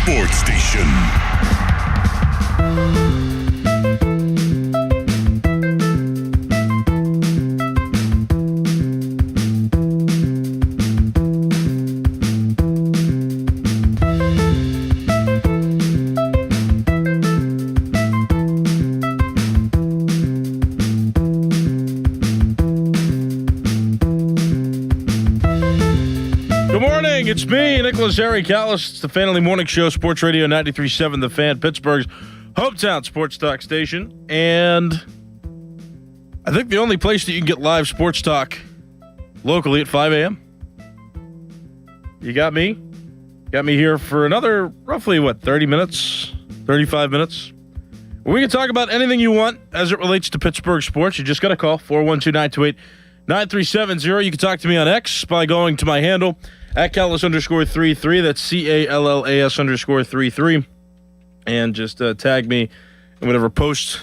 Sports Station. It's me, Nicholas Harry Callis. It's the Family Morning Show, Sports Radio 93.7 The Fan, Pittsburgh's hometown sports talk station. And I think the only place that you can get live sports talk locally at 5 a.m. You got me. Got me here for another roughly, 30 minutes? 35 minutes? We can talk about anything you want as it relates to Pittsburgh sports. You just got to call 412-928-9370. You can talk to me on X by going to my handle, at Callis_33, that's CALLAS_33, and just tag me in whatever post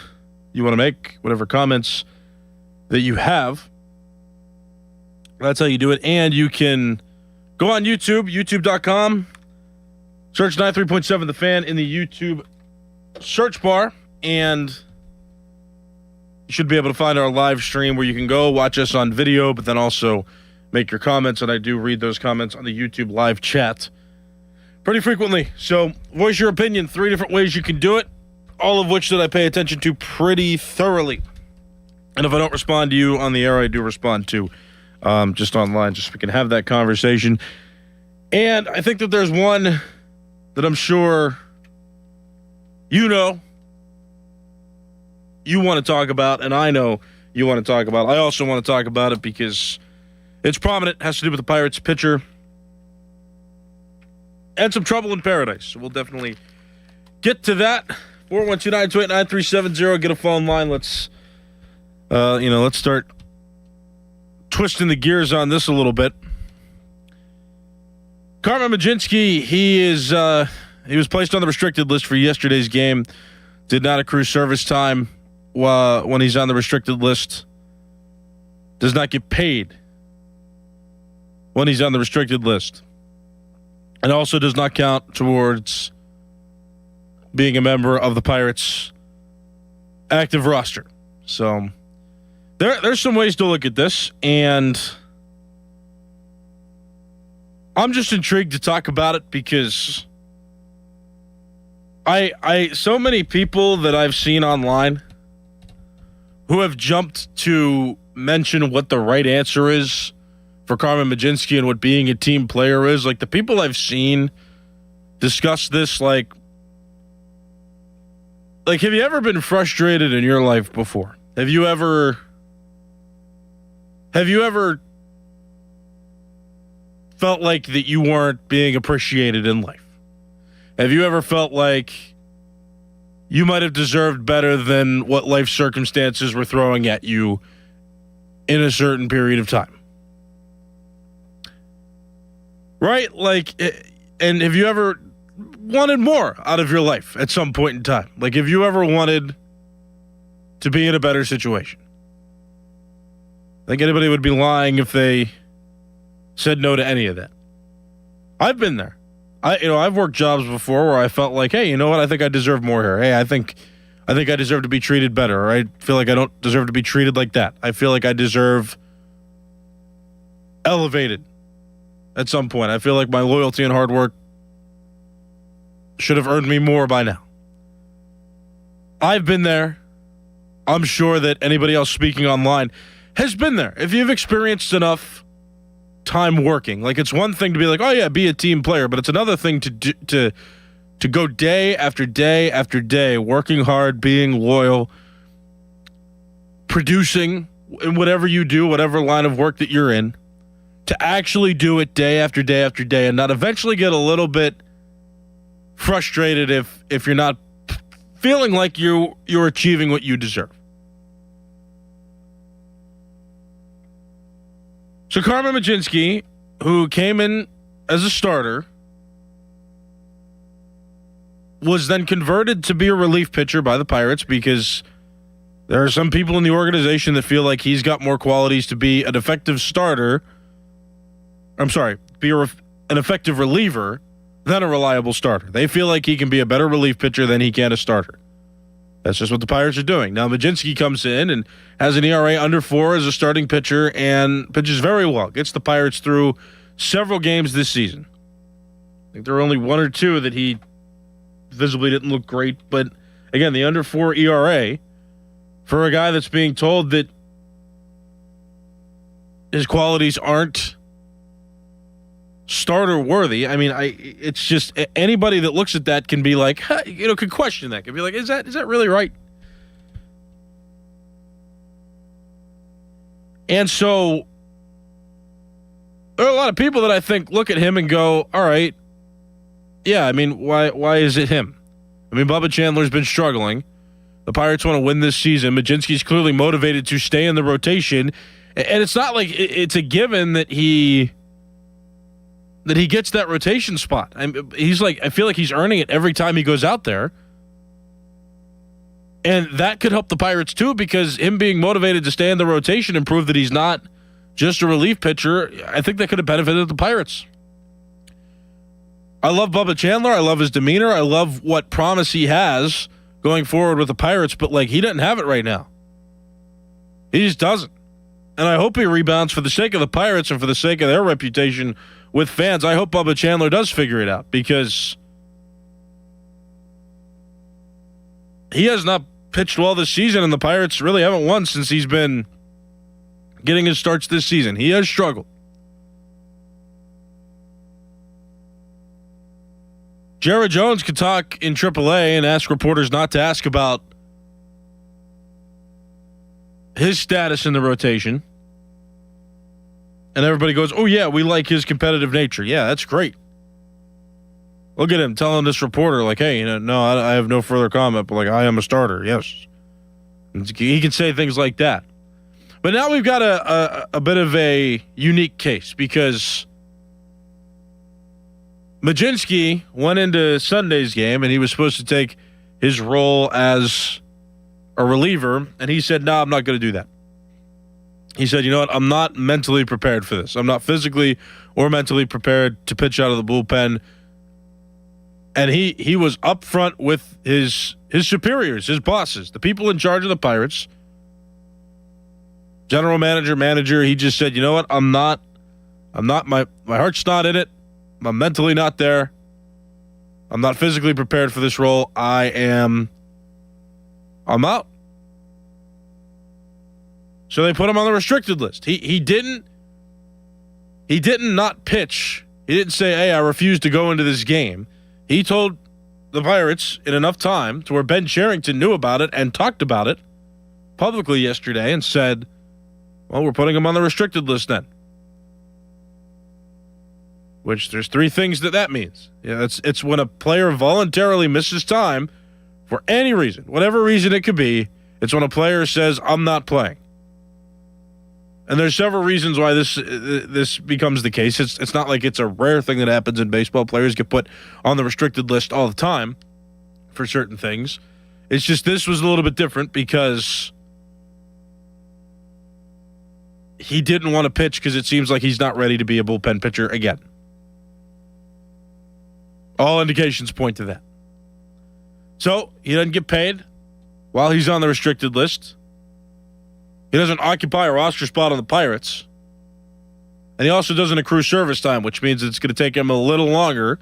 you want to make, whatever comments that you have. That's how you do it. And you can go on YouTube, youtube.com, search 93.7 The Fan in the YouTube search bar, and you should be able to find our live stream where you can go watch us on video, but then also make your comments, and I do read those comments on the YouTube live chat pretty frequently. So voice your opinion. 3 different ways you can do it, all of which that I pay attention to pretty thoroughly. And if I don't respond to you on the air, I do respond to just online, just so we can have that conversation. And I think that there's one that I'm sure you want to talk about, and I know you want to talk about. I also want to talk about it because it's prominent, has to do with the Pirates pitcher, and some trouble in paradise. So we'll definitely get to that. 412-928-9370. Get a phone line. Let's start twisting the gears on this a little bit. Carmen Mlodzinski, he was placed on the restricted list for yesterday's game. Did not accrue service time when he's on the restricted list. Does not get paid when he's on the restricted list. And also does not count towards being a member of the Pirates' active roster. So there's some ways to look at this, and I'm just intrigued to talk about it because so many people that I've seen online who have jumped to mention what the right answer is for Carmen Mlodzinski and what being a team player is. Like, the people I've seen discuss this, like have you ever been frustrated in your life before? Have you ever felt like that you weren't being appreciated in life? Have you ever felt like you might have deserved better than what life circumstances were throwing at you in a certain period of time? Right? And have you ever wanted more out of your life at some point in time? Like, have you ever wanted to be in a better situation? I think anybody would be lying if they said no to any of that. I've been there. I've worked jobs before where I felt like, hey, you know what? I think I deserve more here. Hey, I think I deserve to be treated better. Or I feel like I don't deserve to be treated like that. I feel like I deserve elevated at some point. I feel like my loyalty and hard work should have earned me more by now. I've been there. I'm sure that anybody else speaking online has been there. If you've experienced enough time working, like, it's one thing to be like, oh yeah, be a team player, but it's another thing to go day after day after day, working hard, being loyal, producing in whatever you do, whatever line of work that you're in, to actually do it day after day after day, and not eventually get a little bit frustrated if you're not feeling like you're achieving what you deserve. So Carmen Mlodzinski, who came in as a starter, was then converted to be a relief pitcher by the Pirates because there are some people in the organization that feel like he's got more qualities to be an effective starter. I'm sorry, be an effective reliever than a reliable starter. They feel like he can be a better relief pitcher than he can a starter. That's just what the Pirates are doing. Now, Mlodzinski comes in and has an ERA under 4 as a starting pitcher and pitches very well. Gets the Pirates through several games this season. I think there are only 1 or 2 that he visibly didn't look great. But, again, the under 4 ERA for a guy that's being told that his qualities aren't starter worthy. I mean, it's just anybody that looks at that can be like, could question that. Could be like, is that really right? And so there are a lot of people that I think look at him and go, all right, yeah, I mean, why is it him? I mean, Bubba Chandler's been struggling. The Pirates want to win this season. Mlodzinski's clearly motivated to stay in the rotation. And it's not like it's a given that he gets that rotation spot. I feel like he's earning it every time he goes out there. And that could help the Pirates too, because him being motivated to stay in the rotation and prove that he's not just a relief pitcher, I think that could have benefited the Pirates. I love Bubba Chandler. I love his demeanor. I love what promise he has going forward with the Pirates, but he doesn't have it right now. He just doesn't. And I hope he rebounds for the sake of the Pirates and for the sake of their reputation with fans. I hope Bubba Chandler does figure it out, because he has not pitched well this season, and the Pirates really haven't won since he's been getting his starts this season. He has struggled. Jared Jones could talk in AAA and ask reporters not to ask about his status in the rotation. And everybody goes, oh, yeah, we like his competitive nature. Yeah, that's great. Look at him telling this reporter, hey, no, I have no further comment, but I am a starter. Yes. He can say things like that. But now we've got a bit of a unique case, because Mlodzinski went into Sunday's game and he was supposed to take his role as a reliever, and he said, no, I'm not going to do that. He said, you know what, I'm not mentally prepared for this. I'm not physically or mentally prepared to pitch out of the bullpen. And he was upfront with his superiors, his bosses, the people in charge of the Pirates. General manager, he just said, you know what, I'm not, my heart's not in it. I'm mentally not there. I'm not physically prepared for this role. I'm out. So they put him on the restricted list. He didn't not pitch. He didn't say, hey, I refuse to go into this game. He told the Pirates in enough time to where Ben Cherington knew about it and talked about it publicly yesterday and said, well, we're putting him on the restricted list then. Which there's 3 things that means. Yeah, it's when a player voluntarily misses time for any reason, whatever reason it could be. It's when a player says, I'm not playing. And there's several reasons why this becomes the case. It's not like it's a rare thing that happens in baseball. Players get put on the restricted list all the time for certain things. It's just this was a little bit different because he didn't want to pitch because it seems like he's not ready to be a bullpen pitcher again. All indications point to that. So he doesn't get paid while he's on the restricted list. He doesn't occupy a roster spot on the Pirates. And he also doesn't accrue service time, which means it's going to take him a little longer.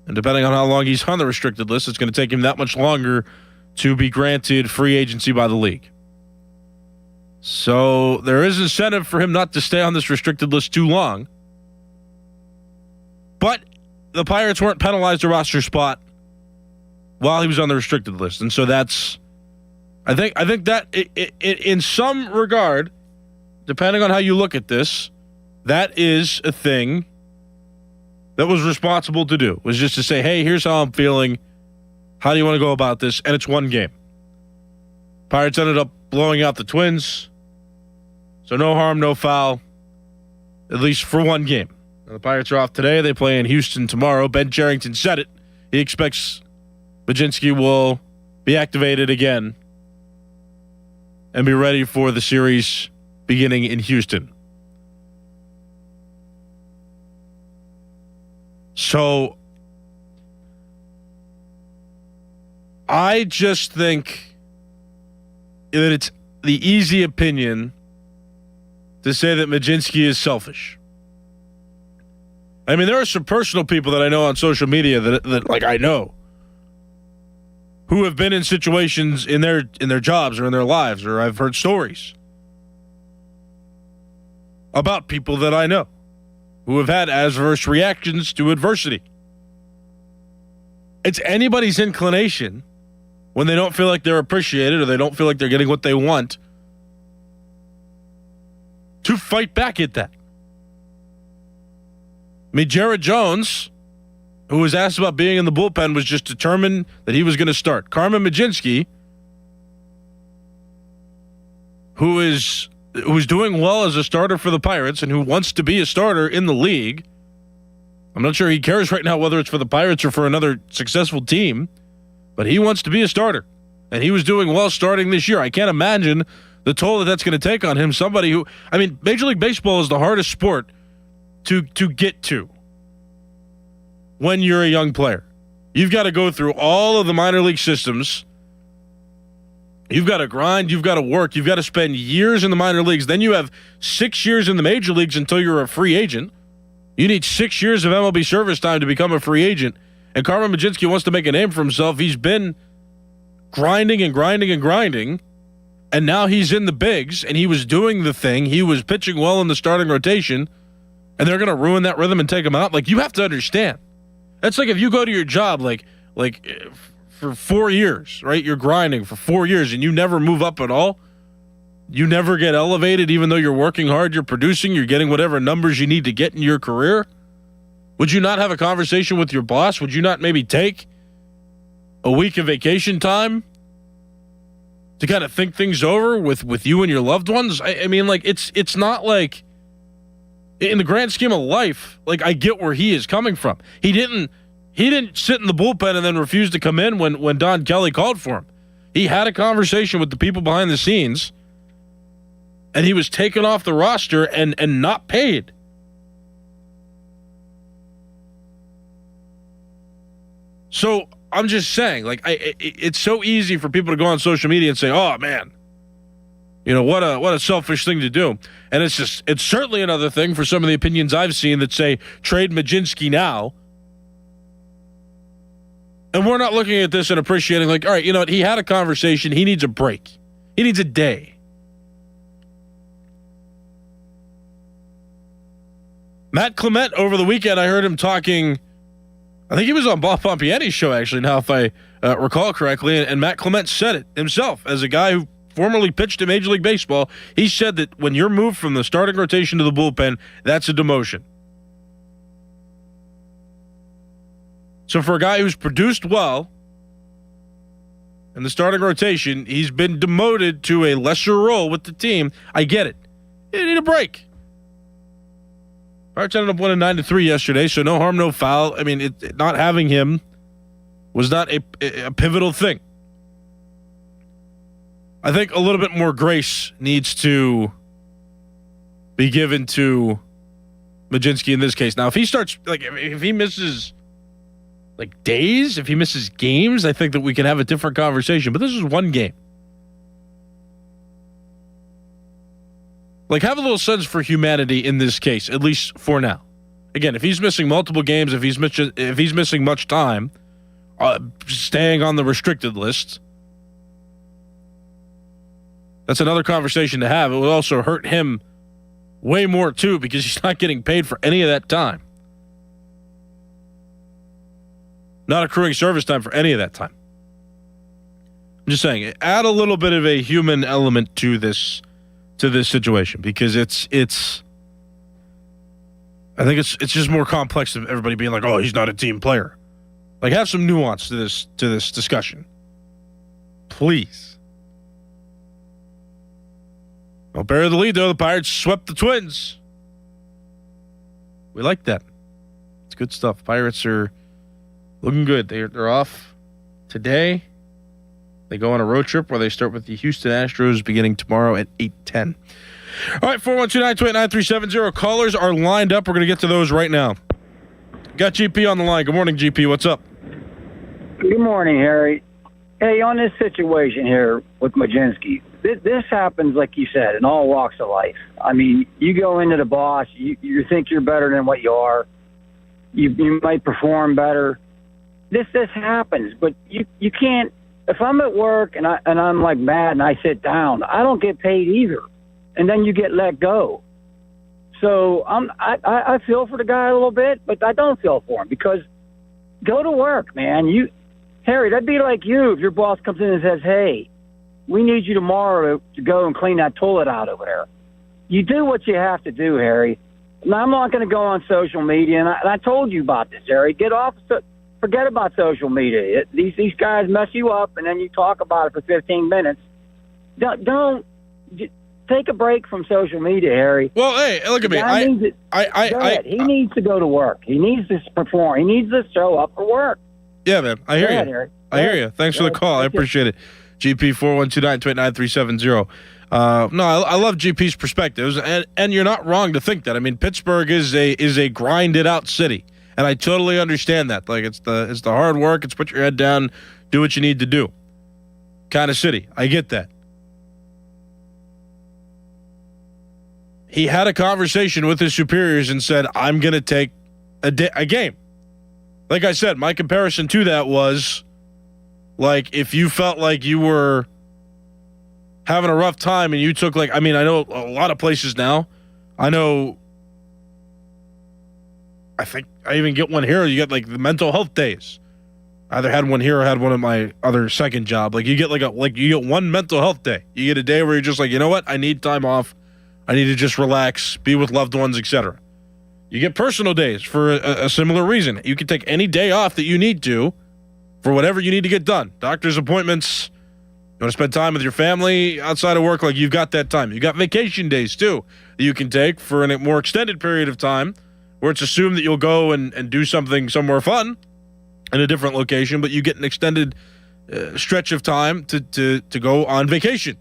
And depending on how long he's on the restricted list, it's going to take him that much longer to be granted free agency by the league. So there is incentive for him not to stay on this restricted list too long. But the Pirates weren't penalized a roster spot while he was on the restricted list. And so that's... I think that it, in some regard, depending on how you look at this, that is a thing that was responsible to do. Was just to say, hey, here's how I'm feeling. How do you want to go about this? And it's one game. Pirates ended up blowing out the Twins. So no harm, no foul, at least for one game. Now, the Pirates are off today. They play in Houston tomorrow. Ben Cherington said it. He expects Mlodzinski will be activated again and be ready for the series beginning in Houston. So I just think that it's the easy opinion to say that Mlodzinski is selfish. I mean, there are some personal people that I know on social media that like I know who have been in situations in their jobs or in their lives, or I've heard stories about people that I know who have had adverse reactions to adversity. It's anybody's inclination when they don't feel like they're appreciated or they don't feel like they're getting what they want to fight back at that. I mean, Jared Jones, who was asked about being in the bullpen, was just determined that he was going to start. Carmen Mlodzinski, who is doing well as a starter for the Pirates and who wants to be a starter in the league. I'm not sure he cares right now whether it's for the Pirates or for another successful team, but he wants to be a starter. And he was doing well starting this year. I can't imagine the toll that that's going to take on him. Somebody who, I mean, Major League Baseball is the hardest sport to get to when you're a young player. You've got to go through all of the minor league systems. You've got to grind. You've got to work. You've got to spend years in the minor leagues. Then you have 6 years in the major leagues until you're a free agent. You need 6 years of MLB service time to become a free agent. And Carmen Mlodzinski wants to make a name for himself. He's been grinding and grinding and grinding. And now he's in the bigs, and he was doing the thing. He was pitching well in the starting rotation, and they're going to ruin that rhythm and take him out. Like, you have to understand. That's like if you go to your job, like for 4 years, right? You're grinding for 4 years, and you never move up at all. You never get elevated, even though you're working hard, you're producing, you're getting whatever numbers you need to get in your career. Would you not have a conversation with your boss? Would you not maybe take a week of vacation time to kind of think things over with you and your loved ones? I mean, like, it's not like, in the grand scheme of life, like, I get where he is coming from. He didn't sit in the bullpen and then refuse to come in when Don Kelly called for him. He had a conversation with the people behind the scenes, and he was taken off the roster and not paid. So I'm just saying, like, it's so easy for people to go on social media and say, "Oh man, you know what a selfish thing to do." And it's certainly another thing for some of the opinions I've seen that say trade Mlodzinski now. And we're not looking at this and appreciating, like, all right, you know what? He had a conversation. He needs a break. He needs a day. Matt Clement over the weekend, I heard him talking. I think he was on Bob Pompiani's show, actually, now, if I recall correctly. And Matt Clement said it himself as a guy who formerly pitched in Major League Baseball. He said that when you're moved from the starting rotation to the bullpen, that's a demotion. So for a guy who's produced well in the starting rotation, he's been demoted to a lesser role with the team. I get it. You need a break. Pirates ended up winning 9-3 yesterday, so no harm, no foul. I mean, not having him was not a pivotal thing. I think a little bit more grace needs to be given to Mlodzinski in this case. Now, if he starts, like, if he misses, like, days, if he misses games, I think that we can have a different conversation. But this is one game. Like, have a little sense for humanity in this case, at least for now. Again, if he's missing multiple games, if he's missing much time, staying on the restricted list, that's another conversation to have. It will also hurt him way more, too, because he's not getting paid for any of that time. Not accruing service time for any of that time. I'm just saying, add a little bit of a human element to this situation, because it's I think it's just more complex than everybody being like, oh, he's not a team player. Like, have some nuance to this discussion, please. Well, bury the lead, though. The Pirates swept the Twins. We like that. It's good stuff. Pirates are looking good. They're off today. They go on a road trip where they start with the Houston Astros beginning tomorrow at 8:10. All right, 412-928-9370. Callers are lined up. We're going to get to those right now. Got GP on the line. Good morning, GP. What's up? Good morning, Harry. Hey, on this situation here with Majinski, this happens, like you said, in all walks of life. I mean, you go into the boss, you think you're better than what you are. You might perform better. This happens, but you can't. If I'm at work and I'm like mad and I sit down, I don't get paid either, and then you get let go. So I feel for the guy a little bit, but I don't feel for him because go to work, man. Harry, that'd be like you if your boss comes in and says, "Hey, we need you tomorrow to go and clean that toilet out over there." You do what you have to do, Harry. Now, I'm not going to go on social media, and I told you about this, Harry. Forget about social media. These guys mess you up, and then you talk about it for 15 minutes. Don't take a break from social media, Harry. Well, hey, look at me. He needs to go to work. He needs to perform. He needs to show up for work. Yeah, man. I hear you. I hear you. Thanks for the call. I appreciate it. GP 4129-289-370. No, I love GP's perspectives, and you're not wrong to think that. I mean, Pittsburgh is a grinded out city, and I totally understand that. Like it's the hard work. It's put your head down, do what you need to do. Kind of city. I get that. He had a conversation with his superiors and said, "I'm going to take a game." Like I said, my comparison to that was like if you felt like you were having a rough time and you took I know a lot of places now. I think I even get one here. You get like the mental health days. I either had one here or had one at my other second job. Like you get you get one mental health day. You get a day where you're just like, you know what? I need time off. I need to just relax, be with loved ones, etc. You get personal days for a similar reason. You can take any day off that you need to for whatever you need to get done. Doctor's appointments. You want to spend time with your family outside of work, like you've got that time. You got vacation days, too, that you can take for a more extended period of time where it's assumed that you'll go and do something somewhere fun in a different location, but you get an extended stretch of time to go on vacation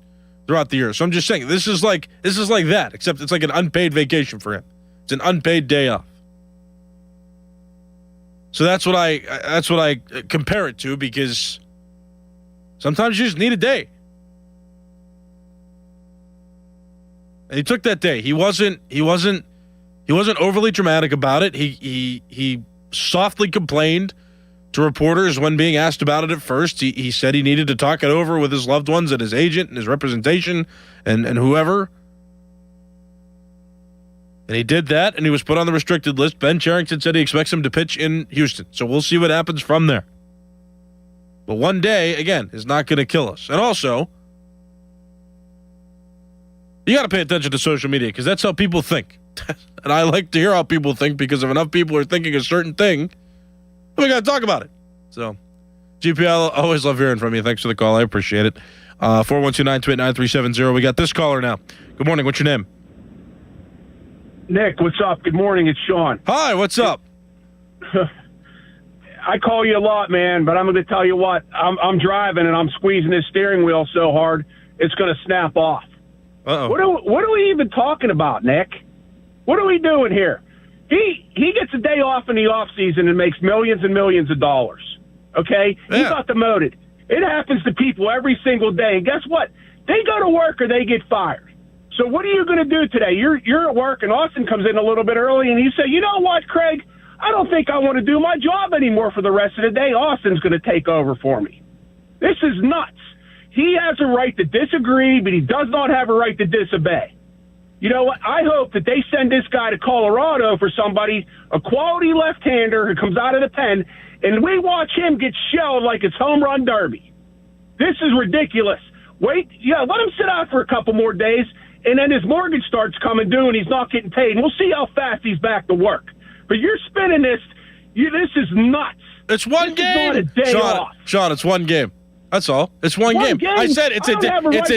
throughout the year. So I'm just saying, this is like that, except it's like an unpaid vacation for him. It's an unpaid day off. So that's what I compare it to, because sometimes you just need a day. And he took that day. He wasn't overly dramatic about it. He softly complained to reporters when being asked about it at first. He said he needed to talk it over with his loved ones and his agent and his representation and whoever. And he did that, and he was put on the restricted list. Ben Cherington said he expects him to pitch in Houston. So we'll see what happens from there. But one day, again, is not going to kill us. And also, you got to pay attention to social media because that's how people think. And I like to hear how people think, because if enough people are thinking a certain thing, we got to talk about it. So, GP, I always love hearing from you. Thanks for the call. I appreciate it. 412-928-9370. We got this caller now. Good morning. What's your name? Nick, what's up? Good morning. It's Sean. Hi, what's up? I call you a lot, man, but I'm going to tell you what. I'm driving and I'm squeezing this steering wheel so hard it's going to snap off. Uh-oh. What are we even talking about, Nick? What are we doing here? He gets a day off in the off season and makes millions and millions of dollars. Okay, yeah. He got demoted. It happens to people every single day, and guess what? They go to work or they get fired. So what are you going to do today? You're at work, and Austin comes in a little bit early, and you say, you know what, Craig? I don't think I want to do my job anymore for the rest of the day. Austin's going to take over for me. This is nuts. He has a right to disagree, but he does not have a right to disobey. You know what? I hope that they send this guy to Colorado for somebody, a quality left-hander who comes out of the pen, and we watch him get shelled like it's home run derby. This is ridiculous. Let him sit out for a couple more days, and then his mortgage starts coming due and he's not getting paid. And we'll see how fast he's back to work. But you're spinning this. This is nuts. It's one game. Is not a day off. Sean, it's one game. That's all. It's one game. I said it's a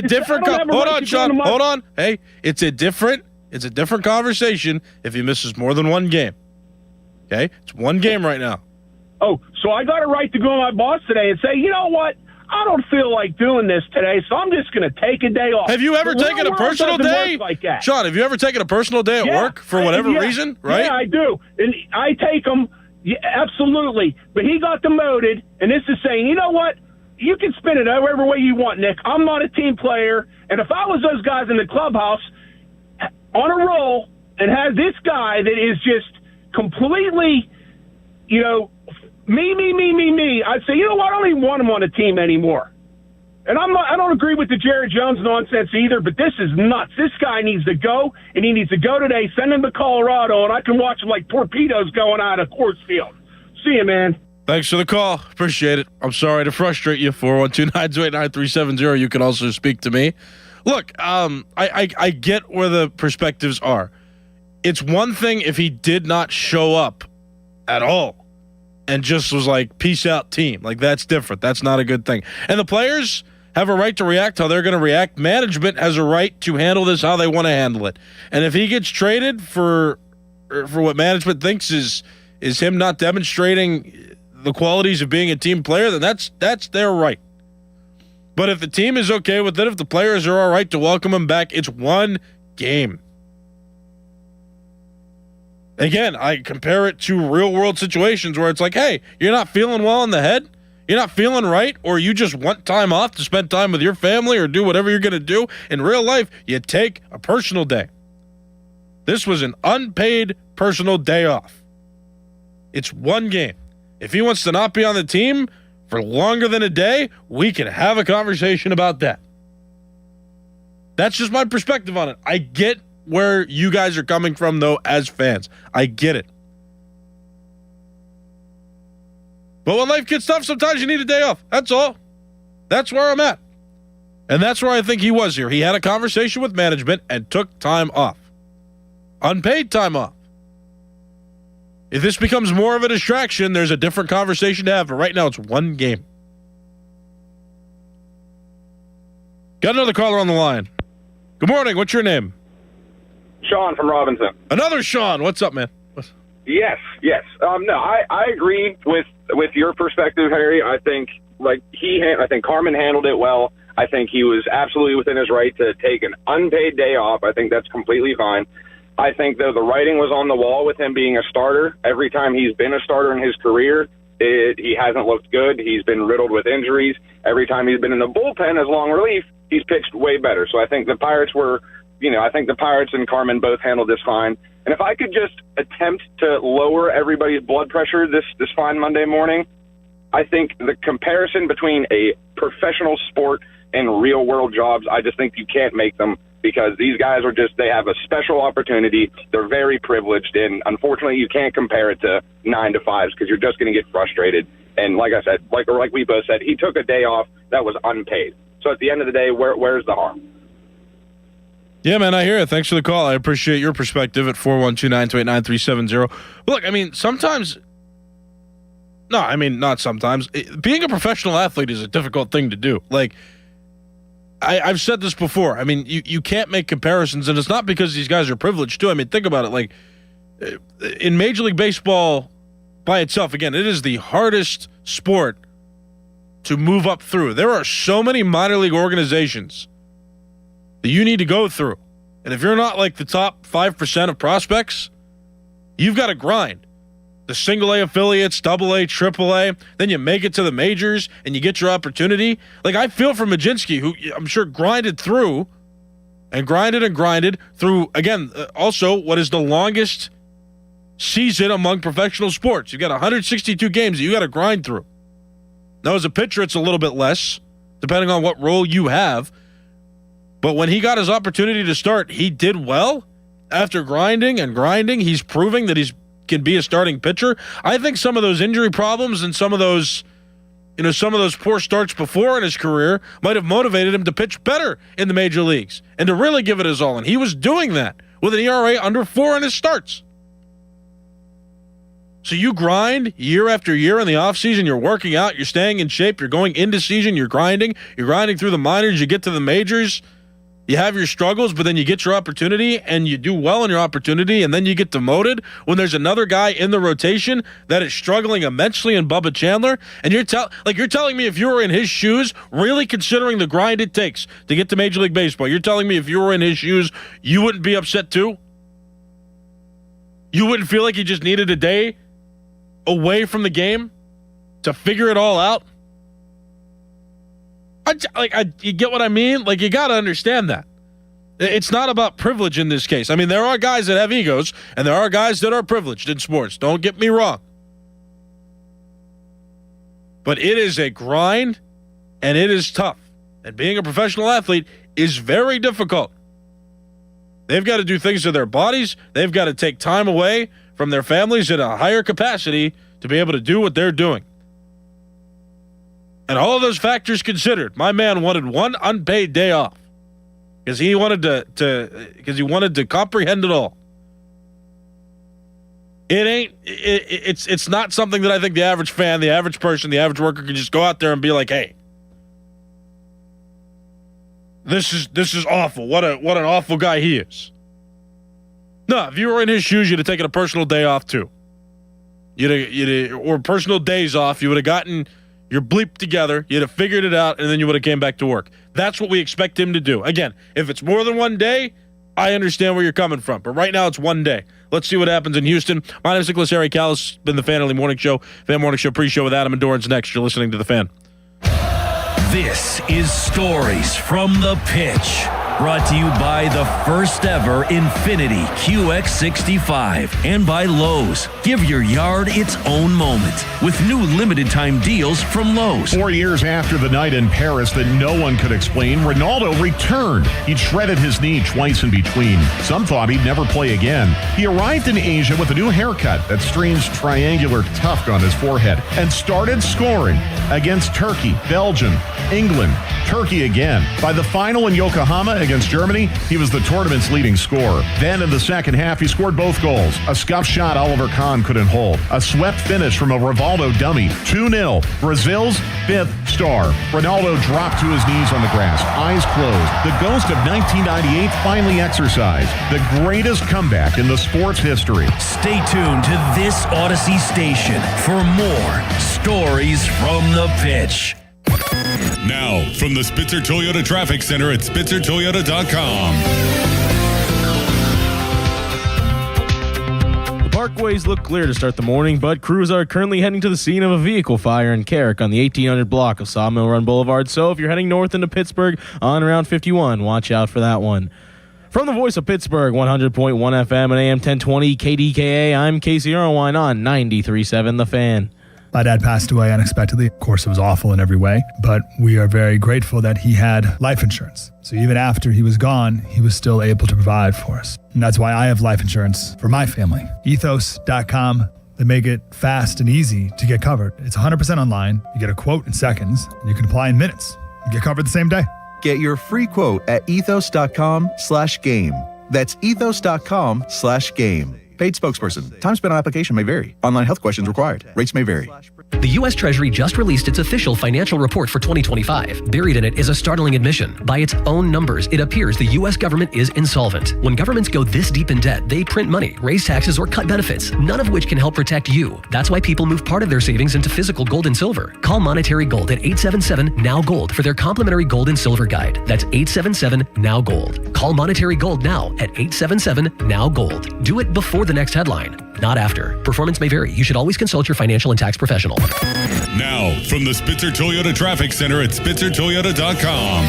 different. Hold on, Sean. Hold on. Hey, it's a different conversation if he misses more than one game. Okay, it's one game right now. Oh, so I got a right to go to my boss today and say, you know what? I don't feel like doing this today, so I'm just going to take a day off. Have you ever taken a personal day? Like that. Sean, have you ever taken a personal day at work for whatever reason, right? Yeah, I do. And I take them, absolutely. But he got demoted, and this is saying, you know what? you can spin it however way you want, Nick. I'm not a team player, and if I was those guys in the clubhouse on a roll and had this guy that is just completely, me, I'd say, you know what, I don't even want him on the team anymore. And I don't agree with the Jared Jones nonsense either, but this is nuts. This guy needs to go, and he needs to go today. Send him to Colorado, and I can watch him like torpedoes going out of Coors Field. See you, man. Thanks for the call. Appreciate it. I'm sorry to frustrate you. 412-928-9370. You can also speak to me. Look, I get where the perspectives are. It's one thing if he did not show up at all and just was like, peace out, team. Like, that's different. That's not a good thing. And the players have a right to react how they're going to react. Management has a right to handle this how they want to handle it. And if he gets traded for what management thinks is him not demonstrating the qualities of being a team player, then that's their right. But if the team is okay with it, if the players are all right to welcome him back, it's one game. Again, I compare it to real-world situations where it's like, hey, you're not feeling well in the head? You're not feeling right, or you just want time off to spend time with your family or do whatever you're going to do. In real life, you take a personal day. This was an unpaid personal day off. It's one game. If he wants to not be on the team for longer than a day, we can have a conversation about that. That's just my perspective on it. I get where you guys are coming from, though, as fans. I get it. But when life gets tough, sometimes you need a day off. That's all. That's where I'm at. And that's where I think he was here. He had a conversation with management and took time off. Unpaid time off. If this becomes more of a distraction, there's a different conversation to have. But right now, it's one game. Got another caller on the line. Good morning. What's your name? Sean from Robinson. Another Sean. What's up, man? Yes. No, I agree with your perspective, Harry. I think I think Carmen handled it well. I think he was absolutely within his right to take an unpaid day off. I think that's completely fine. I think, though, the writing was on the wall with him being a starter. Every time he's been a starter in his career, he hasn't looked good. He's been riddled with injuries. Every time he's been in the bullpen as long relief, he's pitched way better. So I think the Pirates and Carmen both handled this fine. And if I could just attempt to lower everybody's blood pressure this fine Monday morning, I think the comparison between a professional sport and real-world jobs, I just think you can't make them, because these guys they have a special opportunity. They're very privileged, and unfortunately you can't compare it to 9-to-5s because you're just going to get frustrated. And like I said, like we both said, he took a day off that was unpaid. So at the end of the day, where's the harm? Yeah, man, I hear it. Thanks for the call. I appreciate your perspective at 412-928-9370. Look, I mean, not sometimes. Being a professional athlete is a difficult thing to do. Like, I've said this before. I mean, you can't make comparisons, and it's not because these guys are privileged, too. I mean, think about it. Like, in Major League Baseball by itself, again, it is the hardest sport to move up through. There are so many minor league organizations that you need to go through. And if you're not like the top 5% of prospects, you've got to grind. The single A affiliates, double A, triple A, then you make it to the majors and you get your opportunity. Like, I feel for Mlodzinski, who I'm sure grinded through through, again, also what is the longest season among professional sports. You've got 162 games that you got to grind through. Now, as a pitcher, it's a little bit less, depending on what role you have. But when he got his opportunity to start, he did well. After grinding, he's proving that he can be a starting pitcher. I think some of those injury problems and some of those poor starts before in his career might have motivated him to pitch better in the major leagues and to really give it his all. And he was doing that with an ERA under 4 in his starts. So you grind year after year in the offseason. You're working out. You're staying in shape. You're going into season. You're grinding. You're grinding through the minors. You get to the majors. You have your struggles, but then you get your opportunity and you do well in your opportunity, and then you get demoted when there's another guy in the rotation that is struggling immensely in Bubba Chandler. And you're telling me if you were in his shoes, really considering the grind it takes to get to Major League Baseball, you're telling me if you were in his shoes, you wouldn't be upset too? You wouldn't feel like you just needed a day away from the game to figure it all out? You get what I mean? Like, you got to understand that. It's not about privilege in this case. I mean, there are guys that have egos, and there are guys that are privileged in sports. Don't get me wrong. But it is a grind, and it is tough. And being a professional athlete is very difficult. They've got to do things to their bodies. They've got to take time away from their families at a higher capacity to be able to do what they're doing. And all of those factors considered, my man wanted one unpaid day off. Because he wanted to comprehend it all. It's not something that I think the average fan, the average person, the average worker can just go out there and be like, hey, this is awful. What an awful guy he is. No, if you were in his shoes, you'd have taken a personal day off too. Or personal days off. You would have gotten your bleep together, you'd have figured it out, and then you would have came back to work. That's what we expect him to do. Again, if it's more than one day, I understand where you're coming from. But right now, it's one day. Let's see what happens in Houston. My name is Nicholas Harry Callis. Been the Fan Early Morning Show. Fan Morning Show pre-show with Adam and Dorrance next. You're listening to The Fan. This is Stories from the Pitch. Brought to you by the first ever Infiniti QX65 and by Lowe's. Give your yard its own moment with new limited time deals from Lowe's. 4 years after the night in Paris that no one could explain, Ronaldo returned. He'd shredded his knee twice in between. Some thought he'd never play again. He arrived in Asia with a new haircut, that strange triangular tuft on his forehead, and started scoring against Turkey, Belgium, England, Turkey again. By the final in Yokohama against Germany, he was the tournament's leading scorer. Then in the second half, he scored both goals. A scuffed shot Oliver Kahn couldn't hold. A swept finish from a Rivaldo dummy. 2-0. Brazil's fifth star. Ronaldo dropped to his knees on the grass, eyes closed. The ghost of 1998 finally exercised. The greatest comeback in the sport's history. Stay tuned to this Odyssey station for more Stories from the Pitch. Now, from the Spitzer Toyota Traffic Center at SpitzerToyota.com. The parkways look clear to start the morning, but crews are currently heading to the scene of a vehicle fire in Carrick on the 1800 block of Sawmill Run Boulevard. So if you're heading north into Pittsburgh on Route 51, watch out for that one. From the voice of Pittsburgh, 100.1 FM and AM 1020 KDKA, I'm Casey Irwine on 93.7 The Fan. My dad passed away unexpectedly. Of course, it was awful in every way, but we are very grateful that he had life insurance. So even after he was gone, he was still able to provide for us. And that's why I have life insurance for my family. Ethos.com. They make it fast and easy to get covered. It's 100% online. You get a quote in seconds, and you can apply in minutes. You get covered the same day. Get your free quote at ethos.com/game. That's ethos.com/game. Paid spokesperson. Time spent on application may vary. Online health questions required. Rates may vary. The U.S. Treasury just released its official financial report for 2025. Buried in it is a startling admission. By its own numbers, it appears the U.S. government is insolvent. When governments go this deep in debt, they print money, raise taxes, or cut benefits, none of which can help protect you. That's why people move part of their savings into physical gold and silver. Call Monetary Gold at 877-NOW-GOLD for their complimentary gold and silver guide. That's 877-NOW-GOLD. Call Monetary Gold now at 877-NOW-GOLD. Do it before the next headline, not after. Performance may vary. You should always consult your financial and tax professional. Now, from the Spitzer Toyota Traffic Center at SpitzerToyota.com.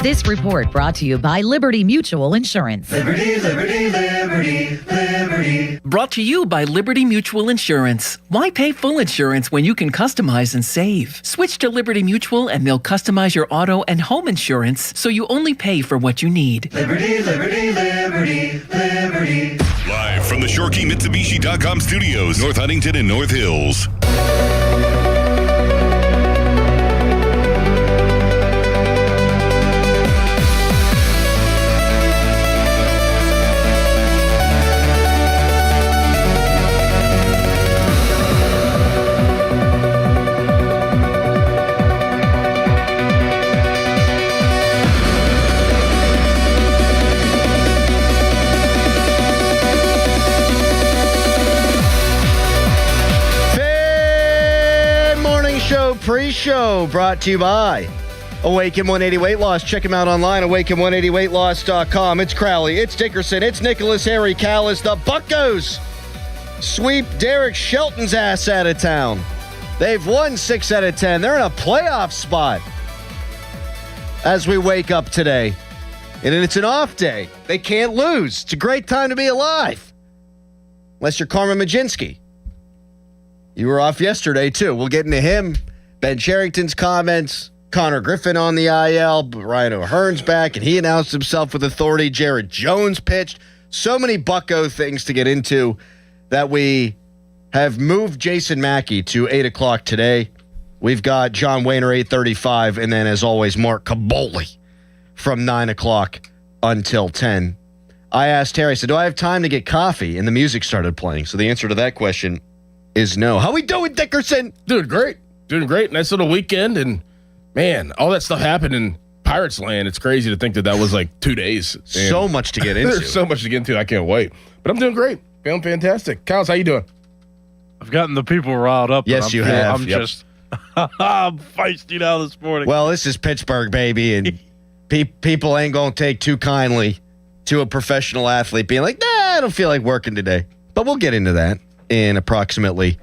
This report brought to you by Liberty Mutual Insurance. Liberty, liberty, liberty, liberty. Brought to you by Liberty Mutual Insurance. Why pay full insurance when you can customize and save? Switch to Liberty Mutual and they'll customize your auto and home insurance so you only pay for what you need. Liberty, liberty, liberty, liberty. Live from the ShorkeyMitsubishi.com studios, North Huntington and North Hills. Pre-show brought to you by Awaken 180 Weight Loss. Check him out online, awaken180weightloss.com. It's Crowley, it's Dickerson, it's Nicholas Harry Callis. The Buccos sweep Derek Shelton's ass out of town. They've won 6 out of 10. They're in a playoff spot as we wake up today. And it's an off day. They can't lose. It's a great time to be alive. Unless you're Carmen Mlodzinski. You were off yesterday, too. We'll get into him. Ben Cherington's comments. Connor Griffin on the IL. Ryan O'Hearn's back, and he announced himself with authority. Jared Jones pitched. So many Bucko things to get into that we have moved Jason Mackey to 8 o'clock today. We've got John Wayner, 8:35, and then, as always, Mark Caboli from 9 o'clock until 10. I asked Harry, I said, do I have time to get coffee? And the music started playing. So the answer to that question is no. How we doing, Dickerson? Doing great. Doing great. Nice little weekend. And, man, all that stuff happened in Pirates Land. It's crazy to think that was like 2 days. And so much to get into. There's so much to get into. I can't wait. But I'm doing great. Feeling fantastic. Kyles, how you doing? I've gotten the people riled up. Yes, you have. I'm just I'm feisty now this morning. Well, this is Pittsburgh, baby, and people ain't going to take too kindly to a professional athlete being like, nah, I don't feel like working today. But we'll get into that in approximately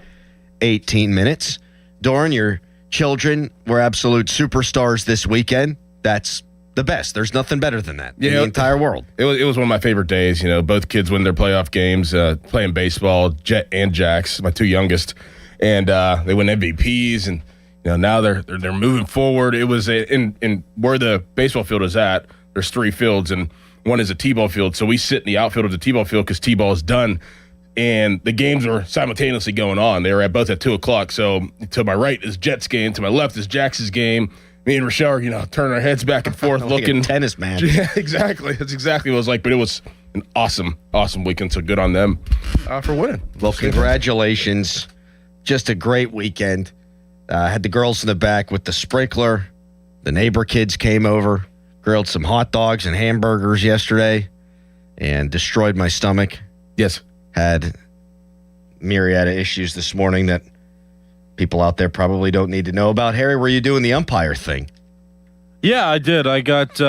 18 minutes. Doran, your children were absolute superstars this weekend. That's the best. There's nothing better than that in the entire world. It was one of my favorite days. You know, both kids win their playoff games, playing baseball, Jet and Jax, my two youngest, and they win MVPs. And now they're moving forward. It was in where the baseball field is at. There's 3 fields, and one is a T-ball field. So we sit in the outfield of the T-ball field because T-ball is done. And the games were simultaneously going on. They were both at 2 o'clock. So to my right is Jets game. To my left is Jax's game. Me and Rochelle are, turning our heads back and forth, like looking. A tennis match. Yeah, exactly. That's exactly what it was like. But it was an awesome, awesome weekend. So good on them for winning. Well, congratulations. Just a great weekend. Had the girls in the back with the sprinkler. The neighbor kids came over, grilled some hot dogs and hamburgers yesterday, and destroyed my stomach. Yes. Had myriad of issues this morning that people out there probably don't need to know about. Harry, were you doing the umpire thing? Yeah, I did. I did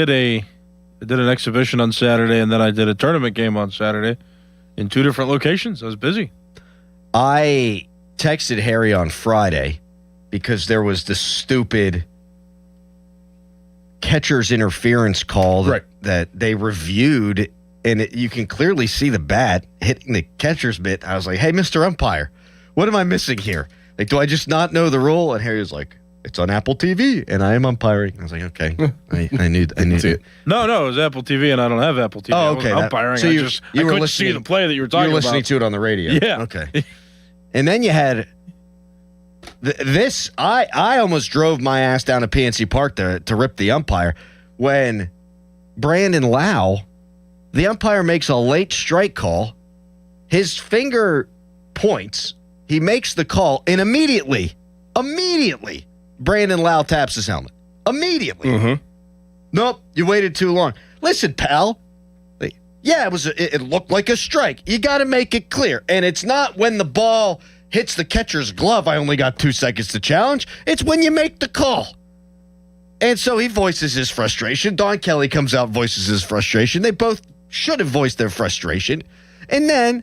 an exhibition on Saturday, and then I did a tournament game on Saturday in 2 different locations. I was busy. I texted Harry on Friday because there was this stupid catcher's interference call that they reviewed, and you can clearly see the bat hitting the catcher's mitt. I was like, hey, Mr. Umpire, what am I missing here? Like, do I just not know the rule? And Harry was like, it's on Apple TV, and I am umpiring. I was like, okay. I knew it. No, it was Apple TV, and I don't have Apple TV. Oh, okay. I wasn't umpiring. So I couldn't see the play that you were talking about. You were listening to it on the radio. Yeah. Okay. And then you had this. I almost drove my ass down to PNC Park to rip the umpire when Brandon Lau, the umpire, makes a late strike call. His finger points. He makes the call, and immediately, Brandon Lau taps his helmet. Immediately. Mm-hmm. Nope, you waited too long. Listen, pal. Yeah, it looked like a strike. You got to make it clear. And it's not when the ball hits the catcher's glove, I only got 2 seconds to challenge. It's when you make the call. And so he voices his frustration. Don Kelly comes out, voices his frustration. They both should have voiced their frustration. And then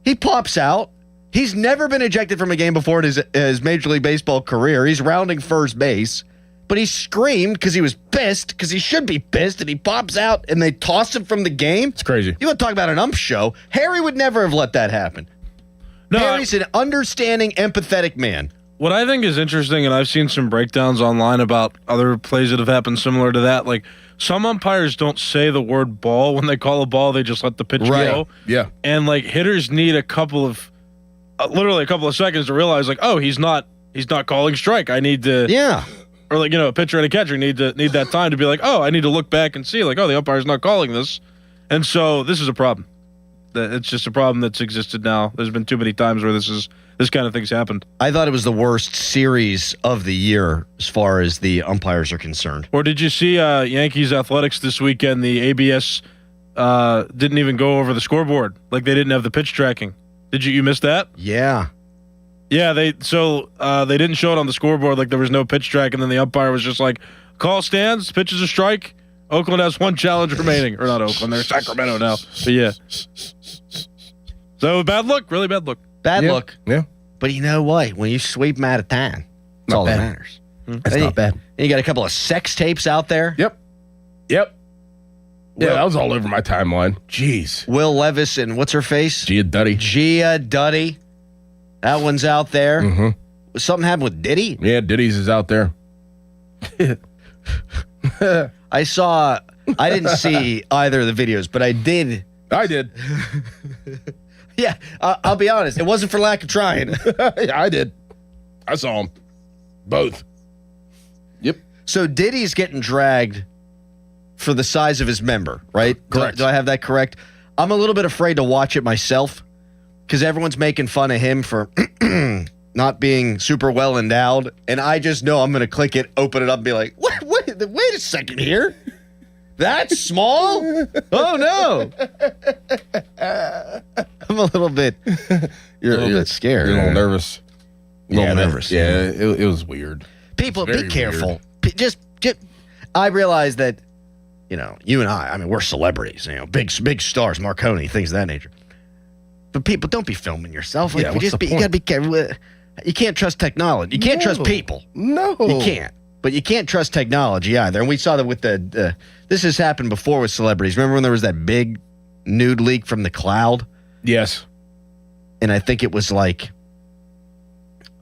he pops out. He's never been ejected from a game before in his Major League Baseball career. He's rounding first base. But he screamed because he was pissed, because he should be pissed, and he pops out, and they toss him from the game. It's crazy. You want to talk about an ump show? Harry would never have let that happen. No, Harry's an understanding, empathetic man. What I think is interesting, and I've seen some breakdowns online about other plays that have happened similar to that, like some umpires don't say the word ball when they call a ball. They just let the pitch go. Yeah. And, like, hitters need literally a couple of seconds to realize, like, oh, he's not calling strike. I need to... Yeah. Or, like, a pitcher and a catcher need that time to be like, oh, I need to look back and see, like, oh, the umpire's not calling this. And so this is a problem. It's just a problem that's existed now. There's been too many times where this kind of thing's happened. I thought it was the worst series of the year as far as the umpires are concerned. Or did you see Yankees Athletics this weekend? The ABS didn't even go over the scoreboard. Like, they didn't have the pitch tracking. Did you miss that? Yeah. Yeah, they didn't show it on the scoreboard, like there was no pitch track, and then the umpire was just like, call stands, pitch is a strike. Oakland has 1 challenge remaining. Or not Oakland, they're Sacramento now. But yeah. So bad look, really bad look. Bad look. Yeah. But you know what? When you sweep them out of town, that's all that matters. That's not bad. And you got a couple of sex tapes out there. Yep. Yeah, that was all over my timeline. Jeez. Will Levis and what's her face? Gia Duddy. Gia Duddy. That one's out there. Mm-hmm. Something happened with Diddy? Yeah, Diddy's is out there. I didn't see either of the videos, but I did. Yeah, I'll be honest. It wasn't for lack of trying. Yeah, I did. I saw them. Both. Yep. So Diddy's getting dragged for the size of his member, right? Correct. Do I have that correct? I'm a little bit afraid to watch it myself because everyone's making fun of him for not being super well endowed. And I just know I'm going to click it, open it up, and be like, wait a second here. That's small? Oh, no. I'm a little bit scared. You're a little nervous. Nervous. Yeah, it was weird. People, be careful. Just, I realize that, you and I mean, we're celebrities, big stars, Marconi, things of that nature. But people, don't be filming yourself. Like, you gotta be careful. You can't trust technology. You can't trust people. No. You can't. But you can't trust technology either. And we saw that with this has happened before with celebrities. Remember when there was that big nude leak from the Cloud? Yes. And I think it was like,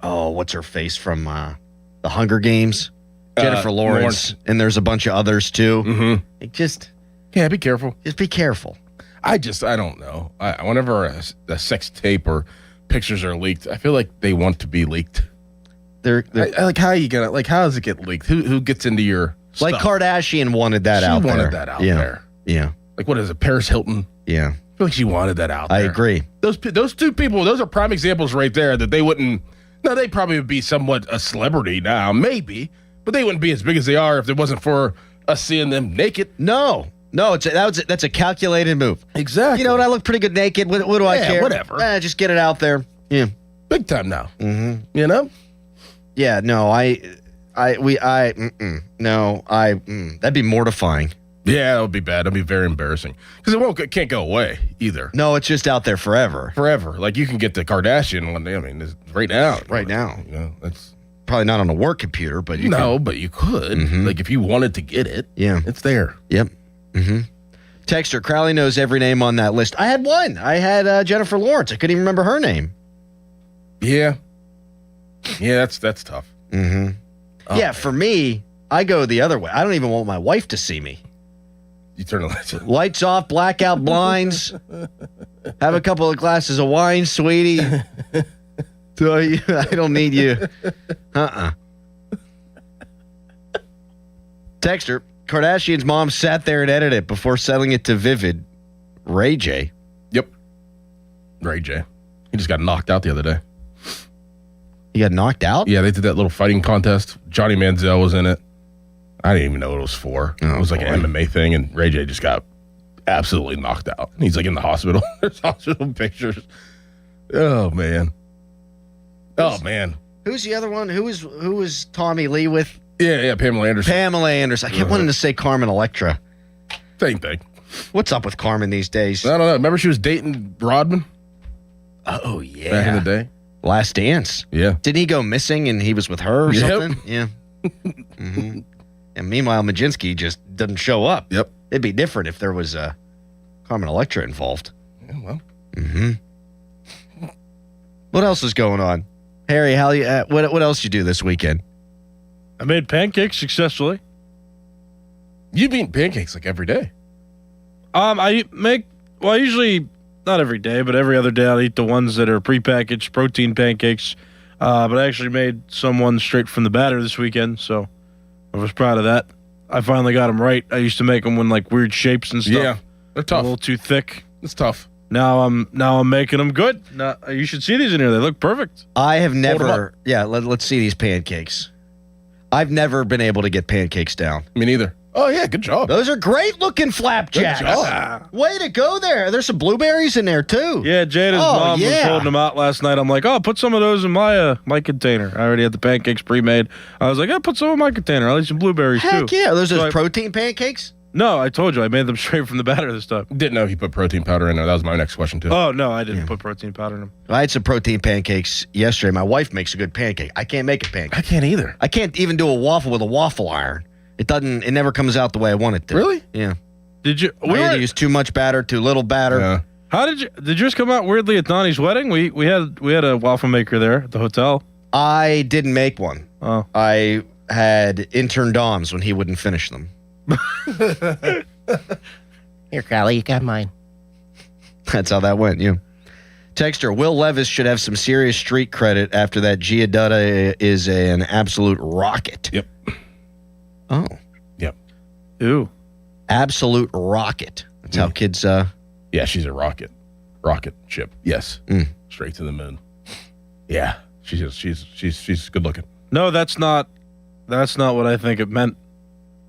what's her face from the Hunger Games? Jennifer Lawrence. And there's a bunch of others too. Mm-hmm. Be careful. Just be careful. I don't know. Whenever a sex tape or pictures are leaked, I feel like they want to be leaked. How are you gonna how does it get leaked? Who gets into your stuff? Like Kardashian wanted that out there. She wanted that out there. Yeah. Like what is it? Paris Hilton. Yeah. I feel like she wanted that out there. I agree. Those two people, those are prime examples right there that they wouldn't. No, they probably would be somewhat a celebrity now, maybe, but they wouldn't be as big as they are if it wasn't for us seeing them naked. No, that's a calculated move. Exactly. You know what? I look pretty good naked. What do I care? Whatever. Just get it out there. Yeah. Big time now. Mm-hmm. You know? Yeah. No. That'd be mortifying. Yeah, that would be bad. That'd be very embarrassing because it can't go away either. No, it's just out there forever. Forever. Like you can get the Kardashian one day. I mean, right now. Right now. That's probably not on a work computer, but you but you could. Mm-hmm. Like if you wanted to get it. Yeah, it's there. Yep. Mm-hmm. Texter Crowley knows every name on that list. I had one. I had Jennifer Lawrence. I couldn't even remember her name. Yeah. Yeah, that's tough. Mm-hmm. Oh. Yeah, for me, I go the other way. I don't even want my wife to see me. You turn the lights off. Lights off, blackout blinds. Have a couple of glasses of wine, sweetie. I don't need you. Texter, Kardashian's mom sat there and edited it before selling it to Vivid. Ray J. Yep. Ray J. He just got knocked out the other day. He got knocked out? Yeah, they did that little fighting contest. Johnny Manziel was in it. I didn't even know what it was for. It was like an MMA thing, and Ray J just got absolutely knocked out. He's like in the hospital. There's hospital pictures. Oh, man. Who's the other one? Who was Tommy Lee with? Yeah, Pamela Anderson. Pamela Anderson. I kept wanting to say Carmen Electra. Same thing. What's up with Carmen these days? I don't know. Remember she was dating Rodman? Oh, yeah. Back in the day? Last Dance. Yeah. Didn't he go missing and he was with her or something? Yeah. Mm-hmm. And meanwhile, Majinski just doesn't show up. Yep. It'd be different if there was Carmen Electra involved. Yeah, well. Mm-hmm. What else is going on? Harry, what else you do this weekend? I made pancakes successfully. You've eaten pancakes like every day. I usually, not every day, but every other day I'll eat the ones that are prepackaged protein pancakes. But I actually made someone straight from the batter this weekend, so I was proud of that. I finally got them right. I used to make them in like weird shapes and stuff. Yeah, they're tough. A little too thick. It's tough. Now I'm making them good. Now, you should see these in here. They look perfect. I have never. Yeah, let's see these pancakes. I've never been able to get pancakes down. Me neither. Oh yeah, good job. Those are great looking flapjacks. Good job. Way to go there. There's some blueberries in there too. Yeah, Jada's mom was holding them out last night. I'm like, put some of those in my container. I already had the pancakes pre-made. I was like, put some in my container. I'll eat some blueberries too. Heck yeah. Are those protein pancakes? No, I told you I made them straight from the batter this time. Didn't know if you put protein powder in there. That was my next question too. Oh no, I didn't put protein powder in them. I had some protein pancakes yesterday. My wife makes a good pancake. I can't make a pancake. I can't either. I can't even do a waffle with a waffle iron. It never comes out the way I want it to. Really? Yeah. Did you? I either use too much batter, too little batter. Yeah. How did yours come out weirdly at Donnie's wedding? We had a waffle maker there at the hotel. I didn't make one. Oh. I had intern Doms when he wouldn't finish them. Here, Crowley, you got mine. That's how that went, yeah. Texter, Will Levis should have some serious street credit after that Giuditta is an absolute rocket. Yep. Oh. Yep. Ooh. Absolute rocket. That's how kids... Yeah, she's a rocket ship. Yes. Straight to the moon. Yeah. She's good looking. No, that's not what I think it meant.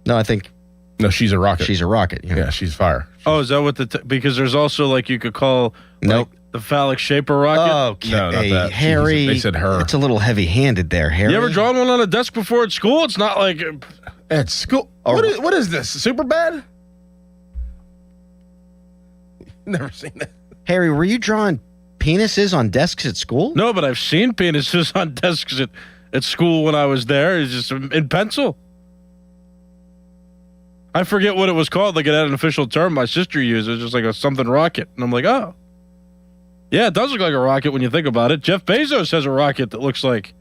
No, I think... No, she's a rocket. She's a rocket. Yeah, she's fire. Oh, is that what because there's also like you could call nope. the phallic shape a rocket? Okay, no, not that. Harry. They said her. It's a little heavy-handed there, Harry. You ever drawn one on a desk before at school? It's not like at school. What is this? Super bad? Never seen that. Harry, were you drawing penises on desks at school? No, but I've seen penises on desks at school when I was there. It's just in pencil. I forget what it was called. Like it had an official term my sister used. It was just like a something rocket. And I'm like, oh. Yeah, it does look like a rocket when you think about it. Jeff Bezos has a rocket that looks like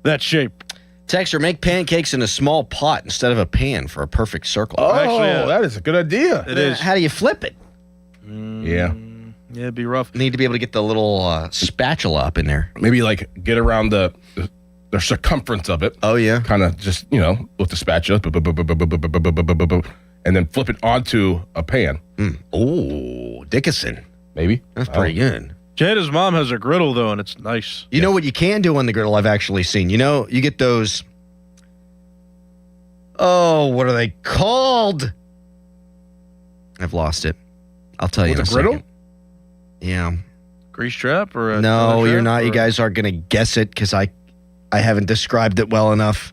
that shape. Texter, make pancakes in a small pot instead of a pan for a perfect circle. Oh, actually, that is a good idea. It is. How do you flip it? Yeah. Yeah, it'd be rough. Need to be able to get the little spatula up in there. Maybe like get around the circumference of it. Oh, yeah. Kind of just, with the spatula. And then flip it onto a pan. Oh, Dickinson. Maybe. That's pretty good. Jada's mom has a griddle, though, and it's nice. You know what you can do on the griddle I've actually seen? You get those... Oh, what are they called? I've lost it. I'll tell you in a griddle? second. Yeah. Grease trap or No, you're not. You guys aren't going to guess it because I haven't described it well enough.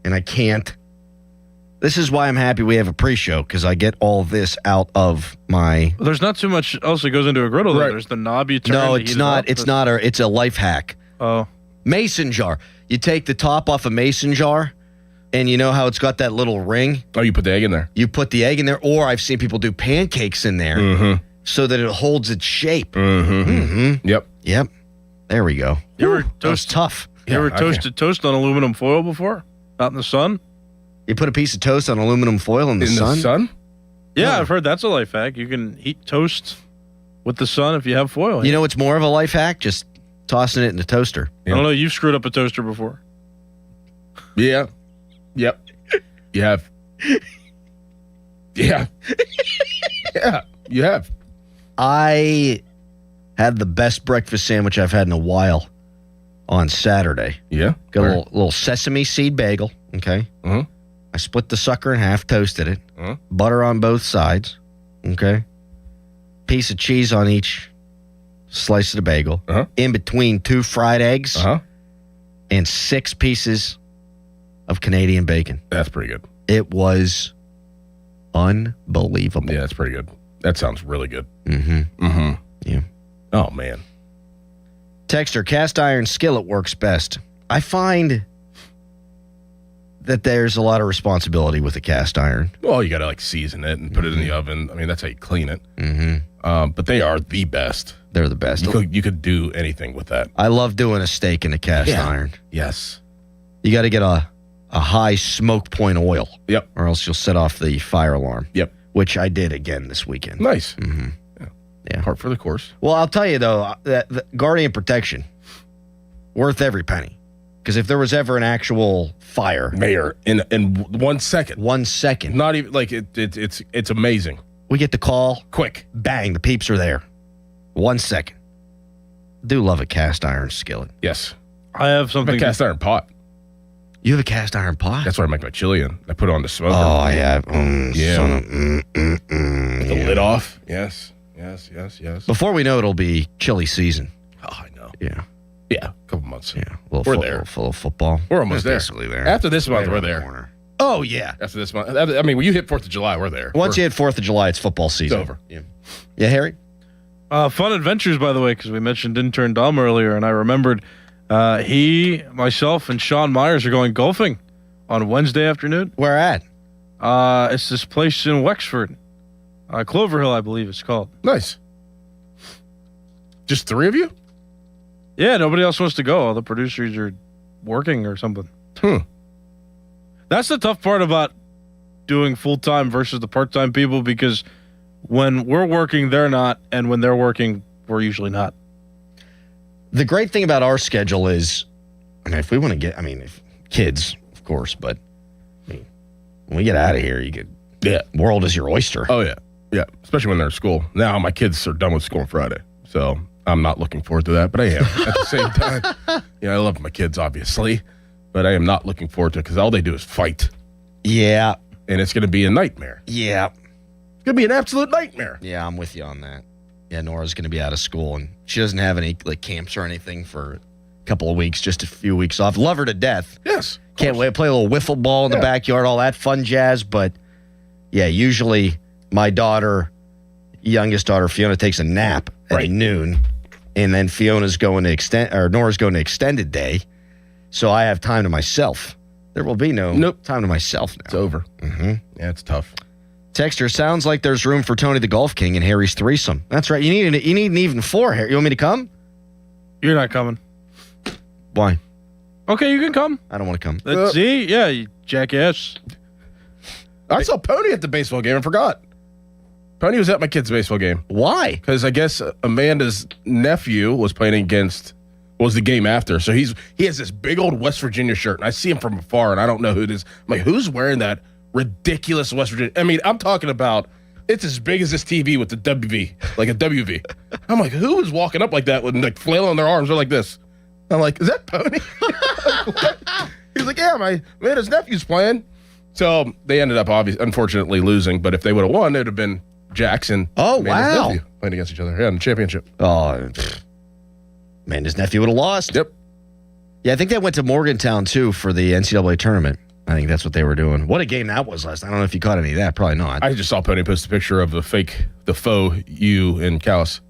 And I can't. This is why I'm happy we have a pre-show because I get all this out of my... There's not too much else that goes into a griddle. Right. There's the knob you turn. No, it's not. It's not. It's a life hack. Oh. Mason jar. You take the top off a mason jar, and you know how it's got that little ring? Oh, you put the egg in there. You put the egg in there, or I've seen people do pancakes in there so that it holds its shape. Yep. There we go. You ever that was tough. You ever toasted toast on aluminum foil before? Out in the sun? You put a piece of toast on aluminum foil in the sun? The sun? Yeah, I've heard that's a life hack. You can heat toast with the sun if you have foil. You know what's more of a life hack? Just tossing it in the toaster. I don't know. You've screwed up a toaster before. Yeah. Yep. You have. Yeah. Yeah, you have. I had the best breakfast sandwich I've had in a while on Saturday. Yeah? Got a little sesame seed bagel, okay? I split the sucker in half, toasted it. Butter on both sides, okay? Piece of cheese on each slice of the bagel. In between 2 fried eggs. And 6 pieces of Canadian bacon. That's pretty good. It was unbelievable. Yeah, that's pretty good. That sounds really good. Yeah. Oh, man. Texter, cast iron skillet works best. I find that there's a lot of responsibility with a cast iron. Well, you got to season it and put it in the oven. I mean, that's how you clean it. But they are the best. They're the best. You could do anything with that. I love doing a steak in a cast iron. Yes. You got to get a high smoke point oil. Yep. Or else you'll set off the fire alarm. Yep. Which I did again this weekend. Nice. Yeah. Part for the course. Well, I'll tell you, though, that the Guardian Protection, worth every penny. Because if there was ever an actual fire... Mayor, in 1 second. 1 second. Not even, it's amazing. We get the call. Quick. Bang, the peeps are there. 1 second. Do love a cast iron skillet. Yes. I have something... A cast iron pot. You have a cast iron pot? That's where I make my chili in. I put it on the smoker. Oh, I have. Yeah. The lid off. Yes. Before we know it, it'll be chili season. Oh, I know. Yeah. Yeah, a couple months. Yeah. We're there. Full of football. We're almost there. Basically there. After this month, we're there. Oh, yeah. After this month. I mean, when you hit 4th of July, we're there. Once you hit 4th of July, it's football season. It's over. Yeah, Harry? Fun adventures, by the way, because we mentioned Intern Dom earlier, and I remembered he, myself, and Sean Myers are going golfing on Wednesday afternoon. Where at? It's this place in Wexford. Clover Hill, I believe it's called. Nice. Just 3 of you? Yeah, nobody else wants to go. All the producers are working or something. That's the tough part about doing full-time versus the part-time people, because when we're working, they're not, and when they're working, we're usually not. The great thing about our schedule is, I mean, if we want to get, if kids, of course, but when we get out of here, world is your oyster. Oh, yeah. Yeah, especially when they're in school. Now, my kids are done with school on Friday, so I'm not looking forward to that, but I am at the same time. I love my kids, obviously, but I am not looking forward to it because all they do is fight. Yeah. And it's going to be a nightmare. Yeah. It's going to be an absolute nightmare. Yeah, I'm with you on that. Yeah, Nora's going to be out of school, and she doesn't have any camps or anything for a couple of weeks, just a few weeks off. Love her to death. Yes. Can't wait. Play a little wiffle ball in the backyard, all that fun jazz. But, yeah, usually my youngest daughter, Fiona, takes a nap at noon, and then Nora's going to extended day, so I have time to myself. There will be no time to myself now. It's over. Mm-hmm. Yeah, it's tough. Texter, sounds like there's room for Tony the Golf King and Harry's threesome. That's right. You need an even 4, Harry. You want me to come? You're not coming. Why? Okay, you can come. I don't want to come. Let's see. Yeah, you jackass. I saw Pony at the baseball game. I forgot. Pony was at my kid's baseball game. Why? Because I guess Amanda's nephew was playing against, was the game after. So he has this big old West Virginia shirt, and I see him from afar, and I don't know who it is. I'm like, who's wearing that ridiculous West Virginia? I mean, I'm talking about, it's as big as this TV with the WV, like a WV. I'm like, who is walking up like that with flailing their arms? They're like this. I'm like, is that Pony? He's like, yeah, his nephew's playing. So they ended up unfortunately losing, but if they would have won, it would have been Jackson. Oh, wow. Nephew playing against each other. Yeah, in the championship. Oh, man, his nephew would have lost. Yep. Yeah, I think they went to Morgantown, too, for the NCAA tournament. I think that's what they were doing. What a game that was last night. I don't know if you caught any of that. Probably not. I just saw Pony post a picture of the faux you in Calais.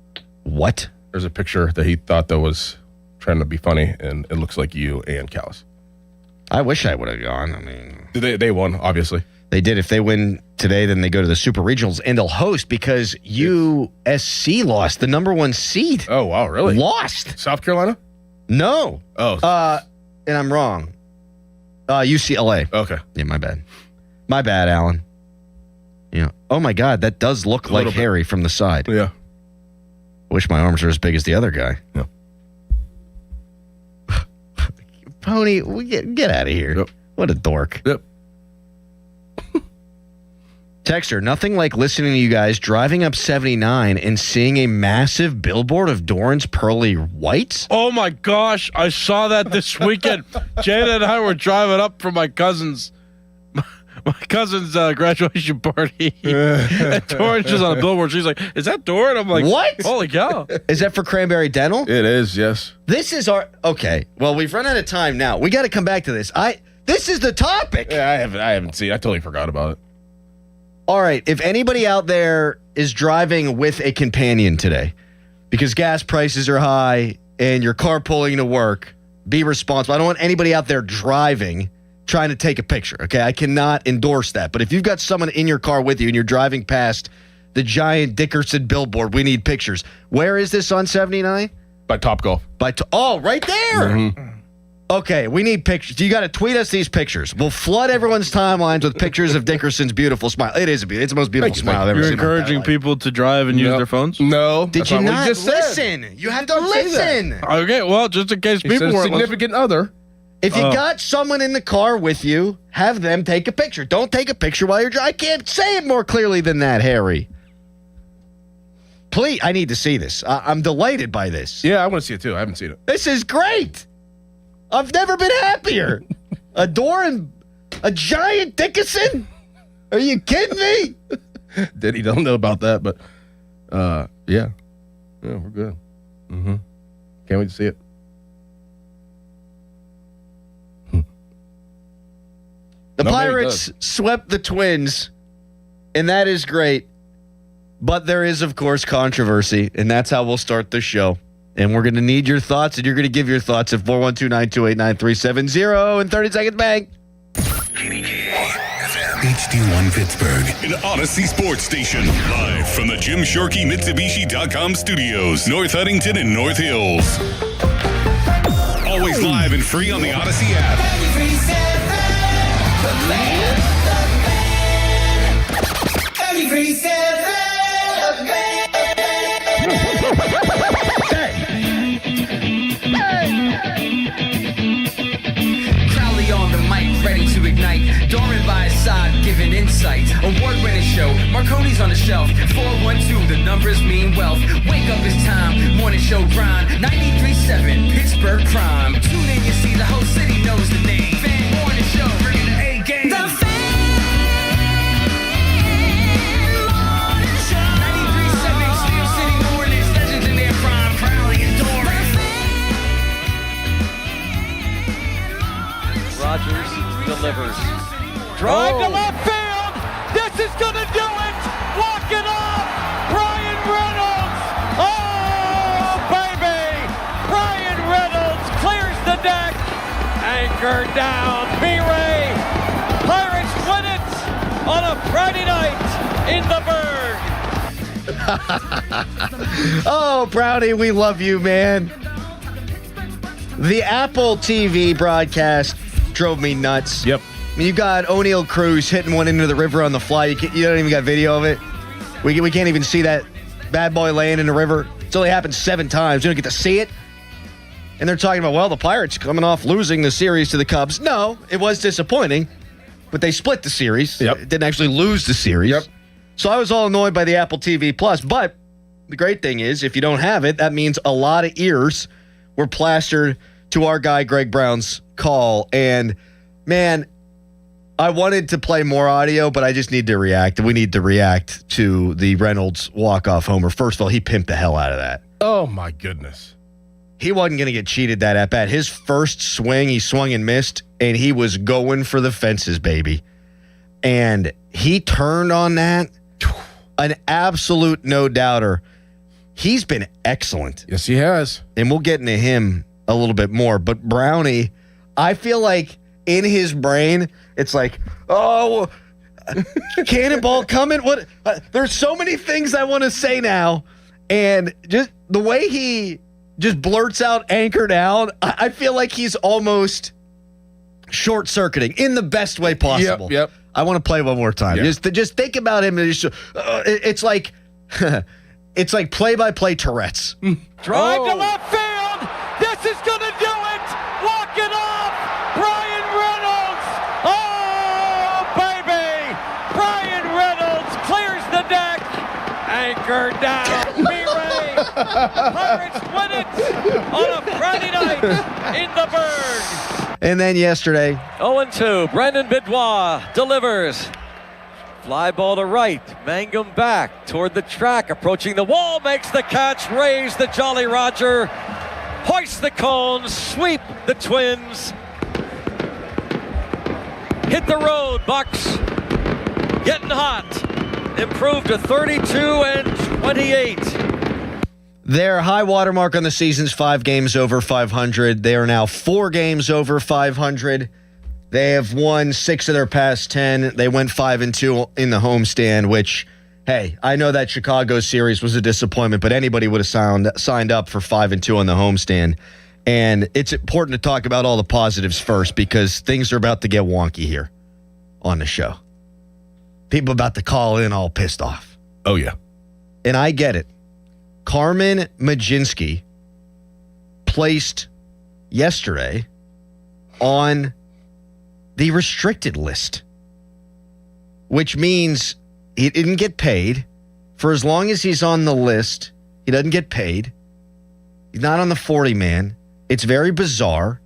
What? There's a picture that he thought that was trying to be funny, and it looks like you and Calais. I wish I would have gone. I mean, they won, obviously. They did. If they win today, then they go to the Super Regionals, and they'll host because USC lost the number 1 seed. Oh, wow, really? Lost. South Carolina? No. Oh. And I'm wrong. UCLA. Okay. Yeah, my bad. My bad, Alan. Yeah. Oh, my God, that does look like Harry from the side. Yeah. Wish my arms were as big as the other guy. Yeah. Pony, get out of here. Yep. What a dork. Yep. Texter, nothing like listening to you guys driving up 79 and seeing a massive billboard of Doran's Pearly Whites. Oh my gosh, I saw that this weekend. Jada and I were driving up from my cousin's graduation party. And Doran's just on a billboard. She's like, is that Doran? I'm like, what? Holy cow. Is that for Cranberry Dental? It is, yes. This is okay. Well, we've run out of time now. We got to come back to this. This is the topic. Yeah, I haven't seen it. I totally forgot about it. All right, if anybody out there is driving with a companion today because gas prices are high and you're carpooling to work, be responsible. I don't want anybody out there driving trying to take a picture, okay? I cannot endorse that. But if you've got someone in your car with you and you're driving past the giant Dickerson billboard, we need pictures. Where is this on 79? By Topgolf. Right there. Mm-hmm. Okay, we need pictures. You got to tweet us these pictures. We'll flood everyone's timelines with pictures of Dickerson's beautiful smile. It is it's the most beautiful smile I've ever You're seen. You're encouraging people to drive and use their phones? No. Did you not listen? You have to listen. Okay, well, just in case people weren't significant other. If you got someone in the car with you, have them take a picture. Don't take a picture while you're driving. I can't say it more clearly than that, Harry. Please, I need to see this. I'm delighted by this. Yeah, I want to see it too. I haven't seen it. This is great. I've never been happier. A giant Dickerson? Are you kidding me? Diddy don't know about that, but yeah, we're good. Mm-hmm. Can't wait to see it. The Pirates swept the Twins, and that is great. But there is, of course, controversy, and that's how we'll start the show. And we're going to need your thoughts, and you're going to give your thoughts at 412-928-9370 in 30 seconds. Bang. HD1 Pittsburgh, an Odyssey sports station. Live from the Jim Shorkey Mitsubishi.com studios, North Huntington and North Hills. Always live and free on the Odyssey app. Crowley on the mic, ready to ignite. Dorman by his side, giving insight. Award-winning show, Marconi's on the shelf. 412, the numbers mean wealth. Wake up, it's time, morning show grind. 93.7, Pittsburgh Prime. Tune in, you see the whole city knows the name. Fan morning show, bringing the A game. The Fan Morning Show. 93.7, Steel City Mornings, legends in their prime. Crowley and Dorman. Rogers delivers. Drive to left field. This is going to do it. Walk it off. Brian Reynolds. Oh, baby. Brian Reynolds clears the deck. Anchor down. B-Ray. Pirates win it on a Friday night in the Berg. Oh, Brownie, we love you, man. The Apple TV broadcast drove me nuts. Yep. I mean, you got O'Neal Cruz hitting one into the river on the fly. You don't even got video of it. We can't even see that bad boy laying in the river. It's only happened 7 times. You don't get to see it. And they're talking about, well, the Pirates coming off losing the series to the Cubs. No, it was disappointing, but they split the series. Yep. It didn't actually lose the series. Yep. So I was all annoyed by the Apple TV Plus. But the great thing is, if you don't have it, that means a lot of ears were plastered to our guy Greg Brown's call. And, man, I wanted to play more audio, but I just need to react. We need to react to the Reynolds walk-off homer. First of all, he pimped the hell out of that. Oh, my goodness. He wasn't going to get cheated that at-bat. His first swing, he swung and missed, and he was going for the fences, baby. And he turned on that. An absolute no-doubter. He's been excellent. Yes, he has. And we'll get into him a little bit more. But Brownie, I feel like in his brain, it's like, oh, cannonball coming. What? There's so many things I want to say now. And just the way he just blurts out anchor down, I feel like he's almost short-circuiting in the best way possible. Yep. I want to play one more time. Yep. Just think about him. It's like it's like play-by-play Tourette's. Drive to left field. This is going to do it. Walk it off. Brian Reynolds. Oh, baby. Brian Reynolds clears the deck. Anchor down. B-Ray. Pirates win it on a Friday night in the Berg. And then yesterday, 0-2. Brandon Bidwell delivers. Fly ball to right. Mangum back toward the track. Approaching the wall. Makes the catch. Raise the Jolly Roger. Hoist the cones. Sweep the Twins. Hit the road, Bucks. Getting hot. Improved to 32-28. their high water mark on the season's 5 games over 500. They are now 4 games over 500. They have won 6 of their past 10. They went 5-2 in the homestand, which, hey, I know that Chicago series was a disappointment, but anybody would have signed up for 5-2 on the homestand. And it's important to talk about all the positives first because things are about to get wonky here on the show. People about to call in all pissed off. Oh, yeah. And I get it. Carmen Mlodzinski placed yesterday on the restricted list, which means he didn't get paid. For as long as he's on the list, he doesn't get paid. He's not on the 40-man. It's very bizarre.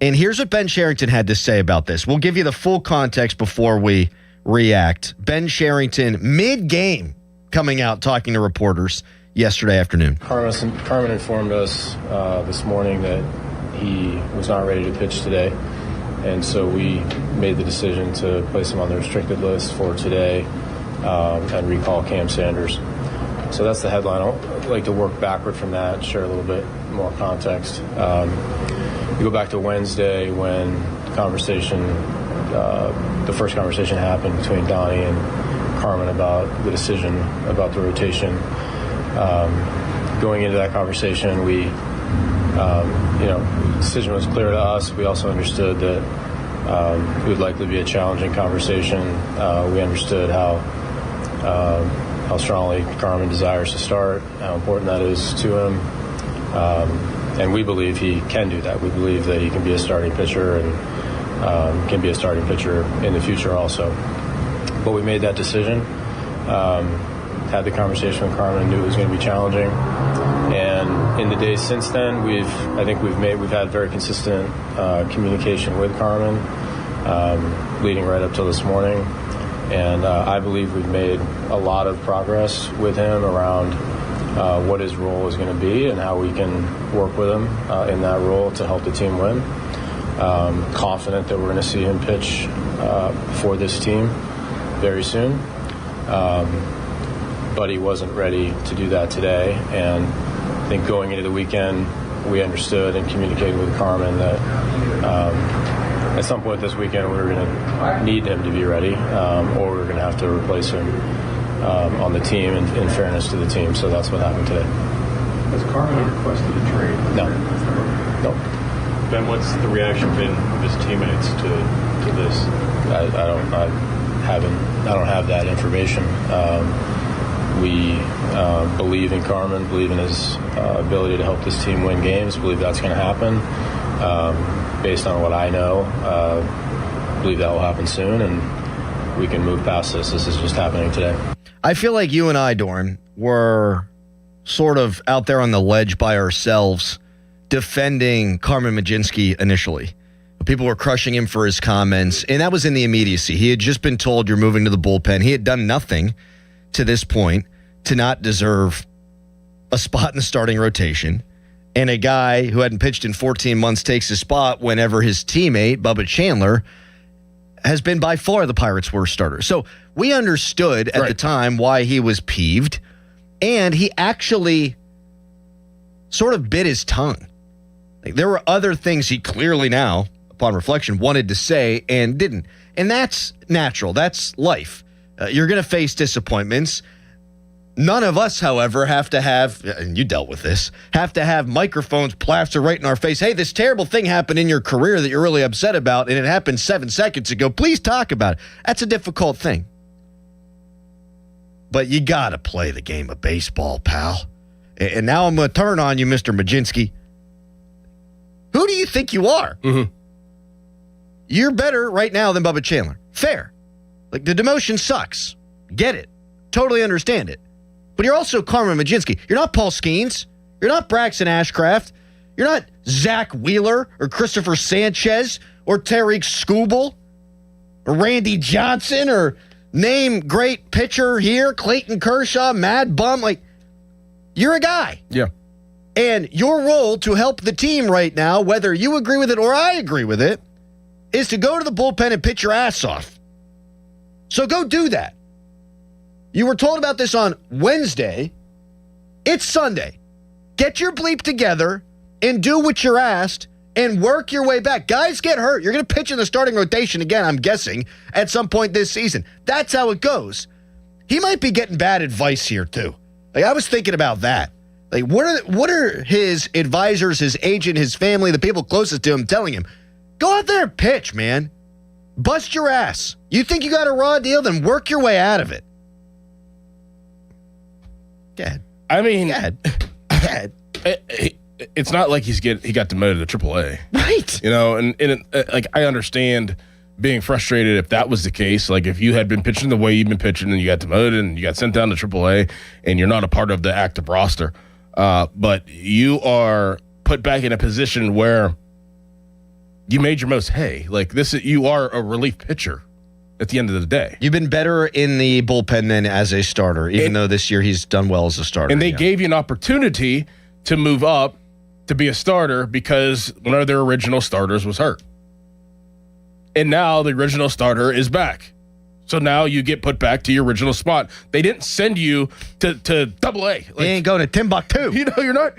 And here's what Ben Cherington had to say about this. We'll give you the full context before we react. Ben Cherington, mid-game, coming out talking to reporters yesterday afternoon. Carmen informed us this morning that he was not ready to pitch today. And so we made the decision to place him on the restricted list for today and recall Cam Sanders. So that's the headline. I'd like to work backward from that and share a little bit more context. You go back to Wednesday when the first conversation happened between Donnie and Carmen about the decision about the rotation. Going into that conversation, the decision was clear to us. We also understood that it would likely be a challenging conversation. We understood how strongly Carmen desires to start, how important that is to him. And we believe he can do that. We believe that he can be a starting pitcher and can be a starting pitcher in the future also. But we made that decision, had the conversation with Carmen, knew it was going to be challenging. And in the days since then, we've had very consistent communication with Carmen, leading right up till this morning. And I believe we've made a lot of progress with him around what his role is going to be and how we can work with him in that role to help the team win. Confident that we're going to see him pitch for this team very soon. But he wasn't ready to do that today. And I think going into the weekend, we understood and communicated with Carmen that at some point this weekend we were going to need him to be ready, or we were going to have to replace him on the team in fairness to the team. So that's what happened today. Has Carmen requested a trade? No. Ben, what's the reaction been of his teammates to this? I don't have that information. We believe in Carmen, believe in his ability to help this team win games, believe that's going to happen. Based on what I know, believe that will happen soon, and we can move past this. This is just happening today. I feel like you and I, Doran, were sort of out there on the ledge by ourselves defending Carmen Mlodzinski initially. People were crushing him for his comments, and that was in the immediacy. He had just been told you're moving to the bullpen. He had done nothing to this point to not deserve a spot in the starting rotation. And a guy who hadn't pitched in 14 months takes his spot whenever his teammate, Bubba Chandler, has been by far the Pirates' worst starter. So we understood at the time why he was peeved, and he actually sort of bit his tongue. Like, there were other things he clearly now, upon reflection, wanted to say and didn't. And that's natural. That's life. You're going to face disappointments. None of us, however, have to have, and you dealt with this, have to have microphones plastered right in our face. Hey, this terrible thing happened in your career that you're really upset about, and it happened 7 seconds ago. Please talk about it. That's a difficult thing. But you got to play the game of baseball, pal. And now I'm going to turn on you, Mr. Mlodzinski. Who do you think you are? Mm-hmm. You're better right now than Bubba Chandler. Fair. Like, the demotion sucks. Get it. Totally understand it. But you're also Carmen Mlodzinski. You're not Paul Skeens. You're not Braxton Ashcraft. You're not Zach Wheeler or Christopher Sanchez or Tariq Skubal or Randy Johnson or name great pitcher here, Clayton Kershaw, Mad Bum. Like, you're a guy. Yeah. And your role to help the team right now, whether you agree with it or I agree with it, is to go to the bullpen and pitch your ass off. So go do that. You were told about this on Wednesday. It's Sunday. Get your bleep together and do what you're asked and work your way back. Guys get hurt. You're going to pitch in the starting rotation again, I'm guessing, at some point this season. That's how it goes. He might be getting bad advice here, too. Like, I was thinking about that. Like, what are his advisors, his agent, his family, the people closest to him telling him? Go out there and pitch, man. Bust your ass. You think you got a raw deal? Then work your way out of it. Go ahead. I mean, Go ahead. It's not like he got demoted to AAA, right? You know, and like, I understand being frustrated if that was the case. Like, if you had been pitching the way you've been pitching and you got demoted and you got sent down to AAA and you're not a part of the active roster, but you are put back in a position where you made your most hay. Like, you are a relief pitcher at the end of the day. You've been better in the bullpen than as a starter, even though this year he's done well as a starter. And they gave you an opportunity to move up to be a starter because one of their original starters was hurt. And now the original starter is back. So now you get put back to your original spot. They didn't send you to AA. He ain't going to Timbuktu. You're not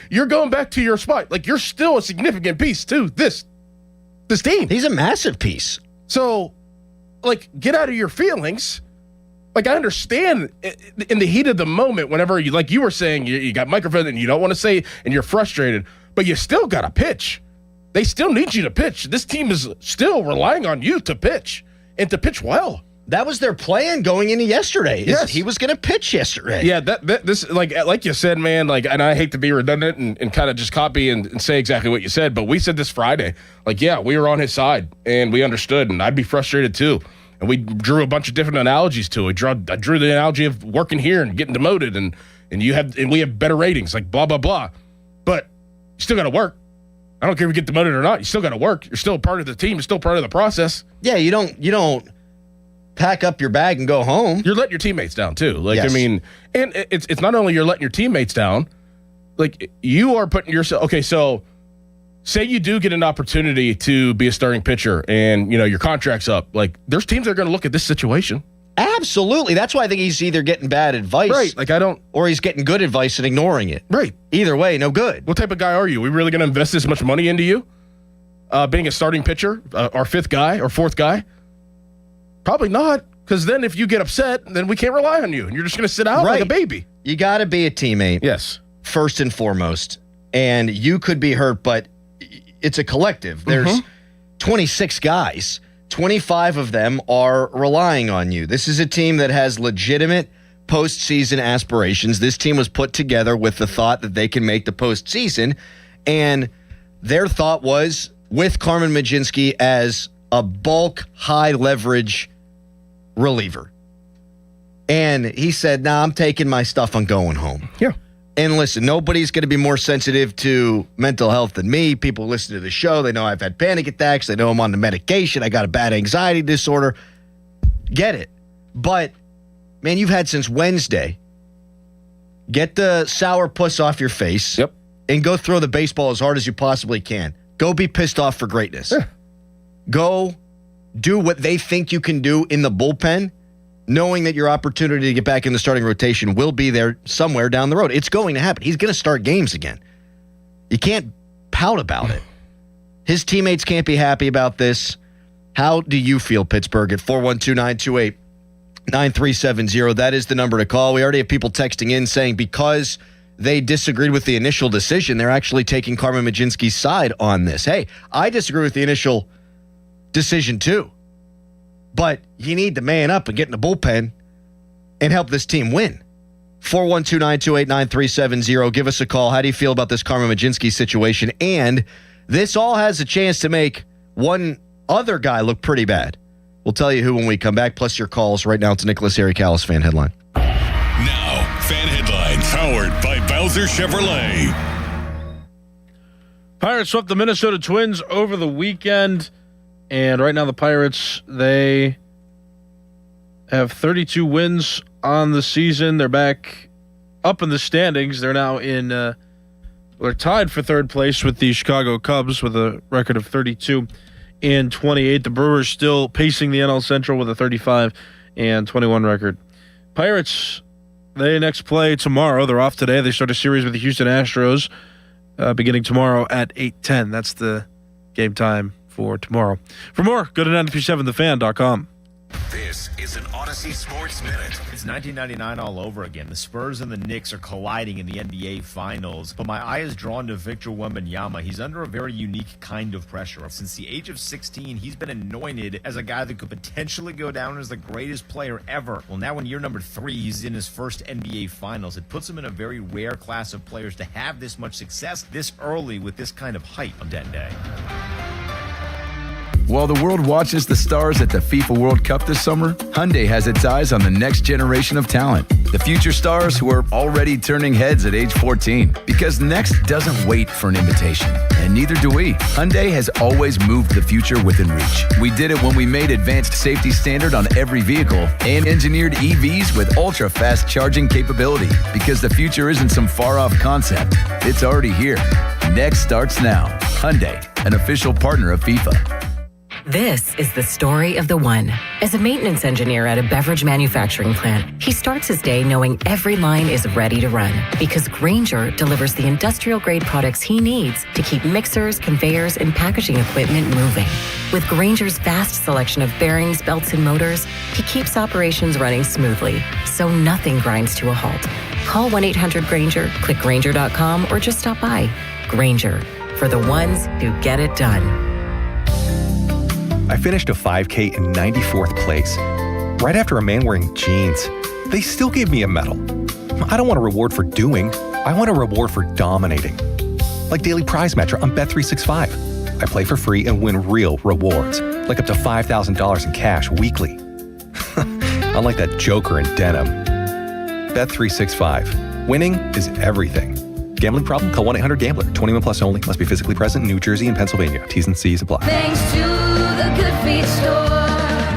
you're going back to your spot. Like, you're still a significant piece to this team. He's a massive piece. So, like, get out of your feelings. Like, I understand in the heat of the moment, whenever you, like you were saying, you got microphone and you don't want to say and you're frustrated, but you still got to pitch. They still need you to pitch. This team is still relying on you to pitch. And to pitch well. That was their plan going into yesterday. Yes. He was going to pitch yesterday. Yeah, this like you said, man, like, and I hate to be redundant and kind of just copy and say exactly what you said, but we said this Friday. Like, yeah, we were on his side and we understood, and I'd be frustrated too. And we drew a bunch of different analogies to it. I drew the analogy of working here and getting demoted, and we have better ratings, like blah blah blah. But you still got to work. I don't care if you get demoted or not. You still got to work. You're still a part of the team. You're still part of the process. Yeah, you don't pack up your bag and go home. You're letting your teammates down too. Like, yes. I mean, and it's not only you're letting your teammates down, like, you are putting yourself. Okay, so say you do get an opportunity to be a starting pitcher, and your contract's up. Like, there's teams that are going to look at this situation. Absolutely. That's why I think he's either getting bad advice, right? Like, or he's getting good advice and ignoring it. Right. Either way, no good. What type of guy are you? We really going to invest this much money into you? Being a starting pitcher, our fifth guy or fourth guy? Probably not. Because then if you get upset, then we can't rely on you, and you're just going to sit out like a baby. You got to be a teammate. Yes. First and foremost. And you could be hurt, but it's a collective. There's 26 guys. 25 of them are relying on you. This is a team that has legitimate postseason aspirations. This team was put together with the thought that they can make the postseason, and their thought was with Carmen Mlodzinski as a bulk, high-leverage reliever. And he said, nah, I'm taking my stuff and going home. Yeah. And listen, nobody's going to be more sensitive to mental health than me. People listen to the show. They know I've had panic attacks. They know I'm on the medication. I got a bad anxiety disorder. Get it. But, man, you've had since Wednesday. Get the sour puss off your face. Yep. And go throw the baseball as hard as you possibly can. Go be pissed off for greatness. Yeah. Go do what they think you can do in the bullpen, knowing that your opportunity to get back in the starting rotation will be there somewhere down the road. It's going to happen. He's going to start games again. You can't pout about it. His teammates can't be happy about this. How do you feel, Pittsburgh? At 412-928-9370. That is the number to call. We already have people texting in saying because they disagreed with the initial decision, they're actually taking Carmen Mlodzinski's side on this. Hey, I disagree with the initial decision too. But you need to man up and get in the bullpen and help this team win. 412-928-9370. Give us a call. How do you feel about this Carmen Mlodzinski situation? And this all has a chance to make one other guy look pretty bad. We'll tell you who when we come back, plus your calls. Right now, it's Nicholas Harry Callis Fan Headline. Now, Fan Headlines, powered by Bowser Chevrolet. Pirates swept the Minnesota Twins over the weekend. And right now the Pirates, they have 32 wins on the season. They're back up in the standings. They're now they're tied for third place with the Chicago Cubs with a record of 32 and 28. The Brewers still pacing the NL Central with a 35 and 21 record. Pirates, they next play tomorrow. They're off today. They start a series with the Houston Astros beginning tomorrow at 8:10. That's the game time for tomorrow. For more, go to 937thefan.com. This is an Odyssey Sports Minute. It's 1999 all over again. The Spurs and the Knicks are colliding in the NBA Finals, but my eye is drawn to Victor Wembanyama. He's under a very unique kind of pressure. Since the age of 16, he's been anointed as a guy that could potentially go down as the greatest player ever. Well, now in year number 3, he's in his first NBA Finals. It puts him in a very rare class of players to have this much success this early with this kind of hype on that day. While the world watches the stars at the FIFA World Cup this summer, Hyundai has its eyes on the next generation of talent. The future stars who are already turning heads at age 14. Because next doesn't wait for an invitation, and neither do we. Hyundai has always moved the future within reach. We did it when we made advanced safety standard on every vehicle and engineered EVs with ultra-fast charging capability. Because the future isn't some far-off concept. It's already here. Next starts now. Hyundai, an official partner of FIFA. This is the story of the one. As a maintenance engineer at a beverage manufacturing plant, he starts his day knowing every line is ready to run because Grainger delivers the industrial-grade products he needs to keep mixers, conveyors, and packaging equipment moving. With Grainger's vast selection of bearings, belts, and motors, he keeps operations running smoothly, so nothing grinds to a halt. Call 1-800-GRAINGER, click Grainger.com, or just stop by. Grainger, for the ones who get it done. I finished a 5K in 94th place, right after a man wearing jeans. They still gave me a medal. I don't want a reward for doing. I want a reward for dominating. Like Daily Prize Matcher on Bet365. I play for free and win real rewards, like up to $5,000 in cash weekly. Unlike that joker in denim. Bet365. Winning is everything. Gambling problem? Call 1-800-GAMBLER. 21 plus only. Must be physically present in New Jersey and Pennsylvania. T's and C's apply. Thanks to the Good Feet store.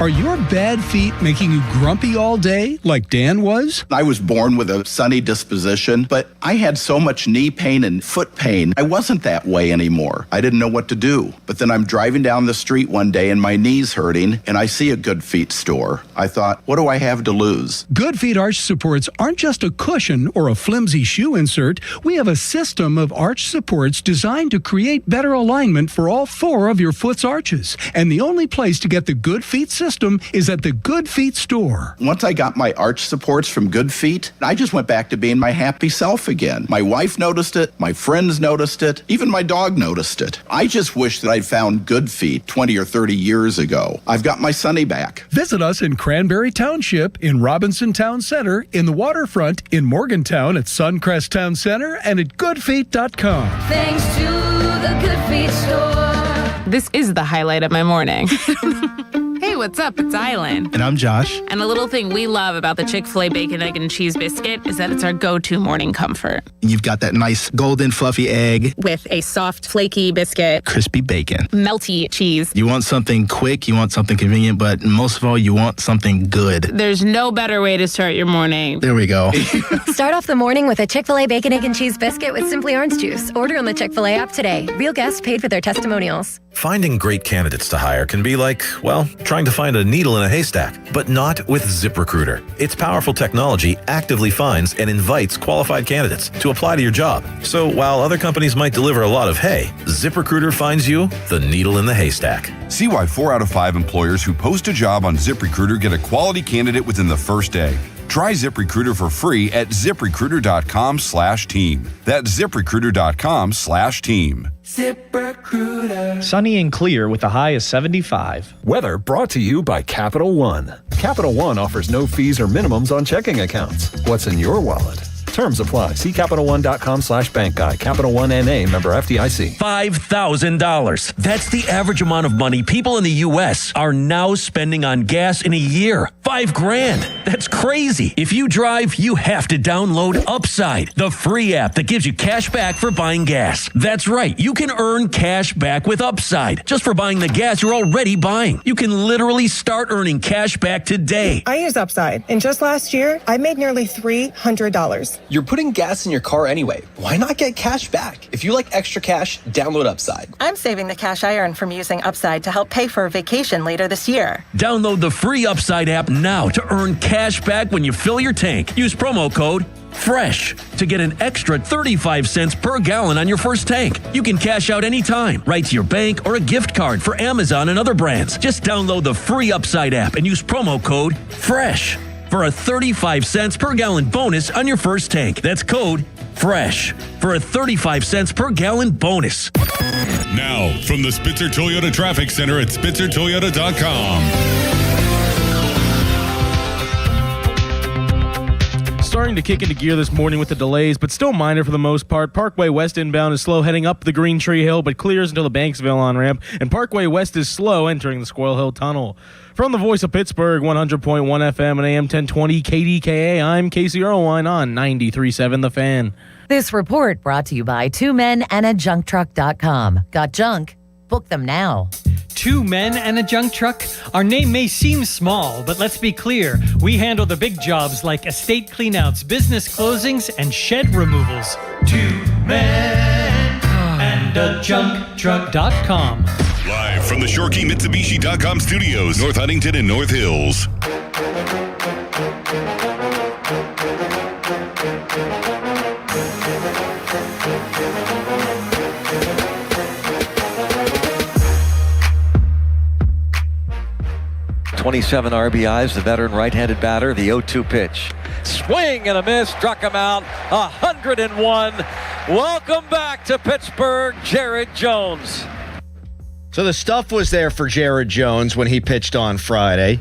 Are your bad feet making you grumpy all day like Dan was? I was born with a sunny disposition, but I had so much knee pain and foot pain. I wasn't that way anymore. I didn't know what to do. But then I'm driving down the street one day and my knee's hurting and I see a Good Feet store. I thought, what do I have to lose? Good Feet arch supports aren't just a cushion or a flimsy shoe insert. We have a system of arch supports designed to create better alignment for all 4 of your foot's arches. And the only place to get the Good Feet system is at the Good Feet store. Once I got my arch supports from Good Feet, I just went back to being my happy self again. My wife noticed it, my friends noticed it, even my dog noticed it. I just wish that I'd found Good Feet 20 or 30 years ago. I've got my Sonny back. Visit us in Cranberry Township, in Robinson Town Center, in the Waterfront, in Morgantown at Suncrest Town Center, and at goodfeet.com. Thanks to the Good Feet store. This is the highlight of my morning. Hey, what's up? It's Island. And I'm Josh. And a little thing we love about the Chick-fil-A Bacon, Egg, and Cheese Biscuit is that it's our go-to morning comfort. You've got that nice golden fluffy egg. With a soft, flaky biscuit. Crispy bacon. Melty cheese. You want something quick, you want something convenient, but most of all, you want something good. There's no better way to start your morning. There we go. Start off the morning with a Chick-fil-A Bacon, Egg, and Cheese Biscuit with Simply Orange Juice. Order on the Chick-fil-A app today. Real guests paid for their testimonials. Finding great candidates to hire can be like, well, trying to find a needle in a haystack, but not with ZipRecruiter. Its powerful technology actively finds and invites qualified candidates to apply to your job. So while other companies might deliver a lot of hay, ZipRecruiter finds you the needle in the haystack. See why 4 out of 5 employers who post a job on ZipRecruiter get a quality candidate within the first day. Try ZipRecruiter for free at ZipRecruiter.com/team. That's ZipRecruiter.com/team. ZipRecruiter. Sunny and clear with a high of 75. Weather brought to you by Capital One. Capital One offers no fees or minimums on checking accounts. What's in your wallet? Terms apply. See CapitalOne.com/bank guide. Capital One NA, member FDIC. $5,000. That's the average amount of money people in the U.S. are now spending on gas in a year. $5,000. That's crazy. If you drive, you have to download Upside, the free app that gives you cash back for buying gas. That's right. You can earn cash back with Upside just for buying the gas you're already buying. You can literally start earning cash back today. I use Upside, and just last year, I made nearly $300. You're putting gas in your car anyway. Why not get cash back? If you like extra cash, download Upside. I'm saving the cash I earn from using Upside to help pay for a vacation later this year. Download the free Upside app now to earn cash back when you fill your tank. Use promo code FRESH to get an extra 35 cents per gallon on your first tank. You can cash out anytime, right to your bank or a gift card for Amazon and other brands. Just download the free Upside app and use promo code FRESH for a 35 cents per gallon bonus on your first tank. That's code FRESH for a 35 cents per gallon bonus. Now, from the Spitzer Toyota Traffic Center at SpitzerToyota.com. Starting to kick into gear this morning with the delays, but still minor for the most part. Parkway West inbound is slow heading up the Green Tree Hill, but clears until the Banksville on-ramp, and Parkway West is slow entering the Squirrel Hill Tunnel. From the voice of Pittsburgh, 100.1 FM and AM 1020 KDKA, I'm Casey Irwine on 93.7 The Fan. This report brought to you by 2 Men and a JunkTruck.com. Got junk? Book them now. 2 Men and a Junk Truck? Our name may seem small, but let's be clear. We handle the big jobs like estate cleanouts, business closings, and shed removals. 2 Men and a JunkTruck.com. Live from the ShorkeyMitsubishi.com studios, North Huntington and North Hills. .27 RBIs, the veteran right-handed batter, the 0-2 pitch. Swing and a miss, struck him out, 101. Welcome back to Pittsburgh, Jared Jones. So the stuff was there for Jared Jones when he pitched on Friday.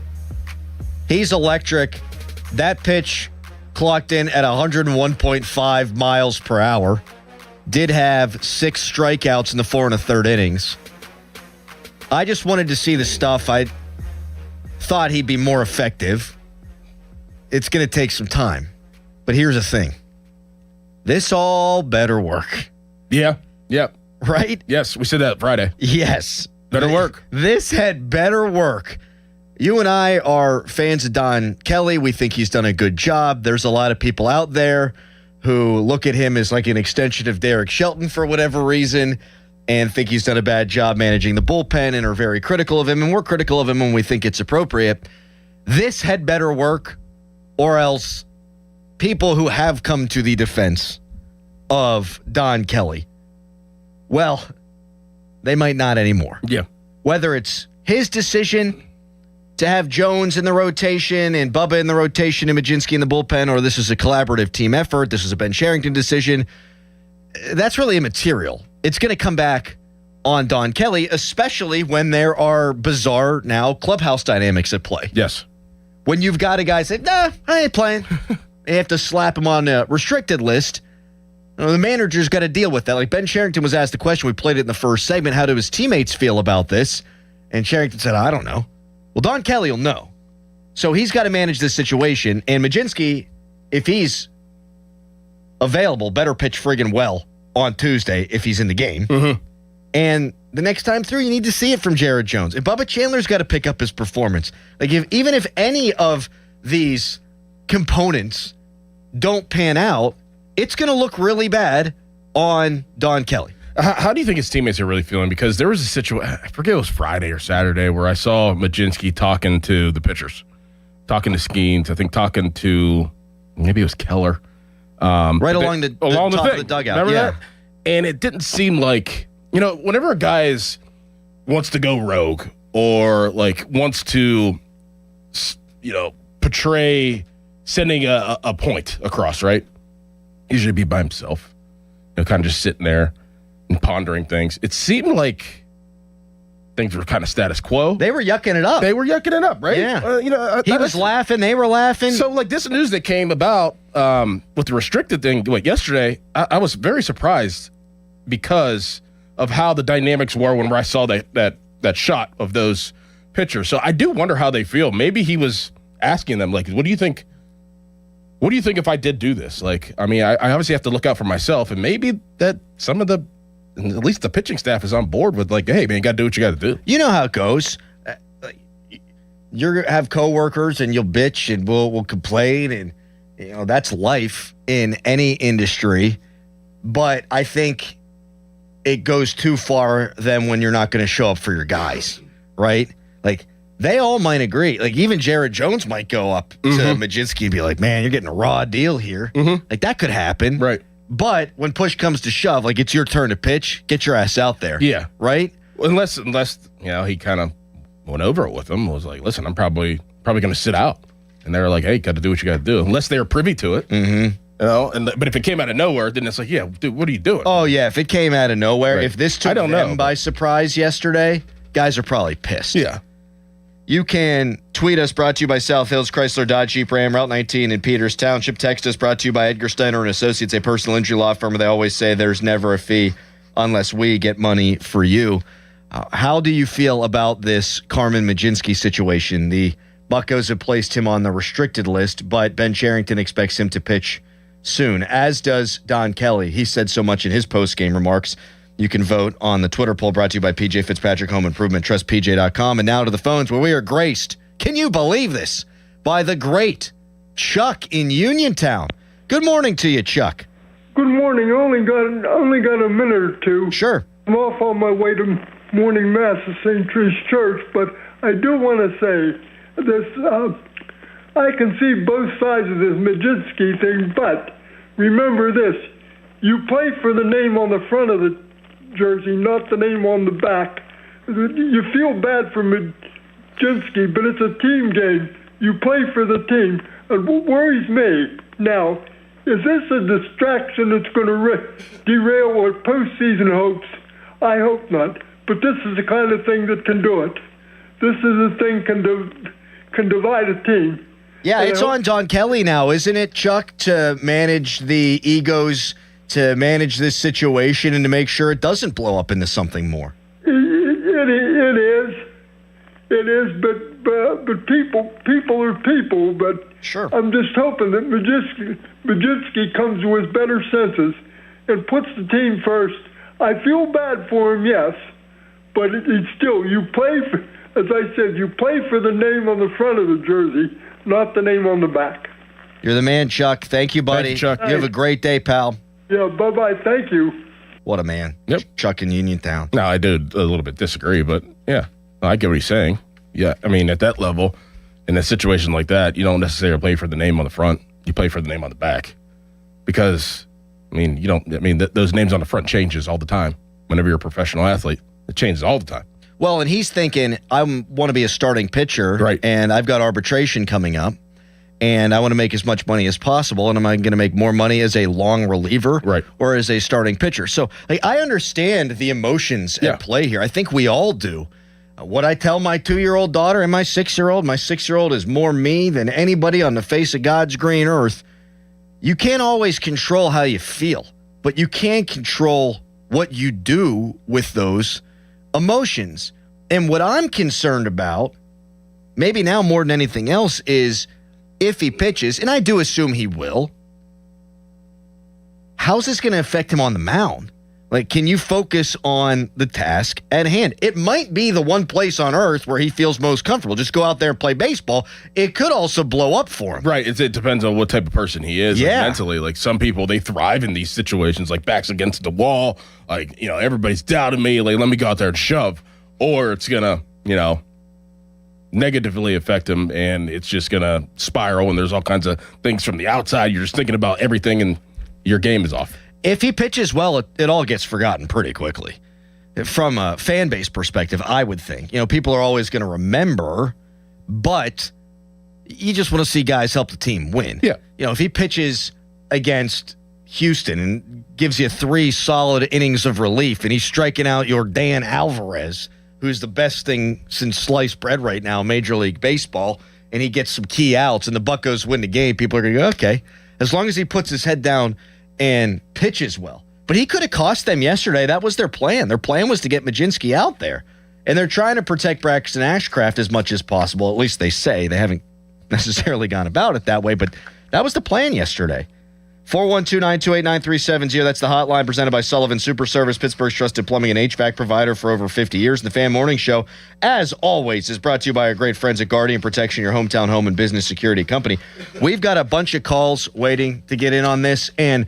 He's electric. That pitch clocked in at 101.5 miles per hour. Did have 6 strikeouts in the 4 1/3 innings. I just wanted to see the stuff. I thought he'd be more effective. It's going to take some time. But here's the thing. This all better work. Yeah. Yep. Right? Yes, we said that Friday. Yes. Better work. This had better work. You and I are fans of Don Kelly. We think he's done a good job. There's a lot of people out there who look at him as like an extension of Derek Shelton for whatever reason and think he's done a bad job managing the bullpen and are very critical of him. And we're critical of him when we think it's appropriate. This had better work, or else people who have come to the defense of Don Kelly, well, they might not anymore. Yeah. Whether it's his decision to have Jones in the rotation and Bubba in the rotation and Majinski in the bullpen, or this is a collaborative team effort, this is a Ben Cherington decision, that's really immaterial. It's going to come back on Don Kelly, especially when there are bizarre now clubhouse dynamics at play. Yes. When you've got a guy say, nah, I ain't playing. You have to slap him on a restricted list. The manager's got to deal with that. Like Ben Cherington was asked the question, we played it in the first segment, how do his teammates feel about this? And Cherington said, I don't know. Well, Don Kelly will know. So he's got to manage this situation. And Majinski, if he's available, better pitch friggin' well on Tuesday if he's in the game. Mm-hmm. And the next time through, you need to see it from Jared Jones. And Bubba Chandler's got to pick up his performance. Like even if any of these components don't pan out, it's going to look really bad on Don Kelly. How do you think his teammates are really feeling? Because there was a situation, I forget it was Friday or Saturday, where I saw Majinski talking to the pitchers, talking to Skeens, I think talking to, maybe it was Keller. Right along the top of the dugout. Remember that? And it didn't seem like, whenever a guy wants to go rogue or like wants to, portray sending a point across, right? Usually be by himself, kind of just sitting there and pondering things. It seemed like things were kind of status quo. They were yucking it up. Right? Yeah. He was laughing. They were laughing. So, like, this news that came about with the restricted thing yesterday, I was very surprised because of how the dynamics were when I saw that shot of those pitchers. So I do wonder how they feel. Maybe he was asking them, like, what do you think? What do you think if I did do this? Like, I mean, I obviously have to look out for myself, and maybe that some of at least the pitching staff is on board with, like, hey, man, you got to do what you got to do. You know how it goes. You have coworkers, and you'll bitch, and we'll complain, and that's life in any industry. But I think it goes too far then when you're not going to show up for your guys, right? Like, they all might agree. Like, even Jared Jones might go up to Majinski and be like, man, you're getting a raw deal here. Like, that could happen. Right. But when push comes to shove, like, it's your turn to pitch, get your ass out there. Yeah. Right? Unless he kind of went over it with them, was like, listen, I'm probably going to sit out. And they were like, hey, got to do what you got to do. Unless they were privy to it. But if it came out of nowhere, then it's like, yeah, dude, what are you doing? Oh, yeah, if it came out of nowhere, Right. if this took them by surprise yesterday, guys are probably pissed. Yeah. You can tweet us, brought to you by South Hills Chrysler Dodge Jeep Ram, Route 19 in Peters Township. Text us, brought to you by Edgar Steiner and Associates, a personal injury law firm. They always say there's never a fee unless we get money for you. How do you feel about this Carmen Majinski situation? The Buccos have placed him on the restricted list, but Ben Cherington expects him to pitch soon, as does Don Kelly. He said so much in his post-game remarks. You can vote on the Twitter poll brought to you by PJ Fitzpatrick Home Improvement, trustpj.com. And now to the phones where we are graced, can you believe this, by the great Chuck in Uniontown. Good morning to you, Chuck. Good morning. I only got a minute or two. Sure. I'm off on my way to morning mass at St. Teresa's Church, but I do want to say this. I can see both sides of this Majinski thing, but remember this. You play for the name on the front of the jersey, not the name on the back. You feel bad for Majinski, but it's a team game. You play for the team. And what worries me now, is this a distraction that's going to derail our postseason hopes? I hope not. But this is the kind of thing that can do it. This is the thing can divide a team. Yeah, it's on Don Kelly now, isn't it, Chuck, to manage the egos, to manage this situation, and to make sure it doesn't blow up into something more. It is, but people are people. But sure. I'm just hoping that Majinski comes to his better senses and puts the team first. I feel bad for him, yes, but it's still, you play for, as I said, you play for the name on the front of the jersey, not the name on the back. You're the man, Chuck. Thank you, buddy. Thank you, Chuck. You have a great day, pal. Yeah, bye-bye. Thank you. What a man. Yep. Chuck in Uniontown. No, I do a little bit disagree, but yeah, I get what he's saying. Yeah, I mean, at that level, in a situation like that, you don't necessarily play for the name on the front. You play for the name on the back. Because, I mean, those names on the front changes all the time. Whenever you're a professional athlete, it changes all the time. Well, and he's thinking, I want to be a starting pitcher, right? And I've got arbitration coming up, and I want to make as much money as possible, and am I going to make more money as a long reliever, right, or as a starting pitcher? So I understand the emotions at play here. I think we all do. What I tell my 2-year-old daughter and my 6-year-old is more me than anybody on the face of God's green earth. You can't always control how you feel, but you can control what you do with those emotions. And what I'm concerned about, maybe now more than anything else, is if he pitches, and I do assume he will, how's this going to affect him on the mound? Like, can you focus on the task at hand? It might be the one place on earth where he feels most comfortable. Just go out there and play baseball. It could also blow up for him. Right. It depends on what type of person he is. Yeah. Like, mentally. Like, some people, they thrive in these situations, like backs against the wall. Like, everybody's doubting me. Like, let me go out there and shove. Or it's going to, negatively affect him, and it's just going to spiral, and there's all kinds of things from the outside. You're just thinking about everything, and your game is off. If he pitches well, it all gets forgotten pretty quickly. From a fan base perspective, I would think. People are always going to remember, but you just want to see guys help the team win. Yeah. If he pitches against Houston and gives you 3 solid innings of relief, and he's striking out your Dan Alvarez, who's the best thing since sliced bread right now, Major League Baseball, and he gets some key outs, and the Buccos win the game, people are going to go, okay. As long as he puts his head down and pitches well. But he could have cost them yesterday. That was their plan. Their plan was to get Majinski out there. And they're trying to protect Braxton Ashcraft as much as possible. At least they say. They haven't necessarily gone about it that way, but that was the plan yesterday. 412-928-9370. That's the hotline presented by Sullivan Super Service, Pittsburgh's trusted plumbing and HVAC provider for over 50 years. The Fan Morning Show, as always, is brought to you by our great friends at Guardian Protection, your hometown home and business security company. We've got a bunch of calls waiting to get in on this, and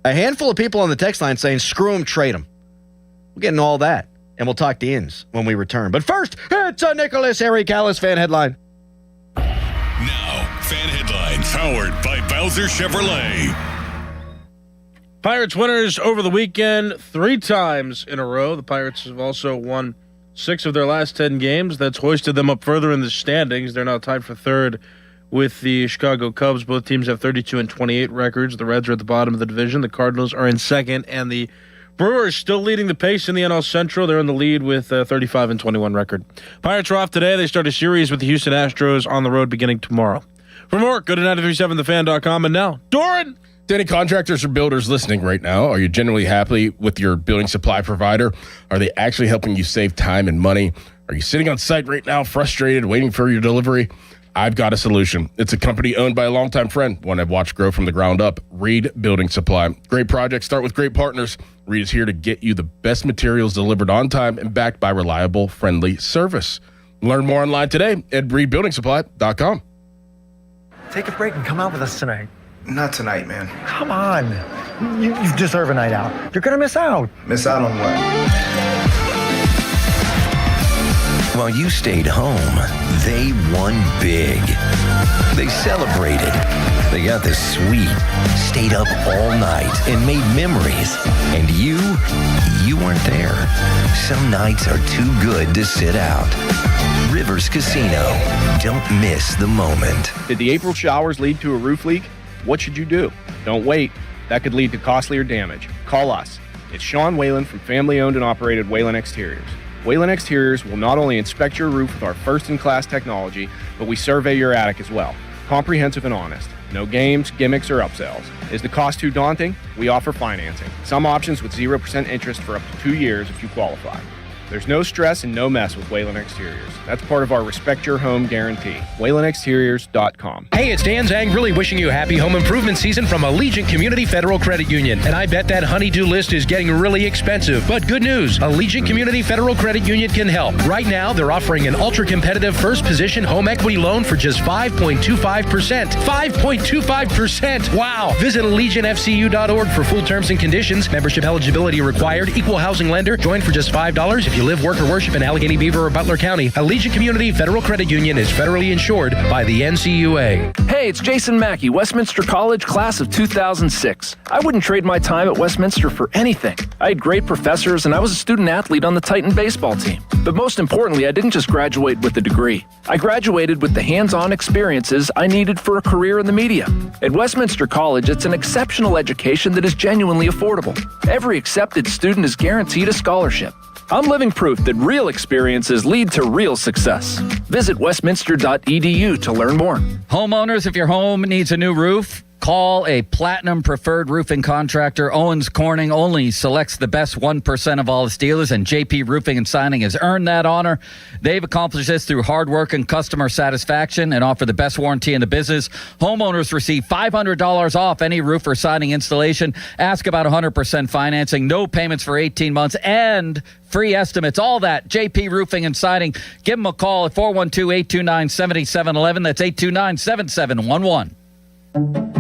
a handful of people on the text line saying, screw them, trade them. We're getting all that, and we'll talk the ins when we return. But first, it's a Nicholas Harry Callis fan headline. Now, fan headlines powered by Bowser Chevrolet. Pirates winners over the weekend 3 times in a row. The Pirates have also won 6 of their last 10 games. That's hoisted them up further in the standings. They're now tied for 3rd with the Chicago Cubs. Both teams have 32 and 28 records. The Reds are at the bottom of the division. The Cardinals are in 2nd, and the Brewers still leading the pace in the NL Central. They're in the lead with a 35 and 21 record. Pirates are off today. They start a series with the Houston Astros on the road beginning tomorrow. For more, go to 937thefan.com. And now, Doran. To any contractors or builders listening right now, are you genuinely happy with your building supply provider? Are they actually helping you save time and money? Are you sitting on site right now, frustrated, waiting for your delivery? I've got a solution. It's a company owned by a longtime friend, one I've watched grow from the ground up, Reed Building Supply. Great projects start with great partners. Reed is here to get you the best materials delivered on time and backed by reliable, friendly service. Learn more online today at reedbuildingsupply.com. Take a break and come out with us tonight. Not tonight, man. Come on. You deserve a night out. You're going to miss out. Miss out on what? while you stayed home, they won big. They celebrated. They got the suite, stayed up all night, and made memories. And you weren't there. Some nights are too good to sit out. Rivers Casino. Don't miss the moment. Did the April showers lead to a roof leak? What should you do? Don't wait. That could lead to costlier damage. Call us. It's Sean Whalen from family-owned and operated Whalen Exteriors. Whalen Exteriors will not only inspect your roof with our first-in-class technology, but we survey your attic as well. Comprehensive and honest. No games, gimmicks, or upsells. Is the cost too daunting? We offer financing. Some options with 0% interest for up to 2 years if you qualify. There's no stress and no mess with Whalen Exteriors. That's part of our Respect Your Home guarantee. WhalenExteriors.com. Hey, it's Dan Zang, really wishing you a happy home improvement season from Allegiant Community Federal Credit Union. And I bet that honey-do list is getting really expensive. But good news, Allegiant Community Federal Credit Union can help. Right now, they're offering an ultra-competitive first-position home equity loan for just 5.25%. 5.25%! Wow! Visit AllegiantFCU.org for full terms and conditions. Membership eligibility required. Equal housing lender. Join for just $5 if you live, work, or worship in Allegheny, Beaver, or Butler County. Allegiant Community Federal Credit Union is federally insured by the NCUA. Hey, it's Jason Mackey, Westminster College, class of 2006. I wouldn't trade my time at Westminster for anything. I had great professors, and I was a student athlete on the Titan baseball team. But most importantly, I didn't just graduate with a degree. I graduated with the hands-on experiences I needed for a career in the media. At Westminster College, it's an exceptional education that is genuinely affordable. Every accepted student is guaranteed a scholarship. I'm living proof that real experiences lead to real success. Visit westminster.edu to learn more. Homeowners, if your home needs a new roof, call a Platinum Preferred Roofing Contractor. Owens Corning only selects the best 1% of all its dealers, and JP Roofing and Signing has earned that honor. They've accomplished this through hard work and customer satisfaction and offer the best warranty in the business. Homeowners receive $500 off any roof or siding installation. Ask about 100% financing, no payments for 18 months, and free estimates. All that, JP Roofing and Siding. Give them a call at 412-829-7711. That's 829-7711.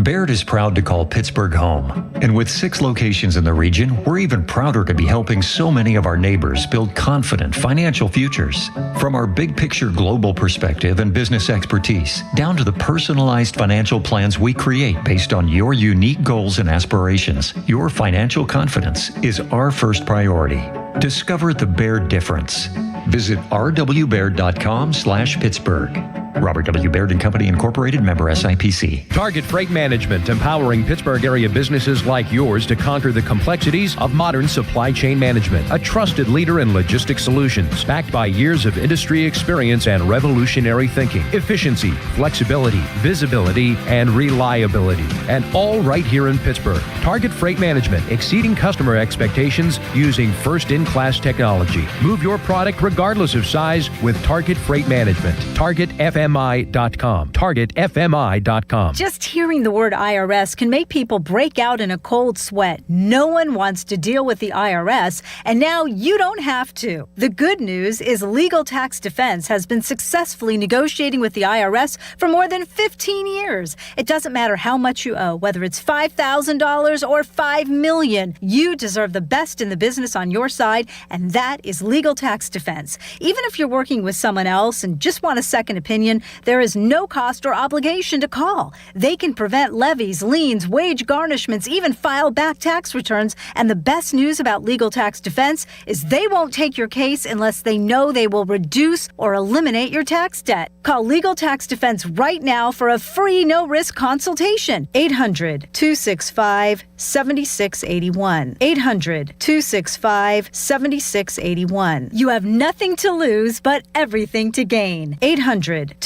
Baird is proud to call Pittsburgh home. And with 6 locations in the region, we're even prouder to be helping so many of our neighbors build confident financial futures. From our big picture global perspective and business expertise, down to the personalized financial plans we create based on your unique goals and aspirations, your financial confidence is our first priority. Discover the Baird difference. Visit rwbaird.com/Pittsburgh. Robert W. Baird & Company, Incorporated, member SIPC. Target Freight Management, empowering Pittsburgh area businesses like yours to conquer the complexities of modern supply chain management. A trusted leader in logistics solutions, backed by years of industry experience and revolutionary thinking. Efficiency, flexibility, visibility, and reliability. And all right here in Pittsburgh. Target Freight Management, exceeding customer expectations using first-in-class technology. Move your product regardless of size with Target Freight Management. TargetFMI.com. TargetFMI.com. Just hearing the word IRS can make people break out in a cold sweat. No one wants to deal with the IRS, and now you don't have to. The good news is Legal Tax Defense has been successfully negotiating with the IRS for more than 15 years. It doesn't matter how much you owe, whether it's $5,000 or $5 million. You deserve the best in the business on your side, and that is Legal Tax Defense. Even if you're working with someone else and just want a second opinion, there is no cost or obligation to call. They can prevent levies, liens, wage garnishments, even file back tax returns. And the best news about Legal Tax Defense is they won't take your case unless they know they will reduce or eliminate your tax debt. Call Legal Tax Defense right now for a free no-risk consultation. 800-265-7681. 800-265-7681. You have nothing to lose but everything to gain. 800-265-7681.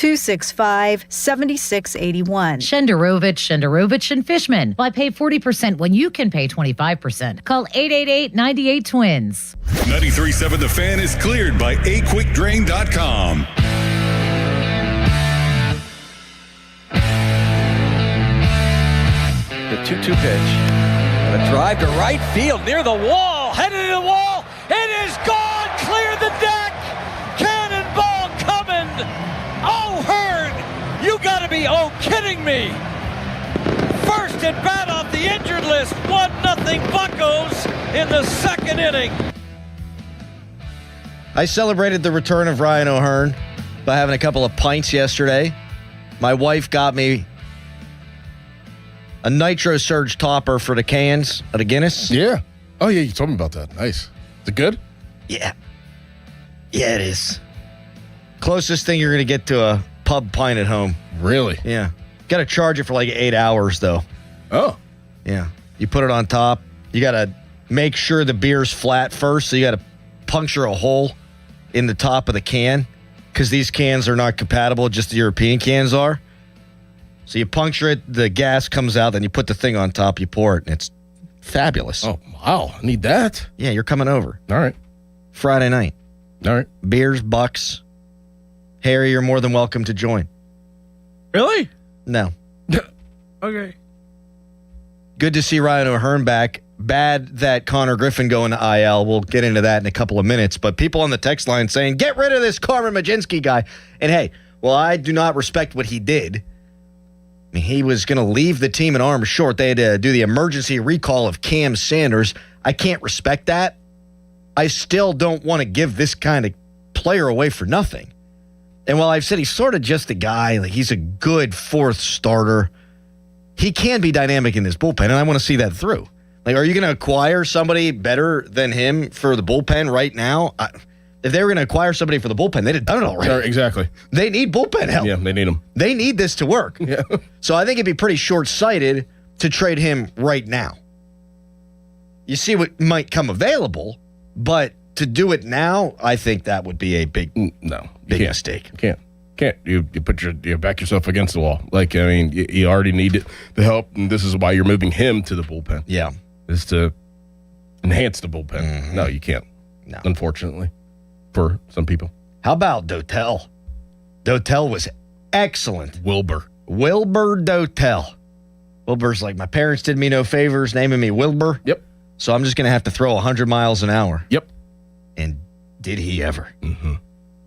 Shenderovich and Fishman. Why pay 40% when you can pay 25%? Call 888-98-TWINS. 93.7 The Fan is cleared by aquickdrain.com. The 2-2 pitch. And a drive to right field near the wall. Headed to the wall. It is gone. Clear the deck. Cannonball coming. Oh, Hearn. You got to be kidding me. First at bat off the injured list. 1-0 Buccos in the second inning. I celebrated the return of Ryan O'Hearn by having a couple of pints yesterday. My wife got me a Nitro Surge topper for the cans at a Guinness. Yeah. Oh, yeah, you told me about that. Nice. Is it good? Yeah. Yeah, it is. Closest thing you're going to get to a pub pint at home. Really? Yeah. Got to charge it for like 8 hours, though. Oh. Yeah. You put it on top. You got to make sure the beer's flat first, so you got to puncture a hole in the top of the can because these cans are not compatible, just the European cans are. So you puncture it, the gas comes out, then you put the thing on top, you pour it, and it's fabulous. Oh, wow. I need that. Yeah, you're coming over. All right. Friday night. All right. Beers, bucks. Harry, you're more than welcome to join. Really? No. Okay. Good to see Ryan O'Hearn back. Bad that Connor Griffin going to IL. We'll get into that in a couple of minutes. But people on the text line saying, get rid of this Carmen Majinski guy. And hey, well, I do not respect what he did. I mean, he was going to leave the team in arms short. They had to do the emergency recall of Cam Sanders. I can't respect that. I still don't want to give this kind of player away for nothing. And while I've said he's sort of just a guy, like he's a good fourth starter, he can be dynamic in this bullpen, and I want to see that through. Like, are you going to acquire somebody better than him for the bullpen right now? If they were going to acquire somebody for the bullpen, they'd have done it already. Exactly. They need bullpen help. Yeah, they need him. They need this to work. Yeah. So I think it'd be pretty short-sighted to trade him right now. You see what might come available, but to do it now, I think that would be a big mistake. You can't. You back yourself against the wall. Like, I mean, you already need the help, and this is why you're moving him to the bullpen. Yeah. Is to enhance the bullpen. Mm-hmm. No, you can't. No. Unfortunately, for some people. How about Dotel? Dotel was excellent. Wilbur Dotel. Wilbur's like, my parents did me no favors naming me Wilbur. Yep. So I'm just going to have to throw 100 miles an hour. Yep. And did he ever? Mm-hmm.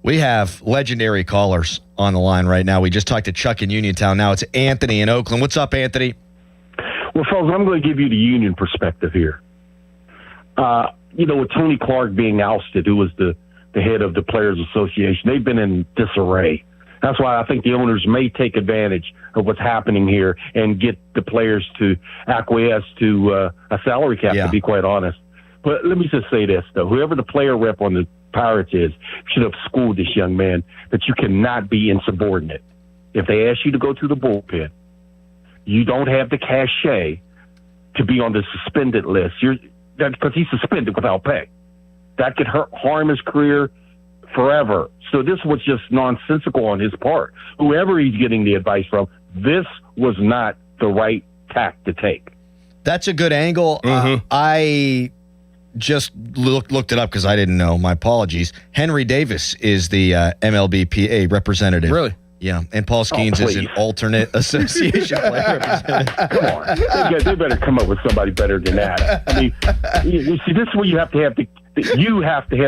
We have legendary callers on the line right now. We just talked to Chuck in Uniontown. Now it's Anthony in Oakland. What's up, Anthony? Well, fellas, I'm going to give you the Union perspective here. With Tony Clark being ousted, who was the head of the Players Association, they've been in disarray. That's why I think the owners may take advantage of what's happening here and get the players to acquiesce to a salary cap, to be quite honest. But let me just say this, though. Whoever the player rep on the Pirates is should have schooled this young man that you cannot be insubordinate. If they ask you to go to the bullpen, you don't have the cachet to be on the suspended list. Because he's suspended without pay. That could harm his career forever. So this was just nonsensical on his part. Whoever he's getting the advice from, this was not the right tack to take. That's a good angle. Mm-hmm. I just looked it up because I didn't know. My apologies. Henry Davis is the MLBPA representative. Really? Yeah, and Paul Skeens is an alternate association player representative. Come on. They better come up with somebody better than that. I mean, you see, this is where you have to have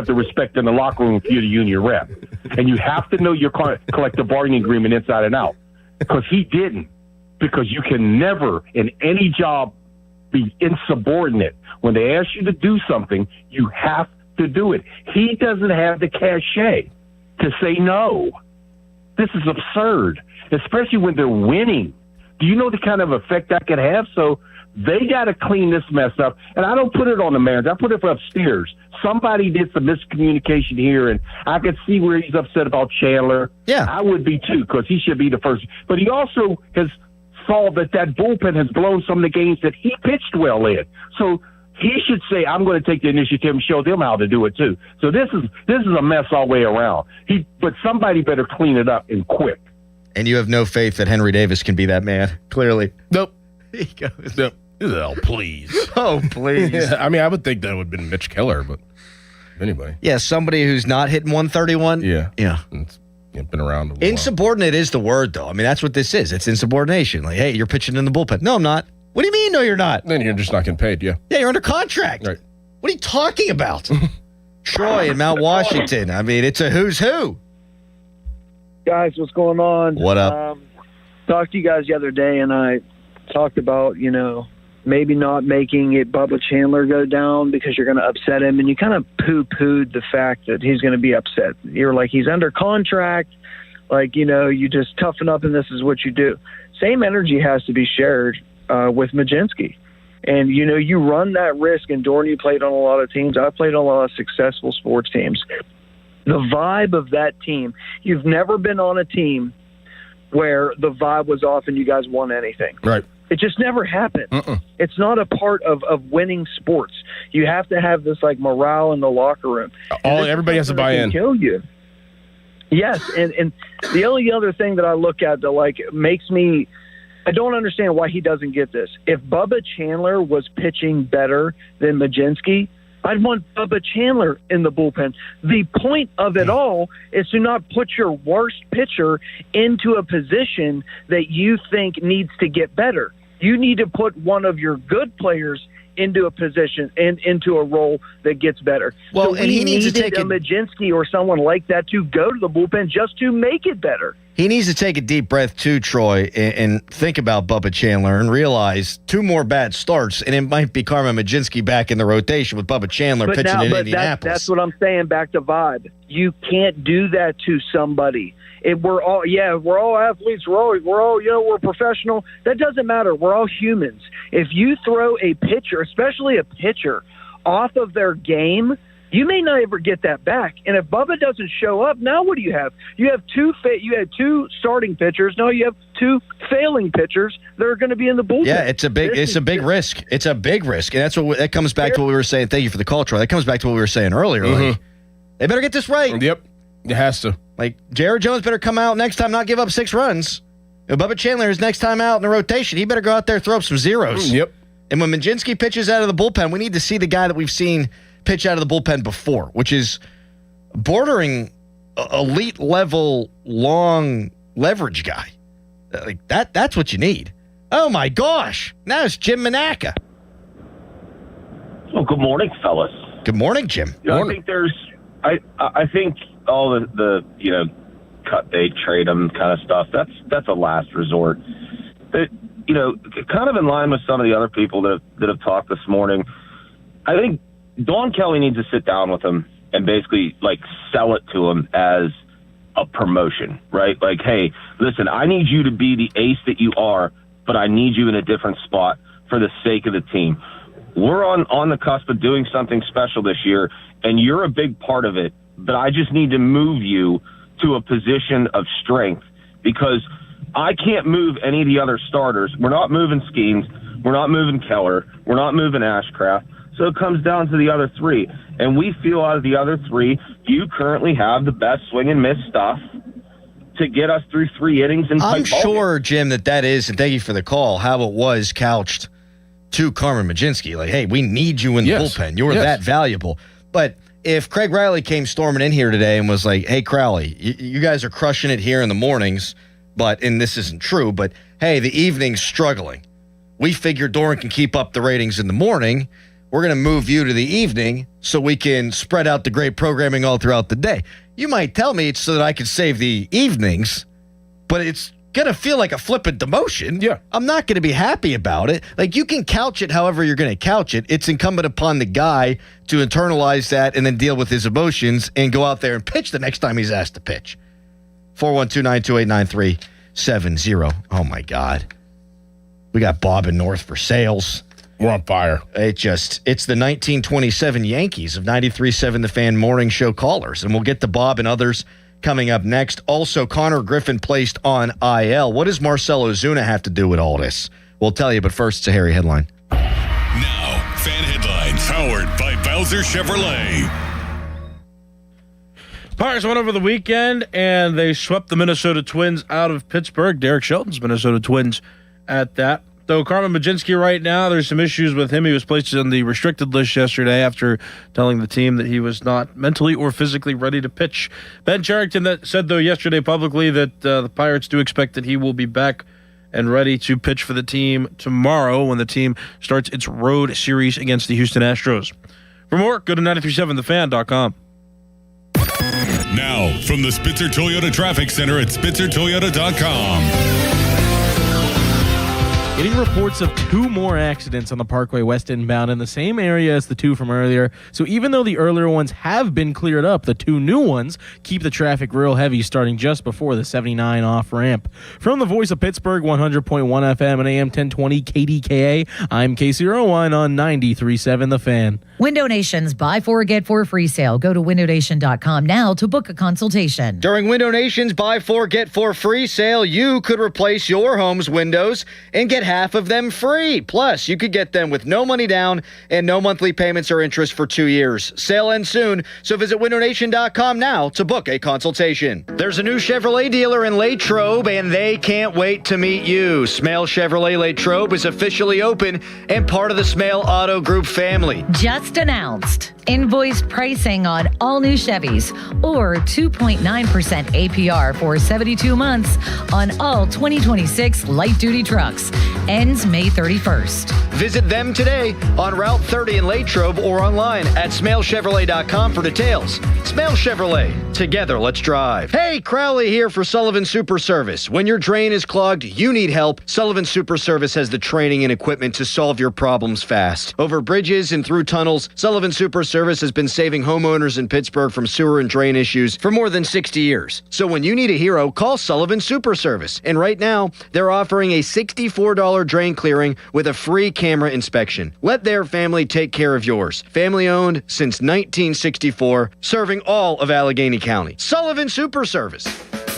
the respect in the locker room if you're the union rep. And you have to know your collective bargaining agreement inside and out. Because he didn't. Because you can never, in any job, be insubordinate. When they ask you to do something, you have to do it. He doesn't have the cachet to say no. This is absurd, especially when they're winning. Do you know the kind of effect that could have? So they got to clean this mess up. And I don't put it on the manager. I put it upstairs. Somebody did some miscommunication here, and I could see where he's upset about Chandler. Yeah. I would be too, because he should be the first. But he also has saw that bullpen has blown some of the games that he pitched well in. So he should say, I'm going to take the initiative and show them how to do it too. So this is a mess all the way around. But somebody better clean it up and quick. And you have no faith that Henry Davis can be that man, clearly. Nope. He goes. Nope. Oh, please. Oh, please. Yeah, I mean, I would think that would have been Mitch Keller, but anyway. Yeah, somebody who's not hitting 131. Yeah. Yeah. It's been around a while. Insubordinate is the word, though. I mean, that's what this is. It's insubordination. Like, hey, you're pitching in the bullpen. No, I'm not. What do you mean, no, you're not? Then you're just not getting paid, yeah. Yeah, you're under contract. Right. What are you talking about? Troy in Mount Washington. I mean, it's a who's who. Guys, what's going on? What up? Talked to you guys the other day, and I talked about, maybe not making it Bubba Chandler go down because you're going to upset him, and you kind of poo-pooed the fact that he's going to be upset. You're like, he's under contract, like, you just toughen up and this is what you do. Same energy has to be shared with Mlodzinski. And, you run that risk, and Dorn, you played on a lot of teams. I've played on a lot of successful sports teams. The vibe of that team, you've never been on a team where the vibe was off and you guys won anything. Right. It just never happened. It's not a part of winning sports. You have to have this like morale in the locker room. Everybody has to buy in. Kill you. Yes, and the only other thing that I look at that makes me, I don't understand why he doesn't get this. If Bubba Chandler was pitching better than Mlodzinski, I'd want Bubba Chandler in the bullpen. The point of it all is to not put your worst pitcher into a position that you think needs to get better. You need to put one of your good players into a position and into a role that gets better. Well, so and he needs to take a Mlodzinski or someone like that to go to the bullpen just to make it better. He needs to take a deep breath too, Troy, and think about Bubba Chandler and realize 2 more bad starts, and it might be Carmen Mlodzinski back in the rotation with Bubba Chandler pitching in Indianapolis. That's what I'm saying, back to vibe. You can't do that to somebody. We're all athletes. We're professional. That doesn't matter. We're all humans. If you throw a pitcher, especially a pitcher, off of their game, you may not ever get that back. And if Bubba doesn't show up, now what do you have? You have you had 2 starting pitchers. Now you have 2 failing pitchers that are going to be in the bullpen. Yeah, it's a big risk. It's a big risk, and that comes back to what we were saying. Thank you for the call, Troy. That comes back to what we were saying earlier. Like, they better get this right. Yep, it has to. Like, Jared Jones better come out next time, not give up 6 runs. If Bubba Chandler is next time out in the rotation, he better go out there and throw up some zeros. Yep. And when Mlodzinski pitches out of the bullpen, we need to see the guy that we've seen pitch out of the bullpen before, which is bordering elite level long leverage guy. Like that's what you need. Oh my gosh. Now it's Jim Manaka. Well, good morning, fellas. Good morning, Jim. I think I think all the cut bait, trade them kind of stuff, that's a last resort. But, kind of in line with some of the other people that have talked this morning, I think Dawn Kelly needs to sit down with him and basically sell it to him as a promotion, right? Like, hey, listen, I need you to be the ace that you are, but I need you in a different spot for the sake of the team. We're on the cusp of doing something special this year, and you're a big part of it, but I just need to move you to a position of strength because I can't move any of the other starters. We're not moving Skeens. We're not moving Keller. We're not moving Ashcraft. So it comes down to the other 3. And we feel out of the other 3, you currently have the best swing and miss stuff to get us through 3 innings. And I'm sure, Jim, that is, and thank you for the call, how it was couched to Carmen Mlodzinski. Like, hey, we need you in the bullpen. You're that valuable. But if Craig Riley came storming in here today and was like, hey, Crowley, you guys are crushing it here in the mornings, and this isn't true, but hey, the evening's struggling. We figure Doran can keep up the ratings in the morning. We're going to move you to the evening so we can spread out the great programming all throughout the day. You might tell me it's so that I can save the evenings, but it's going to feel like a flippant demotion. Yeah. I'm not going to be happy about it. Like, you can couch it however you're going to couch it. It's incumbent upon the guy to internalize that and then deal with his emotions and go out there and pitch the next time he's asked to pitch. 412-928-9370. Oh, my God. We got Bob and North for sales. We're on fire. It's the 1927 Yankees of 93.7 The Fan morning show callers. And we'll get to Bob and others coming up next. Also, Connor Griffin placed on IL. What does Marcell Ozuna have to do with all this? We'll tell you, but first, it's a Harry headline. Now, Fan Headlines, powered by Bowser Chevrolet. Pirates went over the weekend, and they swept the Minnesota Twins out of Pittsburgh. Derek Shelton's Minnesota Twins at that. Though Carmen Mlodzinski right now, there's some issues with him. He was placed on the restricted list yesterday after telling the team that he was not mentally or physically ready to pitch. Ben Cherington said, though, yesterday publicly that the Pirates do expect that he will be back and ready to pitch for the team tomorrow when the team starts its road series against the Houston Astros. For more, go to 937thefan.com. Now, from the Spitzer Toyota Traffic Center at SpitzerToyota.com. Getting reports of 2 more accidents on the Parkway West inbound in the same area as the 2 from earlier. So even though the earlier ones have been cleared up, the 2 new ones keep the traffic real heavy starting just before the 79 off ramp. From the voice of Pittsburgh, 100.1 FM and AM 1020 KDKA, I'm Casey Irwine on 93.7 The Fan. Window Nation's Buy 4 Get 4 free sale. Go to windownation.com now to book a consultation. During Window Nation's Buy 4 Get 4 free sale, you could replace your home's windows and get half of them free. Plus, you could get them with no money down and no monthly payments or interest for 2 years. Sale ends soon, so visit windownation.com now to book a consultation. There's a new Chevrolet dealer in Latrobe, and they can't wait to meet you. Smale Chevrolet Latrobe is officially open and part of the Smale Auto Group family. Just announced. Invoice pricing on all new Chevys or 2.9% APR for 72 months on all 2026 light-duty trucks. Ends May 31st. Visit them today on Route 30 in Latrobe or online at SmaleChevrolet.com for details. Smale Chevrolet. Together, let's drive. Hey, Crowley here for Sullivan Super Service. When your drain is clogged, you need help. Sullivan Super Service has the training and equipment to solve your problems fast. Over bridges and through tunnels, Sullivan Super Service has been saving homeowners in Pittsburgh from sewer and drain issues for more than 60 years. So when you need a hero, call Sullivan Super Service. And right now, they're offering a $64 drain clearing with a free camera inspection. Let their family take care of yours. Family owned since 1964, serving all of Allegheny County. Sullivan Super Service.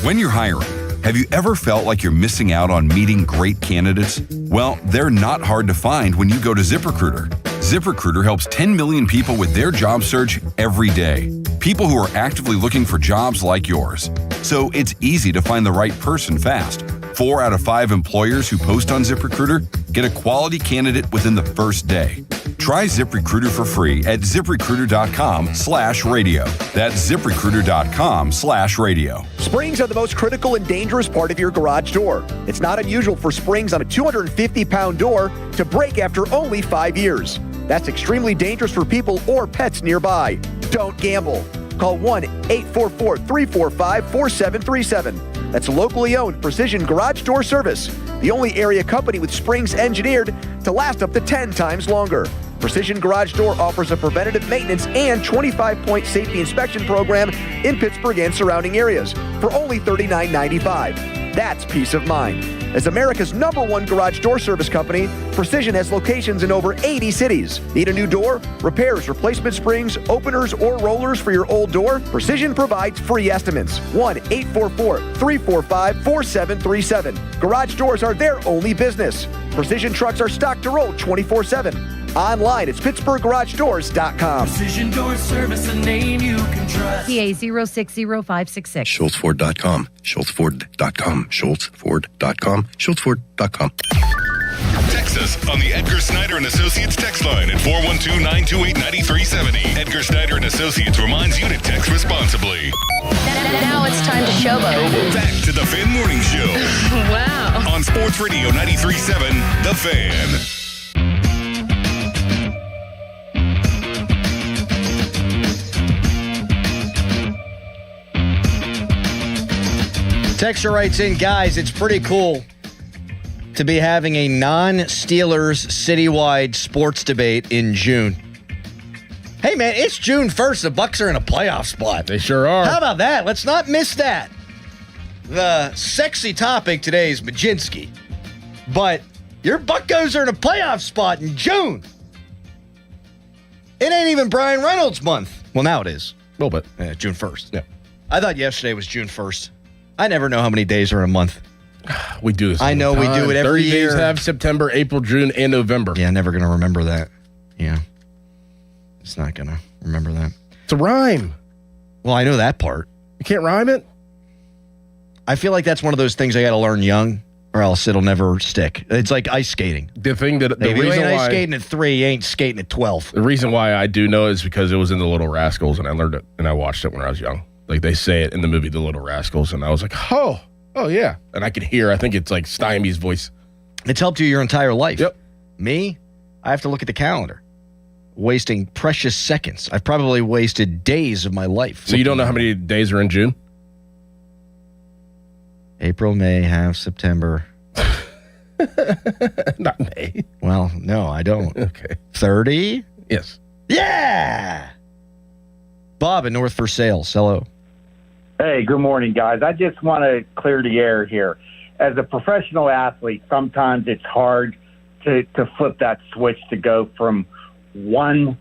When you're hiring, have you ever felt like you're missing out on meeting great candidates? Well, they're not hard to find when you go to ZipRecruiter. ZipRecruiter helps 10 million people with their job search every day. People who are actively looking for jobs like yours. So it's easy to find the right person fast. 4 out of 5 employers who post on ZipRecruiter get a quality candidate within the first day. Try ZipRecruiter for free at ZipRecruiter.com/radio. That's ZipRecruiter.com/radio. Springs are the most critical and dangerous part of your garage door. It's not unusual for springs on a 250-pound door to break after only 5 years. That's extremely dangerous for people or pets nearby. Don't gamble. Call 1-844-345-4737. That's locally owned Precision Garage Door Service, the only area company with springs engineered to last up to 10 times longer. Precision Garage Door offers a preventative maintenance and 25-point safety inspection program in Pittsburgh and surrounding areas for only $39.95. That's peace of mind. As America's #1 garage door service company, Precision has locations in over 80 cities. Need a new door? Repairs, replacement springs, openers, or rollers for your old door? Precision provides free estimates. 1-844-345-4737. Garage doors are their only business. Precision trucks are stocked to roll 24/7. Online, it's PittsburghGarageDoors.com. Precision Door Service, a name you can trust. PA 060566. SchultzFord.com. SchultzFord.com. SchultzFord.com. SchultzFord.com. Text us on the Edgar Snyder and Associates text line at 412-928-9370. Edgar Snyder and Associates reminds you to text responsibly. Now it's time to showboat. Back to the Fan Morning Show. Wow. On Sports Radio 93.7, The Fan. Texter writes in, guys, it's pretty cool to be having a non-Steelers citywide sports debate in June. Hey, man, it's June 1st. The Bucs are in a playoff spot. They sure are. How about that? Let's not miss that. The sexy topic today is Majinski. But your Buccos are in a playoff spot in June. It ain't even Brian Reynolds month. Well, now it is. A little bit. June 1st. Yeah. I thought yesterday was June 1st. I never know how many days are in a month. We do this. I know we do it every 30 year. days have September, April, June, and November. Yeah, never going to remember that. Yeah. It's not going to remember that. It's a rhyme. Well, I know that part. You can't rhyme it? I feel like that's one of those things I got to learn young, or else it'll never stick. It's like ice skating. The thing that if you ain't ice skating at 3, you ain't skating at 12. The reason why I do know is because it was in The Little Rascals, and I learned it, and I watched it when I was young. Like, they say it in the movie The Little Rascals, and I was like, oh, yeah. And I could hear, I think it's like Stymie's voice. It's helped you your entire life. Yep. Me, I have to look at the calendar. Wasting precious seconds. I've probably wasted days of my life. So you don't know how many days are in June? April, May, half, September. Not May. Well, no, I don't. Okay. 30? Yes. Yeah! Bob in North for Sales. Hello. Hey, good morning, guys. I just want to clear the air here. As a professional athlete, sometimes it's hard to flip that switch to go from one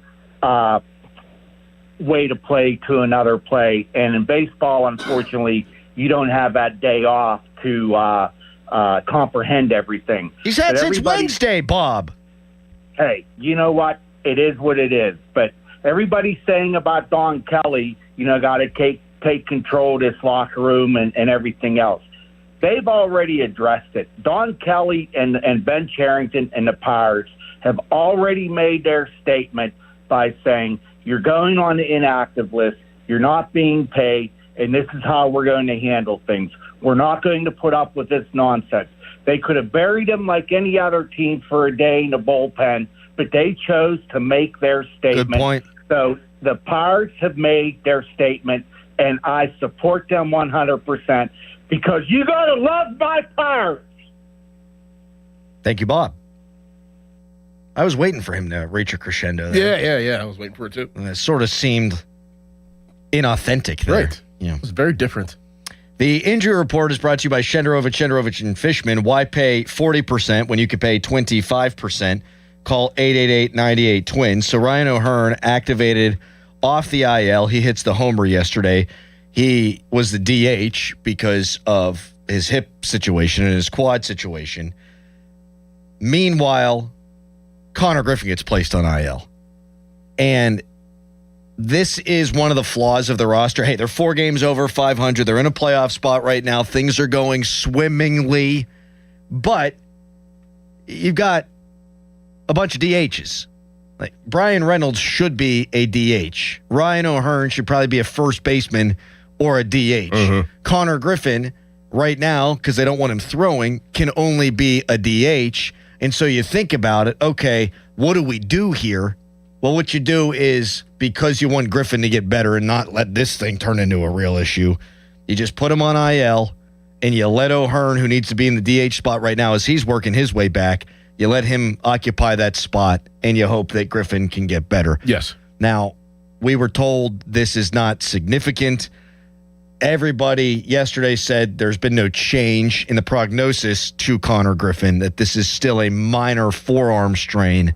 way to play to another play. And in baseball, unfortunately, you don't have that day off to comprehend everything. He's had since Wednesday, Bob. Hey, you know what? It is what it is. But everybody's saying about Don Kelly, got to take control of this locker room and everything else. They've already addressed it. Don Kelly and Ben Cherington and the Pirates have already made their statement by saying, you're going on the inactive list, you're not being paid, and this is how we're going to handle things. We're not going to put up with this nonsense. They could have buried him like any other team for a day in the bullpen, but they chose to make their statement. Good point. So the Pirates have made their statement, and I support them 100%. Because you got to love my Pirates. Thank you, Bob. I was waiting for him to reach a crescendo there. Yeah. I was waiting for it too. And it sort of seemed inauthentic there. Right. Yeah. It was very different. The injury report is brought to you by Shenderovich and Fishman. Why pay 40% when you could pay 25%? Call 888-98-TWINS. So Ryan O'Hearn activated off the IL. He hits the homer yesterday. He was the DH because of his hip situation and his quad situation. Meanwhile, Connor Griffin gets placed on IL. And this is one of the flaws of the roster. Hey, they're 4 games over 500. They're in a playoff spot right now. Things are going swimmingly. But you've got a bunch of DHs. Like Brian Reynolds should be a DH. Ryan O'Hearn should probably be a first baseman or a DH. Connor Griffin, right now, because they don't want him throwing, can only be a DH. And so you think about it, okay, what do we do here? Well, what you do is, because you want Griffin to get better and not let this thing turn into a real issue, you just put him on IL, and you let O'Hearn, who needs to be in the DH spot right now as he's working his way back, you let him occupy that spot, and you hope that Griffin can get better. Yes. Now, we were told this is not significant. Everybody yesterday said there's been no change in the prognosis to Connor Griffin, that this is still a minor forearm strain.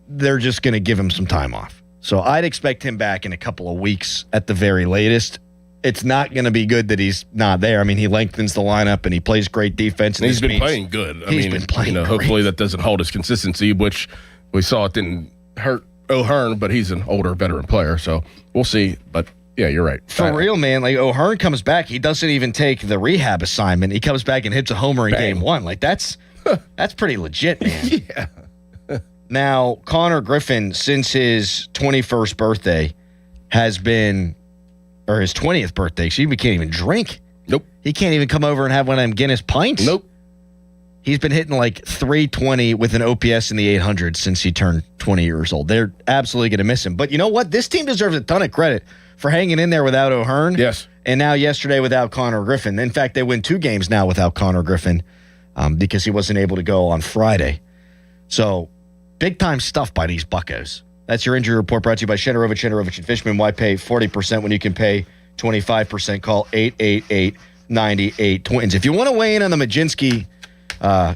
They're just going to give him some time off. So I'd expect him back in a couple of weeks at the very latest. It's not going to be good that he's not there. I mean, he lengthens the lineup and he plays great defense. And he's been playing good. He's been playing great. Hopefully that doesn't hold his consistency, which we saw it didn't hurt O'Hearn, but he's an older veteran player. So we'll see. But yeah, you're right. For real, man. Like O'Hearn comes back, he doesn't even take the rehab assignment. He comes back and hits a homer in game 1. Like that's pretty legit, man. Yeah. Now, Connor Griffin, since his 21st birthday, has been, or his 20th birthday, so he can't even drink. Nope. He can't even come over and have one of them Guinness pints. Nope. He's been hitting like 320 with an OPS in the 800s since he turned 20 years old. They're absolutely going to miss him. But you know what? This team deserves a ton of credit for hanging in there without O'Hearn. Yes. And now yesterday without Connor Griffin. In fact, they win 2 games now without Connor Griffin because he wasn't able to go on Friday. So big-time stuff by these buccos. That's your injury report brought to you by Shenderovich and Fishman. Why pay 40% when you can pay 25%? Call 888-98-TWINS. If you want to weigh in on the Majinski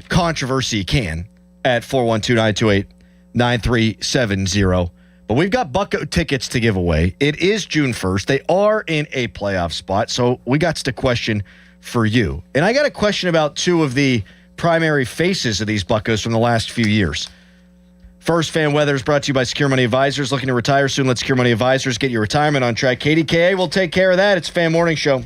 controversy, you can at 412-928-9370. But we've got bucko tickets to give away. It is June 1st. They are in a playoff spot, so we got the question for you. And I got a question about 2 of the primary faces of these buccos from the last few years. First, fan weather is brought to you by Secure Money Advisors. Looking to retire soon? Let Secure Money Advisors get your retirement on track. KDKA will take care of that. It's Fan Morning Show.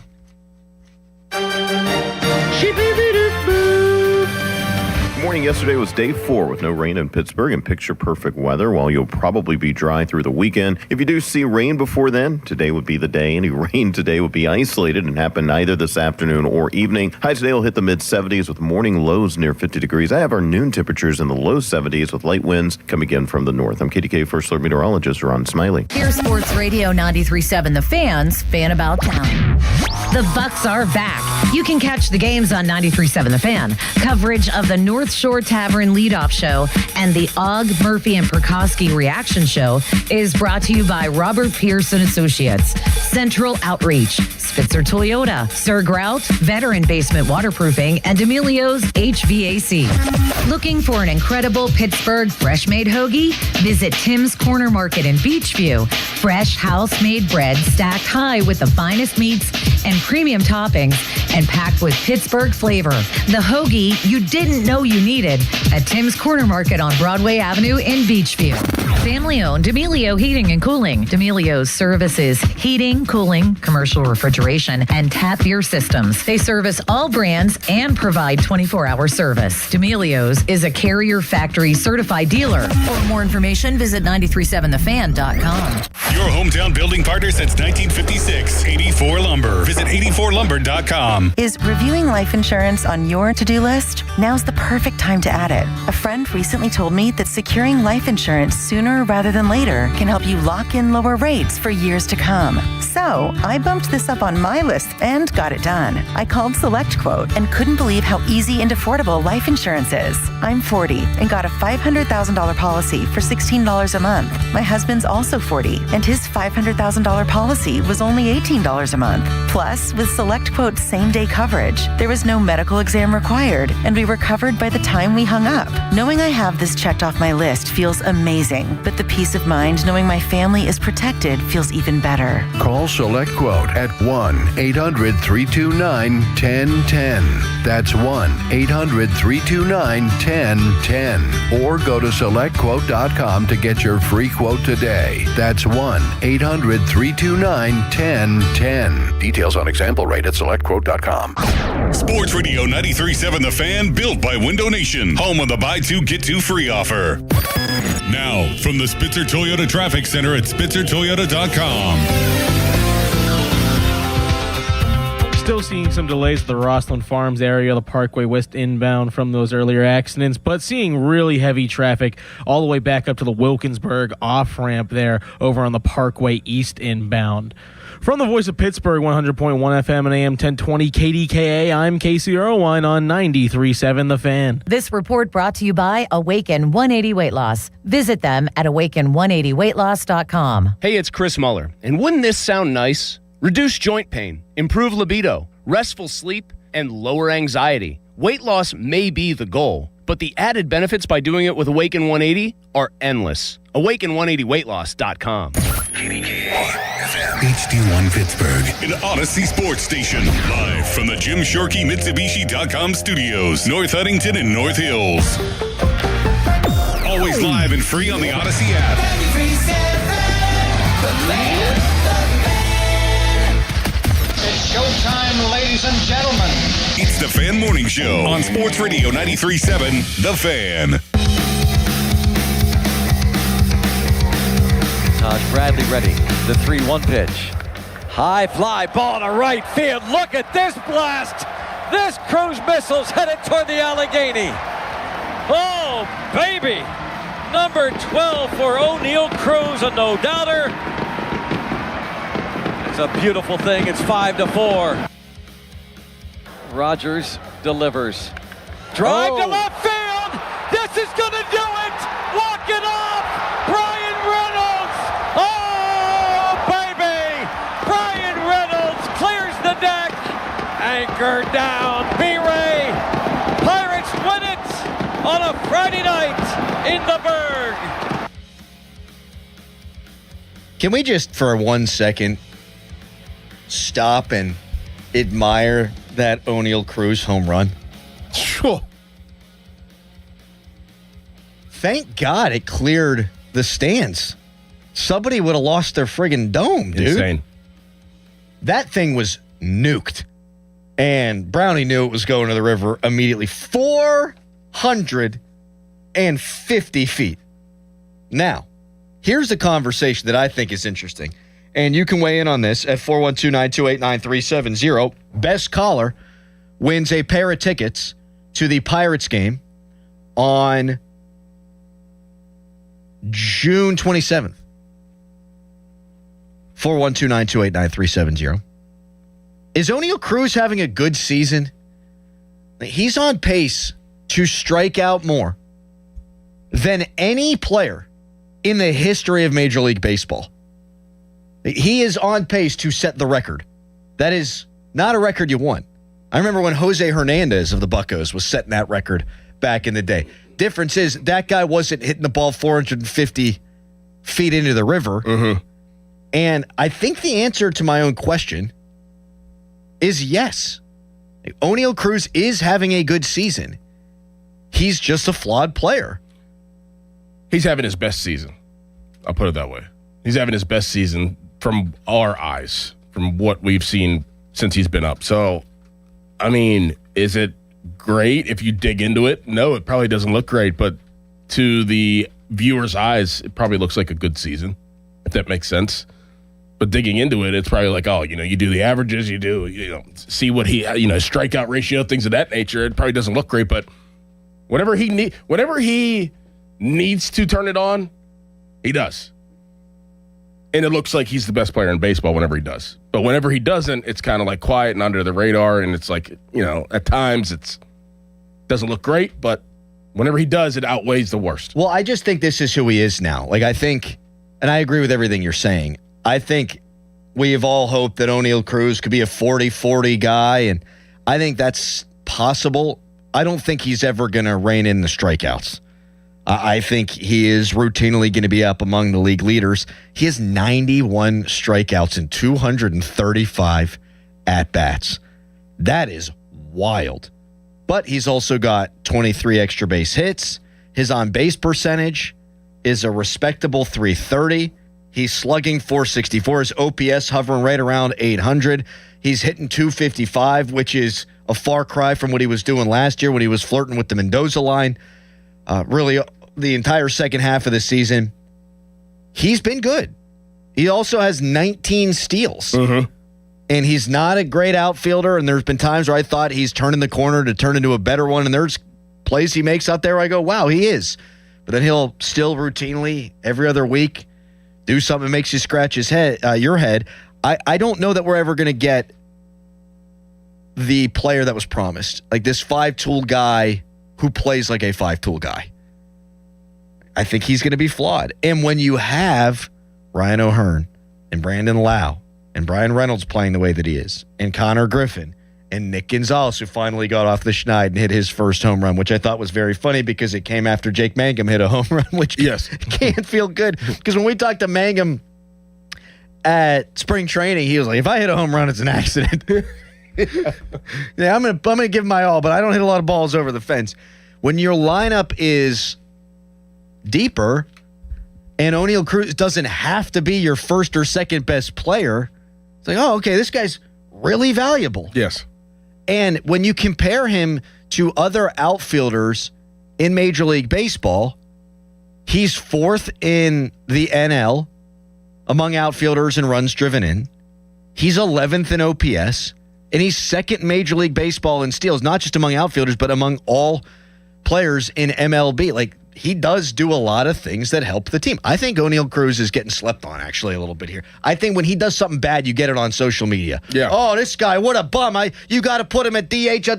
Morning yesterday was day 4 with no rain in Pittsburgh and picture-perfect weather, while you'll probably be dry through the weekend. If you do see rain before then, today would be the day. Any rain today would be isolated and happen either this afternoon or evening. Highs today will hit the mid-70s with morning lows near 50 degrees. I have our noon temperatures in the low 70s with light winds coming in from the north. I'm KDK First Alert Meteorologist Ron Smiley. Here's Sports Radio 93.7 The Fan's Fan About Town. The Bucks are back. You can catch the games on 93.7 The Fan. Coverage of the North Shore Tavern leadoff show and the Og, Murphy, and Prokowski reaction show is brought to you by Robert Pearson Associates, Central Outreach, Spitzer Toyota, Sir Grout, Veteran Basement Waterproofing, and D'Amelio's HVAC. Looking for an incredible Pittsburgh fresh-made hoagie? Visit Tim's Corner Market in Beachview. Fresh house-made bread stacked high with the finest meats and premium toppings and packed with Pittsburgh flavor. The hoagie you didn't know you needed at Tim's Corner Market on Broadway Avenue in Beachview. Family-owned D'Amelio Heating and Cooling. D'Amelio's services heating, cooling, commercial refrigeration, and tap beer systems. They service all brands and provide 24-hour service. D'Amelio's is a Carrier Factory certified dealer. For more information, visit 937thefan.com. Your hometown building partner since 1956. 84 Lumber. Visit 84lumber.com. Is reviewing life insurance on your to-do list? Now's the perfect time to add it. A friend recently told me that securing life insurance sooner rather than later can help you lock in lower rates for years to come. So I bumped this up on my list and got it done. I called SelectQuote and couldn't believe how easy and affordable life insurance is. I'm 40 and got a $500,000 policy for $16 a month. My husband's also 40 and his $500,000 policy was only $18 a month. Plus, with SelectQuote's same-day coverage, there was no medical exam required and we were covered by the time we hung up. Knowing I have this checked off my list feels amazing, but the peace of mind knowing my family is protected feels even better. Call SelectQuote at 1-800-329-1010. That's 1-800-329-1010. Or go to SelectQuote.com to get your free quote today. That's 1-800-329-1010. Details on example rate at SelectQuote.com. Sports Radio 93.7 The Fan, built by Window Nation, home of the buy two, get two free offer. Now, from the Spitzer Toyota Traffic Center at SpitzerToyota.com. Still seeing some delays at the Roslyn Farms area, the Parkway West inbound from those earlier accidents, but seeing really heavy traffic all the way back up to the Wilkinsburg off-ramp there over on the Parkway East inbound. From the Voice of Pittsburgh, 100.1 FM and AM 1020 KDKA, I'm Casey Irwine on 93.7 The Fan. This report brought to you by Awaken 180 Weight Loss. Visit them at awaken180weightloss.com. Hey, it's Chris Muller, and wouldn't this sound nice? Reduce joint pain, improve libido, restful sleep, and lower anxiety. Weight loss may be the goal, but the added benefits by doing it with Awaken 180 are endless. Awaken180weightloss.com. HD1 Pittsburgh, an Odyssey sports station. Live from the Jim Shorkey Mitsubishi.com studios, North Huntington and North Hills. Always live and free on the Odyssey app. It's showtime, ladies and gentlemen. It's the Fan Morning Show on Sports Radio 93.7 The Fan. Taj Bradley ready. The 3-1 pitch. High fly ball to right field. Look at this blast. This cruise missile's headed toward the Allegheny. Oh, baby. Number 12 for O'Neill Cruz, a no-doubter. It's a beautiful thing. It's 5-4. Rogers delivers. Drive to left field. This is going to do it. Walk it off. Brian Reynolds. Oh, baby. Brian Reynolds clears the deck. Anchor down. B-Ray. Pirates win it on a Friday night in the Berg. Can we just, for 1 second, stop and admire that O'Neill Cruz home run? Sure. Thank God it cleared the stands. Somebody would have lost their friggin' dome, dude. Insane. That thing was nuked. And Brownie knew it was going to the river immediately. 450 feet. Now, here's the conversation that I think is interesting. And you can weigh in on this at 412-928-9370. Best caller wins a pair of tickets to the Pirates game on June 27th. 412-928-9370. Is O'Neal Cruz having a good season? He's on pace to strike out more than any player in the history of Major League Baseball. He is on pace to set the record. That is not a record you want. I remember when Jose Hernandez of the Buccos was setting that record back in the day. Difference is that guy wasn't hitting the ball 450 feet into the river. Mm-hmm. And I think the answer to my own question is yes. O'Neal Cruz is having a good season. He's just a flawed player. He's having his best season. I'll put it that way. He's having his best season from our eyes, from what we've seen since he's been up. So, I mean, is it great if you dig into it? No, it probably doesn't look great, but to the viewer's eyes, it probably looks like a good season, if that makes sense. But digging into it, it's probably like, oh, you do the averages, see what he, strikeout ratio, things of that nature. It probably doesn't look great, but whenever he needs to turn it on, he does. And it looks like he's the best player in baseball whenever he does. But whenever he doesn't, it's kind of like quiet and under the radar, and it's like, at times it doesn't look great, but whenever he does, it outweighs the worst. Well, I just think this is who he is now. Like, I think, and I agree with everything you're saying, I think we have all hoped that O'Neal Cruz could be a 40-40 guy, and I think that's possible. I don't think he's ever going to rein in the strikeouts. I think he is routinely going to be up among the league leaders. He has 91 strikeouts and 235 at-bats. That is wild. But he's also got 23 extra base hits. His on-base percentage is a respectable .330. He's slugging .464. His OPS hovering right around 800. He's hitting .255, which is a far cry from what he was doing last year when he was flirting with the Mendoza line. Really, the entire second half of the season, he's been good. He also has 19 steals. Mm-hmm. And he's not a great outfielder, and there's been times where I thought he's turning the corner to turn into a better one, and there's plays he makes out there where I go, wow, he is. But then he'll still routinely, every other week, do something that makes you scratch your head. I don't know that we're ever going to get the player that was promised, like this five-tool guy who plays like a five-tool guy. I think he's going to be flawed. And when you have Ryan O'Hearn and Brandon Lau and Brian Reynolds playing the way that he is, and Connor Griffin and Nick Gonzalez, who finally got off the schneid and hit his first home run, which I thought was very funny because it came after Jake Mangum hit a home run, which can't feel good. Because when we talked to Mangum at spring training, he was like, if I hit a home run, it's an accident. Yeah, I'm gonna give my all, but I don't hit a lot of balls over the fence. When your lineup is deeper and O'Neal Cruz doesn't have to be your first or second best player, it's like, oh, okay, this guy's really valuable. Yes. And when you compare him to other outfielders in Major League Baseball, he's fourth in the NL among outfielders in runs driven in. He's 11th in OPS, and he's second in Major League Baseball in steals, not just among outfielders, but among all players in MLB. Like, he does do a lot of things that help the team. I think O'Neal Cruz is getting slept on, actually, a little bit here. I think when he does something bad, you get it on social media. Yeah. Oh, this guy, what a bum. You got to put him at DH.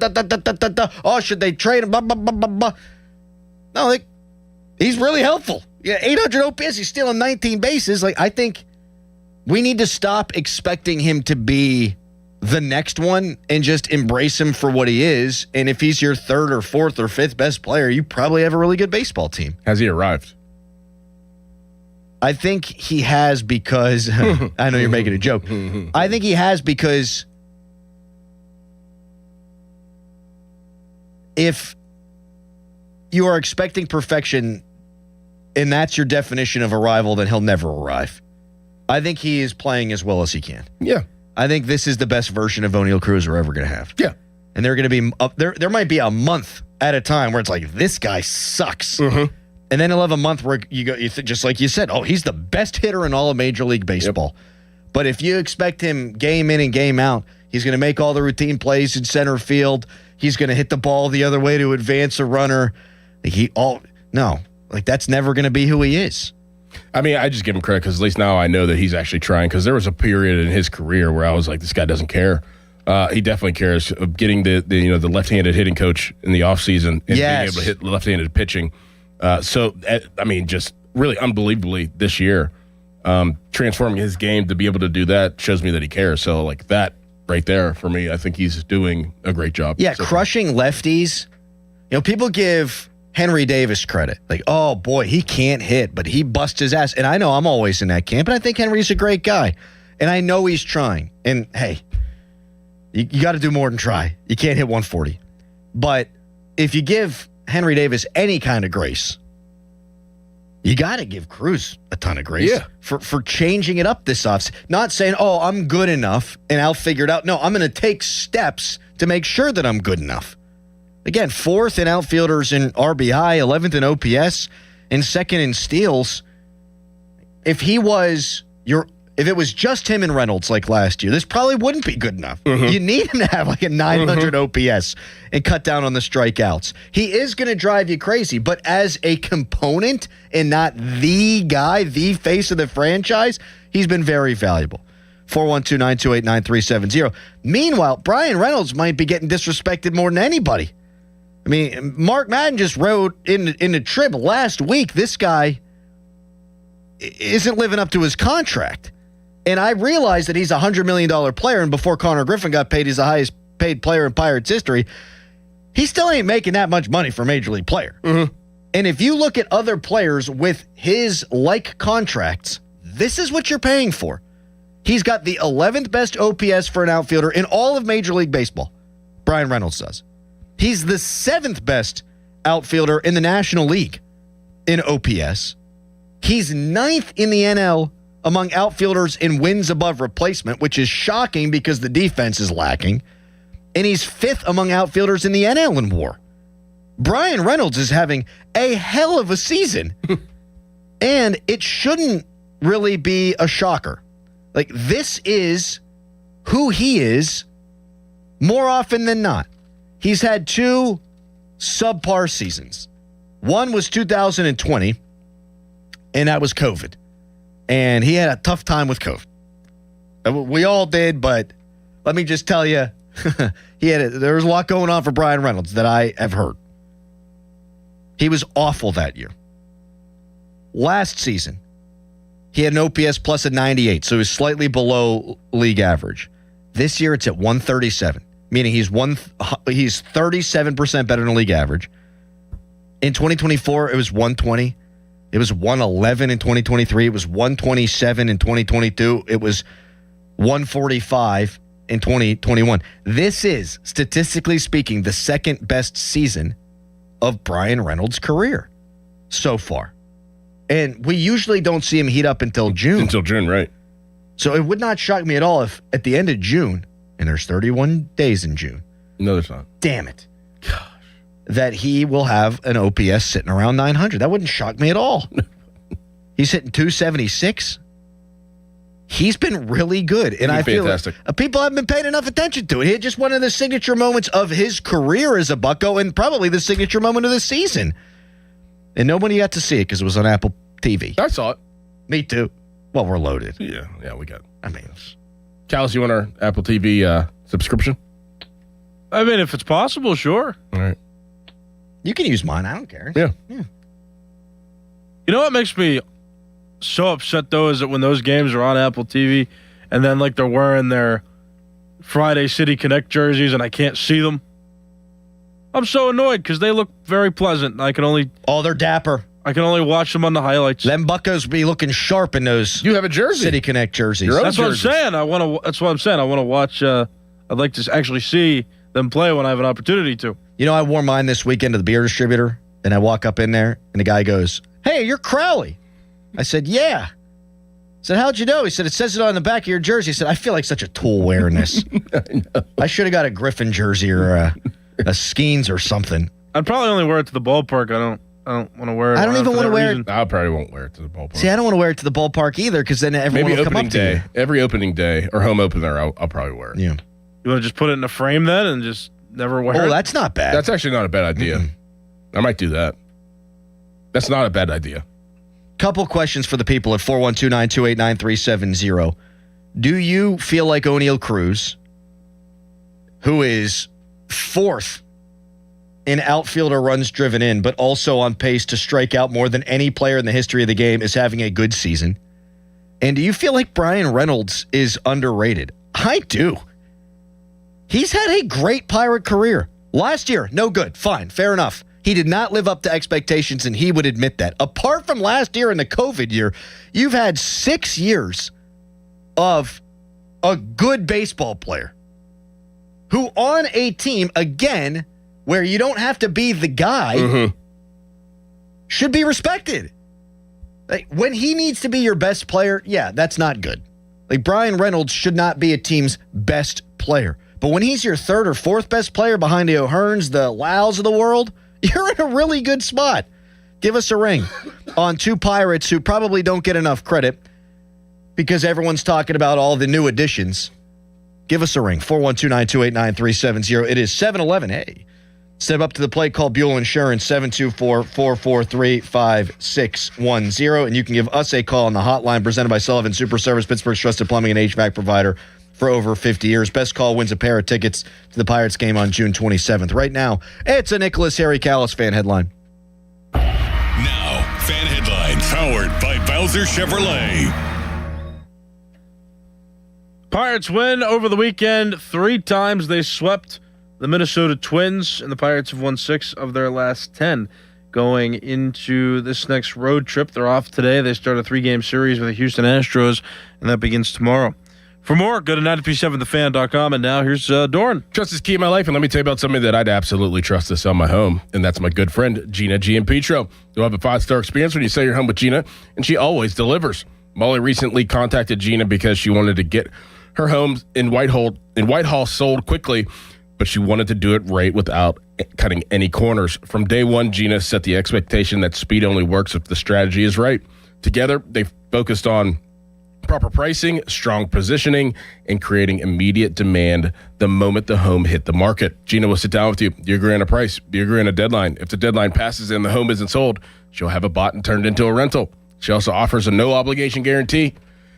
Oh, should they trade him? Blah, blah, blah, blah, blah. No, he's really helpful. Yeah, 800 OPS. He's stealing 19 bases. Like, I think we need to stop expecting him to be the next one and just embrace him for what he is. And if he's your third or fourth or fifth best player, you probably have a really good baseball team. Has he arrived? I think he has because I know you're making a joke. I think he has because if you are expecting perfection and that's your definition of arrival, then he'll never arrive. I think he is playing as well as he can. Yeah. I think this is the best version of O'Neal Cruz we're ever going to have. Yeah. And they're going to be up there might be a month at a time where it's like, this guy sucks. Mm-hmm. And then he'll have a month where just like you said, oh, he's the best hitter in all of Major League Baseball. Yep. But if you expect him game in and game out, he's going to make all the routine plays in center field. He's going to hit the ball the other way to advance a runner. That's never going to be who he is. I mean, I just give him credit because at least now I know that he's actually trying, because there was a period in his career where I was like, this guy doesn't care. He definitely cares of getting the left-handed hitting coach in the offseason and being able to hit left-handed pitching. Just really unbelievably this year, transforming his game to be able to do that shows me that he cares. So like that right there for me, I think he's doing a great job. Yeah, crushing lefties. People give Henry Davis credit. Like, oh boy, he can't hit, but he busts his ass. And I know I'm always in that camp, and I think Henry's a great guy. And I know he's trying. And hey, you got to do more than try. You can't hit 140. But if you give Henry Davis any kind of grace, you got to give Cruz a ton of grace for changing it up this offseason. Not saying, oh, I'm good enough and I'll figure it out. No, I'm going to take steps to make sure that I'm good enough. Again, 4th in outfielders in RBI, 11th in OPS, and 2nd in steals. If it was just him and Reynolds like last year, this probably wouldn't be good enough. Mm-hmm. You need him to have like a 900 OPS and cut down on the strikeouts. He is going to drive you crazy, but as a component and not the guy, the face of the franchise, he's been very valuable. 412-928-9370. Meanwhile, Brian Reynolds might be getting disrespected more than anybody. I mean, Mark Madden just wrote in the Trib last week, this guy isn't living up to his contract. And I realize that he's a $100 million player, and before Connor Griffin got paid, he's the highest paid player in Pirates history. He still ain't making that much money for a Major League player. Mm-hmm. And if you look at other players with his like contracts, this is what you're paying for. He's got the 11th best OPS for an outfielder in all of Major League Baseball. Brian Reynolds does. He's the 7th best outfielder in the National League in OPS. He's 9th in the NL among outfielders in wins above replacement, which is shocking because the defense is lacking. And he's 5th among outfielders in the NL in WAR. Brian Reynolds is having a hell of a season. And it shouldn't really be a shocker. Like, this is who he is more often than not. He's had 2 subpar seasons. One was 2020, and that was COVID. And he had a tough time with COVID. We all did, but let me just tell you, there was a lot going on for Brian Reynolds that I have heard. He was awful that year. Last season, he had an OPS plus of 98, so he was slightly below league average. This year, it's at 137. Meaning he's 37% better than league average. In 2024, it was 120. It was 111 in 2023. It was 127 in 2022. It was 145 in 2021. This is, statistically speaking, the 2nd best season of Brian Reynolds' career so far. And we usually don't see him heat up until June. Until June, right. So it would not shock me at all if at the end of June, and there's 31 days in June. No, there's not. Damn it. Gosh. That he will have an OPS sitting around 900. That wouldn't shock me at all. He's hitting 276. He's been really good. And I feel like people haven't been paying enough attention to it. He just one of the signature moments of his career as a Bucko and probably the signature moment of the season. And nobody got to see it because it was on Apple TV. I saw it. Me too. Well, we're loaded. Yeah, we got it. I mean, Callis, you want our Apple TV subscription? I mean, if it's possible, sure. All right. You can use mine. I don't care. Yeah. You know what makes me so upset, though, is that when those games are on Apple TV and then, like, they're wearing their Friday City Connect jerseys and I can't see them. I'm so annoyed because they look very pleasant. I can only... Oh, they're dapper. I can only watch them on the highlights. Them Buccos be looking sharp in those. You have a jersey. City Connect jerseys. That's what I'm saying. That's what I'm saying. I want to watch. I'd like to actually see them play when I have an opportunity to. You know, I wore mine this weekend to the beer distributor, and I walk up in there, and the guy goes, "Hey, you're Crowley." I said, "Yeah." I said, "How'd you know?" He said, "It says it on the back of your jersey." I said, "I feel like such a tool wearing this." I should have got a Griffin jersey or a Skeens or something. I'd probably only wear it to the ballpark. I don't want to wear it. I don't even want to wear it. I probably won't wear it to the ballpark. See, I don't want to wear it to the ballpark either because then everyone will come up to you. Every opening day or home opener, I'll probably wear it. Yeah. You want to just put it in a frame then and just never wear it? Oh, that's not bad. That's actually not a bad idea. I might do that. That's not a bad idea. Couple questions for the people at 412-928-9370. Do you feel like O'Neal Cruz who is 4th in outfielder runs driven in, but also on pace to strike out more than any player in the history of the game, is having a good season? And do you feel like Brian Reynolds is underrated? I do. He's had a great Pirate career. Last year, no good. Fine, fair enough. He did not live up to expectations, and he would admit that. Apart from last year and the COVID year, you've had 6 years of a good baseball player who on a team, again, where you don't have to be the guy, should be respected. Like, when he needs to be your best player, yeah, that's not good. Like, Brian Reynolds should not be a team's best player. But when he's your 3rd or 4th best player behind the O'Hearns, the Lows of the world, you're in a really good spot. Give us a ring on 2 Pirates who probably don't get enough credit because everyone's talking about all the new additions. Give us a ring, 412-928-9370. It is 7-Eleven. Hey, step up to the plate, call Buell Insurance, 724-443-5610. And you can give us a call on the hotline presented by Sullivan Super Service, Pittsburgh's trusted plumbing and HVAC provider for over 50 years. Best call wins a pair of tickets to the Pirates game on June 27th. Right now, it's a Nicholas Harry Callis fan headline. Now, fan headlines powered by Bowser Chevrolet. Pirates win over the weekend 3 times. They swept the Minnesota Twins, and the Pirates have won 6 of their last 10. Going into this next road trip, they're off today. They start a 3-game series with the Houston Astros, and that begins tomorrow. For more, go to 937thefan.com, and now here's Doran. Trust is key in my life, and let me tell you about somebody that I'd absolutely trust to sell my home, and that's my good friend, Gina Giampetro. You'll have a 5-star experience when you sell your home with Gina, and she always delivers. Molly recently contacted Gina because she wanted to get her home in Whitehall sold quickly, but she wanted to do it right without cutting any corners. From day one, Gina set the expectation that speed only works if the strategy is right. Together, they focused on proper pricing, strong positioning, and creating immediate demand the moment the home hit the market. Gina will sit down with you. Do you agree on a price? Do you agree on a deadline? If the deadline passes and the home isn't sold, she'll have it bought and turned into a rental. She also offers a no-obligation guarantee.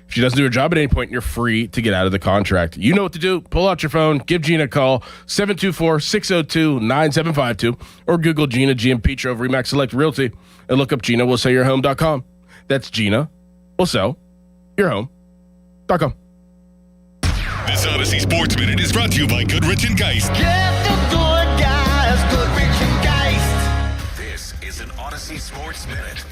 If she doesn't do her job at any point, you're free to get out of the contract. You know what to do. Pull out your phone. Give Gina a call, 724-602-9752, or Google Gina Giampetro of RE/MAX Select Realty and look up GinaWillSellYourHome.com. That's Gina will sell your home.com. This Odyssey Sports Minute is brought to you by Goodrich & Geist. Get the good guys, Goodrich & Geist. This is an Odyssey Sports Minute.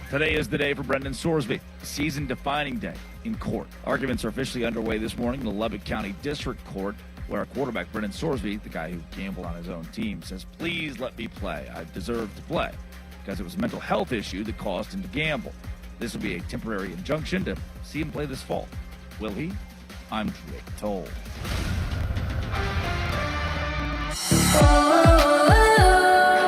Today is the day for Brendan Sorsby, season-defining day in court. Arguments are officially underway this morning in the Lubbock County District Court, where our quarterback, Brendan Sorsby, the guy who gambled on his own team, says, "Please let me play. I deserve to play," because it was a mental health issue that caused him to gamble. This will be a temporary injunction to see him play this fall. Will he? I'm told.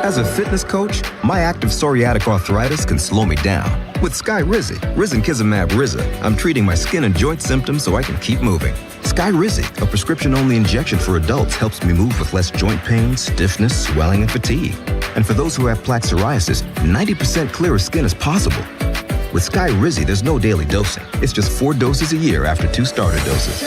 As a fitness coach, my active psoriatic arthritis can slow me down. With Skyrizi, Risankizumab Riza, I'm treating my skin and joint symptoms so I can keep moving. Skyrizi, a prescription-only injection for adults, helps me move with less joint pain, stiffness, swelling, and fatigue. And for those who have plaque psoriasis, 90% clearer skin is possible. With Skyrizi, there's no daily dosing. It's just 4 doses a year after 2 starter doses.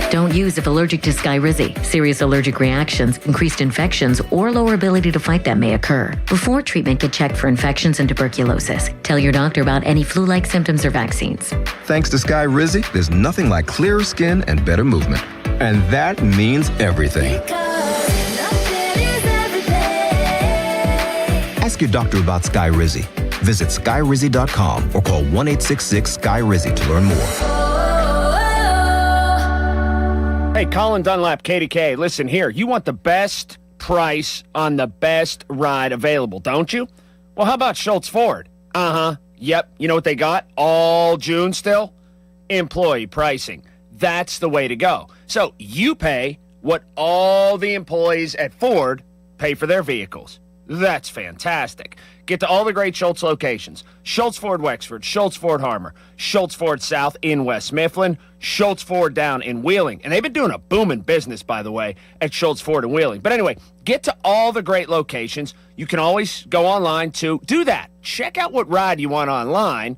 Don't use if allergic to Skyrizi. Serious allergic reactions, increased infections, or lower ability to fight them may occur. Before treatment, get checked for infections and tuberculosis. Tell your doctor about any flu-like symptoms or vaccines. Thanks to Skyrizi, there's nothing like clearer skin and better movement. And that means everything. Ask your doctor about Skyrizi. Visit Skyrizi.com or call 1-866-SKY-RIZZI to learn more. Hey, Colin Dunlap, KDK. Listen here. You want the best price on the best ride available, don't you? Well, how about Schultz Ford? Yep. You know what they got all June still? Employee pricing. That's the way to go. So you pay what all the employees at Ford pay for their vehicles. That's fantastic. Get to all the great Schultz locations. Schultz Ford Wexford, Schultz Ford Harmer, Schultz Ford South in West Mifflin, Schultz Ford down in Wheeling. And they've been doing a booming business, by the way, at Schultz Ford in Wheeling. But anyway, get to all the great locations. You can always go online to do that. Check out what ride you want online.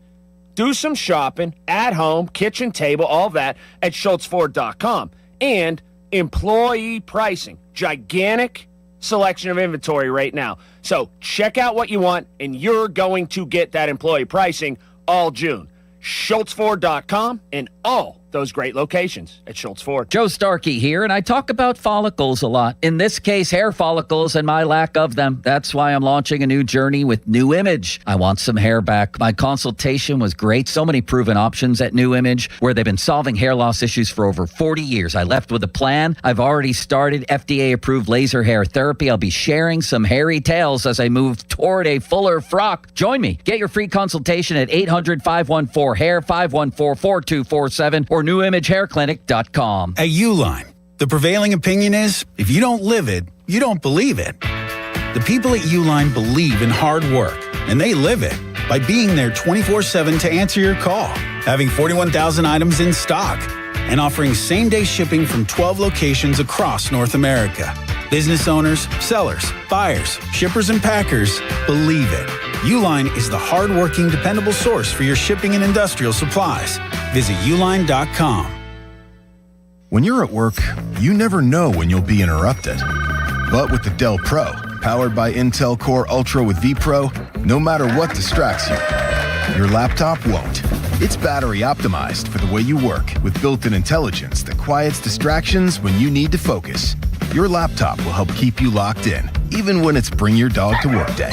Do some shopping at home, kitchen table, all of that at SchultzFord.com. and employee pricing. Gigantic selection of inventory right now. So check out what you want, and you're going to get that employee pricing all June. SchultzFord.com and all those great locations at Schultz Ford. Joe Starkey here, and I talk about follicles a lot. In this case, hair follicles and my lack of them. That's why I'm launching a new journey with New Image. I want some hair back. My consultation was great. So many proven options at New Image, where they've been solving hair loss issues for over 40 years. I left with a plan. I've already started FDA-approved laser hair therapy. I'll be sharing some hairy tales as I move toward a fuller frock. Join me. Get your free consultation at 800-514-HAIR, 514-4247, or newimagehairclinic.com. At Uline, the prevailing opinion is, if you don't live it, you don't believe it. The people at Uline believe in hard work, and they live it by being there 24/7 to answer your call, having 41,000 items in stock, and offering same-day shipping from 12 locations across North America. Business owners, sellers, buyers, shippers, and packers believe it. Uline is the hard-working, dependable source for your shipping and industrial supplies. Visit uline.com. When you're at work, you never know when you'll be interrupted. But with the Dell Pro, powered by Intel Core Ultra with vPro, no matter what distracts you, your laptop won't. It's battery optimized for the way you work with built-in intelligence that quiets distractions when you need to focus. Your laptop will help keep you locked in, even when it's bring your dog to work day.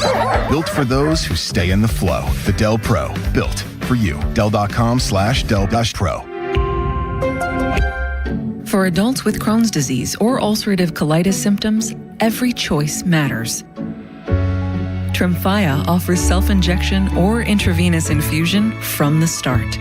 Built for those who stay in the flow. The Dell Pro, built for you. Dell.com/Dell-Pro. For adults with Crohn's disease or ulcerative colitis symptoms, every choice matters. Tremfya offers self-injection or intravenous infusion from the start.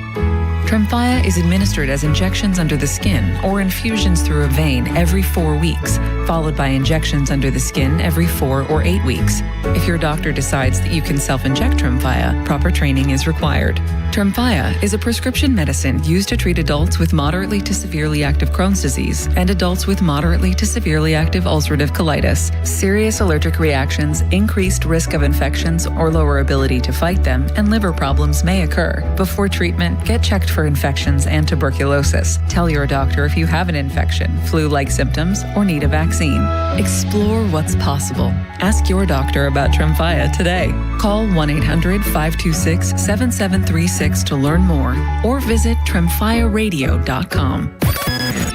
Tremfya is administered as injections under the skin or infusions through a vein every 4 weeks, followed by injections under the skin every 4 or 8 weeks. If your doctor decides that you can self-inject Tremfya, proper training is required. Tremfya is a prescription medicine used to treat adults with moderately to severely active Crohn's disease and adults with moderately to severely active ulcerative colitis. Serious allergic reactions, increased risk of infections or lower ability to fight them, and liver problems may occur. Before treatment, get checked for infections and tuberculosis. Tell your doctor if you have an infection, flu-like symptoms, or need a vaccine. Explore what's possible. Ask your doctor about Tremfya today. Call 1-800-526-7736 to learn more, or visit tremfyaradio.com.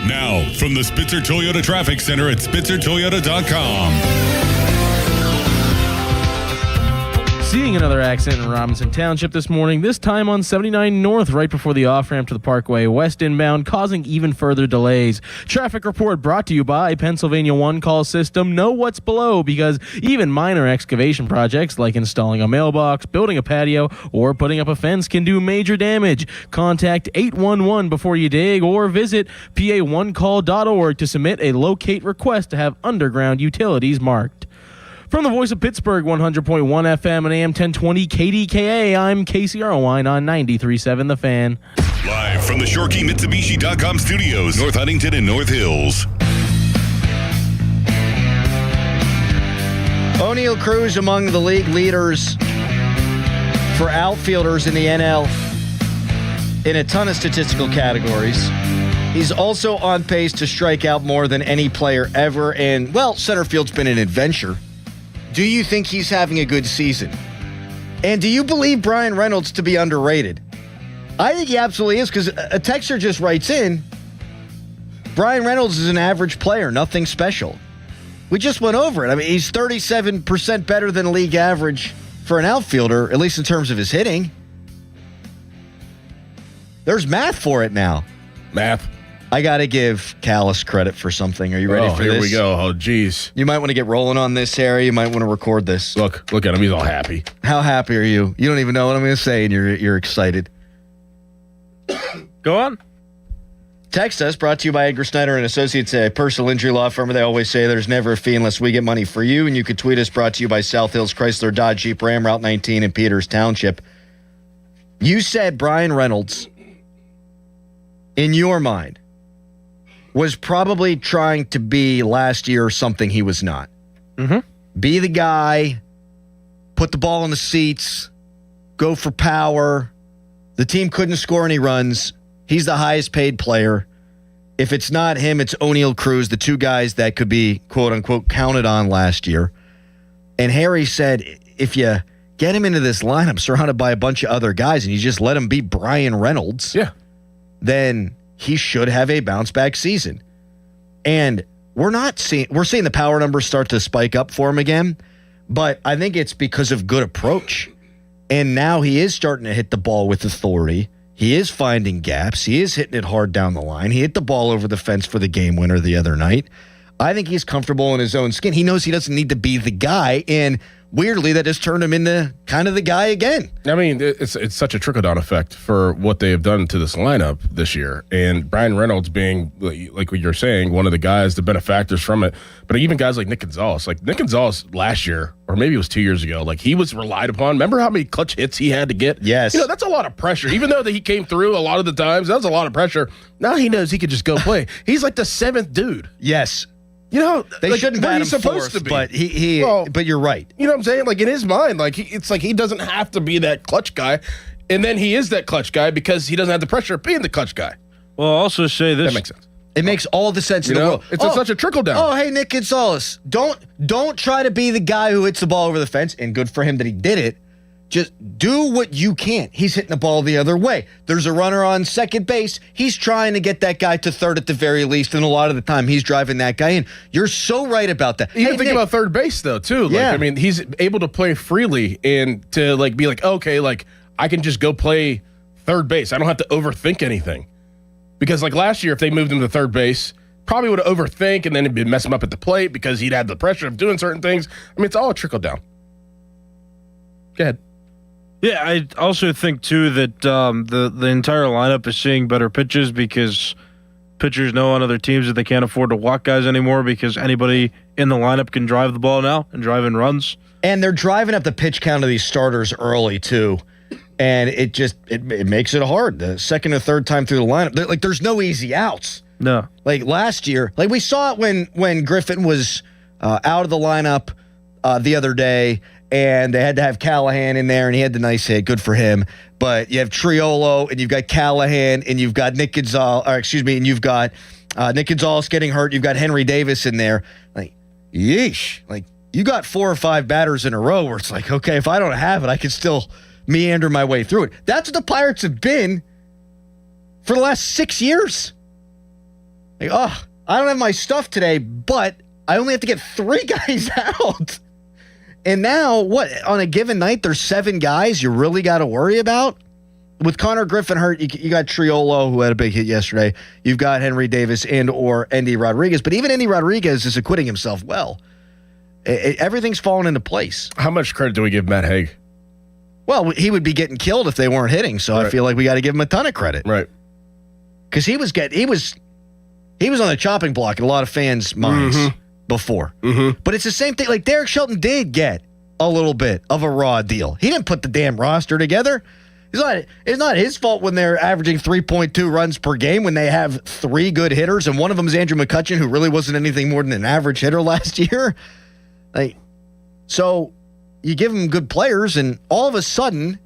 Now, from the Spitzer Toyota Traffic Center at spitzertoyota.com. Seeing another accident in Robinson Township this morning, this time on 79 North, right before the off-ramp to the Parkway West inbound, causing even further delays. Traffic report brought to you by Pennsylvania One Call System. Know what's below, because even minor excavation projects like installing a mailbox, building a patio, or putting up a fence can do major damage. Contact 811 before you dig, or visit pa1call.org to submit a locate request to have underground utilities marked. From the voice of Pittsburgh, 100.1 FM and AM 1020 KDKA, I'm Casey Arwine on 93.7 The Fan. Live from the ShorkeyMitsubishi.com studios, North Huntington and North Hills. O'Neal Cruz among the league leaders for outfielders in the NL in a ton of statistical categories. He's also on pace to strike out more than any player ever, and, well, center field's been an adventure. Do you think he's having a good season? And do you believe Brian Reynolds to be underrated? I think he absolutely is, because a texter just writes in, Brian Reynolds is an average player, nothing special. We just went over it. I mean, he's 37% better than league average for an outfielder, at least in terms of his hitting. There's math for it now. Math. I got to give Callis credit for something. Are you ready for this? Here we go. Oh, geez. You might want to get rolling on this, Harry. You might want to record this. Look at him. He's all happy. How happy are you? You don't even know what I'm going to say, and you're excited. Go on. Text us, brought to you by Edgar Snyder and Associates, a personal injury law firm. They always say there's never a fee unless we get money for you. And you can tweet us, brought to you by South Hills Chrysler Dodge Jeep Ram, Route 19 in Peters Township. You said Brian Reynolds, in your mind, was probably trying to be last year something he was not. Mm-hmm. Be the guy, put the ball in the seats, go for power. The team couldn't score any runs. He's the highest paid player. If it's not him, it's O'Neal Cruz, the two guys that could be, quote unquote, counted on last year. And Harry said, if you get him into this lineup surrounded by a bunch of other guys and you just let him beat Brian Reynolds, then he should have a bounce back season. And we're seeing the power numbers start to spike up for him again, but I think it's because of good approach. And now he is starting to hit the ball with authority. He is finding gaps. He is hitting it hard down the line. He hit the ball over the fence for the game winner the other night. I think he's comfortable in his own skin. He knows he doesn't need to be the guy, and weirdly, that has turned him into kind of the guy again. I mean, it's such a trickle-down effect for what they have done to this lineup this year. And Brian Reynolds being, like what you're saying, one of the guys, the benefactors from it. But even guys like Nick Gonzalez. Like Nick Gonzalez last year, or maybe it was 2 years ago, like he was relied upon. Remember how many clutch hits he had to get? Yes. You know, that's a lot of pressure. Even though that he came through a lot of the times, that was a lot of pressure. Now he knows he could just go play. He's like the seventh dude. Yes. You know, they shouldn't bat him supposed fourth, to be. But but you're right. You know what I'm saying? Like in his mind, like it's like he doesn't have to be that clutch guy, and then he is that clutch guy because he doesn't have the pressure of being the clutch guy. Well, I'll also say this. That makes sense. It makes all the sense in the world. It's such a trickle down. Oh, hey, Nick Gonzalez, don't try to be the guy who hits the ball over the fence. And good for him that he did it. Just do what you can. He's hitting the ball the other way. There's a runner on second base. He's trying to get that guy to third at the very least, and a lot of the time he's driving that guy in. You're so right about that. Even think about third base though, too. Like, I mean, he's able to play freely and to like be like, okay, like I can just go play third base. I don't have to overthink anything. Because like last year, if they moved him to third base, probably would have overthink and then it'd mess him up at the plate because he'd had the pressure of doing certain things. I mean, it's all a trickle down. Go ahead. Yeah, I also think, too, that the entire lineup is seeing better pitches because pitchers know on other teams that they can't afford to walk guys anymore because anybody in the lineup can drive the ball now and drive in runs. And they're driving up the pitch count of these starters early, too. And it makes it hard. The second or third time through the lineup, like there's no easy outs. No. Like last year, like we saw it when Griffin was out of the lineup the other day, and they had to have Callahan in there, and he had the nice hit. Good for him. But you have Triolo, and you've got Callahan, and you've got Nick Gonzalez, and you've got Nick Gonzalez getting hurt. You've got Henry Davis in there. Like, yeesh. Like, you got 4 or 5 batters in a row where it's like, okay, if I don't have it, I can still meander my way through it. That's what the Pirates have been for the last 6 years. Like, oh, I don't have my stuff today, but I only have to get 3 guys out. And now, on a given night, there's 7 guys you really got to worry about? With Connor Griffin hurt, you got Triolo, who had a big hit yesterday. You've got Henry Davis and or Endy Rodriguez. But even Endy Rodriguez is acquitting himself well. Everything's fallen into place. How much credit do we give Matt Haig? Well, he would be getting killed if they weren't hitting, so right. I feel like we got to give him a ton of credit. Right. Because he was on the chopping block in a lot of fans' minds. Mm-hmm. Before. Mm-hmm. But it's the same thing. Like Derek Shelton did get a little bit of a raw deal. He didn't put the damn roster together. It's not his fault when they're averaging 3.2 runs per game when they have 3 good hitters, and one of them is Andrew McCutchen, who really wasn't anything more than an average hitter last year. Like, so you give him good players, and all of a sudden,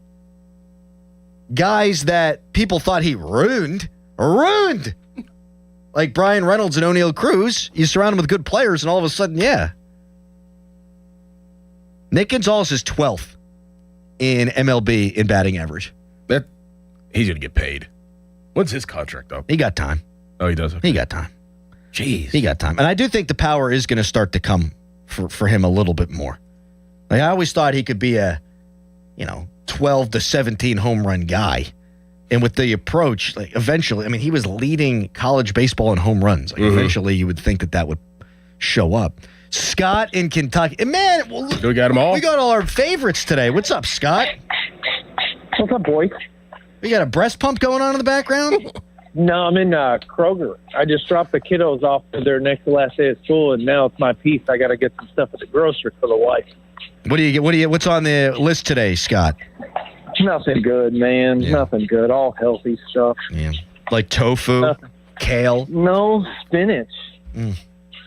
guys that people thought he ruined. Like Brian Reynolds and O'Neal Cruz, you surround them with good players, and all of a sudden, yeah. Nick Gonzalez is 12th in MLB in batting average. He's going to get paid. When's his contract up? He got time. Oh, he does? Okay. He got time. Jeez. He got time. And I do think the power is going to start to come for him a little bit more. Like I always thought he could be a, 12 to 17 home run guy. And with the approach, like eventually, I mean, he was leading college baseball in home runs. Like eventually, you would think that would show up. Scott in Kentucky, and man, we got them all. We got all our favorites today. What's up, Scott? What's up, boys? We got a breast pump going on in the background. No, I'm in Kroger. I just dropped the kiddos off for their next to last day of school, and now it's my piece. I got to get some stuff at the grocery for the wife. What do you get? What's on the list today, Scott? Nothing good, man. Yeah. Nothing good. All healthy stuff. Yeah. Like tofu, kale? No, spinach.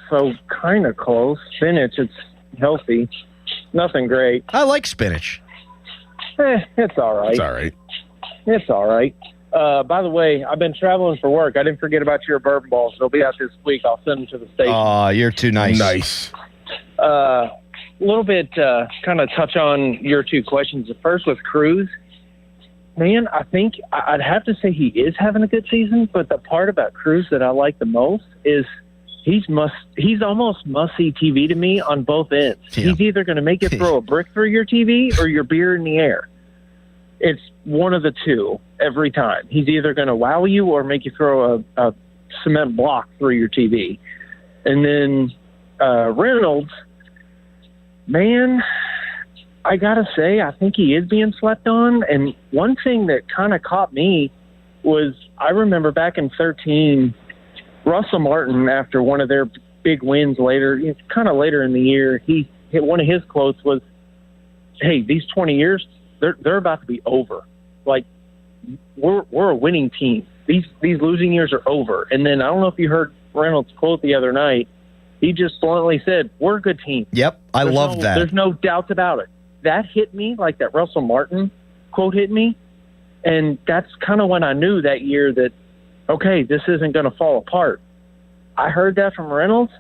So kind of close. Spinach, it's healthy. Nothing great. I like spinach. It's all right. It's all right. It's all right. By the way, I've been traveling for work. I didn't forget about your bourbon balls. They'll be out this week. I'll send them to the station. Oh, you're too nice. Nice. A little bit, kind of touch on your two questions. The first with Cruz. Man, I think I'd have to say he is having a good season, but the part about Cruz that I like the most is he's almost must-see TV to me on both ends. Yeah. He's either going to make you throw a brick through your TV or your beer in the air. It's one of the two every time. He's either going to wow you or make you throw a cement block through your TV. And then Reynolds, man, I got to say, I think he is being slept on. And one thing that kind of caught me was I remember back in 2013, Russell Martin, after one of their big wins later, kind of later in the year, he hit one of his quotes was, hey, these 20 years, they're about to be over. Like, we're a winning team. These losing years are over. And then I don't know if you heard Reynolds' quote the other night. He just bluntly said, we're a good team. Yep, I love that. There's no doubts about it. That hit me, like that Russell Martin quote hit me. And that's kind of when I knew that year that, okay, this isn't going to fall apart. I heard that from Reynolds.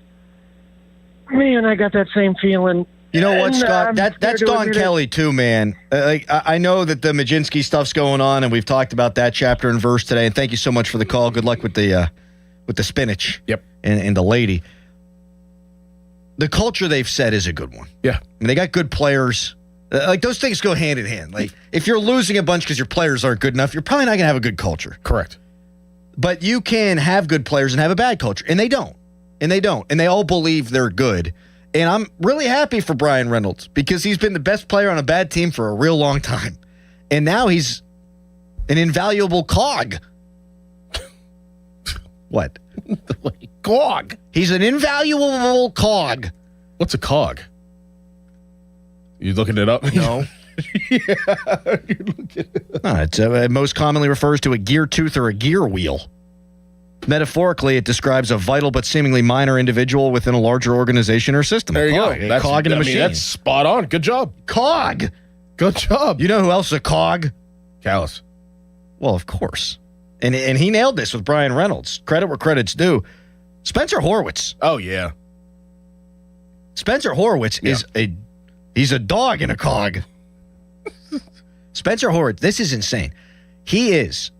Man, I got that same feeling. You know what, Scott? That's Don Kelly too, man. I know that the Majinski stuff's going on, and we've talked about that chapter and verse today. And thank you so much for the call. Good luck with the spinach. Yep. And the lady. The culture they've set is a good one. Yeah. I mean, they got good players. Like, those things go hand in hand. Like, if you're losing a bunch because your players aren't good enough, you're probably not going to have a good culture. Correct. But you can have good players and have a bad culture. And they don't. And they all believe they're good. And I'm really happy for Brian Reynolds because he's been the best player on a bad team for a real long time. And now he's an invaluable cog. What? Cog. He's an invaluable cog. What's a cog? You looking it up? No. It most commonly refers to a gear tooth or a gear wheel. Metaphorically, it describes a vital but seemingly minor individual within a larger organization or system. There you go. A cog in a machine. That's spot on. Good job. Cog. Good job. You know who else is a cog? Callis. Well, of course. And he nailed this with Brian Reynolds. Credit where credit's due. Spencer Horwitz. Oh, yeah. Spencer Horwitz he's a dog in a cog. Spencer Horwitz, this is insane. He is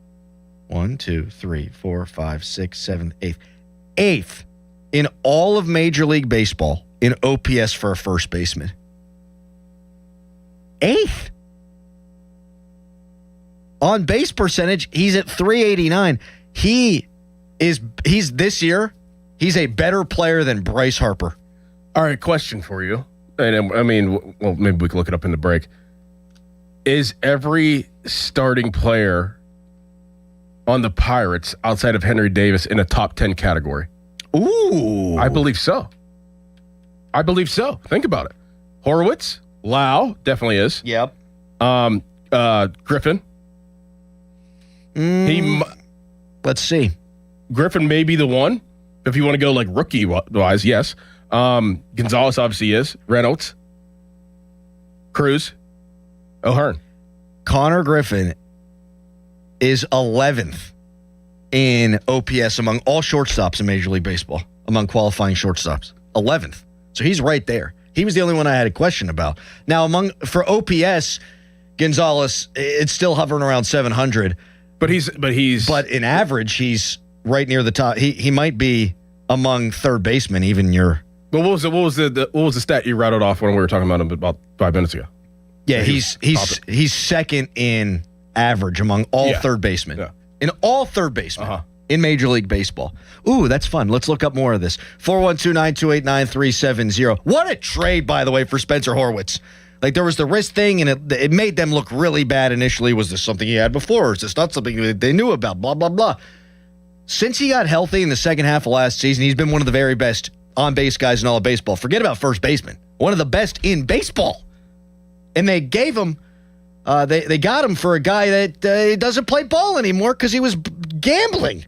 1, 2, 3, 4, 5, 6, 7, 8th in all of Major League Baseball in OPS for a first baseman. 8th. On base percentage, he's at 389. He's this year, he's a better player than Bryce Harper. All right, question for you. And I mean, well, maybe we can look it up in the break. Is every starting player on the Pirates outside of Henry Davis in a top 10 category? Ooh. I believe so. Think about it. Horowitz, Lau definitely is. Yep. Griffin. Let's see. Griffin may be the one. If you want to go like rookie wise, yes. Gonzalez obviously is. Reynolds. Cruz. O'Hearn. Connor Griffin is 11th in OPS among all shortstops in Major League Baseball, among qualifying shortstops. 11th. So he's right there. He was the only one I had a question about. Now, for OPS, Gonzalez, it's still hovering around 700. But in average, he's right near the top. He might be among third basemen, even your. But what was the stat you rattled off when we were talking about him about 5 minutes ago? Yeah, he's second in average among all third basemen. Yeah. In all third basemen in Major League Baseball. Ooh, that's fun. Let's look up more of this. 412-928-9370. What a trade, by the way, for Spencer Horwitz. Like, there was the wrist thing, and it made them look really bad initially. Was this something he had before, or is this not something they knew about? Blah, blah, blah. Since he got healthy in the second half of last season, he's been one of the very best on-base guys in all of baseball. Forget about first baseman. One of the best in baseball. And they gave him, they got him for a guy that doesn't play ball anymore because he was gambling.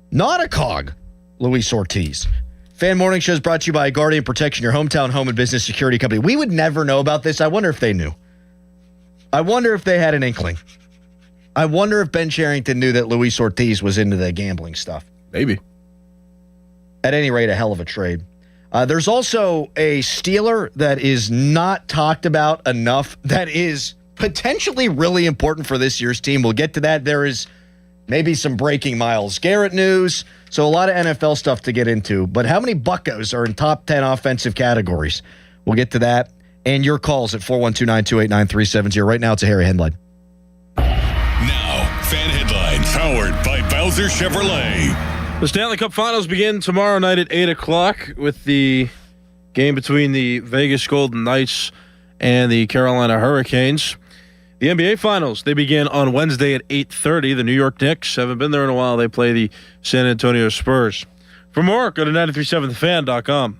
Not a cog, Luis Ortiz. Fan Morning Show is brought to you by Guardian Protection, your hometown home and business security company. We would never know about this. I wonder if they knew. I wonder if they had an inkling. I wonder if Ben Cherington knew that Luis Ortiz was into the gambling stuff. Maybe. At any rate, a hell of a trade. There's also a Steeler that is not talked about enough that is potentially really important for this year's team. We'll get to that. There is maybe some breaking Myles Garrett news. So a lot of NFL stuff to get into. But how many Buccos are in top 10 offensive categories? We'll get to that. And your calls at 412-928-9370. Right now, it's a Harry headline. Now, fan headlines powered by Bowser Chevrolet. The Stanley Cup Finals begin tomorrow night at 8 o'clock with the game between the Vegas Golden Knights and the Carolina Hurricanes. The NBA Finals, they begin on Wednesday at 8:30. The New York Knicks haven't been there in a while. They play the San Antonio Spurs. For more, go to 937thefan.com.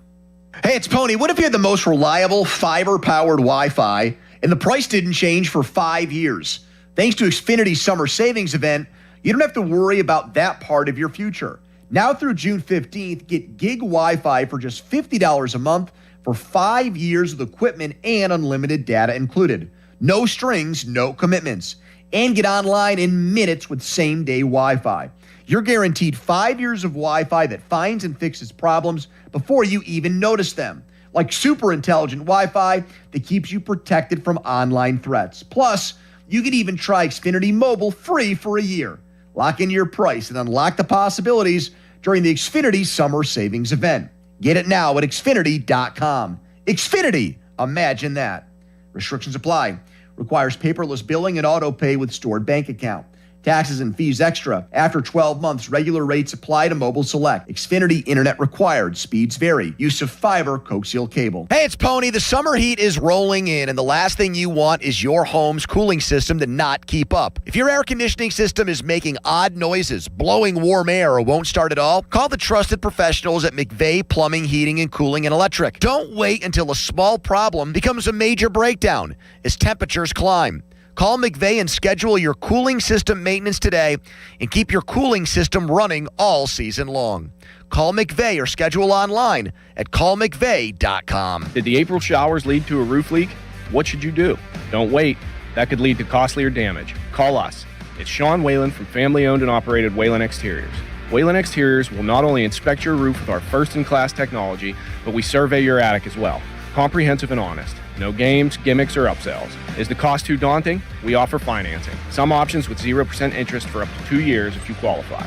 Hey, it's Pony. What if you had the most reliable fiber-powered Wi-Fi and the price didn't change for 5 years? Thanks to Xfinity's summer savings event, you don't have to worry about that part of your future. Now through June 15th, get gig Wi-Fi for just $50 a month for 5 years with equipment and unlimited data included. No strings, no commitments. And get online in minutes with same-day Wi-Fi. You're guaranteed 5 years of Wi-Fi that finds and fixes problems before you even notice them. Like super intelligent Wi-Fi that keeps you protected from online threats. Plus, you can even try Xfinity Mobile free for a year. Lock in your price and unlock the possibilities during the Xfinity Summer Savings Event. Get it now at Xfinity.com. Xfinity, imagine that. Restrictions apply. Requires paperless billing and auto pay with stored bank account. Taxes and fees extra. After 12 months, regular rates apply to Mobile Select. Xfinity Internet required. Speeds vary. Use of fiber, coaxial cable. Hey, it's Pony. The summer heat is rolling in, and the last thing you want is your home's cooling system to not keep up. If your air conditioning system is making odd noises, blowing warm air, or won't start at all, call the trusted professionals at McVeigh Plumbing, Heating, and Cooling and Electric. Don't wait until a small problem becomes a major breakdown as temperatures climb. Call McVeigh and schedule your cooling system maintenance today and keep your cooling system running all season long. Call McVeigh or schedule online at callmcveigh.com. Did the April showers lead to a roof leak? What should you do? Don't wait. That could lead to costlier damage. Call us. It's Sean Whalen from family-owned and operated Whalen Exteriors. Whalen Exteriors will not only inspect your roof with our first-in-class technology, but we survey your attic as well. Comprehensive and honest. No games, gimmicks, or upsells. Is the cost too daunting? We offer financing. Some options with 0% interest for up to 2 years if you qualify.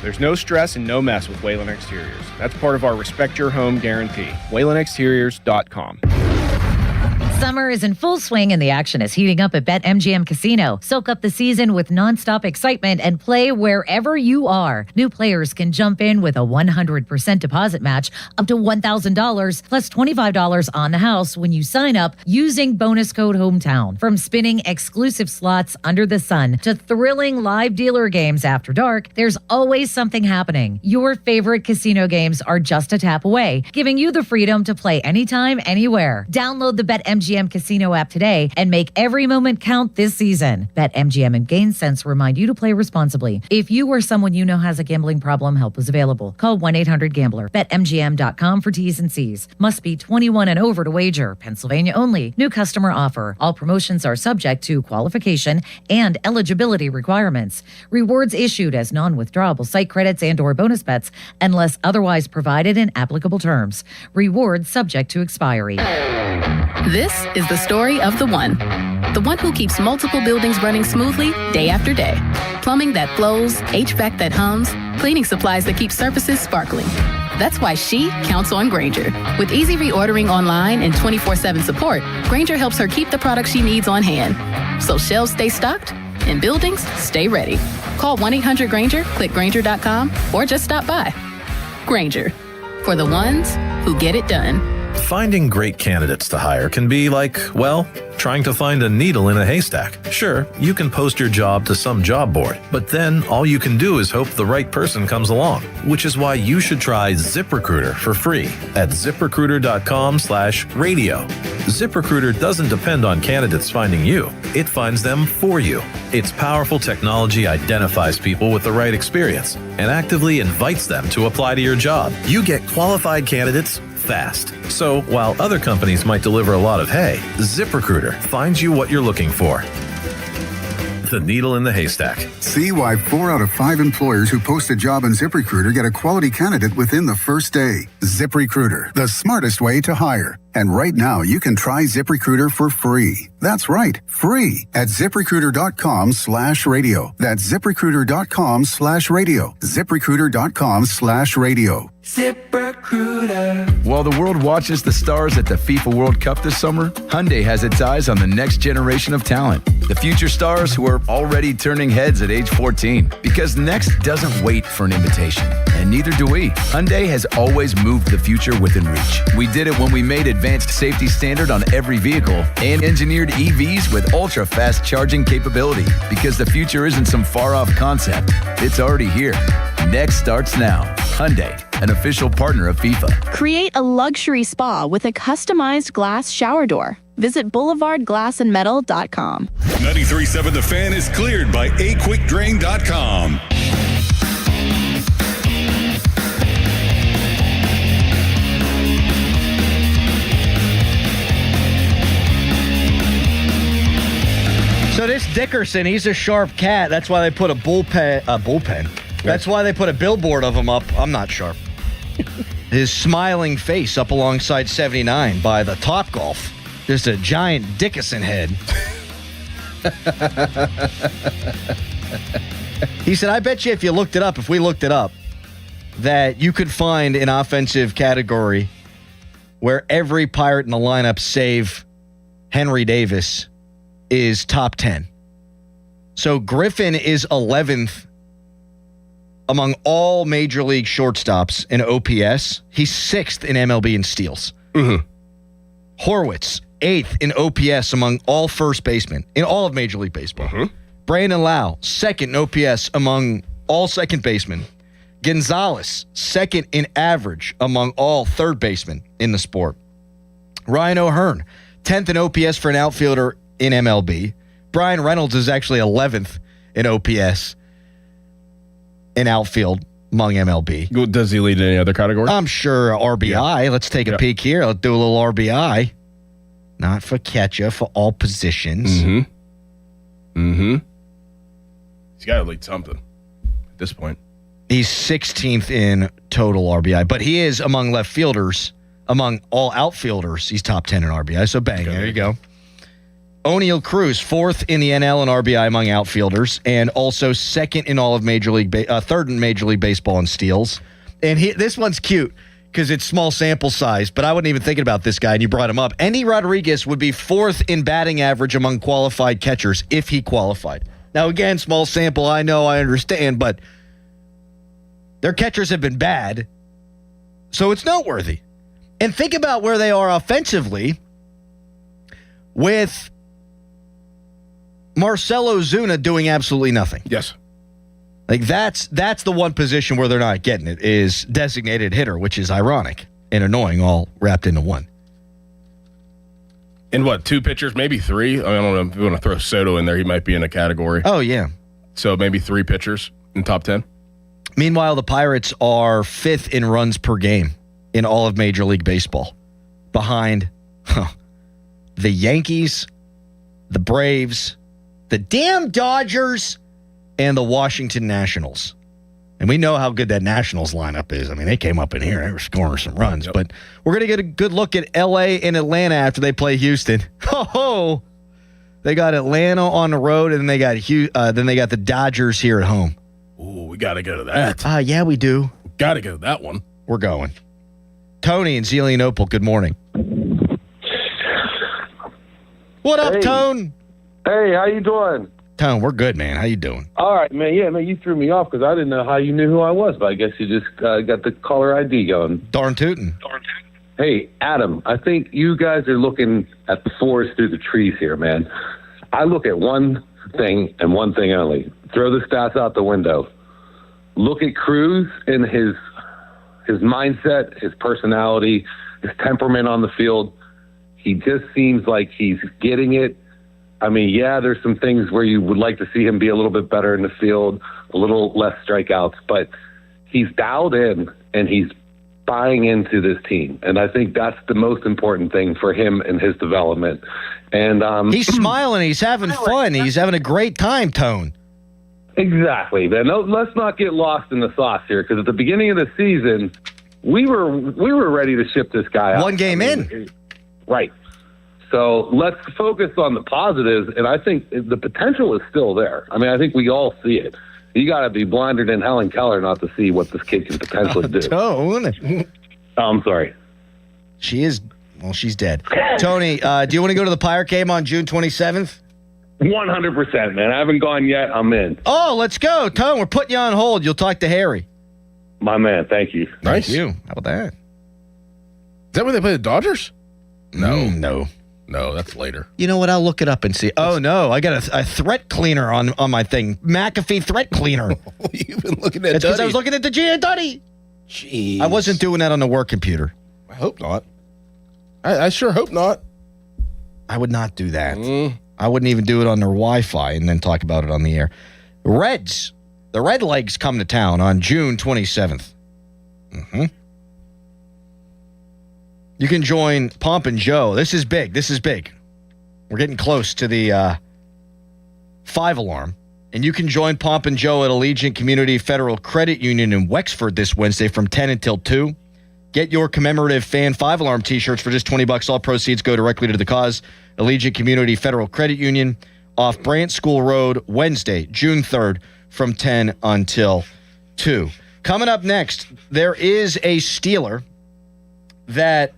There's no stress and no mess with Whalen Exteriors. That's part of our Respect Your Home guarantee. WhalenExteriors.com. Summer is in full swing and the action is heating up at BetMGM Casino. Soak up the season with nonstop excitement and play wherever you are. New players can jump in with a 100% deposit match up to $1,000 plus $25 on the house when you sign up using bonus code HOMETOWN. From spinning exclusive slots under the sun to thrilling live dealer games after dark, there's always something happening. Your favorite casino games are just a tap away, giving you the freedom to play anytime, anywhere. Download the BetMGM Casino app today and make every moment count this season. BetMGM and GameSense remind you to play responsibly. If you or someone you know has a gambling problem, help is available. Call 1-800-GAMBLER. BetMGM.com for T's and C's. Must be 21 and over to wager. Pennsylvania only. New customer offer. All promotions are subject to qualification and eligibility requirements. Rewards issued as non-withdrawable site credits and or bonus bets unless otherwise provided in applicable terms. Rewards subject to expiry. This is the story of the one who keeps multiple buildings running smoothly day after day. Plumbing that flows, HVAC that hums, cleaning supplies that keep surfaces sparkling. That's why she counts on Grainger. With easy reordering online and 24/7 support, Grainger helps her keep the products she needs on hand. So shelves stay stocked and buildings stay ready. Call 1-800-GRAINGER, click Grainger.com, or just stop by. Grainger, for the ones who get it done. Finding great candidates to hire can be like, well, trying to find a needle in a haystack. Sure, you can post your job to some job board, but then all you can do is hope the right person comes along, which is why you should try ZipRecruiter for free at ZipRecruiter.com/radio. ZipRecruiter doesn't depend on candidates finding you. It finds them for you. Its powerful technology identifies people with the right experience and actively invites them to apply to your job. You get qualified candidates fast. So while other companies might deliver a lot of hay, ZipRecruiter finds you what you're looking for. the needle in the haystack. See why 4 out of 5 employers who post a job on ZipRecruiter get a quality candidate within the first day. ZipRecruiter, the smartest way to hire. And right now, you can try ZipRecruiter for free. That's right, free at ZipRecruiter.com/radio. That's ZipRecruiter.com/radio. ZipRecruiter.com/radio. ZipRecruiter. While the world watches the stars at the FIFA World Cup this summer, Hyundai has its eyes on the next generation of talent. The future stars who are already turning heads at age 14. Because next doesn't wait for an invitation. And neither do we. Hyundai has always moved the future within reach. We did it when we made advanced safety standard on every vehicle and engineered EVs with ultra-fast charging capability. Because the future isn't some far-off concept. It's already here. Next starts now. Hyundai, an official partner of FIFA. Create a luxury spa with a customized glass shower door. Visit boulevardglassandmetal.com. 93.7 The Fan is cleared by aquickdrain.com. So this Dickerson, he's a sharp cat. That's why they put a bullpen. That's why they put a billboard of him up. I'm not sharp. His smiling face up alongside 79 by the Topgolf. Just a giant Dickerson head. He said, I bet you if we looked it up, that you could find an offensive category where every Pirate in the lineup, save Henry Davis, is top 10. So Griffin is 11th among all Major League shortstops in OPS. He's 6th in MLB in steals. Mm-hmm. Horwitz, 8th in OPS among all first basemen in all of Major League Baseball. Mm-hmm. Brandon Lau, 2nd in OPS among all second basemen. Gonzalez, 2nd in average among all third basemen in the sport. Ryan O'Hearn, 10th in OPS for an outfielder in MLB. Brian Reynolds is actually 11th in OPS in outfield among MLB. Does he lead in any other category? I'm sure RBI. Yeah. Let's take a peek here. Let's do a little RBI. Not for catcher, for all positions. Mm-hmm. Mm-hmm. He's got to lead something at this point. He's 16th in total RBI, but he is among left fielders, among all outfielders, he's top 10 in RBI. So bang, there you go. O'Neal Cruz, 4th in the NL in RBI among outfielders, and also 2nd in all of Major League, 3rd in Major League Baseball in steals. And this one's cute because it's small sample size, but I wasn't even thinking about this guy, and you brought him up. Endy Rodriguez would be 4th in batting average among qualified catchers if he qualified. Now, again, small sample, I know, I understand, but their catchers have been bad, so it's noteworthy. And think about where they are offensively with Marcell Ozuna doing absolutely nothing. Yes. Like that's the one position where they're not getting it is designated hitter, which is ironic and annoying, all wrapped into one. And what, 2 pitchers, maybe 3? I don't know if you want to throw Soto in there. He might be in a category. Oh, yeah. So maybe 3 pitchers in top 10. Meanwhile, the Pirates are 5th in runs per game in all of Major League Baseball, behind the Yankees, the Braves, the damn Dodgers, and the Washington Nationals. And we know how good that Nationals lineup is. I mean, they came up in here. They were scoring some runs. Yep. But we're going to get a good look at L.A. and Atlanta after they play Houston. Ho-ho! They got Atlanta on the road, and then they got the Dodgers here at home. Ooh, we got to go to that. Yeah, we do. Got to go to that one. We're going. Tony in Zelienople, good morning. What up, Tone? Hey, how you doing? Tone, we're good, man. How you doing? All right, man. Yeah, man, you threw me off because I didn't know how you knew who I was, but I guess you just got the caller ID going. Darn tootin'. Hey, Adam, I think you guys are looking at the forest through the trees here, man. I look at one thing and one thing only. Throw the stats out the window. Look at Cruz and his mindset, his personality, his temperament on the field. He just seems like he's getting it. I mean, yeah, there's some things where you would like to see him be a little bit better in the field, a little less strikeouts, but he's dialed in and he's buying into this team. And I think that's the most important thing for him and his development. And he's smiling. He's having fun. He's having a great time, Tone. Exactly, man. No, let's not get lost in the sauce here, because at the beginning of the season, we were ready to ship this guy out. One game in. Right. So let's focus on the positives, and I think the potential is still there. I mean, I think we all see it. You got to be blinder than Helen Keller not to see what this kid can potentially do. Tone. I'm sorry. She is, well, she's dead. Tony, do you want to go to the Pirate game on June 27th? 100%, man. I haven't gone yet. I'm in. Oh, let's go. Tone, we're putting you on hold. You'll talk to Harry. My man, thank you. Nice. Thank you. How about that? Is that where they play the Dodgers? No. No, that's later. You know what? I'll look it up and see. Oh, no. I got a threat cleaner on my thing. McAfee threat cleaner. You've been looking at That's because I Duddy. was looking at the Giandutti. Jeez. I wasn't doing that on the work computer. I hope not. I sure hope not. I would not do that. I wouldn't even do it on their Wi-Fi and then talk about it on the air. Reds. The Red Legs come to town on June 27th. You can join Pomp and Joe. This is big. We're getting close to the 5 alarm. And you can join Pomp and Joe at Allegiant Community Federal Credit Union in Wexford this Wednesday from 10 until 2. Get your commemorative Fan 5 alarm t-shirts for just $20. All proceeds go directly to the cause. Allegiant Community Federal Credit Union off Brant School Road, Wednesday, June 3rd from 10 until 2. Coming up next, there is a Steeler that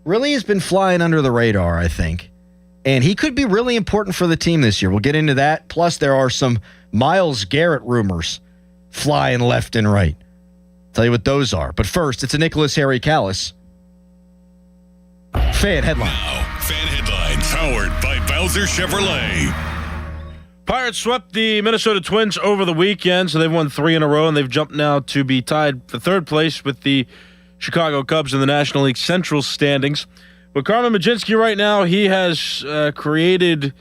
really has been flying under the radar, I think. And he could be really important for the team this year. We'll get into that. Plus, there are some Myles Garrett rumors flying left and right. Tell you what those are. But first, it's a Nicholas Harry Callis Fan Headline. Now, Fan Headlines, powered by Bowser Chevrolet. Pirates swept the Minnesota Twins over the weekend, so they've won 3 in a row, and they've jumped now to be tied for third place with the Chicago Cubs in the National League Central standings. But Carmen Mlodzinski right now, he has created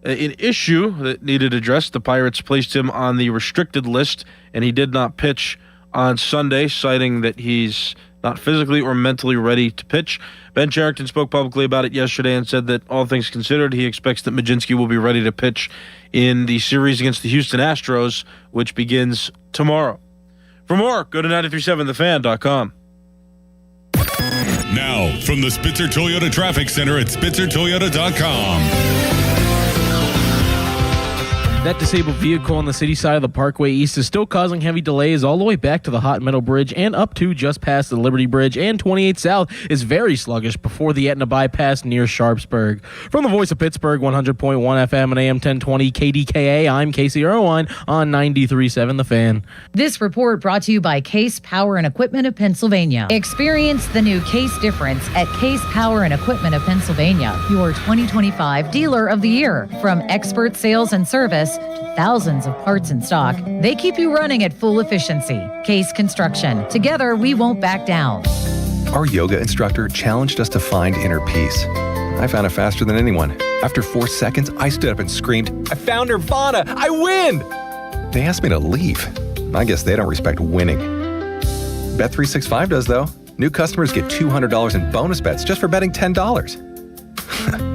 an issue that needed addressed. The Pirates placed him on the restricted list, and he did not pitch on Sunday, citing that he's not physically or mentally ready to pitch. Ben Cherington spoke publicly about it yesterday and said that all things considered, he expects that Mlodzinski will be ready to pitch in the series against the Houston Astros, which begins tomorrow. For more, go to 937thefan.com. Now, from the Spitzer Toyota Traffic Center at SpitzerToyota.com. That disabled vehicle on the city side of the Parkway East is still causing heavy delays all the way back to the Hot Meadow Bridge and up to just past the Liberty Bridge, and 28 South is very sluggish before the Etna bypass near Sharpsburg. From the voice of Pittsburgh, 100.1 FM and AM 1020 KDKA, I'm Casey Irwine on 93.7 The Fan. This report brought to you by Case Power and Equipment of Pennsylvania. Experience the new Case difference at Case Power and Equipment of Pennsylvania, your 2025 Dealer of the Year. From expert sales and service to thousands of parts in stock, they keep you running at full efficiency. Case Construction. Together, we won't back down. Our yoga instructor challenged us to find inner peace. I found it faster than anyone. After 4 seconds, I stood up and screamed, "I found Nirvana! I win!" They asked me to leave. I guess they don't respect winning. Bet365 does, though. New customers get $200 in bonus bets just for betting $10.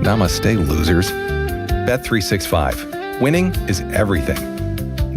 Namaste, losers. Bet365. Winning is everything.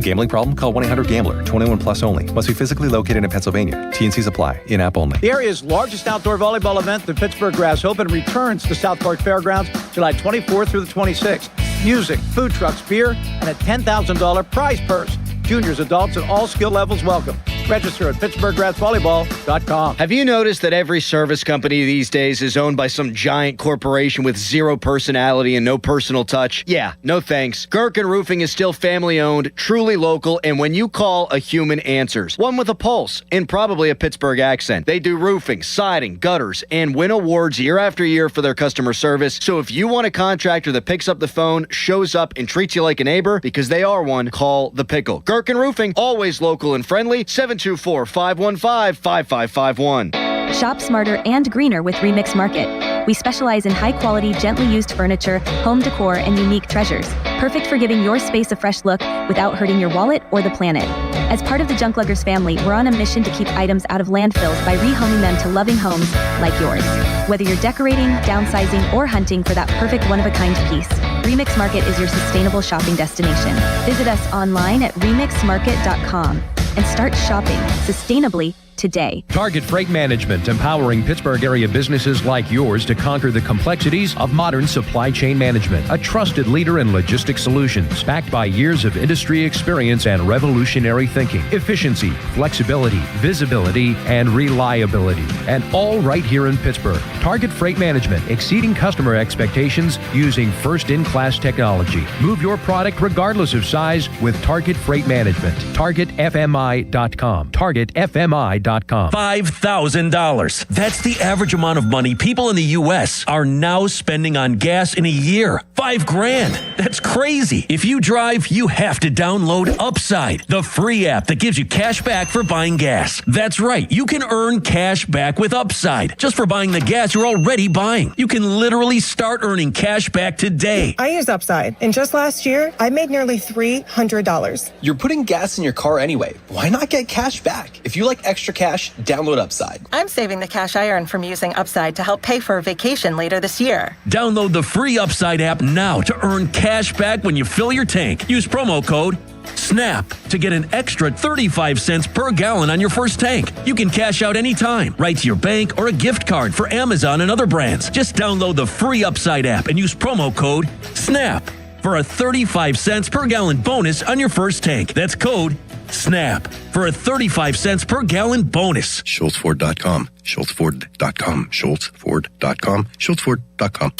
Gambling problem? Call 1-800-GAMBLER. 21 plus only. Must be physically located in Pennsylvania. T&Cs apply. In-app only. The area's largest outdoor volleyball event, the Pittsburgh Grass Open, returns to South Park Fairgrounds July 24th through the 26th. Music, food trucks, beer, and a $10,000 prize purse. Juniors, adults, and all skill levels welcome. Register at PittsburghGrassVolleyball.com. Have you noticed that every service company these days is owned by some giant corporation with zero personality and no personal touch? Yeah, no thanks. Gherkin Roofing is still family-owned, truly local, and when you call, a human answers. One with a pulse and probably a Pittsburgh accent. They do roofing, siding, gutters, and win awards year after year for their customer service. So if you want a contractor that picks up the phone, shows up, and treats you like a neighbor, because they are one, call The Pickle. Gherkin Roofing, always local and friendly, 724-515-5551. Shop smarter and greener with Remix Market. We specialize in high-quality, gently used furniture, home decor, and unique treasures. Perfect for giving your space a fresh look without hurting your wallet or the planet. As part of the Junk Luggers family, we're on a mission to keep items out of landfills by rehoming them to loving homes like yours. Whether you're decorating, downsizing, or hunting for that perfect one-of-a-kind piece, Remix Market is your sustainable shopping destination. Visit us online at remixmarket.com and start shopping sustainably today. Target Freight Management, empowering Pittsburgh area businesses like yours to conquer the complexities of modern supply chain management. A trusted leader in logistics solutions, backed by years of industry experience and revolutionary thinking. Efficiency, flexibility, visibility, and reliability. And all right here in Pittsburgh. Target Freight Management, exceeding customer expectations using first-in-class technology. Move your product regardless of size with Target Freight Management. TargetFMI.com. TargetFMI.com. $5,000. That's the average amount of money people in the U.S. are now spending on gas in a year. $5,000. That's crazy. If you drive, you have to download Upside, the free app that gives you cash back for buying gas. That's right. You can earn cash back with Upside just for buying the gas you're already buying. You can literally start earning cash back today. I use Upside, and just last year, I made nearly $300. You're putting gas in your car anyway. Why not get cash back? If you like extra cash, download Upside. I'm saving the cash I earn from using Upside to help pay for a vacation later this year. Download the free Upside app now to earn cash back when you fill your tank. Use promo code SNAP to get an extra 35 cents per gallon on your first tank. You can cash out anytime, right to your bank or a gift card for Amazon and other brands. Just download the free Upside app and use promo code SNAP for a 35 cents per gallon bonus on your first tank. That's code SNAP for a 35 cents per gallon bonus. SchultzFord.com. SchultzFord.com. SchultzFord.com. SchultzFord.com.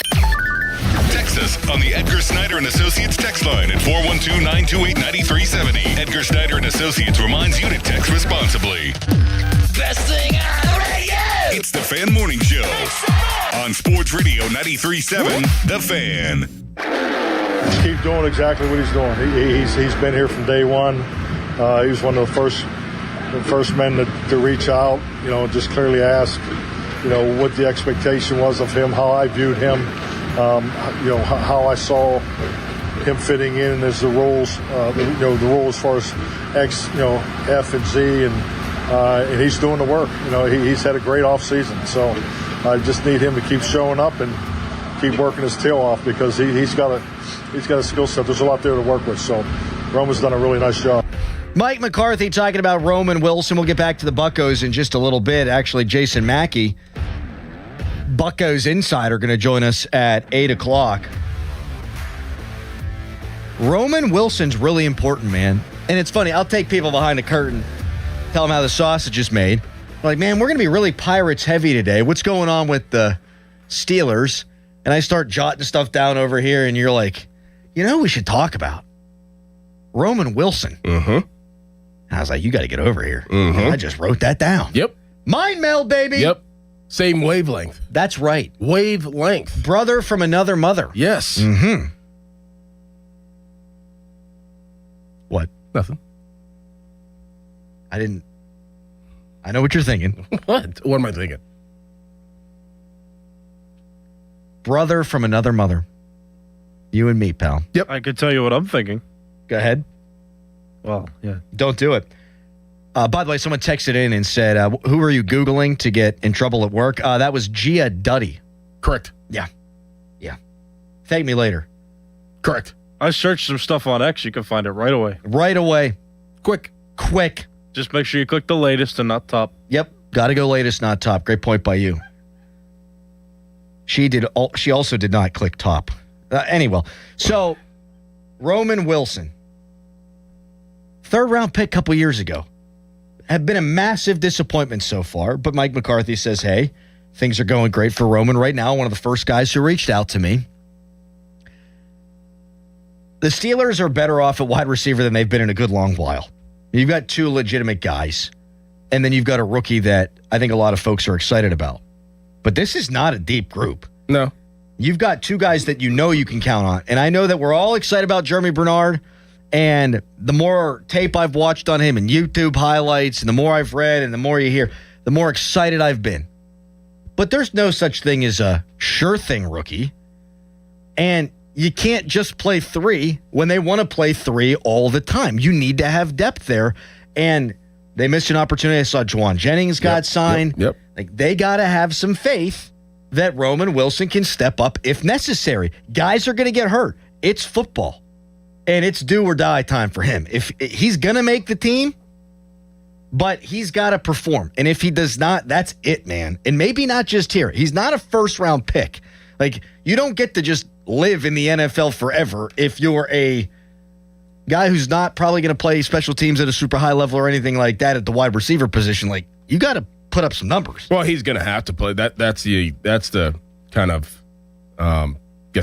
Text us on the Edgar Snyder and Associates text line at 412-928-9370. Edgar Snyder and Associates reminds you to text responsibly. Best thing on the radio! It's the Fan Morning Show on Sports Radio 93.7, The Fan. Just keep doing exactly what he's doing. He's been here from day one. He was one of the first men to reach out, just clearly ask, what the expectation was of him, how I viewed him, how I saw him fitting in as the roles, the role as far as X, F and Z, and he's doing the work. He's had a great offseason, so I just need him to keep showing up and keep working his tail off because he's got a skill set. There's a lot there to work with, so Roman's done a really nice job. Mike McCarthy talking about Roman Wilson. We'll get back to the Buccos in just a little bit. Actually, Jason Mackey, Buccos Insider, going to join us at 8 o'clock. Roman Wilson's really important, man. And it's funny, I'll take people behind the curtain, tell them how the sausage is made. Like, man, we're going to be really Pirates heavy today. What's going on with the Steelers? And I start jotting stuff down over here, and you're like, we should talk about Roman Wilson. Mm-hmm. I was like, you got to get over here. Mm-hmm. I just wrote that down. Yep. Mind meld, baby. Yep. Same wavelength. That's right. Wavelength. Brother from another mother. Yes. Mm-hmm. What? Nothing. I know what you're thinking. What? What am I thinking? Brother from another mother. You and me, pal. Yep. I could tell you what I'm thinking. Go ahead. Well, yeah. Don't do it. By the way, someone texted in and said, who are you Googling to get in trouble at work? That was Gia Duddy. Correct. Yeah. Thank me later. Correct. I searched some stuff on X. You can find it right away. Right away. Quick. Just make sure you click the latest and not top. Yep. Got to go latest, not top. Great point by you. She also did not click top. Anyway, so Roman Wilson, third-round pick a couple years ago, have been a massive disappointment so far, but Mike McCarthy says, hey, things are going great for Roman right now. One of the first guys who reached out to me. The Steelers are better off at wide receiver than they've been in a good long while. You've got two legitimate guys, and then you've got a rookie that I think a lot of folks are excited about. But this is not a deep group. No. You've got two guys that you can count on. And I know that we're all excited about Jeremy Bernard. And the more tape I've watched on him and YouTube highlights, and the more I've read and the more you hear, the more excited I've been. but there's no such thing as a sure thing rookie. And you can't just play 3 when they want to play 3 all the time. You need to have depth there. And they missed an opportunity. I saw Juwan Jennings got signed. Yep. Like, they got to have some faith that Roman Wilson can step up if necessary. Guys are going to get hurt. It's football. And it's do or die time for him. If he's going to make the team, but he's got to perform. And if he does not, that's it, man. And maybe not just here. He's not a first-round pick. Like, you don't get to just live in the NFL forever if you're a guy who's not probably going to play special teams at a super high level or anything like that at the wide receiver position. Like, you got to put up some numbers. Well, he's going to have to play. That's the kind of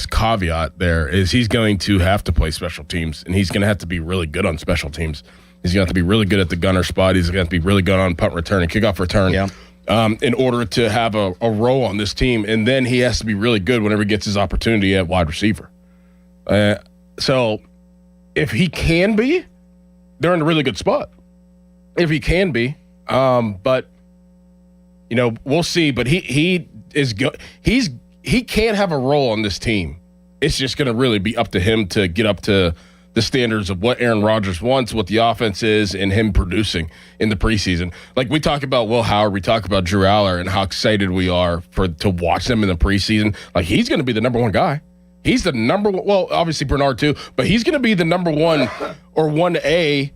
caveat there is he's going to have to play special teams, and he's going to have to be really good on special teams. He's going to have to be really good at the gunner spot. He's going to have to be really good on punt return and kickoff return. Yeah. In order to have a role on this team. And then he has to be really good whenever he gets his opportunity at wide receiver. So if he can be, they're in a really good spot. If he can be. But, we'll see. But he can't have a role on this team. It's just going to really be up to him to get up to the standards of what Aaron Rodgers wants, what the offense is, and him producing in the preseason. Like, we talk about Will Howard, we talk about Drew Aller, and how excited we are to watch them in the preseason. Like, he's going to be the number one guy. He's the number one, well, obviously Bernard too, but he's going to be the number one or 1A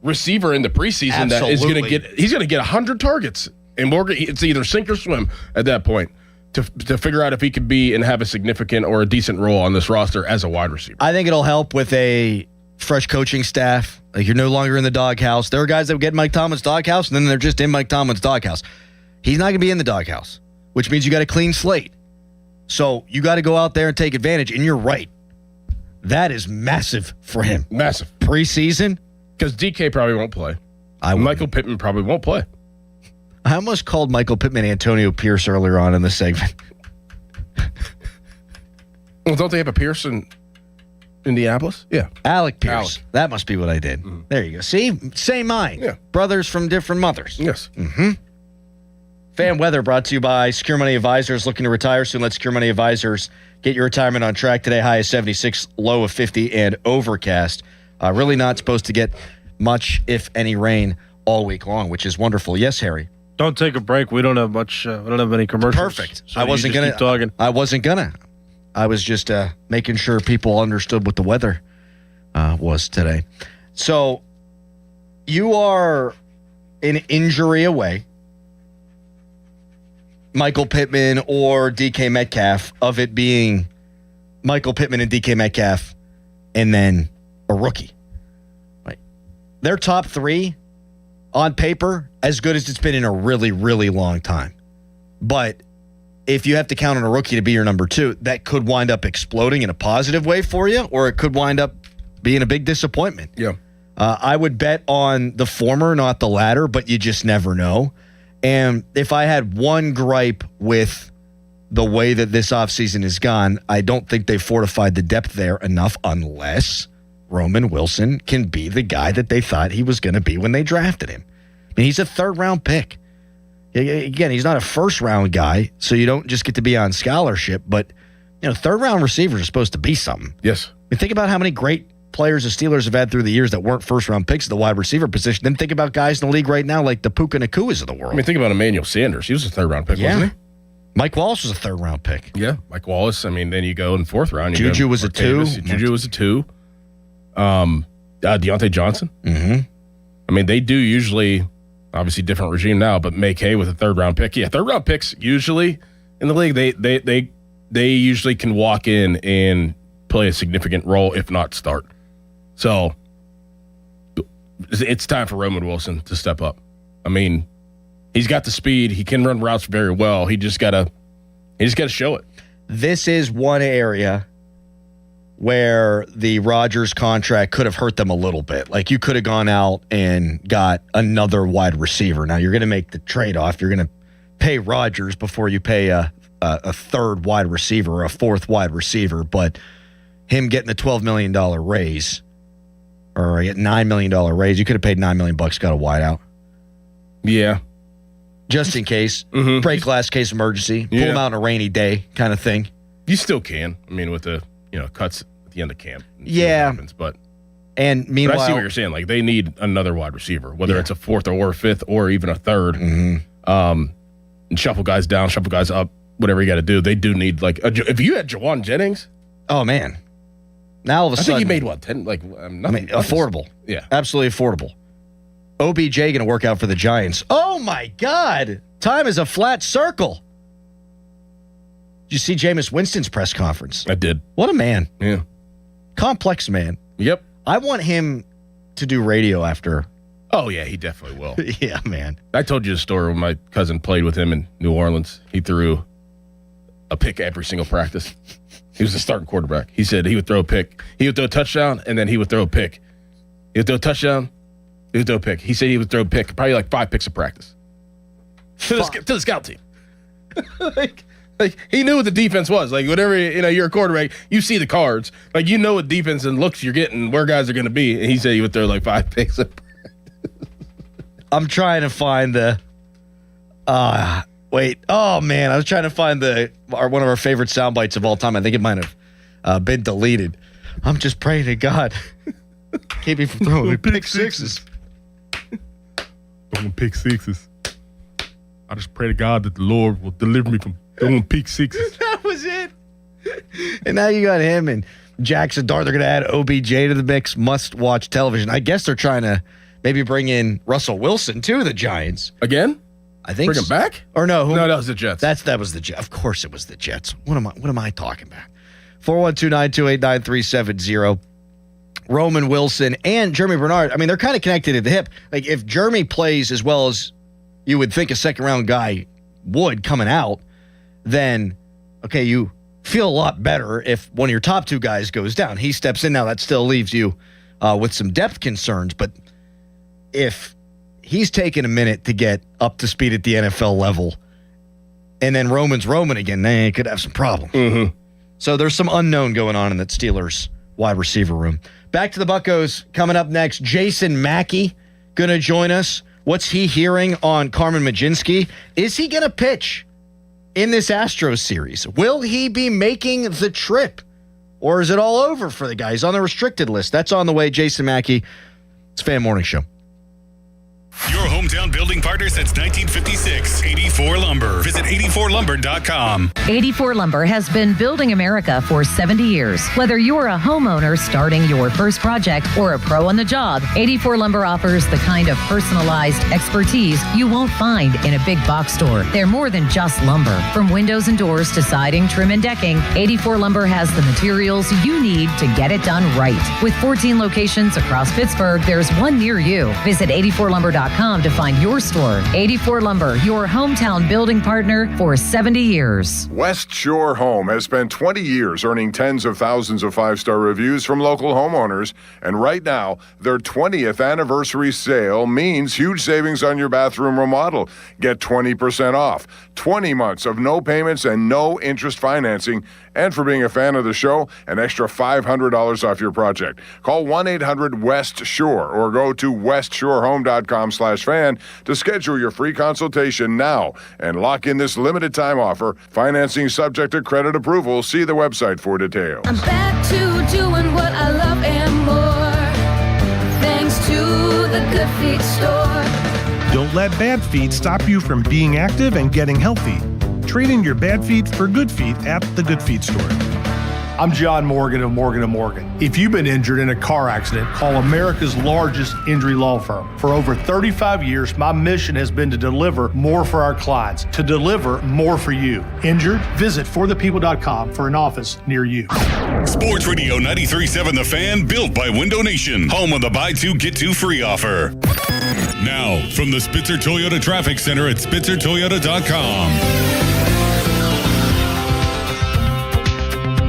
receiver in the preseason. That is going to he's going to get 100 targets, and it's either sink or swim at that point to figure out if he could be and have a significant or a decent role on this roster as a wide receiver. I think it'll help with a fresh coaching staff. Like, you're no longer in the doghouse. There are guys that get Mike Tomlin's doghouse, and then they're just in Mike Tomlin's doghouse. He's not going to be in the doghouse, which means you got a clean slate. So you got to go out there and take advantage, and you're right. That is massive for him. Massive. Preseason? Because DK probably won't play. Michael Pittman probably won't play. I almost called Michael Pittman Antonio Pierce earlier on in the segment. Well, don't they have a Pierce in Indianapolis? Yeah. Alec Pierce. That must be what I did. Mm-hmm. There you go. See? Same mind. Yeah. Brothers from different mothers. Yes. Mm-hmm. Fan Weather brought to you by Secure Money Advisors. Looking to retire soon? Let Secure Money Advisors get your retirement on track today. High of 76, low of 50, and overcast. Really not supposed to get much, if any, rain all week long, which is wonderful. Yes, Harry? Don't take a break. We don't have much. We don't have any commercials. Perfect. So I wasn't gonna. keep talking. I wasn't gonna. I was just making sure people understood what the weather was today. So you are an injury away, Michael Pittman or DK Metcalf, of it being Michael Pittman and DK Metcalf, and then a rookie. Right. Their top 3 on paper, as good as it's been in a really, really long time. But if you have to count on a rookie to be your number 2, that could wind up exploding in a positive way for you, or it could wind up being a big disappointment. Yeah. I would bet on the former, not the latter, but you just never know. And if I had one gripe with the way that this offseason has gone, I don't think they fortified the depth there enough unless Roman Wilson can be the guy that they thought he was going to be when they drafted him. I mean, he's a 3rd-round pick. Again, he's not a first-round guy, so you don't just get to be on scholarship, but 3rd-round receivers are supposed to be something. Yes. I mean, think about how many great players the Steelers have had through the years that weren't first-round picks at the wide receiver position. Then think about guys in the league right now like the Puka Nakuas of the world. I mean, think about Emmanuel Sanders. He was a 3rd-round pick, wasn't he? Mike Wallace was a 3rd-round pick. Yeah, Mike Wallace. I mean, then you go in 4th round. Juju was a 2. Juju was a 2. Deontay Johnson. Mm-hmm. I mean, they do usually, obviously different regime now, but make hay with a 3rd-round pick. Yeah, 3rd-round picks usually in the league, they usually can walk in and play a significant role, if not start. So it's time for Roman Wilson to step up. I mean, he's got the speed. He can run routes very well. He just gotta show it. This is one area where the Rodgers contract could have hurt them a little bit. Like, you could have gone out and got another wide receiver. Now, you're going to make the trade-off. You're going to pay Rodgers before you pay a 3rd wide receiver or a 4th wide receiver. But him getting a $12 million raise or a $9 million raise, you could have paid $9 million, got a wideout. Yeah. just in case. Break glass case emergency. Pull them out on a rainy day kind of thing. You still can. I mean, with the cuts at the end of camp. Yeah. Happens, but meanwhile, I see what you're saying. Like, they need another wide receiver, whether it's a fourth or a fifth or even a third. And shuffle guys down, shuffle guys up, whatever you got to do. They do need, like, if you had Jawan Jennings. Oh, man. Now all of a sudden. I think he made, what, 10? Like, nothing. Affordable. Yeah. Absolutely affordable. OBJ going to work out for the Giants. Oh, my God. Time is a flat circle. Did you see Jameis Winston's press conference? I did. What a man. Yeah. Complex man. Yep. I want him to do radio after. Oh, yeah, he definitely will. Yeah, man. I told you the story when my cousin played with him in New Orleans. He threw a pick every single practice. He was the starting quarterback. He said he would throw a pick. He would throw a touchdown, and then he would throw a pick. He would throw a touchdown. He would throw a pick. He said he would throw a pick, probably like 5 picks of practice. To the scout team. like he knew what the defense was. Like, whatever, you're a quarterback, you see the cards. Like, you know what defense and looks you're getting, where guys are going to be. And he said he would throw like 5 picks of practice. I'm trying to find the. Wait. Oh man, I was trying to find one of our favorite sound bites of all time. I think it might have been deleted. I'm just praying to God, keep me from throwing pick sixes. Throwing pick sixes. I just pray to God that the Lord will deliver me from throwing pick sixes. That was it. And now you got him and Jackson Dart. They're going to add OBJ to the mix. Must-watch television. I guess they're trying to maybe bring in Russell Wilson to the Giants again. I think bring him back, or no? No, that was the Jets. That was the Jets. Of course, it was the Jets. What am I talking about? 412-928-9370. Roman Wilson and Jeremy Bernard. I mean, they're kind of connected at the hip. Like, if Jeremy plays as well as you would think a second-round guy would coming out, then okay, you feel a lot better if one of your top two guys goes down. He steps in now. That still leaves you with some depth concerns, but if he's taken a minute to get up to speed at the NFL level, and then Roman's Roman again, they could have some problems. So there's some unknown going on in that Steelers wide receiver room. Back to the Buccos coming up next. Jason Mackey going to join us. What's he hearing on Carmen Majinski? Is he going to pitch in this Astros series? Will he be making the trip? Or is it all over for the guy? He's on the restricted list. That's on the way. Jason Mackey. It's Fan Morning Show. Your hometown building partner since 1956. 84 Lumber. Visit 84lumber.com. 84 Lumber has been building America for 70 years. Whether you're a homeowner starting your first project or a pro on the job, 84 Lumber offers the kind of personalized expertise you won't find in a big box store. They're more than just lumber. From windows and doors to siding, trim, and decking, 84 Lumber has the materials you need to get it done right. With 14 locations across Pittsburgh, there's one near you. Visit 84lumber.com to find your store. 84 Lumber, your hometown building partner for 70 years. West Shore Home has spent 20 years earning tens of thousands of five-star reviews from local homeowners, and right now, their 20th anniversary sale means huge savings on your bathroom remodel. Get 20% off, 20 months of no payments and no interest financing, and for being a fan of the show, an extra $500 off your project. Call 1-800-WEST-SHORE or go to westshorehome.com/fan to schedule your free consultation now and lock in this limited time offer. Financing subject to credit approval. See the website for details. I'm back to doing what I love and more, thanks to the Good Feet store. Don't let bad feet stop you from being active and getting healthy. Trade in your bad feet for good feet at the Good Feet store. I'm John Morgan of Morgan & Morgan. If you've been injured in a car accident, call America's largest injury law firm. For over 35 years, my mission has been to deliver more for our clients, to deliver more for you. Injured? Visit forthepeople.com for an office near you. Sports Radio 93.7 The Fan, built by Window Nation, home of the buy two, get two free offer. Now, from the Spitzer Toyota Traffic Center at spitzertoyota.com.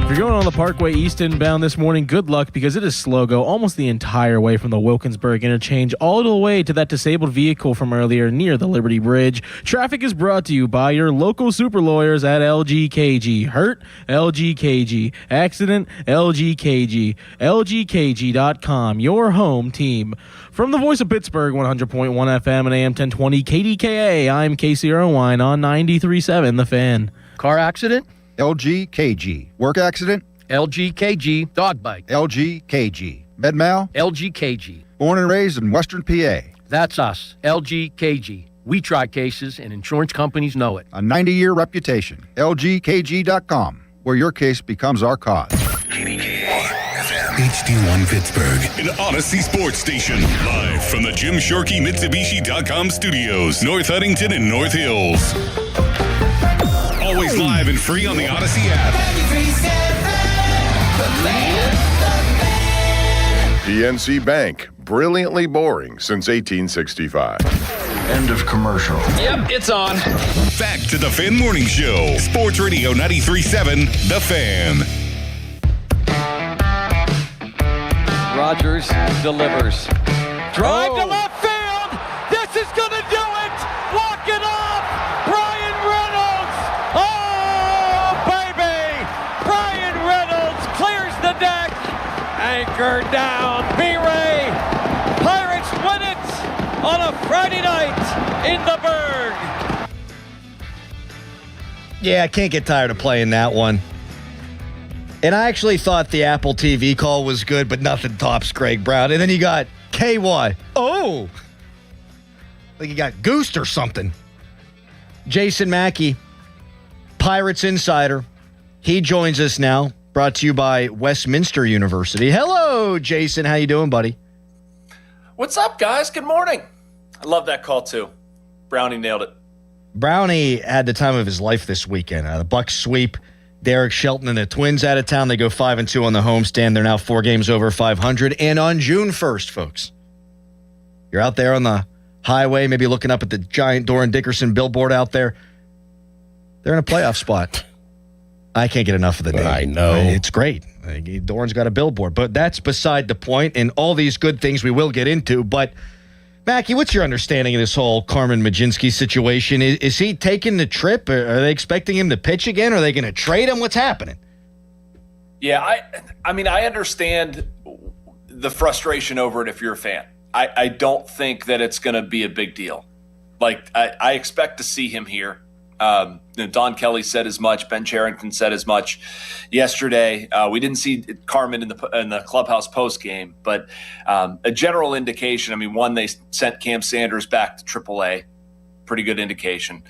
If you're going on the Parkway East inbound this morning, good luck because it is slow go almost the entire way from the Wilkinsburg interchange all the way to that disabled vehicle from earlier near the Liberty Bridge. Traffic is brought to you by your local super lawyers at LGKG. Hurt? LGKG. Accident? LGKG. LGKG.com, your home team. From the voice of Pittsburgh, 100.1 FM and AM 1020 KDKA, I'm Casey Irwine on 93.7 The Fan. Car accident? LGKG. Work accident? LGKG. Dog bite? LGKG. Med mal? LGKG. Born and raised in Western PA. That's us, LGKG. We try cases, and insurance companies know it. A 90-year reputation. LGKG.com, where your case becomes our cause. HD1 Pittsburgh, an Odyssey sports station. Live from the Jim Shorkey Mitsubishi.com studios, North Huntington and North Hills. Always live and free on the Odyssey app. PNC Bank, brilliantly boring since 1865. End of commercial. Yep, it's on. Back to the Fan Morning Show. Sports Radio 93.7, The Fan. Rodgers delivers. Drive to left field. This is going to do it. Walk it off. Brian Reynolds. Oh, baby. Brian Reynolds clears the deck. Anchor down. B-Ray. Pirates win it on a Friday night in the Berg. Yeah, I can't get tired of playing that one. And I actually thought the Apple TV call was good, but nothing tops Craig Brown. And then you got KY. Oh! Like you got goosed or something. Jason Mackey, Pirates Insider. He joins us now, brought to you by Westminster University. Hello, Jason. How you doing, buddy? What's up, guys? Good morning. I love that call, too. Brownie nailed it. Brownie had the time of his life this weekend. The Bucks sweep. Derek Shelton and the Twins out of town. They go 5-2 on the homestand. They're now 4 games over 500. And on June 1st, folks, you're out there on the highway, maybe looking up at the giant Doran Dickerson billboard out there. They're in a playoff spot. I can't get enough of the name. I know. It's great. Doran's got a billboard. But that's beside the point, and all these good things we will get into. But, Mackie, what's your understanding of this whole Carmen Mlodzinski situation? Is he taking the trip? Are they expecting him to pitch again? Are they going to trade him? What's happening? Yeah, I mean, I understand the frustration over it if you're a fan. I don't think that it's going to be a big deal. Like, I expect to see him here. Don Kelly said as much. Ben Cherington said as much yesterday. We didn't see Carmen in the clubhouse post game, but a general indication. I mean, one, they sent Cam Sanders back to AAA. Pretty good indication.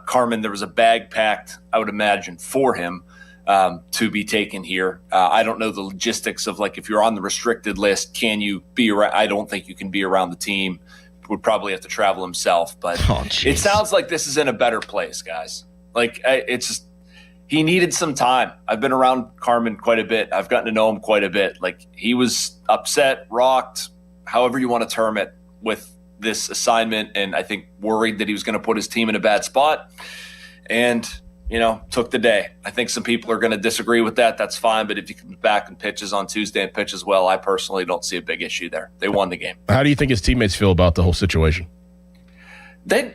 Carmen, there was a bag packed, I would imagine, for him to be taken here. I don't know the logistics of, like, if you're on the restricted list, can you be around? I don't think you can be around the team. Would probably have to travel himself, but it sounds like this is in a better place, guys. Like, it's just, he needed some time. I've been around Carmen quite a bit. I've gotten to know him quite a bit. Like, he was upset, rocked, however you want to term it, with this assignment, and I think worried that he was going to put his team in a bad spot, and took the day. I think some people are going to disagree with that. That's fine, but if he comes back and pitches on Tuesday and pitches well, I personally don't see a big issue there. They won the game. How do you think his teammates feel about the whole situation? Doran,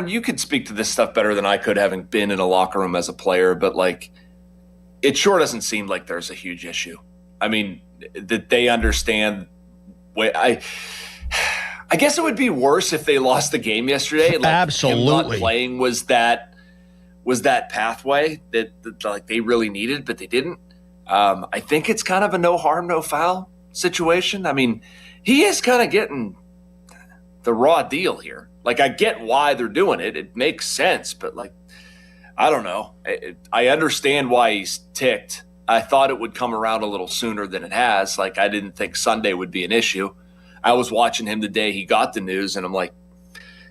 you could speak to this stuff better than I could, having been in a locker room as a player, but, like, it sure doesn't seem like there's a huge issue. I mean, that they understand. I guess it would be worse if they lost the game yesterday. Like, absolutely. Him not playing was that pathway that like they really needed, but they didn't. I think it's kind of a no harm, no foul situation. I mean, he is kind of getting the raw deal here. Like, I get why they're doing it. It makes sense, but, like, I don't know. I understand why he's ticked. I thought it would come around a little sooner than it has. Like, I didn't think Sunday would be an issue. I was watching him the day he got the news, and I'm like,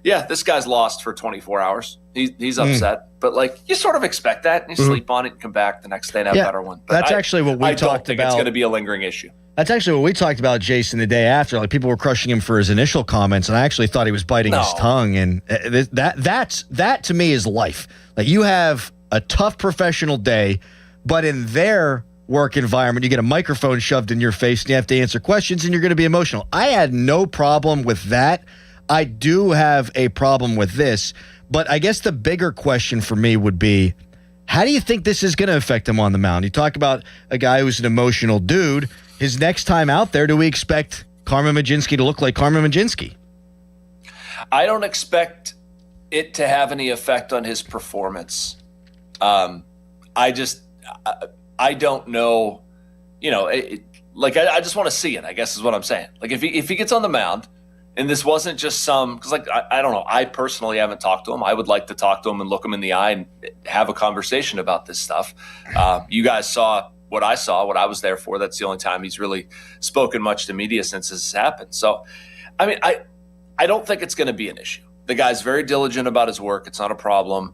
yeah, this guy's lost for 24 hours. He's upset. But, like, you sort of expect that, and you sleep on it and come back the next day and have a better one. But that's actually what we talked about. I don't think it's going to be a lingering issue. That's actually what we talked about, Jason, the day after. Like, people were crushing him for his initial comments, and I actually thought he was biting his tongue. And that to me is life. Like, you have a tough professional day, but in their work environment, you get a microphone shoved in your face and you have to answer questions and you're going to be emotional. I had no problem with that. I do have a problem with this, but I guess the bigger question for me would be, how do you think this is going to affect him on the mound? You talk about a guy who's an emotional dude. His next time out there, do we expect Carmen Mlodzinski to look like Carmen Mlodzinski? I don't expect it to have any effect on his performance. I don't know. I just want to see it, I guess is what I'm saying. Like if he gets on the mound, and this wasn't just because I don't know. I personally haven't talked to him. I would like to talk to him and look him in the eye and have a conversation about this stuff. You guys saw what I saw, what I was there for. That's the only time he's really spoken much to media since this has happened. So, I mean, I don't think it's going to be an issue. The guy's very diligent about his work. It's not a problem.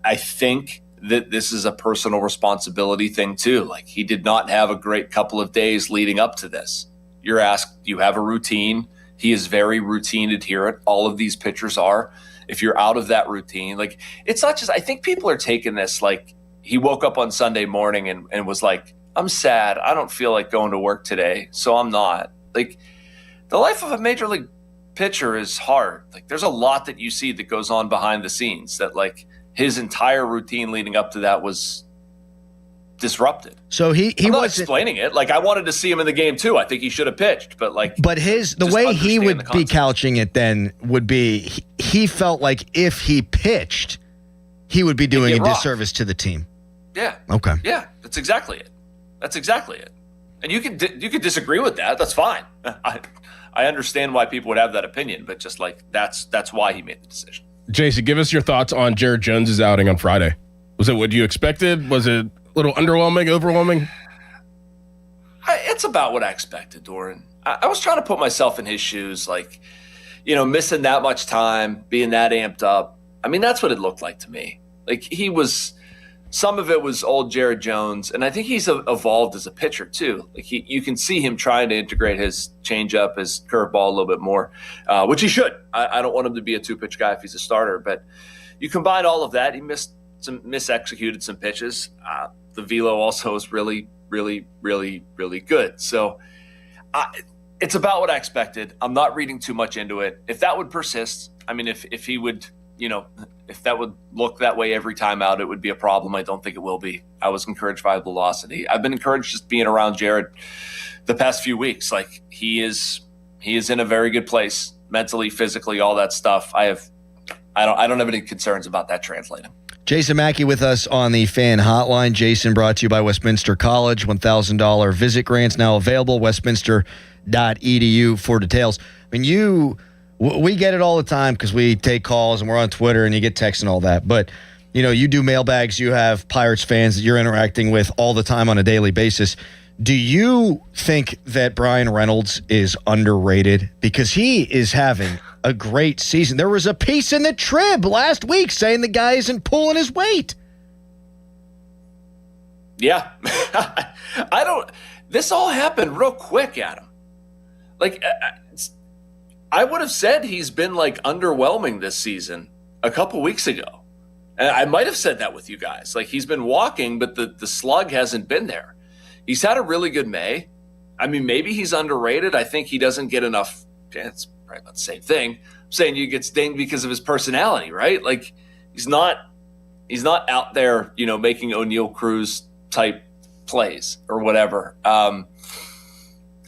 I think that this is a personal responsibility thing too. Like he did not have a great couple of days leading up to this. You're asked, do you have a routine? He is very routine adherent. All of these pitchers are. If you're out of that routine, like it's not just, I think people are taking this like he woke up on Sunday morning and was like, I'm sad. I don't feel like going to work today, so I'm not. Like the life of a major league pitcher is hard. Like there's a lot that you see that goes on behind the scenes that like his entire routine leading up to that was disrupted. So he I'm not wasn't explaining it. Like I wanted to see him in the game too. I think he should have pitched, but the way he would be couching it then would be he felt like if he pitched, he would be doing a disservice to the team. Yeah. Okay. Yeah, that's exactly it. And you could disagree with that. That's fine. I understand why people would have that opinion, but just like that's why he made the decision. Jason, give us your thoughts on Jared Jones's outing on Friday. Was it what you expected? Was it a little underwhelming, overwhelming? It's about what I expected, Doran. I was trying to put myself in his shoes, like, missing that much time, being that amped up. I mean, that's what it looked like to me. Like some of it was old Jared Jones, and I think he's evolved as a pitcher too. Like you can see him trying to integrate his changeup, his curveball a little bit more, which he should. I don't want him to be a two-pitch guy if he's a starter, but you combine all of that. He misexecuted some pitches. The velo also is really, really, really, really good. So it's about what I expected. I'm not reading too much into it. If that would persist, I mean, if he would, if that would look that way every time out, it would be a problem. I don't think it will be. I was encouraged by velocity. I've been encouraged just being around Jared the past few weeks. Like he is in a very good place mentally, physically, all that stuff. I don't have any concerns about that translating. Jason Mackey with us on the Fan Hotline. Jason, brought to you by Westminster College. $1,000 visit grants now available. Westminster.edu for details. I mean, we get it all the time because we take calls and we're on Twitter and you get texts and all that. But, you do mailbags. You have Pirates fans that you're interacting with all the time on a daily basis. Do you think that Bryan Reynolds is underrated? Because he is having a great season. There was a piece in the Trib last week saying the guy isn't pulling his weight. Yeah. This all happened real quick, Adam. Like, I would have said he's been like underwhelming this season a couple weeks ago. And I might have said that with you guys. Like he's been walking, but the slug hasn't been there. He's had a really good May. I mean, maybe he's underrated. I think he doesn't get enough. It's probably not the same thing. I'm saying you get dinged because of his personality, right? Like he's not out there, making O'Neal Cruz type plays or whatever. I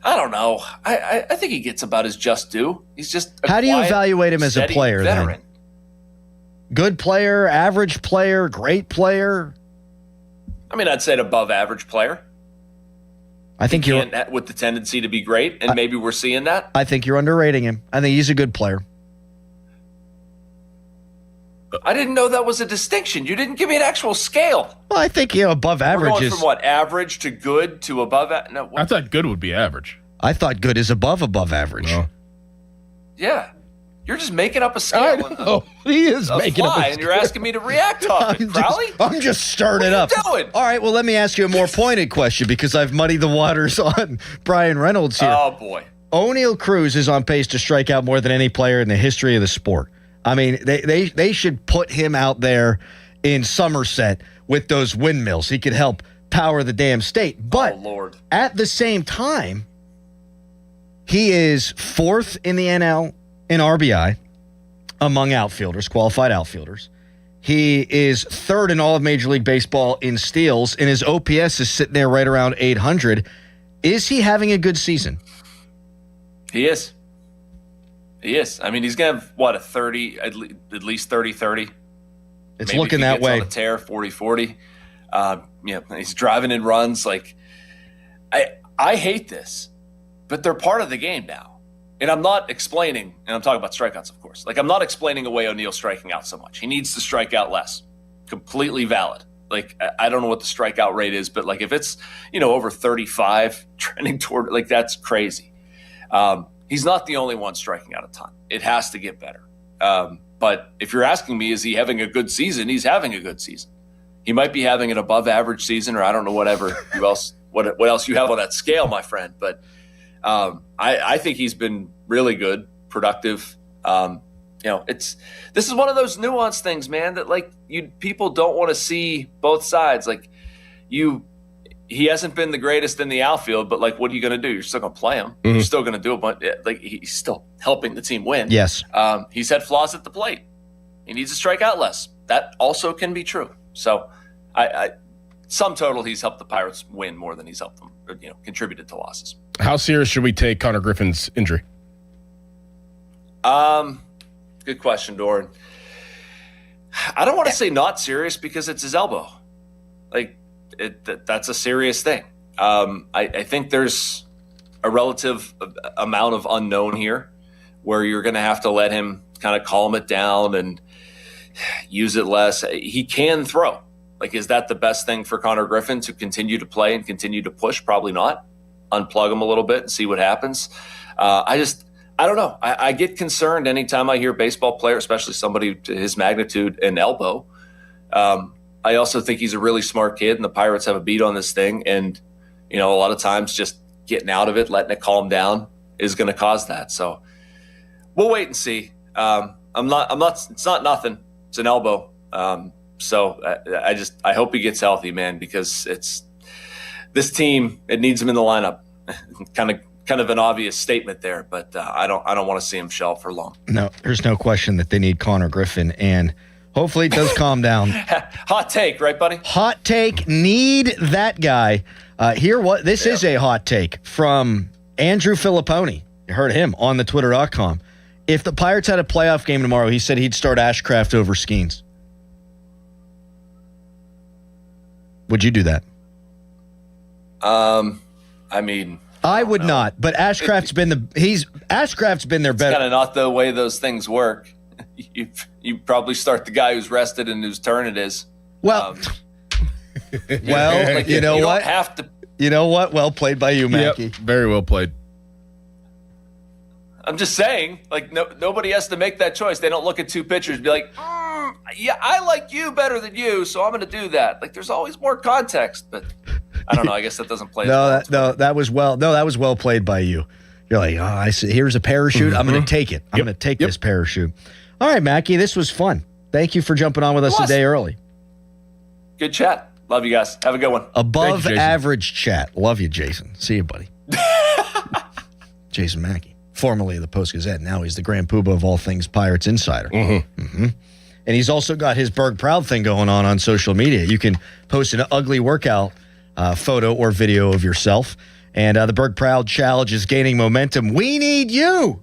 don't know. I think he gets about his just due. He's just how do you evaluate him as a player veteran? Then? Good player, average player, great player? I mean, I'd say an above average player. I think you're with the tendency to be great, and maybe we're seeing that. I think you're underrating him. I think he's a good player. I didn't know that was a distinction. You didn't give me an actual scale. Well, I think above average We're going from what, average to good to above? No, I thought good would be average. I thought good is above average. No. Yeah. You're just making up a scale. Oh, he is making up a scale. And you're asking me to react on it, Crowley? I'm just stirring it up. What are you doing? All right, well, let me ask you a more pointed question because I've muddied the waters on Bryan Reynolds here. Oh, boy. O'Neal Cruz is on pace to strike out more than any player in the history of the sport. I mean, they should put him out there in Somerset with those windmills. He could help power the damn state. But Lord. at the same time, he is 4th in the NL in RBI among outfielders, qualified outfielders. He is 3rd in all of Major League Baseball in steals, and his OPS is sitting there right around 800. Is he having a good season? He is. He is. I mean, he's going to have, what, a 30, at least 30-30? It's Maybe looking if he that gets way. on a tear, 40-40. He's driving in runs. Like, I hate this, but they're part of the game now. And I'm not explaining, and I'm talking about strikeouts, of course. Like, I'm not explaining away O'Neill striking out so much. He needs to strike out less. Completely valid. Like, I don't know what the strikeout rate is, but, like, if it's, over 35, trending toward, like, that's crazy. He's not the only one striking out a ton. It has to get better. But if you're asking me, is he having a good season? He's having a good season. He might be having an above average season, or I don't know, what else you have on that scale, my friend. But I think he's been really good, productive. This is one of those nuanced things, man, that like people don't want to see both sides. Like he hasn't been the greatest in the outfield, but like, what are you going to do? You're still going to play him. Mm-hmm. You're still going to do a bunch. Like, he's still helping the team win. Yes. He's had flaws at the plate. He needs to strike out less. That also can be true. So, sum total, he's helped the Pirates win more than he's helped them, contributed to losses. How serious should we take Connor Griffin's injury? Good question, Doran. I don't want to say not serious because it's his elbow. Like, that's a serious thing. I think there's a relative amount of unknown here where you're going to have to let him kind of calm it down and use it less. He can throw. Like, is that the best thing for Connor Griffin, to continue to play and continue to push? Probably not. Unplug him a little bit and see what happens. I don't know. I get concerned anytime I hear a baseball player, especially somebody to his magnitude and elbow. I also think he's a really smart kid, and the Pirates have a beat on this thing. And, a lot of times just getting out of it, letting it calm down is going to cause that. So we'll wait and see. It's not nothing. It's an elbow. So I hope he gets healthy, man, because this team, it needs him in the lineup. kind of an obvious statement there, but I don't want to see him shell for long. No, there's no question that they need Connor Griffin, and hopefully it does calm down. Hot take, right, buddy? Hot take, need that guy. This is a hot take from Andrew Filipponi. You heard him on the Twitter.com. If the Pirates had a playoff game tomorrow, he said he'd start Ashcraft over Skeens. Would you do that? I would not, but Ashcraft's been their better. Kind of not the way those things work. You probably start the guy who's rested and whose turn it is. Well, like, you know you what? Don't have to. You know what? Well played by you, Mackey. Yep, very well played. I'm just saying, like, nobody has to make that choice. They don't look at two pitchers and be like, yeah, I like you better than you, so I'm going to do that. Like, there's always more context, but I don't know. I guess that doesn't play. That was well played by you. You're like, I see. Here's a parachute. I'm going to take it. I'm going to take this parachute. All right, Mackey, this was fun. Thank you for jumping on with us a day early. Good chat. Love you guys. Have a good one. Above average chat. Love you, Jason. See you, buddy. Jason Mackey, formerly of the Post-Gazette. Now he's the grand poobah of all things Pirates Insider. Mm-hmm. And he's also got his Berg Proud thing going on social media. You can post an ugly workout photo or video of yourself. And the Berg Proud Challenge is gaining momentum. We need you.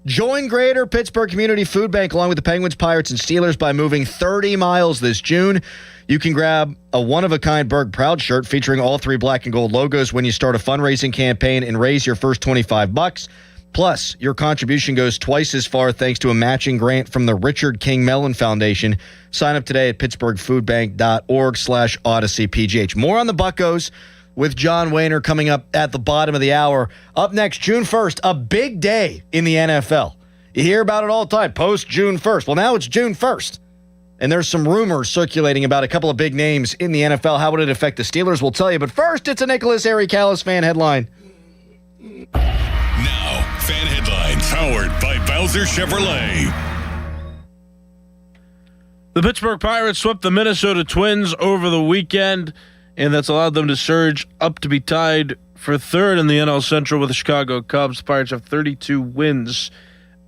Join Greater Pittsburgh Community Food Bank along with the Penguins, Pirates, and Steelers by moving 30 miles this June. You can grab a one-of-a-kind Berg Proud shirt featuring all 3 black and gold logos when you start a fundraising campaign and raise your first $25. Plus, your contribution goes twice as far thanks to a matching grant from the Richard King Mellon Foundation. Sign up today at pittsburghfoodbank.org/OdysseyPGH. More on the Buccos with John Wehner coming up at the bottom of the hour. Up next, June 1st, a big day in the NFL. You hear about it all the time, post June 1st. Well, now it's June 1st. And there's some rumors circulating about a couple of big names in the NFL. How would it affect the Steelers? We'll tell you. But first, it's a Nicholas Harry Callis fan headline. Now, fan headlines powered by Bowser Chevrolet. The The Pittsburgh Pirates swept the Minnesota Twins over the weekend, and that's allowed them to surge up to be tied for third in the NL Central with the Chicago Cubs. The Pirates have 32 wins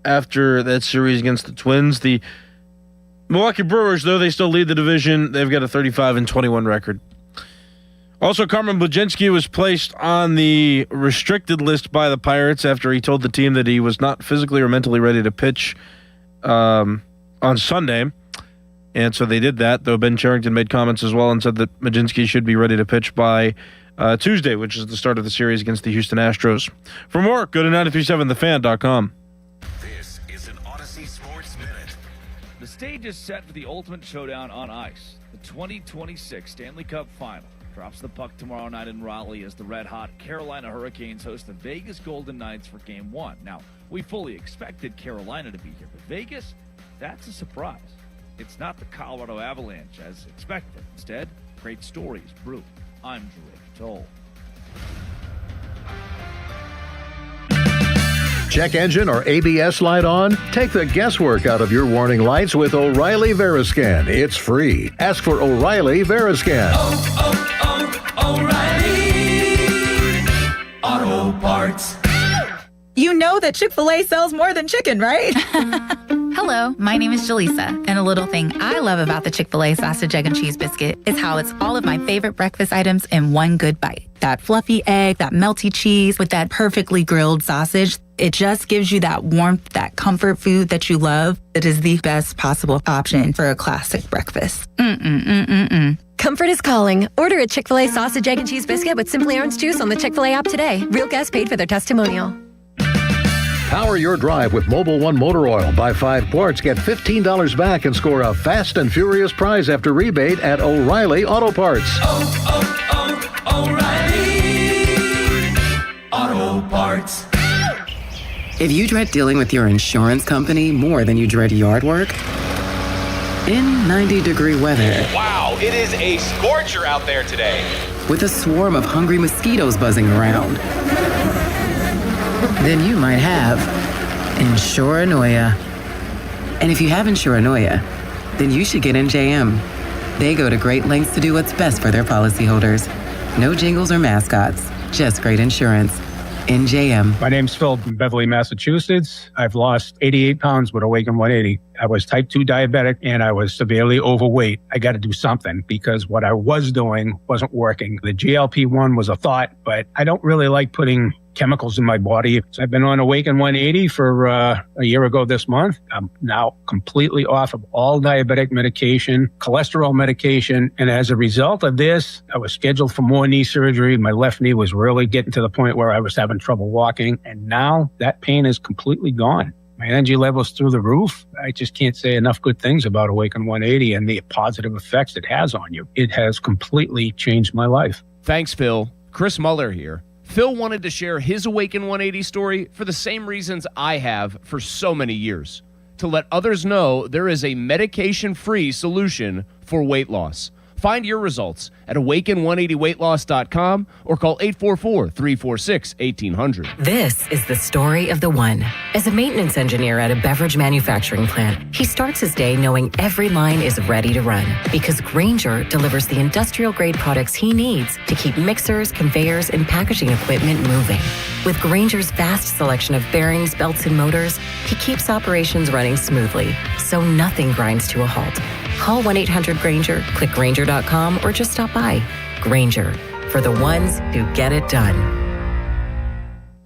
after that series against the Twins. The Milwaukee Brewers, though they still lead the division, they've got a 35-21 record. Also, Carmen Bludzinski was placed on the restricted list by the Pirates after he told the team that he was not physically or mentally ready to pitch on Sunday. And so they did that, though Ben Cherington made comments as well and said that Bludzinski should be ready to pitch by Tuesday, which is the start of the series against the Houston Astros. For more, go to 937thefan.com. This is an Odyssey Sports Minute. The stage is set for the ultimate showdown on ice. The 2026 Stanley Cup Final drops the puck tomorrow night in Raleigh as the red-hot Carolina Hurricanes host the Vegas Golden Knights for Game 1. Now, we fully expected Carolina to be here, but Vegas, that's a surprise. It's not the Colorado Avalanche as expected. Instead, great stories brew. I'm Drew Toll. Check engine or ABS light on? Take the guesswork out of your warning lights with O'Reilly Veriscan. It's free. Ask for O'Reilly Veriscan. O'Reilly Auto Parts. You know that Chick-fil-A sells more than chicken, right? Hello, my name is Jaleesa, and a little thing I love about the Chick-fil-A sausage, egg, and cheese biscuit is how it's all of my favorite breakfast items in one good bite. That fluffy egg, that melty cheese with that perfectly grilled sausage. It just gives you that warmth, that comfort food that you love. It is the best possible option for a classic breakfast. Comfort is calling. Order a Chick-fil-A sausage, egg, and cheese biscuit with Simply Orange Juice on the Chick-fil-A app today. Real guests paid for their testimonial. Power your drive with Mobil 1 motor oil. Buy 5 quarts, get $15 back, and score a fast and furious prize after rebate at O'Reilly Auto Parts. O'Reilly Auto Parts. If you dread dealing with your insurance company more than you dread yard work, in 90-degree weather, wow, it is a scorcher out there today. with a swarm of hungry mosquitoes buzzing around, then you might have Insuranoia. And if you have Insuranoia, then you should get NJM. They go to great lengths to do what's best for their policyholders. No jingles or mascots, just great insurance. NJM. My name's Phil from Beverly, Massachusetts. I've lost 88 pounds with Awaken 180. I was type 2 diabetic and I was severely overweight. I got to do something because what I was doing wasn't working. The GLP-1 was a thought, but I don't really like putting chemicals in my body. So I've been on Awaken 180 for a year ago this month. I'm now completely off of all diabetic medication, cholesterol medication. And as a result of this, I was scheduled for more knee surgery. My left knee was really getting to the point where I was having trouble walking. And now that pain is completely gone. My energy level's through the roof. I just can't say enough good things about Awaken 180 and the positive effects it has on you. It has completely changed my life. Thanks, Phil. Chris Muller here. Phil wanted to share his Awaken 180 story for the same reasons I have for so many years. To let others know there is a medication-free solution for weight loss. Find your results at awaken180weightloss.com or call 844-346-1800. This is the story of the one. As a maintenance engineer at a beverage manufacturing plant, he starts his day knowing every line is ready to run because Grainger delivers the industrial-grade products he needs to keep mixers, conveyors, and packaging equipment moving. With Grainger's vast selection of bearings, belts, and motors, he keeps operations running smoothly, so nothing grinds to a halt. Call 1-800-GRAINGER, click Grainger.com, or just stop by. Grainger, for the ones who get it done.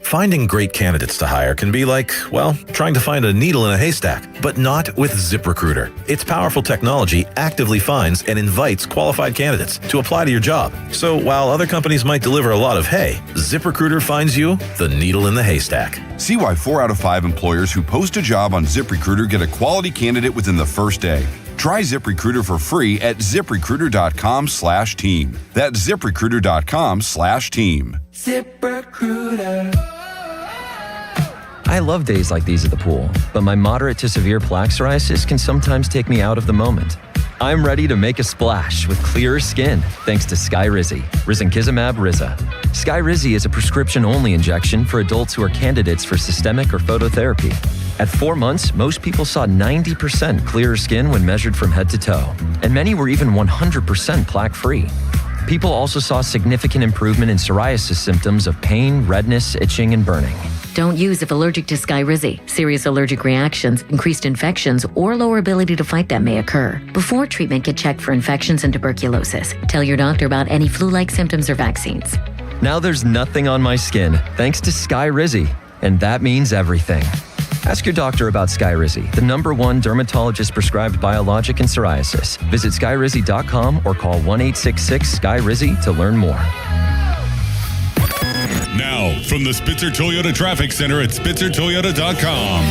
Finding great candidates to hire can be like, well, trying to find a needle in a haystack, but not with ZipRecruiter. Its powerful technology actively finds and invites qualified candidates to apply to your job. So while other companies might deliver a lot of hay, ZipRecruiter finds you the needle in the haystack. See why 4 out of 5 employers who post a job on ZipRecruiter get a quality candidate within the first day. Try ZipRecruiter for free at ZipRecruiter.com/team. That's ZipRecruiter.com/team. ZipRecruiter. I love days like these at the pool, but my moderate to severe plaque psoriasis can sometimes take me out of the moment. I'm ready to make a splash with clearer skin thanks to Skyrizi, risankizumab Riza. Skyrizi is a prescription-only injection for adults who are candidates for systemic or phototherapy. At 4 months, most people saw 90% clearer skin when measured from head to toe, and many were even 100% plaque-free. People also saw significant improvement in psoriasis symptoms of pain, redness, itching, and burning. Don't use if allergic to Skyrizi. Serious allergic reactions, increased infections, or lower ability to fight them may occur. Before treatment, get checked for infections and tuberculosis. Tell your doctor about any flu-like symptoms or vaccines. Now there's nothing on my skin thanks to Skyrizi, and that means everything. Ask your doctor about Skyrizi, the #1 dermatologist-prescribed biologic in psoriasis. Visit Skyrizi.com or call 1-866-SKYRIZI to learn more. Now, from the Spitzer Toyota Traffic Center at SpitzerToyota.com.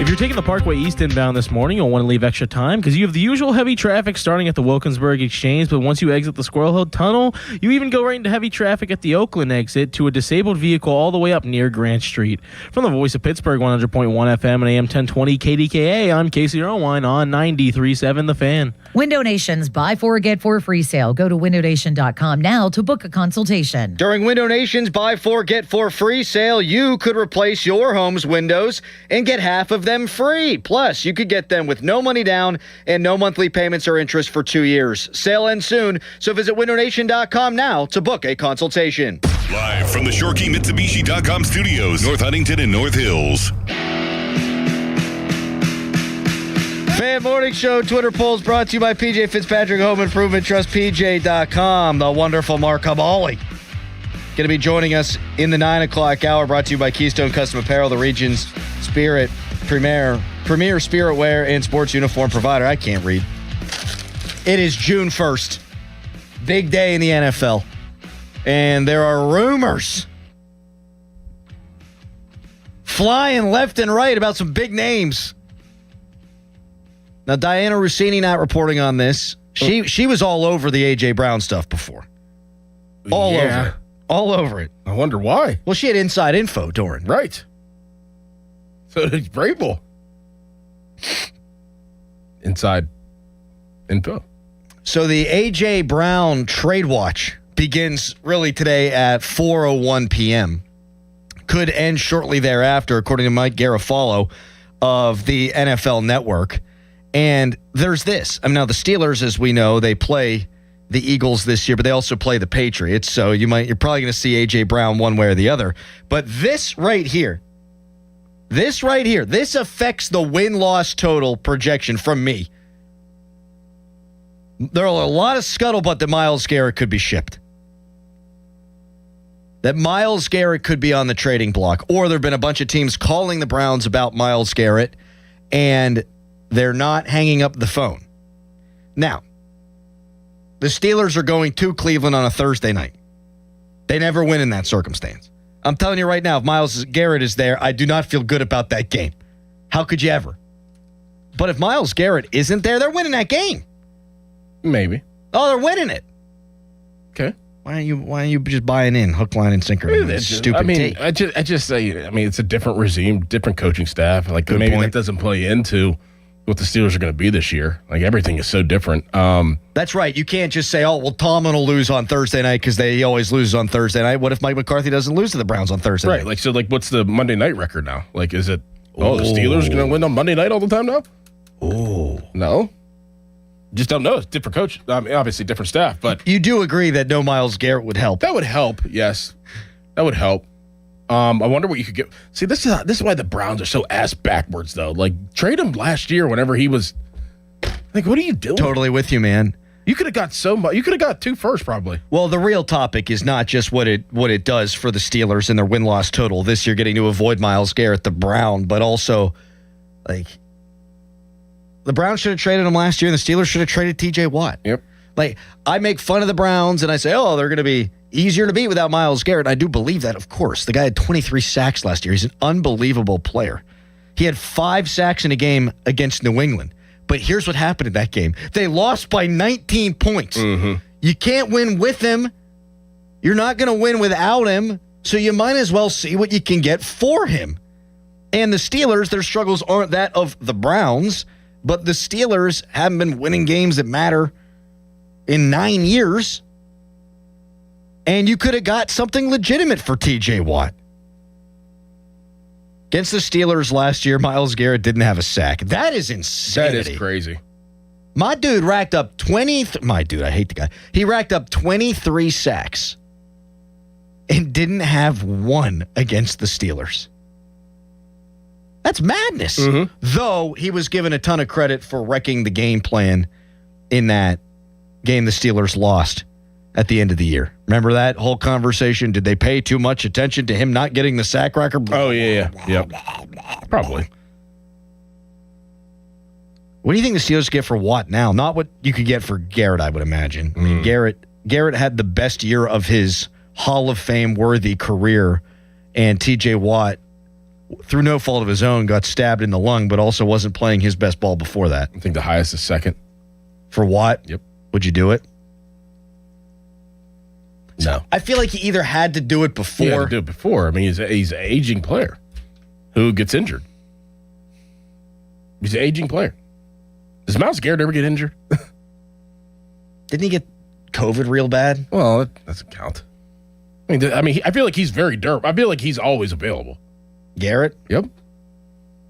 If you're taking the Parkway East inbound this morning, you'll want to leave extra time because you have the usual heavy traffic starting at the Wilkinsburg Exchange, but once you exit the Squirrel Hill Tunnel, you even go right into heavy traffic at the Oakland exit to a disabled vehicle all the way up near Grant Street. From the Voice of Pittsburgh, 100.1 FM and AM 1020 KDKA, I'm Casey Irwine on 93.7 The Fan. Window Nation's Buy 4 Get 4 free sale. Go to windownation.com now to book a consultation. During Window Nation's Buy 4 Get 4 free sale, you could replace your home's windows and get half of them free. Plus, you could get them with no money down and no monthly payments or interest for 2 years. Sale ends soon, so visit windownation.com now to book a consultation. Live from the ShorkeyMitsubishi.com studios, North Huntington and North Hills. Fan Morning Show Twitter polls brought to you by PJ Fitzpatrick Home Improvement Trust, PJ.com. The wonderful Mark Habali going to be joining us in the 9 o'clock hour, brought to you by Keystone Custom Apparel, the region's spirit premier spirit wear and sports uniform provider. I can't read. It is June 1st. Big day in the NFL. And there are rumors flying left and right about some big names. Now, Diana Rossini not reporting on this. She was all over the A.J. Brown stuff before. All over it. All over it. I wonder why. Well, she had inside info, Doran. Right. So did Vrabel. Inside info. So the A.J. Brown trade watch begins really today at 4:01 p.m. Could end shortly thereafter, according to Mike Garafolo of the NFL Network. And there's this. I mean, now the Steelers, as we know, they play the Eagles this year, but they also play the Patriots. So you're probably going to see A.J. Brown one way or the other. But this right here, this affects the win-loss total projection from me. There are a lot of scuttlebutt that Myles Garrett could be shipped. That Myles Garrett could be on the trading block. Or there have been a bunch of teams calling the Browns about Myles Garrett, and they're not hanging up the phone. Now, the Steelers are going to Cleveland on a Thursday night. They never win in that circumstance. I'm telling you right now, if Myles Garrett is there, I do not feel good about that game. How could you ever? But if Myles Garrett isn't there, they're winning that game. Maybe. Oh, they're winning it. Okay. Why are you just buying in hook, line, and sinker? Stupid take. I just say, it's a different regime, different coaching staff. Like Good maybe point. that doesn't play into what the Steelers are going to be this year. Like everything is so different. That's right. You can't just say, "Oh, well, Tomlin will lose on Thursday night because he always loses on Thursday night." What if Mike McCarthy doesn't lose to the Browns on Thursday night? Right. What's the Monday night record now? Like, is it? Oh, the Steelers going to win on Monday night all the time now? Oh, no. Just don't know. It's different coach. Obviously different staff, but you do agree that no Myles Garrett would help. That would help. Yes, that would help. I wonder what you could get. See, this is why the Browns are so ass backwards, though. Like, trade him last year whenever he was. Like, what are you doing? Totally with you, man. You could have got so much. You could have got 2 firsts, probably. Well, the real topic is not just what it does for the Steelers and their win-loss total this year, getting to avoid Myles Garrett, the Brown, but also, like, the Browns should have traded him last year, and the Steelers should have traded T.J. Watt. Yep. Like, I make fun of the Browns, and I say, oh, they're going to be easier to beat without Myles Garrett. I do believe that, of course. The guy had 23 sacks last year. He's an unbelievable player. He had 5 sacks in a game against New England. But here's what happened in that game. They lost by 19 points. Mm-hmm. You can't win with him. You're not going to win without him. So you might as well see what you can get for him. And the Steelers, their struggles aren't that of the Browns, but the Steelers haven't been winning games that matter in 9 years. And you could have got something legitimate for TJ Watt. Against the Steelers last year, Myles Garrett didn't have a sack. That is insanity. That is crazy. My dude racked up I hate the guy. He racked up 23 sacks and didn't have one against the Steelers. That's madness. Though he was given a ton of credit for wrecking the game plan in that game the Steelers lost at the end of the year. Remember that whole conversation? Did they pay too much attention to him not getting the sack record? Oh, yeah. Yep. Probably. What do you think the Steelers get for Watt now? Not what you could get for Garrett, I would imagine. I mean, Garrett had the best year of his Hall of Fame worthy career, and TJ Watt, through no fault of his own, got stabbed in the lung, but also wasn't playing his best ball before that. I think the highest is second. For Watt? Yep. Would you do it? No. I feel like he either had to do it before. He had to do it before. I mean, he's an aging player who gets injured. He's an aging player. Does Myles Garrett ever get injured? Didn't he get COVID real bad? Well, that doesn't count. I mean, I feel like he's very durable. I feel like he's always available. Garrett? Yep.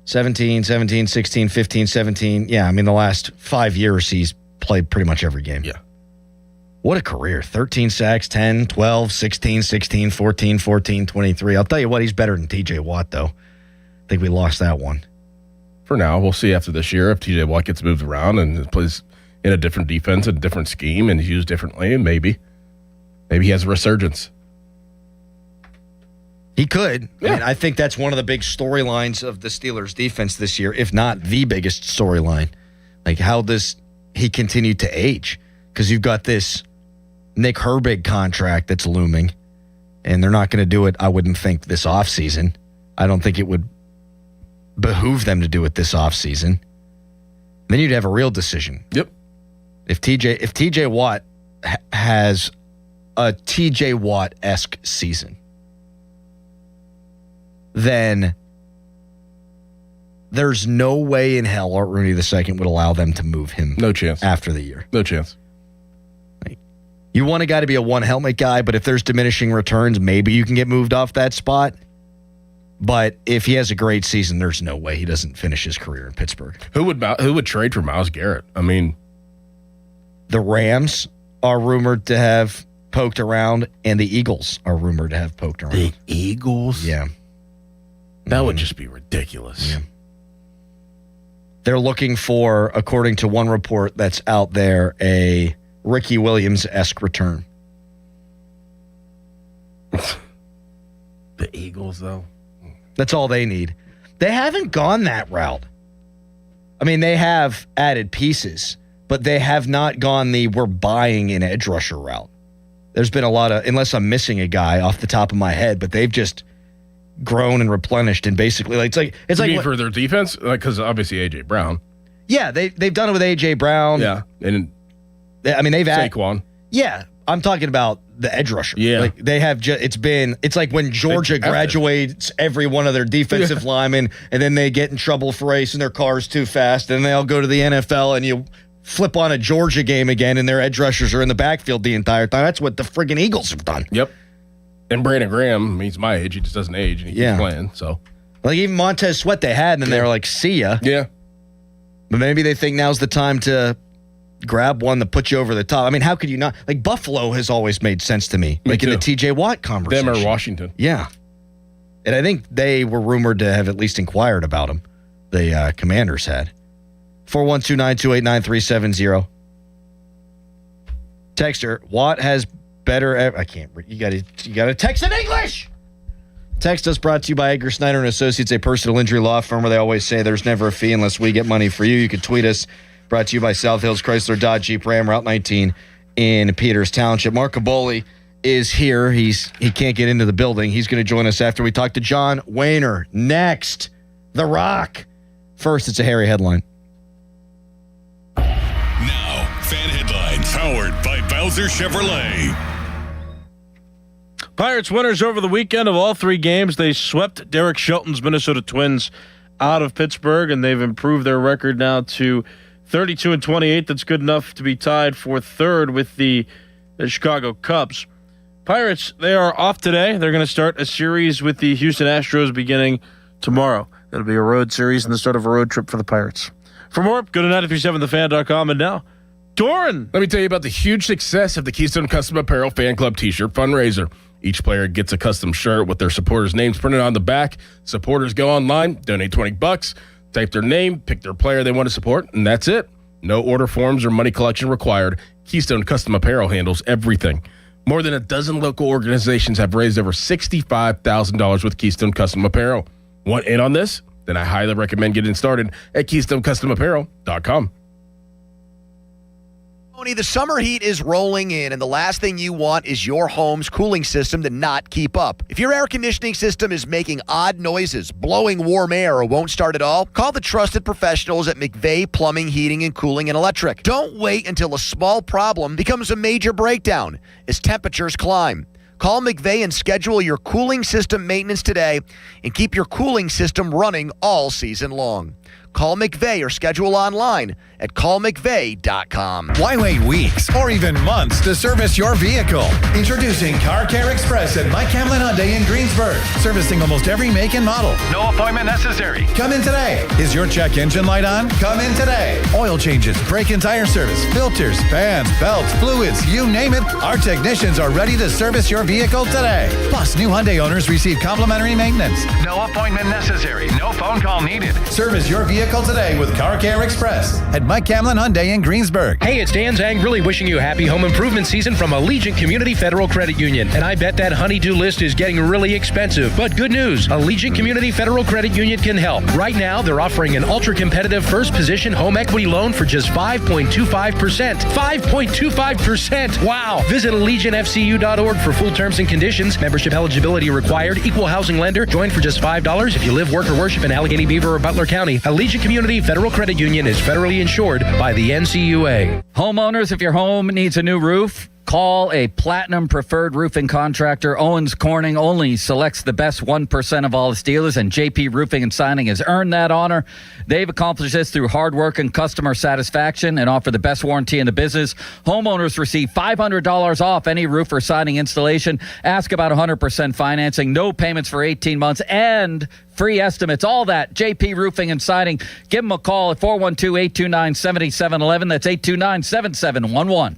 17, 16, 15, 17. Yeah, I mean, the last 5 years, he's played pretty much every game. Yeah. What a career. 13 sacks, 10, 12, 16, 16, 14, 14, 23. I'll tell you what, he's better than TJ Watt, though. I think we lost that one. For now, we'll see after this year if TJ Watt gets moved around and plays in a different defense, a different scheme, and he's used differently, and maybe he has a resurgence. He could. Yeah. I mean, I think that's one of the big storylines of the Steelers' defense this year, if not the biggest storyline. Like, how does he continue to age? Because you've got this Nick Herbig contract that's looming, and they're not going to do it, I wouldn't think, this offseason. I don't think it would behoove them to do it this offseason. Then you'd have a real decision. Yep. If TJ Watt has a TJ Watt-esque season, then there's no way in hell Art Rooney II would allow them to move him. No chance. After the year. No chance. You want a guy to be a one-helmet guy, but if there's diminishing returns, maybe you can get moved off that spot. But if he has a great season, there's no way he doesn't finish his career in Pittsburgh. Who would trade for Myles Garrett? I mean, the Rams are rumored to have poked around, and the Eagles are rumored to have poked around. The Eagles? Yeah. That would just be ridiculous. Yeah. They're looking for, according to one report that's out there, a Ricky Williams-esque return. The Eagles, though? That's all they need. They haven't gone that route. I mean, they have added pieces, but they have not gone the we're buying an edge rusher route. There's been a lot of, unless I'm missing a guy off the top of my head, but they've just grown and replenished and basically it's like for their defense, because obviously AJ Brown. Yeah, they've done it with AJ Brown. Yeah, and I mean they've added Saquon. Yeah, I'm talking about the edge rusher. Yeah, like they have. It's like when Georgia graduates every one of their defensive linemen, and then they get in trouble for racing their cars too fast, and they all go to the NFL, and you flip on a Georgia game again, and their edge rushers are in the backfield the entire time. That's what the friggin' Eagles have done. Yep. And Brandon Graham, he's my age. He just doesn't age, and he keeps playing. So, like even Montez Sweat, they had, and then they were like, "See ya." Yeah. But maybe they think now's the time to grab one that puts you over the top. I mean, how could you not? Like Buffalo has always made sense to me. Like in the TJ Watt conversation. Them or Washington. Yeah. And I think they were rumored to have at least inquired about him. The Commanders had. 412-928-9370. Texter, Watt has better. I can't. You got to text in English. Text us brought to you by Edgar Snyder and Associates, a personal injury law firm where they always say there's never a fee unless we get money for you. You can tweet us. Brought to you by South Hills Chrysler Dodge Jeep Ram, Route 19 in Peters Township. Mark Caboli is here. He can't get into the building. He's going to join us after we talk to John Wehner. Next, The Rock. First, it's a hairy headline. Now, fan headlines powered by Bowser Chevrolet. Pirates winners over the weekend of all 3 games. They swept Derek Shelton's Minnesota Twins out of Pittsburgh, and they've improved their record now to 32-28. That's good enough to be tied for third with the Chicago Cubs. Pirates, they are off today. They're going to start a series with the Houston Astros beginning tomorrow. That'll be a road series and the start of a road trip for the Pirates. For more, go to 937thefan.com. And now, Doran. Let me tell you about the huge success of the Keystone Custom Apparel Fan Club T-shirt fundraiser. Each player gets a custom shirt with their supporters' names printed on the back. Supporters go online, donate $20, type their name, pick their player they want to support, and that's it. No order forms or money collection required. Keystone Custom Apparel handles everything. More than a dozen local organizations have raised over $65,000 with Keystone Custom Apparel. Want in on this? Then I highly recommend getting started at KeystoneCustomApparel.com. The summer heat is rolling in, and the last thing you want is your home's cooling system to not keep up. If your air conditioning system is making odd noises, blowing warm air, or won't start at all, call the trusted professionals at McVeigh Plumbing, Heating, and Cooling and Electric. Don't wait until a small problem becomes a major breakdown as temperatures climb. Call McVeigh and schedule your cooling system maintenance today and keep your cooling system running all season long. Call McVeigh or schedule online at callmcveigh.com. Why wait weeks or even months to service your vehicle? Introducing Car Care Express at Mike Hamlin Hyundai in Greensburg. Servicing almost every make and model. No appointment necessary. Come in today. Is your check engine light on? Come in today. Oil changes, brake and tire service, filters, fans, belts, fluids, you name it. Our technicians are ready to service your vehicle today. Plus, new Hyundai owners receive complimentary maintenance. No appointment necessary. No phone call needed. Service your vehicle today with Car Care Express at Mike Hamlin Hyundai in Greensburg. Hey, it's Dan Zang, really wishing you a happy home improvement season from Allegiant Community Federal Credit Union. And I bet that honey-do list is getting really expensive. But good news, Allegiant Community Federal Credit Union can help. Right now, they're offering an ultra-competitive first-position home equity loan for just 5.25%. 5.25%! Wow! Visit AllegiantFCU.org for full terms and conditions. Membership eligibility required. Equal housing lender. Join for just $5 if you live, work, or worship in Allegheny, Beaver, or Butler County. Allegiant Community Federal Credit Union is federally insured by the NCUA. Homeowners, if your home needs a new roof, call a Platinum Preferred Roofing Contractor. Owens Corning only selects the best 1% of all its dealers, and JP Roofing and Signing has earned that honor. They've accomplished this through hard work and customer satisfaction and offer the best warranty in the business. Homeowners receive $500 off any roof or siding installation. Ask about 100% financing, no payments for 18 months, and free estimates. All that, JP Roofing and Siding. Give them a call at 412-829-7711. That's 829-7711.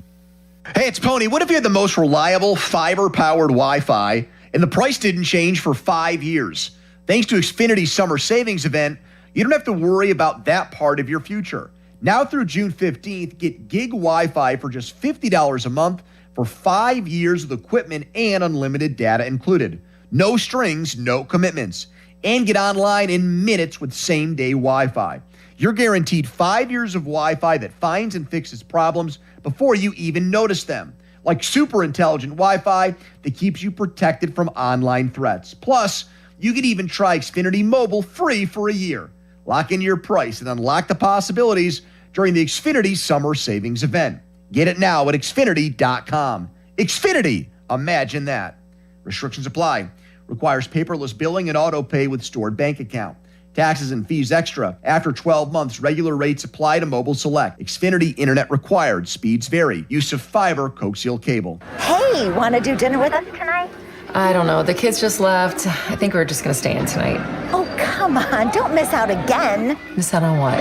Hey, it's Pony. What if you had the most reliable fiber-powered Wi-Fi and the price didn't change for 5 years? Thanks to Xfinity's summer savings event, you don't have to worry about that part of your future. Now through June 15th, get gig Wi-Fi for just $50 a month for 5 years with equipment and unlimited data included. No strings, no commitments. And get online in minutes with same-day Wi-Fi. You're guaranteed 5 years of Wi-Fi that finds and fixes problems before you even notice them, like super intelligent Wi-Fi that keeps you protected from online threats. Plus, you can even try Xfinity Mobile free for a year. Lock in your price and unlock the possibilities during the Xfinity Summer Savings event. Get it now at Xfinity.com. Xfinity, imagine that. Restrictions apply. Requires paperless billing and auto pay with stored bank account. Taxes and fees extra. After 12 months, regular rates apply to Mobile Select. Xfinity Internet required. Speeds vary. Use of fiber, coaxial cable. Hey, want to do dinner with us tonight? I don't know. The kids just left. I think we're just going to stay in tonight. Oh, come on. Don't miss out again. Miss out on what?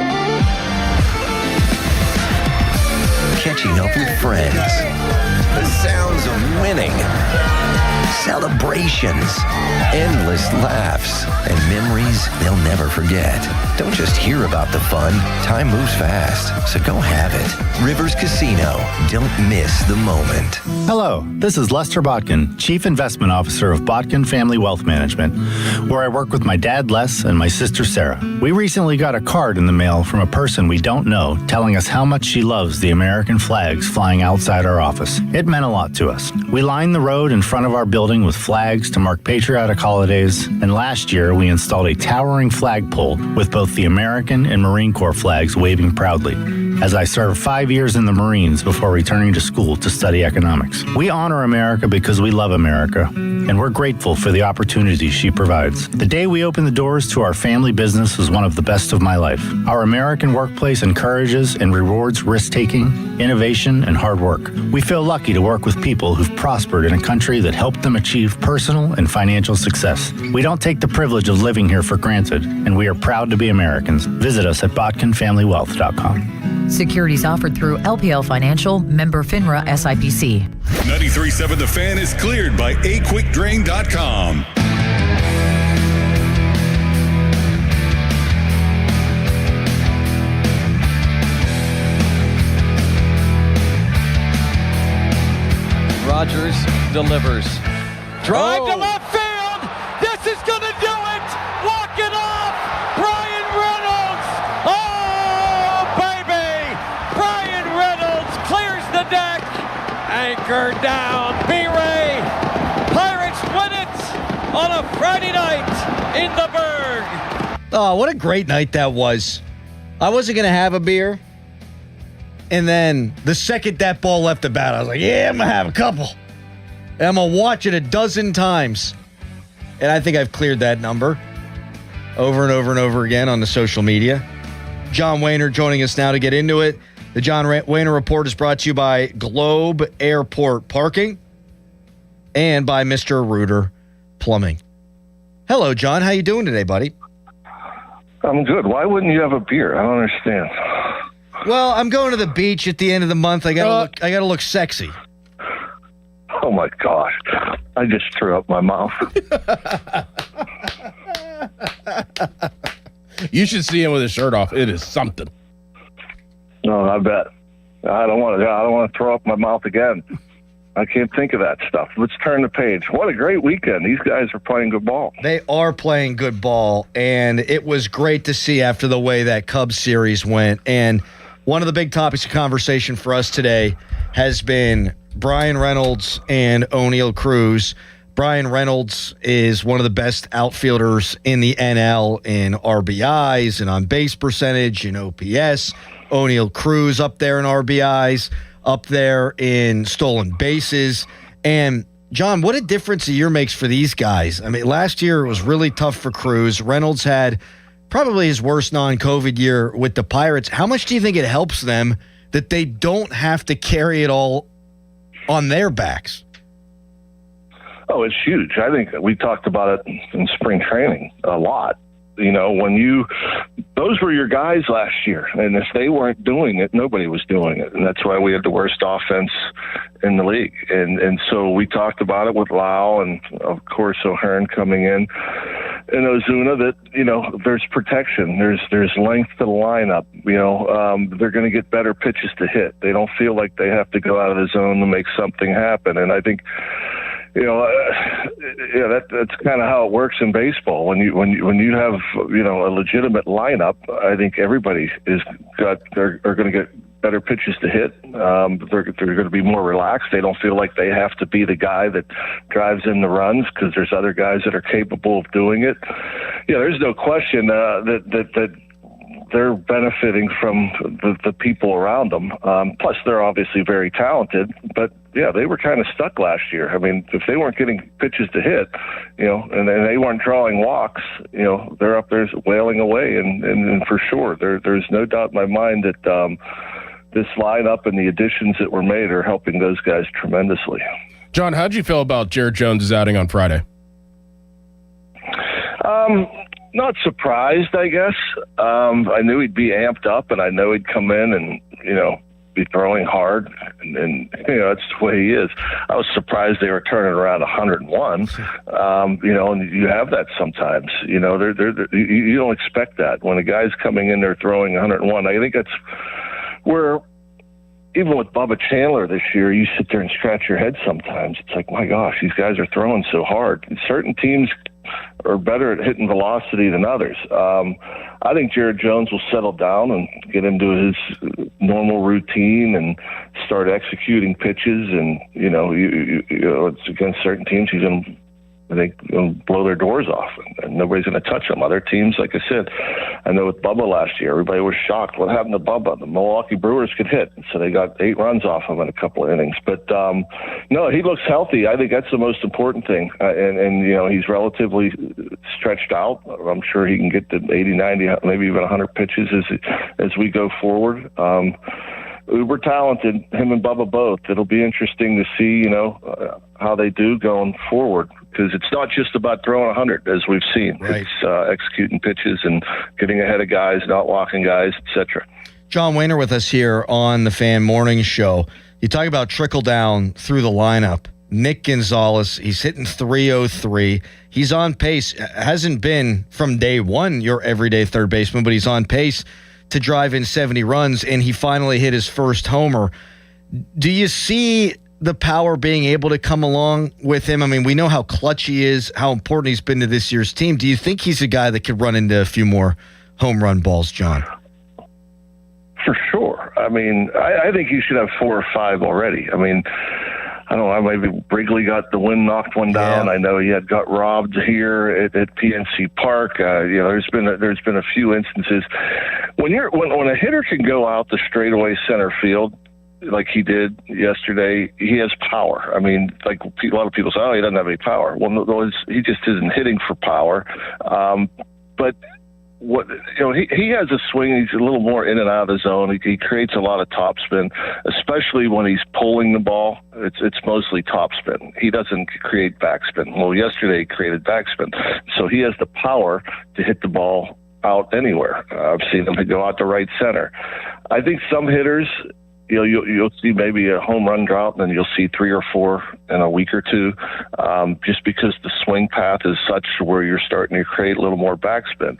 Catching up with friends. The sounds of winning. Celebrations, endless laughs, and memories they'll never forget. Don't just hear about the fun. Time moves fast, so go have it. Rivers Casino. Don't miss the moment. Hello, this is Lester Botkin, Chief Investment Officer of Botkin Family Wealth Management, where I work with my dad, Les, and my sister, Sarah. We recently got a card in the mail from a person we don't know telling us how much she loves the American flags flying outside our office. It meant a lot to us. We lined the road in front of our building with flags to mark patriotic holidays, and last year we installed a towering flagpole with both the American and Marine Corps flags waving proudly, as I served 5 years in the Marines before returning to school to study economics. We honor America because we love America, and we're grateful for the opportunities she provides. The day we opened the doors to our family business was one of the best of my life. Our American workplace encourages and rewards risk-taking, innovation, and hard work. We feel lucky to work with people who've prospered in a country that helped them achieve personal and financial success. We don't take the privilege of living here for granted, and we are proud to be Americans. Visit us at BotkinFamilyWealth.com. Securities offered through LPL Financial, member FINRA SIPC. 93.7 The Fan is cleared by aquickdrain.com. Rodgers delivers. Drive to left field. This is going to do it. Walk it off. Brian Reynolds. Oh, baby. Brian Reynolds clears the deck. Anchor down. B-Ray. Pirates win it on a Friday night in the Berg. Oh, what a great night that was. I wasn't going to have a beer. And then the second that ball left the bat, I was like, yeah, I'm going to have a couple. And I'm going to watch it a dozen times. And I think I've cleared that number over and over and over again on the social media. John Wehner joining us now to get into it. The John Wehner Report is brought to you by Globe Airport Parking and by Mr. Reuter Plumbing. Hello, John. How you doing today, buddy? I'm good. Why wouldn't you have a beer? I don't understand. Well, I'm going to the beach at the end of the month. I gotta look sexy. Oh my gosh. I just threw up my mouth. You should see him with his shirt off. It is something. No, I bet. I don't want to throw up my mouth again. I can't think of that stuff. Let's turn the page. What a great weekend. These guys are playing good ball. They are playing good ball, and it was great to see after the way that Cubs series went. And one of the big topics of conversation for us today has been Brian Reynolds and O'Neal Cruz. Brian Reynolds is one of the best outfielders in the NL in RBIs and on base percentage and OPS. O'Neal Cruz up there in RBIs, up there in stolen bases. And John, what a difference a year makes for these guys. I mean, last year it was really tough for Cruz. Reynolds had probably his worst non-COVID year with the Pirates. How much do you think it helps them that they don't have to carry it all on their backs? Oh, it's huge. I think we talked about it in spring training a lot. You know, those were your guys last year, and if they weren't doing it, nobody was doing it, and that's why we had the worst offense in the league. And so we talked about it with Lau and, of course, O'Hearn coming in, and Ozuna, that, you know, there's protection, there's length to the lineup. You know, they're going to get better pitches to hit. They don't feel like they have to go out of the zone to make something happen, and I think, you know, that's kind of how it works in baseball. When you have, you know, a legitimate lineup, I think everybody are going to get better pitches to hit. They're going to be more relaxed. They don't feel like they have to be the guy that drives in the runs because there's other guys that are capable of doing it. Yeah, there's no question that they're benefiting from the people around them. Plus, they're obviously very talented. But, yeah, they were kind of stuck last year. I mean, if they weren't getting pitches to hit, you know, and they weren't drawing walks, you know, they're up there wailing away. And for sure, there's no doubt in my mind that this lineup and the additions that were made are helping those guys tremendously. John, how'd you feel about Jared Jones' outing on Friday? Not surprised, I guess. I knew he'd be amped up, and I know he'd come in and, you know, be throwing hard, and you know, that's the way he is. I was surprised they were turning around 101. You know, and you have that sometimes. You know, you don't expect that when a guy's coming in there throwing 101. I think that's where, even with Bubba Chandler this year, you sit there and scratch your head sometimes. It's like, my gosh, these guys are throwing so hard. And certain teams are better at hitting velocity than others. I think Jared Jones will settle down and get into his normal routine and start executing pitches. And, you know, it's against certain teams, he's going to think blow their doors off, and nobody's going to touch them. Other teams, like I said, I know with Bubba last year, everybody was shocked. What happened to Bubba? The Milwaukee Brewers could hit, so they got 8 runs off him in a couple of innings. But no, he looks healthy. I think that's the most important thing. And he's relatively stretched out. I'm sure he can get to 80, 90, maybe even 100 pitches as we go forward. Uber talented, him and Bubba both. It'll be interesting to see, how they do going forward, because it's not just about throwing 100, as we've seen. Right. It's executing pitches and getting ahead of guys, not walking guys, etc. John Wehner with us here on the Fan Morning Show. You talk about trickle down through the lineup. Nick Gonzalez, he's hitting .303. He's on pace. Hasn't been from day one your everyday third baseman, but he's on pace to drive in 70 runs, and he finally hit his first homer. Do you see the power being able to come along with him? I mean, we know how clutch he is, how important he's been to this year's team. Do you think he's a guy that could run into a few more home run balls, John? For sure. I mean, I think he should have 4 or 5 already. I mean, I don't know, maybe Wrigley got the wind knocked one down. Yeah. I know he had got robbed here at PNC Park. There's been a few instances when a hitter can go out the straightaway center field like he did yesterday. He has power. I mean, like a lot of people say, he doesn't have any power. Well, no, he just isn't hitting for power. But he has a swing. He's a little more in and out of the zone. He creates a lot of topspin, especially when he's pulling the ball. It's mostly topspin. He doesn't create backspin. Well, yesterday he created backspin, so he has the power to hit the ball out anywhere. I've seen him go out to right center. I think some hitters, you'll see maybe a home run drought, and then you'll see 3 or 4 in a week or two, just because the swing path is such where you're starting to create a little more backspin.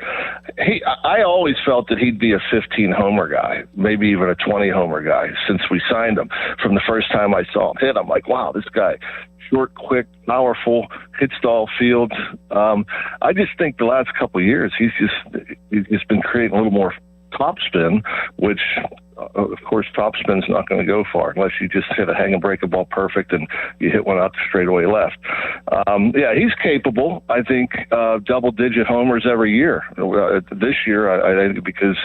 I always felt that he'd be a 15 homer guy, maybe even a 20 homer guy since we signed him. From the first time I saw him hit, I'm like, wow, this guy, short, quick, powerful, hits to all fields. I just think the last couple of years he's just been creating a little more topspin, which of course topspin's not going to go far unless you just hit a hang and break a ball perfect and you hit one out the straightaway left. He's capable. I think double-digit homers every year. This year, I think because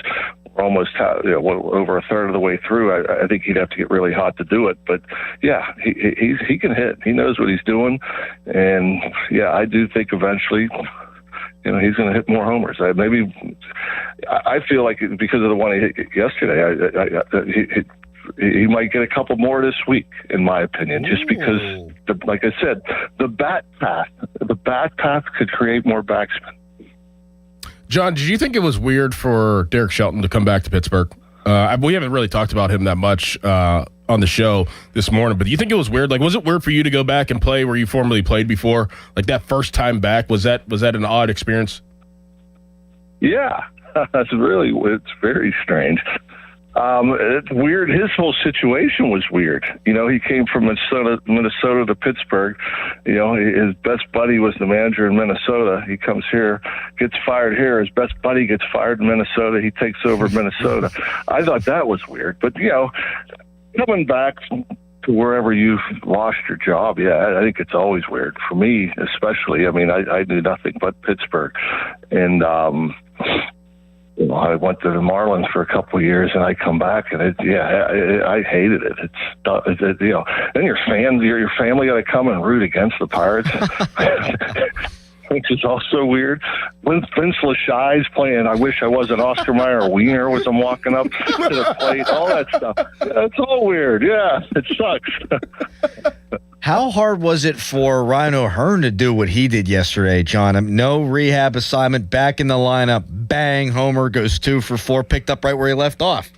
we're almost over a third of the way through, I think he'd have to get really hot to do it. But yeah, he can hit. He knows what he's doing, and yeah, I do think eventually, he's going to hit more homers. I feel like because of the one he hit yesterday, he might get a couple more this week, in my opinion, just because, like I said, the bat path could create more backspin. John, did you think it was weird for Derek Shelton to come back to Pittsburgh? We haven't really talked about him that much on the show this morning, but do you think it was weird? Like, was it weird for you to go back and play where you formerly played before? Like that first time back, was that an odd experience? Yeah, it's very strange. It's weird. His whole situation was weird. He came from Minnesota to Pittsburgh. His best buddy was the manager in Minnesota. He comes here, gets fired here. His best buddy gets fired in Minnesota. He takes over Minnesota. I thought that was weird. But, coming back to wherever you've lost your job, yeah, I think it's always weird. For me, especially. I mean, I knew nothing but Pittsburgh. And, I went to the Marlins for a couple of years, and I come back, and I hated it. Then your family got to come and root against the Pirates, which is also weird. When Vince Lashai's playing, I wish I wasn't Oscar Mayer Wiener as I'm walking up to the plate, all that stuff. Yeah, it's all weird. Yeah, it sucks. How hard was it for Ryan O'Hearn to do what he did yesterday, John? No rehab assignment, back in the lineup, bang, homer, goes 2 for 4, picked up right where he left off.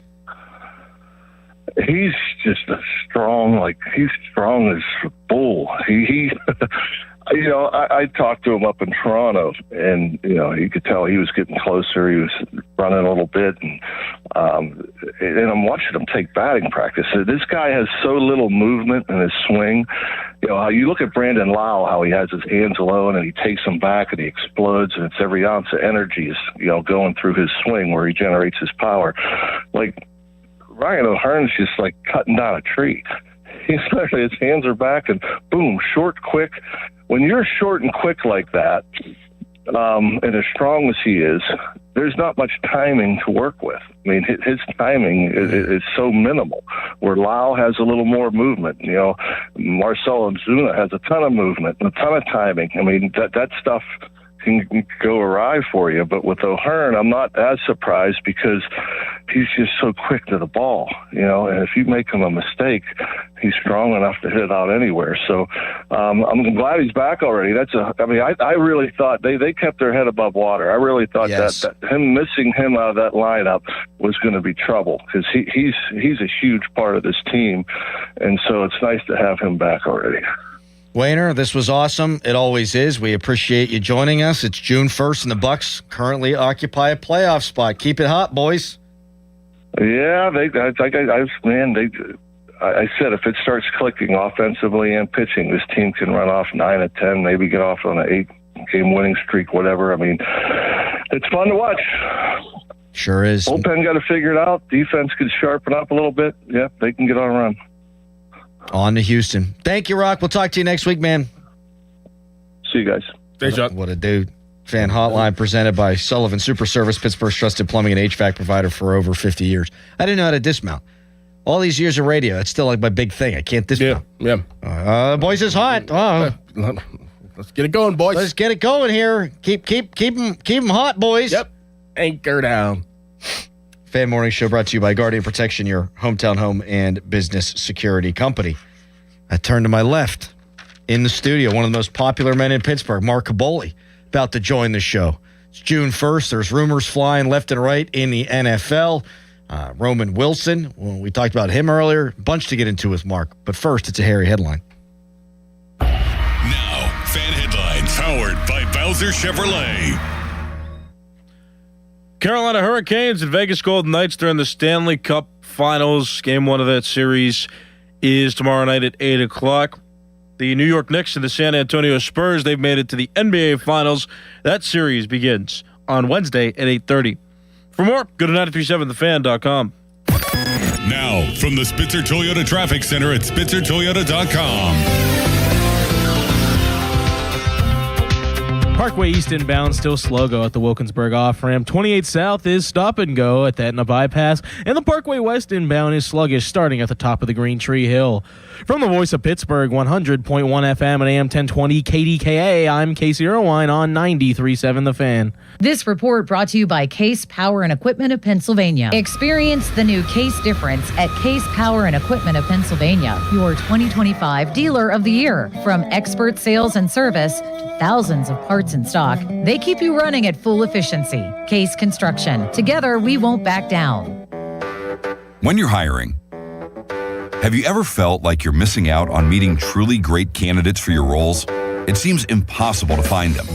He's just he's strong as a bull. He I talked to him up in Toronto, and you could tell he was getting closer. He was running a little bit, and I'm watching him take batting practice. This guy has so little movement in his swing. You look at Brandon Lau, how he has his hands alone, and he takes them back, and he explodes, and it's every ounce of energy is going through his swing where he generates his power. Like Ryan O'Hearn's just like cutting down a tree. His hands are back, and boom, short, quick. when you're short and quick like that, and as strong as he is, there's not much timing to work with. I mean, his timing is so minimal, where Lau has a little more movement. You know, Marcel Ozuna has a ton of movement and a ton of timing. I mean, that stuff can go awry for you. But with O'Hearn, I'm not as surprised because he's just so quick to the ball, you know, and if you make him a mistake, he's strong enough to hit it out anywhere. So I'm glad he's back already. I really thought they kept their head above water. I really thought that him missing him out of that lineup was going to be trouble because he's a huge part of this team. And so it's nice to have him back already. Wayner, this was awesome. It always is. We appreciate you joining us. It's June 1st, and the Bucks currently occupy a playoff spot. Keep it hot, boys. Yeah, I said if it starts clicking offensively and pitching, this team can run off 9 of 10, maybe get off on an 8-game winning streak, whatever. I mean, it's fun to watch. Sure is. Bullpen got to figure it out. Defense could sharpen up a little bit. Yeah, they can get on a run. On to Houston. Thank you, Rock. We'll talk to you next week, man. See you guys. Thanks, John. What a dude. Fan Hotline presented by Sullivan Super Service, Pittsburgh's trusted plumbing and HVAC provider for over 50 years. I didn't know how to dismount. All these years of radio, it's still like my big thing. I can't dismount. Yeah. Boys, it's hot. Let's get it going, boys. Let's get it going here. Keep them hot, boys. Yep. Anchor down. Fan Morning Show brought to you by Guardian Protection, your hometown home and business security company. I turn to my left in the studio, one of the most popular men in Pittsburgh, Mark Caboli, about to join the show. It's June 1st. There's rumors flying left and right in the NFL. Roman Wilson, we talked about him earlier. Bunch to get into with Mark. But first, it's a hairy headline. Now, Fan Headlines, powered by Bowser Chevrolet. Carolina Hurricanes and Vegas Golden Knights during the Stanley Cup Finals. Game 1 of that series is tomorrow night at 8 o'clock. The New York Knicks and the San Antonio Spurs, they've made it to the NBA Finals. That series begins on Wednesday at 8:30. For more, go to 937thefan.com. Now, from the Spitzer Toyota Traffic Center at spitzertoyota.com. Parkway East inbound still slow go at the Wilkinsburg off-ramp. 28 South is stop and go at the Etna bypass. And the Parkway West inbound is sluggish starting at the top of the Green Tree Hill. From the voice of Pittsburgh, 100.1 FM and AM 1020 KDKA, I'm Casey Irwine on 93.7 The Fan. This report brought to you by Case Power and Equipment of Pennsylvania. Experience the new Case difference at Case Power and Equipment of Pennsylvania, your 2025 Dealer of the Year. From expert sales and service to thousands of parts in stock, they keep you running at full efficiency. Case Construction. Together, we won't back down. When you're hiring, have you ever felt like you're missing out on meeting truly great candidates for your roles? It seems impossible to find them,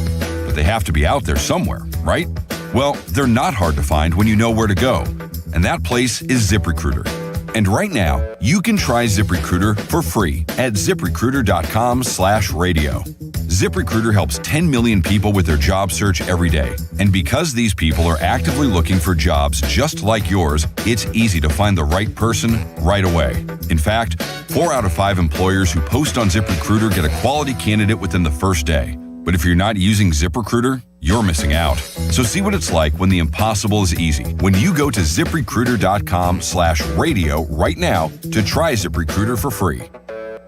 but they have to be out there somewhere, right? Well, they're not hard to find when you know where to go, and that place is ZipRecruiter. And right now, you can try ZipRecruiter for free at ZipRecruiter.com/radio. ZipRecruiter helps 10 million people with their job search every day. And because these people are actively looking for jobs just like yours, it's easy to find the right person right away. In fact, 4 out of 5 employers who post on ZipRecruiter get a quality candidate within the first day. But if you're not using ZipRecruiter, you're missing out. So see what it's like when the impossible is easy. When you go to ZipRecruiter.com/radio right now to try ZipRecruiter for free.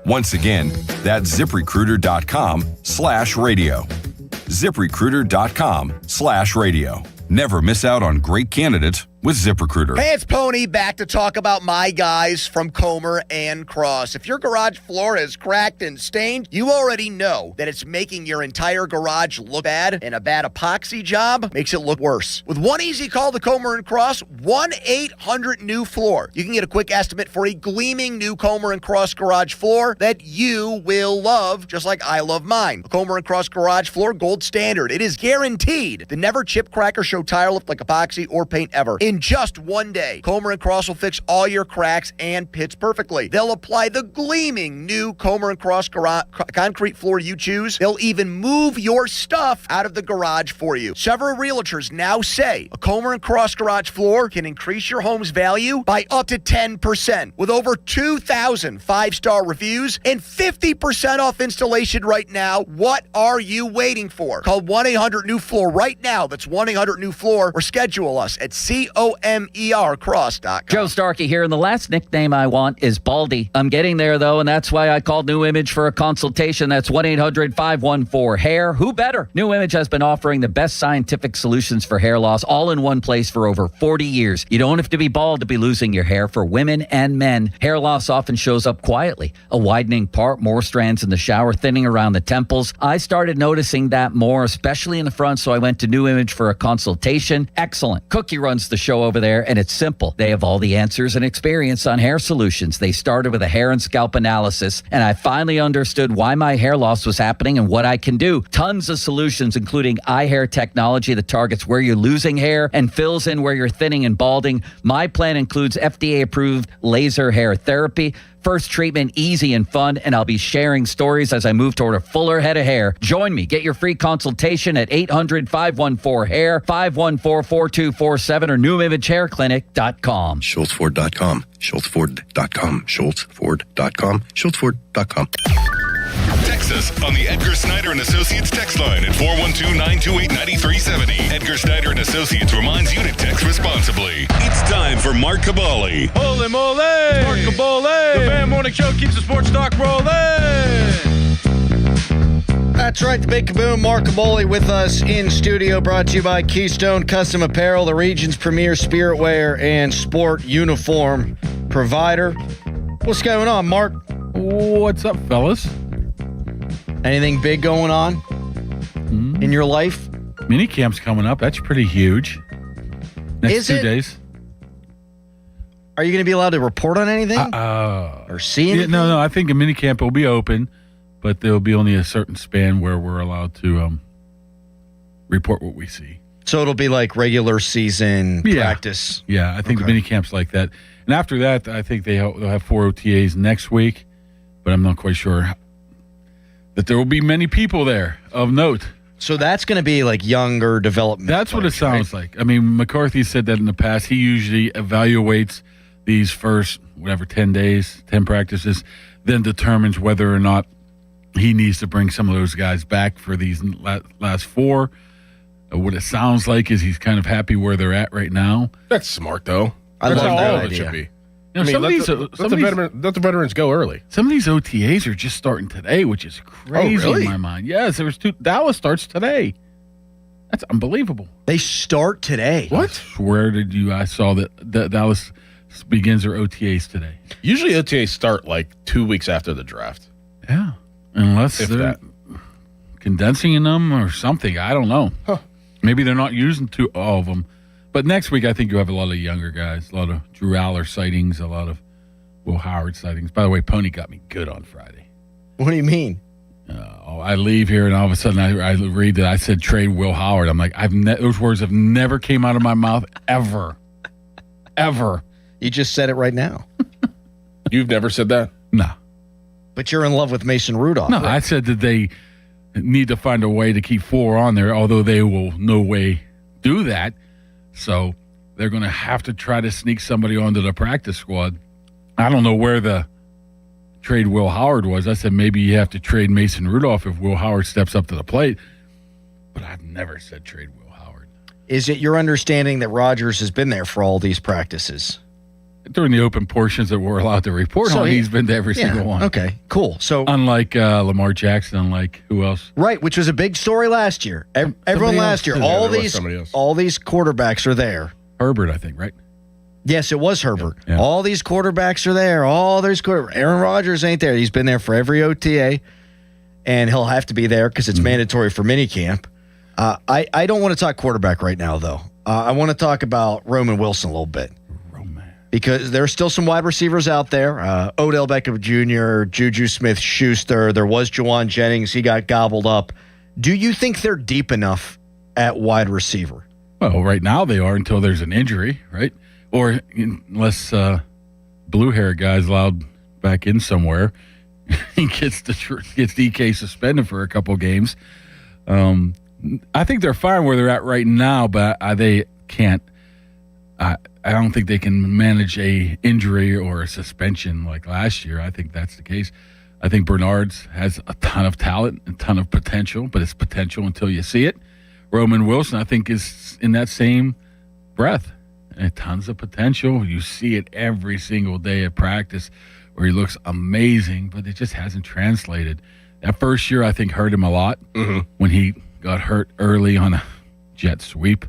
Once again, that's ZipRecruiter.com/radio. ZipRecruiter.com/radio. Never miss out on great candidates with ZipRecruiter. Hey, it's Pony back to talk about my guys from Comer and Cross. If your garage floor is cracked and stained, you already know that it's making your entire garage look bad, and a bad epoxy job makes it look worse. With one easy call to Comer and Cross, 1-800-NEW-FLOOR. You can get a quick estimate for a gleaming new Comer and Cross garage floor that you will love, just like I love mine. The Comer and Cross garage floor, gold standard. It is guaranteed to never chip, crack, or show tire lift like epoxy or paint ever. In just one day, Comer & Cross will fix all your cracks and pits perfectly. They'll apply the gleaming new Comer & Cross concrete floor you choose. They'll even move your stuff out of the garage for you. Several realtors now say a Comer & Cross garage floor can increase your home's value by up to 10%. With over 2,000 five-star reviews and 50% off installation right now, what are you waiting for? Call 1-800-NEW-FLOOR right now. That's 1-800-NEW-FLOOR, or schedule us at COMERcross.com. Joe Starkey here, and the last nickname I want is Baldy. I'm getting there, though, and that's why I called New Image for a consultation. That's 1-800-514-HAIR. Who better? New Image has been offering the best scientific solutions for hair loss all in one place for over 40 years. You don't have to be bald to be losing your hair. For women and men, hair loss often shows up quietly. A widening part, more strands in the shower, thinning around the temples. I started noticing that more, especially in the front, so I went to New Image for a consultation. Excellent. Cookie runs the show over there, and it's simple. They have all the answers and experience on hair solutions. They started with a hair and scalp analysis, and I finally understood why my hair loss was happening and what I can do. Tons of solutions, including eye hair technology that targets where you're losing hair and fills in where you're thinning and balding. My plan includes FDA-approved laser hair therapy. First treatment, easy and fun, and I'll be sharing stories as I move toward a fuller head of hair. Join me. Get your free consultation at 800-514-HAIR, 514-4247, or NewImageHairClinic.com. SchultzFord.com. SchultzFord.com. SchultzFord.com. SchultzFord.com. Text us on the Edgar Snyder and Associates text line at 412-928-9370. Edgar Snyder and Associates reminds you to text responsibly. It's time for Mark Cabali. Holy moly! Mark Cabali! The Fan Morning Show keeps the sports talk rolling. That's right, the Big Kaboom, Mark Caboli with us in studio, brought to you by Keystone Custom Apparel, the region's premier spirit wear and sport uniform provider. What's going on, Mark? What's up, fellas? Anything big going on in your life? Mini camp's coming up. That's pretty huge. Next 2 days. Are you going to be allowed to report on anything? Or see anything? No. I think a mini camp will be open, but there will be only a certain span where we're allowed to report what we see. So it'll be like regular season practice. Yeah, I think the mini camp's like that. And after that, I think they'll have 4 OTAs next week, but I'm not quite sure that there will be many people there of note. So that's going to be like younger development. That's what it sounds like. I mean, McCarthy said that in the past. He usually evaluates these first, 10 days, 10 practices, then determines whether or not he needs to bring some of those guys back for these last 4. What it sounds like is he's kind of happy where they're at right now. That's smart, though. I That's love how that all of it idea. should be. You know, let the veterans go early. Some of these OTAs are just starting today, which is crazy really? in my mind. Yes, there was 2. Dallas starts today. That's unbelievable. They start today. What? Where did you? I saw that Dallas begins their OTAs today. Usually OTAs start like 2 weeks after the draft. Yeah, unless If they're that. condensing in them or something. I don't know. Maybe they're not using all of them. But next week, I think you have a lot of younger guys, a lot of Drew Aller sightings, a lot of Will Howard sightings. By the way, Pony got me good on Friday. What do you mean? I leave here, and all of a sudden I read that I said trade Will Howard. I'm like, those words have never came out of my mouth ever. Ever. You just said it right now. You've never said that? No. But you're in love with Mason Rudolph. No, right? I said that they need to find a way to keep 4 on there, although they will no way do that. So they're going to have to try to sneak somebody onto the practice squad. I don't know where the trade Will Howard was. I said maybe you have to trade Mason Rudolph if Will Howard steps up to the plate. But I've never said trade Will Howard. Is it your understanding that Rodgers has been there for all these practices? During the open portions that we're allowed to report on, he's been to every single one. Okay, cool. So unlike Lamar Jackson, unlike who else? Right, which was a big story last year. Everyone last year, all these quarterbacks are there. Herbert, I think, right? Yes, it was Herbert. Yeah. All these quarterbacks are there. Aaron Rodgers ain't there. He's been there for every OTA, and he'll have to be there because it's mandatory for minicamp. I don't want to talk quarterback right now, though. I want to talk about Roman Wilson a little bit. Because there are still some wide receivers out there. Odell Beckham Jr., Juju Smith-Schuster. There was Juwan Jennings. He got gobbled up. Do you think they're deep enough at wide receiver? Well, right now they are until there's an injury, right? Or unless blue hair guy's allowed back in somewhere, he gets DK suspended for a couple games. I think they're fine where they're at right now, but they can't. I don't think they can manage a injury or a suspension like last year. I think that's the case. I think Bernard's has a ton of talent, a ton of potential, but it's potential until you see it. Roman Wilson, I think, is in that same breath. And tons of potential. You see it every single day at practice where he looks amazing, but it just hasn't translated. That first year, I think, hurt him a lot when he got hurt early on a jet sweep.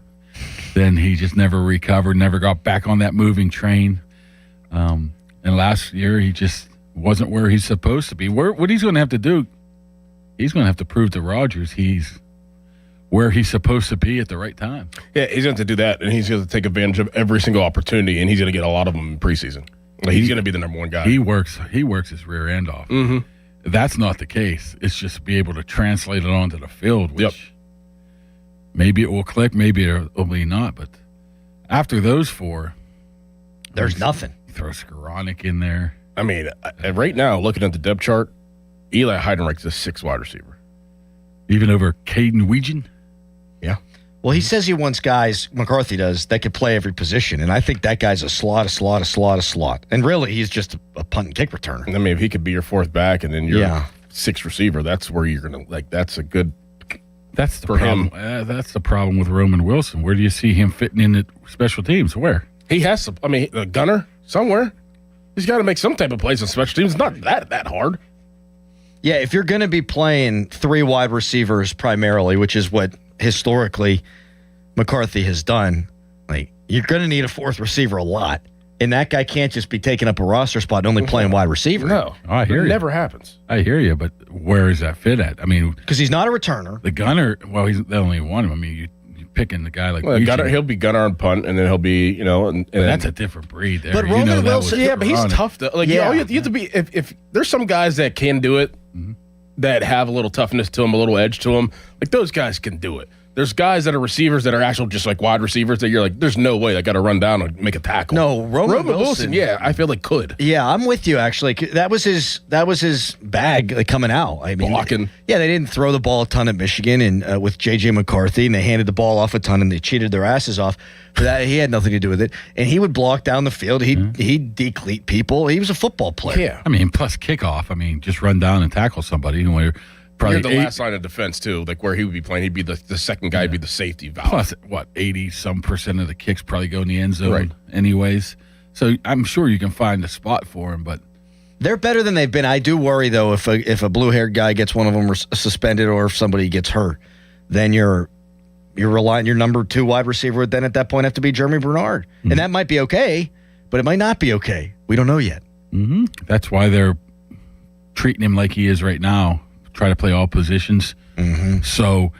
Then he just never recovered, never got back on that moving train. And last year, he just wasn't where he's supposed to be. What he's going to have to do, he's going to have to prove to Rodgers he's where he's supposed to be at the right time. Yeah, he's going to do that, and he's going to take advantage of every single opportunity, and he's going to get a lot of them in preseason. He's going to be the number one guy. He works his rear end off. That's not the case. It's just be able to translate it onto the field, which maybe it will click, maybe it will be not. But after those four, there's nothing. Throw Skoranek in there. I mean, right now, looking at the depth chart, Eli Heidenreich's the sixth wide receiver. Even over Caden Weegan? Yeah. Well, he says he wants guys, McCarthy does, that can play every position. And I think that guy's a slot. And really, he's just a punt and kick returner. I mean, if he could be your fourth back and then your sixth receiver, that's where you're going to, that's a good That's the for problem. him. That's the problem with Roman Wilson. Where do you see him fitting in at special teams? Where? He has to, a gunner somewhere. He's got to make some type of plays on special teams. It's not that hard. Yeah, if you're going to be playing three wide receivers primarily, which is what historically McCarthy has done, like you're going to need a fourth receiver a lot. And that guy can't just be taking up a roster spot and only playing wide receiver. No, I hear it you. never happens. I hear you, but where is that fit at? I mean, because he's not a returner. The gunner, well, they only want him. I mean, you're picking the guy like gunner, he'll be gunner on punt, and then he'll be, and that's a different breed there. But Roman Wilson, but he's tough to like. Yeah. You have to be if there's some guys that can do it, that have a little toughness to them, a little edge to them. Like those guys can do it. There's guys that are receivers that are actual just like wide receivers that you're like, there's no way they got to run down and make a tackle. No, Roman Wilson, yeah, I feel like could. Yeah, I'm with you. Actually, that was his bag like, coming out. I mean, blocking. Yeah, they didn't throw the ball a ton at Michigan and with JJ McCarthy, and they handed the ball off a ton, and they cheated their asses off. For that, he had nothing to do with it, and he would block down the field. He'd decleat people. He was a football player. Yeah, I mean, plus kickoff. I mean, just run down and tackle somebody. You're the last line of defense too, like where he would be playing. He'd be the second guy, be the safety valve. Plus, 80% of the kicks probably go in the end zone, anyways. So I'm sure you can find a spot for him, but they're better than they've been. I do worry though if a blue-haired guy gets one of them suspended or if somebody gets hurt, then you're relying your number 2 wide receiver would then at that point have to be Jeremy Bernard, and that might be okay, but it might not be okay. We don't know yet. That's why they're treating him like he is right now. Try to play all positions. So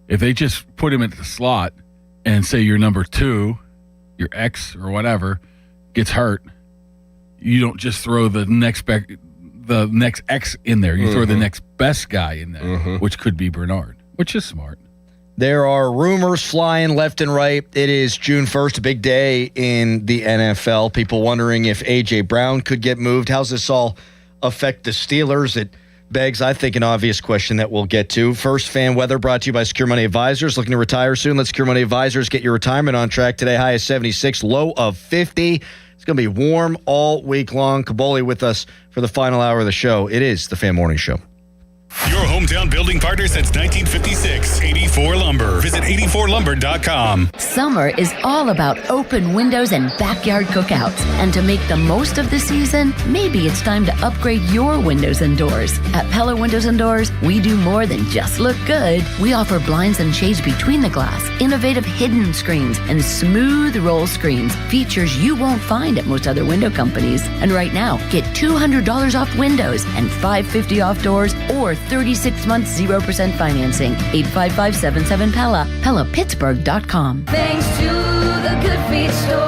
if they just put him at the slot and say your number 2, your X or whatever, gets hurt, you don't just throw the next X in there. You throw the next best guy in there, which could be Bernard, which is smart. There are rumors flying left and right. It is June 1st, a big day in the NFL. People wondering if A.J. Brown could get moved. How's this all affect the Steelers? It begs, I think, an obvious question that we'll get to. First, fan weather brought to you by Secure Money Advisors. Looking to retire soon? Let Secure Money Advisors get your retirement on track today. High of 76, low of 50. It's going to be warm all week long. Kaboli with us for the final hour of the show. It is the Fan Morning Show. Your hometown building partner since 1956, 84 Lumber. Visit 84lumber.com. Summer is all about open windows and backyard cookouts. And to make the most of the season, maybe it's time to upgrade your windows and doors. At Pella Windows and Doors, we do more than just look good. We offer blinds and shades between the glass, innovative hidden screens, and smooth roll screens, features you won't find at most other window companies. And right now, get $200 off windows and $550 off doors or 36 months 0% financing. 855-77-PELLA. PellaPittsburgh.com. Thanks to the Good Feet Store.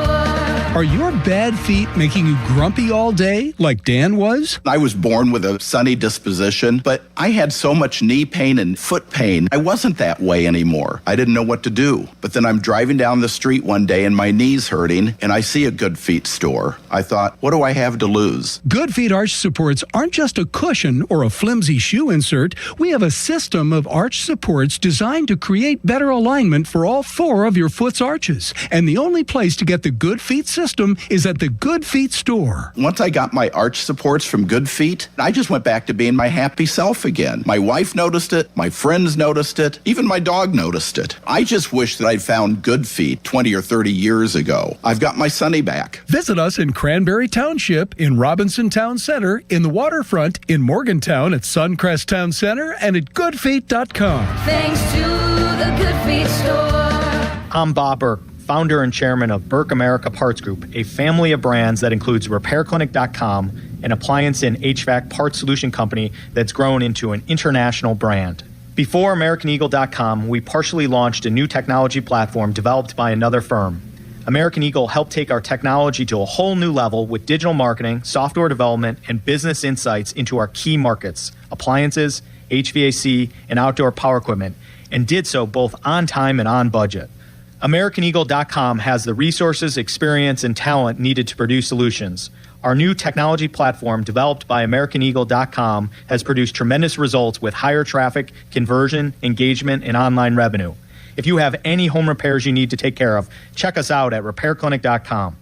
Are your bad feet making you grumpy all day like Dan was? I was born with a sunny disposition, but I had so much knee pain and foot pain. I wasn't that way anymore. I didn't know what to do. But then I'm driving down the street one day and my knee's hurting, and I see a Good Feet store. I thought, what do I have to lose? Good Feet arch supports aren't just a cushion or a flimsy shoe insert. We have a system of arch supports designed to create better alignment for all 4 of your foot's arches. And the only place to get the Good Feet system is at the Good Feet store. Once I got my arch supports from Good Feet, I just went back to being my happy self again. My wife noticed it, my friends noticed it, even my dog noticed it. I just wish that I'd found Good Feet 20 or 30 years ago. I've got my Sonny back. Visit us in Cranberry Township, in Robinson Town Center, in the Waterfront, in Morgantown at Suncrest Town Center, and at goodfeet.com. Thanks to the Good Feet store. I'm Bob Burke, founder and chairman of Burke America Parts Group, a family of brands that includes RepairClinic.com, an appliance and HVAC parts solution company that's grown into an international brand. Before AmericanEagle.com, we partially launched a new technology platform developed by another firm. American Eagle helped take our technology to a whole new level with digital marketing, software development, and business insights into our key markets, appliances, HVAC, and outdoor power equipment, and did so both on time and on budget. AmericanEagle.com has the resources, experience, and talent needed to produce solutions. Our new technology platform, developed by AmericanEagle.com, has produced tremendous results with higher traffic, conversion, engagement, and online revenue. If you have any home repairs you need to take care of, check us out at RepairClinic.com.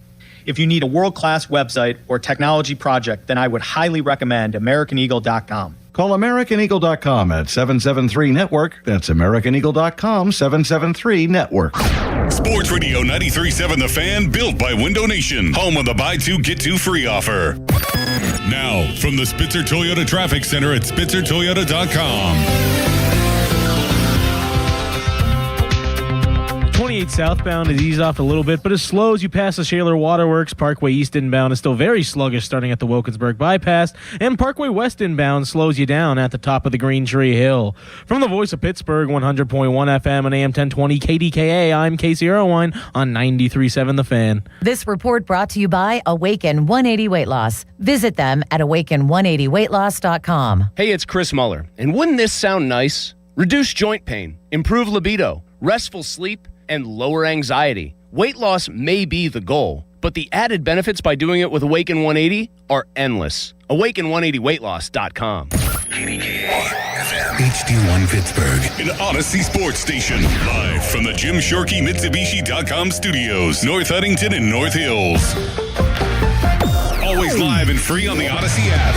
If you need a world-class website or technology project, then I would highly recommend AmericanEagle.com. Call AmericanEagle.com at 773-NETWORK. That's AmericanEagle.com, 773-NETWORK. Sports Radio 93.7 The Fan, built by Window Nation, home of the buy 2, get 2 free offer. Now, from the Spitzer Toyota Traffic Center at SpitzerToyota.com. 28 southbound is eased off a little bit, but as slow as you pass the Shaler Waterworks. Parkway East inbound is still very sluggish starting at the Wilkinsburg bypass, and Parkway West inbound slows you down at the top of the Green Tree Hill. From the voice of Pittsburgh, 100.1 FM and AM 1020 KDKA, I'm Casey Irwine on 93.7 The Fan. This report brought to you by Awaken 180 Weight Loss. Visit them at awaken180weightloss.com. Hey, it's Chris Muller, and wouldn't this sound nice? Reduce joint pain, improve libido, restful sleep, and lower anxiety. Weight loss may be the goal, but the added benefits by doing it with Awaken 180 are endless. Awaken180weightloss.com. HD1 Pittsburgh, an Odyssey sports station. Live from the Jim Shorkey Mitsubishi.com studios, North Huntington and North Hills. Always live and free on the Odyssey app.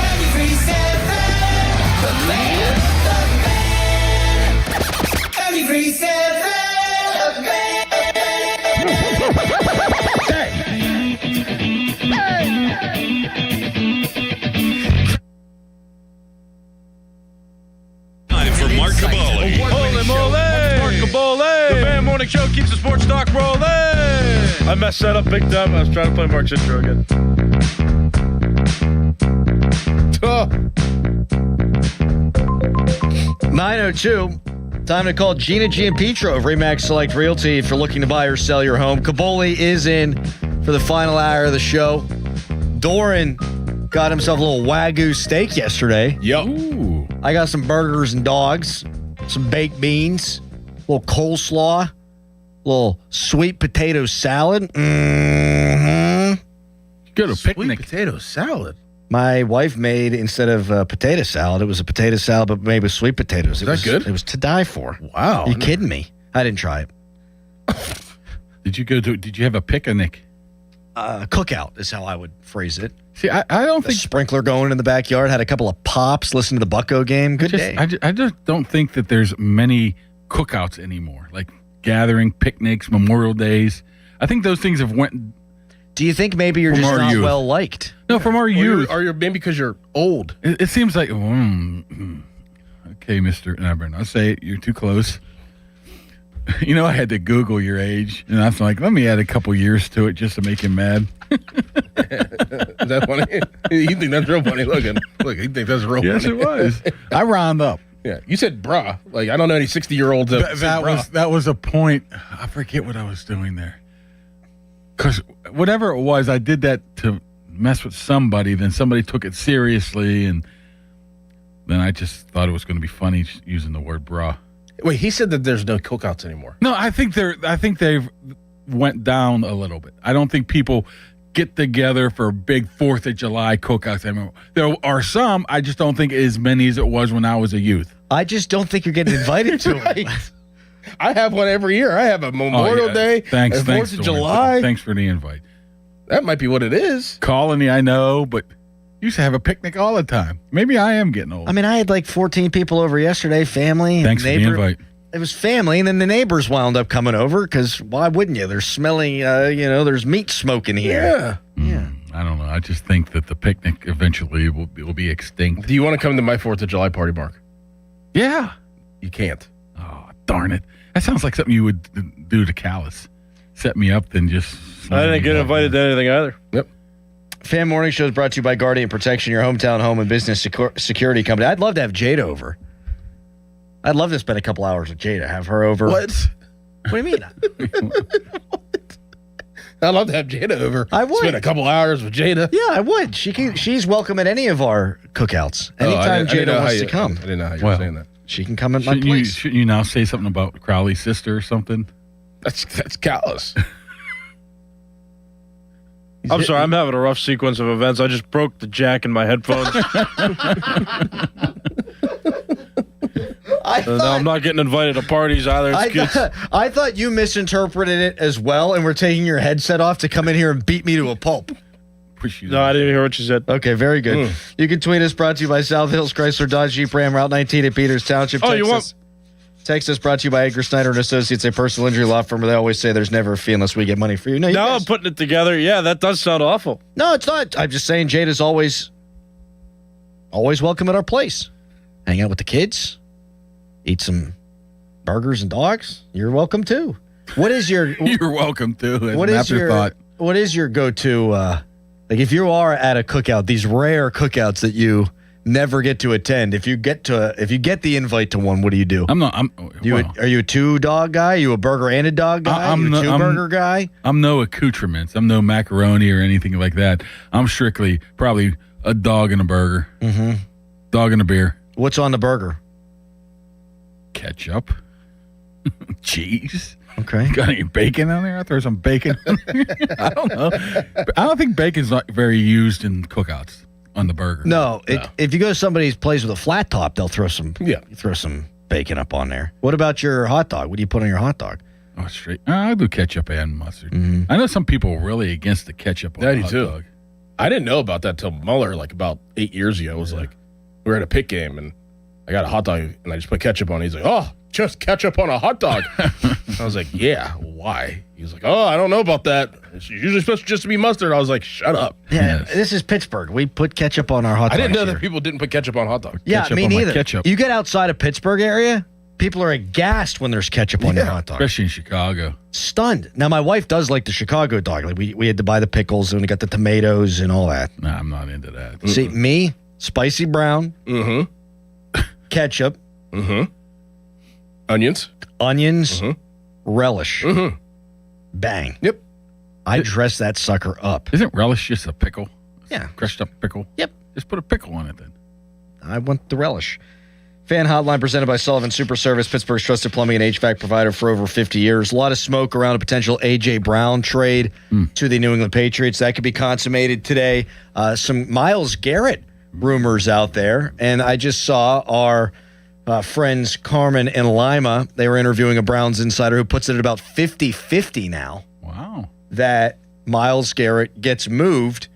Time for Mark Cabali. Holy moly! Mark Cabali! The Fan Morning Show keeps the sports talk rolling. I messed that up big time. I was trying to play Mark's intro again. 9:02. Time to call Gina Giampietro of Remax Select Realty if you're looking to buy or sell your home. Caboli is in for the final hour of the show. Doran got himself a little Wagyu steak yesterday. Yep. I got some burgers and dogs, some baked beans, a little coleslaw, a little sweet potato salad. Mm-hmm. Go to picnic. Sweet potato salad. My wife made, instead of potato salad, it was a potato salad, but made with sweet potatoes. Is that good? It was to die for. Wow. Are you kidding me? I didn't try it. Did you have a picnic? Cookout is how I would phrase it. See, I don't think sprinkler going in the backyard. Had a couple of pops. Listened to the Bucko game. Good day. I just don't think that there's many cookouts anymore. Like gathering, picnics, Memorial Days. I think those things have went. Do you think maybe you're just not well liked? No, from our youth. Or you're maybe because you're old. It seems like. Okay, Mr. Ebron, I'll say it. You're too close. You know, I had to Google your age, and I was like, let me add a couple years to it just to make him mad. Is that funny? You think that's real funny? Look, you think that's real funny? Yes, it was. I round up. Yeah, you said brah. Like, I don't know any 60-year-olds that was a point. I forget what I was doing there. Because whatever it was, I did that to mess with somebody. Then somebody took it seriously, and then I just thought it was going to be funny using the word bra. Wait, he said that there's no cookouts anymore. No, I think they've went down a little bit. I don't think people get together for big 4th of July cookouts anymore. There are some. I just don't think as many as it was when I was a youth. I just don't think you're getting invited to it. I have one every year. I have a Memorial Day, Thanks, a 4th of Thorne. July. Thanks for the invite. That might be what it is. Colony, I know, but used to have a picnic all the time. Maybe I am getting old. I mean, I had like 14 people over yesterday, family. Thanks for the invite. It was family, and then the neighbors wound up coming over because why wouldn't you? They're smelling, there's meat smoking here. Yeah. I don't know. I just think that the picnic eventually will be extinct. Do you want to come to my 4th of July party, Mark? Yeah. You can't. Oh, darn it. That sounds like something you would do to Callus. Set me up, then just... I didn't get invited to anything either. Yep. Fan Morning Show is brought to you by Guardian Protection, your hometown home and business security company. I'd love to have Jada over. I'd love to spend a couple hours with Jada, have her over. What? What do you mean? I'd love to have Jada over. I would. Spend a couple hours with Jada. Yeah, I would. She's welcome at any of our cookouts. Anytime Jada wants to come. I didn't know how you were saying that. She can come at my place. Shouldn't you now say something about Crowley's sister or something? That's Callus. I'm sorry, I'm having a rough sequence of events. I just broke the jack in my headphones. Now I'm not getting invited to parties either. I thought you misinterpreted it as well and were taking your headset off to come in here and beat me to a pulp. No, I didn't hear what you said. Okay, very good. You can tweet us, brought to you by South Hills Chrysler Dodge Jeep Ram, Route 19 at Peters Township, Texas. You want... Texas brought to you by Edgar Snyder and Associates, a personal injury law firm where they always say there's never a fee unless we get money for you. Now I'm putting it together. Yeah, that does sound awful. No, it's not. I'm just saying Jada's always welcome at our place. Hang out with the kids. Eat some burgers and dogs. You're welcome too. What is your... You're welcome too. What is your go-to... like if you are at a cookout, these rare cookouts that you never get to attend, if you get the invite to one, what do you do? Are you a 2-dog guy? Are you a burger and a dog guy? Are you a 2-burger guy? I'm no accoutrements. I'm no macaroni or anything like that. I'm strictly probably a dog and a burger. Mm-hmm. Dog and a beer. What's on the burger? Ketchup. Cheese. Okay. Got any bacon on there? I'll throw some bacon on there. I don't know. I don't think bacon's not very used in cookouts on the burger. No. If you go to somebody's place with a flat top, they'll throw some some bacon up on there. What about your hot dog? What do you put on your hot dog? Oh, straight. I'll do ketchup and mustard. Mm-hmm. I know some people are really against the ketchup on the hot dog. I didn't know about that till Mueller, like about 8 years ago. It was like, we were at a pit game and I got a hot dog and I just put ketchup on it. He's like, oh, just ketchup on a hot dog. I was like, yeah, why? He was like, oh, I don't know about that. It's usually supposed to be mustard. I was like, shut up. Yeah, This is Pittsburgh. We put ketchup on our hot dogs. I didn't know here. that people didn't put ketchup on hot dogs. Yeah, ketchup me on my neither. ketchup. You get outside of Pittsburgh area, people are aghast when there's ketchup on your hot dog. Especially in Chicago. Stunned. Now, my wife does like the Chicago dog. Like we had to buy the pickles and we got the tomatoes and all that. Nah, I'm not into that. See, me, spicy brown, ketchup, onions, relish, bang. Yep. I dress that sucker up. Isn't relish just a pickle? Yeah. Crushed up pickle? Yep. Just put a pickle on it then. I want the relish. Fan Hotline presented by Sullivan Super Service, Pittsburgh's trusted plumbing and HVAC provider for over 50 years. A lot of smoke around a potential A.J. Brown trade to the New England Patriots. That could be consummated today. Some Myles Garrett rumors out there. And I just saw our friends Carmen and Lima. They were interviewing a Browns insider who puts it at about 50-50 now. Wow. That Myles Garrett gets moved.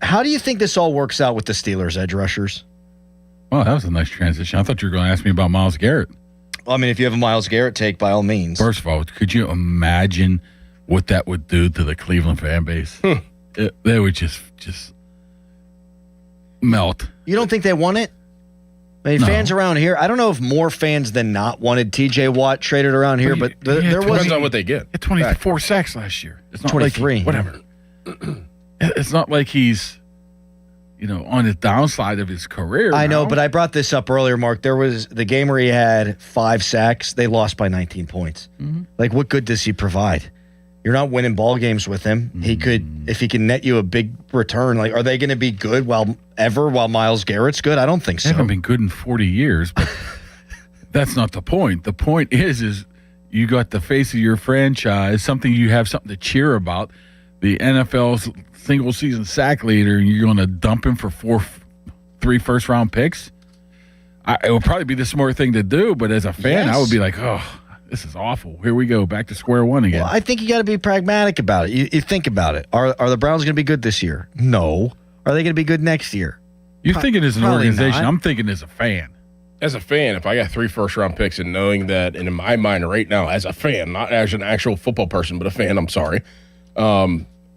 How do you think this all works out with the Steelers' edge rushers? Oh, that was a nice transition. I thought you were going to ask me about Myles Garrett. Well, I mean, if you have a Myles Garrett take, by all means. First of all, could you imagine what that would do to the Cleveland fan base? They would just melt. You don't think they want it? I mean, fans around here, I don't know if more fans than not wanted TJ Watt traded around here, but there was... Depends on what they get. 24 sacks last year. It's not 23. Whatever. It's not like he's on the downside of his career. I know, but I brought this up earlier, Mark. There was the game where he had 5 sacks. They lost by 19 points. Mm-hmm. Like, what good does he provide? You're not winning ball games with him. He could, if he can net you a big return. Like, are they going to be good while Myles Garrett's good? I don't think so. They haven't been good in 40 years, but that's not the point. The point is you got the face of your franchise, something you have something to cheer about. The NFL's single season sack leader, and you're going to dump him for 3 first-round picks? It would probably be the smart thing to do, but as a fan, I would be like, oh, this is awful. Here we go, back to square one again. Well, I think you got to be pragmatic about it. You think about it. Are the Browns going to be good this year? No. Are they going to be good next year? You're thinking as an Probably organization. not. I'm thinking as a fan. As a fan, if I got 3 first-round picks and knowing that, and in my mind right now, as a fan, not as an actual football person, but a fan, I'm sorry.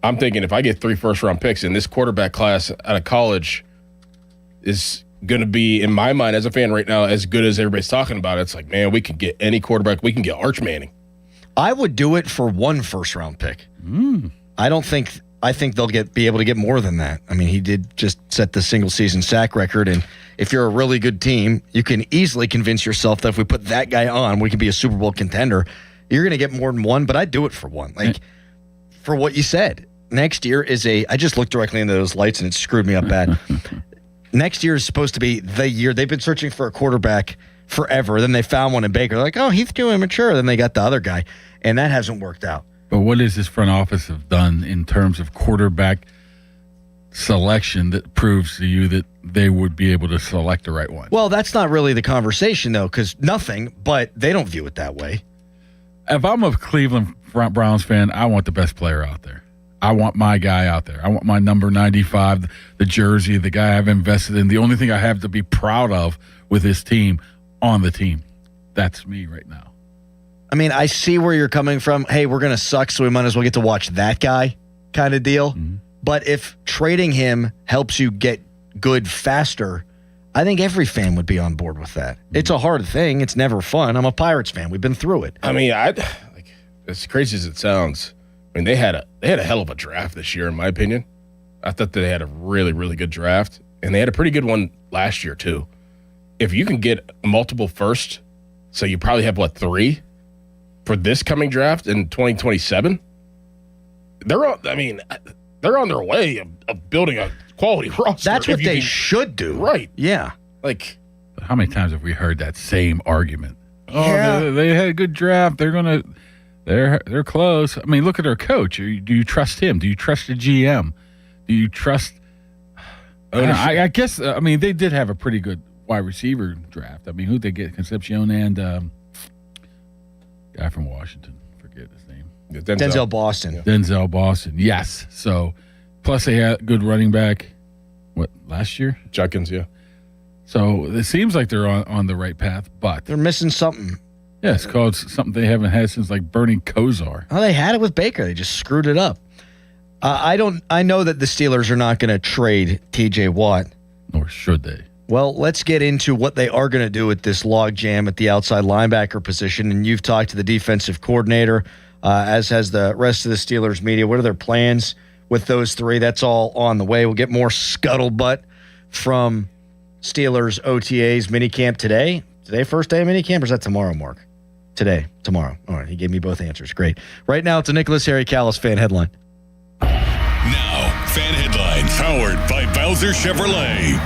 I'm thinking if I get 3 first-round picks and this quarterback class out of college is going to be, in my mind as a fan right now, as good as everybody's talking about, it's like, man, we can get any quarterback. We can get Arch Manning. I would do it for 1 first-round pick. I think they'll be able to get more than that. I mean, he did just set the single-season sack record, and if you're a really good team, you can easily convince yourself that if we put that guy on, we can be a Super Bowl contender. You're going to get more than 1, but I'd do it for 1. Like, for what you said, next year is I just looked directly into those lights, and it screwed me up bad. Next year is supposed to be the year. They've been searching for a quarterback forever. Then they found one in Baker. They're like, oh, he's too immature. Then they got the other guy, and that hasn't worked out. But what has this front office have done in terms of quarterback selection that proves to you that they would be able to select the right one? Well, that's not really the conversation, though, because nothing, but they don't view it that way. If I'm a Cleveland Browns fan, I want the best player out there. I want my guy out there. I want my number 95, the jersey, the guy I've invested in. The only thing I have to be proud of with this team on the team. That's me right now. I mean, I see where you're coming from. Hey, we're going to suck, so we might as well get to watch that guy kind of deal. Mm-hmm. But if trading him helps you get good faster, I think every fan would be on board with that. Mm-hmm. It's a hard thing. It's never fun. I'm a Pirates fan. We've been through it. I mean, as crazy as it sounds, I mean, they had a hell of a draft this year, in my opinion. I thought that they had a really, really good draft, and they had a pretty good one last year too. If you can get multiple first, so you probably have 3 for this coming draft in 2027. They're on their way of building a quality roster. That's what they should do, right? Yeah. Like, how many times have we heard that same argument? Yeah. Oh, they had a good draft. They're close. I mean, look at their coach. Do you trust him? Do you trust the GM? Do you trust? I guess. I mean, they did have a pretty good wide receiver draft. I mean, who'd they get? Concepcion and guy from Washington. Forget his name. Denzel Boston. Yeah. Denzel Boston. Yes. So, plus they had a good running back. What, last year? Judkins. Yeah. So it seems like they're on the right path, but they're missing something. Yeah, it's called something they haven't had since like Bernie Kosar. Oh, they had it with Baker. They just screwed it up. I know that the Steelers are not going to trade T.J. Watt. Nor should they. Well, let's get into what they are going to do with this log jam at the outside linebacker position. And you've talked to the defensive coordinator, as has the rest of the Steelers media. What are their plans with those 3? That's all on the way. We'll get more scuttlebutt from Steelers OTAs minicamp today. Today, first day of minicamp, or is that tomorrow, Mark? Tomorrow. All right, he gave me both answers. Great. Right now, it's a Nicholas Harry Callis fan headline. Now, fan headlines powered by Bowser Chevrolet.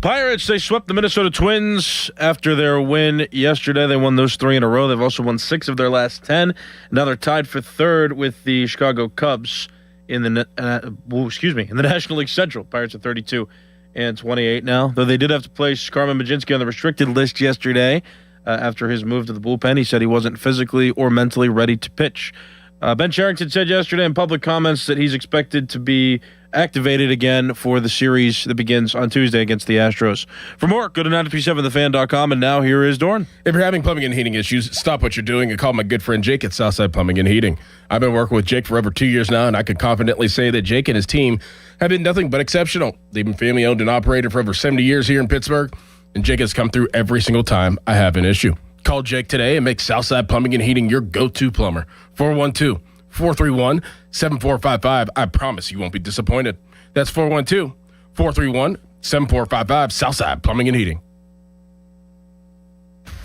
Pirates, they swept the Minnesota Twins after their win yesterday. They won those 3 in a row. They've also won 6 of their last 10. Now they're tied for 3rd with the Chicago Cubs in the National League Central. Pirates are 32-28 now, though they did have to place Carmen Mlodzinski on the restricted list yesterday after his move to the bullpen. He said he wasn't physically or mentally ready to pitch. Ben Cherington said yesterday in public comments that he's expected to be activated again for the series that begins on Tuesday against the Astros. For more, go to 937thefan.com, and now here is Dorn. If you're having plumbing and heating issues, stop what you're doing and call my good friend Jake at Southside Plumbing and Heating. I've been working with Jake for over 2 years now, and I can confidently say that Jake and his team have been nothing but exceptional. They've been family-owned and operated for over 70 years here in Pittsburgh, and Jake has come through every single time I have an issue. Call Jake today and make Southside Plumbing and Heating your go-to plumber. 412 431-7455. I promise you won't be disappointed. That's 412-431-7455. Southside Plumbing and Heating.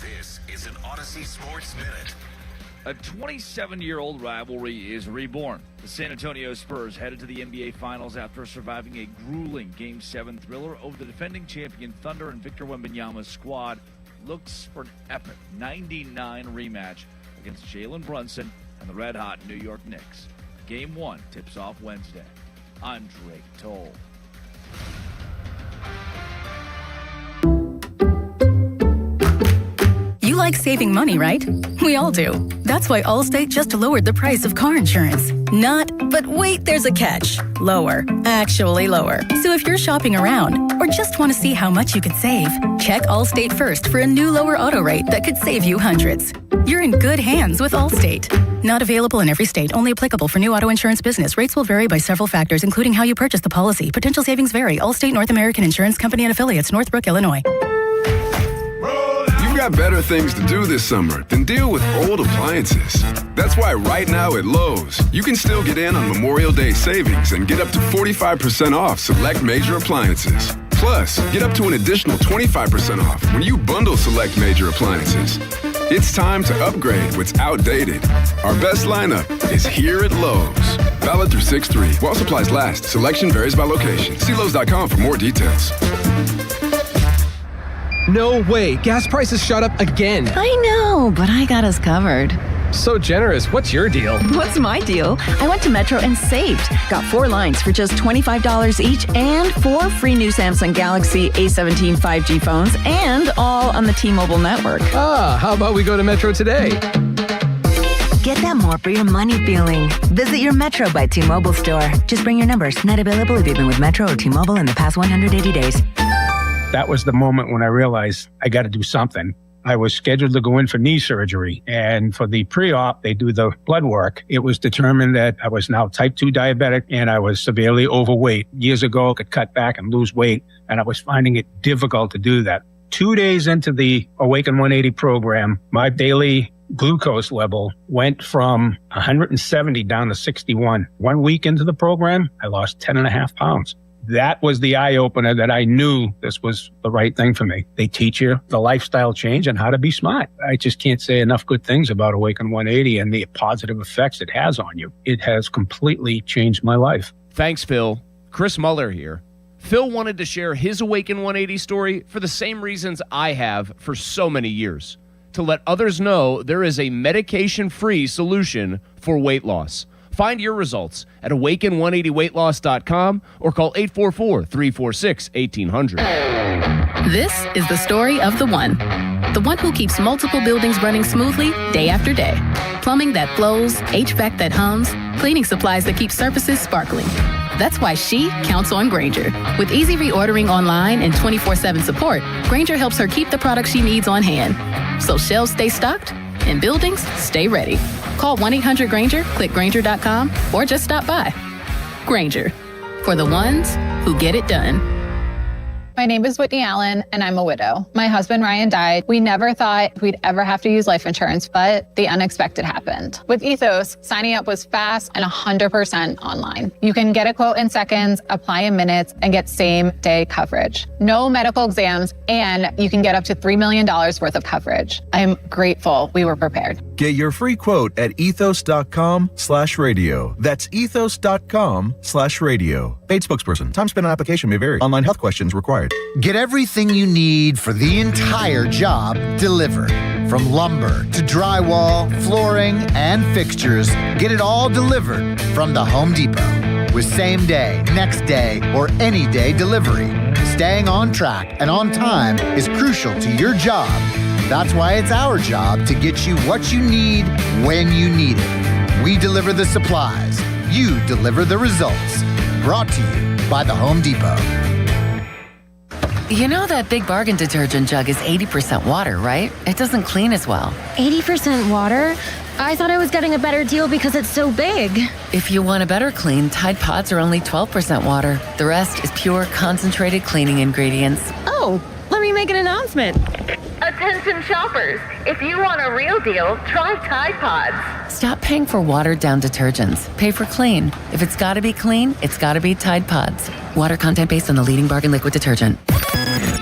This is an Odyssey Sports Minute. A 27-year-old rivalry is reborn. The San Antonio Spurs headed to the NBA Finals after surviving a grueling Game 7 thriller over the defending champion Thunder, and Victor Wembanyama's squad looks for an epic 99 rematch against Jalen Brunson and the red-hot New York Knicks. Game 1 tips off Wednesday. I'm Drake Toll. You like saving money, right? We all do. That's why Allstate just lowered the price of car insurance. But wait, there's a catch. Lower. Actually lower. So if you're shopping around or just want to see how much you could save, check Allstate first for a new lower auto rate that could save you hundreds. You're in good hands with Allstate. Not available in every state. Only applicable for new auto insurance business. Rates will vary by several factors, including how you purchase the policy. Potential savings vary. Allstate North American Insurance Company and Affiliates, Northbrook, Illinois. You've got better things to do this summer than deal with old appliances. That's why right now at Lowe's, you can still get in on Memorial Day savings and get up to 45% off select major appliances. Plus, get up to an additional 25% off when you bundle select major appliances. It's time to upgrade what's outdated. Our best lineup is here at Lowe's. Valid through 6/3. While supplies last, selection varies by location. See Lowe's.com for more details. No way. Gas prices shot up again. I know, but I got us covered. So generous. What's your deal? What's my deal? I went to Metro and saved. Got 4 lines for just $25 each and 4 free new Samsung Galaxy A17 5G phones, and all on the T-Mobile network. How about we go to Metro today? Get that more for your money feeling. Visit your Metro by T-Mobile store. Just bring your numbers. Not available if you've been with Metro or T-Mobile in the past 180 days. That was the moment when I realized I got to do something. I was scheduled to go in for knee surgery, and for the pre-op, they do the blood work. It was determined that I was now type 2 diabetic and I was severely overweight. Years ago, I could cut back and lose weight, and I was finding it difficult to do that. 2 days into the Awaken 180 program, my daily glucose level went from 170 down to 61. 1 week into the program, I lost 10.5 pounds. That was the eye-opener that I knew this was the right thing for me. They teach you the lifestyle change and how to be smart. I just can't say enough good things about Awaken 180 and the positive effects it has on you. It has completely changed my life. Thanks, Phil. Chris Muller here. Phil wanted to share his Awaken 180 story for the same reasons I have for so many years. To let others know there is a medication-free solution for weight loss. Find your results at awaken180weightloss.com or call 844-346-1800. This is the story of the one who keeps multiple buildings running smoothly day after day. Plumbing that flows, HVAC that hums, cleaning supplies that keep surfaces sparkling. That's why she counts on Grainger. With easy reordering online and 24/7 support, Grainger helps her keep the products she needs on hand, so shelves stay stocked and buildings stay ready. Call 1-800-GRAINGER, click Grainger.com, or just stop by. Grainger, for the ones who get it done. My name is Whitney Allen, and I'm a widow. My husband, Ryan, died. We never thought we'd ever have to use life insurance, but the unexpected happened. With Ethos, signing up was fast and 100% online. You can get a quote in seconds, apply in minutes, and get same-day coverage. No medical exams, and you can get up to $3 million worth of coverage. I'm grateful we were prepared. Get your free quote at ethos.com/radio. That's ethos.com/radio. Paid spokesperson. Time spent on application may vary. Online health questions required. Get everything you need for the entire job delivered. From lumber to drywall, flooring, and fixtures, get it all delivered from the Home Depot. With same day, next day, or any day delivery. Staying on track and on time is crucial to your job. That's why it's our job to get you what you need when you need it. We deliver the supplies. You deliver the results. Brought to you by the Home Depot. You know that Big Bargain detergent jug is 80% water, right? It doesn't clean as well. 80% water? I thought I was getting a better deal because it's so big. If you want a better clean, Tide Pods are only 12% water. The rest is pure, concentrated cleaning ingredients. Oh, let me make an announcement. Attention Attention shoppers, if you want a real deal, try Tide Pods. Stop paying for watered-down detergents. Pay for clean. If it's got to be clean, it's got to be Tide Pods. Water content based on the leading bargain liquid detergent.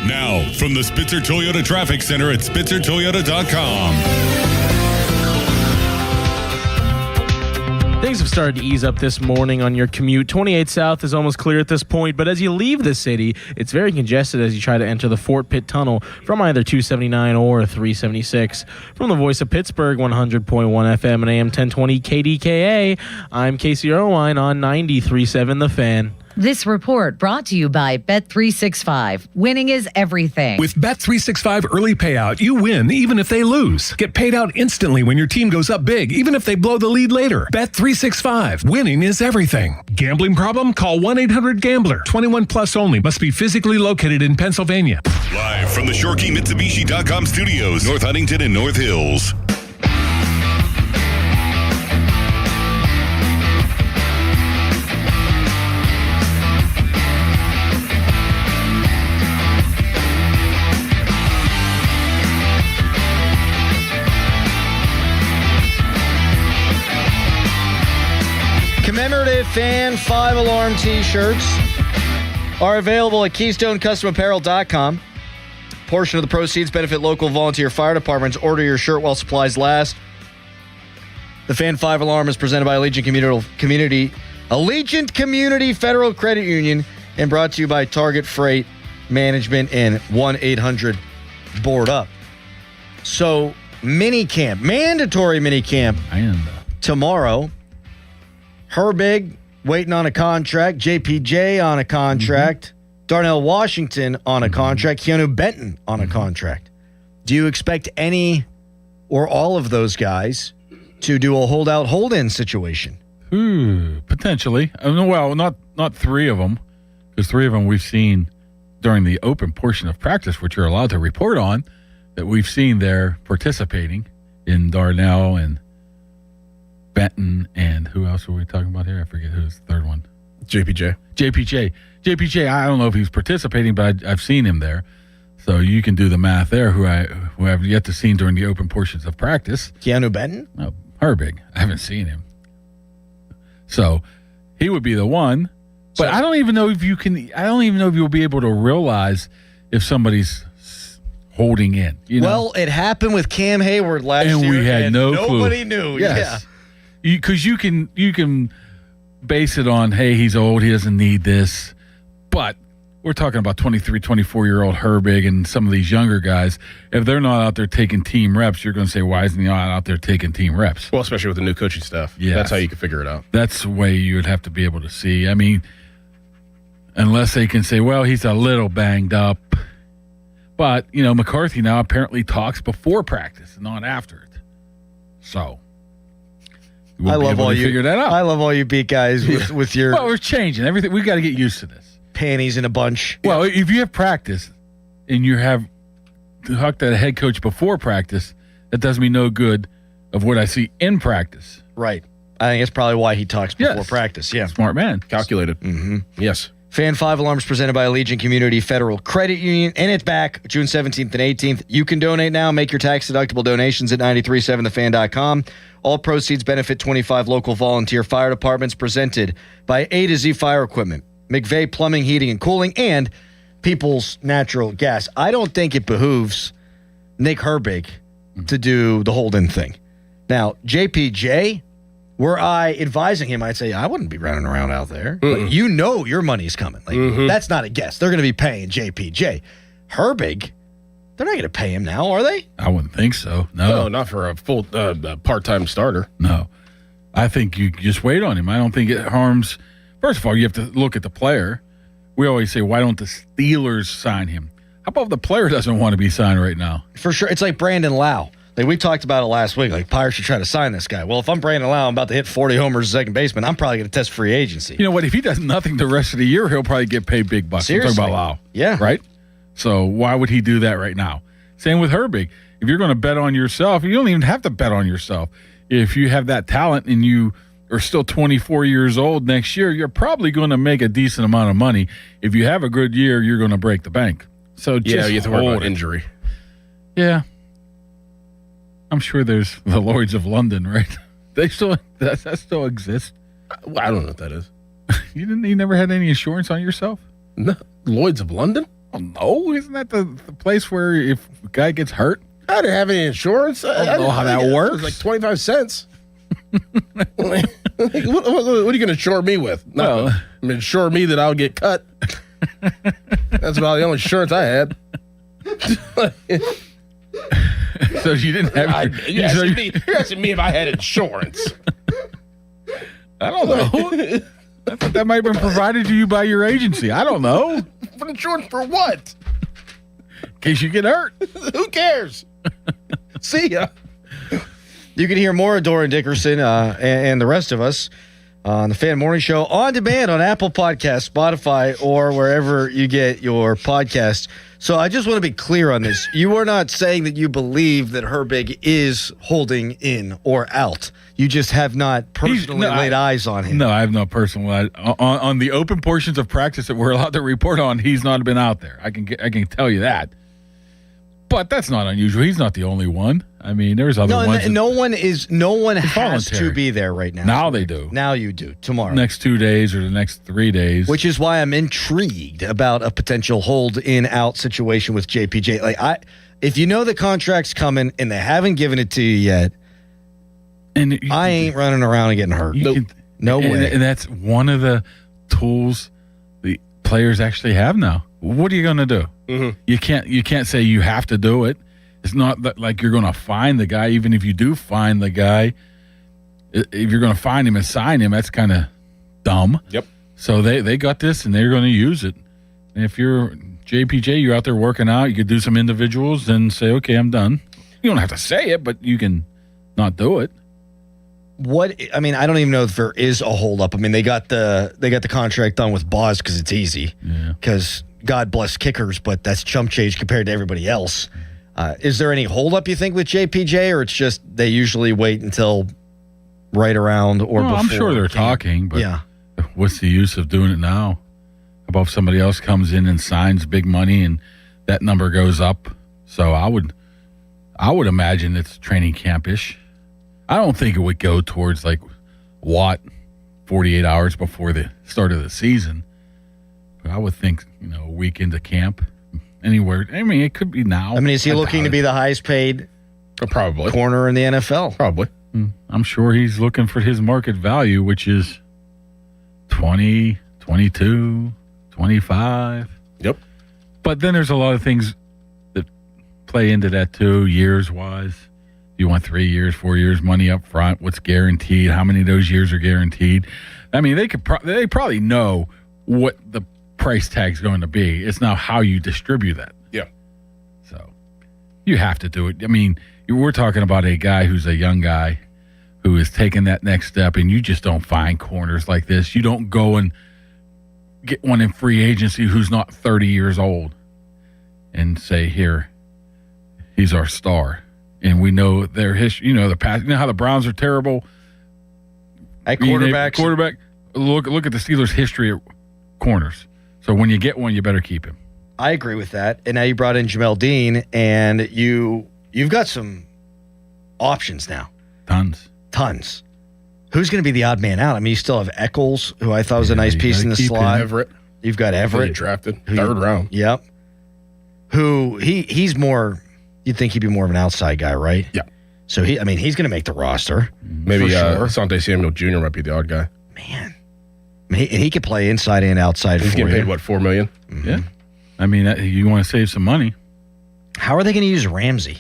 Now, from the Spitzer Toyota Traffic Center at SpitzerToyota.com. Things have started to ease up this morning on your commute. 28 South is almost clear at this point, but as you leave the city, it's very congested as you try to enter the Fort Pitt Tunnel from either 279 or 376. From the voice of Pittsburgh, 100.1 FM and AM 1020 KDKA, I'm Casey Irwine on 93.7 The Fan. This report brought to you by Bet365. Winning is everything. With Bet365 early payout, you win even if they lose. Get paid out instantly when your team goes up big, even if they blow the lead later. Bet365. Winning is everything. Gambling problem? Call 1-800-GAMBLER. 21 plus only. Must be physically located in Pennsylvania. Live from the ShorkeyMitsubishi.com studios, North Huntington and North Hills. Commemorative Fan 5 Alarm T-shirts are available at KeystoneCustomApparel.com. Portion of the proceeds benefit local volunteer fire departments. Order your shirt while supplies last. The Fan 5 Alarm is presented by Allegiant Community Federal Credit Union and brought to you by Target Freight Management and 1-800-BOARD-UP. So, mandatory mini camp tomorrow. Herbig waiting on a contract. JPJ on a contract. Darnell Washington on a contract. Keanu Benton on a contract. Do you expect any or all of those guys to do a hold-in situation? Potentially. Well, not three of them, because three of them we've seen during the open portion of practice, which you're allowed to report on, that we've seen there participating in Darnell and Benton, and who else are we talking about here? I forget who's the third one. JPJ. I don't know if he's participating, but I've seen him there. So you can do the math there, who I've yet to see during the open portions of practice. Keanu Benton? No, Herbig. I haven't seen him. So he would be the one. But I don't even know if you can. I don't even know if you'll be able to realize if somebody's holding in. Well, it happened with Cam Hayward last year, and we had no clue. Nobody knew. Yes. Yeah. Because you can base it on, hey, he's old, he doesn't need this. But we're talking about 23, 24-year-old Herbig and some of these younger guys. If they're not out there taking team reps, you're going to say, why isn't he not out there taking team reps? Well, especially with the new coaching staff. Yeah, that's how you can figure it out. That's the way you would have to be able to see. I mean, unless they can say, well, he's a little banged up. But, McCarthy now apparently talks before practice and not after it. So I love all you figure that out. I love all you beat guys with your. Well, we're changing everything. We got to get used to this. Panties in a bunch. Well, if you have practice and you have hucked at a head coach before practice, that does me no good of what I see in practice. Right. I think that's probably why he talks before practice. Yeah. Smart man. Calculated. Mm-hmm. Yes. Fan 5 Alarm is presented by Allegiant Community Federal Credit Union, and it's back June 17th and 18th. You can donate now. Make your tax-deductible donations at 937thefan.com. All proceeds benefit 25 local volunteer fire departments, presented by A to Z Fire Equipment, McVeigh Plumbing, Heating, and Cooling, and People's Natural Gas. I don't think it behooves Nick Herbig to do the hold-in thing. Now, JPJ, were I advising him, I'd say, I wouldn't be running around out there. But your money's coming. Like That's not a guess. They're going to be paying JPJ. Herbig, they're not going to pay him now, are they? I wouldn't think so. No, not for a full part-time starter. No. I think you just wait on him. I don't think it harms. First of all, you have to look at the player. We always say, why don't the Steelers sign him? How about if the player doesn't want to be signed right now? For sure. It's like Brandon Lau. Like we talked about it last week. Like Pirates should try to sign this guy. Well, if I'm Brandon Lau, I'm about to hit 40 homers as second baseman. I'm probably going to test free agency. You know what? If he does nothing the rest of the year, he'll probably get paid big bucks. Seriously? I'm talking about Lau. Yeah. Right? So why would he do that right now? Same with Herbig. If you're going to bet on yourself, you don't even have to bet on yourself. If you have that talent and you are still 24 years old next year, you're probably going to make a decent amount of money. If you have a good year, you're going to break the bank. So just you have to worry about injury. Yeah. I'm sure there's the Lloyds of London, right? They still that still exists. I don't know what that is. You never had any insurance on yourself? No, Lloyds of London? Oh, no, isn't that the place where if a guy gets hurt? I didn't have any insurance. I don't know how that works. It was like 25 cents. what are you going to insure me with? No, insure me that I'll get cut. That's about the only insurance I had. So you didn't have. You're asking me if I had insurance. I don't know. I thought that might have been provided to you by your agency. I don't know. For insurance for what? In case you get hurt. Who cares? See ya. You can hear more of Doran Dickerson and the rest of us on the Fan Morning Show on demand on Apple Podcasts, Spotify, or wherever you get your podcasts. So I just want to be clear on this. You are not saying that you believe that Herbig is holding in or out. You just have not personally laid eyes on him. No, I have no personal eyes. On the open portions of practice that we're allowed to report on, he's not been out there. I can tell you that. But that's not unusual. He's not the only one. I mean, there's other ones. No one has to be there right now. Now they do. Now you do. Tomorrow. Next 2 days or the next 3 days. Which is why I'm intrigued about a potential hold in out situation with JPJ. Like if you know the contract's coming and they haven't given it to you yet, and I ain't running around and getting hurt. No way. And that's one of the tools the players actually have now. What are you going to do? Mm-hmm. You can't say you have to do it. It's not that like you're going to find the guy. Even if you do find the guy, if you're going to find him and sign him, that's kind of dumb. Yep. So they got this and they're going to use it. And if you're JPJ, you're out there working out, you could do some individuals and say, okay, I'm done. You don't have to say it, but you can not do it. I don't even know if there is a holdup. I mean, they got the contract done with Boz because it's easy. Because God bless kickers, but that's chump change compared to everybody else. Is there any holdup you think with JPJ, or it's just they usually wait until right around or before? I'm sure they're talking, but what's the use of doing it now? How about if somebody else comes in and signs big money and that number goes up? So I would imagine it's training camp-ish. I don't think it would go towards like Watt 48 hours before the start of the season. But I would think, a week into camp, anywhere. I mean, it could be now. I mean, is he looking to be the highest paid probably corner in the NFL? Probably. I'm sure he's looking for his market value, which is 20, 22, 25. Yep. But then there's a lot of things that play into that too, years-wise. You want 3 years, 4 years, money up front, what's guaranteed, how many of those years are guaranteed. I mean, they probably know what the price tag's going to be. It's now how you distribute that. Yeah. So you have to do it. I mean, we're talking about a guy who's a young guy who is taking that next step, and you just don't find corners like this. You don't go and get one in free agency who's not 30 years old and say, here, he's our star. And we know their history, the past. You know how the Browns are terrible at quarterback. Look at the Steelers' history at corners. So when you get one, you better keep him. I agree with that. And now you brought in Jamel Dean, and you've got some options now. Tons. Who's going to be the odd man out? I mean, you still have Eccles, who I thought was a nice piece in the slot. Everett. You've got Everett. Drafted third round. Yep. Who he's more. You'd think he'd be more of an outside guy, right? Yeah. So he's going to make the roster. Maybe Asante Samuel Jr. might be the odd guy. Man. And he could play inside and outside. He's getting paid, $4 million? Mm-hmm. Yeah. I mean, you want to save some money. How are they going to use Ramsey?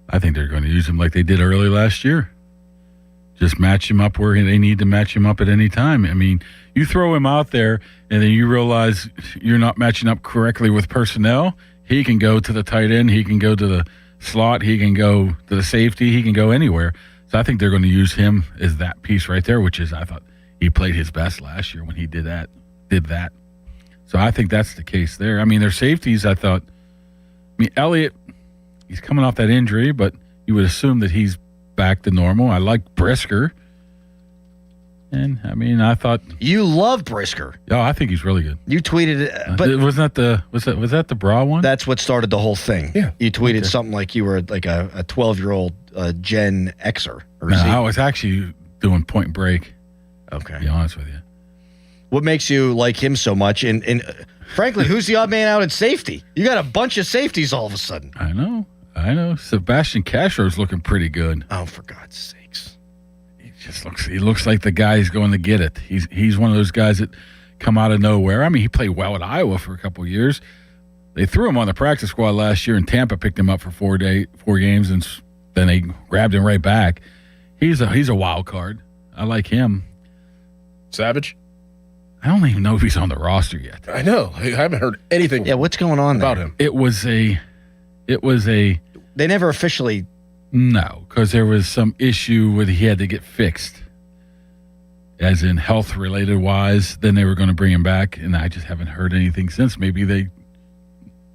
I think they're going to use him like they did early last year. Just match him up where they need to match him up at any time. I mean, you throw him out there and then you realize you're not matching up correctly with personnel. He can go to the tight end. He can go to the slot. He can go to the safety. He can go anywhere. So I think they're going to use him as that piece right there, which is, I thought he played his best last year when he did that. So I think that's the case there. I mean, their safeties, Elliott, he's coming off that injury, but you would assume that he's back to normal. I like Brisker. And I mean, I thought You love Brisker. Oh, I think he's really good. You tweeted it, but was that the bra one? That's what started the whole thing. Yeah. You tweeted something like you were like a 12-year-old Gen Xer. Or No, Z. I was actually doing Point Break. Okay. To be honest with you. What makes you like him so much? And frankly, who's the odd man out at safety? You got a bunch of safeties all of a sudden. I know. Sebastian Castro's looking pretty good. Oh, for God's sakes. He looks like the guy who's going to get it. He's one of those guys that come out of nowhere. I mean, he played well at Iowa for a couple of years. They threw him on the practice squad last year, and Tampa picked him up for 4 games, and then they grabbed him right back. He's a wild card. I like him. Savage? I don't even know if he's on the roster yet. I know. I haven't heard anything. Yeah, what's going on about there? him? It was a. They never officially. No, because there was some issue where he had to get fixed, as in health related wise. Then they were going to bring him back, and I just haven't heard anything since. Maybe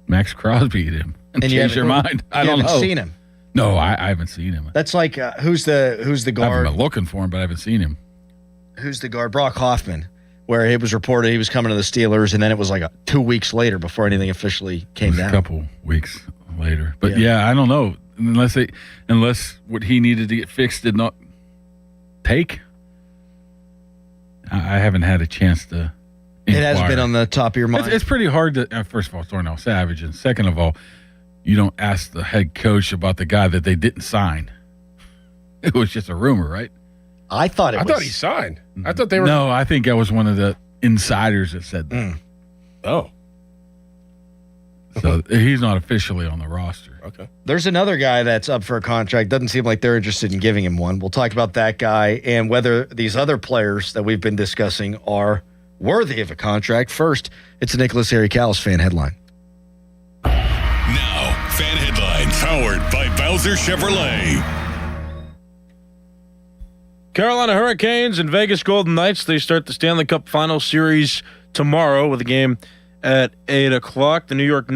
Max Crosby him and changed their mind. I don't know. You haven't seen him. No, I haven't seen him. That's like who's the I guard? haven't been looking for him, but I haven't seen him. Who's the guard? Brock Hoffman, where it was reported he was coming to the Steelers, and then it was like 2 weeks later before anything officially came down. A couple weeks later, but yeah, I don't know unless what he needed to get fixed did not take. I haven't had a chance to. It hasn't been on the top of your mind. It's pretty hard to. First of all, it's Darnell Savage, and second of all, you don't ask the head coach about the guy that they didn't sign. It was just a rumor, right? I thought he signed. I thought they were. No, I think I was one of the insiders that said that. Oh. So he's not officially on the roster. Okay. There's another guy that's up for a contract. Doesn't seem like they're interested in giving him one. We'll talk about that guy and whether these other players that we've been discussing are worthy of a contract. First, it's a Nicholas Harry-Callis fan headline. Now, fan headlines powered by Bowser Chevrolet. Carolina Hurricanes and Vegas Golden Knights, they start the Stanley Cup Final Series tomorrow with a game at 8 o'clock. The New York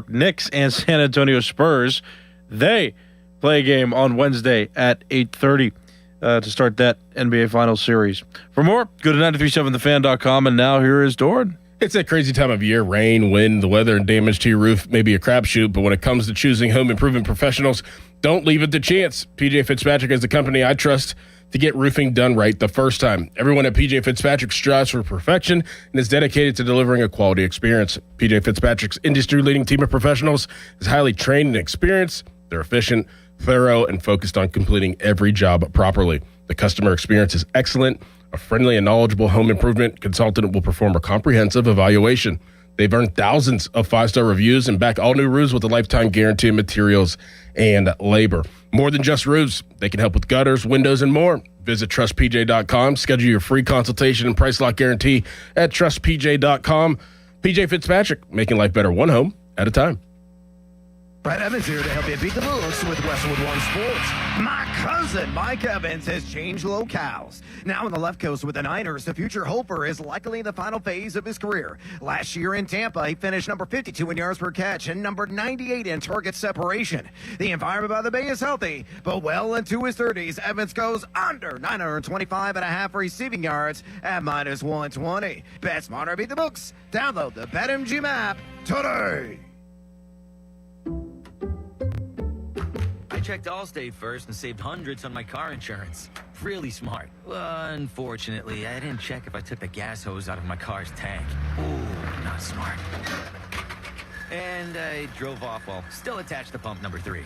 Knicks and San Antonio Spurs, they play a game on Wednesday at 8:30 to start that NBA Final Series. For more, go to 937thefan.com, and now here is Doran. It's that crazy time of year. Rain, wind, the weather, and damage to your roof may be a crapshoot, but when it comes to choosing home improvement professionals, don't leave it to chance. PJ Fitzpatrick is the company I trust to get roofing done right the first time. Everyone at PJ Fitzpatrick strives for perfection and is dedicated to delivering a quality experience. PJ Fitzpatrick's industry-leading team of professionals is highly trained and experienced. They're efficient, thorough, and focused on completing every job properly. The customer experience is excellent. A friendly and knowledgeable home improvement consultant will perform a comprehensive evaluation. They've earned thousands of 5-star reviews and back all new roofs with a lifetime guarantee of materials and labor. More than just roofs, they can help with gutters, windows, and more. Visit trustpj.com. Schedule your free consultation and price lock guarantee at trustpj.com. PJ Fitzpatrick, making life better one home at a time. Brett Evans here to help you beat the books with Westwood One Sports. My cousin Mike Evans has changed locales. Now on the left coast with the Niners, the future Hoper is likely in the final phase of his career. Last year in Tampa, he finished number 52 in yards per catch and number 98 in target separation. The environment by the Bay is healthy, but well into his 30s, Evans goes under 925.5 receiving yards at minus 120. Bet smarter, beat the books. Download the BetMGM app today. I checked Allstate first and saved hundreds on my car insurance. Really smart. Unfortunately, I didn't check if I took the gas hose out of my car's tank. Ooh, not smart. And I drove off while still attached to pump number 3.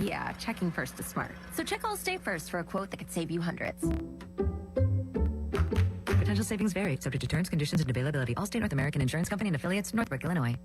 Yeah, checking first is smart. So check Allstate first for a quote that could save you hundreds. Potential savings vary, subject to terms, conditions, and availability. Allstate North American Insurance Company and affiliates, Northbrook, Illinois.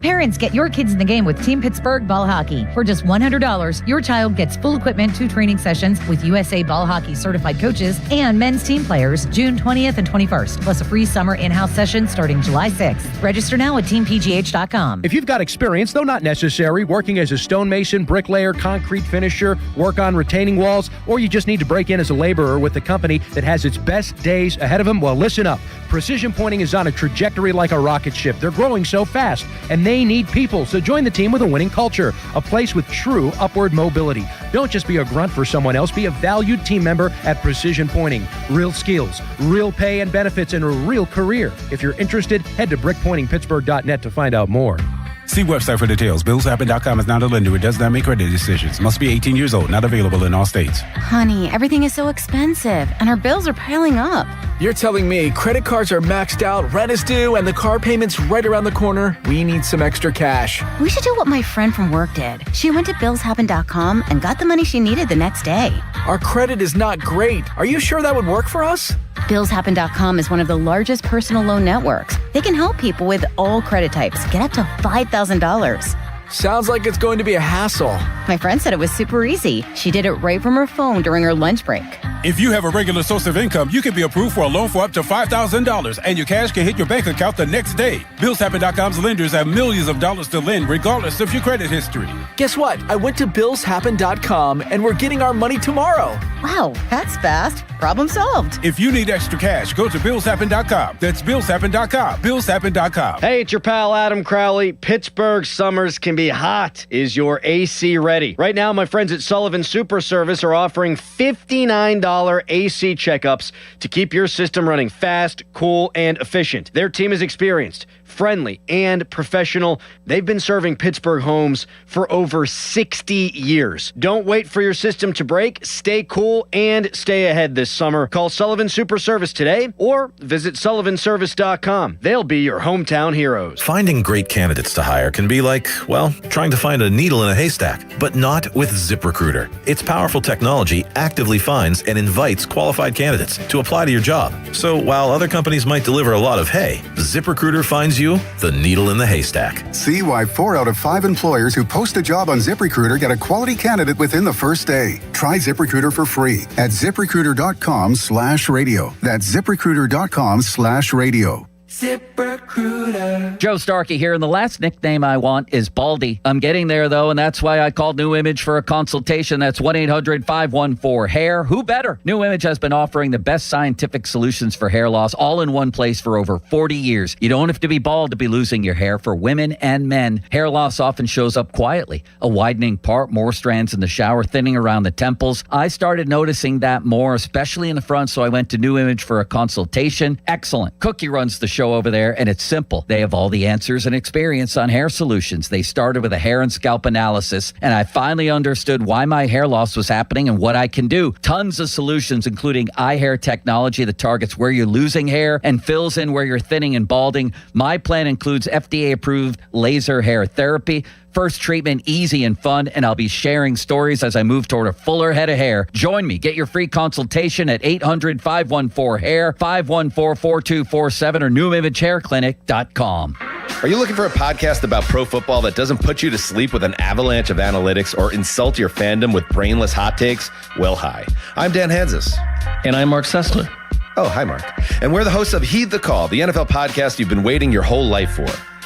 Parents, get your kids in the game with Team Pittsburgh Ball Hockey. For just $100, your child gets full equipment, 2 training sessions with USA Ball Hockey certified coaches and men's team players June 20th and 21st, plus a free summer in-house session starting July 6th. Register now at teampgh.com. If you've got experience, though not necessary, working as a stonemason, bricklayer, concrete finisher, work on retaining walls, or you just need to break in as a laborer with a company that has its best days ahead of them, well, listen up. Precision Pointing is on a trajectory like a rocket ship. They're growing so fast, and they need people. So join the team with a winning culture, a place with true upward mobility. Don't just be a grunt for someone else. Be a valued team member at Precision Pointing. Real skills, real pay and benefits, and a real career. If you're interested, head to brickpointingpittsburgh.net to find out more. See website for details. BillsHappen.com is not a lender. It does not make credit decisions. Must be 18 years old. Not available in all states. Honey, everything is so expensive, and our bills are piling up. You're telling me credit cards are maxed out, rent is due, and the car payment's right around the corner? We need some extra cash. We should do what my friend from work did. She went to BillsHappen.com and got the money she needed the next day. Our credit is not great. Are you sure that would work for us? BillsHappen.com is one of the largest personal loan networks. They can help people with all credit types get up to $5,000. Sounds like it's going to be a hassle. My friend said it was super easy. She did it right from her phone during her lunch break. If you have a regular source of income, you can be approved for a loan for up to $5,000, and your cash can hit your bank account the next day. BillsHappen.com's lenders have millions of dollars to lend, regardless of your credit history. Guess what? I went to BillsHappen.com, and we're getting our money tomorrow. Wow, that's fast. Problem solved. If you need extra cash, go to BillsHappen.com. That's BillsHappen.com. BillsHappen.com. Hey, it's your pal Adam Crowley. Pittsburgh summers can be hot. Is your AC ready? Right now, my friends at Sullivan Super Service are offering $59 AC checkups to keep your system running fast, cool, and efficient. Their team is experienced, friendly, and professional. They've been serving Pittsburgh homes for over 60 years. Don't wait for your system to break. Stay cool and stay ahead this summer. Call Sullivan Super Service today or visit sullivanservice.com. They'll be your hometown heroes. Finding great candidates to hire can be like, well, trying to find a needle in a haystack, but not with ZipRecruiter. Its powerful technology actively finds and invites qualified candidates to apply to your job. So while other companies might deliver a lot of hay, ZipRecruiter finds you the needle in the haystack. See why 4 out of 5 employers who post a job on ZipRecruiter get a quality candidate within the first day. Try ZipRecruiter for free at ZipRecruiter.com/radio. That's ZipRecruiter.com/radio. ZipRecruiter. Joe Starkey here, and the last nickname I want is Baldy. I'm getting there, though, and that's why I called New Image for a consultation. That's 1-800-514-HAIR. Who better? New Image has been offering the best scientific solutions for hair loss all in one place for over 40 years. You don't have to be bald to be losing your hair. For women and men, hair loss often shows up quietly. A widening part, more strands in the shower, thinning around the temples. I started noticing that more, especially in the front, so I went to New Image for a consultation. Excellent. Cookie runs the show over there, and it's simple. They have all the answers and experience on hair solutions. They started with a hair and scalp analysis, and I finally understood why my hair loss was happening and what I can do. Tons of solutions, including eye hair technology that targets where you're losing hair and fills in where you're thinning and balding. My plan includes FDA-approved laser hair therapy. First treatment, easy and fun, and I'll be sharing stories as I move toward a fuller head of hair. Join me. Get your free consultation at 800-514-HAIR, 514-4247, or NewImageHairClinic.com. Are you looking for a podcast about pro football that doesn't put you to sleep with an avalanche of analytics or insult your fandom with brainless hot takes? Well, hi. I'm Dan Hansis. And I'm Mark Sessler. Oh, hi, Mark. And we're the hosts of Heed the Call, the NFL podcast you've been waiting your whole life for.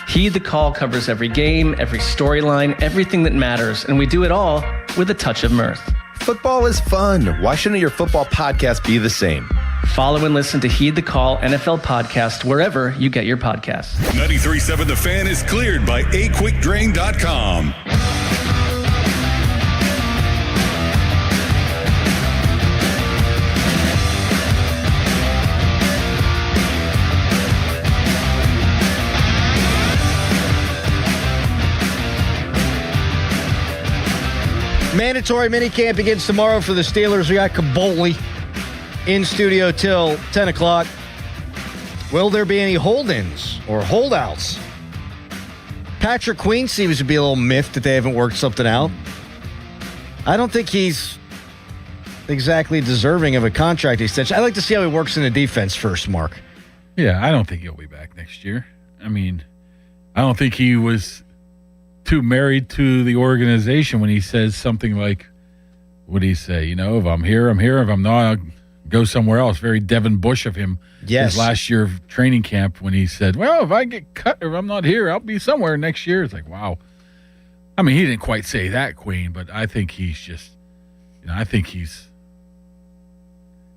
Heed the Call covers every game, every storyline, everything that matters, and we do it all with a touch of mirth. Football is fun. Why shouldn't your football podcast be the same? Follow and listen to Heed the Call NFL podcast wherever you get your podcasts. 93.7 The Fan is cleared by aquickdrain.com. Mandatory minicamp begins tomorrow for the Steelers. We got Caboli in studio till 10 o'clock. Will there be any hold-ins or holdouts? Patrick Queen seems to be a little miffed that they haven't worked something out. I don't think he's exactly deserving of a contract extension. I'd like to see how he works in the defense first, Mark. Yeah, I don't think he'll be back next year. I mean, I don't think he was too married to the organization when he says something like, what do you say? You know, if I'm here, I'm here. If I'm not, I'll go somewhere else. Very Devin Bush of him. Yes. His last year of training camp when he said, well, if I get cut, if I'm not here, I'll be somewhere next year. It's like, wow. I mean, he didn't quite say that, Queen, but I think he's just, I think he's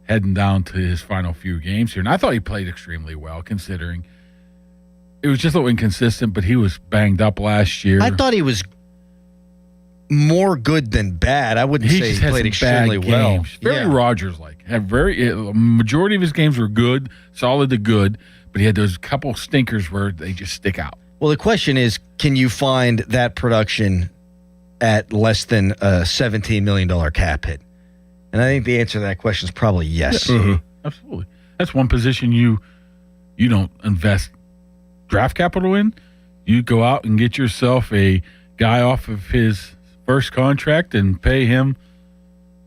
heading down to his final few games here. And I thought he played extremely well, considering it was just a little inconsistent, but he was banged up last year. I thought he was more good than bad. I wouldn't say just he had played some extremely bad well. games. Very Rodgers-like. A majority of his games were good, solid to good, but he had those couple stinkers where they just stick out. Well, the question is, can you find that production at less than a $17 million cap hit? And I think the answer to that question is probably yes. Yeah, absolutely. That's one position you don't invest draft capital in. You go out and get yourself a guy off of his first contract and pay him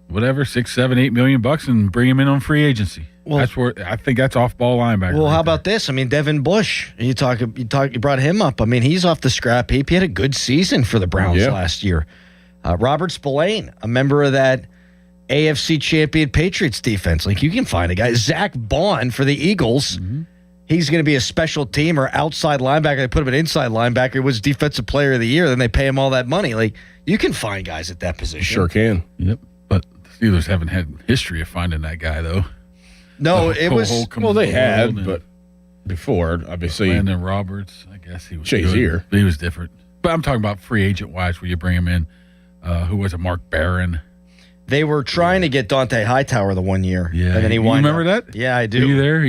whatever, $6, $7, $8 million and bring him in on free agency. Well, that's where I think that's off-ball linebacker. Well, how about this? I mean, Devin Bush. You brought him up. I mean, he's off the scrap heap. He had a good season for the Browns last year. Robert Spillane, a member of that AFC champion Patriots defense. Like, you can find a guy. Zach Bond for the Eagles. Mm-hmm. He's going to be a special team or outside linebacker. They put him at inside linebacker. He was defensive player of the year. Then they pay him all that money. Like, you can find guys at that position. Sure can. Yep. But the Steelers haven't had history of finding that guy, though. No, it was. Well, they had, but before, obviously. Landon Roberts, I guess he was. Shazier. He was different. But I'm talking about free agent wise, where you bring him in. Who was it? Mark Barron. They were trying to get Dante Hightower the one year. Yeah. And then he you wound remember up. that? Yeah, I do. Were you there?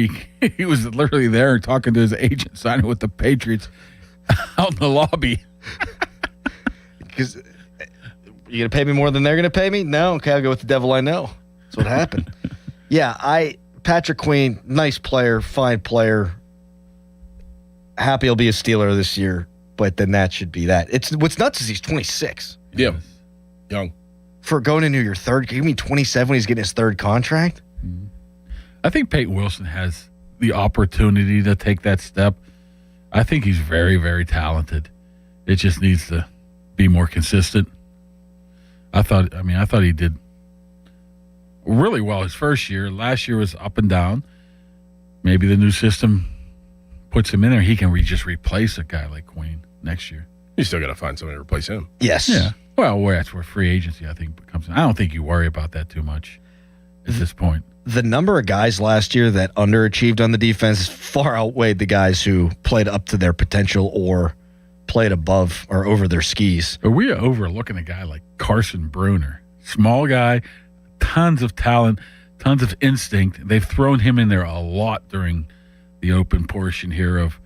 He was literally there talking to his agent, signing with the Patriots out in the lobby. Because you going to pay me more than they're going to pay me? No? Okay, I'll go with the devil I know. That's what happened. Patrick Queen, nice player, fine player. Happy he'll be a Steeler this year, but then that should be that. What's nuts is he's 26. Yeah. Young. For going into your third, you mean 27 when he's getting his third contract? I think Peyton Wilson has the opportunity to take that step. I think he's very, very talented. It just needs to be more consistent. I thought he did really well his first year. Last year was up and down. Maybe the new system puts him in there. He can just replace a guy like Queen next year. You still got to find somebody to replace him. Yes. Yeah. Well, that's where free agency, I think, comes in. I don't think you worry about that too much at this point. The number of guys last year that underachieved on the defense far outweighed the guys who played up to their potential or played above or over their skis. But we are overlooking a guy like Carson Bruner. Small guy, tons of talent, tons of instinct. They've thrown him in there a lot during the open portion here of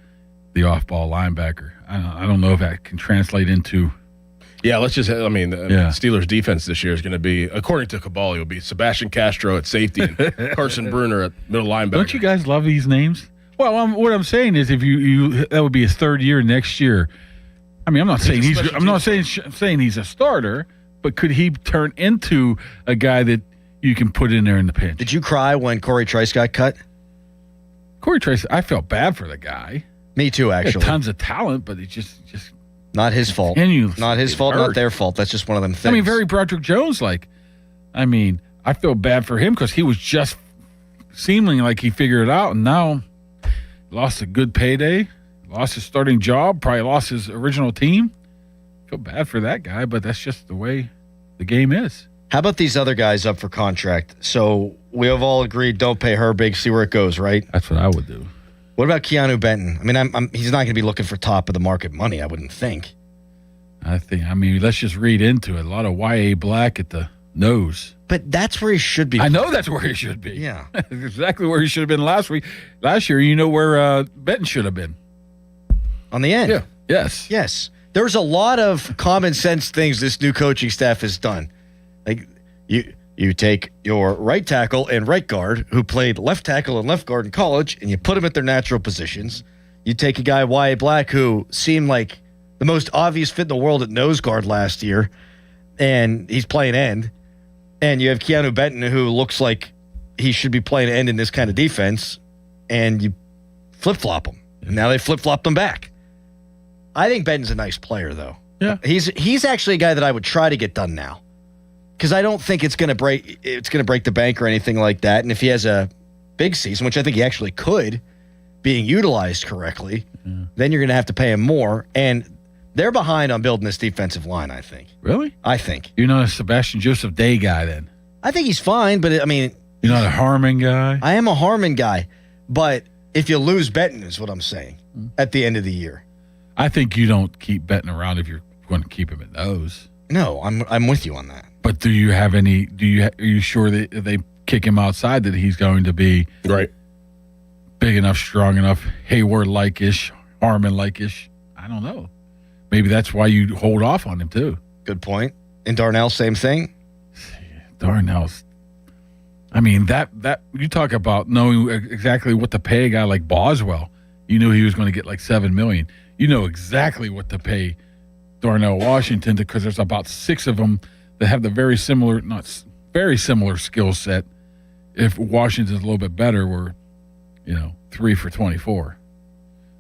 the off-ball linebacker. I don't know if that can translate into... Yeah, Steelers defense this year is going to be, according to Caballi, will be Sebastian Castro at safety and Carson Bruner at middle linebacker. Don't you guys love these names? Well, what I'm saying is, if you that would be his third year next year. I mean, I'm not saying he's a starter, but could he turn into a guy that you can put in there in the pinch? Did you cry when Corey Trice got cut? Corey Trice, I felt bad for the guy. Me too, actually. He had tons of talent, but he just not his fault. Not his fault, not their fault. That's just one of them things. I mean, very Broderick Jones-like. I mean, I feel bad for him because he was just seeming like he figured it out, and now lost a good payday, lost his starting job, probably lost his original team. Feel bad for that guy, but that's just the way the game is. How about these other guys up for contract? So we have all agreed don't pay Herbig, see where it goes, right? That's what I would do. What about Keanu Benton? I mean, he's not going to be looking for top of the market money, I wouldn't think. I mean, let's just read into it. A lot of Y.A. Black at the nose. But that's where he should be. I know that's where he should be. Yeah. Exactly where he should have been last year. You know where Benton should have been. On the end. Yeah. Yes. Yes. There's a lot of common sense things this new coaching staff has done. Like, you take your right tackle and right guard who played left tackle and left guard in college, and you put them at their natural positions. You take a guy, Y.A. Black, who seemed like the most obvious fit in the world at nose guard last year, and he's playing end. And you have Keanu Benton, who looks like he should be playing end in this kind of defense, and you flip-flop him. And now they flip-flopped him back. I think Benton's a nice player, though. Yeah. He's actually a guy that I would try to get done now. Because I don't think it's going to break the bank or anything like that. And if he has a big season, which I think he actually could, being utilized correctly, then you're going to have to pay him more. And they're behind on building this defensive line, I think. Really? I think. You're not a Sebastian Joseph Day guy then? I think he's fine, but I mean, You're not a Harmon guy? I am a Harmon guy, but if you lose betting is what I'm saying at the end of the year. I think you don't keep betting around if you're going to keep him at those. No, I'm with you on that. But do you have any? Are you sure that if they kick him outside that he's going to be right, big enough, strong enough, Hayward-like-ish, Harmon-like-ish? I don't know. Maybe that's why you hold off on him too. Good point. And Darnell, same thing. Darnell's. I mean that you talk about knowing exactly what to pay a guy like Boswell. You knew he was going to get like $7 million. You know exactly what to pay Darnell Washington because there's about 6 of them that have the very similar skill set. If Washington's a little bit better, we're 3 for 24.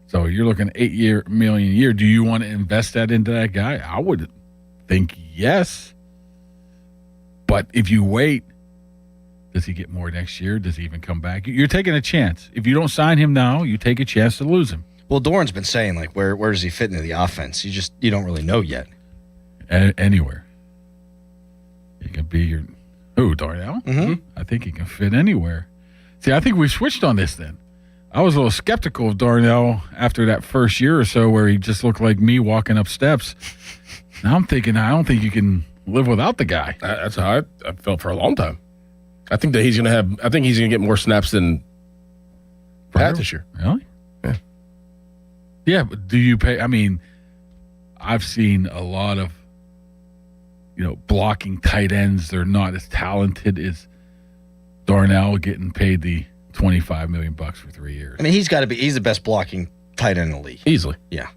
So you're looking at $8 million a year. Do you want to invest that into that guy? I would think yes. But if you wait, does he get more next year? Does he even come back? You're taking a chance. If you don't sign him now, you take a chance to lose him. Well, Doran's been saying, like, where does he fit into the offense? You don't really know yet. Anywhere. He can be your... Who, Darnell? Mm-hmm. I think he can fit anywhere. See, I think we switched on this then. I was a little skeptical of Darnell after that first year or so where he just looked like me walking up steps. Now I'm thinking, I don't think you can live without the guy. That's how I felt for a long time. I think he's going to get more snaps than Pat this year. Really? Yeah, but do you pay? I mean, I've seen a lot of, blocking tight ends. They're not as talented as Darnell getting paid the $25 million for 3 years. I mean, he's the best blocking tight end in the league. Easily. Yeah.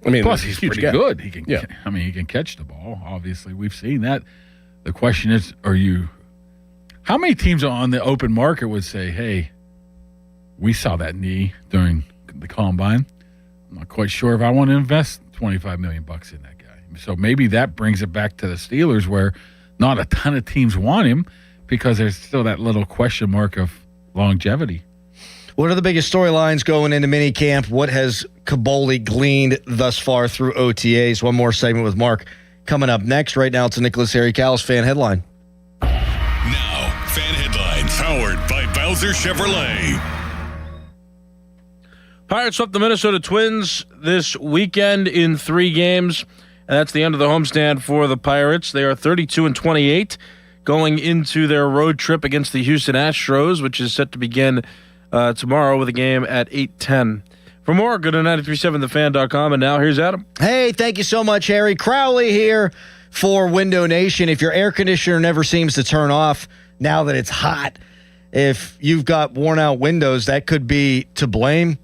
I mean, plus he's pretty guy. good. He can. Yeah. I mean, he can catch the ball. Obviously, we've seen that. The question is, how many teams on the open market would say, "Hey, we saw that knee during the combine. I'm not quite sure if I want to invest $25 million in that guy." So maybe that brings it back to the Steelers, where not a ton of teams want him because there's still that little question mark of longevity. What are the biggest storylines going into minicamp? What has Kaboli gleaned thus far through OTAs? One more segment with Mark coming up next. Right now, it's a Nicholas Harry Callis fan headline. Now, fan headlines powered by Bowser Chevrolet. Pirates swept the Minnesota Twins this weekend in 3 games, and that's the end of the homestand for the Pirates. They are 32-28 going into their road trip against the Houston Astros, which is set to begin tomorrow with a game at 8:10. For more, go to 937thefan.com, and now here's Adam. Hey, thank you so much, Harry. Crowley here for Window Nation. If your air conditioner never seems to turn off now that it's hot, if you've got worn-out windows, that could be to blame.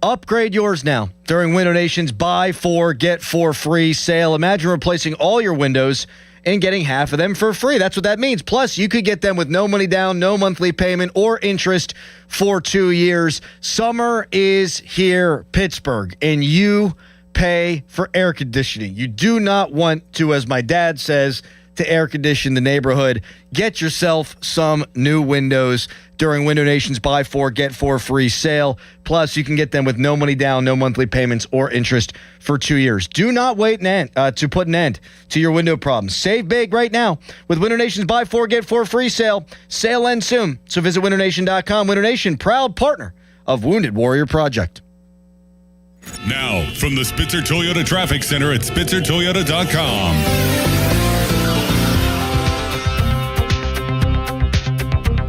Upgrade yours now during Window Nation's Buy 4, Get 4 free sale. Imagine replacing all your windows and getting half of them for free. That's what that means. Plus, you could get them with no money down, no monthly payment, or interest for 2 years. Summer is here, Pittsburgh, and you pay for air conditioning. You do not want to, as my dad says, to air condition the neighborhood. Get yourself some new windows during Window Nation's Buy 4, Get 4 free sale. Plus, you can get them with no money down, no monthly payments, or interest for 2 years. Do not wait to put an end to your window problems. Save big right now with Window Nation's Buy 4, Get 4 free sale. Sale ends soon, so visit windownation.com. Window Nation, proud partner of Wounded Warrior Project. Now, from the Spitzer Toyota Traffic Center at SpitzerToyota.com.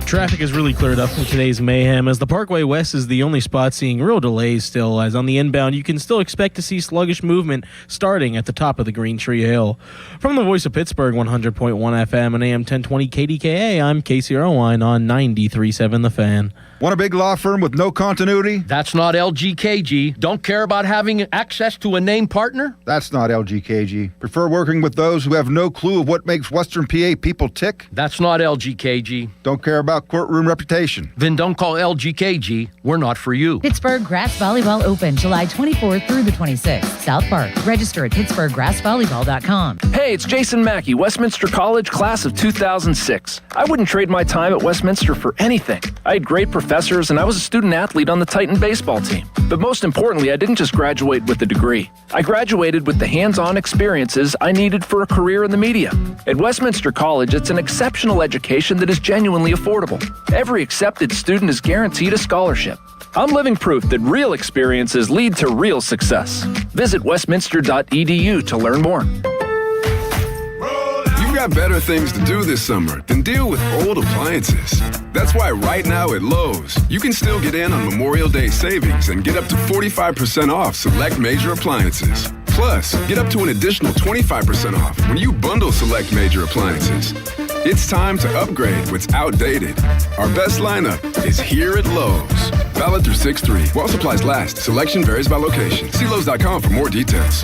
Traffic is really cleared up from today's mayhem as the Parkway West is the only spot seeing real delays still, as on the inbound you can still expect to see sluggish movement starting at the top of the Green Tree Hill. From the Voice of Pittsburgh, 100.1 FM and AM 1020 KDKA, I'm Casey Irwine on 93.7 The Fan. Want a big law firm with no continuity? That's not LGKG. Don't care about having access to a named partner? That's not LGKG. Prefer working with those who have no clue of what makes Western PA people tick? That's not LGKG. Don't care about courtroom reputation? Then don't call LGKG. We're not for you. Pittsburgh Grass Volleyball Open, July 24th through the 26th. South Park. Register at PittsburghGrassVolleyball.com. Hey, it's Jason Mackey, Westminster College, class of 2006. I wouldn't trade my time at Westminster for anything. I had great professors professors, and I was a student athlete on the Titan baseball team. But most importantly, I didn't just graduate with a degree. I graduated with the hands-on experiences I needed for a career in the media. At Westminster College, it's an exceptional education that is genuinely affordable. Every accepted student is guaranteed a scholarship. I'm living proof that real experiences lead to real success. Visit westminster.edu to learn more. You've got better things to do this summer than deal with old appliances. That's why right now at Lowe's, you can still get in on Memorial Day savings and get up to 45% off select major appliances. Plus, get up to an additional 25% off when you bundle select major appliances. It's time to upgrade what's outdated. Our best lineup is here at Lowe's. Valid through 6/3. While supplies last, selection varies by location. See Lowe's.com for more details.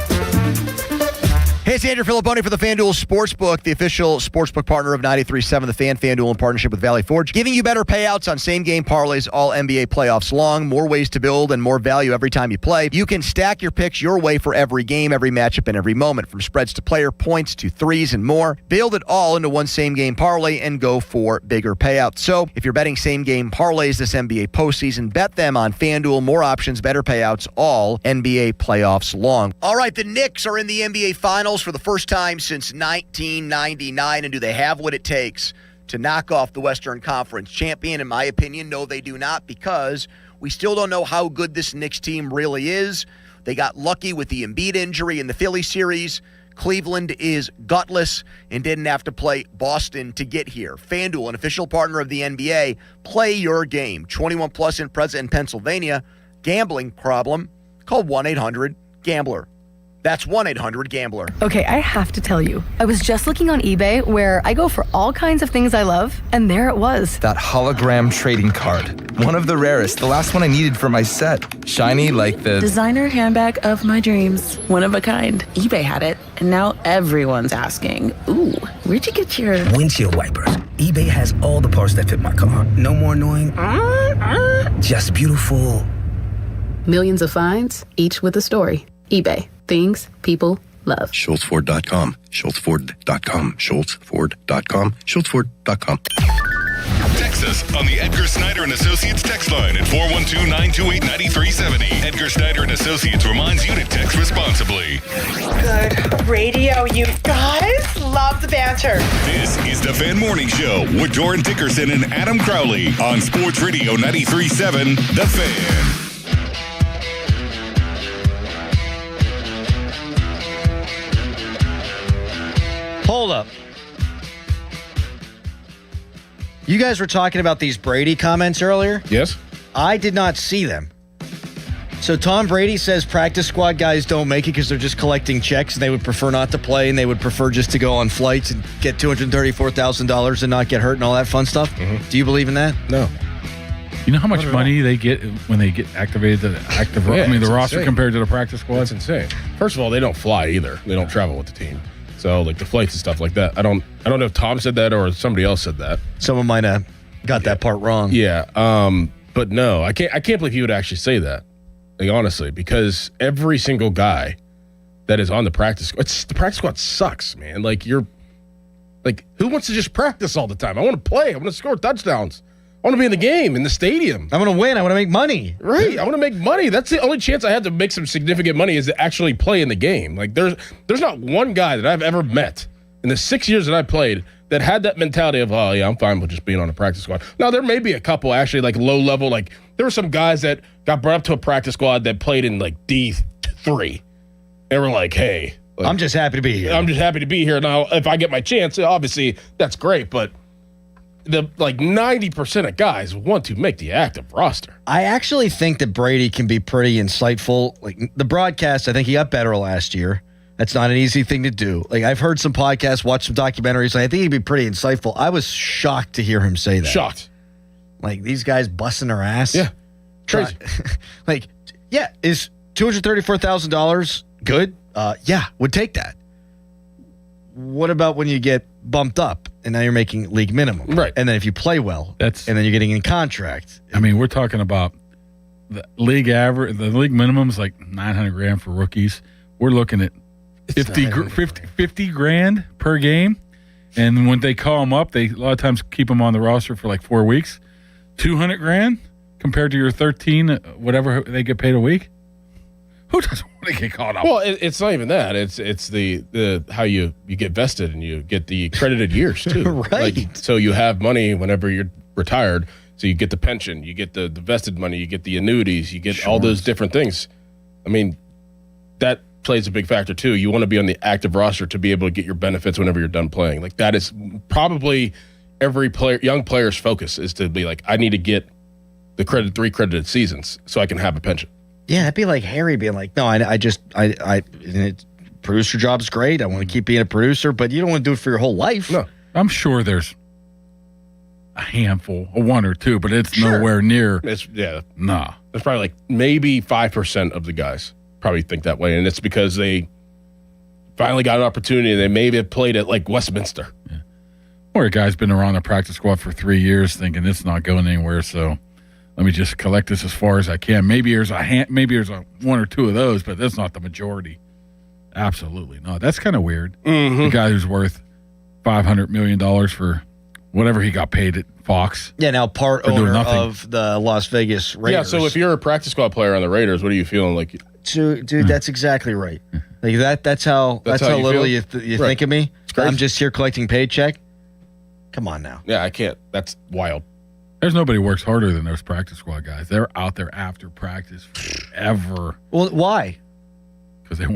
Hey, it's Andrew Filipponi for the FanDuel Sportsbook, the official sportsbook partner of 93.7 The Fan. FanDuel in partnership with Valley Forge, giving you better payouts on same-game parlays all NBA playoffs long. More ways to build and more value every time you play. You can stack your picks your way for every game, every matchup, and every moment, from spreads to player points to threes and more. Build it all into one same-game parlay and go for bigger payouts. So if you're betting same-game parlays this NBA postseason, bet them on FanDuel. More options, better payouts all NBA playoffs long. All right, the Knicks are in the NBA Finals for the first time since 1999, and do they have what it takes to knock off the Western Conference champion? In my opinion, no, they do not, because we still don't know how good this Knicks team really is. They got lucky with the Embiid injury in the Philly series. Cleveland is gutless and didn't have to play Boston to get here. FanDuel, an official partner of the NBA, play your game. 21 plus in present in Pennsylvania. Gambling problem? Call 1-800-GAMBLER. That's 1-800-GAMBLER. Okay, I have to tell you, I was just looking on eBay where I go for all kinds of things I love, and there it was. That hologram trading card. One of the rarest. The last one I needed for my set. Shiny like the designer handbag of my dreams. One of a kind. eBay had it, and now everyone's asking, ooh, where'd you get your windshield wipers? eBay has all the parts that fit my car. No more annoying. Just beautiful. Millions of finds, each with a story. eBay. Things people love. SchultzFord.com. SchultzFord.com. SchultzFord.com. SchultzFord.com. Text us on the Edgar Snyder and Associates text line at 412-928-9370. Edgar Snyder and Associates reminds you to text responsibly. Good radio, you guys. Love the banter. This is the Fan Morning Show with Doran Dickerson and Adam Crowley on Sports Radio 93.7 The Fan. Hold up. You guys were talking about these Brady comments earlier? Yes. I did not see them. So Tom Brady says practice squad guys don't make it because they're just collecting checks and they would prefer not to play and they would prefer just to go on flights and get $234,000 and not get hurt and all that fun stuff. Mm-hmm. Do you believe in that? No. You know how much money they get when they get activated to the active? Yeah, the roster insane. compared to the practice squad? That's insane. First of all, they don't fly either. They don't travel with the team. So like the flights and stuff like that. I don't know if Tom said that or somebody else said that. Someone might have got that part wrong. Yeah. But no, I can't believe he would actually say that. Like honestly, because every single guy that is on the practice squad sucks, man. Like who wants to just practice all the time? I want to play. I want to score touchdowns. I want to be in the game, in the stadium. I want to win. I want to make money. Right. I want to make money. That's the only chance I have to make some significant money is to actually play in the game. Like there's not one guy that I've ever met in the 6 years that I played that had that mentality of, oh yeah, I'm fine with just being on a practice squad. Now there may be a couple actually like low level, like there were some guys that got brought up to a practice squad that played in like D3. And were like, hey. Like, I'm just happy to be here. I'm just happy to be here. Now, if I get my chance, obviously that's great, but the 90% of guys want to make the active roster. I actually think that Brady can be pretty insightful. Like the broadcast, I think he got better last year. That's not an easy thing to do. Like I've heard some podcasts, watched some documentaries, and I think he'd be pretty insightful. I was shocked to hear him say that. Shocked. Like these guys busting their ass. Yeah. Crazy. Is $234,000 good? Yeah, would take that. What about when you get bumped up and now you're making league minimum? Right. And then if you play well, and then you're getting in contract. I mean, we're talking about the league average. The league minimum is like $900,000 for rookies. We're looking at 50 grand per game. And when they call them up, they a lot of times keep them on the roster for like 4 weeks. $200,000 compared to your 13, whatever they get paid a week? Who doesn't want to get caught up? Well, it's not even that. It's the how you get vested and you get the credited years too. Right. So you have money whenever you're retired. So you get the pension, you get the vested money, you get the annuities, you get all those different things. I mean, that plays a big factor too. You want to be on the active roster to be able to get your benefits whenever you're done playing. Like that is probably every young player's focus is to be like, I need to get the 3 credited seasons so I can have a pension. Yeah, it'd be like Harry being like, no, producer job's great. I want to keep being a producer, but you don't want to do it for your whole life. No. I'm sure there's a handful, a 1 or 2, but it's nowhere near. Nah. There's probably like maybe 5% of the guys probably think that way, and it's because they finally got an opportunity. They maybe have played at like Westminster. Yeah. Or a guy's been around the practice squad for 3 years thinking it's not going anywhere, so let me just collect this as far as I can. Maybe there's a 1 or 2 of those, but that's not the majority. Absolutely not. That's kind of weird. Mm-hmm. The guy who's worth $500 million for whatever he got paid at Fox. Yeah, now part for doing owner nothing. of the Las Vegas Raiders. Yeah, so if you're a practice squad player on the Raiders, what are you feeling like? Dude, that's exactly right. Like that's how That's how you little feel? you Right. think of me. crazy. I'm just here collecting paycheck. Come on now. Yeah, I can't. That's wild. There's nobody who works harder than those practice squad guys. They're out there after practice forever Well, why? because they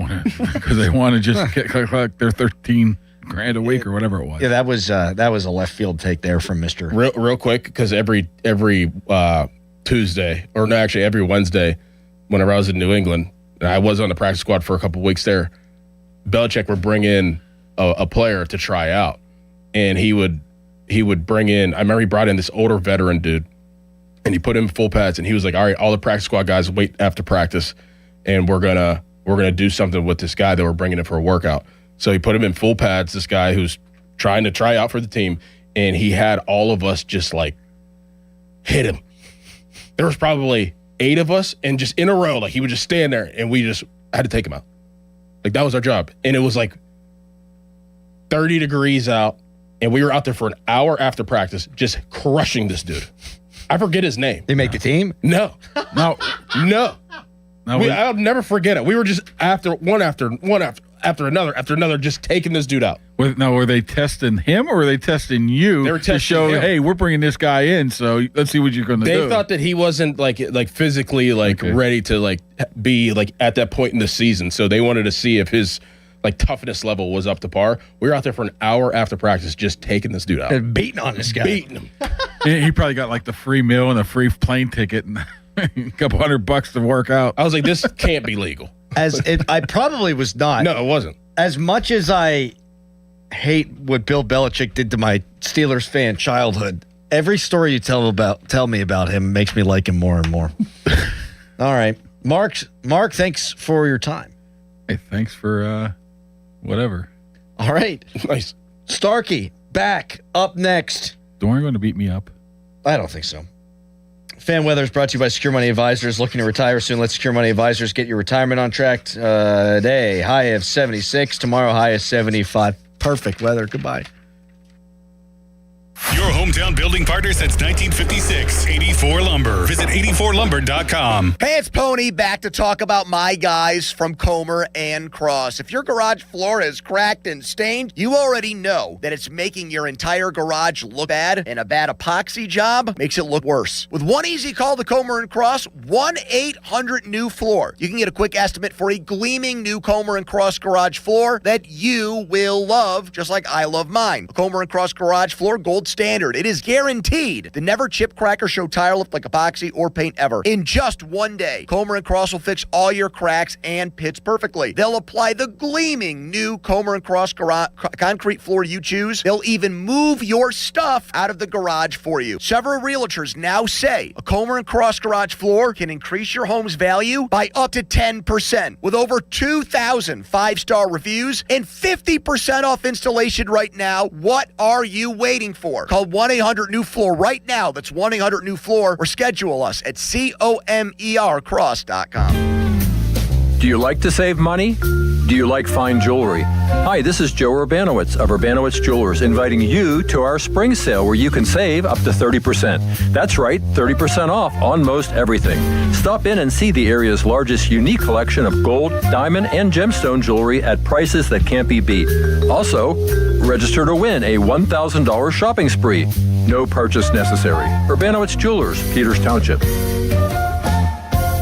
want to just collect their 13 grand a week or whatever it was. Yeah, that was a left field take there from Mr. Real quick, because every Tuesday, or no, actually every Wednesday, whenever I was in New England, and I was on the practice squad for a couple of weeks there, Belichick would bring in a player to try out, and he would bring in. I remember he brought in this older veteran dude, and he put him in full pads, and he was like, "All right, all the practice squad guys wait after practice, and we're gonna do something with this guy that we're bringing in for a workout." So he put him in full pads. This guy who's trying to try out for the team, and he had all of us just like hit him. There was probably 8 of us, and just in a row, like he would just stand there, and we just had to take him out. Like that was our job, and it was like 30 degrees out, and we were out there for an hour after practice, just crushing this dude. I forget his name. They make the team? No. No. I'll never forget it. We were just after another, just taking this dude out. Now, were they testing him or were they testing you They were to testing show, him. hey, we're bringing this guy in, so let's see what you're going to do? They thought that he wasn't like physically ready to like be like at that point in the season, so they wanted to see if his like toughness level was up to par. We were out there for an hour after practice, just taking this dude out, And beating on this guy. beating him. He probably got like the free meal and a free plane ticket and a couple $100 to work out. I was like, this can't be legal. I probably was not. No, it wasn't. As much as I hate what Bill Belichick did to my Steelers fan childhood, every story you tell me about him makes me like him more and more. All right. Mark, thanks for your time. Hey, thanks for whatever. All right. Nice. Starkey, back up next. Dorian going to beat me up? I don't think so. Fan Weather is brought to you by Secure Money Advisors. Looking to retire soon? Let Secure Money Advisors get your retirement on track. Today, high of 76. Tomorrow, high of 75. Perfect weather. Goodbye. Your hometown building partner since 1956, 84 Lumber. Visit 84lumber.com. Hey, it's Pony back to talk about my guys from Comer and Cross. If your garage floor is cracked and stained, you already know that it's making your entire garage look bad, and a bad epoxy job makes it look worse. With one easy call to Comer and Cross, 1-800-NEW-FLOOR. You can get a quick estimate for a gleaming new Comer and Cross garage floor that you will love, just like I love mine. A Comer and Cross garage floor, gold standard. It is guaranteed to never chip, crack, or show tire lift like epoxy or paint ever. In just one day, Comer and Cross will fix all your cracks and pits perfectly. They'll apply the gleaming new Comer and Cross concrete floor you choose. They'll even move your stuff out of the garage for you. Several realtors now say a Comer and Cross garage floor can increase your home's value by up to 10%. With over 2,000 five-star reviews and 50% off installation right now, what are you waiting for? Call 1-800-NEW-FLOOR right now. That's 1-800-NEW-FLOOR or schedule us at COMERcross.com. Do you like to save money? Do you like fine jewelry? Hi, this is Joe Urbanowitz of Urbanowitz Jewelers, inviting you to our spring sale where you can save up to 30%. That's right, 30% off on most everything. Stop in and see the area's largest unique collection of gold, diamond, and gemstone jewelry at prices that can't be beat. Also, register to win a $1,000 shopping spree. No purchase necessary. Urbanowitz Jewelers, Peters Township.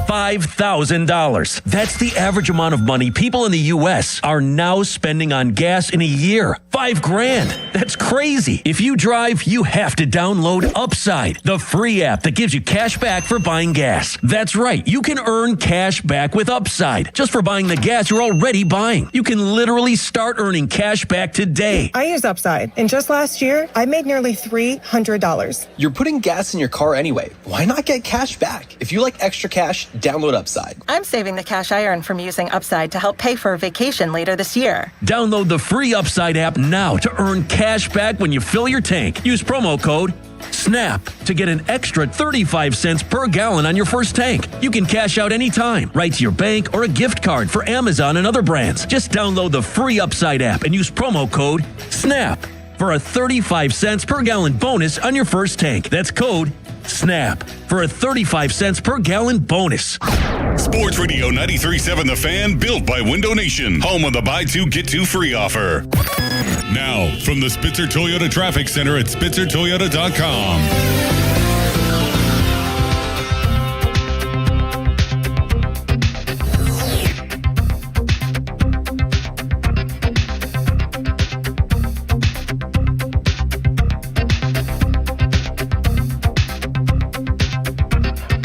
$5,000. That's the average amount of money people in the U.S. are now spending on gas in a year. $5,000. That's crazy. If you drive, you have to download Upside, the free app that gives you cash back for buying gas. That's right. You can earn cash back with Upside just for buying the gas you're already buying. You can literally start earning cash back today. I use Upside, and just last year, I made nearly $300. You're putting gas in your car anyway. Why not get cash back? If you like extra cash, download Upside. I'm saving the cash I earn from using Upside to help pay for a vacation later this year. Download the free Upside app now to earn cash back when you fill your tank. Use promo code SNAP to get an extra 35 cents per gallon on your first tank. You can cash out anytime, right to your bank or a gift card for Amazon and other brands. Just download the free Upside app and use promo code SNAP for a 35 cents per gallon bonus on your first tank. That's code SNAP for a 35 cents per gallon bonus. Sports Radio 93.7 The Fan, built by Window Nation, home of the buy two, get two free offer. Now, from the Spitzer Toyota Traffic Center at SpitzerToyota.com.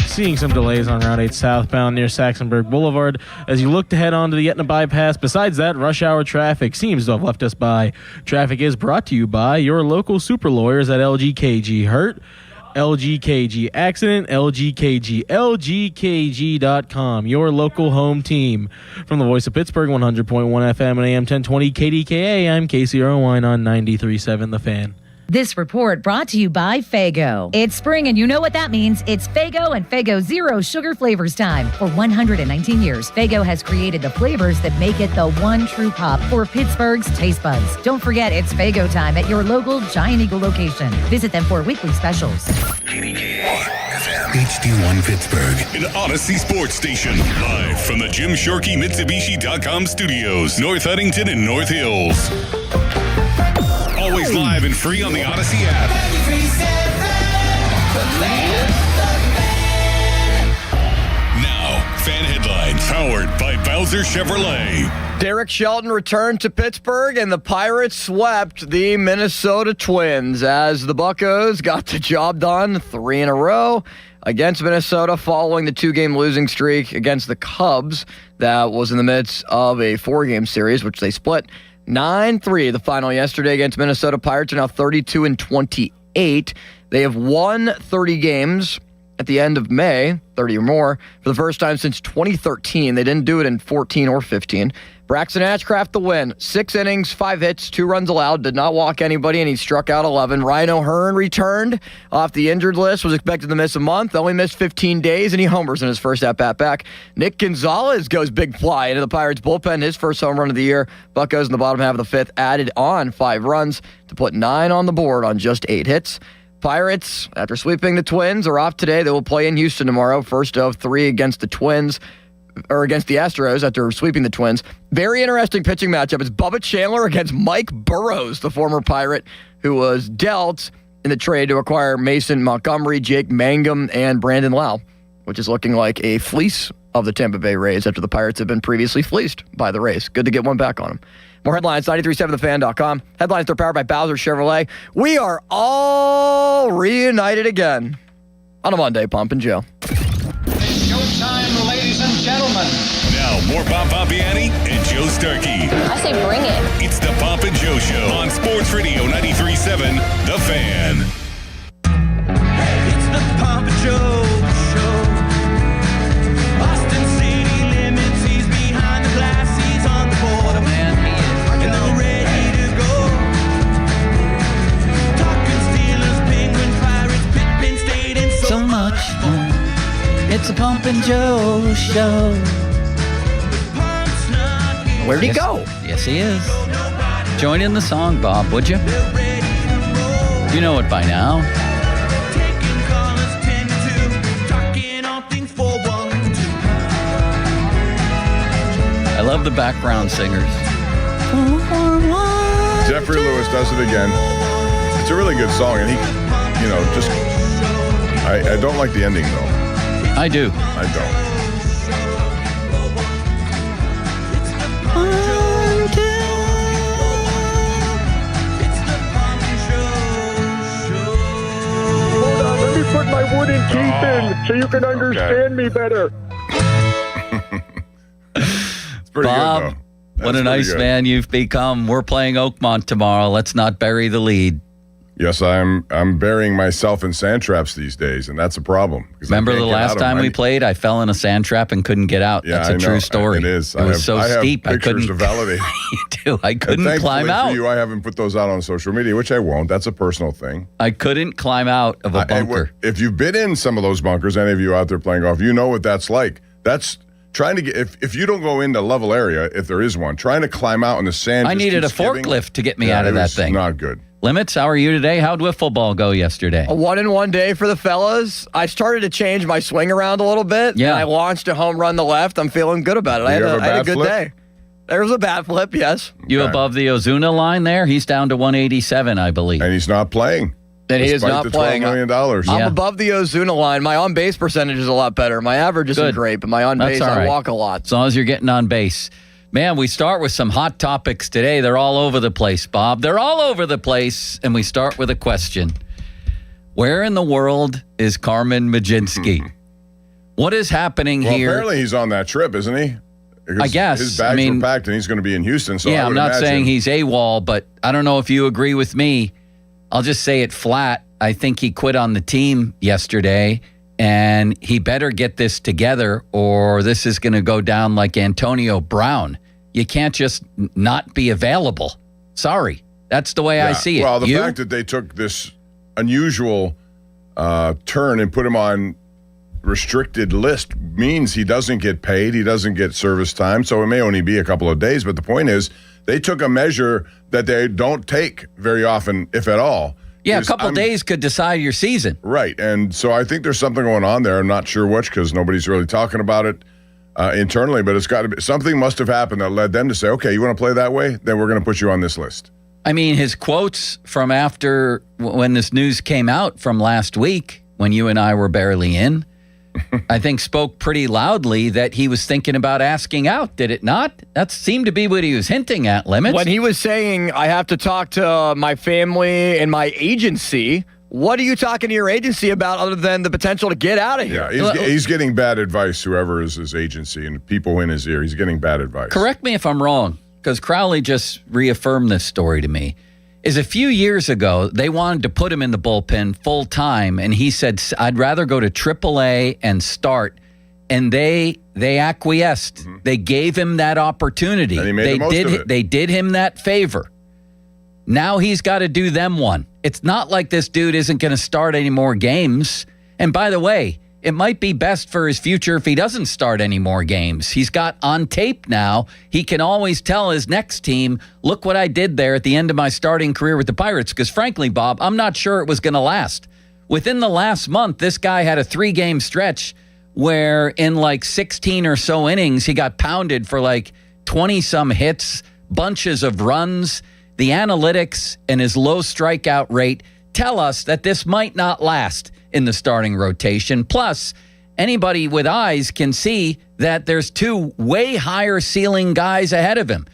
Seeing some delays on Route 8 southbound near Saxonburg Boulevard as you look to head on to the Etna bypass. Besides that, rush hour traffic seems to have left us by. Traffic is brought to you by your local super lawyers at LGKG. Hurt? LGKG. Accident? LGKG. LGKG.com. Your local home team. From the voice of Pittsburgh, 100.1 FM and AM 1020 KDKA, I'm Casey Irwine on 93.7 The Fan. This report brought to you by Faygo. It's spring, and you know what that means. It's Faygo and Faygo Zero Sugar Flavors time. For 119 years, Faygo has created the flavors that make it the one true pop for Pittsburgh's taste buds. Don't forget, it's Faygo time at your local Giant Eagle location. Visit them for weekly specials. HD1 Pittsburgh, an Odyssey sports station. Live from the Jim Shorkey Mitsubishi.com studios, North Huntington and North Hills. Always live and free on the Odyssey app. Now, fan headlines powered by Bowser Chevrolet. Derek Shelton returned to Pittsburgh, and the Pirates swept the Minnesota Twins as the Buccos got the job done 3 in a row against Minnesota following the 2-game losing streak against the Cubs that was in the midst of a 4-game series, which they split 9-3. The final yesterday against Minnesota. Pirates are now 32-28. They have won 30 games at the end of May, 30 or more, for the first time since 2013. They didn't do it in 14 or 15. Braxton Ashcraft the win. 6 innings, 5 hits, 2 runs allowed. Did not walk anybody, and he struck out 11. Ryan O'Hearn returned off the injured list. Was expected to miss a month. Only missed 15 days, and he homers in his first at-bat back. Nick Gonzalez goes big fly into the Pirates bullpen. His first home run of the year. Buccos in the bottom half of the 5th added on 5 runs to put 9 on the board on just 8 hits. Pirates, after sweeping the Twins, are off today. They will play in Houston tomorrow. First of 3 against the Twins. Or against the Astros after sweeping the Twins. Very interesting pitching matchup. It's Bubba Chandler against Mike Burrows, the former Pirate, who was dealt in the trade to acquire Mason Montgomery, Jake Mangum, and Brandon Lau, which is looking like a fleece of the Tampa Bay Rays after the Pirates have been previously fleeced by the Rays. Good to get one back on them. More headlines, 937thefan.com. Headlines are powered by Bowser Chevrolet. We are all reunited again on a Monday, Pomp and Joe. Showtime, ladies and gentlemen. Now, more Bob Pompiani and Joe Starkey. I say bring it. It's the Pomp and Joe Show on Sports Radio 93.7 The Fan. It's the Pomp and Joe Show. Austin City limits, he's behind the glass, he's on the border, man, he is. And they're ready to go. Talking Steelers, Penguins, Pirates, Pitt, Penn State, and so much fun. It's a Pomp and Joe Show. Where'd he go? Yes, he is. Join in the song, Bob, would you? You know it by now. I love the background singers. Jeffrey Lewis does it again. It's a really good song, and he, just I don't like the ending though. I do. I don't. Hold on, let me put my wooden teeth in so you can understand me better. It's pretty Bob, good, though. what a nice man you've become. We're playing Oakmont tomorrow. Let's not bury the lead. Yes, I'm burying myself in sand traps these days, and that's a problem. Remember the last time we played? I fell in a sand trap and couldn't get out. Yeah, that's a true story. It is. It was so steep. I couldn't. To validate. You do. I couldn't climb out. For you, I haven't put those out on social media, which I won't. That's a personal thing. I couldn't climb out of a bunker. If you've been in some of those bunkers, any of you out there playing golf, you know what that's like. That's trying to get. If you don't go into level area, if there is one, trying to climb out in the sand. I needed a forklift to get me out of that thing. Not good. Limits, how are you today? How'd wiffle ball go yesterday? A 1-in-1 day for the fellas. I started to change my swing around a little bit. Yeah. And I launched a home run to left. I'm feeling good about it. I had a good day. There was a bat flip, yes. You above the Ozuna line there? He's down to 187, I believe. And he's not playing. And he is not playing. $12 million. I'm above the Ozuna line. My on-base percentage is a lot better. My average isn't great, but my on-base, I walk a lot. As long as you're getting on base. Man, we start with some hot topics today. They're all over the place, Bob. They're all over the place. And we start with a question. Where in the world is Carmen Mlodzinski? What is happening here? Apparently he's on that trip, isn't he? Because I guess. His bags were packed and he's going to be in Houston. So I'm not saying he's AWOL, but I don't know if you agree with me. I'll just say it flat. I think he quit on the team yesterday. And he better get this together or this is going to go down like Antonio Brown. You can't just not be available. Sorry. That's the way I see it. Well, the fact that they took this unusual turn and put him on restricted list means he doesn't get paid. He doesn't get service time. So it may only be a couple of days. But the point is they took a measure that they don't take very often, if at all. Yeah, a couple days could decide your season. Right. And so I think there's something going on there. I'm not sure which because nobody's really talking about it internally, but it's got to be something must have happened that led them to say, okay, you want to play that way? Then we're going to put you on this list. I mean, his quotes from after when this news came out from last week when you and I were barely in, I think spoke pretty loudly that he was thinking about asking out, did it not? That seemed to be what he was hinting at, Limits. When he was saying, I have to talk to my family and my agency, what are you talking to your agency about other than the potential to get out of here? Yeah, he's getting bad advice, whoever is his agency, and people in his ear. He's getting bad advice. Correct me if I'm wrong, because Crowley just reaffirmed this story to me. Is a few years ago, they wanted to put him in the bullpen full time, and he said, I'd rather go to AAA and start. And they acquiesced. Mm-hmm. They gave him that opportunity. And he made the most of it. They did him that favor. Now he's got to do them one. It's not like this dude isn't going to start any more games. And by the way, it might be best for his future if he doesn't start any more games. He's got on tape now. He can always tell his next team, look what I did there at the end of my starting career with the Pirates. Because frankly, Bob, I'm not sure it was going to last. Within the last month, this guy had a 3-game stretch where in like 16 or so innings, he got pounded for like 20-some hits, bunches of runs. The analytics and his low strikeout rate tell us that this might not last in the starting rotation. Plus, anybody with eyes can see that there's 2 way higher ceiling guys ahead of him.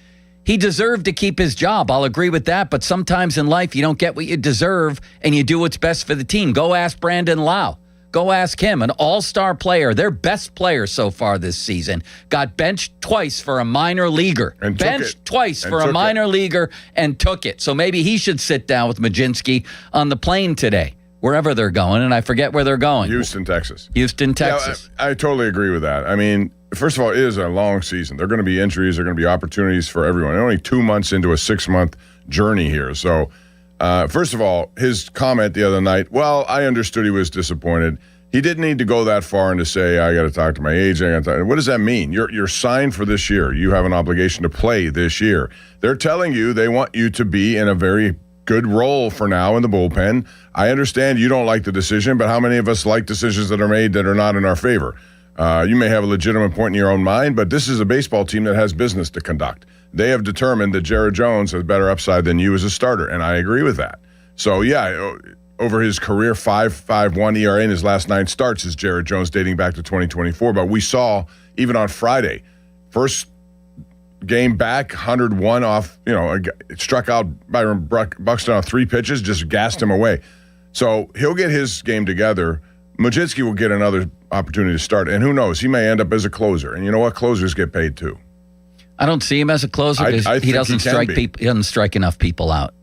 He deserved to keep his job. I'll agree with that. But sometimes in life, you don't get what you deserve and you do what's best for the team. Go ask Brandon Lau. Go ask him, an all-star player, their best player so far this season, got benched twice for a minor leaguer. And benched twice for a minor leaguer and took it. So maybe he should sit down with Mlodzinski on the plane today, wherever they're going, and I forget where they're going. Houston, Texas. Houston, Texas. Yeah, I totally agree with that. I mean, first of all, it is a long season. There are going to be injuries. There are going to be opportunities for everyone. They're only 2 months into a 6-month journey here. So, first of all, his comment the other night, well, I understood he was disappointed. He didn't need to go that far and to say, I got to talk to my agent. What does that mean? You're signed for this year. You have an obligation to play this year. They're telling you they want you to be in a very good role for now in the bullpen. I understand you don't like the decision, but how many of us like decisions that are made that are not in our favor? You may have a legitimate point in your own mind, but this is a baseball team that has business to conduct. They have determined that Jared Jones has better upside than you as a starter, and I agree with that. So, yeah, over his career, 5.51 ERA in his last 9 starts is Jared Jones dating back to 2024. But we saw, even on Friday, first game back, 101 off, struck out Byron Buxton on 3 pitches, just gassed him away. So he'll get his game together. Mlodzinski will get another opportunity to start. And who knows, he may end up as a closer. And you know what? Closers get paid too. I don't see him as a closer because he doesn't strike people. He doesn't strike enough people out.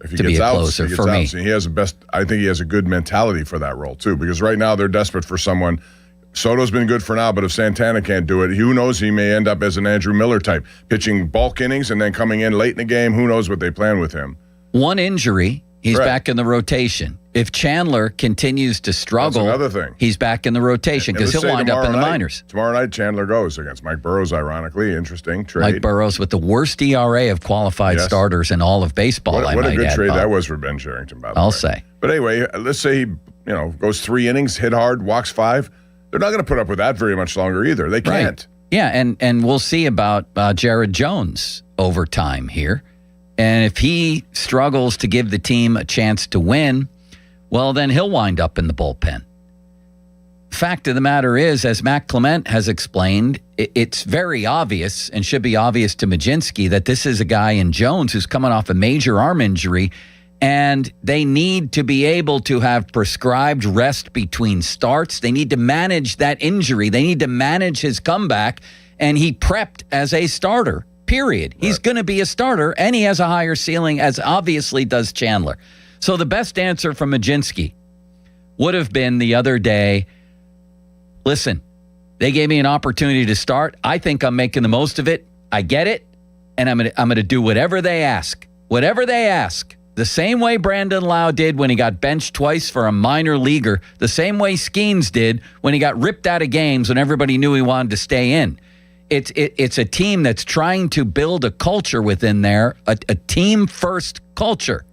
If he to gets be a out, closer for me. He has I think he has a good mentality for that role too, because right now they're desperate for someone. Soto's been good for now, but if Santana can't do it, who knows? He may end up as an Andrew Miller type, pitching bulk innings and then coming in late in the game. Who knows what they plan with him? One injury, he's back in the rotation. If Chandler continues to struggle, that's another thing. He's back in the rotation because he'll wind up in the minors. Tomorrow night, Chandler goes against Mike Burrows, ironically. Interesting trade. Mike Burrows with the worst ERA of qualified starters in all of baseball, What a good trade that was for Ben Cherington, by the way. I'll say. But anyway, let's say he goes 3 innings, hit hard, walks 5. They're not going to put up with that very much longer either. They can't. Right. Yeah, and we'll see about Jared Jones over time here. And if he struggles to give the team a chance to win, well, then he'll wind up in the bullpen. Fact of the matter is, as Matt Clement has explained, it's very obvious and should be obvious to Mlodzinski that this is a guy in Jones who's coming off a major arm injury, and they need to be able to have prescribed rest between starts. They need to manage that injury. They need to manage his comeback, and he prepped as a starter, period. Right. He's going to be a starter, and he has a higher ceiling, as obviously does Chandler. So the best answer from Mlodzinski would have been the other day, listen, they gave me an opportunity to start. I think I'm making the most of it. I get it, and I'm going to do whatever they ask. Whatever they ask. The same way Brandon Lau did when he got benched twice for a minor leaguer. The same way Skeens did when he got ripped out of games when everybody knew he wanted to stay in. It's a team that's trying to build a culture within there, a team-first culture.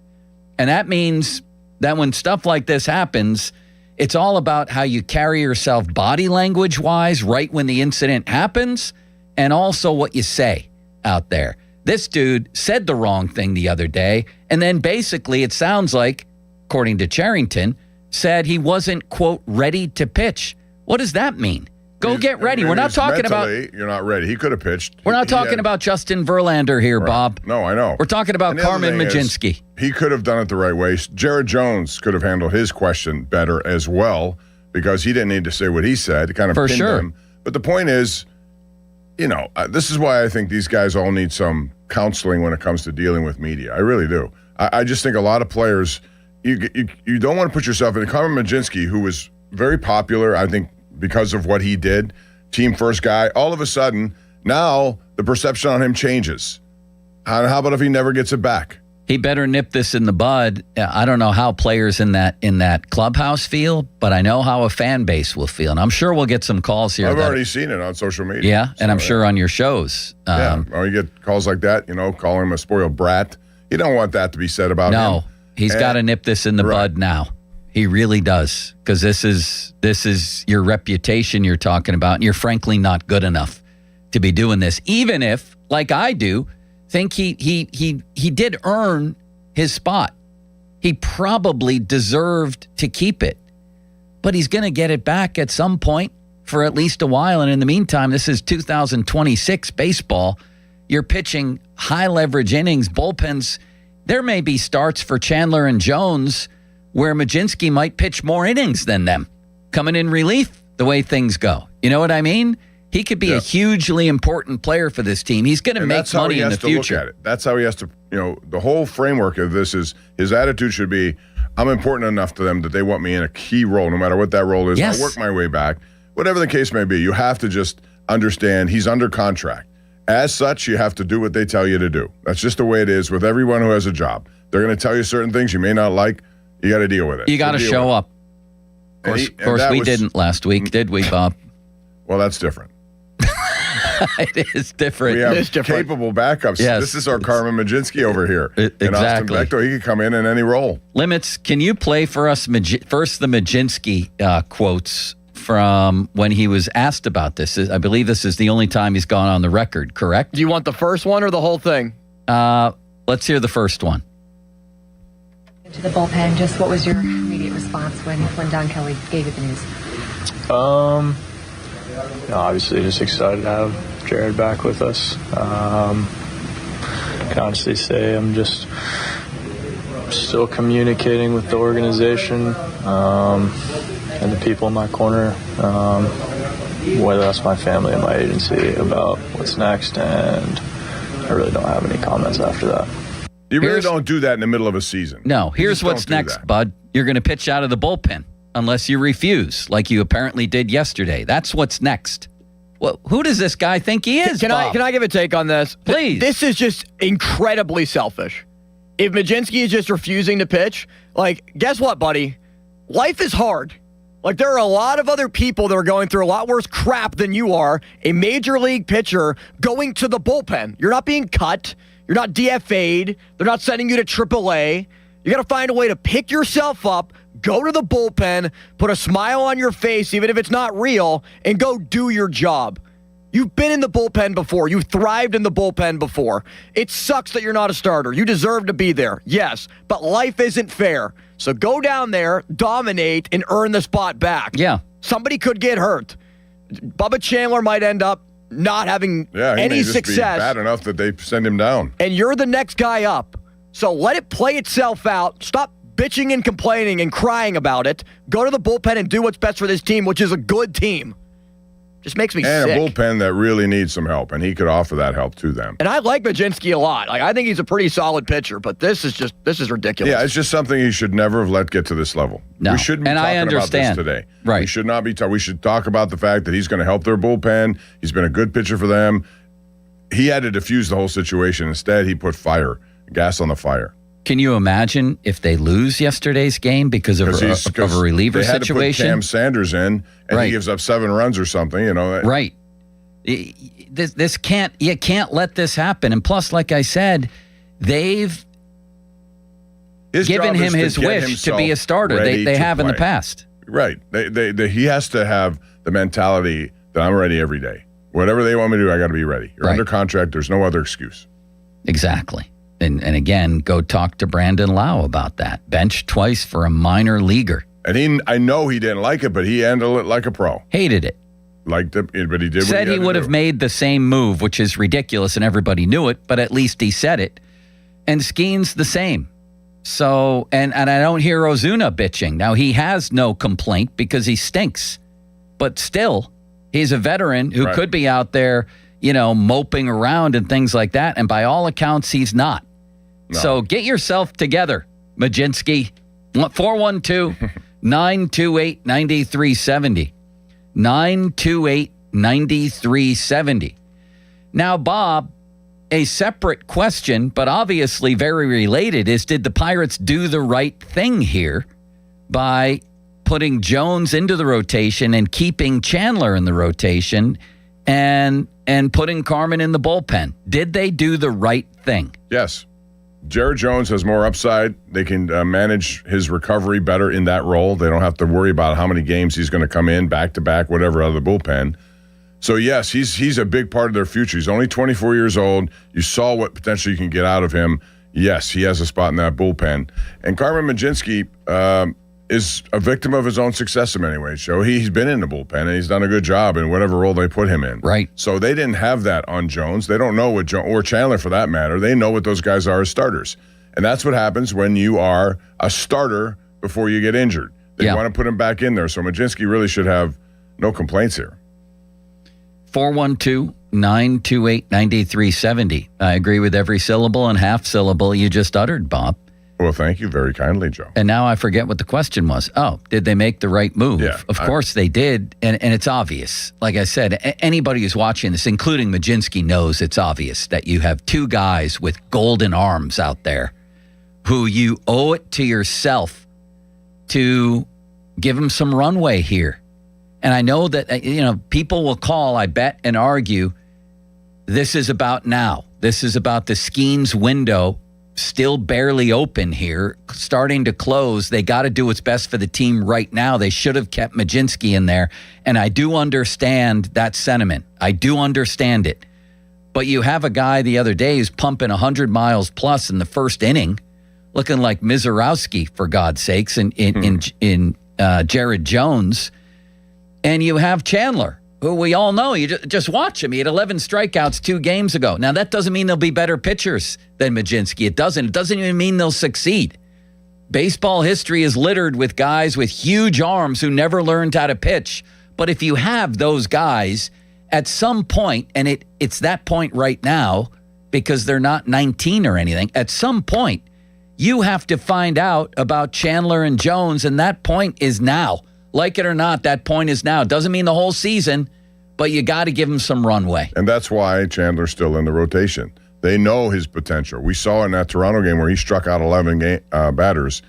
And that means that when stuff like this happens, it's all about how you carry yourself body language-wise right when the incident happens, and also what you say out there. This dude said the wrong thing the other day, and then basically it sounds like, according to Cherington, said he wasn't, quote, ready to pitch. What does that mean? Go get ready. We're not talking about... You're not ready. He could have pitched. We're not talking about Justin Verlander here, right. Bob. No, I know. We're talking about Carmen Mlodzinski. He could have done it the right way. Jared Jones could have handled his question better as well, because he didn't need to say what he said. It kind of pinned him. But the point is, this is why I think these guys all need some counseling when it comes to dealing with media. I really do. I just think a lot of players, you don't want to put yourself in. Carmen Mlodzinski, who was very popular, I think, because of what he did, team first guy, all of a sudden, now the perception on him changes. How about if he never gets it back? He better nip this in the bud. I don't know how players in that clubhouse feel, but I know how a fan base will feel. And I'm sure we'll get some calls here. I've already seen it on social media. Yeah, and I'm sure on your shows. You get calls like that, calling him a spoiled brat. You don't want that to be said about him. No, he's got to nip this in the bud now. He really does, because this is your reputation you're talking about, and you're frankly not good enough to be doing this. Even if, like I do, think he did earn his spot. He probably deserved to keep it, but he's going to get it back at some point for at least a while. And in the meantime, this is 2026 baseball. You're pitching high leverage innings, bullpens. There may be starts for Chandler and Jones where Mlodzinski might pitch more innings than them, coming in relief the way things go. You know what I mean? He could be a hugely important player for this team. He's going to make money in the future. Look at it. That's how he has to, the whole framework of this is his attitude should be, I'm important enough to them that they want me in a key role, no matter what that role is. Yes. I'll work my way back. Whatever the case may be, you have to just understand he's under contract. As such, you have to do what they tell you to do. That's just the way it is with everyone who has a job. They're going to tell you certain things you may not like. You got to deal with it. You got to show up. Of course, we didn't last week, did we, Bob? Well, that's different. It is different. We have capable backups. Yes. This is our Carmen Majinski over here. And Austin Exactly. Bechtel, he could come in any role. Limits, can you play for us first the Majinski quotes from when he was asked about this? I believe this is the only time he's gone on the record, correct? Do you want the first one or the whole thing? Let's hear the first one. To the bullpen, just what was your immediate response when Don Kelly gave you the news? Obviously just excited to have Jared back with us. Can honestly say I'm just still communicating with the organization and the people in my corner, whether that's my family and my agency, about what's next, and I really don't have any comments after that. You really don't do that in the middle of a season. No, You here's just what's don't do next, that. bud. You're going to pitch out of the bullpen unless you refuse, like you apparently did yesterday. That's what's next. Well, who does this guy think he is, Can Bob? I give a take on this? Please. This is just incredibly selfish. If Majinski is just refusing to pitch, guess what, buddy? Life is hard. There are a lot of other people that are going through a lot worse crap than you are. A major league pitcher going to the bullpen. You're not being cut. You're not DFA'd. They're not sending you to AAA. You got to find a way to pick yourself up, go to the bullpen, put a smile on your face, even if it's not real, and go do your job. You've been in the bullpen before. You've thrived in the bullpen before. It sucks that you're not a starter. You deserve to be there, yes, but life isn't fair. So go down there, dominate, and earn the spot back. Yeah. Somebody could get hurt. Bubba Chandler might end up not having He may any just be success. bad enough that they send him down. And you're the next guy up. So let it play itself out. Stop bitching and complaining and crying about it. Go to the bullpen and do what's best for this team, which is a good team. Just makes me And sick. a bullpen that really needs some help, and he could offer that help to them. And I like Majinski a lot. I think he's a pretty solid pitcher, but this is ridiculous. Yeah, it's just something he should never have let get to this level. No. We shouldn't be And I talking about understand. this today. Right. We should not be we should talk about the fact that he's going to help their bullpen. He's been a good pitcher for them. He had to diffuse the whole situation. Instead, he put gas on the fire. Can you imagine if they lose yesterday's game because of a reliever they had situation? To put Cam Sanders in, and Right. he gives up 7 runs or something. Right. This you can't let this happen. And plus, like I said, they've His given job him is to his get wish to be a himself starter. ready They to have in the play. past. Right. He has to have the mentality that I'm ready every day. Whatever they want me to do, I got to be ready. You're Right. under contract. There's no other excuse. Exactly. And again, go talk to Brandon Lau about that. Benched twice for a minor leaguer. And I know he didn't like it, but he handled it like a pro. Hated it. Liked it, but he did. Said what he would have made the same move, which is ridiculous, and everybody knew it, but at least he said it. And Skeen's the same. So, and I don't hear Ozuna bitching. Now, he has no complaint because he stinks. But still, he's a veteran who Right. could be out there, moping around and things like that. And by all accounts, he's not. No. So get yourself together, Majinski. 412-928-9370. 928-9370. Now, Bob, a separate question, but obviously very related, is did the Pirates do the right thing here by putting Jones into the rotation and keeping Chandler in the rotation and putting Carmen in the bullpen? Did they do the right thing? Yes. Jared Jones has more upside. They can manage his recovery better in that role. They don't have to worry about how many games he's going to come in back-to-back, whatever, out of the bullpen. So, yes, he's a big part of their future. He's only 24 years old. You saw what potential you can get out of him. Yes, he has a spot in that bullpen. And Carmen Majinski is a victim of his own success in many ways. So he's been in the bullpen, and he's done a good job in whatever role they put him in. Right. So they didn't have that on Jones. They don't know what or Chandler, for that matter. They know what those guys are as starters. And that's what happens when you are a starter before you get injured. They want to put him back in there. So Majinski really should have no complaints here. 412-928-9370. I agree with every syllable and half syllable you just uttered, Bob. Well, thank you very kindly, Joe. And now I forget what the question was. Oh, did they make the right move? Yeah, of course they did. And it's obvious. Like I said, anybody who's watching this, including Majinski, knows it's obvious that you have two guys with golden arms out there who you owe it to yourself to Give him some runway here. And I know that, people will call, I bet, and argue, this is about now. This is about the Skeens window still barely open here, starting to close. They got to do what's best for the team right now. They should have kept Mlodzinski in there. And I do understand that sentiment. I do understand it. But you have a guy the other day who's pumping 100 miles plus in the first inning, looking like Mizorowski, for God's sakes, in Jared Jones. And you have Chandler, who we all know. You just watch him. He had 11 strikeouts 2 games ago. Now, that doesn't mean they'll be better pitchers than Mlodzinski. It doesn't. It doesn't even mean they'll succeed. Baseball history is littered with guys with huge arms who never learned how to pitch. But if you have those guys, at some point, and it's that point right now because they're not 19 or anything, at some point, you have to find out about Chandler and Jones, and that point is now. Like it or not, that point is now. Doesn't mean the whole season, but you got to give him some runway. And that's why Chandler's still in the rotation. They know his potential. We saw in that Toronto game where he struck out 11 batters.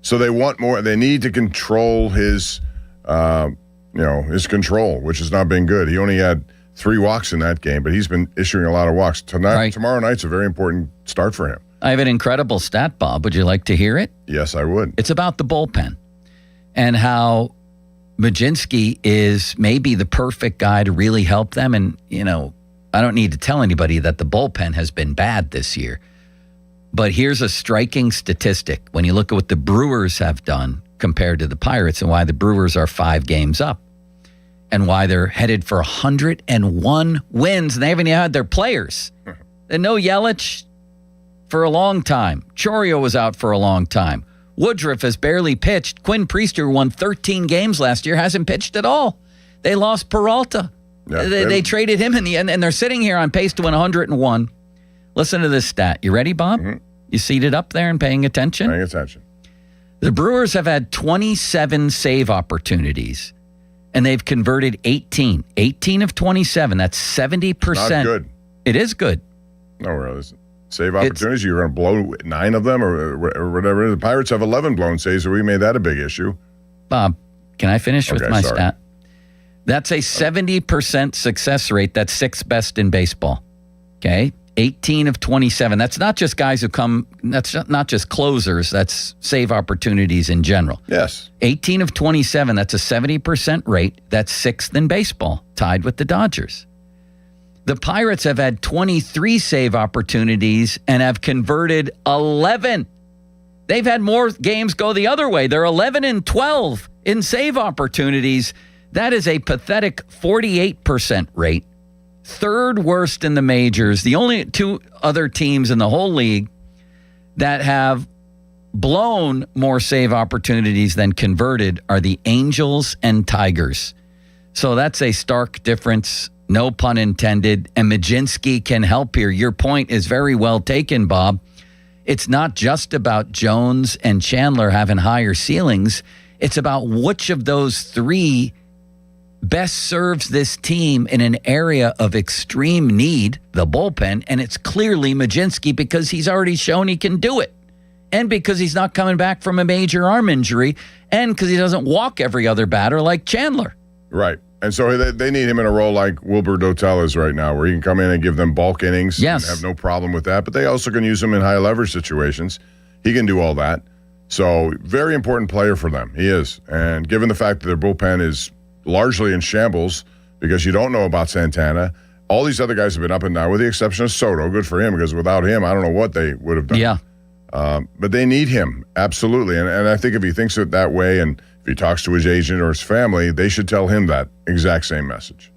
So they want more. They need to control his, his control, which has not been good. He only had 3 walks in that game, but he's been issuing a lot of walks. Tomorrow night's a very important start for him. I have an incredible stat, Bob. Would you like to hear it? Yes, I would. It's about the bullpen and how Mlodzinski is maybe the perfect guy to really help them. And, I don't need to tell anybody that the bullpen has been bad this year. But here's a striking statistic. When you look at what the Brewers have done compared to the Pirates and why the Brewers are 5 games up and why they're headed for 101 wins. And they haven't even had their players. And no Yelich for a long time. Chourio was out for a long time. Woodruff has barely pitched. Quinn Priester won 13 games last year, hasn't pitched at all. They lost Peralta. Yeah, they traded him in the end, and they're sitting here on pace to win 101. Listen to this stat. You ready, Bob? Mm-hmm. You seated up there and paying attention? Paying attention. The Brewers have had 27 save opportunities, and they've converted 18. 18 of 27. That's 70%. Not good. It is good. No, really. Save opportunities, you're going to blow 9 of them or whatever. The Pirates have 11 blown saves, so we made that a big issue. Bob, can I finish with my stat? That's a 70% success rate. That's 6th best in baseball. Okay? 18 of 27. That's not just guys who come, that's not just closers. That's save opportunities in general. Yes. 18 of 27. That's a 70% rate. That's 6th in baseball, tied with the Dodgers. The Pirates have had 23 save opportunities and have converted 11. They've had more games go the other way. They're 11 and 12 in save opportunities. That is a pathetic 48% rate. 3rd worst in the majors. The only 2 other teams in the whole league that have blown more save opportunities than converted are the Angels and Tigers. So that's a stark difference. No pun intended. And Mlodzinski can help here. Your point is very well taken, Bob. It's not just about Jones and Chandler having higher ceilings. It's about which of those 3 best serves this team in an area of extreme need, the bullpen. And it's clearly Mlodzinski because he's already shown he can do it. And because he's not coming back from a major arm injury. And because he doesn't walk every other batter like Chandler. Right. And so they need him in a role like Wilbur Dotel is right now, where he can come in and give them bulk innings. Yes. And have no problem with that. But they also can use him in high leverage situations. He can do all that. So very important player for them. He is. And given the fact that their bullpen is largely in shambles because you don't know about Santana, all these other guys have been up and down with the exception of Soto. Good for him because without him, I don't know what they would have done. Yeah. But they need him. Absolutely. And I think if he thinks it that way and if he talks to his agent or his family, they should tell him that exact same message.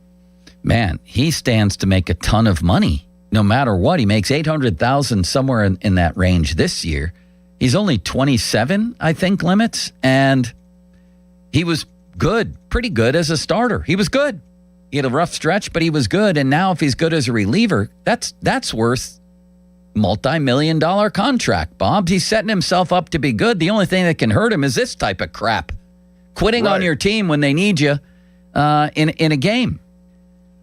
Man, he stands to make a ton of money no matter what. He makes $800,000 somewhere in that range this year. He's only 27, I think, limits, and he was good, pretty good as a starter. He was good. He had a rough stretch, but he was good. And now if he's good as a reliever, that's worth multi-million-dollar contract, Bob. He's setting himself up to be good. The only thing that can hurt him is this type of crap. Quitting on your team when they need you in a game.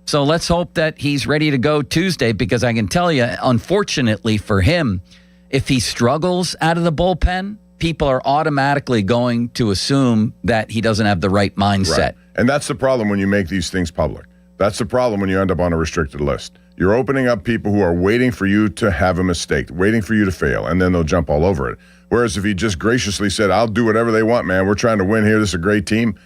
So let's hope that he's ready to go Tuesday, because I can tell you, unfortunately for him, if he struggles out of the bullpen, people are automatically going to assume that he doesn't have the right mindset. Right. And that's the problem when you make these things public. That's the problem when you end up on a restricted list. You're opening up people who are waiting for you to have a mistake, waiting for you to fail, and then they'll jump all over it. Whereas if he just graciously said, I'll do whatever they want, man, we're trying to win here, this is a great team,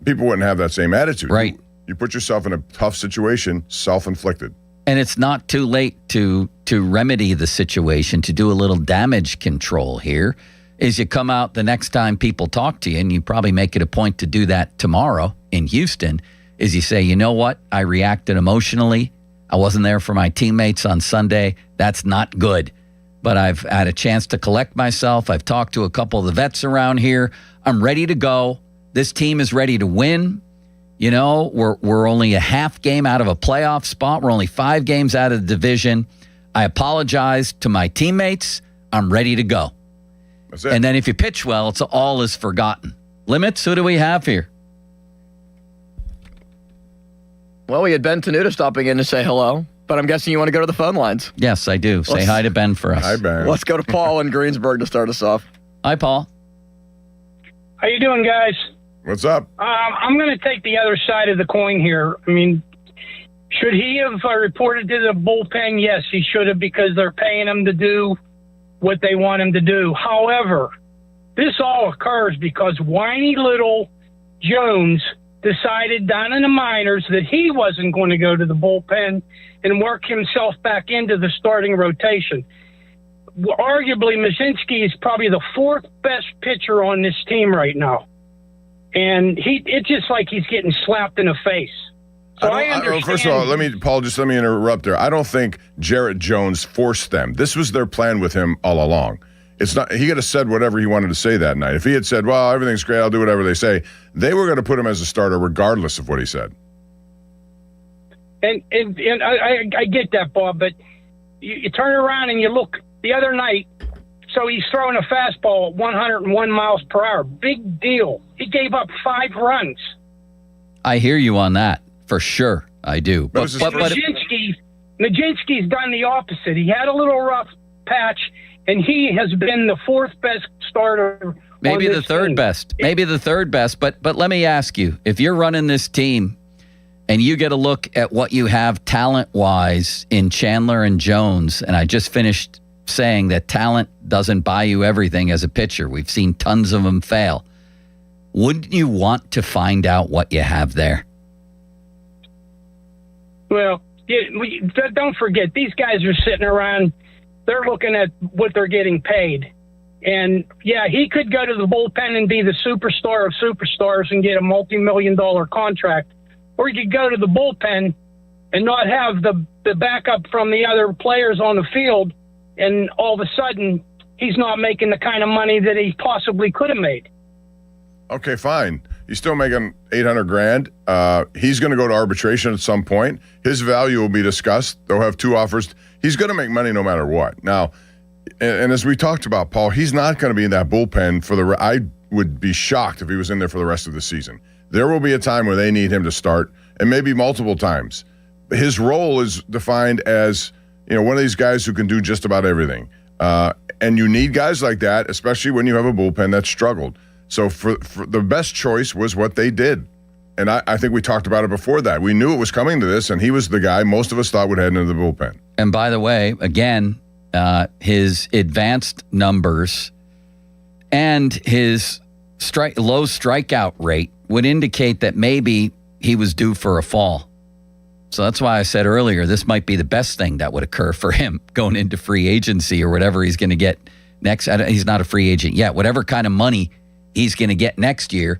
people wouldn't have that same attitude. Right. You put yourself in a tough situation, self-inflicted. And it's not too late to remedy the situation, to do a little damage control here. Is you come out the next time people talk to you, and you probably make it a point to do that tomorrow in Houston, is you say, you know what? I reacted emotionally. I wasn't there for my teammates on Sunday. That's not good. But I've had a chance to collect myself. I've talked to a couple of the vets around here. I'm ready to go. This team is ready to win. You know, we're only a half game out of a playoff spot. We're only 5 games out of the division. I apologize to my teammates. I'm ready to go. That's it. And then if you pitch well, it's all is forgotten. Limits, who do we have here? Well, we had Ben Tenuta stopping in to say hello, but I'm guessing you want to go to the phone lines. Yes, I do. Say hi to Ben for us. Hi, Ben. Let's go to Paul in Greensburg to start us off. Hi, Paul. How you doing, guys? What's up? I'm going to take the other side of the coin here. I mean, should he have reported to the bullpen? Yes, he should have, because they're paying him to do what they want him to do. However, this all occurs because whiny little Jones decided down in the minors that he wasn't going to go to the bullpen and work himself back into the starting rotation. Arguably, Mazinski is probably the 4th best pitcher on this team right now. And it's just like he's getting slapped in the face. So I understand. First of all, Paul, let me interrupt there. I don't think Jarrett Jones forced them. This was their plan with him all along. It's not. He could have said whatever he wanted to say that night. If he had said, well, everything's great, I'll do whatever they say, they were going to put him as a starter regardless of what he said. And I get that, Bob, but you turn around and you look the other night, so he's throwing a fastball at 101 miles per hour. Big deal. He gave up 5 runs. I hear you on that, for sure. I do. But Mazinski's done the opposite. He had a little rough patch, and he has been the 4th best starter. Maybe the 3rd best. Maybe the 3rd best. But let me ask you, if you're running this team and you get a look at what you have talent-wise in Chandler and Jones, and I just finished saying that talent doesn't buy you everything as a pitcher. We've seen tons of them fail. Wouldn't you want to find out what you have there? Well, don't forget, these guys are sitting around, they're looking at what they're getting paid. And, yeah, he could go to the bullpen and be the superstar of superstars and get a multi-million-dollar contract. Or he could go to the bullpen and not have the backup from the other players on the field, and all of a sudden he's not making the kind of money that he possibly could have made. Okay, fine. He's still making $800,000. He's going to go to arbitration at some point. His value will be discussed. They'll have 2 offers. He's going to make money no matter what. Now, and as we talked about, Paul, he's not going to be in that bullpen for I would be shocked if he was in there for the rest of the season. There will be a time where they need him to start, and maybe multiple times. His role is defined as, one of these guys who can do just about everything. And you need guys like that, especially when you have a bullpen that struggled. So for the best choice was what they did. And I think we talked about it before that. We knew it was coming to this, and he was the guy most of us thought would head into the bullpen. And by the way, again, his advanced numbers and his low strikeout rate would indicate that maybe he was due for a fall. So that's why I said earlier, this might be the best thing that would occur for him going into free agency or whatever he's going to get next. He's not a free agent yet. Whatever kind of money he's going to get next year,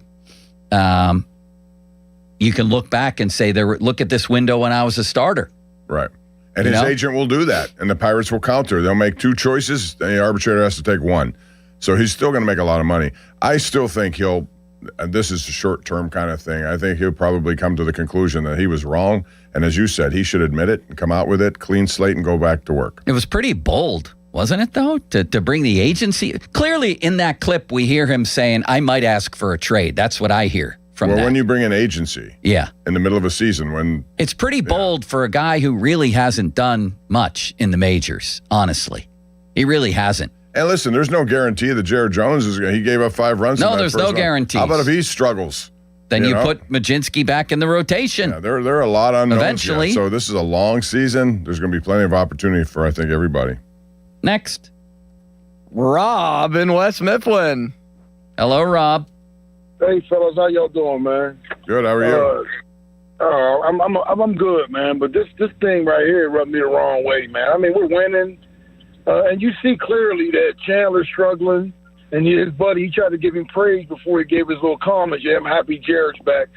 you can look back and say, look at this window when I was a starter. Right. And his agent will do that, and the Pirates will counter. They'll make 2 choices, and the arbitrator has to take 1. So he's still going to make a lot of money. I still think and this is a short-term kind of thing, I think he'll probably come to the conclusion that he was wrong. And as you said, he should admit it and come out with it, clean slate, and go back to work. It was pretty bold, wasn't it, though, to bring the agency? Clearly, in that clip, we hear him saying, I might ask for a trade. That's what I hear from that. When you bring an agency in the middle of a season, it's pretty bold for a guy who really hasn't done much in the majors, honestly. He really hasn't. And listen, there's no guarantee that Jared Jones is. He gave up 5 runs. No, in that there's first no round. guarantees. How about if he struggles? Then you know? put Majinski back in the rotation. Yeah, there are a lot of unknowns. Eventually. Yet. So this is a long season. There's going to be plenty of opportunity for, I think, everybody. Next. Rob in West Mifflin. Hello, Rob. Hey, fellas, how y'all doing, man? Good. How are you? I'm good, man. But this thing right here rubbed me the wrong way, man. I mean, we're winning, and you see clearly that Chandler's struggling, and his buddy, he tried to give him praise before he gave his little comments. Yeah, I'm happy Jared's back,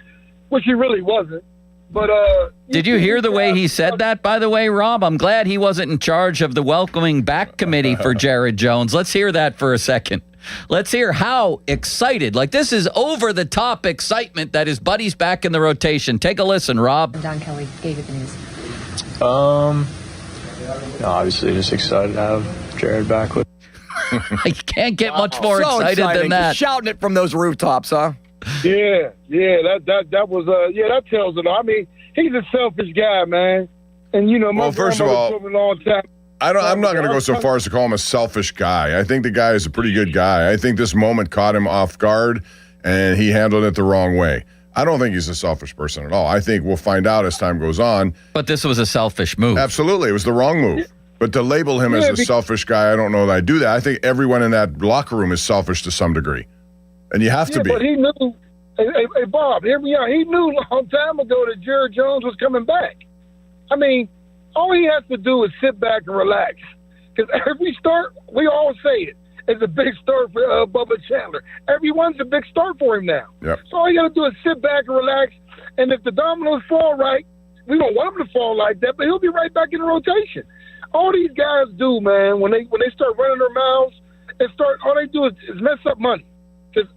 which he really wasn't. But did you hear the way he said that, by the way, Rob? I'm glad he wasn't in charge of the welcoming back committee for Jared Jones. Let's hear that for a second. Let's hear how excited. Like, this is over-the-top excitement that his buddy's back in the rotation. Take a listen, Rob. Don Kelly gave you the news. Obviously, just excited to have Jared back with. You can't get much more So excited exciting. than that. Shouting it from those rooftops, huh? yeah, that was that tells it all. I mean, he's a selfish guy, man. And you know, my Well, first of grandmother all, told me a long time. I'm not going to go so far as to call him a selfish guy. I think the guy is a pretty good guy. I think this moment caught him off guard, and he handled it the wrong way. I don't think he's a selfish person at all. I think we'll find out as time goes on. But this was a selfish move. Absolutely. It was the wrong move. But to label him as a selfish guy, I don't know that I do that. I think everyone in that locker room is selfish to some degree. And you have to be. But he knew, hey, Bob, hear me out. He knew a long time ago that Jared Jones was coming back. I mean, all he has to do is sit back and relax. Because every start, we all say it, is a big start for Bubba Chandler. Everyone's a big start for him now. Yep. So all you got to do is sit back and relax. And if the dominoes fall right, we don't want him to fall like that, but he'll be right back in the rotation. All these guys do, man, when they start running their mouths and all they do is mess up money. Because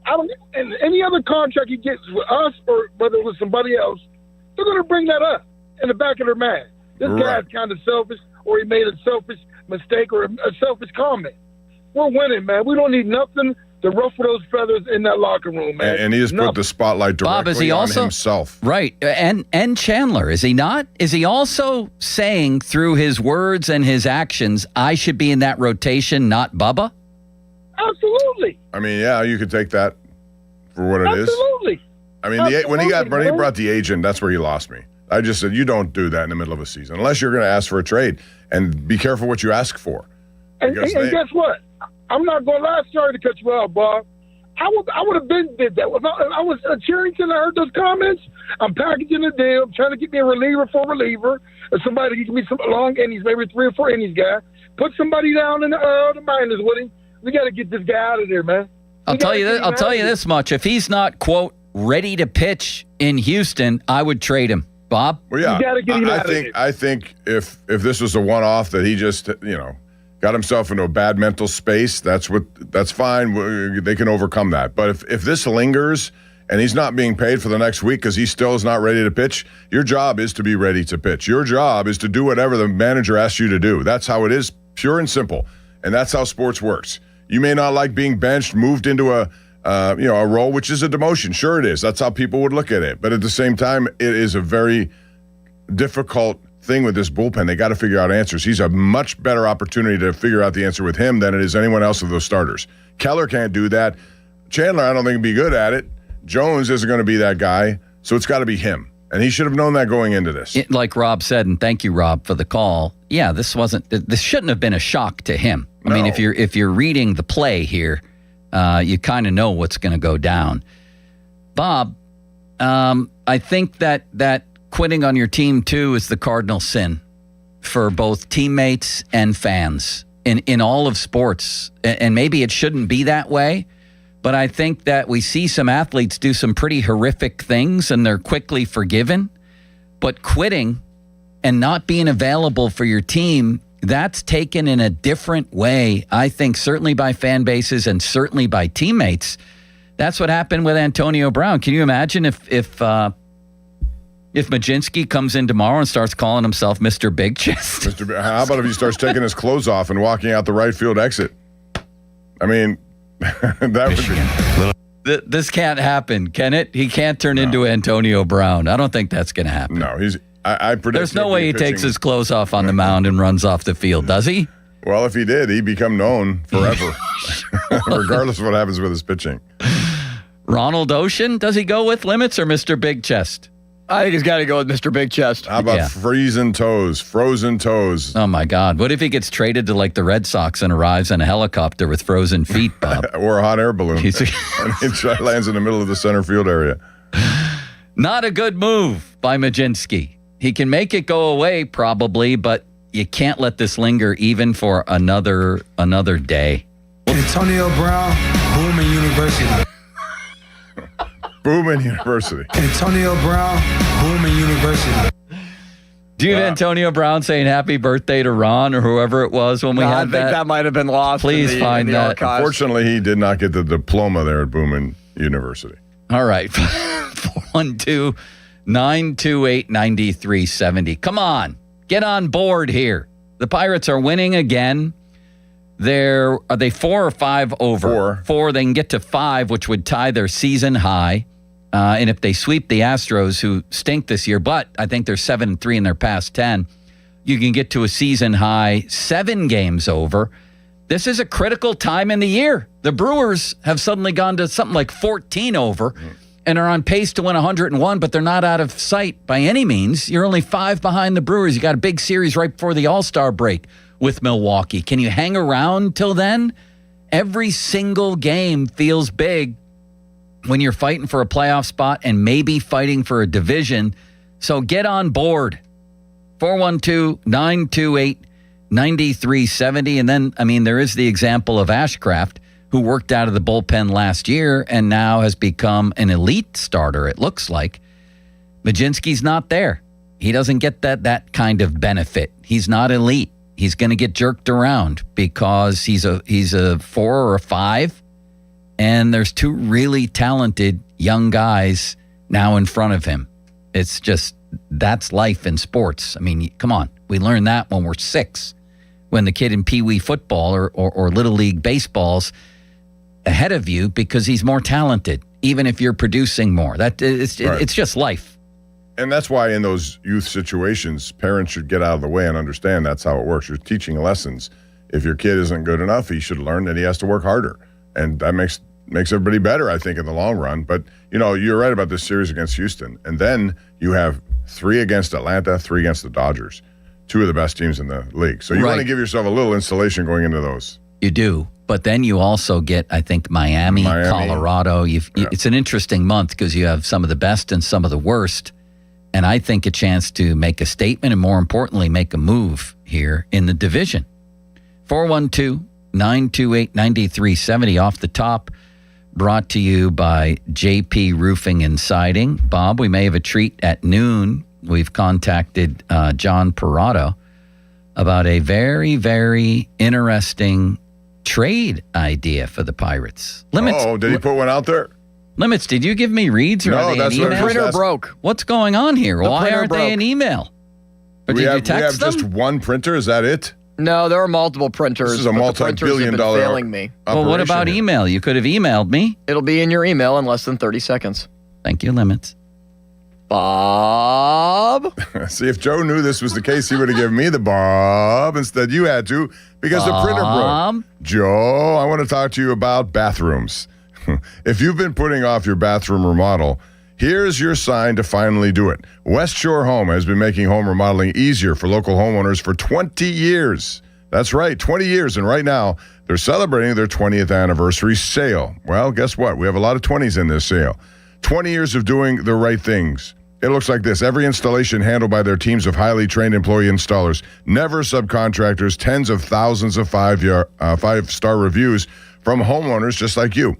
and any other contract he gets with us or whether it was somebody else, they're going to bring that up in the back of their mind. This guy's kind of selfish, or he made a selfish mistake or a selfish comment. We're winning, man. We don't need nothing to ruffle those feathers in that locker room, man. And he just put the spotlight directly Bob, is he on also, himself. Right. And Chandler, is he not? Is he also saying through his words and his actions, I should be in that rotation, not Bubba? Absolutely. I mean, yeah, you could take that for what it is. Absolutely. I mean, when he brought the agent, that's where he lost me. I just said, you don't do that in the middle of a season unless you're going to ask for a trade, and be careful what you ask for. And guess what? I'm not going to lie. Sorry to cut you out, Bob. I would have been did that. If I was at Cherington, I heard those comments. I'm packaging a deal. I'm trying to get me a reliever for a reliever. Or somebody to give me some long innings, maybe 3 or 4 innings guy. Put somebody down in the minors with him. We got to get this guy out of there, man. I'll tell you this much. If he's not, quote, ready to pitch in Houston, I would trade him. Bob? Well, yeah. You gotta get him out of there. I think if this was a one-off that he just, got himself into a bad mental space, that's fine. They can overcome that. But if this lingers and he's not being paid for the next week because he still is not ready to pitch, your job is to be ready to pitch. Your job is to do whatever the manager asks you to do. That's how it is, pure and simple. And that's how sports works. You may not like being benched, moved into a role, which is a demotion. Sure it is. That's how people would look at it. But at the same time, it is a very difficult thing with this bullpen. They got to figure out answers. He's a much better opportunity to figure out the answer with him than it is anyone else of those starters. Keller can't do that. Chandler, I don't think, would be good at it. Jones isn't going to be that guy, so it's got to be him. And he should have known that going into this. Like Rob said, and thank you, Rob, for the call. Yeah, this shouldn't have been a shock to him. I mean, if you're reading the play here, you kind of know what's going to go down. Bob, I think that quitting on your team too is the cardinal sin for both teammates and fans in all of sports. And maybe it shouldn't be that way, but I think that we see some athletes do some pretty horrific things and they're quickly forgiven. But quitting and not being available for your team, that's taken in a different way, I think, certainly by fan bases and certainly by teammates. That's what happened with Antonio Brown. Can you imagine if Majinski comes in tomorrow and starts calling himself Mr. Big Chest? How about if he starts taking his clothes off and walking out the right field exit? I mean, that would be... This can't happen, can it? He can't turn into Antonio Brown. I don't think that's going to happen. No, I predict there's no way he takes his clothes off on the mound and runs off the field, does he? Well, if he did, he'd become known forever, regardless of what happens with his pitching. Ronald Ocean, does he go with Limits or Mr. Big Chest? I think he's got to go with Mr. Big Chest. How about frozen toes? Oh, my God. What if he gets traded to, like, the Red Sox and arrives in a helicopter with frozen feet, Bob? Or a hot air balloon. And he lands in the middle of the center field area. Not a good move by Mlodzinski. He can make it go away, probably, but you can't let this linger even for another day. Antonio Brown, Booman University. Booman University. Antonio Brown, Booman University. Do you have Antonio Brown saying happy birthday to Ron or whoever it was when we had I think that might have been lost. Please find in the that. archives. Unfortunately, he did not get the diploma there at Booman University. All right. 412-928-9370. Come on. Get on board here. The Pirates are winning again. Are they 4 or 5 over? 4. They can get to 5, which would tie their season high. And if they sweep the Astros, who stink this year, but I think they're 7-3 in their past 10, you can get to a season high 7 games over. This is a critical time in the year. The Brewers have suddenly gone to something like 14 over and are on pace to win 101, but they're not out of sight by any means. You're only 5 behind the Brewers. You got a big series right before the All-Star break with Milwaukee. Can you hang around till then? Every single game feels big when you're fighting for a playoff spot and maybe fighting for a division. So get on board. 412-928-9370. And then, there is the example of Ashcraft, who worked out of the bullpen last year and now has become an elite starter, it looks like. Mlodzinski's not there. He doesn't get that kind of benefit. He's not elite. He's going to get jerked around because he's a 4 or a 5, and there's 2 really talented young guys now in front of him. It's just, that's life in sports. Come on. We learned that when we're 6, when the kid in Pee Wee football or Little League baseball's ahead of you because he's more talented, even if you're producing more. It's just life. And that's why in those youth situations, parents should get out of the way and understand that's how it works. You're teaching lessons. If your kid isn't good enough, he should learn that he has to work harder. And that makes everybody better, I think, in the long run. But, you're right about this series against Houston. And then you have 3 against Atlanta, 3 against the Dodgers, 2 of the best teams in the league. So you want to give yourself a little insulation going into those. You do. But then you also get, I think, Miami. Colorado. It's an interesting month because you have some of the best and some of the worst. And I think a chance to make a statement and, more importantly, make a move here in the division. 412-928-9370 off the top, brought to you by JP Roofing and Siding. Bob, we may have a treat at noon. We've contacted John Parado about a very, very interesting trade idea for the Pirates. Limits. Oh, did he put one out there? Limits, did you give me reads or are they that's an what email? The printer broke. What's going on here? Why aren't they an email? Or did you text we have them? just one printer? Is that it? No, there are multiple printers. This is a multi-billion-dollar failing me. Well, what about email? You could have emailed me. It'll be in your email in less than 30 seconds. Thank you, Limits. Bob? See, if Joe knew this was the case, he would have given me the Bob. Instead, you had to because the printer broke. Joe, I want to talk to you about bathrooms. If you've been putting off your bathroom remodel, here's your sign to finally do it. West Shore Home has been making home remodeling easier for local homeowners for 20 years. That's right, 20 years. And right now, they're celebrating their 20th anniversary sale. Well, guess what? We have a lot of 20s in this sale. 20 years of doing the right things. It looks like this. Every installation handled by their teams of highly trained employee installers, never subcontractors, tens of thousands of five-star reviews from homeowners just like you.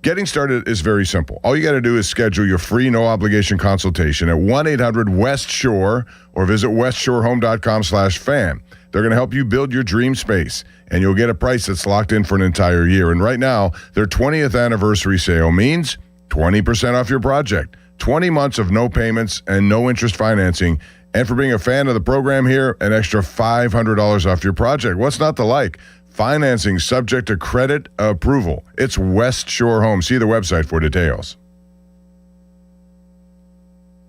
Getting started is very simple. All you got to do is schedule your free no-obligation consultation at 1-800-WEST-SHORE or visit westshorehome.com/fan. They're going to help you build your dream space, and you'll get a price that's locked in for an entire year. And right now, their 20th anniversary sale means 20% off your project, 20 months of no payments and no interest financing. And for being a fan of the program here, an extra $500 off your project. What's not to like? Financing subject to credit approval. It's West Shore Home. See the website for details.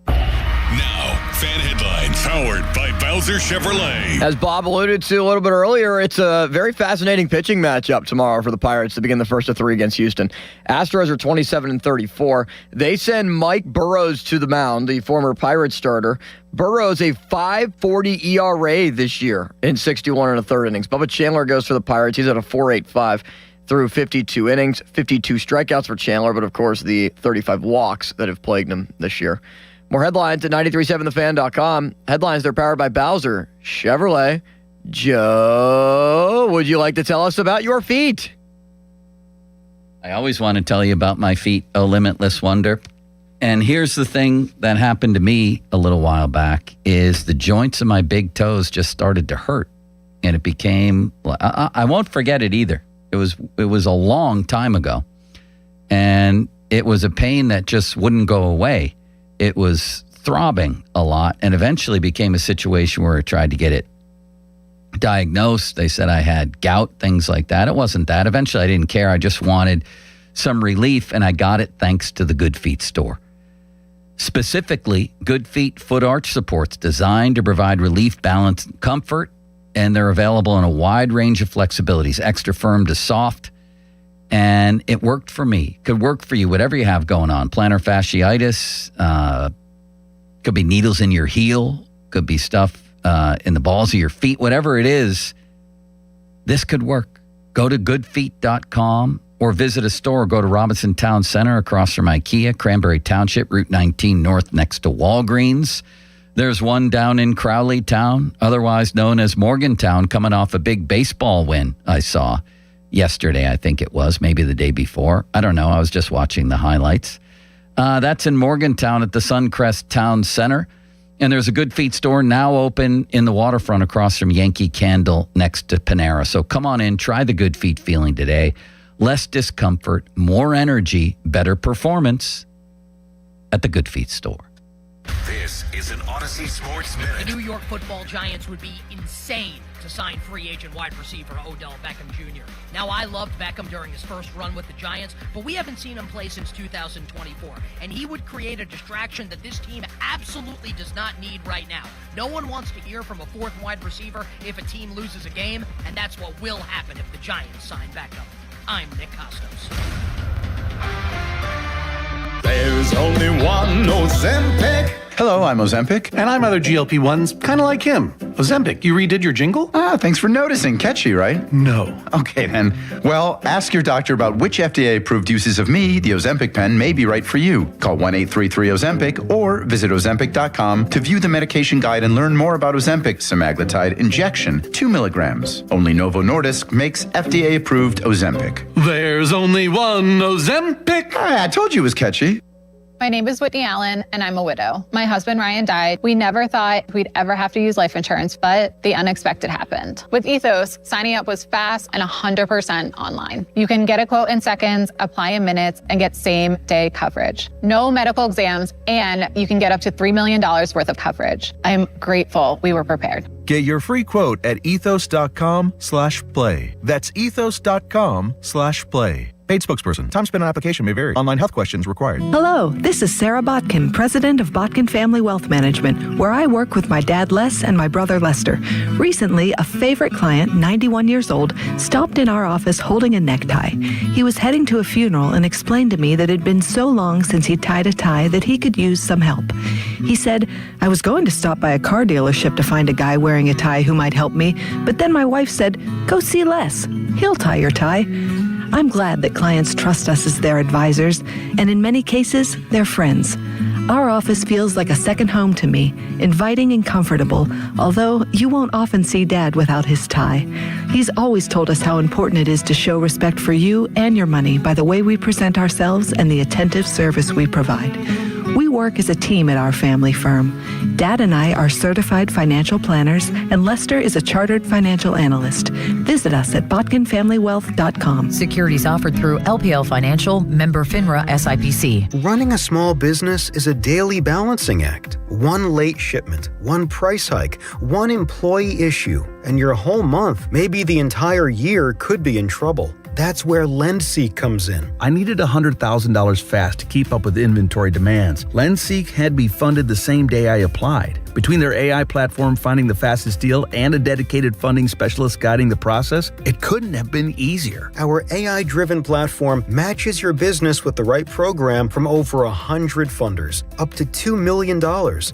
Now, fan headlines powered by Bowser Chevrolet. As Bob alluded to a little bit earlier, it's a very fascinating pitching matchup tomorrow for the Pirates to begin the first of three against Houston. Astros are 27-34. They send Mike Burrows to the mound, the former Pirates starter. Burrows a 5.40 ERA this year in 61 and a third innings. Bubba Chandler goes for the Pirates. He's at a 4.85 through 52 innings, 52 strikeouts for Chandler, but of course the 35 walks that have plagued him this year. More headlines at 937thefan.com. Headlines, they're powered by Bowser Chevrolet. Joe, would you like to tell us about your feet? I always want to tell you about my feet, oh limitless wonder. And here's the thing that happened to me a little while back is the joints of my big toes just started to hurt. And it became, I won't forget it either. It was a long time ago. And it was a pain that just wouldn't go away. It was throbbing a lot and eventually became a situation where I tried to get it diagnosed. They said I had gout, things like that. It wasn't that. Eventually I didn't care. I just wanted some relief, and I got it thanks to the Good Feet store. Specifically, Good Feet foot arch supports designed to provide relief, balance, and comfort, and they're available in a wide range of flexibilities, extra firm to soft. And it worked for me. Could work for you, whatever you have going on. Plantar fasciitis, could be needles in your heel, could be stuff in the balls of your feet, whatever it is, this could work. Go to goodfeet.com or visit a store. Go to Robinson Town Center across from IKEA, Cranberry Township, Route 19 North next to Walgreens. There's one down in Crowley Town, otherwise known as Morgantown, coming off a big baseball win I saw yesterday, I think it was, maybe the day before. I don't know. I was just watching the highlights. That's in Morgantown at the Suncrest Town Center. And there's a Good Feet store now open in the waterfront across from Yankee Candle next to Panera. So come on in, try the Good Feet feeling today. Less discomfort, more energy, better performance at the Good Feet store. This is an Odyssey Sports Minute. The New York Football Giants would be insane to sign free agent wide receiver Odell Beckham Jr. Now, I loved Beckham during his first run with the Giants, but we haven't seen him play since 2024, and he would create a distraction that this team absolutely does not need right now. No one wants to hear from a fourth wide receiver if a team loses a game, and that's what will happen if the Giants sign Beckham. I'm Nick Costos. There's only one Ozempic. Hello, I'm Ozempic. And I'm other GLP-1s, kind of like him. Ozempic, you redid your jingle? Thanks for noticing. Catchy, right? No. Okay, then. Well, ask your doctor about which FDA-approved uses of me, the Ozempic pen, may be right for you. Call 1-833-OZEMPIC or visit Ozempic.com to view the medication guide and learn more about Ozempic semaglutide injection, 2 milligrams. Only Novo Nordisk makes FDA-approved Ozempic. There's only one Ozempic. I told you it was catchy. My name is Whitney Allen, and I'm a widow. My husband, Ryan, died. We never thought we'd ever have to use life insurance, but the unexpected happened. With Ethos, signing up was fast and 100% online. You can get a quote in seconds, apply in minutes, and get same-day coverage. No medical exams, and you can get up to $3 million worth of coverage. I'm grateful we were prepared. Get your free quote at ethos.com/play. That's ethos.com/play. Paid spokesperson. Time spent on application may vary. Online health questions required. Hello, this is Sarah Botkin, president of Botkin Family Wealth Management, where I work with my dad Les and my brother Lester. Recently, a favorite client, 91 years old, stopped in our office holding a necktie. He was heading to a funeral and explained to me that it had been so long since he tied a tie that he could use some help. He said, I was going to stop by a car dealership to find a guy wearing a tie who might help me, but then my wife said, go see Les. He'll tie your tie. I'm glad that clients trust us as their advisors, and in many cases, their friends. Our office feels like a second home to me, inviting and comfortable, although you won't often see Dad without his tie. He's always told us how important it is to show respect for you and your money by the way we present ourselves and the attentive service we provide. We work as a team at our family firm. Dad and I are certified financial planners, and Lester is a chartered financial analyst. Visit us at botkinfamilywealth.com. Securities offered through LPL Financial, member FINRA SIPC. Running a small business is a daily balancing act. One late shipment, one price hike, one employee issue, and your whole month, maybe the entire year, could be in trouble. That's where LendSeek comes in. I needed $100,000 fast to keep up with inventory demands. LendSeek had me funded the same day I applied. Between their AI platform finding the fastest deal and a dedicated funding specialist guiding the process, it couldn't have been easier. Our AI-driven platform matches your business with the right program from over 100 funders, up to $2 million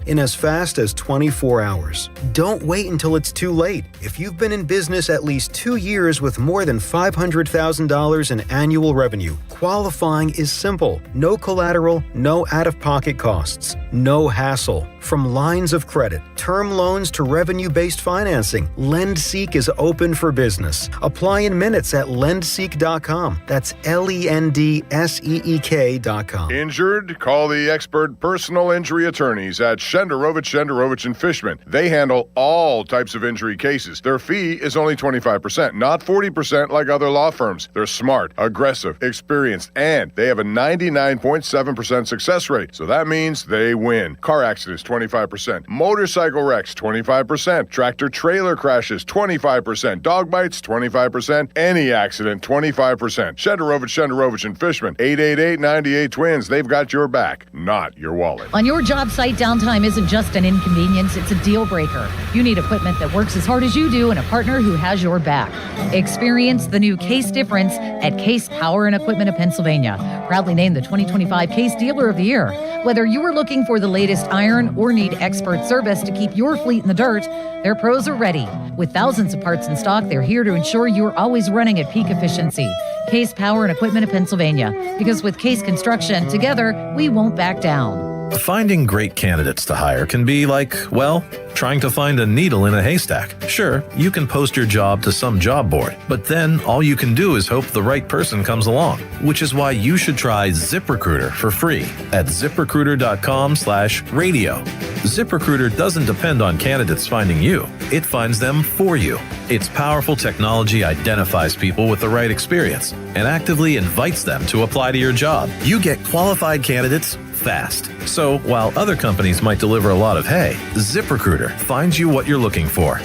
in as fast as 24 hours. Don't wait until it's too late. If you've been in business at least 2 years with more than $500,000 in annual revenue, qualifying is simple. No collateral, no out-of-pocket costs, no hassle. From lines of credit, term loans to revenue-based financing, LendSeek is open for business. Apply in minutes at lendseek.com. That's LENDSEEK.com. Injured? Call the expert personal injury attorneys at Shenderovich and Fishman. They handle all types of injury cases. Their fee is only 25%, not 40% like other law firms. They're smart, aggressive, experienced, and they have a 99.7% success rate. So that means they win. Car accidents, 25%. Motorcycle wrecks, 25%. Tractor trailer crashes, 25%. Dog bites, 25%. Any accident, 25%. Shenderovich and Fishman. 888-98-TWINS. They've got your back, not your wallet. On your job site, downtime isn't just an inconvenience, it's a deal breaker. You need equipment that works as hard as you do and a partner who has your back. Experience the new Case difference at Case Power and Equipment of Pennsylvania. Proudly named the 2025 Case Dealer of the Year. Whether you are looking for the latest iron or need expert service to keep your fleet in the dirt, their pros are ready. With thousands of parts in stock, they're here to ensure you're always running at peak efficiency. Case Power and Equipment of Pennsylvania. Because with Case Construction, together, we won't back down. Finding great candidates to hire can be like, well, trying to find a needle in a haystack. Sure, you can post your job to some job board, but then all you can do is hope the right person comes along, which is why you should try ZipRecruiter for free at ZipRecruiter.com/radio. ZipRecruiter doesn't depend on candidates finding you. It finds them for you. Its powerful technology identifies people with the right experience and actively invites them to apply to your job. You get qualified candidates fast. So while other companies might deliver a lot of hay, ZipRecruiter finds you what you're looking for.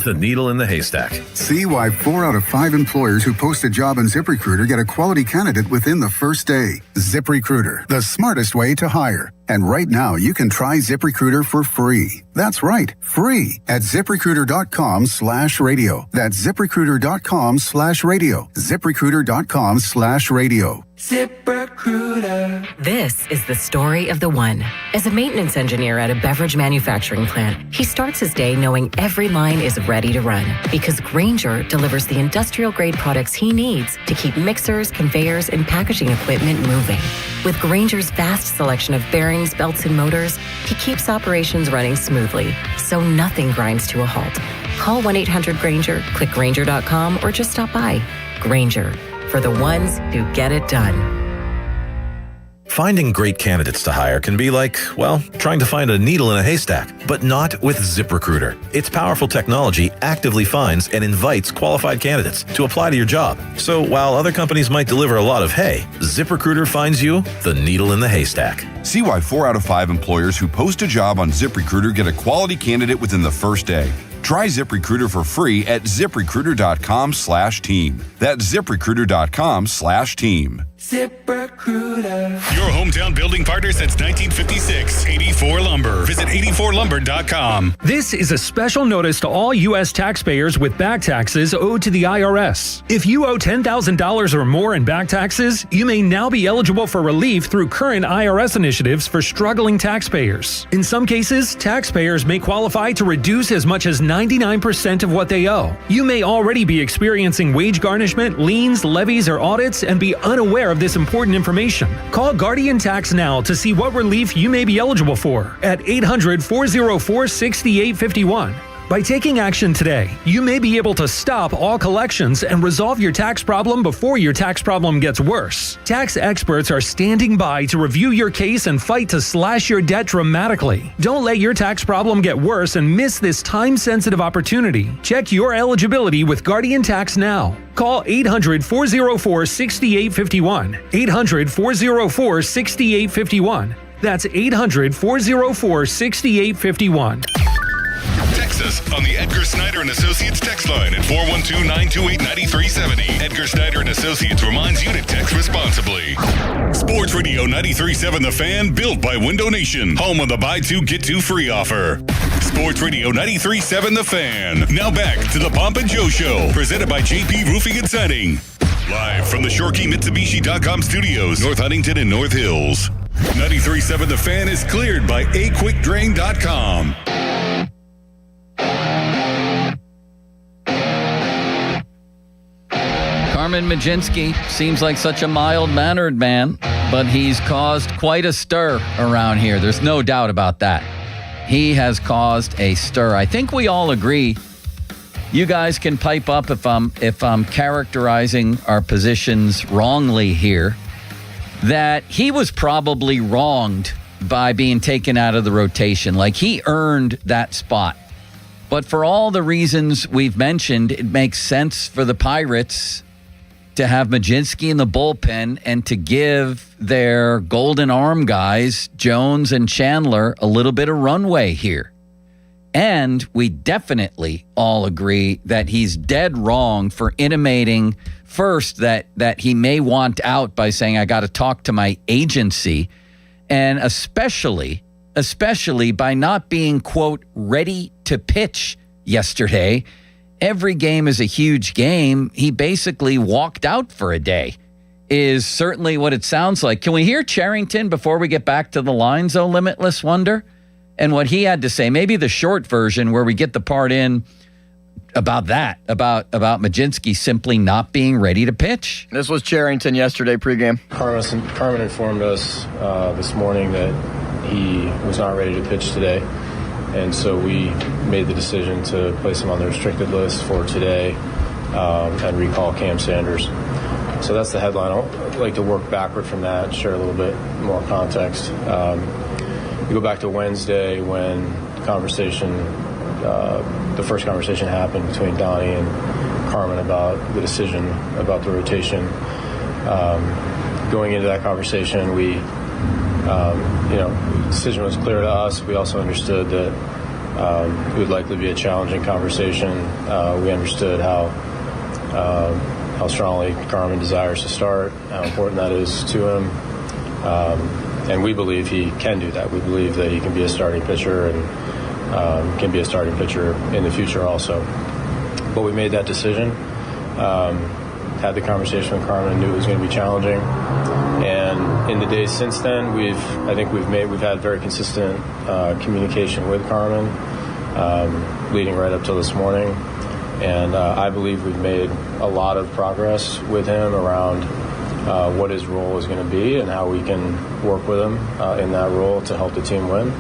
The needle in the haystack. See why 4 out of 5 employers who post a job on ZipRecruiter get a quality candidate within the first day. ZipRecruiter, the smartest way to hire. And right now, you can try ZipRecruiter for free. That's right, free at ZipRecruiter.com/radio. That's ZipRecruiter.com/radio. ZipRecruiter.com/radio. ZipRecruiter. This is the story of the one. As a maintenance engineer at a beverage manufacturing plant, he starts his day knowing every line is ready to run because Grainger delivers the industrial-grade products he needs to keep mixers, conveyors, and packaging equipment moving. With Grainger's vast selection of bearings, belts, and motors, he keeps operations running smoothly, so nothing grinds to a halt. Call 1-800-GRAINGER, click Grainger.com, or just stop by. Grainger, for the ones who get it done. Finding great candidates to hire can be like, well, trying to find a needle in a haystack, but not with ZipRecruiter. Its powerful technology actively finds and invites qualified candidates to apply to your job. So while other companies might deliver a lot of hay, ZipRecruiter finds you the needle in the haystack. See why 4 out of 5 employers who post a job on ZipRecruiter get a quality candidate within the first day. Try ZipRecruiter for free at ZipRecruiter.com/team. That's ZipRecruiter.com/team. ZipRecruiter. Your hometown building partner since 1956. 84 Lumber. Visit 84lumber.com. This is a special notice to all U.S. taxpayers with back taxes owed to the IRS. If you owe $10,000 or more in back taxes, you may now be eligible for relief through current IRS initiatives for struggling taxpayers. In some cases, taxpayers may qualify to reduce as much as 99% of what they owe. You may already be experiencing wage garnishment, liens, levies, or audits and be unaware of this important information. Call Guardian Tax now to see what relief you may be eligible for at 800-404-6851. By taking action today, you may be able to stop all collections and resolve your tax problem before your tax problem gets worse. Tax experts are standing by to review your case and fight to slash your debt dramatically. Don't let your tax problem get worse and miss this time-sensitive opportunity. Check your eligibility with Guardian Tax now. Call 800-404-6851. 800-404-6851. That's 800-404-6851. Text Text us on the Edgar Snyder and Associates text line at 412-928-9370. Edgar Snyder and Associates reminds you to text responsibly. Sports Radio 93.7 The Fan, built by Window Nation, home of the buy two, get two free offer. Sports Radio 93.7 The Fan. Now back to the Pomp and Joe Show, presented by JP Roofing and Siding. Live from the ShorkeyMitsubishi.com studios, North Huntington and North Hills. 93.7 The Fan is cleared by aquickdrain.com. Carmen Mlodzinski seems like such a mild-mannered man, but he's caused quite a stir around here. There's no doubt about that. He has caused a stir. I think we all agree. You guys can pipe up if I'm characterizing our positions wrongly here, that he was probably wronged by being taken out of the rotation. Like, he earned that spot. But for all the reasons we've mentioned, it makes sense for the Pirates to have Mlodzinski in the bullpen and to give their golden arm guys, Jones and Chandler, a little bit of runway here. And we definitely all agree that he's dead wrong for intimating first that he may want out by saying, I got to talk to my agency, and especially by not being, quote, ready to pitch yesterday. Every game is a huge game. He basically walked out for a day, is certainly what it sounds like. Can we hear Cherington before we get back to the lines, oh, Limitless Wonder? And what he had to say, maybe the short version where we get the part in about that, about Mlodzinski simply not being ready to pitch. This was Cherington yesterday pregame. Carmen informed us this morning that he was not ready to pitch today. And so we made the decision to place him on the restricted list for today and recall Cam Sanders. So that's the headline. I'd like to work backward from that and share a little bit more context. We go back to Wednesday when the first conversation happened between Donnie and Carmen about the decision about the rotation. Going into that conversation, the decision was clear to us. We also understood that it would likely be a challenging conversation. We understood how strongly Carmen desires to start, how important that is to him. And we believe he can do that. We believe that he can be a starting pitcher and can be a starting pitcher in the future also. But we made that decision, had the conversation with Carmen, and knew it was going to be challenging. And in the days since then, we've had very consistent communication with Carmen, leading right up till this morning. And I believe we've made a lot of progress with him around what his role is going to be and how we can work with him in that role to help the team win.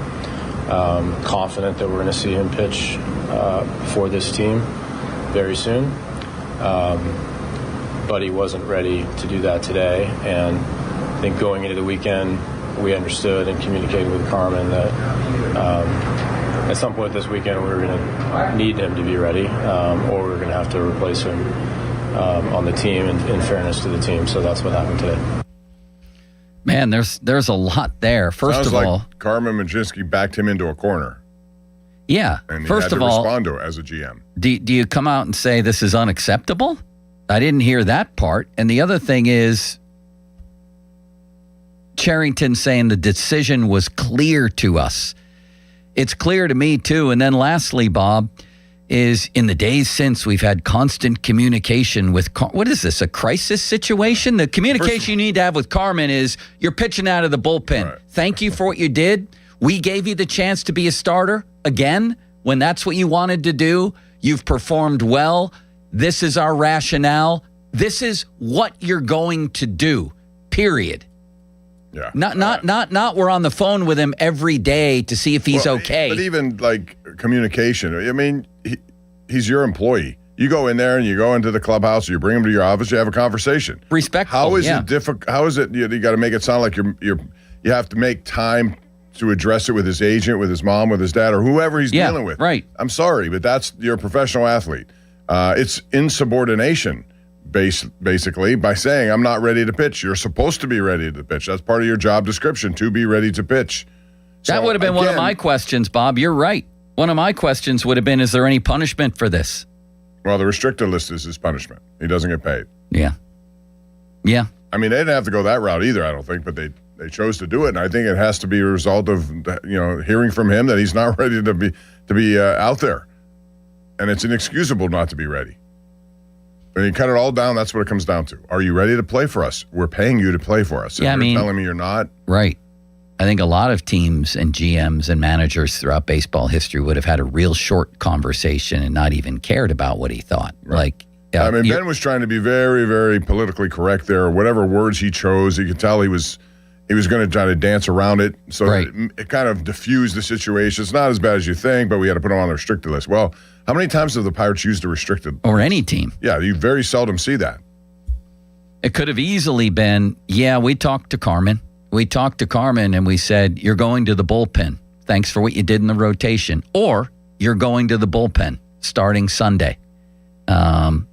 Confident that we're going to see him pitch for this team very soon. But he wasn't ready to do that today. And I think going into the weekend, we understood and communicated with Carmen that at some point this weekend we were going to need him to be ready, or we were going to have to replace him on the team in fairness to the team. So that's what happened today. Man, there's a lot there. First of all, Carmen Mlodzinski backed him into a corner. Yeah. And he first had of to all, respond to it as a GM. Do you come out and say this is unacceptable? I didn't hear that part. And the other thing is Cherington saying the decision was clear to us. It's clear to me too. And then lastly, Bob, is in the days since we've had constant communication with what is this, a crisis situation? The communication you need to have with Carmen is you're pitching out of the bullpen. Right. Thank you for what you did. We gave you the chance to be a starter again when that's what you wanted to do. You've performed well. This is our rationale. This is what you're going to do, period. Yeah. Not we're on the phone with him every day to see if he's okay. But even like communication, I mean, he's your employee. You go in there and you go into the clubhouse, or you bring him to your office, you have a conversation. Respectful. How is it difficult? How is it you got to make it sound like you have to make time to address it with his agent, with his mom, with his dad, or whoever he's dealing with? Right. I'm sorry, but you're a professional athlete. It's insubordination. Basically, by saying, I'm not ready to pitch. You're supposed to be ready to pitch. That's part of your job description, to be ready to pitch. That would have been one of my questions, Bob. You're right. One of my questions would have been, is there any punishment for this? Well, the restricted list is his punishment. He doesn't get paid. Yeah. Yeah. I mean, they didn't have to go that route either, I don't think, but they chose to do it, and I think it has to be a result of hearing from him that he's not ready to be out there, and it's inexcusable not to be ready. When you cut it all down, that's what it comes down to. Are you ready to play for us? We're paying you to play for us. Yeah, and you're telling me you're not. Right. I think a lot of teams and GMs and managers throughout baseball history would have had a real short conversation and not even cared about what he thought. Right. Ben was trying to be very, very politically correct there. Whatever words he chose, you could tell he was going to try to dance around it. So it kind of diffused the situation. It's not as bad as you think, but we had to put him on the restricted list. Well, how many times have the Pirates used the restricted? Or any team. Yeah, you very seldom see that. It could have easily been, we talked to Carmen. We talked to Carmen and we said, you're going to the bullpen. Thanks for what you did in the rotation. Or you're going to the bullpen starting Sunday. And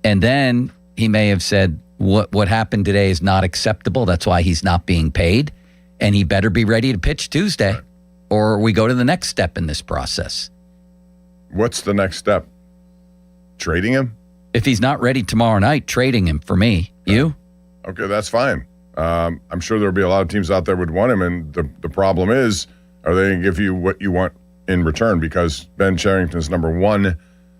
then he may have said, what happened today is not acceptable. That's why he's not being paid. And he better be ready to pitch Tuesday. Right. Or we go to the next step in this process. What's the next step? Trading him? If he's not ready tomorrow night, trading him for me. Okay. You? Okay, that's fine. I'm sure there'll be a lot of teams out there would want him, and the problem is, are they going to give you what you want in return? Because Ben Cherington's number one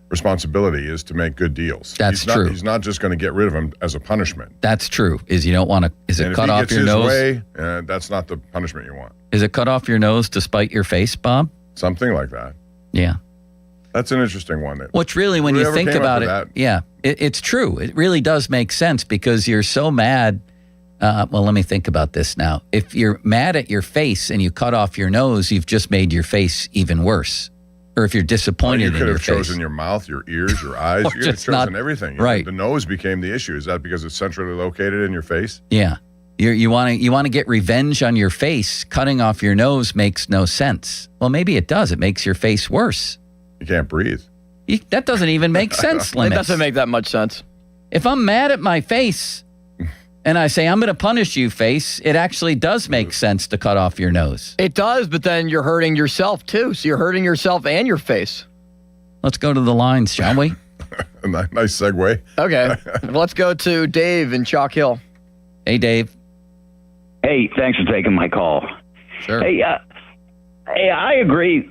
responsibility is to make good deals. That's true. He's not just going to get rid of him as a punishment. That's true. You don't want to. Is it cut off your nose? Way, that's not the punishment you want. Is it cut off your nose to spite your face, Bob? Something like that. Yeah. That's an interesting one. Which really, when you think about it, it's true. It really does make sense because you're so mad. Well, let me think about this now. If you're mad at your face and you cut off your nose, you've just made your face even worse. Or if you're disappointed in your face. You could have chosen your mouth, your ears, your eyes. You could have chosen everything. Right. The nose became the issue. Is that because it's centrally located in your face? Yeah. You want to get revenge on your face. Cutting off your nose makes no sense. Well, maybe it does. It makes your face worse. You can't breathe. That doesn't even make sense, Limits. It doesn't make that much sense. If I'm mad at my face and I say, I'm going to punish you, face, it actually does make sense to cut off your nose. It does, but then you're hurting yourself, too. So you're hurting yourself and your face. Let's go to the lines, shall we? Nice segue. Okay. Let's go to Dave in Chalk Hill. Hey, Dave. Hey, thanks for taking my call. Sure. Hey, I agree.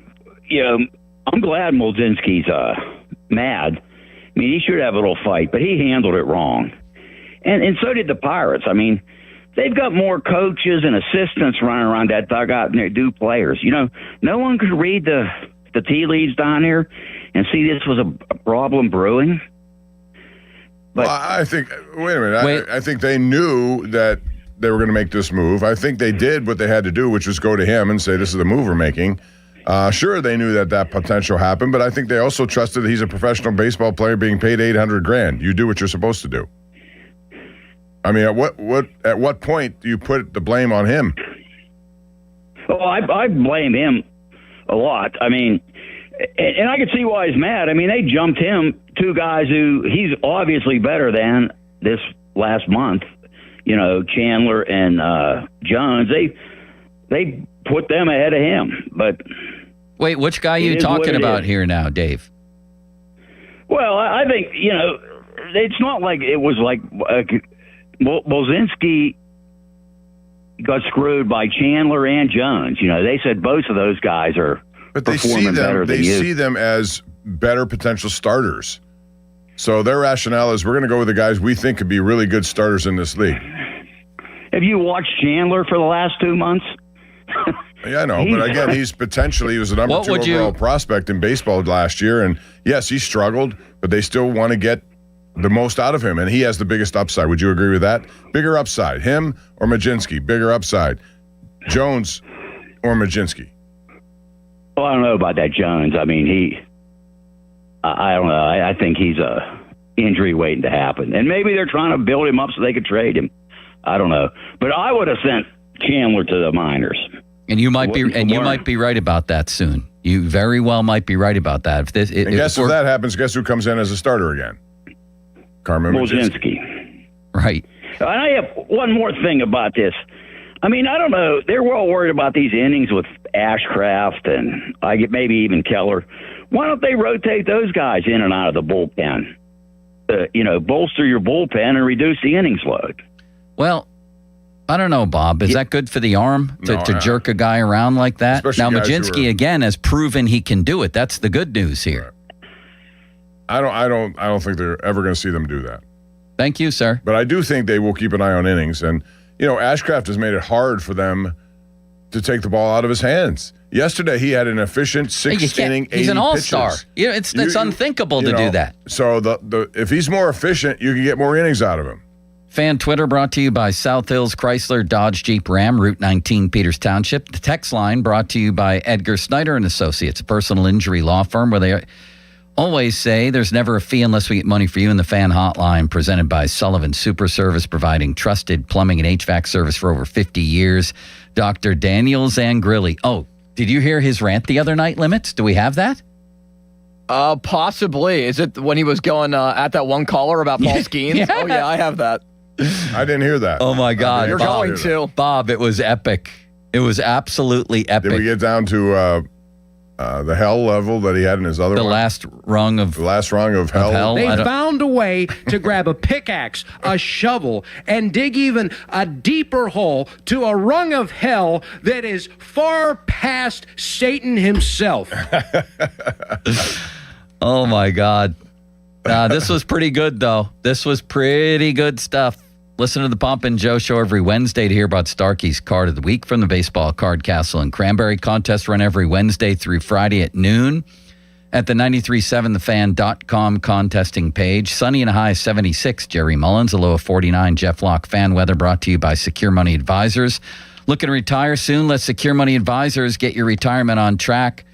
I'm glad Molzinski's mad. I mean, he should have a little fight, but he handled it wrong. And so did the Pirates. I mean, they've got more coaches and assistants running around that dugout than they do players. No one could read the tea leaves down here and see this was a problem brewing. But I think, wait a minute. I think they knew that they were going to make this move. I think they did what they had to do, which was go to him and say, this is the move we're making. Sure, they knew that potential happened, but I think they also trusted that he's a professional baseball player being paid $800,000. You do what you're supposed to do. I mean, at what point do you put the blame on him? Well, I blame him a lot. I mean, and I can see why he's mad. I mean, they jumped him, two guys who he's obviously better than this last month. Chandler and Jones. They put them ahead of him. But wait, which guy are you talking about here now, Dave? Well, I think it's not like it was like Molzinski got screwed by Chandler and Jones. They said both of those guys are performing better than you. They see them as better potential starters. So their rationale is we're going to go with the guys we think could be really good starters in this league. Have you watched Chandler for the last 2 months? Yeah, I know, but again, he was the number 2 overall prospect in baseball last year, and yes, he struggled, but they still want to get the most out of him, and he has the biggest upside. Would you agree with that? Bigger upside, him or Majinski? Bigger upside, Jones or Majinski? Well, I don't know about that Jones. I mean, I don't know. I think he's a injury waiting to happen, and maybe they're trying to build him up so they could trade him. I don't know, but I would have sent Chandler to the minors. And you might be right about that soon. You very well might be right about that. If that happens, guess who comes in as a starter again? Carmen Molzinski. Right. And I have one more thing about this. I mean, I don't know. They're well worried about these innings with Ashcraft and I get maybe even Keller. Why don't they rotate those guys in and out of the bullpen? Bolster your bullpen and reduce the innings load. Well, I don't know, Bob. Is that good for the arm to jerk a guy around like that? Especially now, guys Mlodzinski again has proven he can do it. That's the good news here. I don't think they're ever going to see them do that. Thank you, sir. But I do think they will keep an eye on innings. And, Ashcraft has made it hard for them to take the ball out of his hands. Yesterday, he had an efficient six-inning, 80 He's an all-star. pitches. It's unthinkable to do that. So if he's more efficient, you can get more innings out of him. Fan Twitter brought to you by South Hills Chrysler Dodge Jeep Ram, Route 19, Peters Township. The text line brought to you by Edgar Snyder & Associates, a personal injury law firm where they always say there's never a fee unless we get money for you. In the fan hotline presented by Sullivan Super Service, providing trusted plumbing and HVAC service for over 50 years. Dr. Daniel Zangrilli. Oh, did you hear his rant the other night, Limits? Do we have that? Possibly. Is it when he was going at that one caller about Paul Skeens? Yeah. Oh, yeah, I have that. I didn't hear that. Oh, my God. You're Bob, going to. Bob, it was epic. It was absolutely epic. Did we get down to the hell level that he had in his other the one? last rung of hell? They found a way to grab a pickaxe, a shovel, and dig even a deeper hole to a rung of hell that is far past Satan himself. Oh, my God. This was pretty good, though. This was pretty good stuff. Listen to the Pomp and Joe Show every Wednesday to hear about Starkey's Card of the Week from the Baseball Card Castle and Cranberry. Contest run every Wednesday through Friday at noon at the 937thefan.com contesting page. Sunny and a high of 76, Jerry Mullins, a low of 49, Jeff Locke. Fan weather brought to you by Secure Money Advisors. Looking to retire soon? Let Secure Money Advisors get your retirement on track.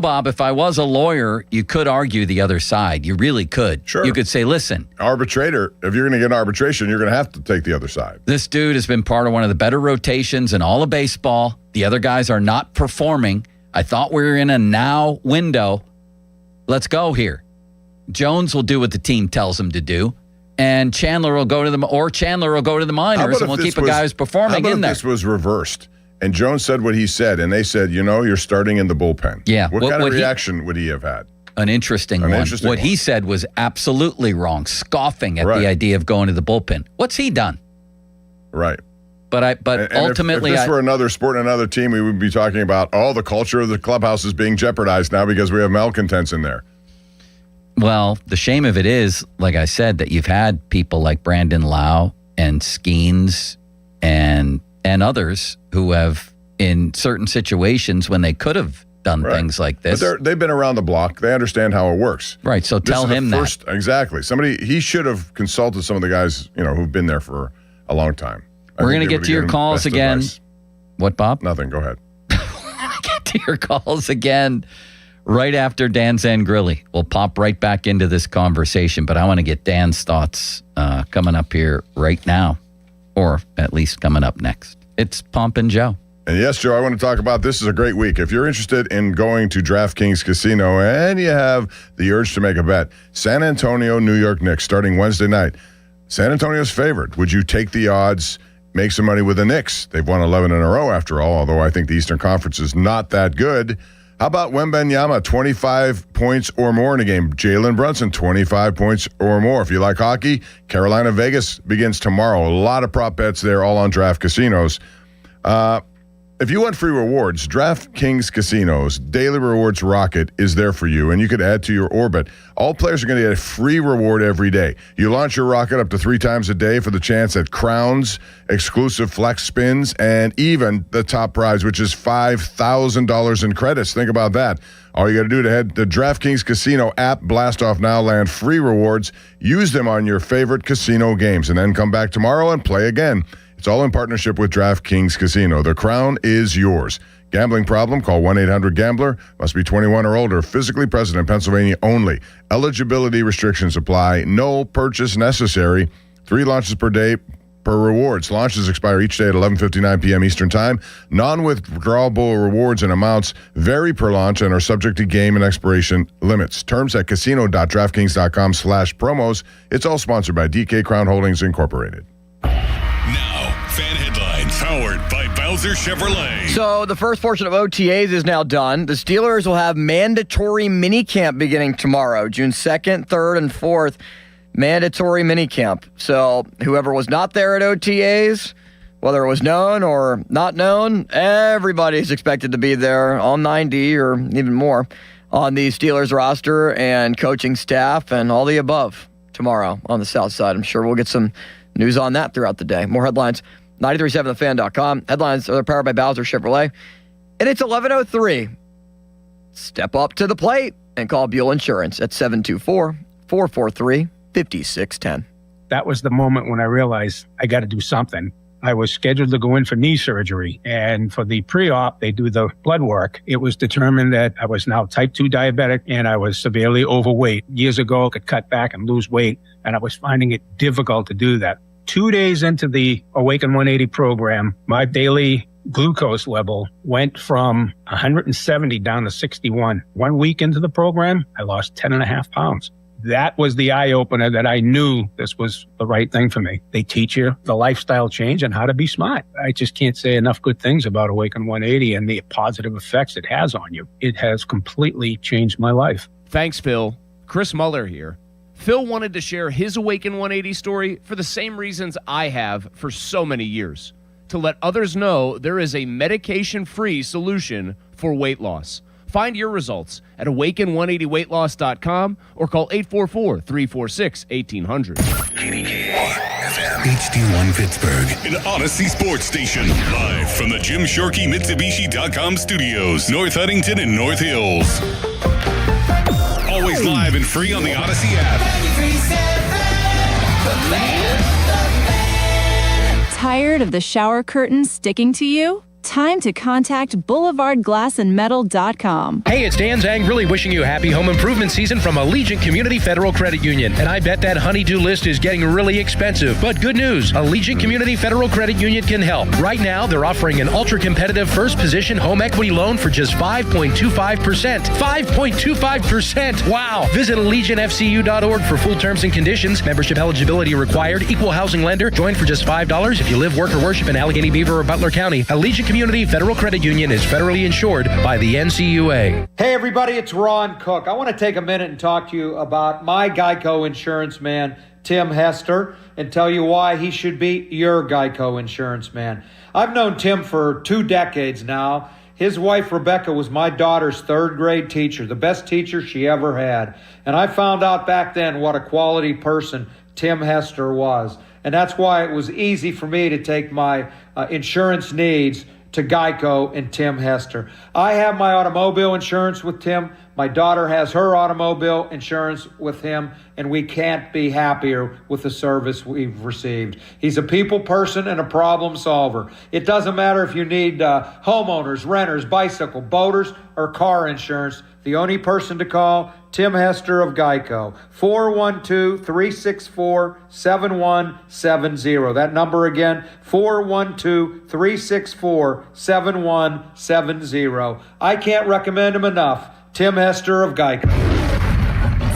Bob, if I was a lawyer, you could argue the other side. You really could. Sure. You could say, listen. Arbitrator, if you're going to get an arbitration, you're going to have to take the other side. This dude has been part of one of the better rotations in all of baseball. The other guys are not performing. I thought we were in a now window. Let's go here. Jones will do what the team tells him to do. And Chandler will go to the minors, and we'll keep a guy who's performing in there. This was reversed. And Jones said what he said, and they said, you're starting in the bullpen. Yeah. What kind of reaction would he have had? An interesting one. What he said was absolutely wrong, scoffing at the idea of going to the bullpen. What's he done? Right. But ultimately, if this were another sport and another team, we would be talking about, the culture of the clubhouse is being jeopardized now because we have malcontents in there. Well, the shame of it is, like I said, that you've had people like Brandon Lau and Skeens and others who have, in certain situations when they could have done things like this. But they've been around the block. They understand how it works. Right, so tell him that. Exactly. He should have consulted some of the guys, who've been there for a long time. We're going to get to your calls again. Advice. What, Bob? Nothing. Go ahead. Get to your calls again right after Dan Zangrilli. We'll pop right back into this conversation, but I want to get Dan's thoughts coming up here right now, or at least coming up next. It's Pomp and Joe. And yes, Joe, I want to talk about this is a great week. If you're interested in going to DraftKings Casino and you have the urge to make a bet, San Antonio, New York Knicks, starting Wednesday night. San Antonio's favored. Would you take the odds, make some money with the Knicks? They've won 11 in a row after all, although I think the Eastern Conference is not that good. How about Wembanyama, 25 points or more in a game? Jalen Brunson, 25 points or more. If you like hockey, Carolina, Vegas begins tomorrow. A lot of prop bets there, all on Draft Casinos. If you want free rewards, DraftKings Casinos Daily Rewards Rocket is there for you, and you could add to your orbit. All players are going to get a free reward every day. You launch your rocket up to 3 times a day for the chance at crowns, exclusive flex spins, and even the top prize, which is $5,000 in credits. Think about that. All you got to do to head to DraftKings Casino app, blast off now, land free rewards, use them on your favorite casino games, and then come back tomorrow and play again. It's all in partnership with DraftKings Casino. The crown is yours. Gambling problem? Call 1-800-GAMBLER. Must be 21 or older. Physically present in Pennsylvania only. Eligibility restrictions apply. No purchase necessary. 3 launches per day per rewards. Launches expire each day at 11:59 p.m. Eastern Time. Non-withdrawable rewards and amounts vary per launch and are subject to game and expiration limits. Terms at casino.draftkings.com/promos. It's all sponsored by DK Crown Holdings Incorporated. Now, fan headlines Powered by Bowser Chevrolet. So the first portion of OTAs is now done. The Steelers will have mandatory minicamp beginning tomorrow, June 2nd, 3rd, and 4th. Mandatory minicamp. So whoever was not there at OTAs, whether it was known or not known, everybody's expected to be there, all 90 or even more, on the Steelers roster and coaching staff and all the above tomorrow on the south side. I'm sure we'll get some news on that throughout the day. More headlines, 937thefan.com. Headlines are powered by Bowser Chevrolet. And it's 11:03. Step up to the plate and call Buell Insurance at 724-443-5610. That was the moment when I realized I got to do something. I was scheduled to go in for knee surgery, and for the pre-op, they do the blood work. It was determined that I was now type 2 diabetic and I was severely overweight. Years ago, I could cut back and lose weight, and I was finding it difficult to do that. 2 days into the Awaken 180 program, my daily glucose level went from 170 down to 61. 1 week into the program, I lost 10.5 pounds. That was the eye-opener that I knew this was the right thing for me. They teach you the lifestyle change and how to be smart. I just can't say enough good things about Awaken 180 and the positive effects it has on you. It has completely changed my life. Thanks, Phil. Chris Muller here. Phil wanted to share his Awaken 180 story for the same reasons I have for so many years. To let others know there is a medication-free solution for weight loss. Find your results at awaken180weightloss.com or call 844-346-1800. HD1 Pittsburgh, an Odyssey sports station. Live from the Jim Shorkey Mitsubishi.com studios, North Huntington and North Hills. Always live and free on the Odyssey app. Tired of the shower curtain sticking to you? Time to contact BoulevardGlassandMetal.com. Hey, it's Dan Zang, really wishing you a happy home improvement season from Allegiant Community Federal Credit Union. And I bet that honey-do list is getting really expensive. But good news, Allegiant Community Federal Credit Union can help. Right now, they're offering an ultra-competitive first-position home equity loan for just 5.25%. 5.25%! Wow! Visit AllegiantFCU.org for full terms and conditions. Membership eligibility required. Equal housing lender. Join for just $5 if you live, work, or worship in Allegheny, Beaver, or Butler County. Allegiant Community Federal Credit Union is federally insured by the NCUA. Hey everybody, it's Ron Cook. I want to take a minute and talk to you about my Geico insurance man, Tim Hester, and tell you why he should be your Geico insurance man. I've known Tim for 2 decades now. His wife, Rebecca, was my daughter's 3rd grade teacher, the best teacher she ever had. And I found out back then what a quality person Tim Hester was. And that's why it was easy for me to take my insurance needs to Geico and Tim Hester. I have my automobile insurance with Tim. My daughter has her automobile insurance with him, and we can't be happier with the service we've received. He's a people person and a problem solver. It doesn't matter if you need homeowners, renters, bicycle, boaters, or car insurance. The only person to call, Tim Hester of Geico, 412-364-7170. That number again, 412-364-7170. I can't recommend him enough. Tim Hester of Geico.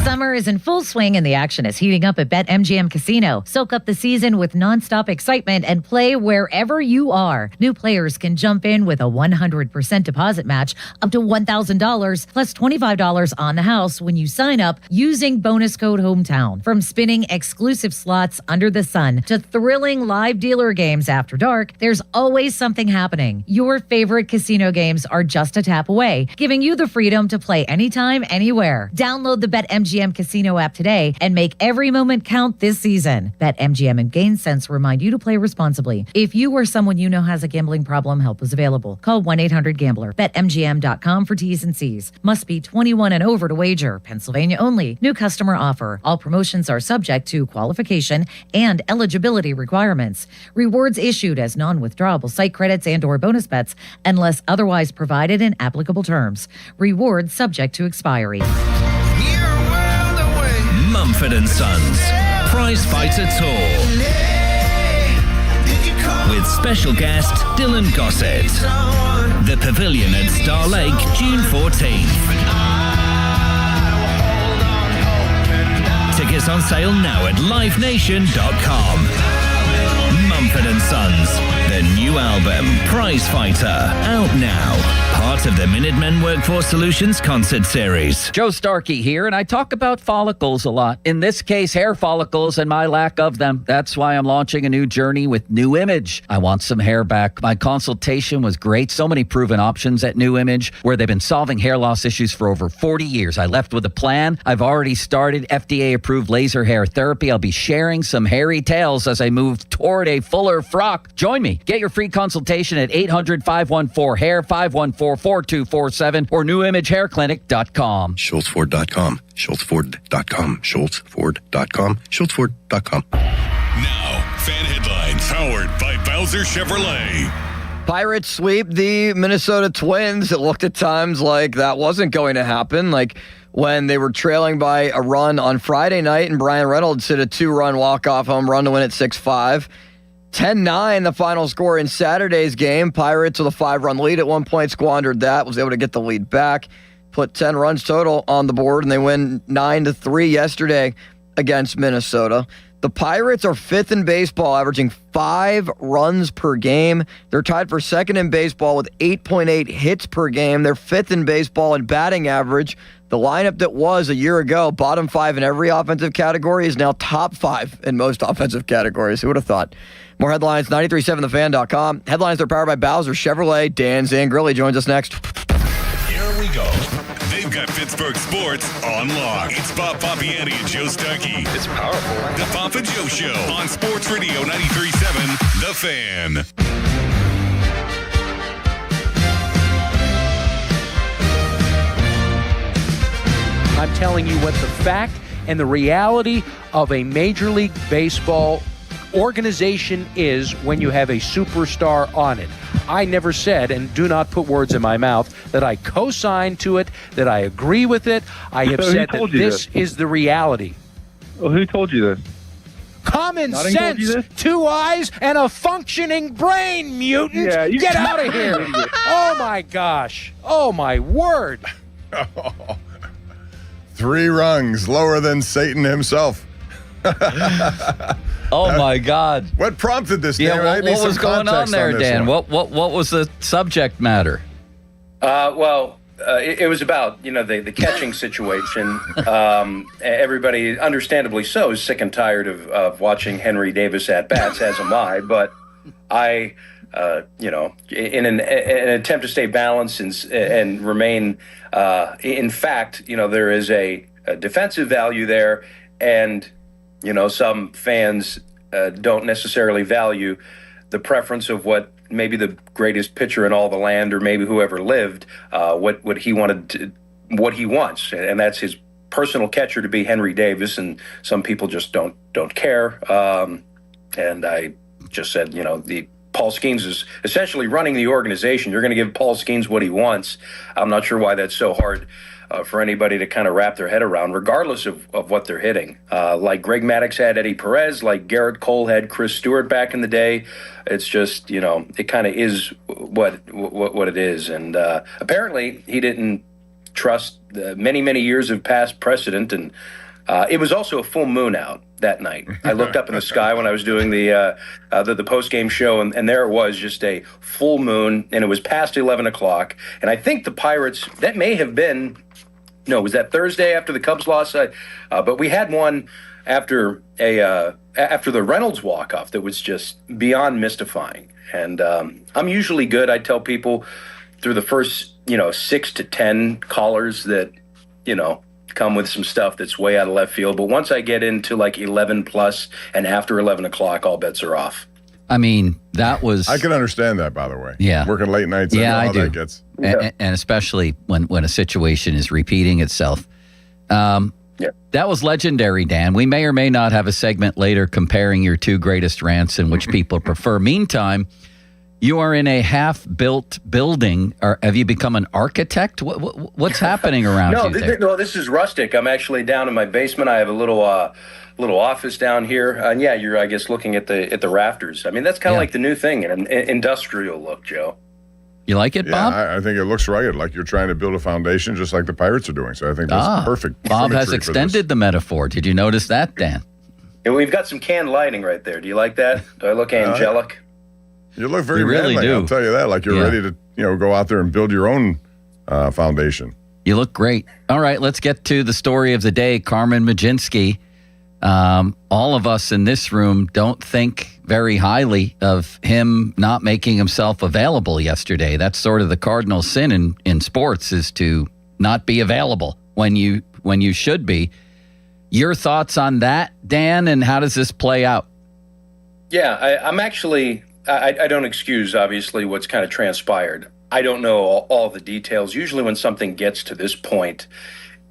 Summer is in full swing and the action is heating up at BetMGM Casino. Soak up the season with nonstop excitement and play wherever you are. New players can jump in with a 100% deposit match up to $1,000 plus $25 on the house when you sign up using bonus code HOMETOWN. From spinning exclusive slots under the sun to thrilling live dealer games after dark, there's always something happening. Your favorite casino games are just a tap away, giving you the freedom to play anytime, anywhere. Download the BetMGM Casino app today and make every moment count this season. BetMGM and GameSense remind you to play responsibly. If you or someone you know has a gambling problem, help is available. Call 1-800-GAMBLER. BetMGM.com for T's and C's. Must be 21 and over to wager. Pennsylvania only. New customer offer. All promotions are subject to qualification and eligibility requirements. Rewards issued as non-withdrawable site credits and or bonus bets unless otherwise provided in applicable terms. Rewards subject to expiry. Mumford & Sons Prize Fighter Tour with special guest Dylan Gossett. The Pavilion at Star Lake, June 14th. Tickets on sale now at livenation.com. Mumford & Sons, the new new album, Prize Fighter, out now. Part of the Minutemen Workforce Solutions concert series. Joe Starkey here, and I talk about follicles a lot. In this case, hair follicles and my lack of them. That's why I'm launching a new journey with New Image. I want some hair back. My consultation was great. So many proven options at New Image, where they've been solving hair loss issues for over 40 years. I left with a plan. I've already started FDA-approved laser hair therapy. I'll be sharing some hairy tales as I move toward a fuller frock. Join me. Get your free consultation at 800-514-HAIR, 514-4247, or newimagehairclinic.com. SchultzFord.com. SchultzFord.com. SchultzFord.com. SchultzFord.com. Now, fan headlines powered by Bowser Chevrolet. Pirates sweep the Minnesota Twins. It looked at times like that wasn't going to happen. Like when they were trailing by a run on Friday night and Brian Reynolds hit a 2-run walk-off home run to win at 6-5. 10-9, the final score in Saturday's game. Pirates with a 5-run lead at one point squandered that, was able to get the lead back, put 10 runs total on the board, and they win 9-3 yesterday against Minnesota. The Pirates are 5th in baseball, averaging 5 runs per game. They're tied for 2nd in baseball with 8.8 hits per game. They're 5th in baseball in batting average. The lineup that was a year ago, bottom 5 in every offensive category, is now top 5 in most offensive categories. Who would have thought? More headlines, 937thefan.com. Headlines are powered by Bowser Chevrolet. Dan Zangrilli joins us next. Here we go. They've got Pittsburgh sports on lock. It's Bob Papiani and Joe Starkey. It's powerful. The Papa Joe Show on Sports Radio 93.7 The Fan. I'm telling you what the fact and the reality of a Major League Baseball organization is when you have a superstar on it. I never said, and do not put words in my mouth, that I co-sign to it, that I agree with it. I have said that this is the reality. Well, who told you this? Common sense, 2 eyes, and a functioning brain, mutant. Yeah, Get out of here. Oh, my gosh. Oh, my word. 3 rungs lower than Satan himself. Oh my God! What prompted this? Yeah, Dan? what was going on there, Dan? What was the subject matter? It was about the catching situation. Everybody, understandably so, is sick and tired of watching Henry Davis at bats, as am I. But I, in an attempt to stay balanced and remain, in fact, there is a defensive value there, and some fans don't necessarily value the preference of what maybe the greatest pitcher in all the land, or maybe whoever lived, what he wanted, what he wants, and that's his personal catcher to be Henry Davis. And some people just don't care. And I just said, the Paul Skeens is essentially running the organization. You're going to give Paul Skeens what he wants. I'm not sure why that's so hard for anybody to kind of wrap their head around, regardless of what they're hitting. Like Greg Maddux had Eddie Perez, like Garrett Cole had Chris Stewart back in the day. It's just, it kind of is what it is. And apparently he didn't trust the many years of past precedent. And it was also a full moon out that night. I looked up in the sky when I was doing the post-game show, and there it was, just a full moon, and it was past 11 o'clock. And I think the Pirates, that may have been, was that Thursday after the Cubs lost? But we had one after the Reynolds walk-off that was just beyond mystifying. And I'm usually good. I tell people through the first, 6 to 10 callers that, come with some stuff that's way out of left field. But once I get into like 11 plus and after 11 o'clock, all bets are off. I mean, that was... I can understand that, by the way. Yeah. Working late nights, yeah, I know I how do. that gets. And especially when a situation is repeating itself. That was legendary, Dan. We may or may not have a segment later comparing your 2 greatest rants and which people prefer. Meantime, you are in a half-built building. Have you become an architect? What's happening around you there? No, this is rustic. I'm actually down in my basement. I have a little office down here. And yeah, you're, I guess, looking at the rafters. I mean, that's kind of like the new thing, an industrial look, Joe. You like it, Bob? I think it looks rugged, like you're trying to build a foundation just like the Pirates are doing. So I think that's perfect. Bob has extended the metaphor. Did you notice that, Dan? And we've got some canned lighting right there. Do you like that? Do I look angelic? You look very You really manly, do. I'll tell you that. Like you're Yeah. ready to, go out there and build your own foundation. You look great. All right, let's get to the story of the day, Carmen Mlodzinski. All of us in this room don't think very highly of him not making himself available yesterday. That's sort of the cardinal sin in sports, is to not be available when you should be. Your thoughts on that, Dan, and how does this play out? Yeah, I'm actually, I don't excuse, obviously, what's kind of transpired. I don't know all the details. Usually when something gets to this point,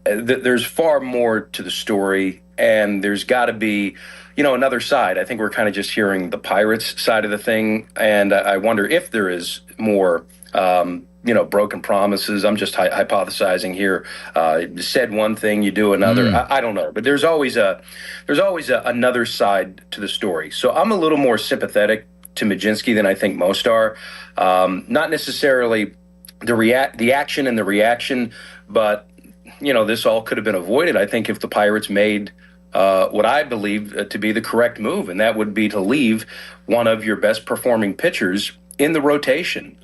there's far more to the story, and there's got to be, another side. I think we're kind of just hearing the Pirates side of the thing, and I wonder if there is more, broken promises. I'm just hypothesizing here. You said one thing, you do another. I don't know, but there's always another side to the story. So I'm a little more sympathetic to Mlodzinski than I think most are. Not necessarily the action and the reaction, but this all could have been avoided, I think, if the Pirates made what I believe to be the correct move, and that would be to leave one of your best performing pitchers in the rotation.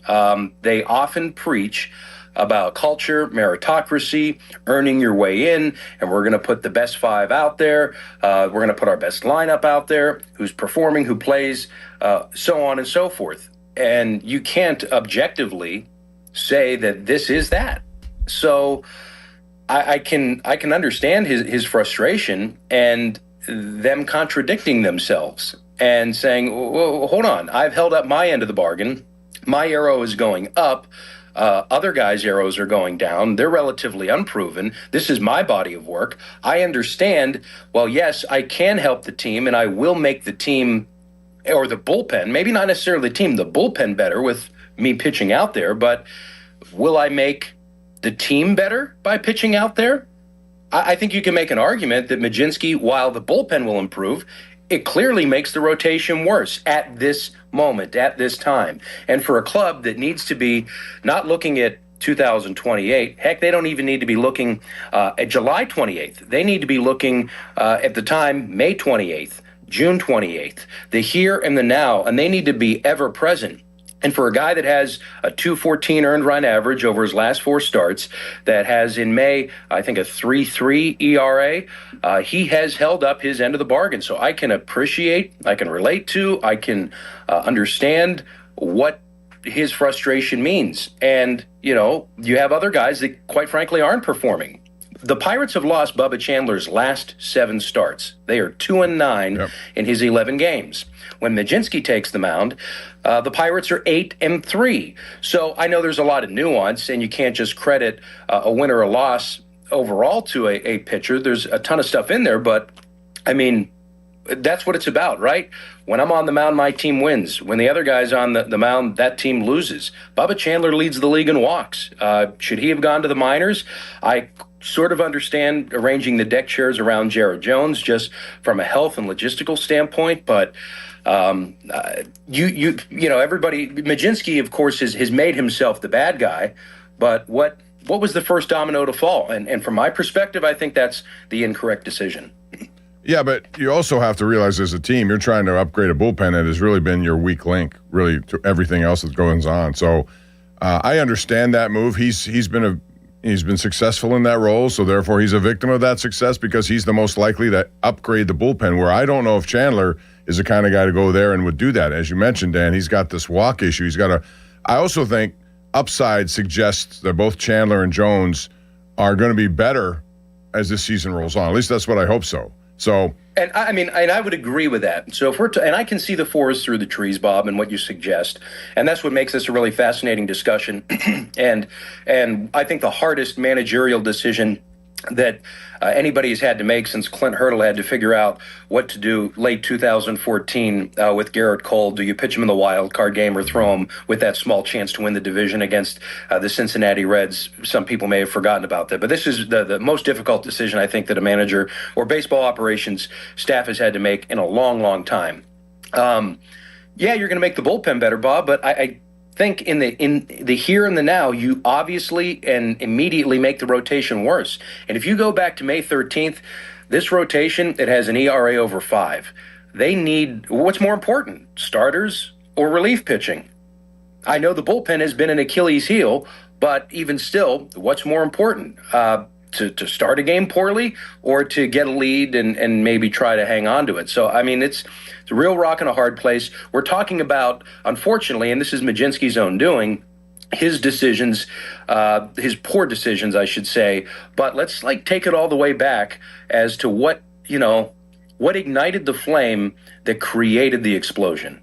They often preach about culture, meritocracy, earning your way in, and we're going to put the best five out there. We're going to put our best lineup out there, who's performing, who plays, so on and so forth. And you can't objectively say that this is that. So I can understand his frustration and them contradicting themselves and saying, well, hold on, I've held up my end of the bargain. My arrow is going up. Other guys' arrows are going down. They're relatively unproven. This is my body of work. I understand, well, yes, I can help the team, and I will make the team or the bullpen, maybe not necessarily the team, the bullpen better with me pitching out there, but will I make the team better by pitching out there? I think you can make an argument that Mlodzinski, while the bullpen will improve, it clearly makes the rotation worse at this moment, at this time. And for a club that needs to be not looking at 2028, heck, they don't even need to be looking at July 28th. They need to be looking at the time, May 28th, June 28th, the here and the now, and they need to be ever present. And for a guy that has a 2.14 earned run average over his last four starts, that has in May, I think, a 3.3 ERA, he has held up his end of the bargain. So I can appreciate, I can relate to, I can understand what his frustration means. And, you have other guys that, quite frankly, aren't performing. The Pirates have lost Bubba Chandler's last 7 starts. They are 2-9 in his 11 games. When Mlodzinski takes the mound, the Pirates are 8-3. So I know there's a lot of nuance, and you can't just credit a win or a loss overall to a pitcher. There's a ton of stuff in there, but I mean, that's what it's about, right? When I'm on the mound, my team wins. When the other guy's on the mound, that team loses. Bubba Chandler leads the league in walks. Should he have gone to the minors? I sort of understand arranging the deck chairs around Jared Jones just from a health and logistical standpoint, but everybody, Mlodzinski, of course, has made himself the bad guy, but what was the first domino to fall? And from my perspective, I think that's the incorrect decision. Yeah, but you also have to realize as a team, you're trying to upgrade a bullpen that has really been your weak link, really, to everything else that goes on. So I understand that move. He's been successful in that role, so therefore he's a victim of that success because he's the most likely to upgrade the bullpen, where I don't know if Chandler is the kind of guy to go there and would do that. As you mentioned, Dan, he's got this walk issue. I also think upside suggests that both Chandler and Jones are going to be better as this season rolls on. At least that's what I hope so. And I would agree with that. So if and I can see the forest through the trees, Bob, and what you suggest, and that's what makes this a really fascinating discussion. and I think the hardest managerial decision that anybody has had to make since Clint Hurdle had to figure out what to do late 2014 with Garrett Cole. Do you pitch him in the wild card game or throw him with that small chance to win the division against the Cincinnati Reds? Some people may have forgotten about that, but this is the most difficult decision I think that a manager or baseball operations staff has had to make in a long, long time. Yeah, you're going to make the bullpen better, Bob, but I think in the here and the now, you obviously and immediately make the rotation worse. And if you go back to May 13th, this rotation, it has an ERA over 5. They need, what's more important, starters or relief pitching? I know the bullpen has been an Achilles heel, but even still, what's more important? To start a game poorly or to get a lead and maybe try to hang on to it? So, I mean, it's a real rock and a hard place. We're talking about, unfortunately, and this is Mlodzinski's own doing, his decisions, his poor decisions, I should say. But let's take it all the way back as to what ignited the flame that created the explosion.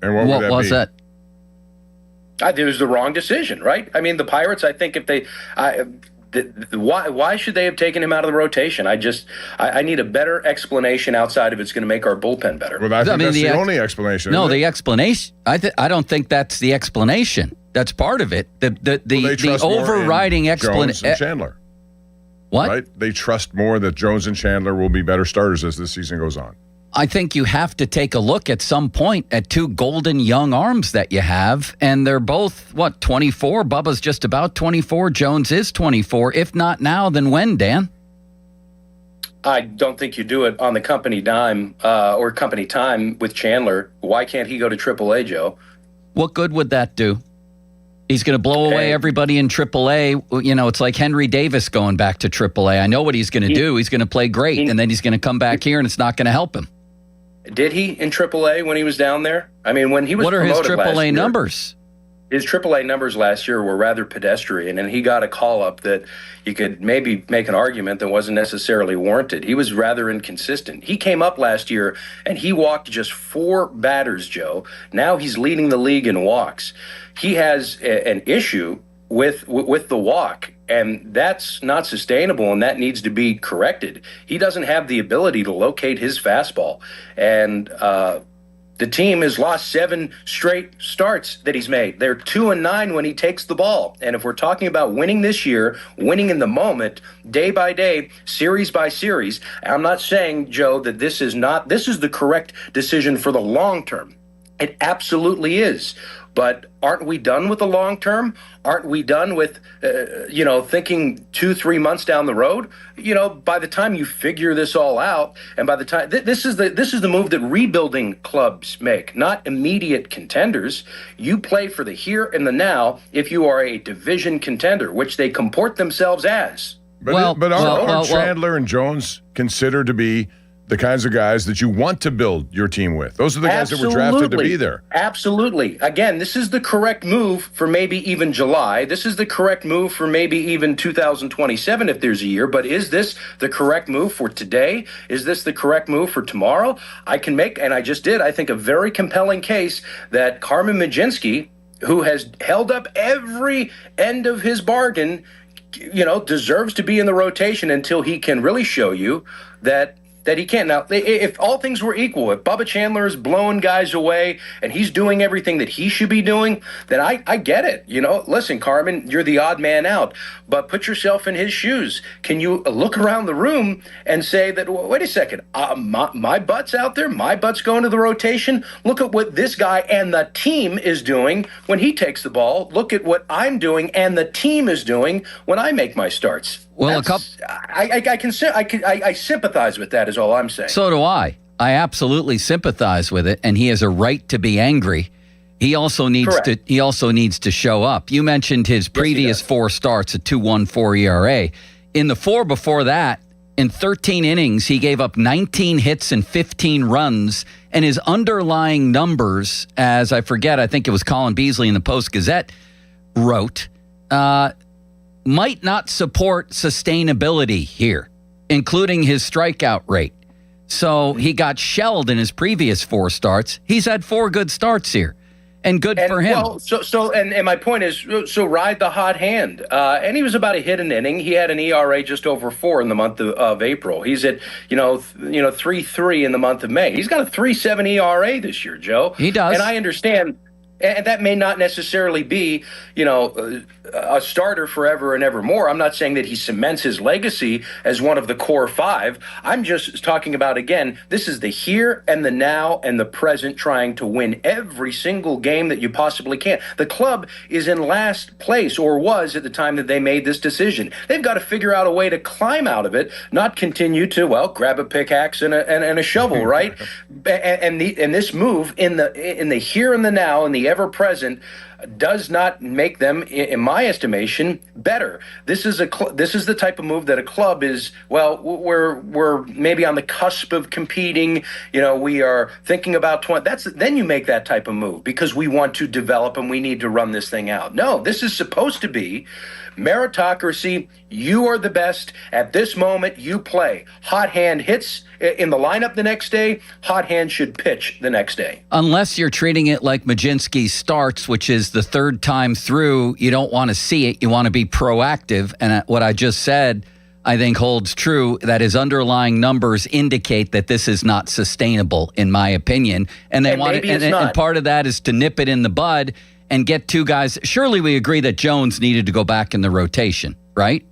And what was that? It was the wrong decision, right? I mean, the Pirates, I think if they, why should they have taken him out of the rotation? I need a better explanation outside of it's going to make our bullpen better. Well, I think that's the only explanation. No, the explanation, I don't think that's the explanation. That's part of it. The overriding explanation. Jones and Chandler. What? Right? They trust more that Jones and Chandler will be better starters as this season goes on. I think you have to take a look at some point at two golden young arms that you have, and they're both, 24? Bubba's just about 24. Jones is 24. If not now, then when, Dan? I don't think you do it on the company dime or company time with Chandler. Why can't he go to AAA, Joe? What good would that do? He's going to blow away everybody in AAA. You know, it's like Henry Davis going back to AAA. I know what he's going to do. He's going to play great, and then he's going to come back here, and it's not going to help him. Did he in AAA when he was down there? I mean, when he was promoted last year, what are his AAA numbers? His AAA numbers last year were rather pedestrian, and he got a call-up that you could maybe make an argument that wasn't necessarily warranted. He was rather inconsistent. He came up last year, and he walked just 4 batters, Joe. Now he's leading the league in walks. He has an issue with the walk, and that's not sustainable, and that needs to be corrected. He doesn't have the ability to locate his fastball, and the team has lost 7 straight starts that he's made. They're 2-9 when he takes the ball. And if we're talking about winning this year, winning in the moment, day by day, series by series, I'm not saying, Joe, that this is the correct decision for the long term. It absolutely is. But aren't we done with the long term? Aren't we done with, thinking 2-3 months down the road? You know, by the time you figure this all out, and by the time this is the move that rebuilding clubs make, not immediate contenders. You play for the here and the now if you are a division contender, which they comport themselves as. But aren't Chandler and Jones considered to be the kinds of guys that you want to build your team with? Those are the guys that were drafted to be there. Absolutely. Again, this is the correct move for maybe even July. This is the correct move for maybe even 2027 if there's a year. But is this the correct move for today? Is this the correct move for tomorrow? I can make, and I just did, I think, a very compelling case that Carmen Mlodzinski, who has held up every end of his bargain, deserves to be in the rotation until he can really show you that he can't. Now, if all things were equal, if Bubba Chandler is blowing guys away and he's doing everything that he should be doing, then I get it. Listen, Carmen, you're the odd man out, but put yourself in his shoes. Can you look around the room and say that, wait a second, my butt's out there, my butt's going to the rotation? Look at what this guy and the team is doing when he takes the ball. Look at what I'm doing and the team is doing when I make my starts. Well, I sympathize with that is all I'm saying. So do I. I absolutely sympathize with it, and he has a right to be angry. He also needs to show up. You mentioned his previous 4 starts, a 2.14 ERA. In the 4 before that, in 13 innings, he gave up 19 hits and 15 runs, and his underlying numbers, I think it was Colin Beasley in the Post-Gazette wrote, might not support sustainability here, including his strikeout rate. So he got shelled in his previous 4 starts. He's had 4 good starts here, and good for him. Well, and my point is, so ride the hot hand. And he was about a hit an inning. He had an ERA just over 4 in the month of April. He's at 3.3 in the month of May. He's got a 3.7 ERA this year, Joe. He does, and I understand. And that may not necessarily be, a starter forever and evermore. I'm not saying that he cements his legacy as one of the core five. I'm just talking about, again, this is the here and the now and the present, trying to win every single game that you possibly can. The club is in last place, or was at the time that they made this decision. They've got to figure out a way to climb out of it, not continue to, grab a pickaxe and a shovel, right? And this move in the here and the now and the ever present does not make them, in my estimation, better. This is the type of move that a club is. We're maybe on the cusp of competing. We are thinking about 20. Then you make that type of move because we want to develop and we need to run this thing out. No, this is supposed to be meritocracy. You are the best at this moment. You play. Hot hand hits in the lineup the next day. Hot hand should pitch the next day. Unless you're treating it like Mlodzinski starts, which is the third time through, you don't want to see it. You want to be proactive. And what I just said, I think holds true, that his underlying numbers indicate that this is not sustainable, in my opinion. And and part of that is to nip it in the bud and get two guys. Surely we agree that Jones needed to go back in the rotation, right?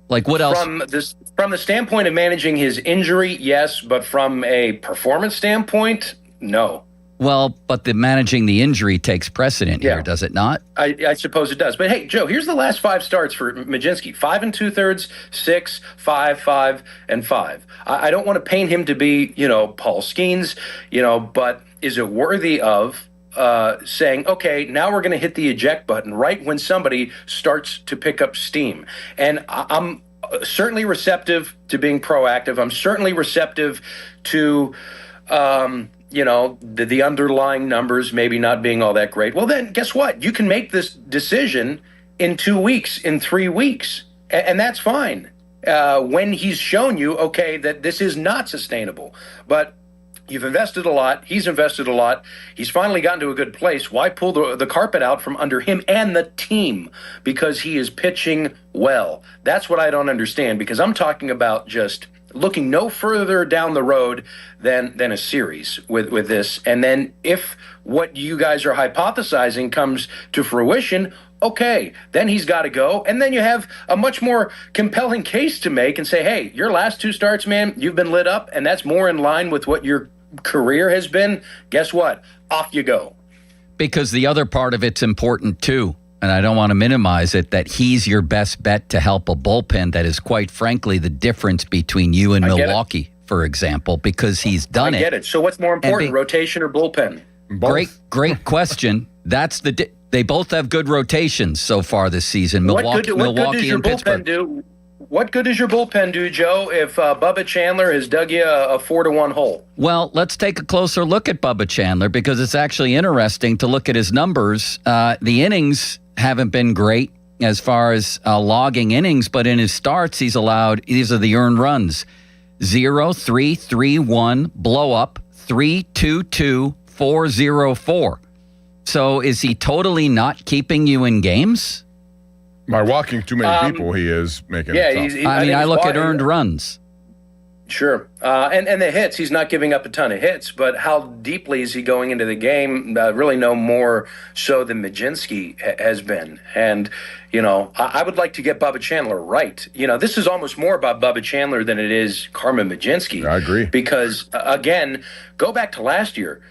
Like, what else? From the standpoint of managing his injury, yes, but from a performance standpoint, no. Well, but managing the injury takes precedent here, does it not? I suppose it does. But hey, Joe, here's the last 5 starts for Mlodzinski: 5 2/3, 6, 5, 5, and 5. I don't want to paint him to be, Paul Skeens, but is it worthy of saying, okay, now we're going to hit the eject button right when somebody starts to pick up steam? And I'm certainly receptive to being proactive. I'm certainly receptive to, the underlying numbers maybe not being all that great. Well, then guess what? You can make this decision in 2 weeks, in 3 weeks, and that's fine. When he's shown you, okay, that this is not sustainable. But you've invested a lot. He's invested a lot. He's finally gotten to a good place. Why pull the carpet out from under him and the team? Because he is pitching well. That's what I don't understand, because I'm talking about just looking no further down the road than a series with this. And then if what you guys are hypothesizing comes to fruition, okay, then he's got to go. And then you have a much more compelling case to make and say, hey, your last 2 starts, man, you've been lit up, and that's more in line with what your career has been. Guess what? Off you go. Because the other part of it's important too, and I don't want to minimize it, that he's your best bet to help a bullpen that is, quite frankly, the difference between you and Milwaukee, for example, because he's done it. I get it. So what's more important, rotation or bullpen? Great question. That's they both have good rotations so far this season. Milwaukee and Pittsburgh. What good does your bullpen do, Joe, if Bubba Chandler has dug you a 4-1 hole? Well, let's take a closer look at Bubba Chandler, because it's actually interesting to look at his numbers. The innings haven't been great as far as logging innings, but in his starts, these are the earned runs: 0-3-3-1, blow up, 3-2-2, 4-0-4. So is he totally not keeping you in games? By walking too many people, he is making it tough. I look at earned runs. Sure. And the hits, he's not giving up a ton of hits, but how deeply is he going into the game? Really no more so than Mlodzinski has been. And, I would like to get Bubba Chandler right. This is almost more about Bubba Chandler than it is Carmen Mlodzinski. I agree. Because, again, go back to last year.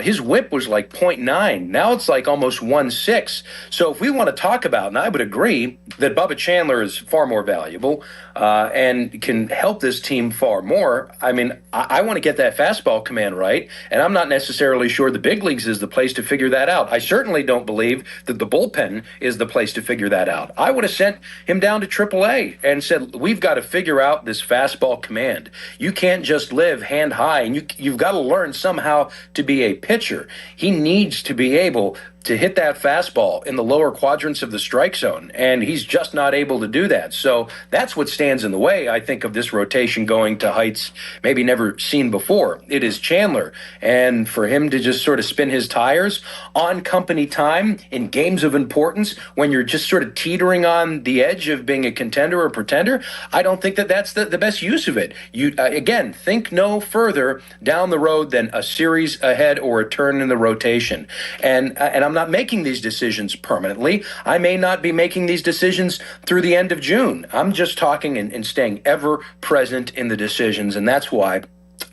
His whip was like 0.9. Now it's like almost 1.6. So if we want to talk about, and I would agree that Bubba Chandler is far more valuable and can help this team far more. I mean, I want to get that fastball command right, and I'm not necessarily sure the big leagues is the place to figure that out. I certainly don't believe that the bullpen is the place to figure that out. I would have sent him down to AAA and said, we've got to figure out this fastball command. You can't just live hand high, and you've got to learn somehow to be a pitcher. He needs to be able to hit that fastball in the lower quadrants of the strike zone, and he's just not able to do that. So that's what stands in the way, I think, of this rotation going to heights maybe never seen before. It is Chandler, and for him to just sort of spin his tires on company time in games of importance when you're just sort of teetering on the edge of being a contender or pretender, I don't think that that's the best use of it. You again, think no further down the road than a series ahead or a turn in the rotation. And I'm not making these decisions permanently. I may not be making these decisions through the end of June. I'm just talking and staying ever present in the decisions, and that's why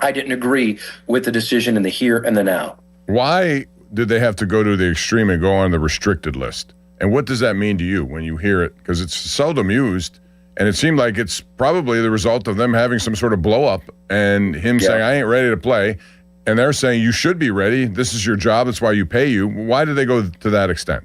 I didn't agree with the decision in the here and the now. Why did they have to go to the extreme and go on the restricted list? And what does that mean to you when you hear it? Because it's seldom used, and it seemed like it's probably the result of them having some sort of blow up and him saying, I ain't ready to play. And they're saying you should be ready. This is your job. That's why you pay you. Why did they go to that extent?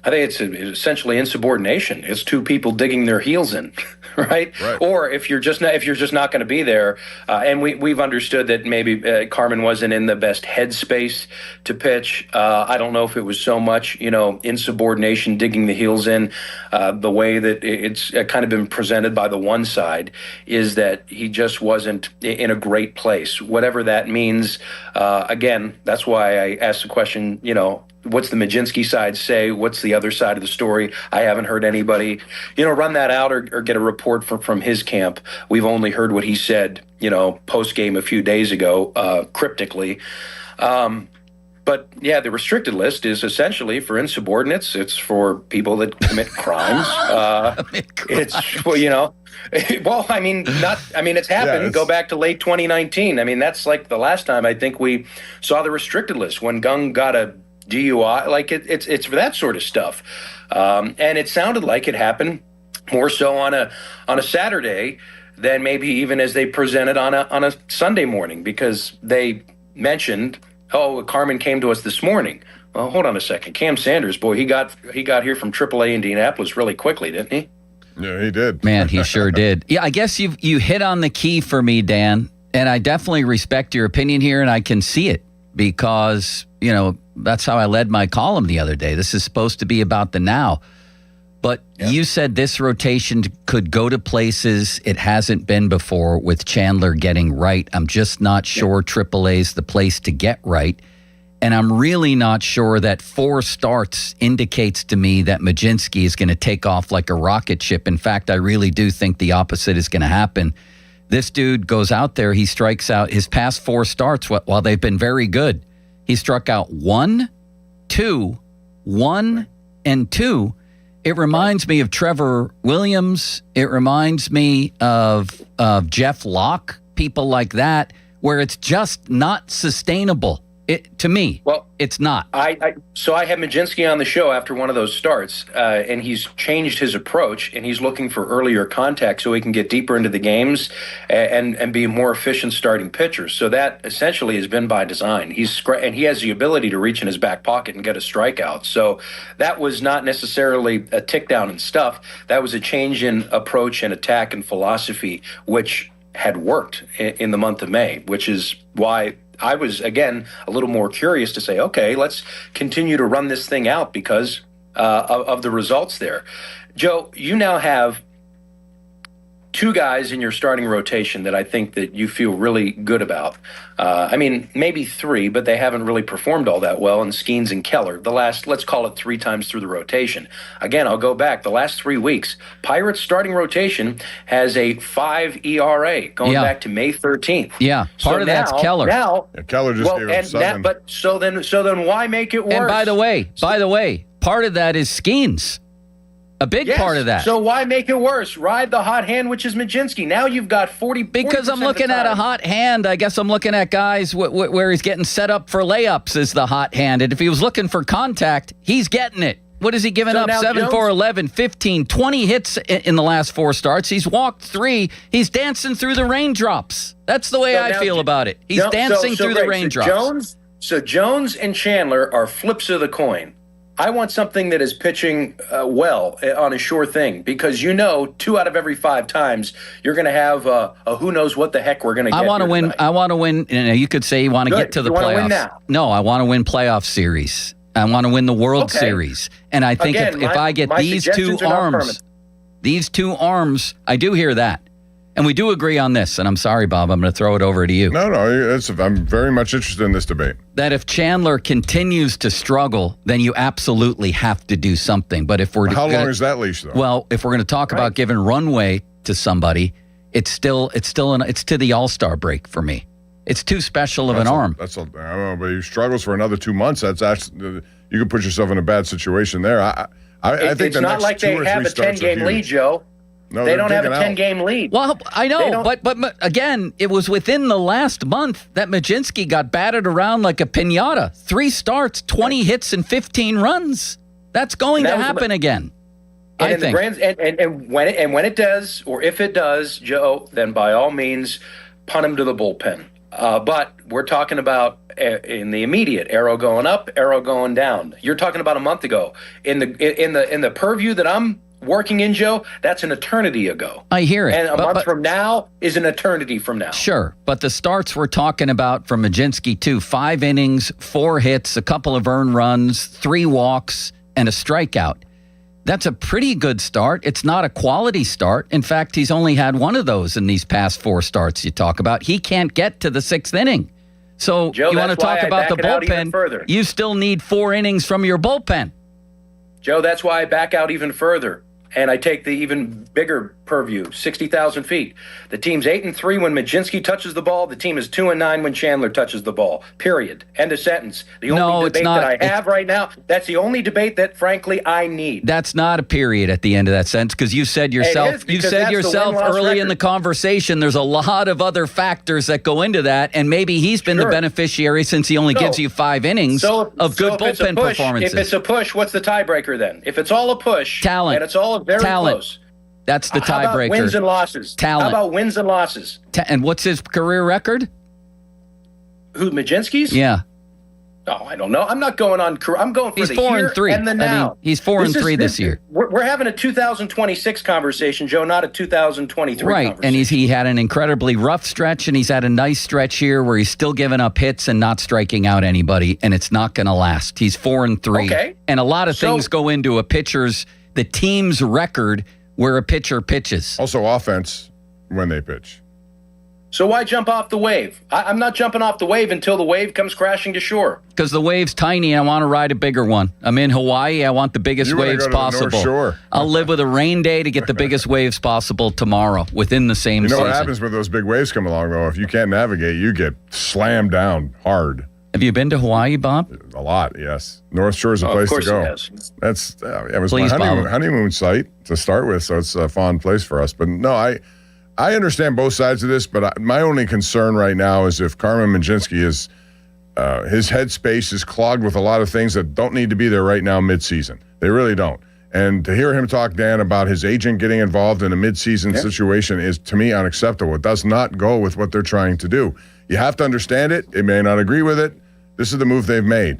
I think it's essentially insubordination. It's two people digging their heels in, right? Or if you're just not going to be there, and we've understood that maybe Carmen wasn't in the best headspace to pitch. I don't know if it was so much, insubordination, digging the heels in. The way that it's kind of been presented by the one side is that he just wasn't in a great place, whatever that means. Again, that's why I asked the question, what's the Mlodzinski side say? What's the other side of the story? I haven't heard anybody, run that out or get a report from his camp. We've only heard what he said, post-game a few days ago, cryptically. But yeah, the restricted list is essentially for insubordinates. It's for people that commit crimes. It's, it's happened. Yeah, Go back to late 2019. That's like the last time I think we saw the restricted list when Gung got a DUI. Like it's for that sort of stuff. And it sounded like it happened more so on a Saturday than maybe even as they presented on a Sunday morning, because they mentioned, Carmen came to us this morning. Well, hold on a second. Cam Sanders, boy, he got here from AAA Indianapolis really quickly, didn't he? Yeah, he did. Man, he sure did. Yeah, I guess you hit on the key for me, Dan, and I definitely respect your opinion here, and I can see it because, that's how I led my column the other day. This is supposed to be about the now. But you said this rotation could go to places it hasn't been before with Chandler getting right. I'm just not sure AAA's the place to get right. And I'm really not sure that 4 starts indicates to me that Mlodzinski is going to take off like a rocket ship. In fact, I really do think the opposite is going to happen. This dude goes out there, he strikes out his past 4 starts while they've been very good. He struck out 1, 2, 1, and 2. It reminds me of Trevor Williams. It reminds me of Jeff Locke, people like that, where it's just not sustainable. To me, it's not. So I had Mlodzinski on the show after one of those starts, and he's changed his approach, and he's looking for earlier contact so he can get deeper into the games and be a more efficient starting pitcher. So that essentially has been by design. And he has the ability to reach in his back pocket and get a strikeout. So that was not necessarily a tick down in stuff. That was a change in approach and attack and philosophy, which had worked in the month of May, which is why I was, again, a little more curious to say, okay, let's continue to run this thing out because of the results there. Joe, you now have 2 guys in your starting rotation that I think that you feel really good about. Maybe 3, but they haven't really performed all that well, and Skeens and Keller, the last, let's call it 3 times through the rotation. Again, I'll go back. The last 3 weeks, Pirates starting rotation has a 5 ERA going back to May 13th. Yeah, part of that's Keller. Keller just gave him 7. So then why make it worse? And by the way, part of that is Skeens. A big part of that. So why make it worse? Ride the hot hand, which is Mlodzinski. Now you've got 40. Because I'm looking at a hot hand. I guess I'm looking at guys where he's getting set up for layups as the hot hand. And if he was looking for contact, he's getting it. What has he given up? 7 for 11, 15, 20 hits in the last 4 starts. He's walked 3. He's dancing through the raindrops. That's the way I feel about it. He's dancing through the raindrops. So Jones and Chandler are flips of the coin. I want something that is pitching well on a sure thing, because 2 out of every 5 times you're going to have a who knows what the heck we're going to get. I want to win. You could say you want to get to the playoffs. Win now. No, I want to win playoff series. I want to win the World Series. And I think Again, if I get my these two suggestions are not permanent. I do hear that. And we do agree on this. And I'm sorry, Bob, I'm going to throw it over to you. No, I'm very much interested in this debate. That if Chandler continues to struggle, then you absolutely have to do something. But if we're How long is that leash, though? Well, if we're going to talk about giving runway to somebody, it's to the All-Star break for me. It's too special of an arm. I don't know, but he struggles for another 2 months. That's actually, you could put yourself in a bad situation there. I think it's the not next like they 2 or have 3 a starts are 10-game lead, huge. Joe. No, they they're don't have a digging out. 10-game lead. Well, I They know, don't- but again, it was within the last month that Majinski got batted around like a piñata. 3 starts, 20 hits, and 15 runs. That's going to happen again. And I in think. the grand, and when it does, or if it does, Joe, then by all means, punt him to the bullpen. But we're talking about in the immediate, arrow going up, arrow going down. You're talking about a month ago. In the purview that I'm working in, Joe, that's an eternity ago. I hear it. And a but- month from now is an eternity from now. Sure, but the starts we're talking about from Majinski too: 5 innings, 4 hits, a couple of earned runs, 3 walks, and a strikeout. That's a pretty good start. It's not a quality start. In fact, he's only had 1 of those in these past 4 starts you talk about. He can't get to the 6th inning. So Joe, you want to that's why talk I about the back it out even bullpen? further. You still need 4 innings from your bullpen. Joe, that's why I back out even further. And I take the even bigger purview, 60,000 feet. The team's 8-3 when Majinski touches the ball. The team is 2-9 when Chandler touches the ball. Period. End of sentence. The only it's debate not. that I have right now, that's the only debate that, frankly, I need. That's not a period at the end of that sentence because you said yourself. is, You because said that's the yourself win-loss early in record. the conversation. There's a lot of other factors that go into that, and maybe he's been the Sure. beneficiary since he only gives you 5 innings of good if it's a bullpen push, performances. If it's a push, what's the tiebreaker then? If it's all a push, Talent. and it's all very Talent. close. That's the How about tiebreaker. wins and losses? Talent. How about wins and losses? And what's his career record? Who, Majinski's? Yeah, Oh, I don't know. I'm not going on. I'm going for he's the 4-3. here and the now. He's 4-3 this year. We're having a 2026 conversation, Joe, not a 2023 Right, conversation. and he had an incredibly rough stretch, and he's had a nice stretch here where he's still giving up hits and not striking out anybody, and it's not going to last. He's 4-3, Okay. and a lot of So- things go into the team's record where a pitcher pitches. Also, offense when they pitch. So why jump off the wave? I'm not jumping off the wave until the wave comes crashing to shore. Because the wave's tiny, I want to ride a bigger one. I'm in Hawaii, I want the biggest You wanna waves go to the North possible. Shore. I'll live with a rain day to get the biggest waves possible tomorrow within the same You know season. what happens when those big waves come along, though? If you can't navigate, you get slammed down hard. Have you been to Hawaii, Bob? A lot, yes. North Shore is a Oh, of place to course go. he has. That's it was Please, my Bob. honeymoon site to start with, so it's a fun place for us. But no, I understand both sides of this, but my only concern right now is if Carmen Majinski is his headspace is clogged with a lot of things that don't need to be there right now midseason. They really don't. And to hear him talk, Dan, about his agent getting involved in a midseason situation is, to me, unacceptable. It does not go with what they're trying to do. You have to understand it. It may not agree with it. This is the move they've made.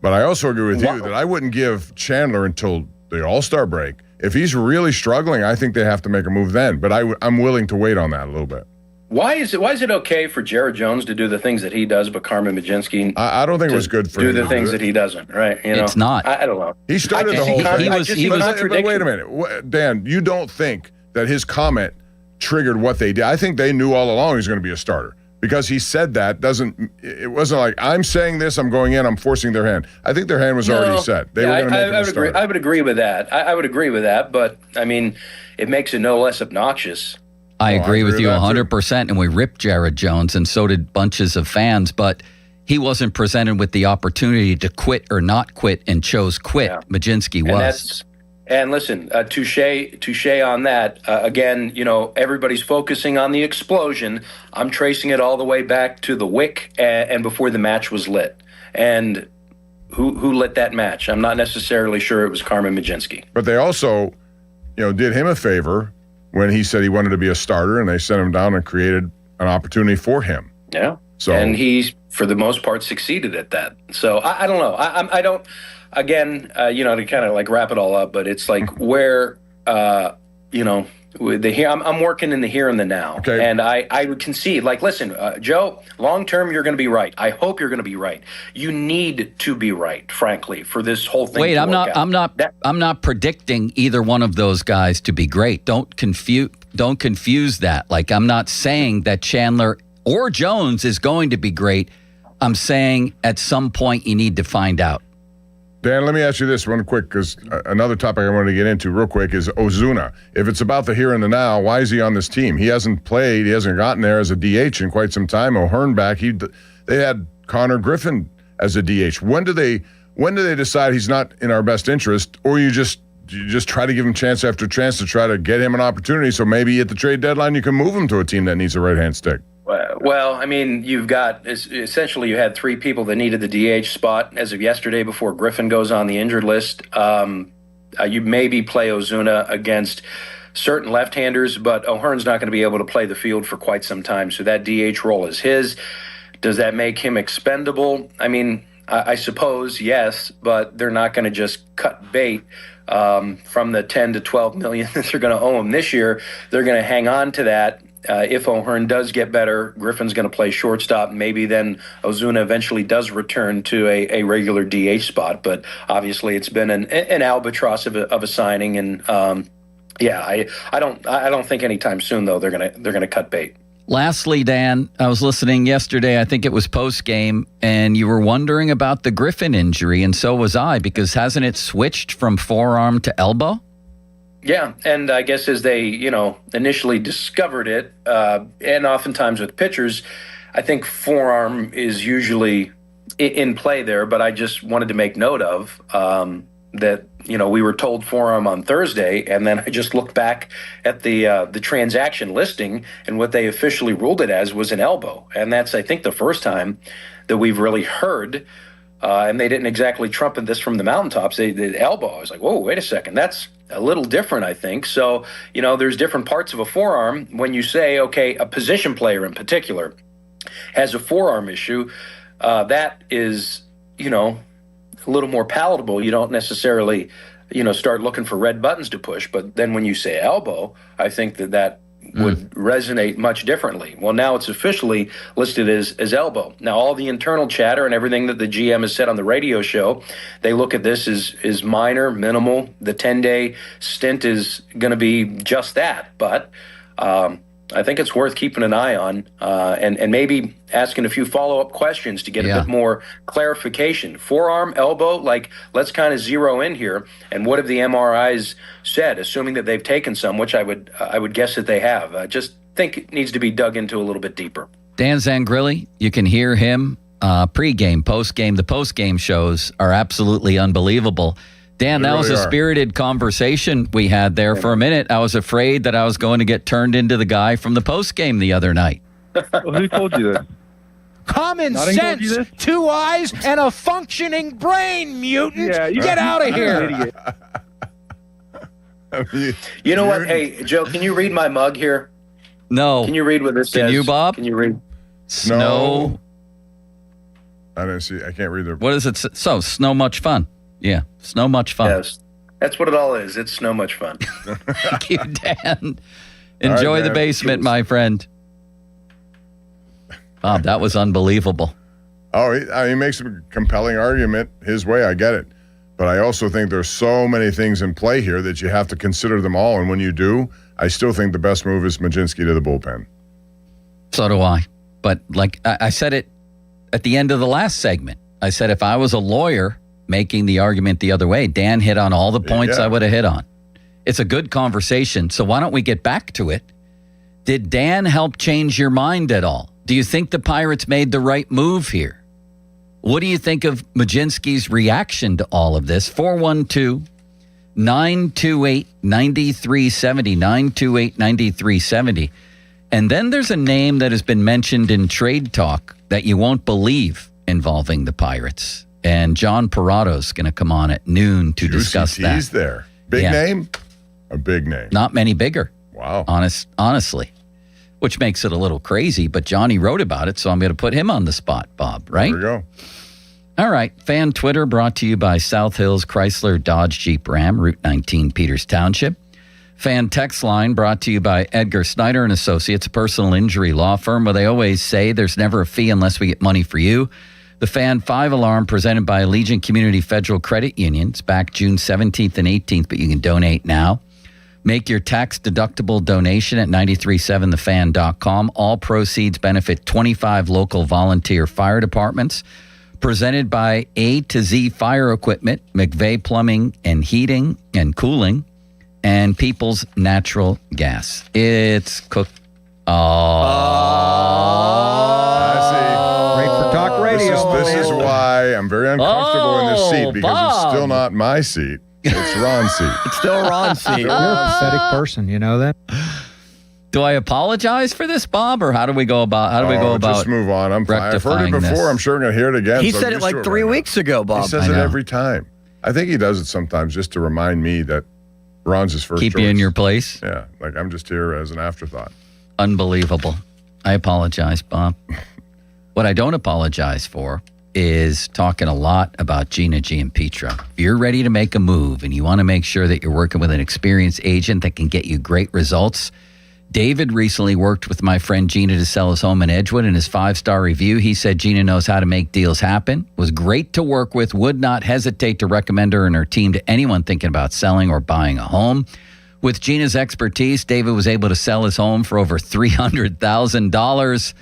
But I also agree with you that I wouldn't give Chandler until the All-Star break. If he's really struggling, I think they have to make a move then. But I'm willing to wait on that a little bit. Why is it okay for Jared Jones to do the things that he does, but Carmen Majinski I don't think it was good for do him the to things do it. that he doesn't? Right? You know? It's not. I don't know. He started the whole thing. But wait a minute, Dan. You don't think that his comment triggered what they did? I think they knew all along he was going to be a starter because he said that. It wasn't like I'm saying this, I'm going in, I'm forcing their hand. I think their hand was already set. They were going to make him a starter. I would agree with that. I would agree with that, but I mean, it makes it no less obnoxious. I agree with you that, too. 100%, and we ripped Jared Jones, and so did bunches of fans, but he wasn't presented with the opportunity to quit or not quit and chose quit. Majinski was. And listen, touche on that. Again, you know, everybody's focusing on the explosion. I'm tracing it all the way back to the wick and before the match was lit. And who lit that match? I'm not necessarily sure it was Carmen Majinski. But they also, did him a favor when he said he wanted to be a starter, and they sent him down and created an opportunity for him. Yeah. So, and he, for the most part, succeeded at that. So I don't know. I don't. Again, to kind of like wrap it all up, but it's like where, with the here, I'm working in the here and the now. Okay. And I would concede, like, listen, Joe, long term, you're going to be right. I hope you're going to be right. You need to be right, frankly, for this whole thing. Wait, to I'm work not. out. I'm not predicting either one of those guys to be great. Don't confuse that. Like, I'm not saying that Chandler or Jones is going to be great. I'm saying at some point you need to find out. Dan, let me ask you this one quick, because another topic I wanted to get into real quick is Ozuna. If it's about the here and the now, why is he on this team? He hasn't played. He hasn't gotten there as a DH in quite some time. O'Hearn back. They had Connor Griffin as a DH. When do they decide he's not in our best interest, or you just try to give him chance after chance to try to get him an opportunity, so maybe at the trade deadline you can move him to a team that needs a right-hand stick? Well, I mean, you've got essentially you had three people that needed the DH spot as of yesterday before Griffin goes on the injured list. You maybe play Ozuna against certain left-handers, but O'Hearn's not going to be able to play the field for quite some time, so that DH role is his. Does that make him expendable? I mean, I suppose, yes, but they're not going to just cut bait from the 10 to 12 million that they're going to owe him this year. They're going to hang on to that. If O'Hearn does get better, Griffin's going to play shortstop. Maybe then Ozuna eventually does return to a regular DH spot. But obviously, it's been an albatross of a signing, and I don't think anytime soon though they're gonna cut bait. Lastly, Dan, I was listening yesterday. I think it was post game, and you were wondering about the Griffin injury, and so was I, because hasn't it switched from forearm to elbow? Yeah, and I guess as they, initially discovered it, and oftentimes with pitchers, I think forearm is usually in play there, but I just wanted to make note of that, we were told forearm on Thursday, and then I just looked back at the transaction listing, and what they officially ruled it as was an elbow. And that's, I think, the first time that we've really heard, and they didn't exactly trumpet this from the mountaintops, the elbow. I was like, whoa, wait a second, that's a little different, I think. So, there's different parts of a forearm. When you say, okay, a position player in particular has a forearm issue, that is, a little more palatable. You don't necessarily, start looking for red buttons to push. But then when you say elbow, I think that would resonate much differently. Well, now it's officially listed as elbow. Now, all the internal chatter and everything that the GM has said on the radio show, they look at this as minor, minimal. The 10-day stint is going to be just that. But I think it's worth keeping an eye on and maybe asking a few follow-up questions to get a bit more clarification. Forearm, elbow, let's kind of zero in here. And what have the MRIs said, assuming that they've taken some, which I would guess that they have. I just think it needs to be dug into a little bit deeper. Dan Zangrilli, you can hear him pre-game, post-game. The post-game shows are absolutely unbelievable. Dan, that was a spirited conversation we had there for a minute. I was afraid that I was going to get turned into the guy from the postgame the other night. Well, who told you this? Common Notting told you sense, this? 2 eyes, and a functioning brain, mutant. Yeah, Get out of here. You know what? Hey, Joe, can you read my mug here? No. Can you read what this says? Can you, Bob? Can you read? Snow. I don't see. I can't read the. What is it? So, snow much fun. Yeah, snow much fun. Yes, that's what it all is. It's snow much fun. Thank you, Dan. Enjoy the Dan. basement, my friend. Bob, that was unbelievable. Oh, he makes a compelling argument his way. I get it. But I also think there's so many things in play here that you have to consider them all. And when you do, I still think the best move is Mlodzinski to the bullpen. So do I. But like I said it at the end of the last segment, I said if I was a lawyer making the argument the other way, Dan hit on all the points I would have hit on. It's a good conversation. So why don't we get back to it? Did Dan help change your mind at all? Do you think the Pirates made the right move here? What do you think of Mlodzinski's reaction to all of this? 412-928-9370, 928-9370. And then there's a name that has been mentioned in trade talk that you won't believe involving the Pirates. And John Parato's going to come on at noon to discuss that. He's there. Big name? A big name. Not many bigger. Wow. Honestly. Which makes it a little crazy, but Johnny wrote about it, so I'm going to put him on the spot, Bob, right? There we go. All right. Fan Twitter brought to you by South Hills Chrysler Dodge Jeep Ram, Route 19, Peters Township. Fan text line brought to you by Edgar Snyder and Associates, a personal injury law firm where they always say there's never a fee unless we get money for you. The Fan 5 alarm presented by Allegiant Community Federal Credit Union. It's back June 17th and 18th, but you can donate now. Make your tax-deductible donation at 937thefan.com. All proceeds benefit 25 local volunteer fire departments. Presented by A to Z Fire Equipment, McVeigh Plumbing and Heating and Cooling, and People's Natural Gas. It's cooked. I see. Great for talk radio. This is why I'm very uncomfortable in this seat, because it's still not my seat. It's Ron's seat. It's still Ron's seat. You're a pathetic person, you know that? Do I apologize for this, Bob, or how do we go about? Just move on. I'm fine. I've heard it rectifying before. this? I'm sure I'm going to hear it again. He so said I'm it like used to 3 right weeks ago, Bob. He says it every time. I think he does it sometimes just to remind me that Ron's his first Keep choice. you in your place. Yeah, like I'm just here as an afterthought. Unbelievable. I apologize, Bob. What I don't apologize for is talking a lot about Gina Giampietra. If you're ready to make a move and you want to make sure that you're working with an experienced agent that can get you great results, David recently worked with my friend Gina to sell his home in Edgewood. In his 5-star review, he said Gina knows how to make deals happen, was great to work with, would not hesitate to recommend her and her team to anyone thinking about selling or buying a home. With Gina's expertise, David was able to sell his home for over $300,000.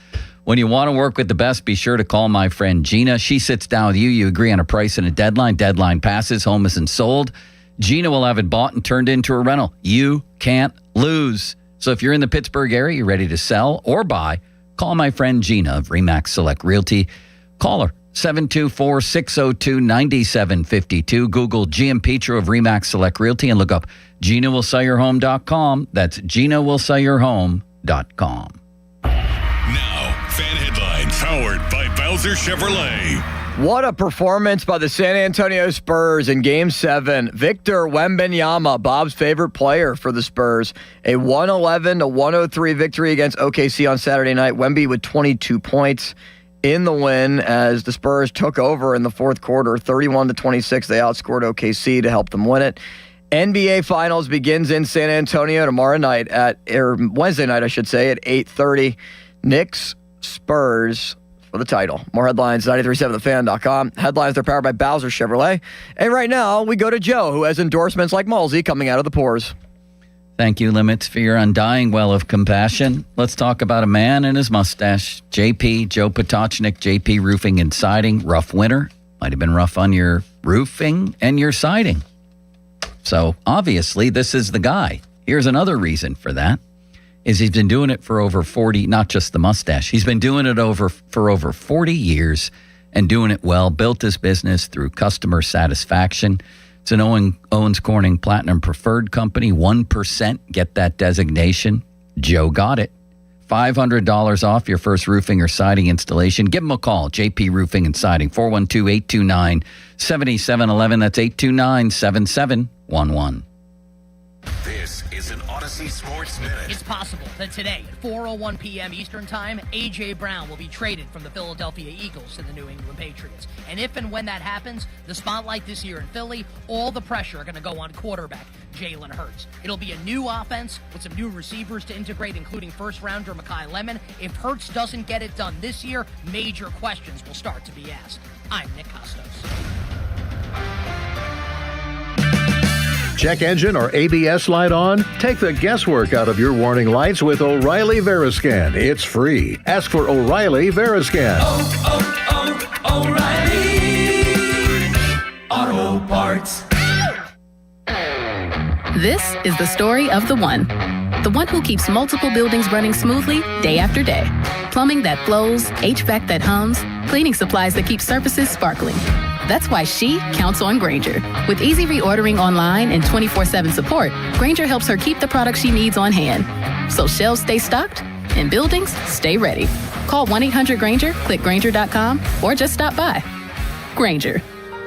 When you want to work with the best, be sure to call my friend Gina. She sits down with you. You agree on a price and a deadline. Deadline passes. Home isn't sold. Gina will have it bought and turned into a rental. You can't lose. So if you're in the Pittsburgh area, you're ready to sell or buy, call my friend Gina of RE/MAX Select Realty. Call her, 724-602-9752. Google Giampietra of RE/MAX Select Realty and look up GinaWillSellYourHome.com. That's GinaWillSellYourHome.com. Now, fan headlines powered by Bowser Chevrolet. What a performance by the San Antonio Spurs in Game 7. Victor Wembanyama, Bob's favorite player for the Spurs. A 111-103 victory against OKC on Saturday night. Wemby with 22 points in the win as the Spurs took over in the fourth quarter. 31-26, they outscored OKC to help them win it. NBA Finals begins in San Antonio tomorrow night or Wednesday night, I should say, at 8:30. Knicks, Spurs for the title. More headlines, 937thefan.com. Headlines, they're powered by Bowser Chevrolet. And right now, we go to Joe, who has endorsements like Mulsey coming out of the pores. Thank you, Limits, for your undying well of compassion. Let's talk about a man and his mustache. JP, Joe Potochnik, JP Roofing and Siding. Rough winter. Might have been rough on your roofing and your siding. So, obviously, this is the guy. Here's another reason for that. Is he's been doing it for over 40, not just the mustache. He's been doing it for over 40 years and doing it well. Built his business through customer satisfaction. It's an Owens Corning Platinum Preferred Company. 1% get that designation. Joe got it. $500 off your first roofing or siding installation. Give him a call. JP Roofing and Siding. 412-829-7711. That's 829-7711. This is an Odyssey Sports Minute. It's possible that today at 4:01 p.m. Eastern Time, A.J. Brown will be traded from the Philadelphia Eagles to the New England Patriots. And if and when that happens, the spotlight this year in Philly, all the pressure are going to go on quarterback Jalen Hurts. It'll be a new offense with some new receivers to integrate, including first-rounder Mekhi Lemon. If Hurts doesn't get it done this year, major questions will start to be asked. I'm Nick Costos. Check engine or ABS light on? Take the guesswork out of your warning lights with O'Reilly Veriscan. It's free. Ask for O'Reilly Veriscan. O'Reilly Auto Parts. This is the story of the one who keeps multiple buildings running smoothly day after day. Plumbing that flows, HVAC that hums, cleaning supplies that keep surfaces sparkling. That's why she counts on Grainger. With easy reordering online and 24/7 support, Grainger helps her keep the products she needs on hand. So shelves stay stocked and buildings stay ready. Call 1-800-GRAINGER, click Grainger.com, or just stop by. Grainger,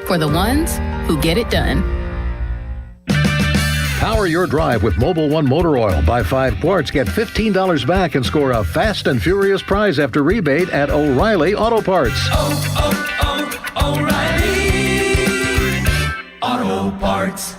for the ones who get it done. Power your drive with Mobil 1 Motor Oil. Buy 5 quarts, get $15 back, and score a fast and furious prize after rebate at O'Reilly Auto Parts. O'Reilly Auto Parts.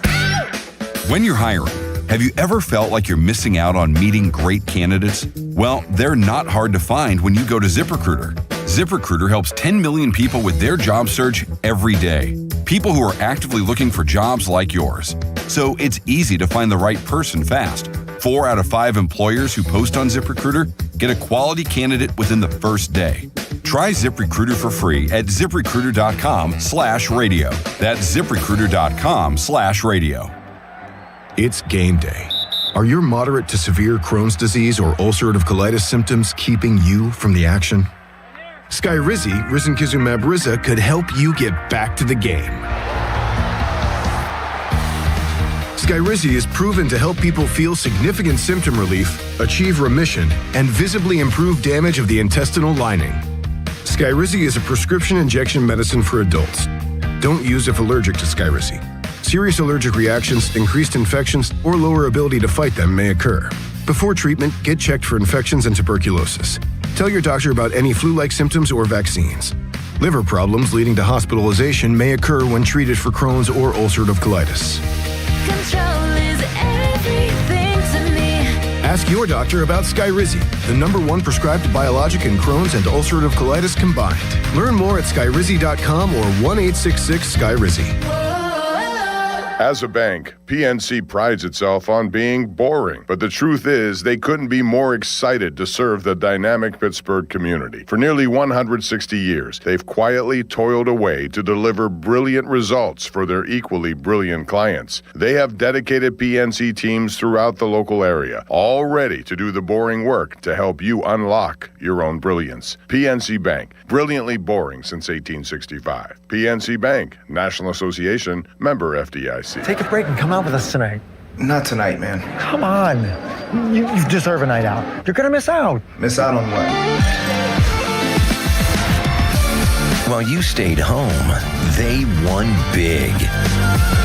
When you're hiring, Have you ever felt like you're missing out on meeting great candidates? Well, they're not hard to find when you go to ZipRecruiter. ZipRecruiter helps 10 million people with their job search every day. People who are actively looking for jobs like yours. So it's easy to find the right person fast. 4 out of 5 employers who post on ZipRecruiter get a quality candidate within the first day. Try ZipRecruiter for free at ZipRecruiter.com/radio. That's ZipRecruiter.com/radio. It's game day. Are your moderate to severe Crohn's disease or ulcerative colitis symptoms keeping you from the action? Skyrizi, risankizumab Riza, could help you get back to the game. Skyrizi is proven to help people feel significant symptom relief, achieve remission, and visibly improve damage of the intestinal lining. Skyrizi is a prescription injection medicine for adults. Don't use if allergic to Skyrizi. Serious allergic reactions, increased infections, or lower ability to fight them may occur. Before treatment, get checked for infections and tuberculosis. Tell your doctor about any flu-like symptoms or vaccines. Liver problems leading to hospitalization may occur when treated for Crohn's or ulcerative colitis. Control is everything to me. Ask your doctor about Skyrizi, the #1 prescribed biologic in Crohn's and ulcerative colitis combined. Learn more at skyrizi.com or 1-866-SKYRIZI. As a bank, PNC prides itself on being boring. But the truth is, they couldn't be more excited to serve the dynamic Pittsburgh community. For nearly 160 years, they've quietly toiled away to deliver brilliant results for their equally brilliant clients. They have dedicated PNC teams throughout the local area, all ready to do the boring work to help you unlock your own brilliance. PNC Bank, brilliantly boring since 1865. PNC Bank, National Association, member FDIC. Take a break and come out with us tonight. Not tonight, man. Come on. You deserve a night out. You're going to miss out. Miss out on what? While you stayed home, they won big.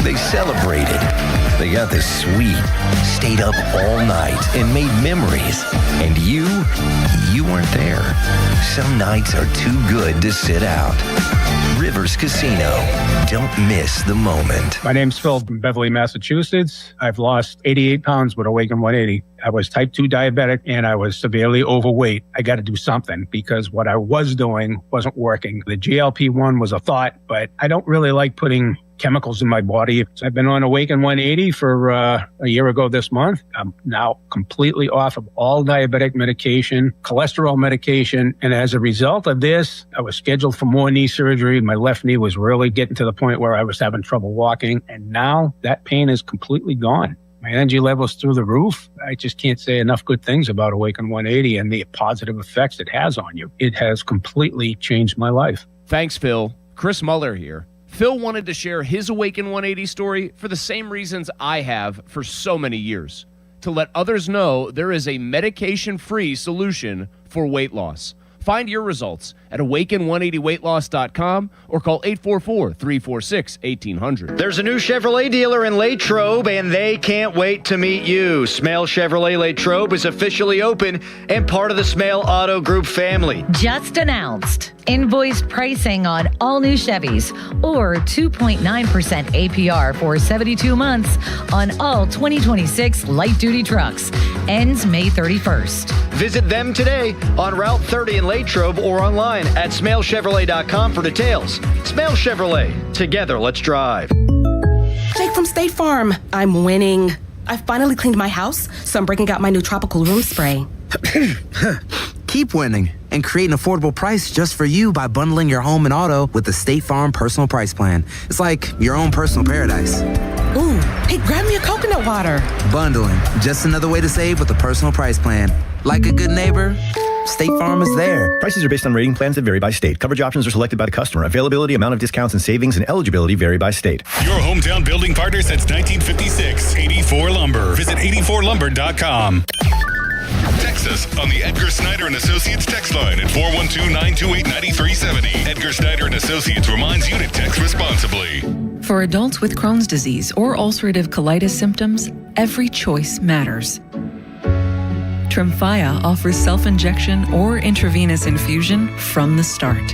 They celebrated. They got the suite, stayed up all night, and made memories. And you weren't there. Some nights are too good to sit out. Rivers Casino. Don't miss the moment. My name's Phil from Beverly, Massachusetts. I've lost 88 pounds with Awaken 180. I was type 2 diabetic and I was severely overweight. I got to do something because what I was doing wasn't working. The GLP-1 was a thought, but I don't really like putting chemicals in my body. So I've been on Awaken 180 for a year ago this month. I'm now completely off of all diabetic medication, cholesterol medication. And as a result of this, I was scheduled for more knee surgery. My left knee was really getting to the point where I was having trouble walking. And now that pain is completely gone. My energy level's through the roof. I just can't say enough good things about Awaken 180 and the positive effects it has on you. It has completely changed my life. Thanks, Phil. Chris Muller here. Phil wanted to share his Awaken 180 story for the same reasons I have for so many years. To let others know there is a medication-free solution for weight loss. Find your results at awaken180weightloss.com or call 844-346-1800. There's a new Chevrolet dealer in Latrobe, and they can't wait to meet you. Smale Chevrolet Latrobe is officially open and part of the Smale Auto Group family. Just announced. Invoice pricing on all new Chevys or 2.9% APR for 72 months on all 2026 light-duty trucks. Ends May 31st. Visit them today on Route 30 in Latrobe or online at smalechevrolet.com for details. Smale Chevrolet. Together, let's drive. Jake from State Farm. I'm winning. I finally cleaned my house, so I'm breaking out my new tropical room spray. Keep winning and create an affordable price just for you by bundling your home and auto with the State Farm Personal Price Plan. It's like your own personal paradise. Ooh, hey, grab me a coconut water. Bundling, just another way to save with the Personal Price Plan. Like a good neighbor, State Farm is there. Prices are based on rating plans that vary by state. Coverage options are selected by the customer. Availability, amount of discounts and savings, and eligibility vary by state. Your hometown building partner since 1956. 84 Lumber. Visit 84lumber.com. Text us on the Edgar Snyder and Associates text line at 412-928-9370. Edgar Snyder and Associates reminds you to text responsibly. For adults with Crohn's disease or ulcerative colitis symptoms, every choice matters. Tremfya offers self-injection or intravenous infusion from the start.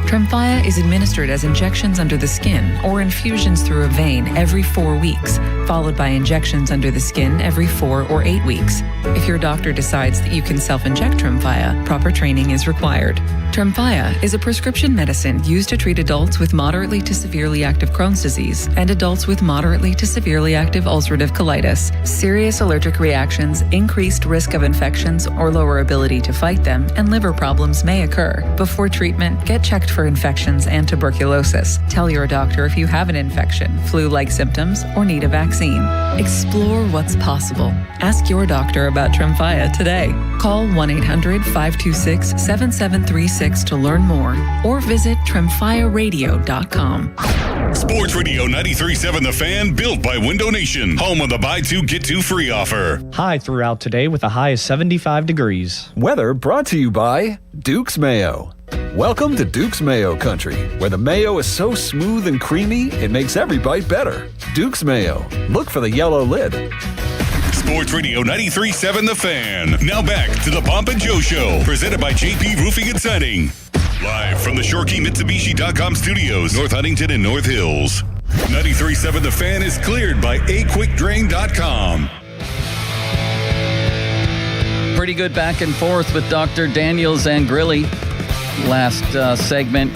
Tremfya is administered as injections under the skin or infusions through a vein every 4 weeks, followed by injections under the skin every 4 or 8 weeks. If your doctor decides that you can self-inject Tremfya, proper training is required. Tremfya is a prescription medicine used to treat adults with moderately to severely active Crohn's disease and adults with moderately to severely active ulcerative colitis. Serious allergic reactions, increased risk of infections or lower ability to fight them, and liver problems may occur. Before treatment, get checked for infections and tuberculosis. Tell your doctor if you have an infection, flu-like symptoms, or need a vaccine. Explore what's possible. Ask your doctor about Tremfya today. Call 1-800-526-7736 to learn more or visit tremfyaradio.com. Sports Radio 93.7 The Fan, built by Window Nation. Home of the buy two, get two free offer. High throughout today with a high of 75 degrees. Weather brought to you by Duke's Mayo. Welcome to Duke's Mayo Country, where the mayo is so smooth and creamy, it makes every bite better. Duke's Mayo. Look for the yellow lid. Sports Radio 93.7 The Fan. Now back to the Pomp and Joe Show, presented by JP Roofing and Siding. Live from the ShorkeyMitsubishi.com studios, North Huntington and North Hills. 93.7 The Fan is cleared by AQuickDrain.com. Pretty good back and forth with Dr. Daniel Zangrilli. Last segment.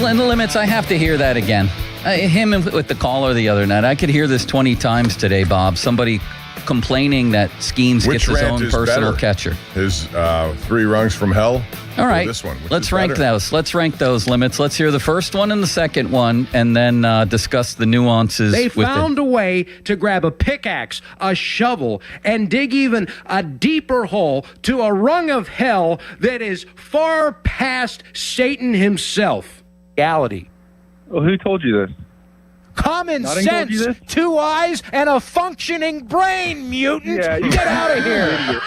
Limits, I have to hear that again. Him with the caller the other night. I could hear this 20 times today, Bob. Somebody complaining that Skeens gets his own personal catcher. His 3 rungs from hell. All right. This one. Let's rank those. Let's rank those limits. Let's hear the first one and the second one, and then discuss the nuances. They found a way to grab a pickaxe, a shovel, and dig even a deeper hole to a rung of hell that is far past Satan himself. Reality. Well, who told you this? Common sense, 2 eyes, and a functioning brain, mutant. Yeah, get out of here.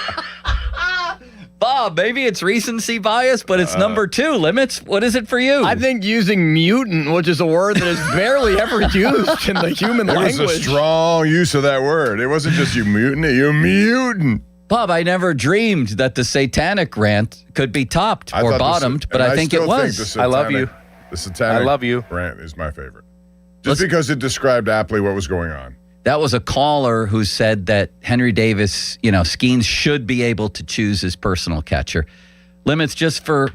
Bob, maybe it's recency bias, but it's number 2. Limits, what is it for you? I think using mutant, which is a word that is barely ever used in the human language. There was a strong use of that word. It wasn't just you mutant, you mutant. Bob, I never dreamed that the satanic rant could be topped or bottomed, but I think it was. I love you. The satanic rant is my favorite. Just because it described aptly what was going on. That was a caller who said that Henry Davis, Skeens should be able to choose his personal catcher. Limits, just for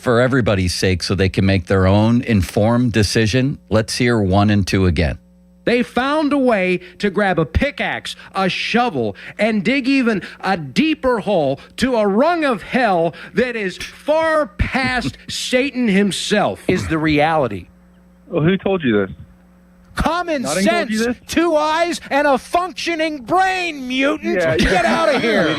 everybody's sake so they can make their own informed decision. Let's hear 1 and 2 again. They found a way to grab a pickaxe, a shovel, and dig even a deeper hole to a rung of hell that is far past Satan himself. Is the reality. Well, who told you this? Common sense, 2 eyes, and a functioning brain, mutant. Yeah, get out of here.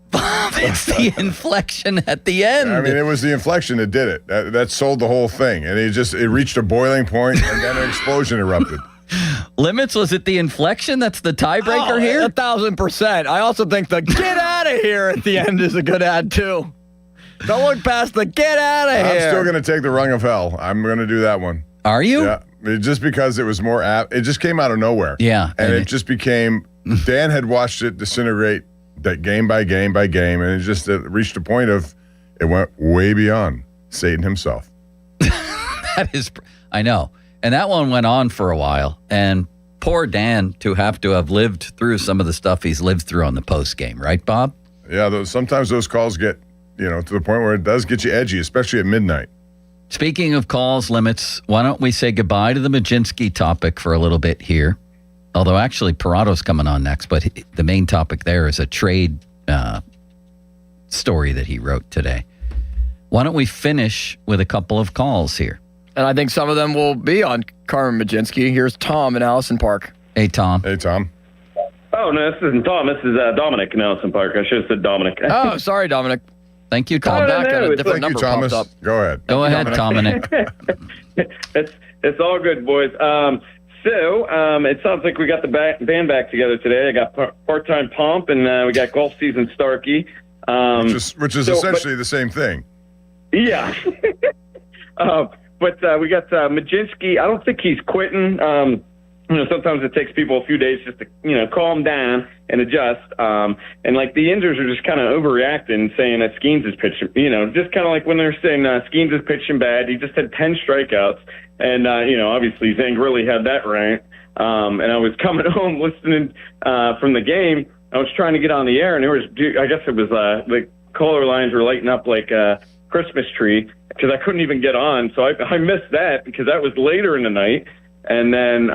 Bob, it's the inflection at the end. I mean, it was the inflection that did it. That sold the whole thing. And it reached a boiling point, and then an explosion erupted. Limits, was it the inflection that's the tiebreaker here? 1,000%. I also think the get out of here at the end is a good ad, too. Don't look past the get out of here. I'm still going to take the rung of hell. I'm going to do that one. Are you? Yeah. Just because it was more apt. It just came out of nowhere. Yeah. And it just became, Dan had watched it disintegrate that game by game by game, and it reached a point of, it went way beyond Satan himself. That is, I know. And that one went on for a while. And poor Dan to have lived through some of the stuff he's lived through on the post game, right, Bob? Yeah, sometimes those calls get, to the point where it does get you edgy, especially at midnight. Speaking of calls, Limits, why don't we say goodbye to the Majinski topic for a little bit here? Although actually Parato's coming on next, but the main topic there is a trade story that he wrote today. Why don't we finish with a couple of calls here? And I think some of them will be on Carmen Majinski. Here's Tom in Allison Park. Hey, Tom. Hey, Tom. Oh, no, this isn't Tom. This is Dominic in Allison Park. I should have said Dominic. Oh, sorry, Dominic. Thank you, Tom. No, A different number Thomas. popped up. Go ahead. Go ahead, Dominic. It's all good, boys. So it sounds like we got the band back together today. I got part-time Pomp, and we got golf season Starkey. Which is essentially the same thing. Yeah. But we got Majinski. I don't think he's quitting. sometimes it takes people a few days just to, calm down and adjust. And like the Indians are just kind of overreacting, saying that Skeens is pitching, just kind of like when they're saying Skeens is pitching bad. He just had 10 strikeouts. And, obviously Zang really had that right. And I was coming home listening from the game. I was trying to get on the air, and I guess it was the caller lines were lighting up like a Christmas tree because I couldn't even get on. So I missed that because that was later in the night. And then,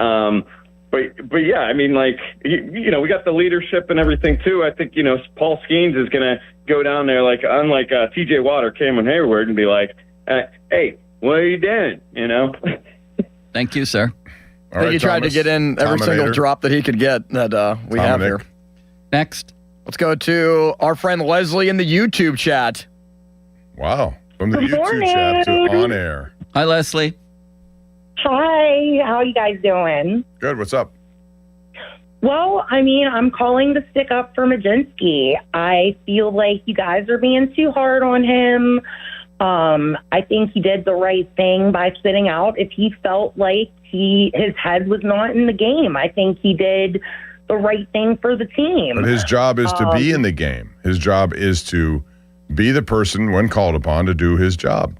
but yeah, I mean, like, we got the leadership and everything too. I think, Paul Skeens is going to go down there, like, unlike TJ Watt or Cameron Hayward, and be like, hey, what are you doing? Thank you, sir. I think he tried to get in every single drop that he could get that we have here. Next. Let's go to our friend Leslie in the YouTube chat. Wow. From the YouTube chat to on air. Hi, Leslie. Hi. How are you guys doing? Good. What's up? Well, I mean, I'm calling to stick up for Mlodzinski. I feel like you guys are being too hard on him. I think he did the right thing by sitting out. If he felt like his head was not in the game, I think he did the right thing for the team. But his job is to be in the game. His job is to be the person when called upon to do his job.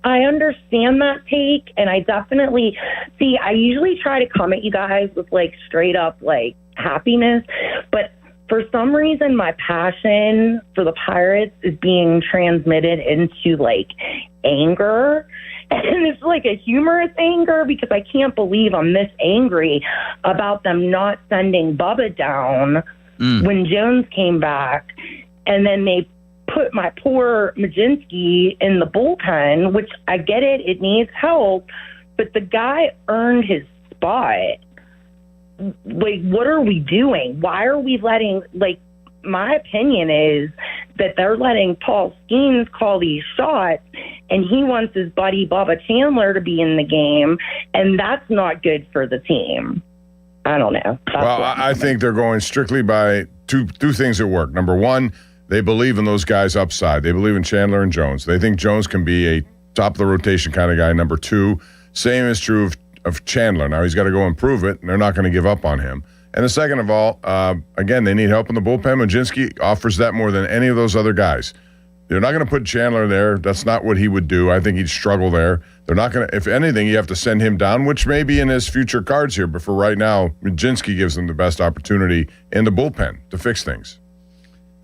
I understand that take, and I definitely I usually try to come at you guys with like straight up like happiness, but for some reason my passion for the Pirates is being transmitted into like anger. And it's like a humorous anger because I can't believe I'm this angry about them not sending Bubba down when Jones came back. And then they put my poor Mlodzinski in the bullpen, which I get it. It needs help. But the guy earned his spot. Like, what are we doing? Why are we letting, my opinion is that they're letting Paul Skeens call these shots, and he wants his buddy Bubba Chandler to be in the game, and that's not good for the team. I don't know. I think they're going strictly by two things that work. Number one, they believe in those guys' upside. They believe in Chandler and Jones. They think Jones can be a top-of-the-rotation kind of guy. Number two, same is true of Chandler. Now, he's got to go improve it, and they're not going to give up on him. And the second of all, again, they need help in the bullpen. Mlodzinski offers that more than any of those other guys. They're not going to put Chandler there. That's not what he would do. I think he'd struggle there. They're not going to, if anything, you have to send him down, which may be in his future cards here. But for right now, Mlodzinski gives them the best opportunity in the bullpen to fix things.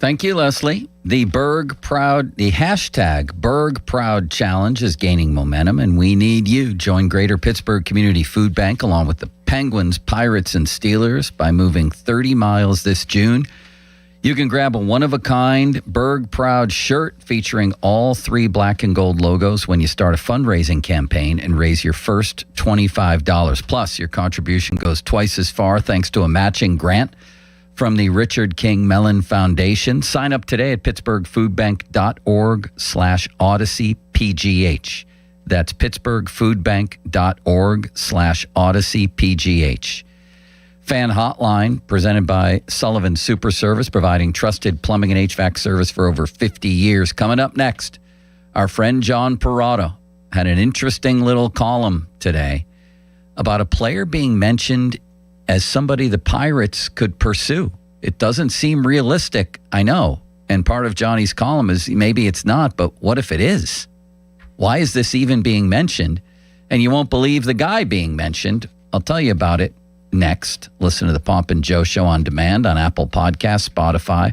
Thank you, Leslie. The hashtag Berg Proud Challenge is gaining momentum, and we need you. Join Greater Pittsburgh Community Food Bank along with the Penguins, Pirates, and Steelers by moving 30 miles this June. You can grab a one-of-a-kind Berg Proud shirt featuring all 3 black and gold logos when you start a fundraising campaign and raise your first $25. Plus, your contribution goes twice as far thanks to a matching grant from the Richard King Mellon Foundation. Sign up today at pittsburghfoodbank.org/OdysseyPGH. That's pittsburghfoodbank.org/OdysseyPGH. Fan Hotline, presented by Sullivan Super Service, providing trusted plumbing and HVAC service for over 50 years. Coming up next, our friend John Perrotto had an interesting little column today about a player being mentioned as somebody the Pirates could pursue. It doesn't seem realistic, I know. And part of Johnny's column is maybe it's not, but what if it is? Why is this even being mentioned? And you won't believe the guy being mentioned. I'll tell you about it next. Listen to the Pomp and Joe Show on demand on Apple Podcasts, Spotify,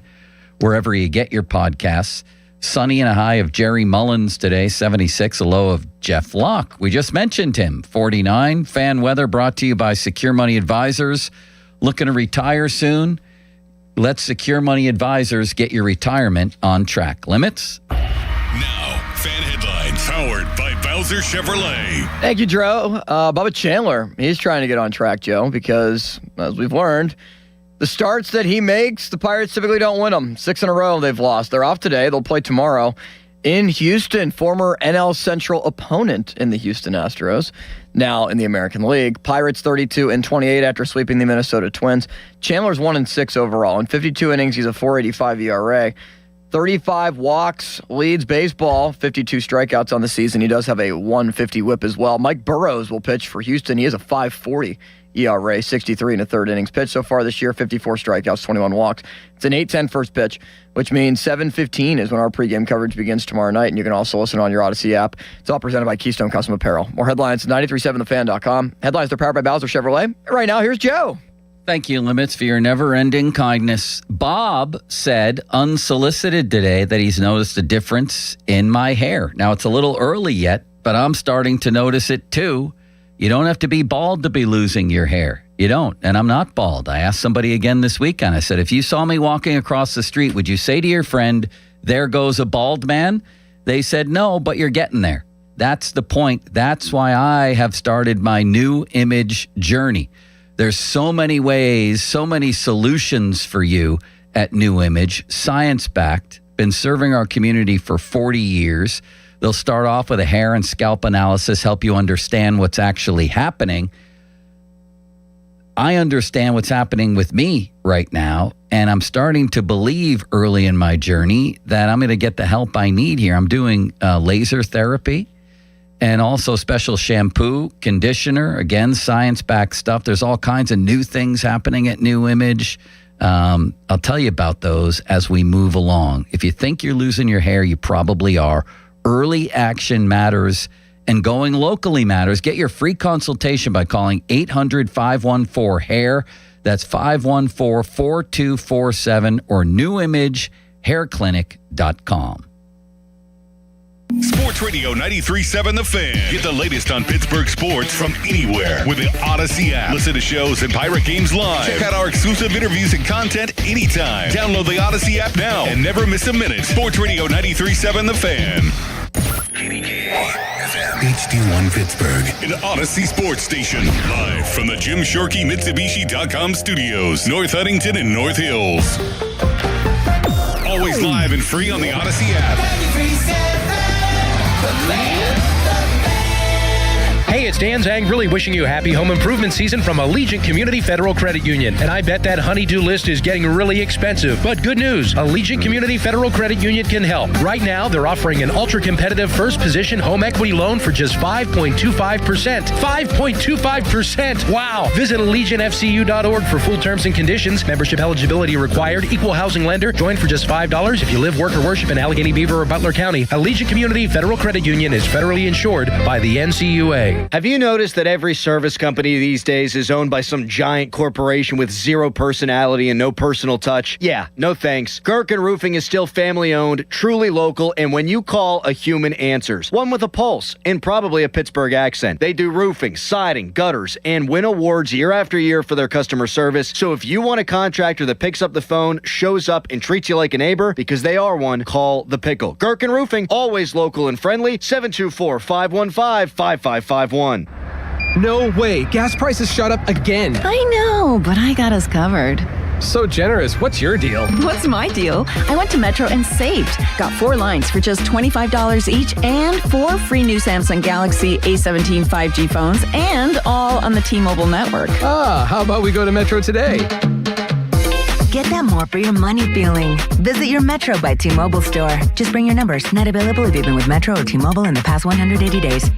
wherever you get your podcasts. Sunny and a high of Jerry Mullins today, 76, a low of Jeff Locke. We just mentioned him, 49. Fan weather brought to you by Secure Money Advisors. Looking to retire soon? Let Secure Money Advisors get your retirement on track. Limits? Now, fan headlines powered by Bowser Chevrolet. Thank you, Joe. Bubba Chandler, he's trying to get on track, Joe, because as we've learned, the starts that he makes, the Pirates typically don't win them. 6 in a row they've lost. They're off today. They'll play tomorrow in Houston, former NL Central opponent in the Houston Astros, now in the American League. Pirates 32-28 after sweeping the Minnesota Twins. Chandler's 1-6 overall. In 52 innings, he's a 4.85 ERA. 35 walks, leads baseball, 52 strikeouts on the season. He does have a 150 whip as well. Mike Burrows will pitch for Houston. He has a 540 ERA, 63 in the third innings pitched so far this year, 54 strikeouts, 21 walks. It's an 8:10 first pitch, which means 7:15 is when our pregame coverage begins tomorrow night, and you can also listen on your Odyssey app. It's all presented by Keystone Custom Apparel. More headlines at 937thefan.com. Headlines, they're powered by Bowser Chevrolet. Right now, here's Joe. Thank you, Limits, for your never-ending kindness. Bob said, unsolicited today, that he's noticed a difference in my hair. Now, it's a little early yet, but I'm starting to notice it too. You don't have to be bald to be losing your hair. You don't, and I'm not bald. I asked somebody again this weekend. I said, if you saw me walking across the street, would you say to your friend, there goes a bald man? They said, no, but you're getting there. That's the point. That's why I have started my new image journey. There's so many ways, so many solutions for you at New Image, science-backed, been serving our community for 40 years. They'll start off with a hair and scalp analysis, help you understand what's actually happening. I understand what's happening with me right now, and I'm starting to believe early in my journey that I'm going to get the help I need here. I'm doing laser therapy and also special shampoo, conditioner, again, science-backed stuff. There's all kinds of new things happening at New Image. I'll tell you about those as we move along. If you think you're losing your hair, you probably are. Early action matters, and going locally matters. Get your free consultation by calling 800-514-HAIR. That's 514-4247 or newimagehairclinic.com. Sports Radio 93.7 The Fan. Get the latest on Pittsburgh sports from anywhere with the Odyssey app. Listen to shows and Pirate Games live. Check out our exclusive interviews and content anytime. Download the Odyssey app now and never miss a minute. Sports Radio 93.7 The Fan. HD1 Pittsburgh, an Odyssey sports station. Live from the Jim Shorkey Mitsubishi.com studios, North Huntington and North Hills. Always live and free on the Odyssey app. Hey, it's Dan Zang, really wishing you a happy home improvement season from Allegiant Community Federal Credit Union. And I bet that honey-do list is getting really expensive. But good news, Allegiant Community Federal Credit Union can help. Right now, they're offering an ultra-competitive first-position home equity loan for just 5.25%. 5.25%! Wow! Visit AllegiantFCU.org for full terms and conditions. Membership eligibility required. Equal housing lender. Join for just $5 if you live, work, or worship in Allegheny, Beaver, or Butler County. Allegiant Community Federal Credit Union is federally insured by the NCUA. Have you noticed that every service company these days is owned by some giant corporation with zero personality and no personal touch? Yeah, no thanks. Gerken Roofing is still family-owned, truly local, and when you call, a human answers. One with a pulse and probably a Pittsburgh accent. They do roofing, siding, gutters, and win awards year after year for their customer service. So if you want a contractor that picks up the phone, shows up, and treats you like a neighbor, because they are one, call The Pickle. Gerken Roofing, always local and friendly, 724-515-5551. No way. Gas prices shot up again. I know, but I got us covered. So generous. What's your deal? What's my deal? I went to Metro and saved. Got 4 lines for just $25 each and 4 free new Samsung Galaxy A17 5G phones and all on the T-Mobile network. Ah, how about we go to Metro today? Get that more for your money feeling. Visit your Metro by T-Mobile store. Just bring your numbers. Not available if you've been with Metro or T-Mobile in the past 180 days.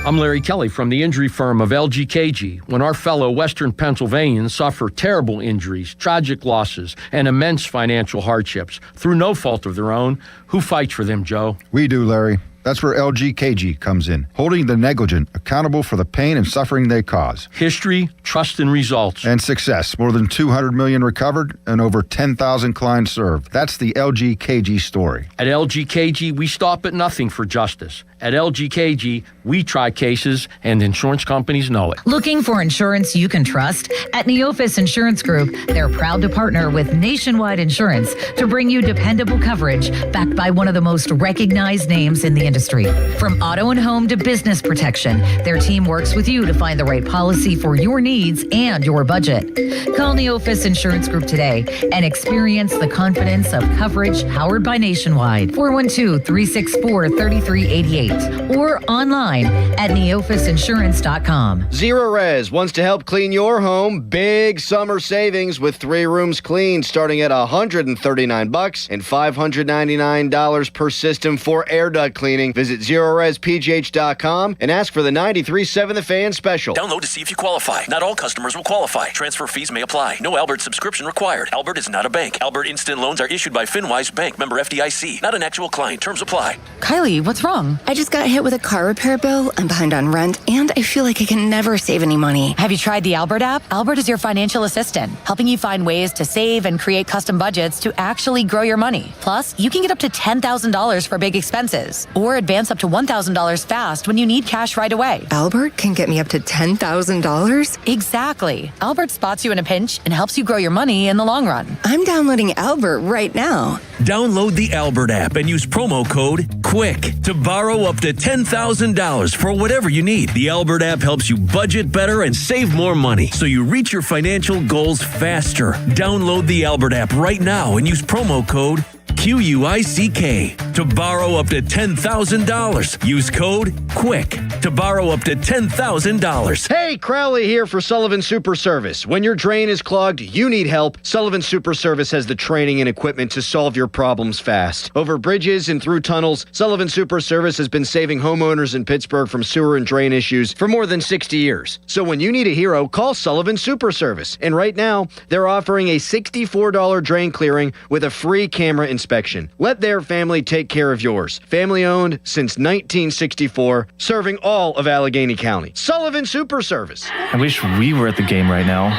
I'm Larry Kelly from the injury firm of LGKG. When our fellow Western Pennsylvanians suffer terrible injuries, tragic losses, and immense financial hardships through no fault of their own, who fights for them, Joe? We do, Larry. That's where LGKG comes in, holding the negligent accountable for the pain and suffering they cause. History, trust, and results. And success. More than 200 million recovered and over 10,000 clients served. That's the LGKG story. At LGKG, we stop at nothing for justice. At LGKG, we try cases, and insurance companies know it. Looking for insurance you can trust? At Neophis Insurance Group, they're proud to partner with Nationwide Insurance to bring you dependable coverage backed by one of the most recognized names in the industry. From auto and home to business protection, their team works with you to find the right policy for your needs and your budget. Call Neophis Insurance Group today and experience the confidence of coverage powered by Nationwide. 412-364-3388 or online at neophisinsurance.com. Zero Res wants to help clean your home. Big summer savings with 3 rooms cleaned starting at $139 and $599 per system for air duct cleaning. training. Visit ZeroResPGH.com and ask for the 93.7 The Fan special. Download to see if you qualify. Not all customers will qualify. Transfer fees may apply. No Albert subscription required. Albert is not a bank. Albert Instant Loans are issued by FinWise Bank, member FDIC. Not an actual client. Terms apply. Kylie, what's wrong? I just got hit with a car repair bill. I'm behind on rent, and I feel like I can never save any money. Have you tried the Albert app? Albert is your financial assistant, helping you find ways to save and create custom budgets to actually grow your money. Plus, you can get up to $10,000 for big expenses, or advance up to $1,000 fast when you need cash right away. Albert can get me up to $10,000? Exactly. Albert spots you in a pinch and helps you grow your money in the long run. I'm downloading Albert right now. Download the Albert app and use promo code QUICK to borrow up to $10,000 for whatever you need. The Albert app helps you budget better and save more money so you reach your financial goals faster. Download the Albert app right now and use promo code QUICK to borrow up to $10,000. Use code QUICK to borrow up to $10,000. Hey, Crowley here for Sullivan Super Service. When your drain is clogged, you need help. Sullivan Super Service has the training and equipment to solve your problems fast. Over bridges and through tunnels, Sullivan Super Service has been saving homeowners in Pittsburgh from sewer and drain issues for more than 60 years. So when you need a hero, call Sullivan Super Service. And right now, they're offering a $64 drain clearing with a free camera inspection. Let their family take care of yours. Family owned since 1964, serving all of Allegheny County. Sullivan Super Service. I wish we were at the game right now.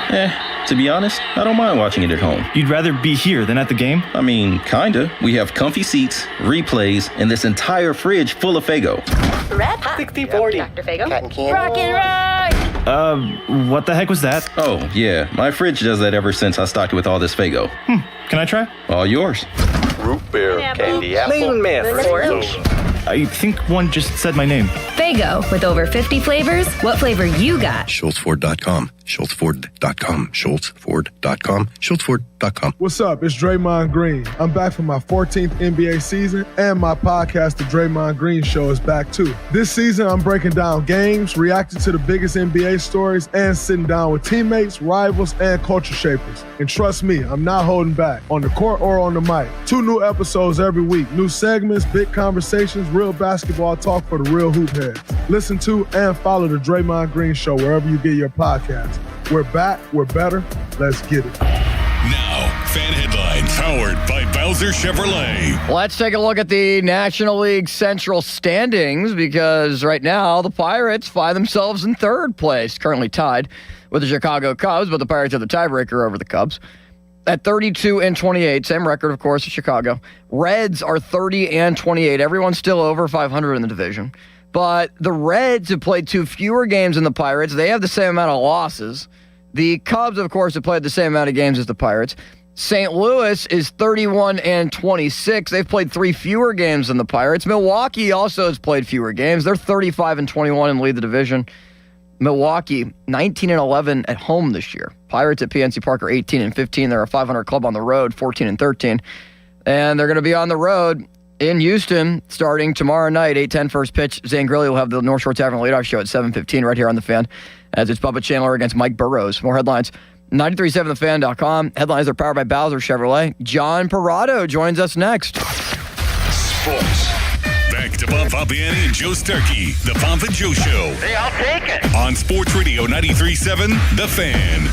To be honest, I don't mind watching it at home. You'd rather be here than at the game? I mean, kinda. We have comfy seats, replays, and this entire fridge full of Faygo. Red Hot. 60-40. Dr. Faygo. Cotton candy. Rock and roll. What the heck was that? Oh, yeah. My fridge does that ever since I stocked it with all this Faygo. Can I try? All yours. Root beer, candy apple, orange. I think one just said my name. Faygo, with over 50 flavors. What flavor you got? SchultzFord.com. SchultzFord.com. SchultzFord.com. SchultzFord.com. What's up? It's Draymond Green. I'm back for my 14th NBA season, and my podcast, The Draymond Green Show, is back too. This season, I'm breaking down games, reacting to the biggest NBA stories, and sitting down with teammates, rivals, and culture shapers. And trust me, I'm not holding back, on the court or on the mic. 2 new episodes every week. New segments, big conversations, real basketball talk for the real hoop heads. Listen to and follow The Draymond Green Show wherever you get your podcasts. We're back. We're better. Let's get it. Now, fan headlines powered by Bowser Chevrolet. Let's take a look at the National League Central standings, because right now the Pirates find themselves in third place, currently tied with the Chicago Cubs, but the Pirates have the tiebreaker over the Cubs at 32-28, same record, of course, as Chicago. Reds are 30-28. Everyone's still over 500 in the division. But the Reds have played 2 fewer games than the Pirates. They have the same amount of losses. The Cubs, of course, have played the same amount of games as the Pirates. St. Louis is 31-26. They've played 3 fewer games than the Pirates. Milwaukee also has played fewer games. They're 35-21 and lead the division. Milwaukee, 19-11 at home this year. Pirates at PNC Park are 18-15. They're a 500 club on the road, 14-13. And they're going to be on the road in Houston starting tomorrow night, 8:10 first pitch. Zane Grilly will have the North Shore Tavern leadoff show at 7:15 right here on The Fan, as it's Bubba Chandler against Mike Burrows. More headlines, 937thefan.com. Headlines are powered by Bowser Chevrolet. John Parado joins us next. Sports. Back to Bob Fabiani and Joe Starkey, the Pomp and Joe Show. Hey, I'll take it. On Sports Radio 93.7, The Fan.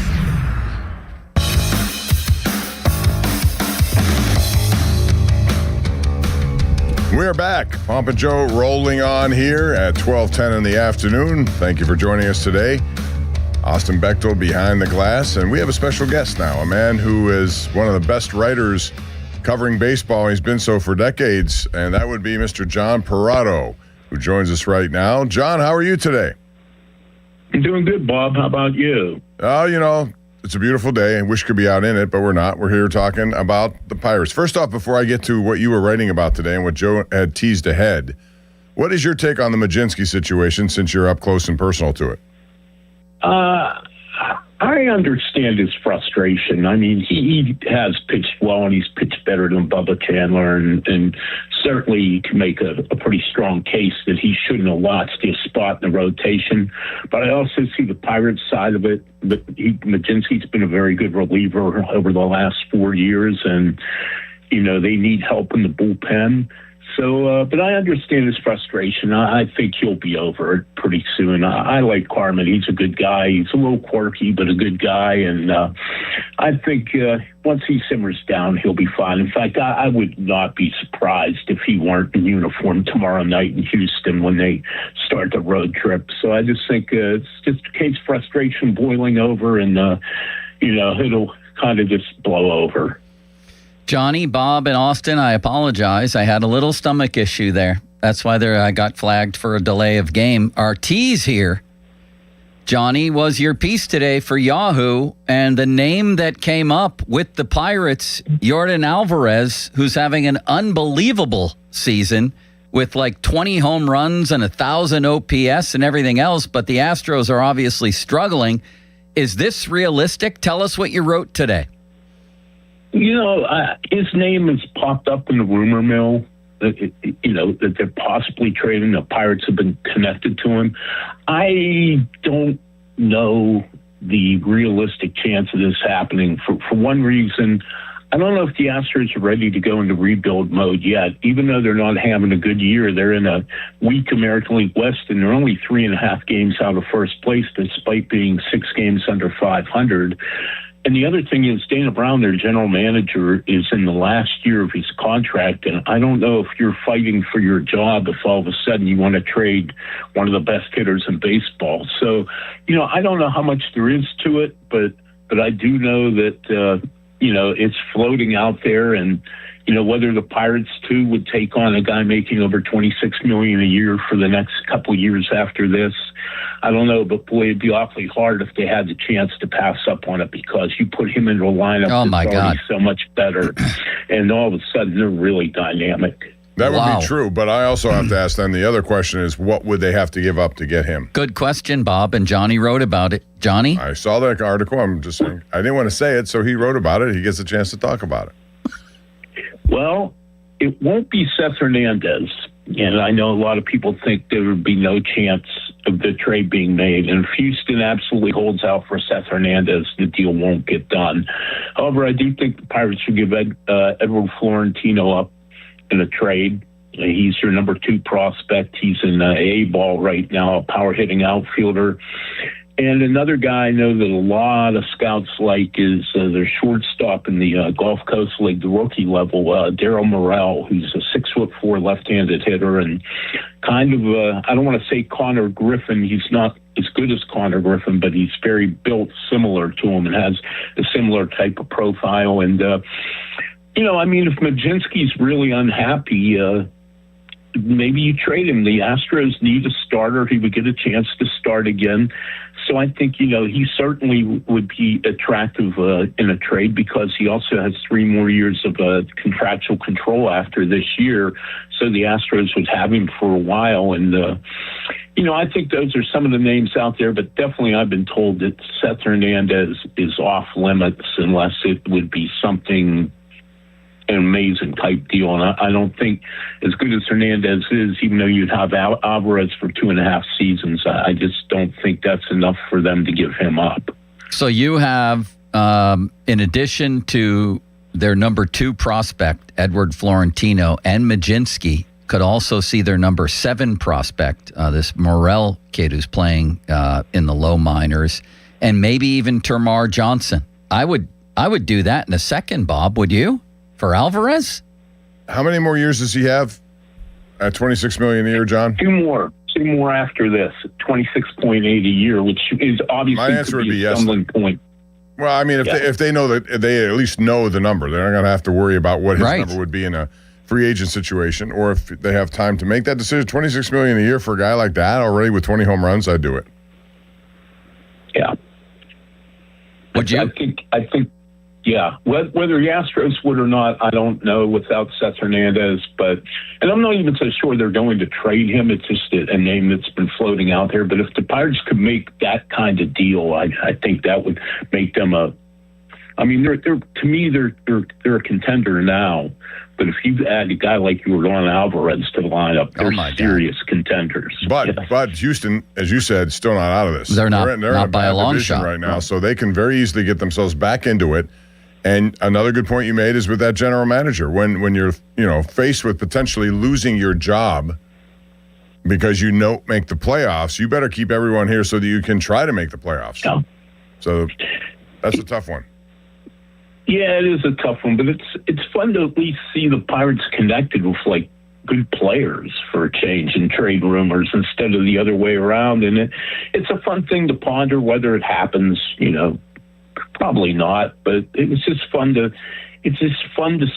We're back. Pomp and Joe rolling on here at 12:10 in the afternoon. Thank you for joining us today. Austin Bechtel behind the glass, and we have a special guest now, a man who is one of the best writers covering baseball. He's been so for decades, and that would be Mr. John Parado, who joins us right now. John, how are you today? I'm doing good, Bob. How about you? Oh, you know, it's a beautiful day. I wish could be out in it, but we're not. We're here talking about the Pirates. First off, before I get to what you were writing about today and what Joe had teased ahead, what is your take on the Mlodzinski situation since you're up close and personal to it? I understand his frustration. I mean, he has pitched well, and he's pitched better than Bubba Chandler, and certainly you can make a pretty strong case that he shouldn't have lost his spot in the rotation. But I also see the Pirates side of it. But Mlodzinski's been a very good reliever over the last 4 years, and, you know, they need help in the bullpen. So, but I understand his frustration. I think he'll be over it pretty soon. I like Carmen. He's a good guy. He's a little quirky, but a good guy. And I think once he simmers down, he'll be fine. In fact, I would not be surprised if he weren't in uniform tomorrow night in Houston when they start the road trip. So I just think it's just a case of frustration boiling over, and, it'll kind of just blow over. Johnny, Bob, and Austin, I apologize. I had a little stomach issue there. That's why I got flagged for a delay of game. Our tease here, Johnny, was your piece today for Yahoo, and the name that came up with the Pirates, Yordan Alvarez, who's having an unbelievable season with like 20 home runs and 1,000 OPS and everything else, but the Astros are obviously struggling. Is this realistic? Tell us what you wrote today. His name has popped up in the rumor mill, that they're possibly trading. The Pirates have been connected to him. I don't know the realistic chance of this happening. For one reason, I don't know if the Astros are ready to go into rebuild mode yet. Even though they're not having a good year, they're in a weak American League West, and they're only 3.5 games out of first place, despite being 6 games under 500. And the other thing is, Dana Brown, their general manager, is in the last year of his contract, and I don't know if you're fighting for your job if all of a sudden you want to trade one of the best hitters in baseball. So, I don't know how much there is to it, but I do know that, it's floating out there, and, whether the Pirates, too, would take on a guy making over $26 million a year for the next couple of years after this, I don't know, but boy, it'd be awfully hard if they had the chance to pass up on it, because you put him into a lineup that's already so much better, and all of a sudden they're really dynamic. That would be true, but I also have to ask then the other question is, what would they have to give up to get him? Good question, Bob, and Johnny wrote about it. Johnny? I saw that article. I'm just saying, I didn't want to say it, so he wrote about it. He gets a chance to talk about it. Well, it won't be Seth Hernandez. And I know a lot of people think there would be no chance of the trade being made. And if Houston absolutely holds out for Seth Hernandez, the deal won't get done. However, I do think the Pirates should give Edward Florentino up in a trade. He's your number 2 prospect. He's in A-ball right now, a power-hitting outfielder. And another guy I know that a lot of scouts like is their shortstop in the Gulf Coast League, the rookie level, Darryl Morrell, who's a 6'4" left-handed hitter, and kind of, I don't want to say Connor Griffin. He's not as good as Connor Griffin, but he's very built similar to him and has a similar type of profile. And, if Majinski's really unhappy, maybe you trade him. The Astros need a starter. He would get a chance to start again. So I think, he certainly would be attractive in a trade, because he also has 3 more years of contractual control after this year. So the Astros would have him for a while. And, I think those are some of the names out there, but definitely I've been told that Seth Hernandez is off limits unless it would be something an amazing type deal. And I don't think, as good as Hernandez is, even though you'd have Alvarez for 2.5 seasons, I just don't think that's enough for them to give him up. So you have, in addition to their number 2 prospect, Edward Florentino, and Majinski, could also see their number 7 prospect, this Morrell kid who's playing in the low minors, and maybe even Termarr Johnson. I would do that in a second, Bob. Would you? For Alvarez? How many more years does he have at $26 million a year, John? 2 more. 2 more after this, 26.8 a year, which is obviously my answer would be yes. Point. Well, I mean, if they know that, they at least know the number. They're not going to have to worry about what his number would be in a free agent situation, or if they have time to make that decision. $26 million a year for a guy like that already with 20 home runs, I'd do it. Yeah. Would you? I think. Yeah, whether the Astros would or not, I don't know without Seth Hernandez. And I'm not even so sure they're going to trade him. It's just a name that's been floating out there. But if the Pirates could make that kind of deal, I think that would make them they're a contender now. But if you add a guy like Yordan Alvarez to the lineup, they're serious contenders. But Houston, as you said, still not out of this. They're not in a by bad a long division shot right now, so they can very easily get themselves back into it. And another good point you made is with that general manager. When you're, faced with potentially losing your job because you don't make the playoffs, you better keep everyone here so that you can try to make the playoffs. Yeah. So that's a tough one. Yeah, it is a tough one, but it's fun to at least see the Pirates connected with good players for a change in trade rumors instead of the other way around. And it's a fun thing to ponder whether it happens, probably not, but it's just fun to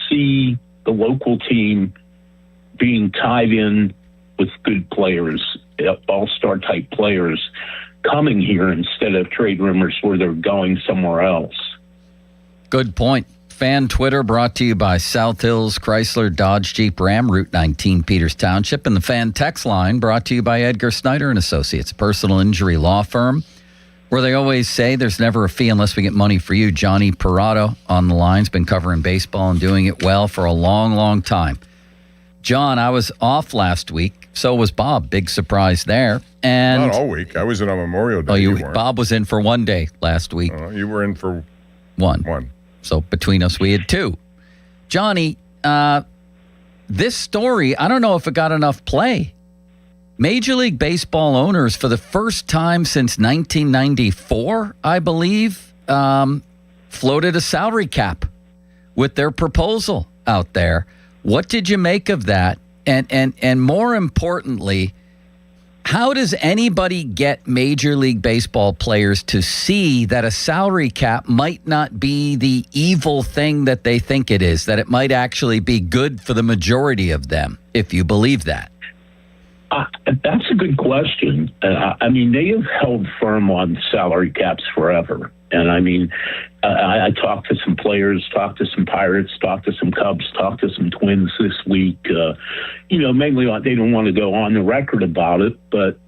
see the local team being tied in with good players, all-star type players coming here instead of trade rumors where they're going somewhere else. Good point. Fan Twitter brought to you by South Hills Chrysler Dodge Jeep Ram, Route 19, Peters Township. And the fan text line brought to you by Edgar Snyder and Associates, personal injury law firm, where they always say there's never a fee unless we get money for you. Johnny Parado on the line's been covering baseball and doing it well for a long, long time. John, I was off last week. So was Bob. Big surprise there. And not all week. I was in on Memorial Day. Bob was in for one day last week. You were in for one. So between us, we had two. Johnny, this story, I don't know if it got enough play. Major League Baseball owners, for the first time since 1994, I believe, floated a salary cap with their proposal out there. What did you make of that? And more importantly, how does anybody get Major League Baseball players to see that a salary cap might not be the evil thing that they think it is, that it might actually be good for the majority of them, if you believe that? That's a good question. They have held firm on salary caps forever. And I talked to some players, talked to some Pirates, talked to some Cubs, talked to some Twins this week. Mainly they don't want to go on the record about it, but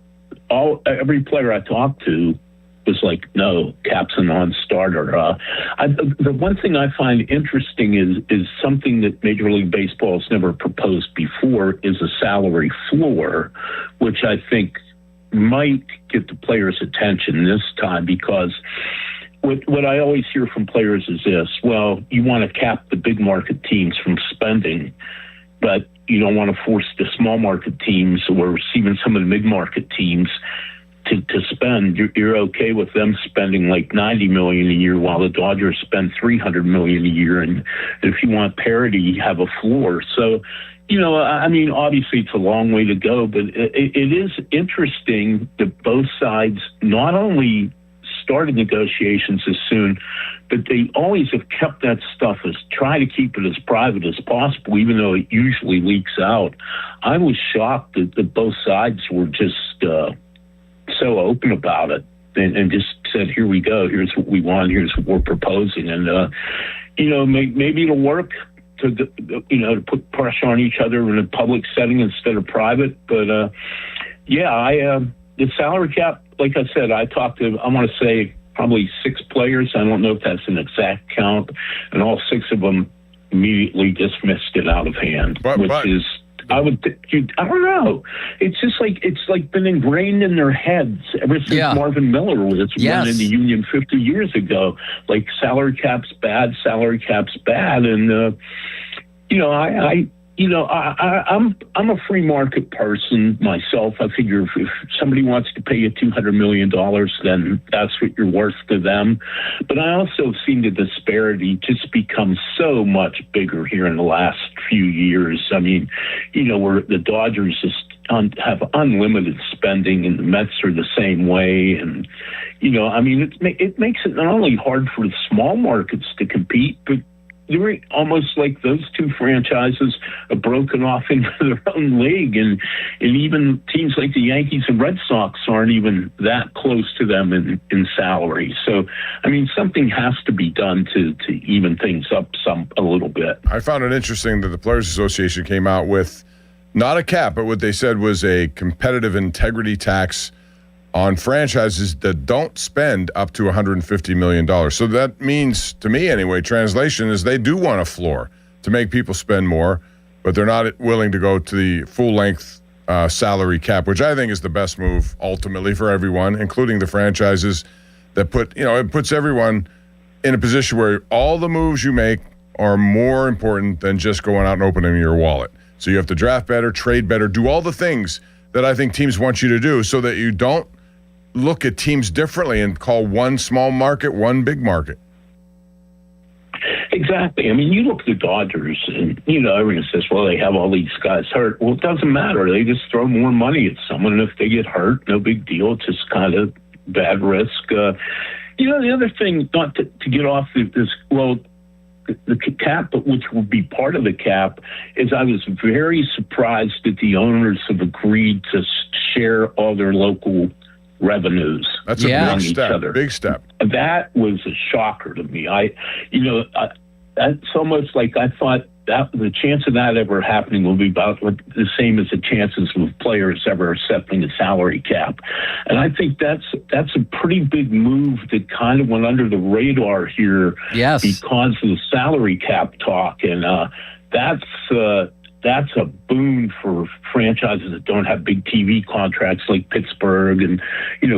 every player I talked to was like, no, cap's a non-starter. The one thing I find interesting is something that Major League Baseball has never proposed before is a salary floor, which I think might get the players' attention this time, because what I always hear from players is this: well, you want to cap the big market teams from spending, but you don't want to force the small market teams or even some of the mid market teams to spend. You're okay with them spending like $90 million a year while the Dodgers spend $300 million a year, and if you want parity, you have a floor. So, obviously it's a long way to go, but it is interesting that both sides not only started negotiations as soon, but they always have kept that stuff try to keep it as private as possible, even though it usually leaks out. I was shocked that both sides were just so open about it and just said, here we go, here's what we want, here's what we're proposing. And maybe it'll work to put pressure on each other in a public setting instead of private. But the salary cap, like I said, I talked to, I want to say, probably 6 players. I don't know if that's an exact count, and all 6 of them immediately dismissed it out of hand, I don't know. It's just like been ingrained in their heads ever since Marvin Miller was running the union 50 years ago. Like, salary cap's bad, and I'm a free market person myself. I figure if somebody wants to pay you $200 million, then that's what you're worth to them. But I also have seen the disparity just become so much bigger here in the last few years. Where the Dodgers just have unlimited spending, and the Mets are the same way. And, it makes it not only hard for the small markets to compete, but they're almost like those two franchises are broken off into their own league, and even teams like the Yankees and Red Sox aren't even that close to them in salary. So, something has to be done to even things up a little bit. I found it interesting that the Players Association came out with not a cap, but what they said was a competitive integrity tax on franchises that don't spend up to $150 million. So that means, to me anyway, translation is they do want a floor to make people spend more, but they're not willing to go to the full-length salary cap, which I think is the best move ultimately for everyone, including the franchises that it puts everyone in a position where all the moves you make are more important than just going out and opening your wallet. So you have to draft better, trade better, do all the things that I think teams want you to do so that you don't look at teams differently and call one small market, one big market. Exactly. I mean, you look at the Dodgers and, everyone says, well, they have all these guys hurt. Well, it doesn't matter. They just throw more money at someone. And if they get hurt, no big deal. It's just kind of bad risk. The other thing, not to get off this, the cap, which will be part of the cap, is I was very surprised that the owners have agreed to share all their local revenues. That's a big step. Big step. That was a shocker to me. That's almost like I thought that the chance of that ever happening will be about the same as the chances of players ever accepting a salary cap. And I think that's a pretty big move that kind of went under the radar here because of the salary cap talk. And that's a boon for franchises that don't have big TV contracts like Pittsburgh and,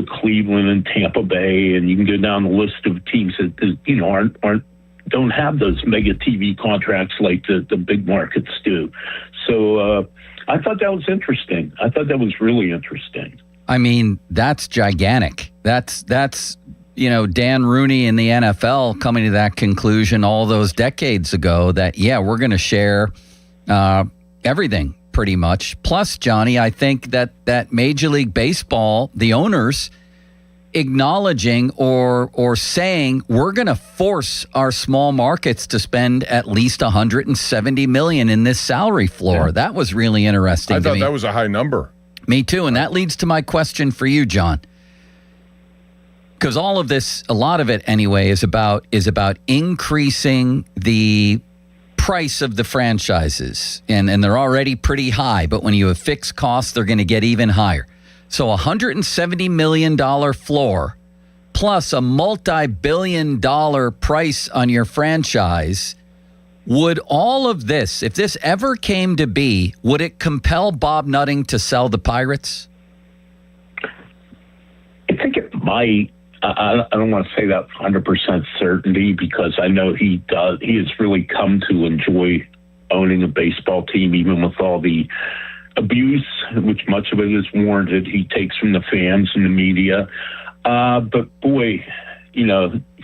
Cleveland and Tampa Bay. And you can go down the list of teams that, don't have those mega TV contracts like the big markets do. So I thought that was interesting. I thought that was really interesting. I mean, that's gigantic. That's Dan Rooney in the NFL coming to that conclusion all those decades ago that, we're going to share everything pretty much. Plus, Johnny, I think that Major League Baseball, the owners, acknowledging or saying we're going to force our small markets to spend at least $170 million in this salary floor. Yeah. That was really interesting. I thought that was a high number. Me too, and that leads to my question for you, John. Because all of this, a lot of it anyway, is about increasing the price of the franchises, and they're already pretty high. But when you have fixed costs, they're going to get even higher. So $170 million floor plus a multi-billion-dollar price on your franchise. Would all of this, if this ever came to be, would it compel Bob Nutting to sell the Pirates? I think it might. I don't want to say that 100% certainty because I know he does. He has really come to enjoy owning a baseball team, even with all the abuse, which much of it is warranted, he takes from the fans and the media. But boy,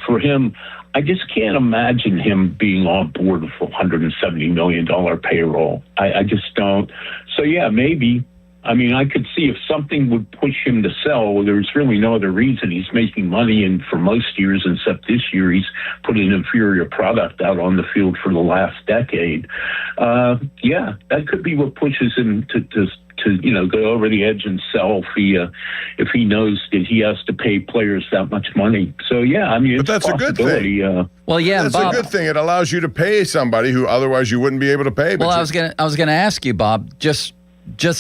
for him, I just can't imagine him being on board with a $170 million payroll. I just don't. So yeah, maybe. I mean, I could see if something would push him to sell. Well, there's really no other reason. He's making money, and for most years, except this year, he's put an inferior product out on the field for the last decade. That could be what pushes him to go over the edge and sell if he knows that he has to pay players that much money. So but that's a good thing. That's Bob, a good thing. It allows you to pay somebody who otherwise you wouldn't be able to pay. Well, I was gonna ask you, Bob, just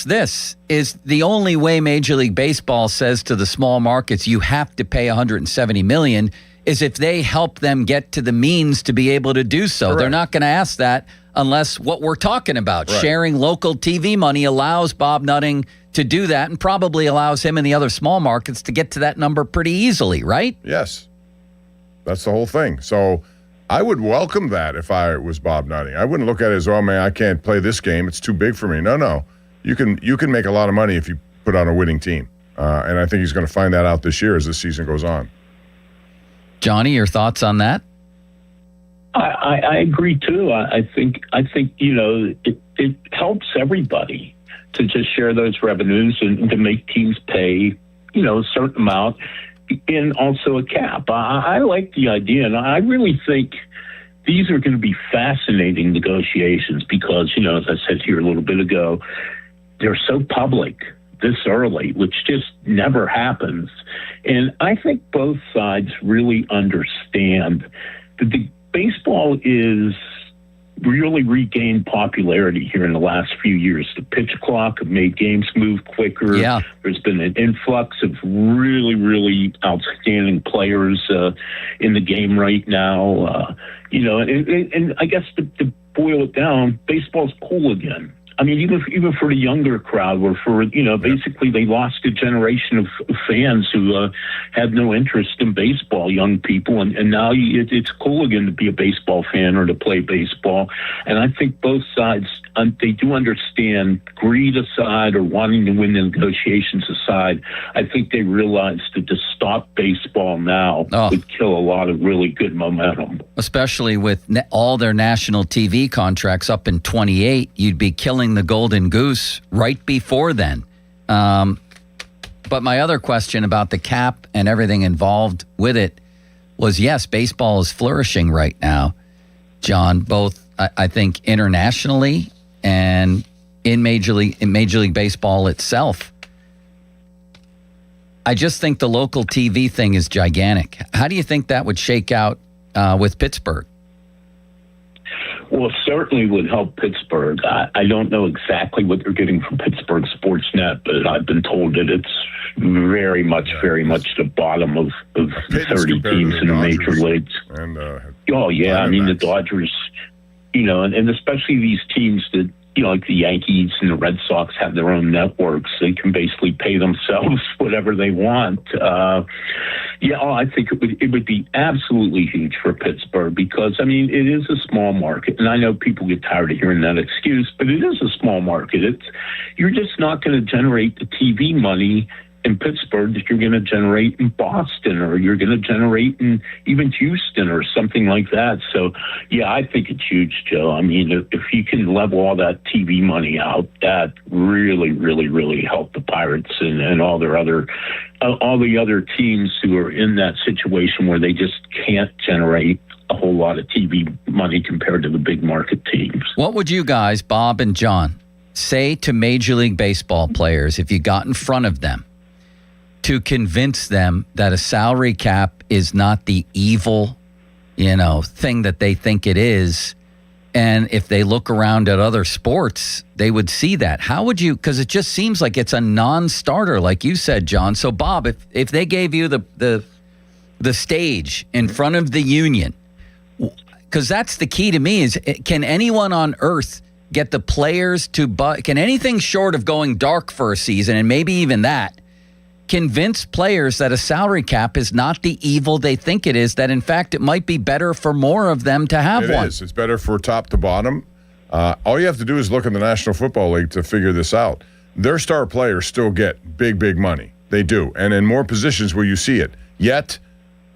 this is the only way Major League Baseball says to the small markets you have to pay $170 million is if they help them get to the means to be able to do so. Correct. They're not going to ask that unless what we're talking about, sharing local TV money, allows Bob Nutting to do that and probably allows him and the other small markets to get to that number pretty easily, right? Yes. That's the whole thing. So I would welcome that if I was Bob Nutting. I wouldn't look at it as, oh, man, I can't play this game. It's too big for me. No. You can make a lot of money if you put on a winning team. And I think he's going to find that out this year as the season goes on. Johnny, your thoughts on that? I agree too. I think it helps everybody to just share those revenues and to make teams pay a certain amount and also a cap. I like the idea, and I really think these are going to be fascinating negotiations because as I said here a little bit ago, they're so public this early, which just never happens. And I think both sides really understand that the baseball is really regained popularity here in the last few years. The pitch clock have made games move quicker. Yeah. There's been an influx of really, really outstanding players in the game right now. And I guess to boil it down, baseball's cool again. I mean, even for the younger crowd, or for, basically they lost a generation of fans who had no interest in baseball, young people, and now it's cool again to be a baseball fan or to play baseball. And I think both sides, they do understand, greed aside or wanting to win the negotiations aside, I think they realize that to stop baseball now would kill a lot of really good momentum. Especially with all their national TV contracts up in 28, you'd be killing the golden goose right before then. But my other question about the cap and everything involved with it was, yes, baseball is flourishing right now, John, both I think internationally and in Major League Baseball itself. I just think the local TV thing is gigantic. How do you think that would shake out with Pittsburgh? Well, it certainly would help Pittsburgh. I don't know exactly what they're getting from Pittsburgh Sportsnet, but I've been told that it's very much the bottom of 30 teams in the major leagues. And, the Dodgers, and especially these teams that, like the Yankees and the Red Sox have their own networks. They can basically pay themselves whatever they want. I think it would be absolutely huge for Pittsburgh because, I mean, it is a small market. And I know people get tired of hearing that excuse, but it is a small market. You're just not going to generate the TV money in Pittsburgh that you're going to generate in Boston, or you're going to generate in even Houston or something like that. So, I think it's huge, Joe. I mean, if you can level all that TV money out, that really, really, really helped the Pirates and all the other teams who are in that situation where they just can't generate a whole lot of TV money compared to the big market teams. What would you guys, Bob and John, say to Major League Baseball players if you got in front of them to convince them that a salary cap is not the evil, thing that they think it is? And if they look around at other sports, they would see that. How would you, because it just seems like it's a non-starter, like you said, John. So, Bob, if they gave you the stage in front of the union, because that's the key to me, is can anyone on earth get the players to, can anything short of going dark for a season, and maybe even that, convince players that a salary cap is not the evil they think it is, that in fact it might be better for more of them to have one? It is. It's better for top to bottom. All you have to do is look in the National Football League to figure this out. Their star players still get big, big money. They do. And in more positions where you see it. Yet,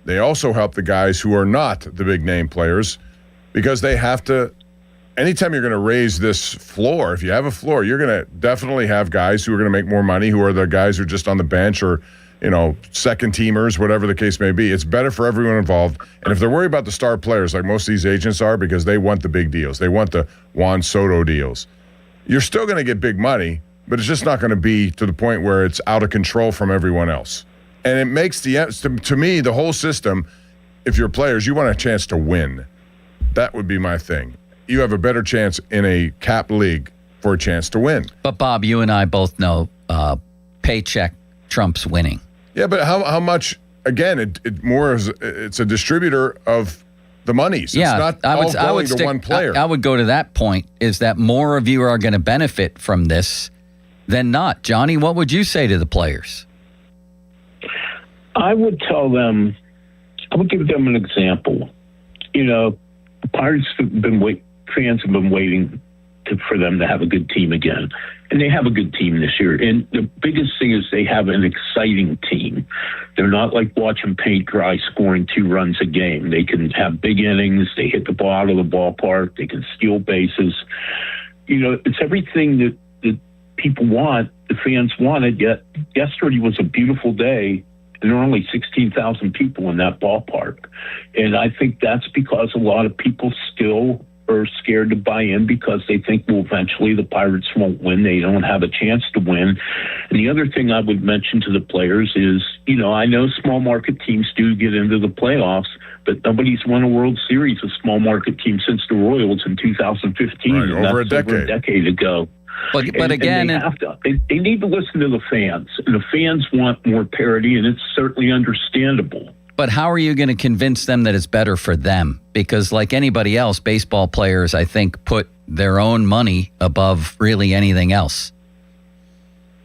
they also help the guys who are not the big name players because they have to. Anytime you're going to raise this floor, if you have a floor, you're going to definitely have guys who are going to make more money, who are the guys who are just on the bench or, second teamers, whatever the case may be. It's better for everyone involved. And if they're worried about the star players, like most of these agents are, because they want the big deals, they want the Juan Soto deals, you're still going to get big money, but it's just not going to be to the point where it's out of control from everyone else. And it makes to me, the whole system, if you're players, you want a chance to win. That would be my thing. You have a better chance in a cap league for a chance to win. But, Bob, you and I both know paycheck trumps winning. Yeah, but how much, again, it's a distributor of the monies. Yeah, it's not all going to one player. I would go to that point, is that more of you are going to benefit from this than not. Johnny, what would you say to the players? I would tell them, I would give them an example. The Pirates fans have been waiting for them to have a good team again. And they have a good team this year. And the biggest thing is they have an exciting team. They're not like watching paint dry, scoring 2 runs a game. They can have big innings. They hit the ball out of the ballpark. They can steal bases. It's everything that people want, the fans wanted. Yet yesterday was a beautiful day, and there are only 16,000 people in that ballpark. And I think that's because a lot of people still are scared to buy in because they think, well, eventually the Pirates won't win. They don't have a chance to win. And the other thing I would mention to the players is, I know small market teams do get into the playoffs, but nobody's won a World Series with small market teams since the Royals in 2015. Right, over a decade ago. But again, they need to listen to the fans, and the fans want more parity, and it's certainly understandable. But how are you going to convince them that it's better for them? Because like anybody else, baseball players, I think, put their own money above really anything else?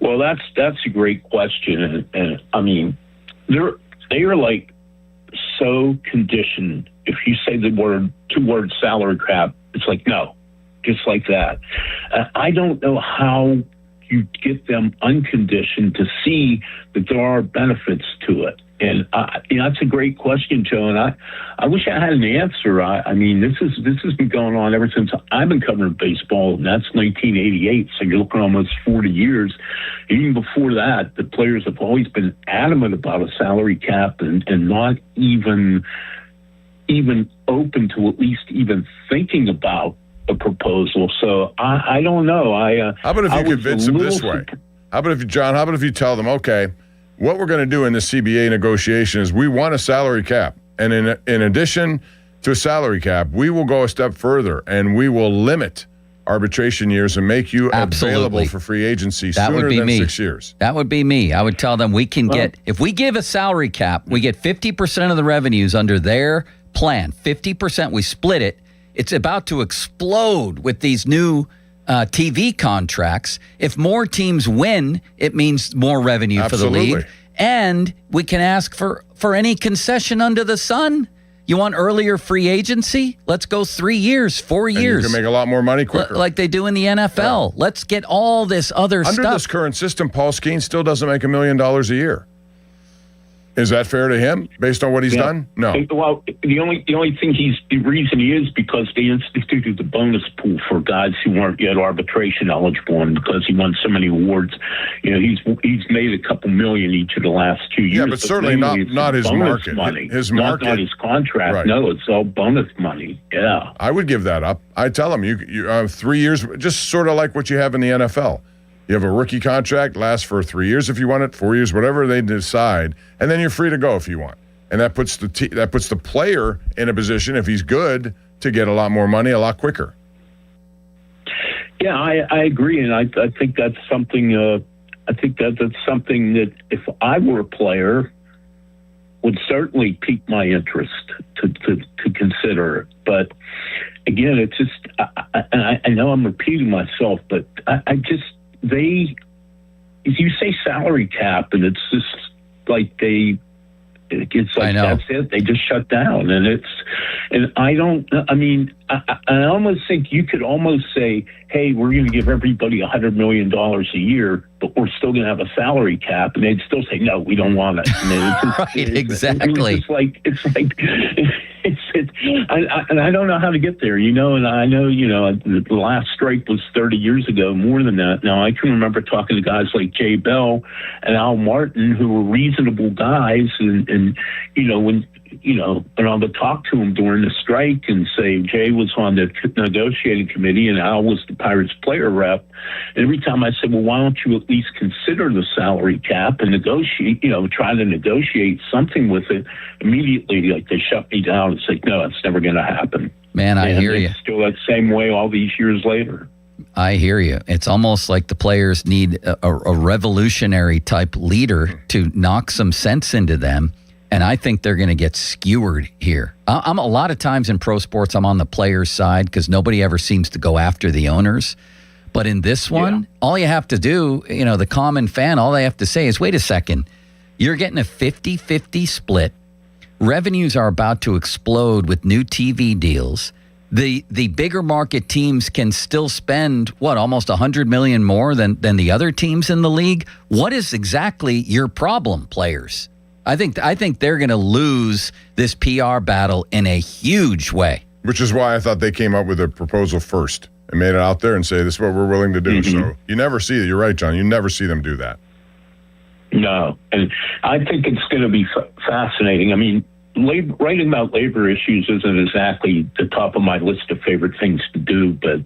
Well, that's a great question, and I mean, they are like so conditioned. If you say the two words salary cap, it's like no, just like that. I don't know how you get them unconditioned to see that there are benefits to it. And that's a great question, Joe. And I wish I had an answer. I mean, this has been going on ever since I've been covering baseball, and that's 1988. So you're looking almost 40 years. Even before that, the players have always been adamant about a salary cap and not even open to at least even thinking about a proposal. So I don't know. How about if you convince them this way? How about if you tell them, okay, what we're going to do in the CBA negotiation is we want a salary cap. And in addition to a salary cap, we will go a step further and we will limit arbitration years and make you available for free agency sooner than 6 years. That would be me. I would tell them we can get, if we give a salary cap, we get 50% of the revenues under their plan. 50%, we split it. It's about to explode with these new TV contracts. If more teams win, it means more revenue for the league. And we can ask for any concession under the sun. You want earlier free agency? Let's go 3 years, 4 years. You can make a lot more money quicker. Like they do in the NFL. Yeah. Let's get all this other stuff. Under this current system, Paul Skeens still doesn't make $1 million a year. Is that fair to him based on what he's done? No. Well, the only thing the reason he is because they instituted the bonus pool for guys who weren't yet arbitration eligible, and because he won so many awards, he's made a couple million each of the last 2 years. Yeah, but certainly not his market. Money. His market, not his contract. Right. No, it's all bonus money. Yeah, I would give that up. I tell him you 3 years, just sort of like what you have in the NFL. You have a rookie contract, lasts for 3 years if you want it, 4 years, whatever they decide, and then you're free to go if you want. And that puts the player in a position, if he's good, to get a lot more money a lot quicker. Yeah, I agree, and I think that's something. I think that's something that if I were a player, would certainly pique my interest to consider. But again, it's just I know I'm repeating myself, but I just. You say salary cap, and it's just like it's like that's it. They just shut down, and I almost think you could almost say, hey, we're going to give everybody $100 million a year, but we're still going to have a salary cap, and they'd still say, no, we don't want it. Exactly. And I don't know how to get there, and I know, the last strike was 30 years ago, more than that. Now, I can remember talking to guys like Jay Bell and Al Martin, who were reasonable guys, and I would talk to them during the strike and say Jay was on the negotiating committee and Al was the Pirates player rep. And every time I said, well, why don't you at least consider the salary cap and negotiate, try to negotiate something with it, immediately, like, they shut me down and say, no, it's never going to happen. Man, I hear you. It's still that same way all these years later. I hear you. It's almost like the players need a revolutionary type leader to knock some sense into them. And I think they're going to get skewered here. I'm a lot of times in pro sports, I'm on the players' side because nobody ever seems to go after the owners. But in this one, all you have to do, the common fan, all they have to say is, wait a second, you're getting a 50-50 split. Revenues are about to explode with new TV deals. The bigger market teams can still spend, almost $100 million more than the other teams in the league. What is exactly your problem, players? I think they're going to lose this PR battle in a huge way. Which is why I thought they came up with a proposal first and made it out there and say, this is what we're willing to do. Mm-hmm. So you never see it. You're right, John. You never see them do that. No. And I think it's going to be fascinating. I mean, writing about labor issues isn't exactly the top of my list of favorite things to do, but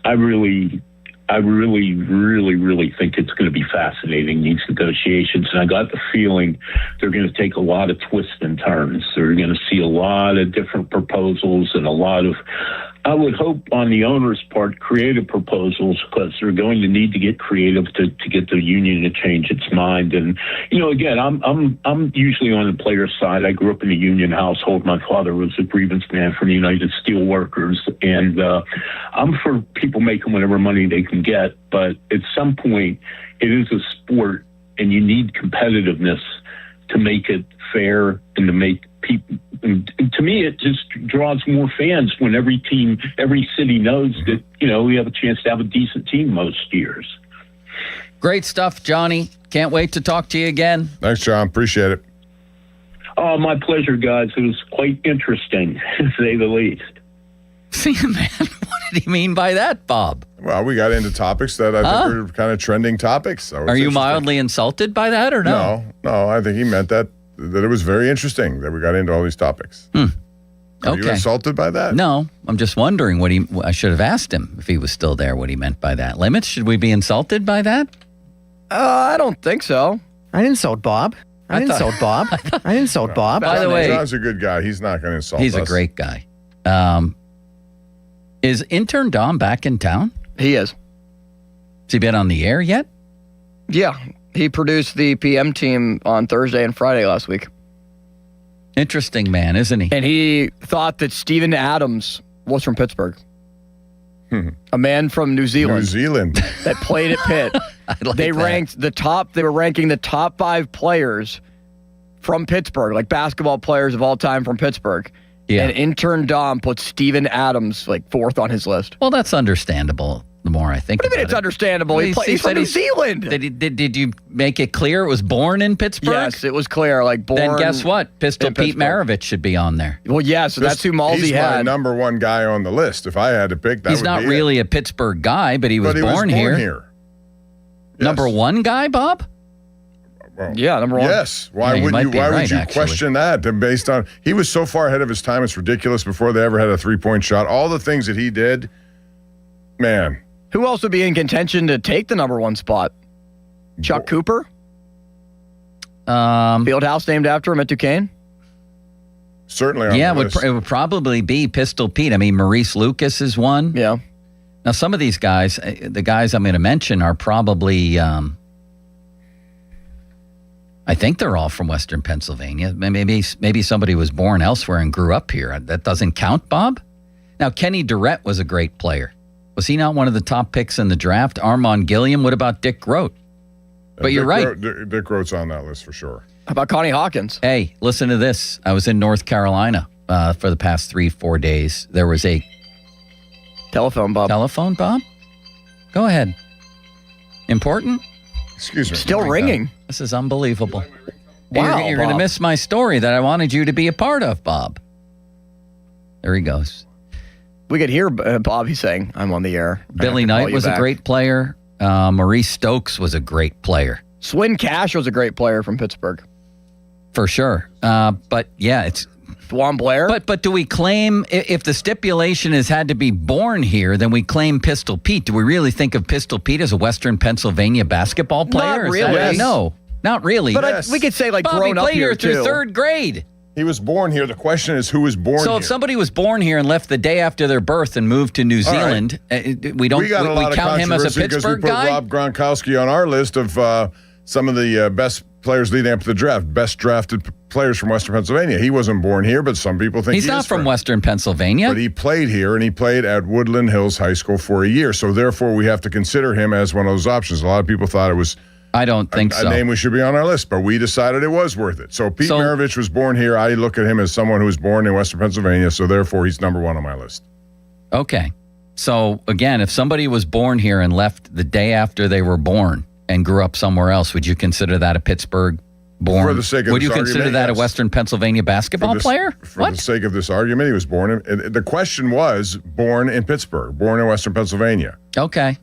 I really think it's going to be fascinating, these negotiations. And I got the feeling they're going to take a lot of twists and turns. They're going to see a lot of different proposals and a lot of I would hope on the owner's part, creative proposals, because they're going to need to get creative to get the union to change its mind. And, again, I'm usually on the player's side. I grew up in a union household. My father was a grievance man for the United Steelworkers. And I'm for people making whatever money they can get. But at some point, it is a sport, and you need competitiveness to make it fair and to make people. And to me, it just draws more fans when every city knows that, we have a chance to have a decent team most years. Great stuff, Johnny. Can't wait to talk to you again. Thanks, John. Appreciate it. Oh, my pleasure, guys. It was quite interesting, to say the least. See, man, what did he mean by that, Bob? Well, we got into topics that I think are kind of trending topics. So are you mildly insulted by that or no? No, I think he meant that it was very interesting that we got into all these topics. Are you insulted by that? No, I'm just wondering I should have asked him if he was still there, what he meant by that. Limits, should we be insulted by that? I don't think so. I didn't insult Bob. I didn't insult Bob. By the way, John's a good guy. He's not going to insult us. He's a great guy. Is intern Dom back in town? He is. Has he been on the air yet? Yeah. He produced the PM team on Thursday and Friday last week. Interesting man, isn't he? And he thought that Steven Adams was from Pittsburgh. A man from New Zealand. That played at Pitt. They were ranking the top 5 players from Pittsburgh, like basketball players of all time from Pittsburgh. Yeah. And intern Dom put Steven Adams like 4th on his list. Well, that's understandable. The more I think about it. What do you mean it's understandable? He's from New Zealand. Did you make it clear it was born in Pittsburgh? Yes, it was clear. Born. Then guess what? Pistol Pete Maravich should be on there. Well, yeah, so that's who Malsey had. He's my number 1 guy on the list. If I had to pick, that he's would be not really a Pittsburgh guy, but he was born here. Yes. Number 1 guy, Bob? Well, yeah, number 1. Yes. Why would you question that? Based on he was so far ahead of his time, it's ridiculous. Before they ever had a 3-point shot, all the things that he did, man. Who else would be in contention to take the number 1 spot? Chuck Cooper? Fieldhouse named after him at Duquesne? Certainly on the list. It would probably be Pistol Pete. I mean, Maurice Lucas is one. Yeah. Now, some of these guys, the guys I'm going to mention are probably, I think they're all from Western Pennsylvania. Maybe somebody was born elsewhere and grew up here. That doesn't count, Bob? Now, Kenny Durrett was a great player. Was he not one of the top picks in the draft? Armand Gilliam? What about Dick Groat? But you're right. Dick Groat's on that list for sure. How about Connie Hawkins? Hey, listen to this. I was in North Carolina for the past 3-4 days. There was a telephone, Bob. Go ahead. Important? Excuse me. Still ringing. This is unbelievable. Wow, You're going to miss my story that I wanted you to be a part of, Bob. There he goes. We could hear Bobby saying, I'm on the air. Billy Knight was a great player. Maurice Stokes was a great player. Swin Cash was a great player from Pittsburgh. For sure. But yeah, it's Dwan Blair. But do we claim, if the stipulation has had to be born here, then we claim Pistol Pete. Do we really think of Pistol Pete as a Western Pennsylvania basketball player? Not really. No, not really. But we could say Bobby grown up here through 3rd grade. He was born here. The question is, who was born here? So if somebody was born here and left the day after their birth and moved to New Zealand, we count him as a Pittsburgh guy? We put Rob Gronkowski on our list of some of the best players leading up to the draft, best drafted players from Western Pennsylvania. He wasn't born here, but some people think he's not from Western Pennsylvania. But he played here, and he played at Woodland Hills High School for a year. So therefore, we have to consider him as one of those options. A lot of people thought it was I don't think so. A name we should be on our list, but we decided it was worth it. So Pete Maravich was born here. I look at him as someone who was born in Western Pennsylvania, so therefore he's number 1 on my list. Okay. So again, if somebody was born here and left the day after they were born and grew up somewhere else, would you consider that a Pittsburgh born? For the sake of would this you consider argument, that yes. a Western Pennsylvania basketball player? For the sake of this argument, he was born in, the question was born in Pittsburgh, born in Western Pennsylvania. Okay.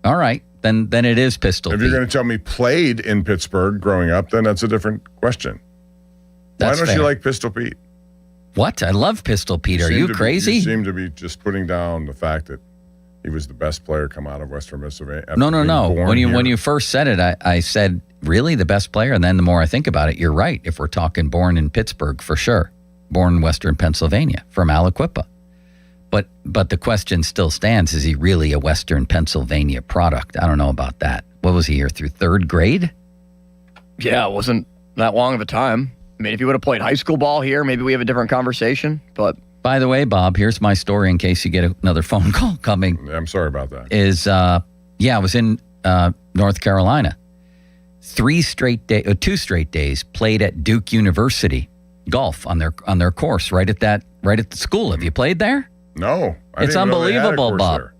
All right. Then it is Pistol Pete. If you're going to tell me played in Pittsburgh growing up, then that's a different question. Why don't you like Pistol Pete? What? I love Pistol Pete. Are you crazy? You seem to be just putting down the fact that he was the best player come out of Western Pennsylvania. No. When you first said it, I said, really, the best player? And then the more I think about it, you're right. If we're talking born in Pittsburgh, for sure. Born in Western Pennsylvania, from Aliquippa. But the question still stands, is he really a Western Pennsylvania product? I don't know about that. What was he here through third grade? Yeah, it wasn't that long of a time. I mean, if he would have played high school ball here, maybe we have a different conversation. But by the way, Bob, here's my story in case you get another phone call coming. I'm sorry about that. I was in North Carolina. 2 straight days played at Duke University golf on their course right at the school. Have you played there? No, it's unbelievable, Bob. There.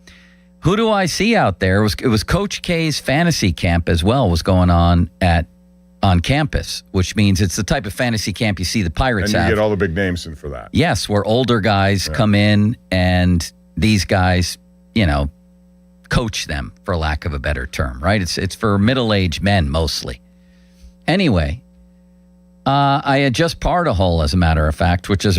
Who do I see out there? It was Coach K's fantasy camp as well was going on campus, which means it's the type of fantasy camp you see the Pirates have. And you get all the big names in for that. Yes, where older guys come in and these guys, coach them, for lack of a better term, right? It's for middle-aged men mostly. Anyway, I had just parred a hole, as a matter of fact, which was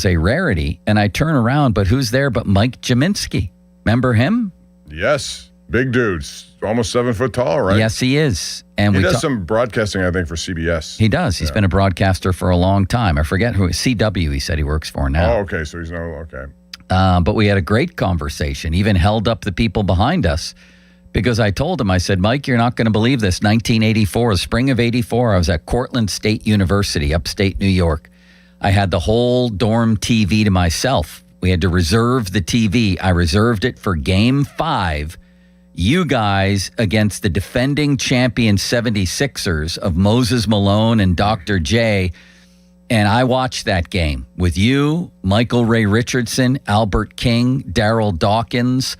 a rarity, and I turn around, but who's there but Mike Jaminski? Remember him? Yes, big dudes, almost 7 foot tall, right? Yes, he is. And he does some broadcasting, I think, for CBS. He does. He's been a broadcaster for a long time. I forget who. CW, he said he works for now. Oh, okay. So he's okay. But we had a great conversation, even held up the people behind us, because I told him, I said, Mike, you're not going to believe this. 1984, the spring of 84, I was at Cortland State University, upstate New York. I had the whole dorm TV to myself. We had to reserve the TV. I reserved it for Game 5. You guys against the defending champion 76ers of Moses Malone and Dr. J. And I watched that game with you, Michael Ray Richardson, Albert King, Daryl Dawkins,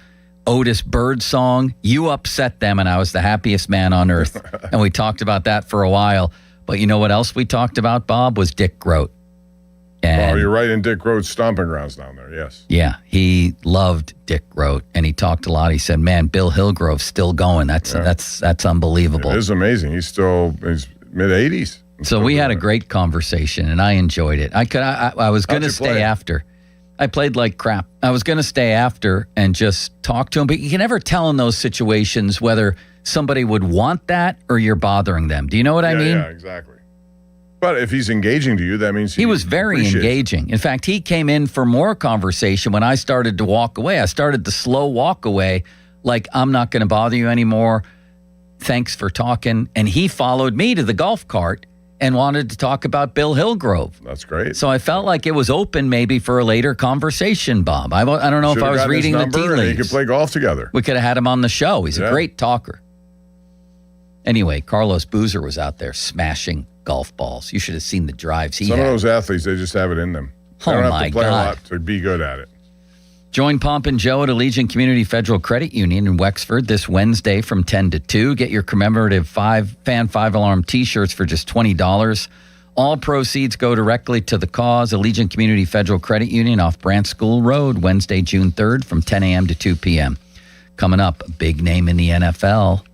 Otis Birdsong. You upset them, and I was the happiest man on earth. And we talked about that for a while. But you know what else we talked about, Bob, was Dick Groat. And you're right in Dick Groat's stomping grounds down there, yes. Yeah, he loved Dick Groat, and he talked a lot. He said, man, Bill Hillgrove's still going. That's unbelievable. It is amazing. He's mid-80s. So we had a great conversation, and I enjoyed it. I was going to stay after. I played like crap. I was going to stay after and just talk to him, but you can never tell in those situations whether somebody would want that or you're bothering them. Do you know what I mean? Yeah, exactly. But if he's engaging to you, that means he was very engaging. In fact, he came in for more conversation when I started to walk away. I started the slow walk away, like, I'm not going to bother you anymore. Thanks for talking. And he followed me to the golf cart and wanted to talk about Bill Hillgrove. That's great. So I felt like it was open maybe for a later conversation, Bob. I don't know if I was reading the tea leaves. You could play golf together. We could have had him on the show. He's a great talker. Anyway, Carlos Boozer was out there smashing golf balls. You should have seen the drives he had. Some of those athletes, they just have it in them. They don't have to play a lot to be good at it. Join Pomp and Joe at Allegiant Community Federal Credit Union in Wexford this Wednesday from 10 to 2. Get your commemorative Fan 5-Alarm T-shirts for just $20. All proceeds go directly to the cause. Allegiant Community Federal Credit Union off Brant School Road, Wednesday, June 3rd from 10 a.m. to 2 p.m. Coming up, a big name in the NFL.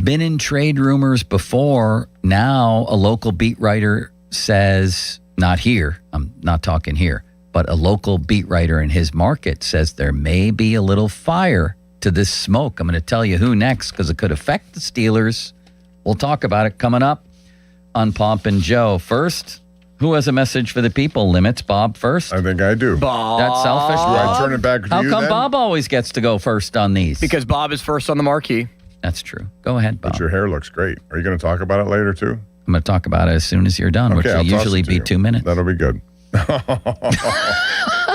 Been in trade rumors before. Now a local beat writer says, not here, I'm not talking here, but a local beat writer in his market says there may be a little fire to this smoke. I'm going to tell you who next because it could affect the Steelers. We'll talk about it coming up on Pomp and Joe. First, who has a message for the people? Limits, Bob first? I think I do. Bob. That's selfish. Do I turn it back to you How come then? Bob always gets to go first on these? Because Bob is first on the marquee. That's true. Go ahead, Bob. But your hair looks great. Are you going to talk about it later, too? I'm going to talk about it as soon as you're done, which will usually be 2 minutes. That'll be good. Meanwhile,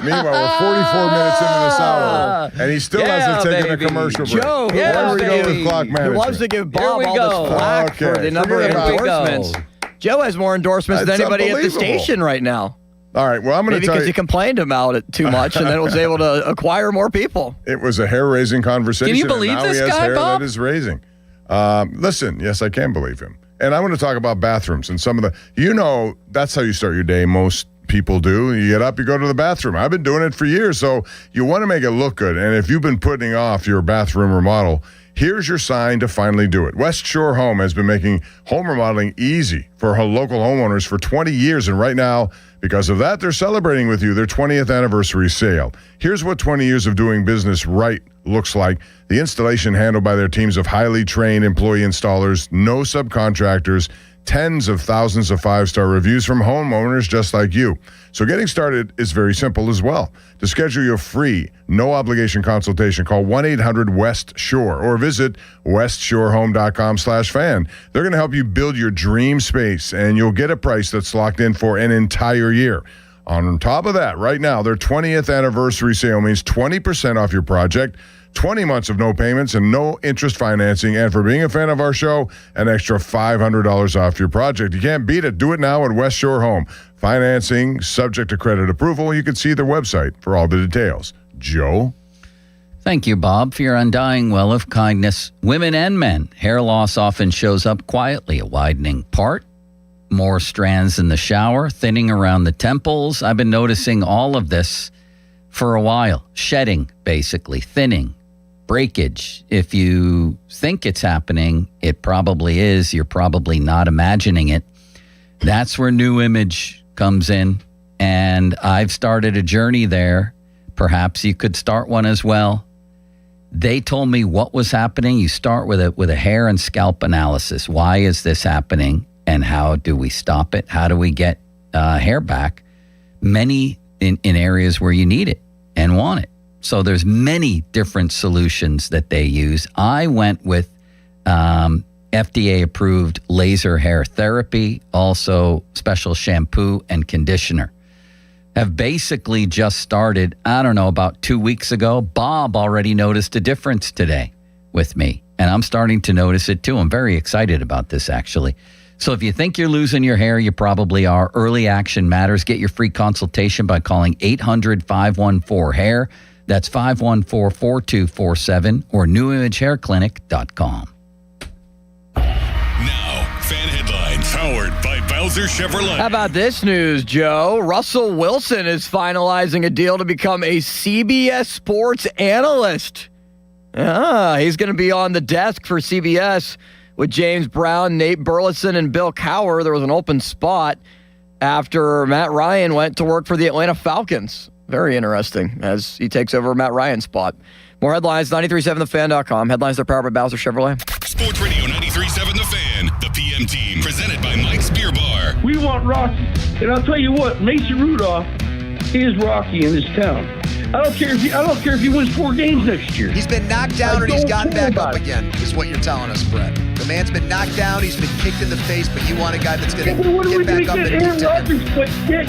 we're 44 minutes into this hour, and he still hasn't taken a commercial break. Joe, where we go with clock management? He loves to give Bob all this flack for the number of endorsements. Joe has more endorsements than anybody at the station right now. All right, well, I'm going to tell you. Because he complained about it too much and then was able to acquire more people. It was a hair-raising conversation. Can you believe and now this he has guy, hair Bob? that is raising. Listen, yes, I can believe him. And I want to talk about bathrooms and some of the, that's how you start your day. Most people do. You get up, you go to the bathroom. I've been doing it for years. So you want to make it look good. And if you've been putting off your bathroom remodel, here's your sign to finally do it. West Shore Home has been making home remodeling easy for her local homeowners for 20 years. And right now, because of that, they're celebrating with you their 20th anniversary sale. Here's what 20 years of doing business right looks like. The installation handled by their teams of highly trained employee installers, no subcontractors, tens of thousands of 5-star reviews from homeowners just like you. So getting started is very simple as well. To schedule your free, no-obligation consultation, call 1-800-WEST-SHORE or visit westshorehome.com/fan. They're going to help you build your dream space, and you'll get a price that's locked in for an entire year. On top of that, right now, their 20th anniversary sale means 20% off your project, 20 months of no payments and no interest financing, and for being a fan of our show, an extra $500 off your project. You can't beat it. Do it now at West Shore Home. Financing subject to credit approval. You can see their website for all the details. Joe? Thank you, Bob, for your undying well of kindness. Women and men, hair loss often shows up quietly, a widening part, more strands in the shower, thinning around the temples. I've been noticing all of this for a while. Shedding, basically, thinning, breakage. If you think it's happening, it probably is. You're probably not imagining it. That's where New Image comes in, and I've started a journey there. Perhaps you could start one as well. They told me what was happening. You start with a hair and scalp analysis. Why is this happening, and how do we stop it? How do we get hair back? Many in areas where you need it and want it. So there's many different solutions that they use. I went with FDA-approved laser hair therapy, also special shampoo and conditioner. Have basically just started, I don't know, about 2 weeks ago. Bob already noticed a difference today with me, and I'm starting to notice it too. I'm very excited about this, actually. So if you think you're losing your hair, you probably are. Early action matters. Get your free consultation by calling 800-514-HAIR. That's 514-4247 or newimagehairclinic.com. Now, fan headlines powered by Bowser Chevrolet. How about this news, Joe? Russell Wilson is finalizing a deal to become a CBS Sports analyst. He's going to be on the desk for CBS with James Brown, Nate Burleson, and Bill Cowher. There was an open spot after Matt Ryan went to work for the Atlanta Falcons. Very interesting as he takes over Matt Ryan's spot. More headlines, 937thefan.com. Headlines are powered by Bowser Chevrolet. Sports Radio 93.7 The Fan, the PM team, presented by Mike's Beer Bar. We want Rocky. And I'll tell you what, Mason Rudolph is Rocky in this town. I don't care if he wins 4 games next year. He's been knocked down and he's gotten back up again, is what you're telling us, Brett. The man's been knocked down, he's been kicked in the face, but you want a guy that's going to get back up and Aaron Rodgers,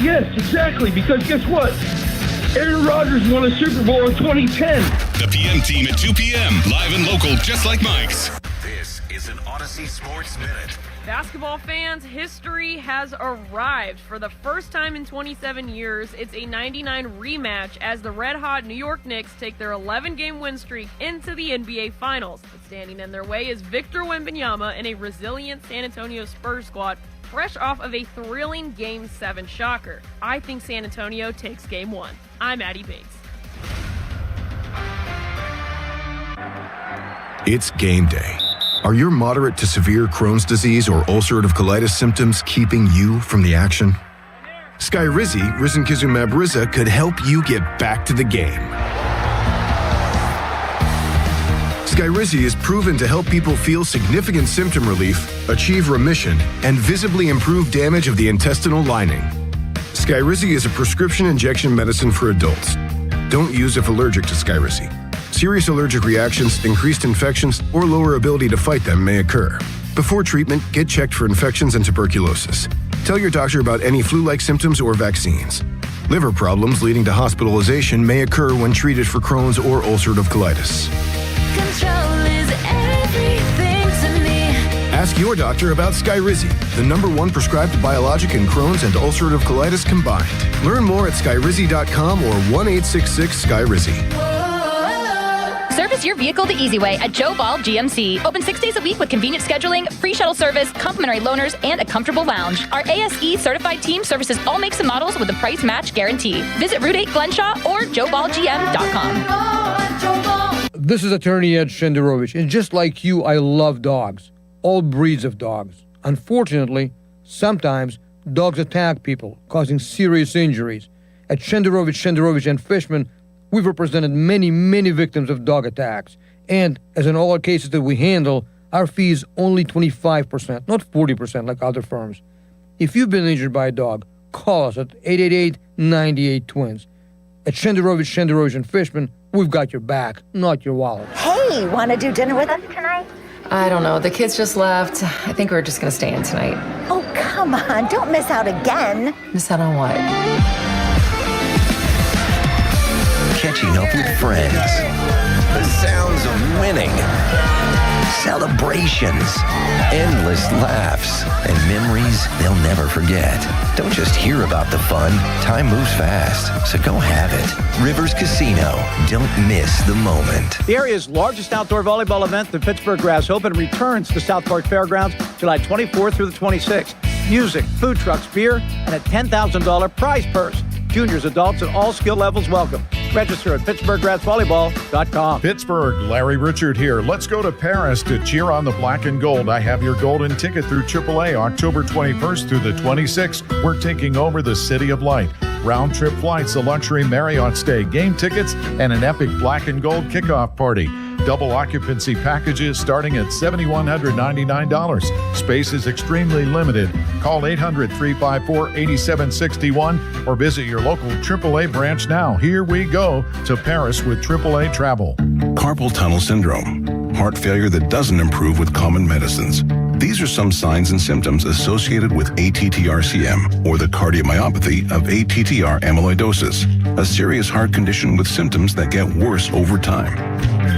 yes, exactly. Because guess what? Aaron Rodgers won a Super Bowl in 2010. The PM team at 2 p.m. live and local, just like Mike's. This is an Odyssey Sports Minute. Basketball fans, history has arrived. For the first time in 27 years, it's a 99 rematch as the red-hot New York Knicks take their 11-game win streak into the NBA Finals. But standing in their way is Victor Wembanyama and a resilient San Antonio Spurs squad, fresh off of a thrilling Game 7 shocker. I think San Antonio takes Game 1. I'm Addie Bates. It's game day. Are your moderate to severe Crohn's disease or ulcerative colitis symptoms keeping you from the action? Skyrizi, risankizumab Riza, could help you get back to the game. Skyrizi is proven to help people feel significant symptom relief, achieve remission, and visibly improve damage of the intestinal lining. Skyrizi is a prescription injection medicine for adults. Don't use if allergic to Skyrizi. Serious allergic reactions, increased infections, or lower ability to fight them may occur. Before treatment, get checked for infections and tuberculosis. Tell your doctor about any flu-like symptoms or vaccines. Liver problems leading to hospitalization may occur when treated for Crohn's or ulcerative colitis. Control is everything to me. Ask your doctor about Skyrizi, the #1 prescribed biologic in Crohn's and ulcerative colitis combined. Learn more at skyrizi.com or 1-866-SKYRIZI. Service your vehicle the easy way at Joe Ball GMC. Open 6 days a week with convenient scheduling, free shuttle service, complimentary loaners, and a comfortable lounge. Our ASE certified team services all makes and models with a price match guarantee. Visit Route 8 Glenshaw or JoeBallGM.com. This is attorney Ed Shenderovich, and just like you, I love dogs. All breeds of dogs. Unfortunately, sometimes dogs attack people, causing serious injuries. At Shenderovich, and Fishman, we've represented many, many victims of dog attacks. And, as in all our cases that we handle, Our fee is only 25%, not 40% like other firms. If you've been injured by a dog, call us at 888-98-TWINS. At Shenderovich, Fishman, we've got your back, not your wallet. Hey, want to do dinner with us tonight? I don't know. The kids just left. I think we're just going to stay in tonight. Oh, come on. Don't miss out again. Miss out on what? Catching up with friends. The sounds of winning. Celebrations. Endless laughs. And memories they'll never forget. Don't just hear about the fun. Time moves fast, so go have it. Rivers Casino. Don't miss the moment. The area's largest outdoor volleyball event, the Pittsburgh Grass Open, returns to South Park Fairgrounds July 24th through the 26th. Music, food trucks, beer, and a $10,000 prize purse. Juniors, adults, and all skill levels welcome. Register at PittsburghGrassVolleyball.com. Pittsburgh, Larry Richard here. Let's go to Paris to cheer on the black and gold. I have your golden ticket through AAA October 21st through the 26th. We're taking over the City of Light. Round trip flights, a luxury Marriott stay, game tickets, and an epic black and gold kickoff party. Double occupancy packages starting at $7,199. Space is extremely limited. Call 800-354-8761 or visit your local AAA branch now. Here we go to Paris with AAA Travel. Carpal tunnel syndrome, heart failure that doesn't improve with common medicines. These are some signs and symptoms associated with ATTR-CM, or the cardiomyopathy of ATTR amyloidosis, a serious heart condition with symptoms that get worse over time.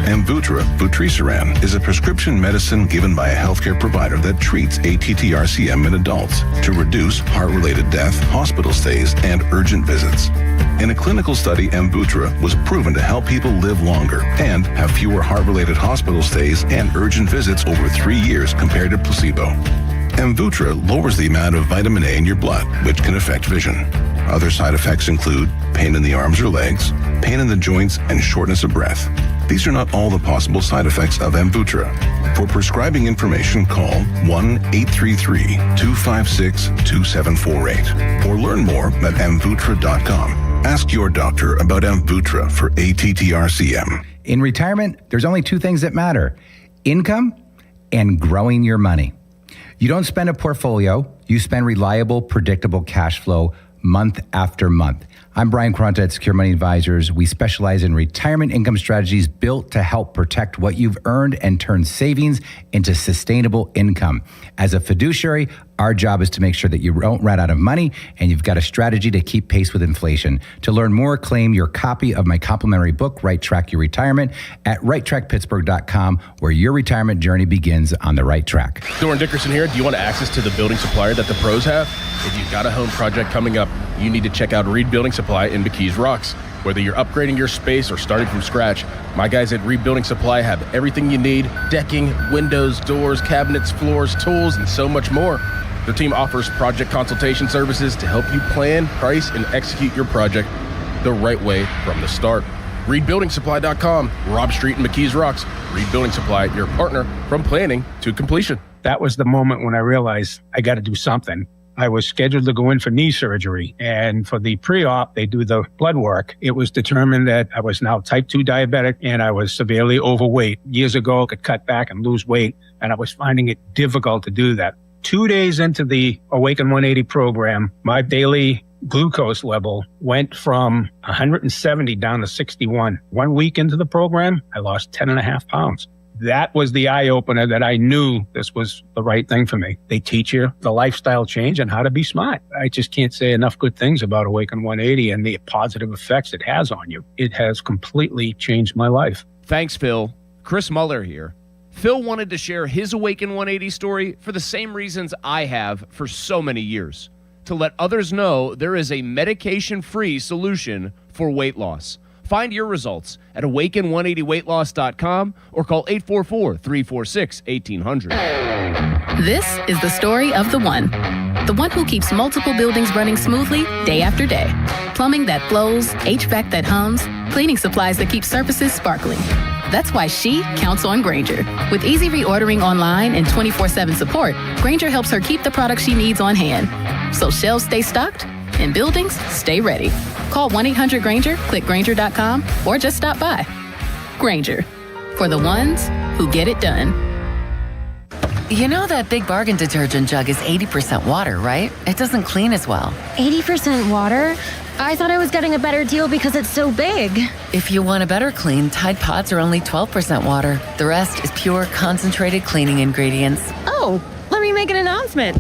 Amvuttra, vutrisiran, is a prescription medicine given by a healthcare provider that treats ATTR-CM in adults to reduce heart-related death, hospital stays, and urgent visits. In a clinical study, Amvuttra was proven to help people live longer and have fewer heart-related hospital stays and urgent visits over 3 years compared to placebo. Amvuttra lowers the amount of vitamin A in your blood, which can affect vision. Other side effects include pain in the arms or legs, pain in the joints, and shortness of breath. These are not all the possible side effects of Amvuttra. For prescribing information, call 1-833-256-2748 or learn more at Amvuttra.com. Ask your doctor about Amvuttra for ATTR-CM. In retirement, there's only two things that matter: income and growing your money. You don't spend a portfolio, you spend reliable, predictable cash flow month after month. I'm Brian Quaranta at Secure Money Advisors. We specialize in retirement income strategies built to help protect what you've earned and turn savings into sustainable income. As a fiduciary, our job is to make sure that you don't run out of money and you've got a strategy to keep pace with inflation. To learn more, claim your copy of my complimentary book, Right Track Your Retirement, at righttrackpittsburgh.com, where your retirement journey begins on the right track. Doran Dickerson here. Do you want access to the building supplier that the pros have? If you've got a home project coming up, you need to check out Reed Building Supply in McKees Rocks. Whether you're upgrading your space or starting from scratch, my guys at Reed Building Supply have everything you need: decking, windows, doors, cabinets, floors, tools, and so much more. Their team offers project consultation services to help you plan, price, and execute your project the right way from the start. ReedBuildingSupply.com, Robb Street in McKees Rocks. Reed Building Supply, your partner from planning to completion. That was the moment when I realized I got to do something. I was scheduled to go in for knee surgery, and for the pre-op, they do the blood work. It was determined that I was now type 2 diabetic and I was severely overweight. Years ago, I could cut back and lose weight, and I was finding it difficult to do that. 2 days into the Awaken 180 program, my daily glucose level went from 170 down to 61. 1 week into the program, I lost 10.5 pounds. That was the eye-opener that I knew this was the right thing for me. They teach you the lifestyle change and how to be smart. I just can't say enough good things about Awaken 180 and the positive effects it has on you. It has completely changed my life. Thanks, Phil. Chris Muller here. Phil wanted to share his Awaken 180 story for the same reasons I have for so many years. To let others know there is a medication-free solution for weight loss. Find your results at awaken180weightloss.com or call 844-346-1800. This is the story of the one who keeps multiple buildings running smoothly day after day. Plumbing that flows, HVAC that hums, cleaning supplies that keep surfaces sparkling. That's why she counts on Grainger. With easy reordering online and 24/7 support, Grainger helps her keep the products she needs on hand. So shelves stay stocked and buildings stay ready. Call 1-800-GRAINGER, click Grainger.com, or just stop by. Grainger, for the ones who get it done. You know that Big Bargain detergent jug is 80% water, right? It doesn't clean as well. 80% water? I thought I was getting a better deal because it's so big. If you want a better clean, Tide Pods are only 12% water. The rest is pure concentrated cleaning ingredients. Oh, let me make an announcement.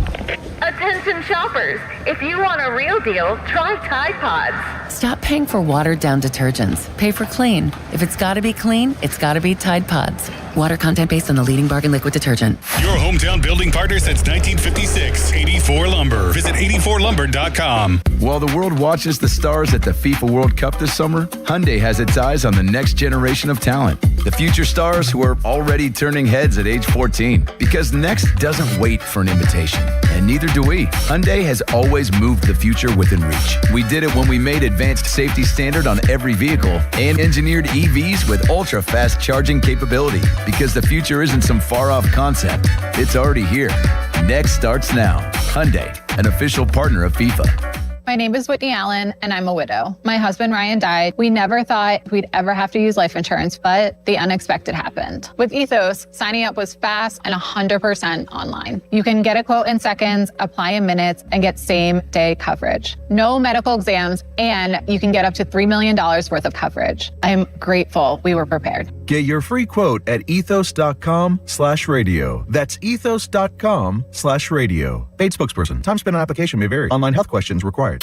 Attention shoppers, if you want a real deal, try Tide Pods. Stop paying for watered-down detergents. Pay for clean. If it's gotta be clean, it's gotta be Tide Pods. Water content based on the leading bargain liquid detergent. Your hometown building partner since 1956, 84 Lumber. Visit 84lumber.com. While the world watches the stars at the FIFA World Cup this summer, Hyundai has its eyes on the next generation of talent. The future stars who are already turning heads at age 14. Because next doesn't wait for an invitation. And neither do we. Hyundai has always moved the future within reach. We did it when we made advanced safety standard on every vehicle and engineered EVs with ultra-fast charging capability. Because the future isn't some far-off concept. It's already here. Next starts now. Hyundai, an official partner of FIFA. My name is Whitney Allen, and I'm a widow. My husband, Ryan, died. We never thought we'd ever have to use life insurance, but the unexpected happened. With Ethos, signing up was fast and 100% online. You can get a quote in seconds, apply in minutes, and get same-day coverage. No medical exams, and you can get up to $3 million worth of coverage. I'm grateful we were prepared. Get your free quote at ethos.com/radio. That's ethos.com/radio. Paid spokesperson. Time spent on application may vary. Online health questions required.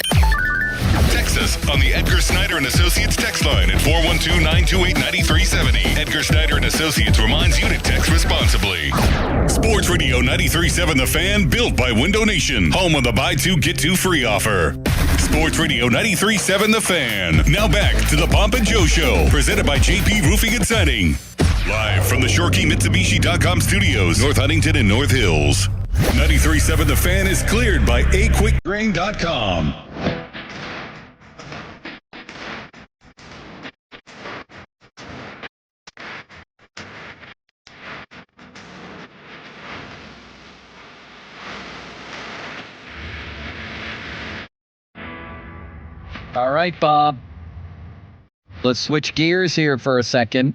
Text us on the Edgar Snyder and Associates text line at 412-928-9370. Edgar Snyder and Associates reminds you to text responsibly. Sports Radio 93.7 The Fan, built by Window Nation, home of the buy two get two free offer. Sports Radio 93.7 The Fan. Now back to the Pomp and Joe Show, presented by JP Roofing and Siding. Live from the ShorkeyMitsubishi.com studios, North Huntington and North Hills. 93.7 The Fan is cleared by aquickgrain.com. All right, Bob. Let's switch gears here for a second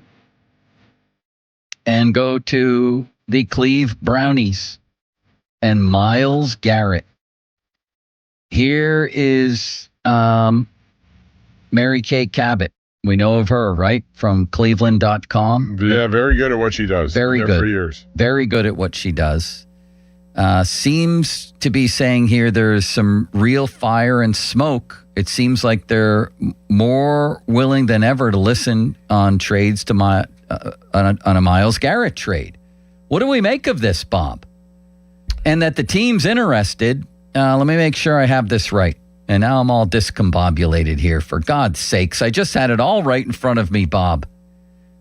and go to the Cleve Brownies and Myles Garrett. Here is Mary Kay Cabot. We know of her, right? From Cleveland.com. Yeah, very good at what she does. Very Been good. for years. Very good at what she does. Seems to be saying here there's some real fire and smoke. It seems like they're more willing than ever to listen on trades to on a Myles Garrett trade. What do we make of this, Bob? And that the team's interested. Let me make sure I have this right. And now I'm all discombobulated here. For God's sakes, I just had it all right in front of me, Bob.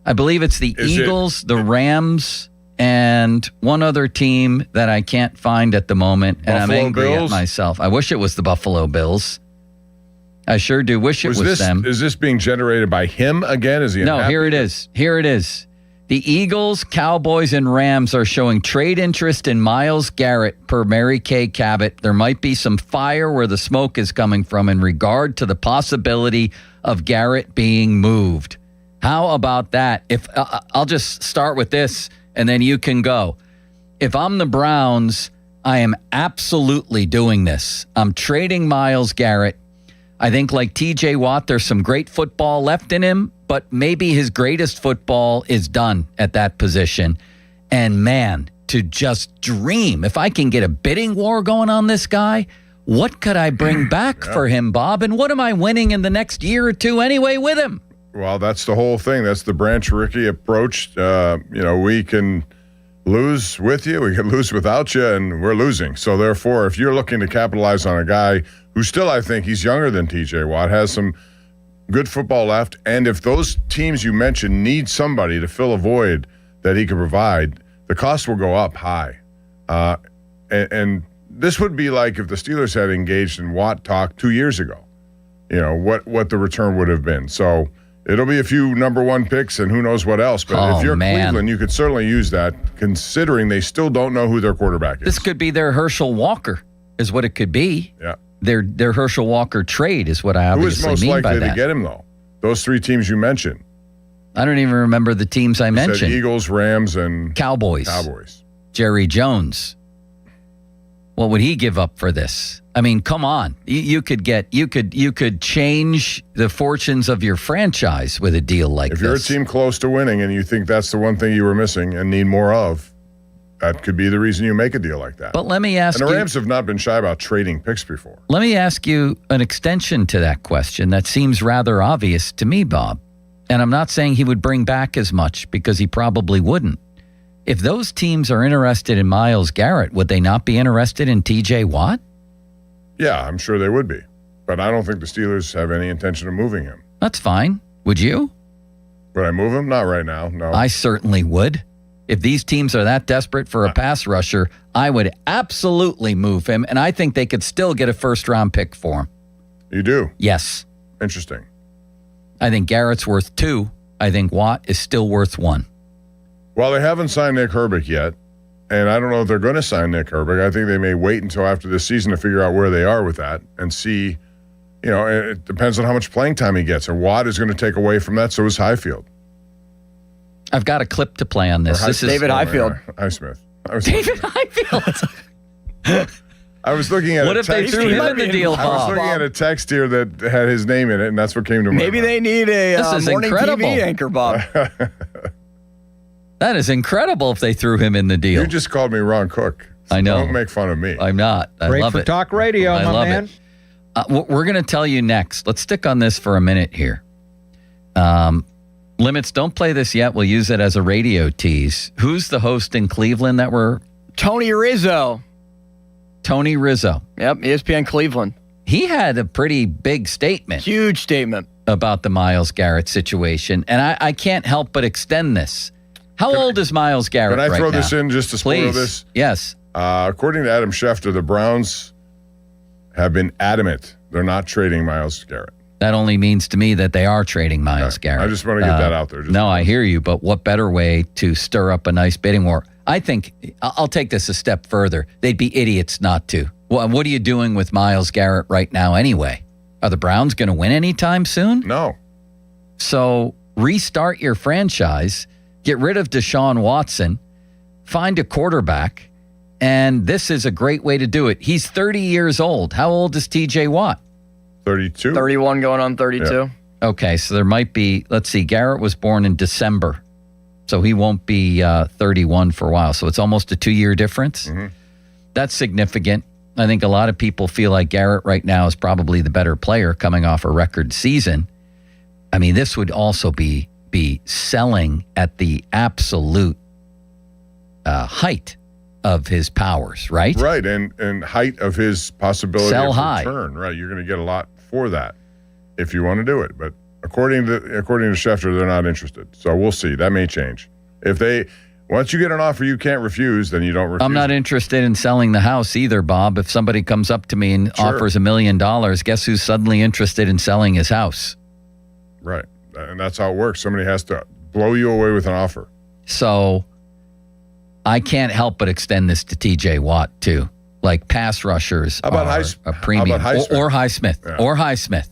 I believe it's the Eagles, the Rams, and one other team that I can't find at the moment. And I'm angry at myself. I wish it was the Buffalo Bills. I sure do wish it was them. Is this being generated by him again? Is he No, unhappy? here it is. Here it is. The Eagles, Cowboys, and Rams are showing trade interest in Myles Garrett per Mary Kay Cabot. There might be some fire where the smoke is coming from in regard to the possibility of Garrett being moved. How about that? If I'll just start with this, and then you can go. If I'm the Browns, I am absolutely doing this. I'm trading Myles Garrett. I think like TJ Watt, there's some great football left in him, but maybe his greatest football is done at that position. And man, to just dream, if I can get a bidding war going on this guy, what could I bring back for him, Bob? And what am I winning in the next year or two anyway with him? Well, that's the whole thing. That's the Branch Rickey approach. We can lose with you, we can lose without you, and we're losing. So therefore, if you're looking to capitalize on a guy who still, I think he's younger than TJ Watt, has some good football left, and if those teams you mentioned need somebody to fill a void that he could provide, the cost will go up high. And this would be like if the Steelers had engaged in Watt talk 2 years ago. What the return would have been. So it'll be a few number one picks and who knows what else. But if you're Cleveland, you could certainly use that, considering they still don't know who their quarterback is. This could be their Herschel Walker, is what it could be. Yeah. Their Herschel Walker trade is what I Who is obviously most mean by likely that. to get him, though? Those three teams you mentioned. I don't even remember the teams I You said mentioned. Eagles, Rams, and Cowboys. Jerry Jones. What would he give up for this? I mean, come on. You could change the fortunes of your franchise with a deal like this. If you're a team close to winning and you think that's the one thing you were missing and need more of, that could be the reason you make a deal like that. But let me ask you... And the Rams have not been shy about trading picks before. Let me ask you an extension to that question that seems rather obvious to me, Bob. And I'm not saying he would bring back as much because he probably wouldn't. If those teams are interested in Myles Garrett, would they not be interested in TJ Watt? Yeah, I'm sure they would be. But I don't think the Steelers have any intention of moving him. That's fine. Would you? Would I move him? Not right now, no. I certainly would. If these teams are that desperate for a pass rusher, I would absolutely move him, and I think they could still get a first-round pick for him. You do? Yes. Interesting. I think Garrett's worth 2. I think Watt is still worth 1. Well, they haven't signed Nick Herbig yet, and I don't know if they're going to sign Nick Herbig. I think they may wait until after this season to figure out where they are with that and see, it depends on how much playing time he gets. And Watt is going to take away from that, so is Highfield. I've got a clip to play on this. This is David Highfield. Highsmith. David Highfield. I was looking at what if they threw him in the deal, Bob? I was looking at a text here that had his name in it, and that's what came to mind. Maybe they need a morning incredible. TV anchor, Bob. That is incredible if they threw him in the deal. You just called me Ron Cook. So I know. Don't make fun of me. I'm not. I Great love for it. talk radio, I my love man. it. We're going to tell you next. Let's stick on this for a minute here. Limits, don't play this yet. We'll use it as a radio tease. Who's the host in Cleveland that we're... Tony Rizzo. Tony Rizzo. Yep, ESPN Cleveland. He had a pretty big statement. Huge statement. About the Myles Garrett situation. And I can't help but extend this. How old is Myles Garrett right now? Can I throw this in just to spoil this? Yes. According to Adam Schefter, the Browns have been adamant they're not trading Myles Garrett. That only means to me that they are trading Myles Garrett. I just want to get that out there. No, I hear you, but what better way to stir up a nice bidding war? I think, I'll take this a step further. They'd be idiots not to. Well, what are you doing with Myles Garrett right now anyway? Are the Browns going to win anytime soon? No. So restart your franchise, get rid of Deshaun Watson, find a quarterback, and this is a great way to do it. He's 30 years old. How old is TJ Watt? 32. 31 going on 32. Yeah. Okay, so there might be, let's see, Garrett was born in December, so he won't be 31 for a while. So it's almost a 2-year difference. Mm-hmm. That's significant. I think a lot of people feel like Garrett right now is probably the better player coming off a record season. I mean, this would also be selling at the absolute height of his powers, right? Right, and height of his possibility Sell of high. return. Right, you're going to get a lot for that if you want to do it. But according to Schefter, they're not interested. So we'll see. That may change. Once you get an offer you can't refuse, then you don't refuse. I'm not interested in selling the house either, Bob. If somebody comes up to me and offers $1 million, guess who's suddenly interested in selling his house? Right, and that's how it works. Somebody has to blow you away with an offer. So I can't help but extend this to TJ Watt too. Like pass rushers How about are a premium. How about or Highsmith. Yeah. Or Highsmith.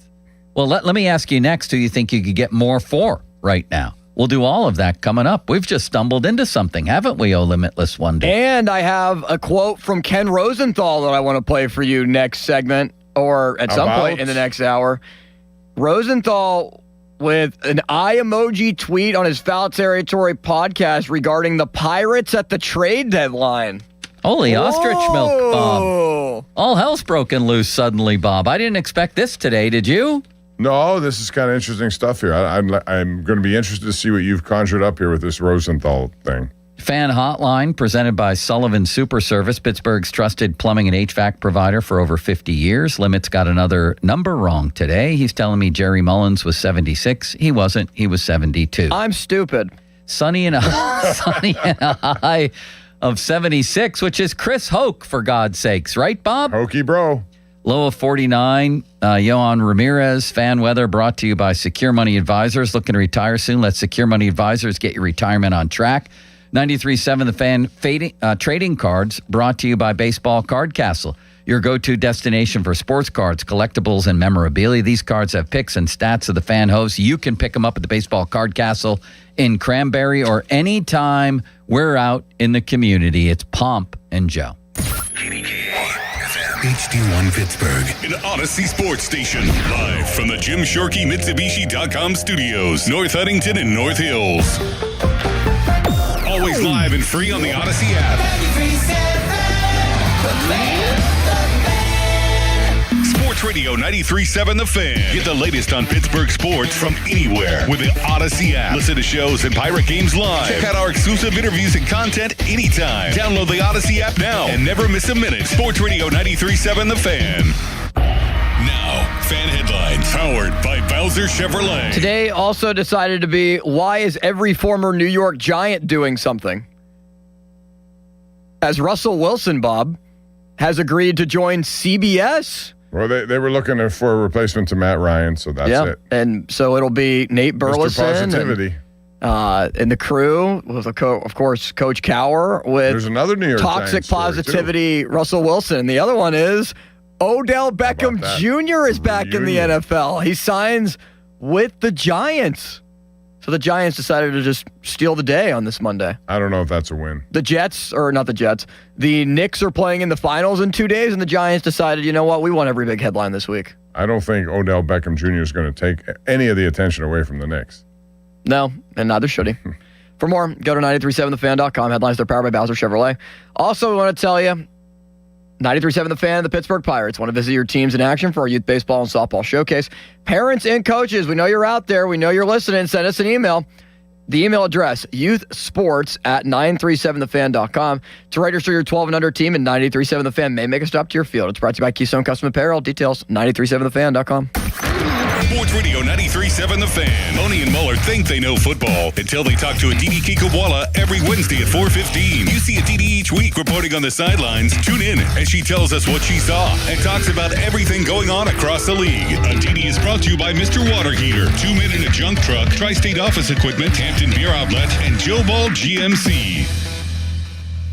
Well, let me ask you next who you think you could get more for right now. We'll do all of that coming up. We've just stumbled into something, haven't we, O Limitless Wonder? And I have a quote from Ken Rosenthal that I want to play for you next segment or at some point in the next hour. Rosenthal with an eye emoji tweet on his Foul Territory podcast regarding the Pirates at the trade deadline. Holy ostrich milk, Bob. All hell's broken loose suddenly, Bob. I didn't expect this today, did you? No, this is kind of interesting stuff here. I'm going to be interested to see what you've conjured up here with this Rosenthal thing. Fan Hotline, presented by Sullivan Super Service, Pittsburgh's trusted plumbing and HVAC provider for over 50 years. Limit's got another number wrong today. He's telling me Jerry Mullins was 76. He wasn't. He was 72. I'm stupid. Sunny and a high of 76, which is Chris Hoke, for God's sakes. Right, Bob? Hokey bro. Low of 49. Yohan Ramirez. Fan weather brought to you by Secure Money Advisors. Looking to retire soon? Let Secure Money Advisors get your retirement on track. 93.7 The Fan trading cards brought to you by Baseball Card Castle, your go-to destination for sports cards, collectibles, and memorabilia. These cards have pics and stats of the fan hosts. You can pick them up at the Baseball Card Castle in Cranberry or anytime We're out in the community. It's Pomp and Joe. HD1 Pittsburgh, an Odyssey sports station. Live from the Jim Shorkey Mitsubishi.com studios, North Huntington and North Hills. Always live and free on the Odyssey app. Sports Radio 93.7 The Fan. Get the latest on Pittsburgh sports from anywhere with the Odyssey app. Listen to shows and Pirate Games live. Check out our exclusive interviews and content anytime. Download the Odyssey app now and never miss a minute. Sports Radio 93.7 The Fan. Now, fan headlines powered by Bowser Chevrolet. Today also decided to be, why is every former New York Giant doing something? As Russell Wilson, Bob, has agreed to join CBS. Well, they were looking for a replacement to Matt Ryan, so that's it. And so it'll be Nate Burleson. Mr. Positivity. And the crew, with of course, Coach Cowher, with There's another New York toxic Giants story, positivity, Russell Wilson. And the other one is Odell Beckham Jr. is back in the NFL. He signs with the Giants. So the Giants decided to just steal the day on this Monday. I don't know if that's a win. The Knicks are playing in the finals in 2 days, and the Giants decided, you know what, we want every big headline this week. I don't think Odell Beckham Jr. is going to take any of the attention away from the Knicks. No, and neither should he. For more, go to 937thefan.com. Headlines are powered by Bowser Chevrolet. Also, we want to tell you, 93.7 The Fan, the Pittsburgh Pirates want to visit your teams in action for our youth baseball and softball showcase. Parents and coaches, we know you're out there. We know you're listening. Send us an email. The email address, youthsports@937thefan.com. To register your 12 and under team, and 93.7 The Fan may make a stop to your field. It's brought to you by Keystone Custom Apparel. Details, 937thefan.com. Sports Radio 93.7 The Fan. Boney and Muller think they know football until they talk to Aditi Kikawala every Wednesday at 4:15. You see Aditi each week reporting on the sidelines. Tune in as she tells us what she saw and talks about everything going on across the league. Aditi is brought to you by Mr. Water Heater, 2 Men in a Junk Truck, Tri-State Office Equipment, Hampton Beer Outlet, and Joe Ball GMC.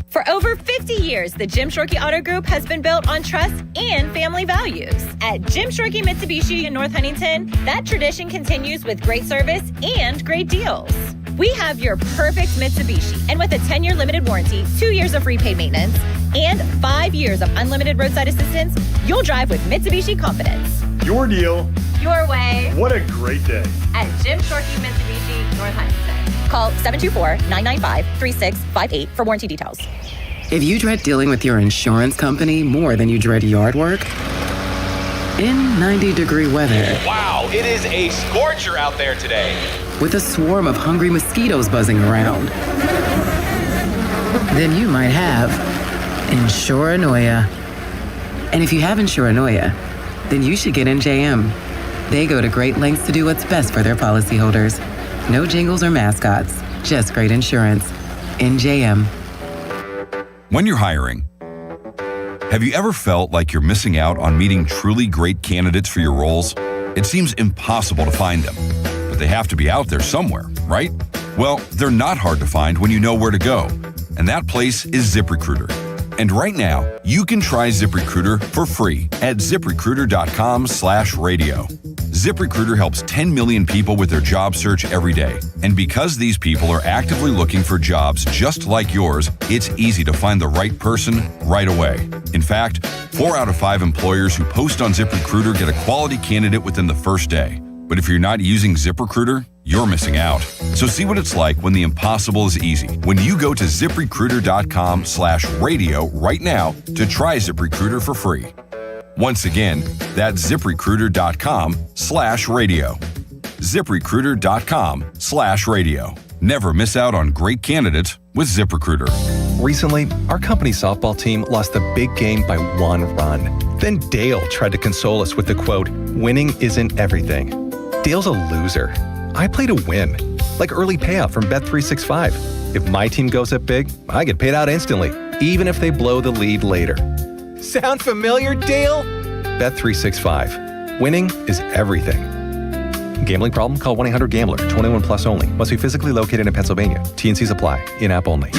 For over 50 years, the Jim Shorkey Auto Group has been built on trust and family values. At Jim Shorkey Mitsubishi in North Huntington, that tradition continues with great service and great deals. We have your perfect Mitsubishi, and with a 10-year limited warranty, 2 years of free paid maintenance, and 5 years of unlimited roadside assistance, you'll drive with Mitsubishi confidence. Your deal. Your way. What a great day. At Jim Shorkey Mitsubishi, North Huntington. Call 724-995-3658 for warranty details. If you dread dealing with your insurance company more than you dread yard work, in 90-degree weather, wow, it is a scorcher out there today. With a swarm of hungry mosquitoes buzzing around, then you might have Insuranoia. And if you have Insuranoia, then you should get NJM. They go to great lengths to do what's best for their policyholders. No jingles or mascots, just great insurance. NJM. When you're hiring, have you ever felt like you're missing out on meeting truly great candidates for your roles? It seems impossible to find them, but they have to be out there somewhere, right? Well, they're not hard to find when you know where to go, and that place is ZipRecruiter. And right now, you can try ZipRecruiter for free at ZipRecruiter.com/radio. ZipRecruiter helps 10 million people with their job search every day. And because these people are actively looking for jobs just like yours, it's easy to find the right person right away. In fact, 4 out of 5 employers who post on ZipRecruiter get a quality candidate within the first day. But if you're not using ZipRecruiter, you're missing out. So see what it's like when the impossible is easy. When you go to ZipRecruiter.com/radio right now to try ZipRecruiter for free. Once again, that's ZipRecruiter.com/radio. ZipRecruiter.com/radio. Never miss out on great candidates with ZipRecruiter. Recently, our company softball team lost the big game by 1 run. Then Dale tried to console us with the quote, "Winning isn't everything." Dale's a loser. I play to win, like early payout from Bet365. If my team goes up big, I get paid out instantly, even if they blow the lead later. Sound familiar, Dale? Bet365. Winning is everything. Gambling problem? Call 1-800-GAMBLER. 21 plus only. Must be physically located in Pennsylvania. T&Cs apply. In-app only.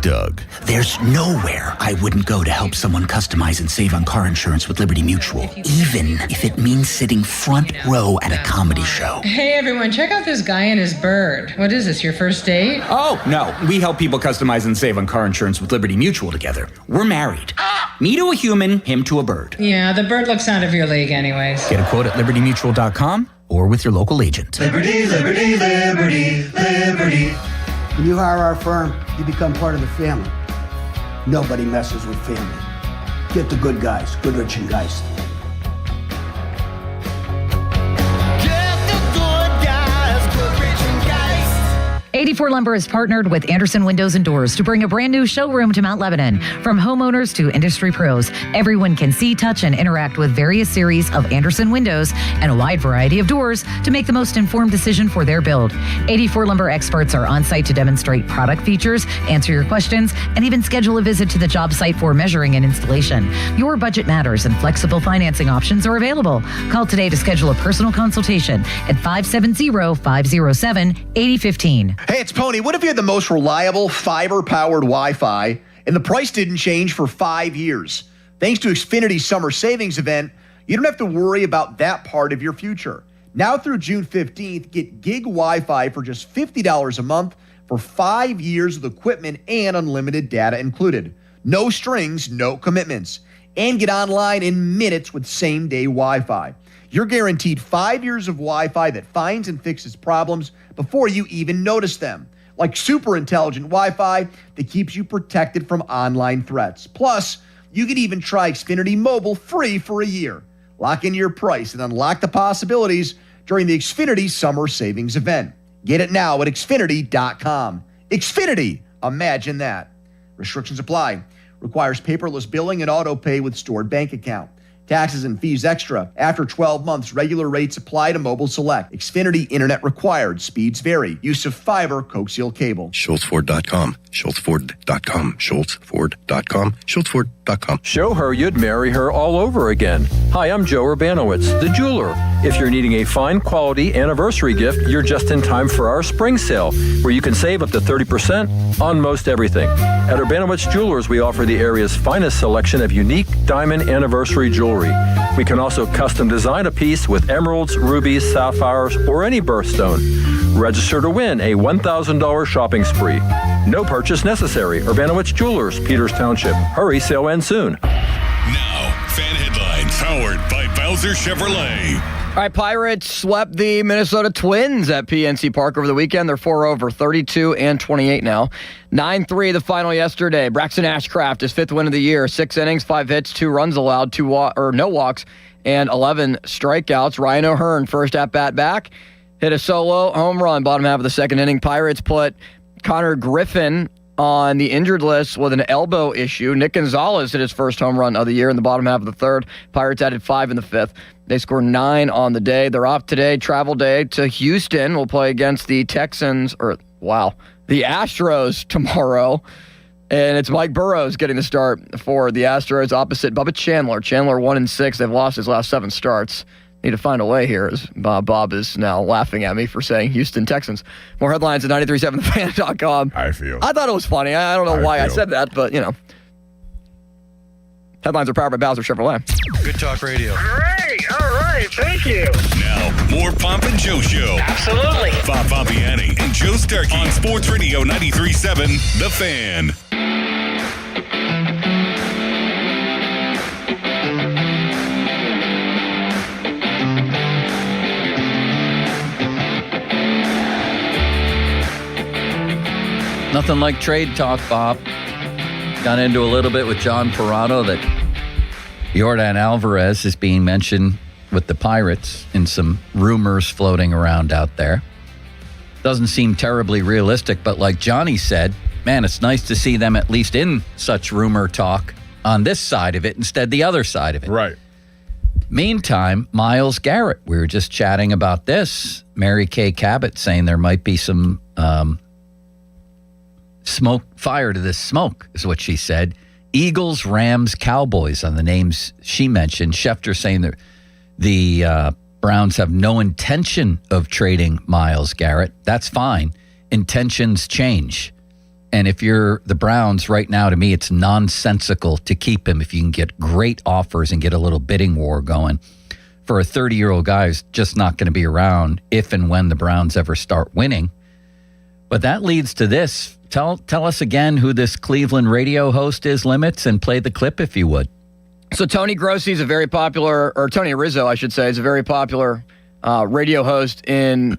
Doug. There's nowhere I wouldn't go to help someone customize and save on car insurance with Liberty Mutual, even if it means sitting front row at a comedy show. Hey everyone, check out this guy and his bird. What is this, your first date? Oh, no. We help people customize and save on car insurance with Liberty Mutual together. We're married. Me to a human, him to a bird. Yeah, the bird looks out of your league anyways. Get a quote at libertymutual.com or with your local agent. Liberty, liberty, liberty, liberty. When you hire our firm, you become part of the family. Nobody messes with family. Get the good guys, Goodrich and Geist. 84 Lumber has partnered with Anderson Windows and Doors to bring a brand new showroom to Mount Lebanon. From homeowners to industry pros, everyone can see, touch, and interact with various series of Anderson windows and a wide variety of doors to make the most informed decision for their build. 84 Lumber experts are on site to demonstrate product features, answer your questions, and even schedule a visit to the job site for measuring and installation. Your budget matters and flexible financing options are available. Call today to schedule a personal consultation at 570-507-8015. Hey, it's Pony. What if you had the most reliable fiber-powered Wi-Fi and the price didn't change for 5 years? Thanks to Xfinity's summer savings event, you don't have to worry about that part of your future. Now through June 15th, get gig Wi-Fi for just $50 a month for 5 years with equipment and unlimited data included. No strings, no commitments. And get online in minutes with same-day Wi-Fi. You're guaranteed 5 years of Wi-Fi that finds and fixes problems before you even notice them. Like super intelligent Wi-Fi that keeps you protected from online threats. Plus, you can even try Xfinity Mobile free for a year. Lock in your price and unlock the possibilities during the Xfinity Summer Savings event. Get it now at Xfinity.com. Xfinity, imagine that. Restrictions apply. Requires paperless billing and auto pay with stored bank account. Taxes and fees extra. After 12 months, regular rates apply to Mobile Select. Xfinity Internet required. Speeds vary. Use of fiber, coaxial cable. SchultzFord.com. SchultzFord.com. SchultzFord.com. SchultzFord.com. Show her you'd marry her all over again. Hi, I'm Joe Urbanowitz, the jeweler. If you're needing a fine quality anniversary gift, you're just in time for our spring sale, where you can save up to 30% on most everything. At Urbanowitz Jewelers, we offer the area's finest selection of unique diamond anniversary jewelry. We can also custom design a piece with emeralds, rubies, sapphires, or any birthstone. Register to win a $1,000 shopping spree. No purchase necessary. Urbanowitz Jewelers, Peters Township. Hurry, sale ends soon. Now, fan headlines powered by Bowser Chevrolet. All right, Pirates swept the Minnesota Twins at PNC Park over the weekend. They're 4-over, 32-28 now. 9-3 the final yesterday. Braxton Ashcraft, his 5th win of the year. 6 innings, 5 hits, 2 runs allowed, no walks, and 11 strikeouts. Ryan O'Hearn, first at-bat back, hit a solo home run bottom half of the 2nd inning. Pirates put Connor Griffin on the injured list with an elbow issue. Nick Gonzalez hit his first home run of the year in the bottom half of the 3rd. Pirates added 5 in the 5th. They scored 9 on the day. They're off today, travel day to Houston. We'll play against the the Astros tomorrow. And it's Mike Burrows getting the start for the Astros opposite Bubba Chandler. Chandler 1-6. They've lost his last 7 starts. Need to find a way here, as Bob is now laughing at me for saying Houston Texans. More headlines at 937thefan.com. I thought it was funny. I don't know why I said that, but, Headlines are powered by Bowser Chevrolet. Good Talk Radio. Great. All right. Thank you. Now, more Pomp and Joe Show. Absolutely. Bob Pompiani and Joe Starkey on Sports Radio 93.7, The Fan. Nothing like trade talk, Bob. Got into a little bit with John Parado that Yordan Alvarez is being mentioned with the Pirates in some rumors floating around out there. Doesn't seem terribly realistic, but like Johnny said, man, it's nice to see them at least in such rumor talk on this side of it instead the other side of it. Right. Meantime, Myles Garrett, we were just chatting about this. Mary Kay Cabot saying there might be some fire to this smoke, is what she said. Eagles, Rams, Cowboys on the names she mentioned. Schefter saying that the Browns have no intention of trading Myles Garrett. That's fine. Intentions change. And if you're the Browns right now, to me, it's nonsensical to keep him if you can get great offers and get a little bidding war going. For a 30-year-old guy who's just not going to be around if and when the Browns ever start winning. But that leads to this. Tell us again who this Cleveland radio host is, Limits, and play the clip if you would. So Tony Grossi is a very popular, or Tony Rizzo, I should say, is a very popular radio host in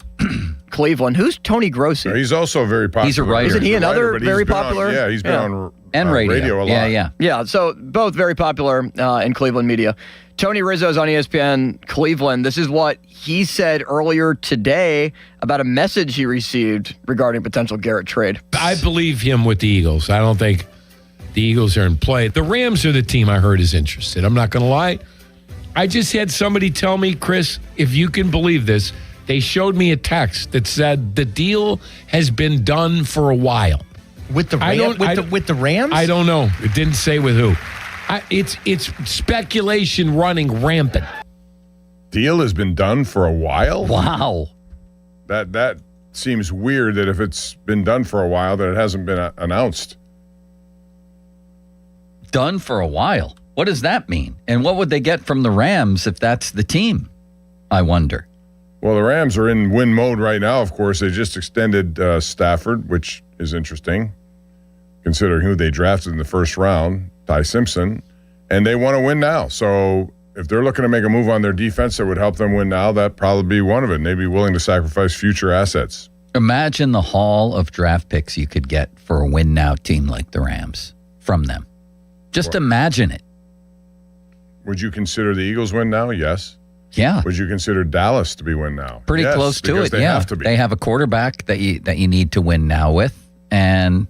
Cleveland. Who's Tony Grossi? He's also very popular. He's a writer. Isn't he another very popular? He's been on and radio a lot. Yeah, so both very popular in Cleveland media. Tony Rizzo's on ESPN Cleveland. This is what he said earlier today about a message he received regarding potential Garrett trade. I believe him with the Eagles. I don't think the Eagles are in play. The Rams are the team I heard is interested. I'm not going to lie. I just had somebody tell me, Chris, if you can believe this, they showed me a text that said the deal has been done for a while. With the Rams? I don't know. It didn't say with who. It's speculation running rampant. Deal has been done for a while? Wow. That seems weird that if it's been done for a while that it hasn't been announced. Done for a while? What does that mean? And what would they get from the Rams if that's the team? I wonder. Well, the Rams are in win mode right now, of course. They just extended Stafford, which is interesting, considering who they drafted in the first round, Ty Simpson, and they want to win now. So if they're looking to make a move on their defense that would help them win now, that'd probably be one of it. And they'd be willing to sacrifice future assets. Imagine the haul of draft picks you could get for a win-now team like the Rams from them. Just imagine it. Would you consider the Eagles win now? Yes. Yeah. Would you consider Dallas to be win now? Pretty yes, close to it. They have to be. They have a quarterback that you need to win now with, and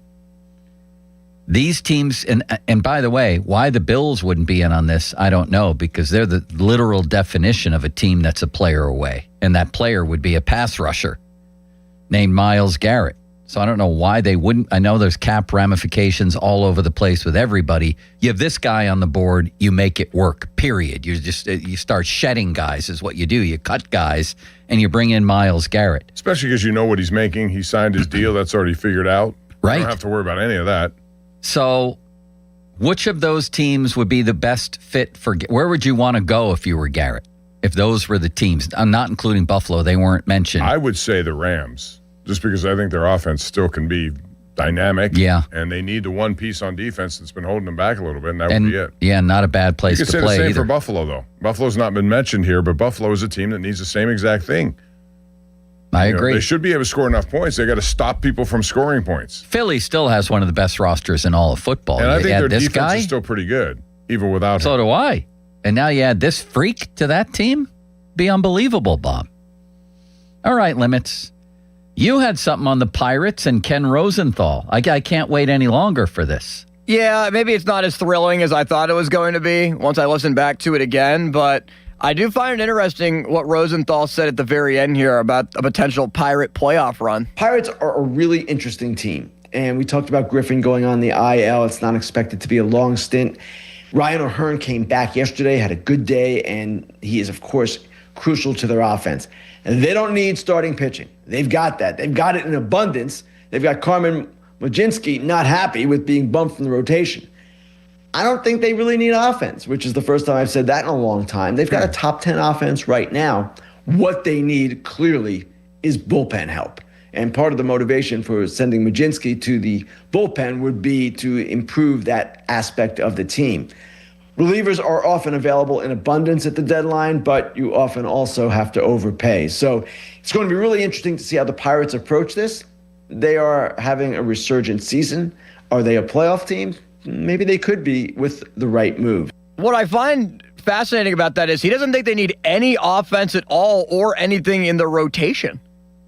these teams. And by the way, why the Bills wouldn't be in on this, I don't know, because they're the literal definition of a team that's a player away, and that player would be a pass rusher named Myles Garrett. So I don't know why they wouldn't. I know there's cap ramifications all over the place with everybody. You have this guy on the board, you make it work, period. You start shedding guys is what you do. You cut guys and you bring in Myles Garrett. Especially because you know what he's making. He signed his deal. That's already figured out. Right. You don't have to worry about any of that. So which of those teams would be the best fit for, where would you want to go if you were Garrett? If those were the teams, I'm not including Buffalo. They weren't mentioned. I would say the Rams. Just because I think their offense still can be dynamic. Yeah. And they need the one piece on defense that's been holding them back a little bit, and that would be it. Yeah, not a bad place to play either. You could say the same for Buffalo, though. Buffalo's not been mentioned here, but Buffalo is a team that needs the same exact thing. I agree. They should be able to score enough points. They got to stop people from scoring points. Philly still has one of the best rosters in all of football. And I think their defense guy is still pretty good, even without him. So do I. And now you add this freak to that team? Be unbelievable, Bob. All right, Limits. You had something on the Pirates and Ken Rosenthal. I can't wait any longer for this. Yeah, maybe it's not as thrilling as I thought it was going to be once I listened back to it again, but I do find it interesting what Rosenthal said at the very end here about a potential Pirate playoff run. Pirates are a really interesting team, and we talked about Griffin going on the IL. It's not expected to be a long stint. Ryan O'Hearn came back yesterday, had a good day, and he is, of course, crucial to their offense. And they don't need starting pitching. They've got that. They've got it in abundance. They've got Carmen Mlodzinski not happy with being bumped from the rotation. I don't think they really need offense, which is the first time I've said that in a long time. They've got a top 10 offense right now. What they need, clearly, is bullpen help. And part of the motivation for sending Mlodzinski to the bullpen would be to improve that aspect of the team. Relievers are often available in abundance at the deadline, but you often also have to overpay. So it's going to be really interesting to see how the Pirates approach this. They are having a resurgent season. Are they a playoff team? Maybe they could be with the right move. What I find fascinating about that is he doesn't think they need any offense at all or anything in the rotation.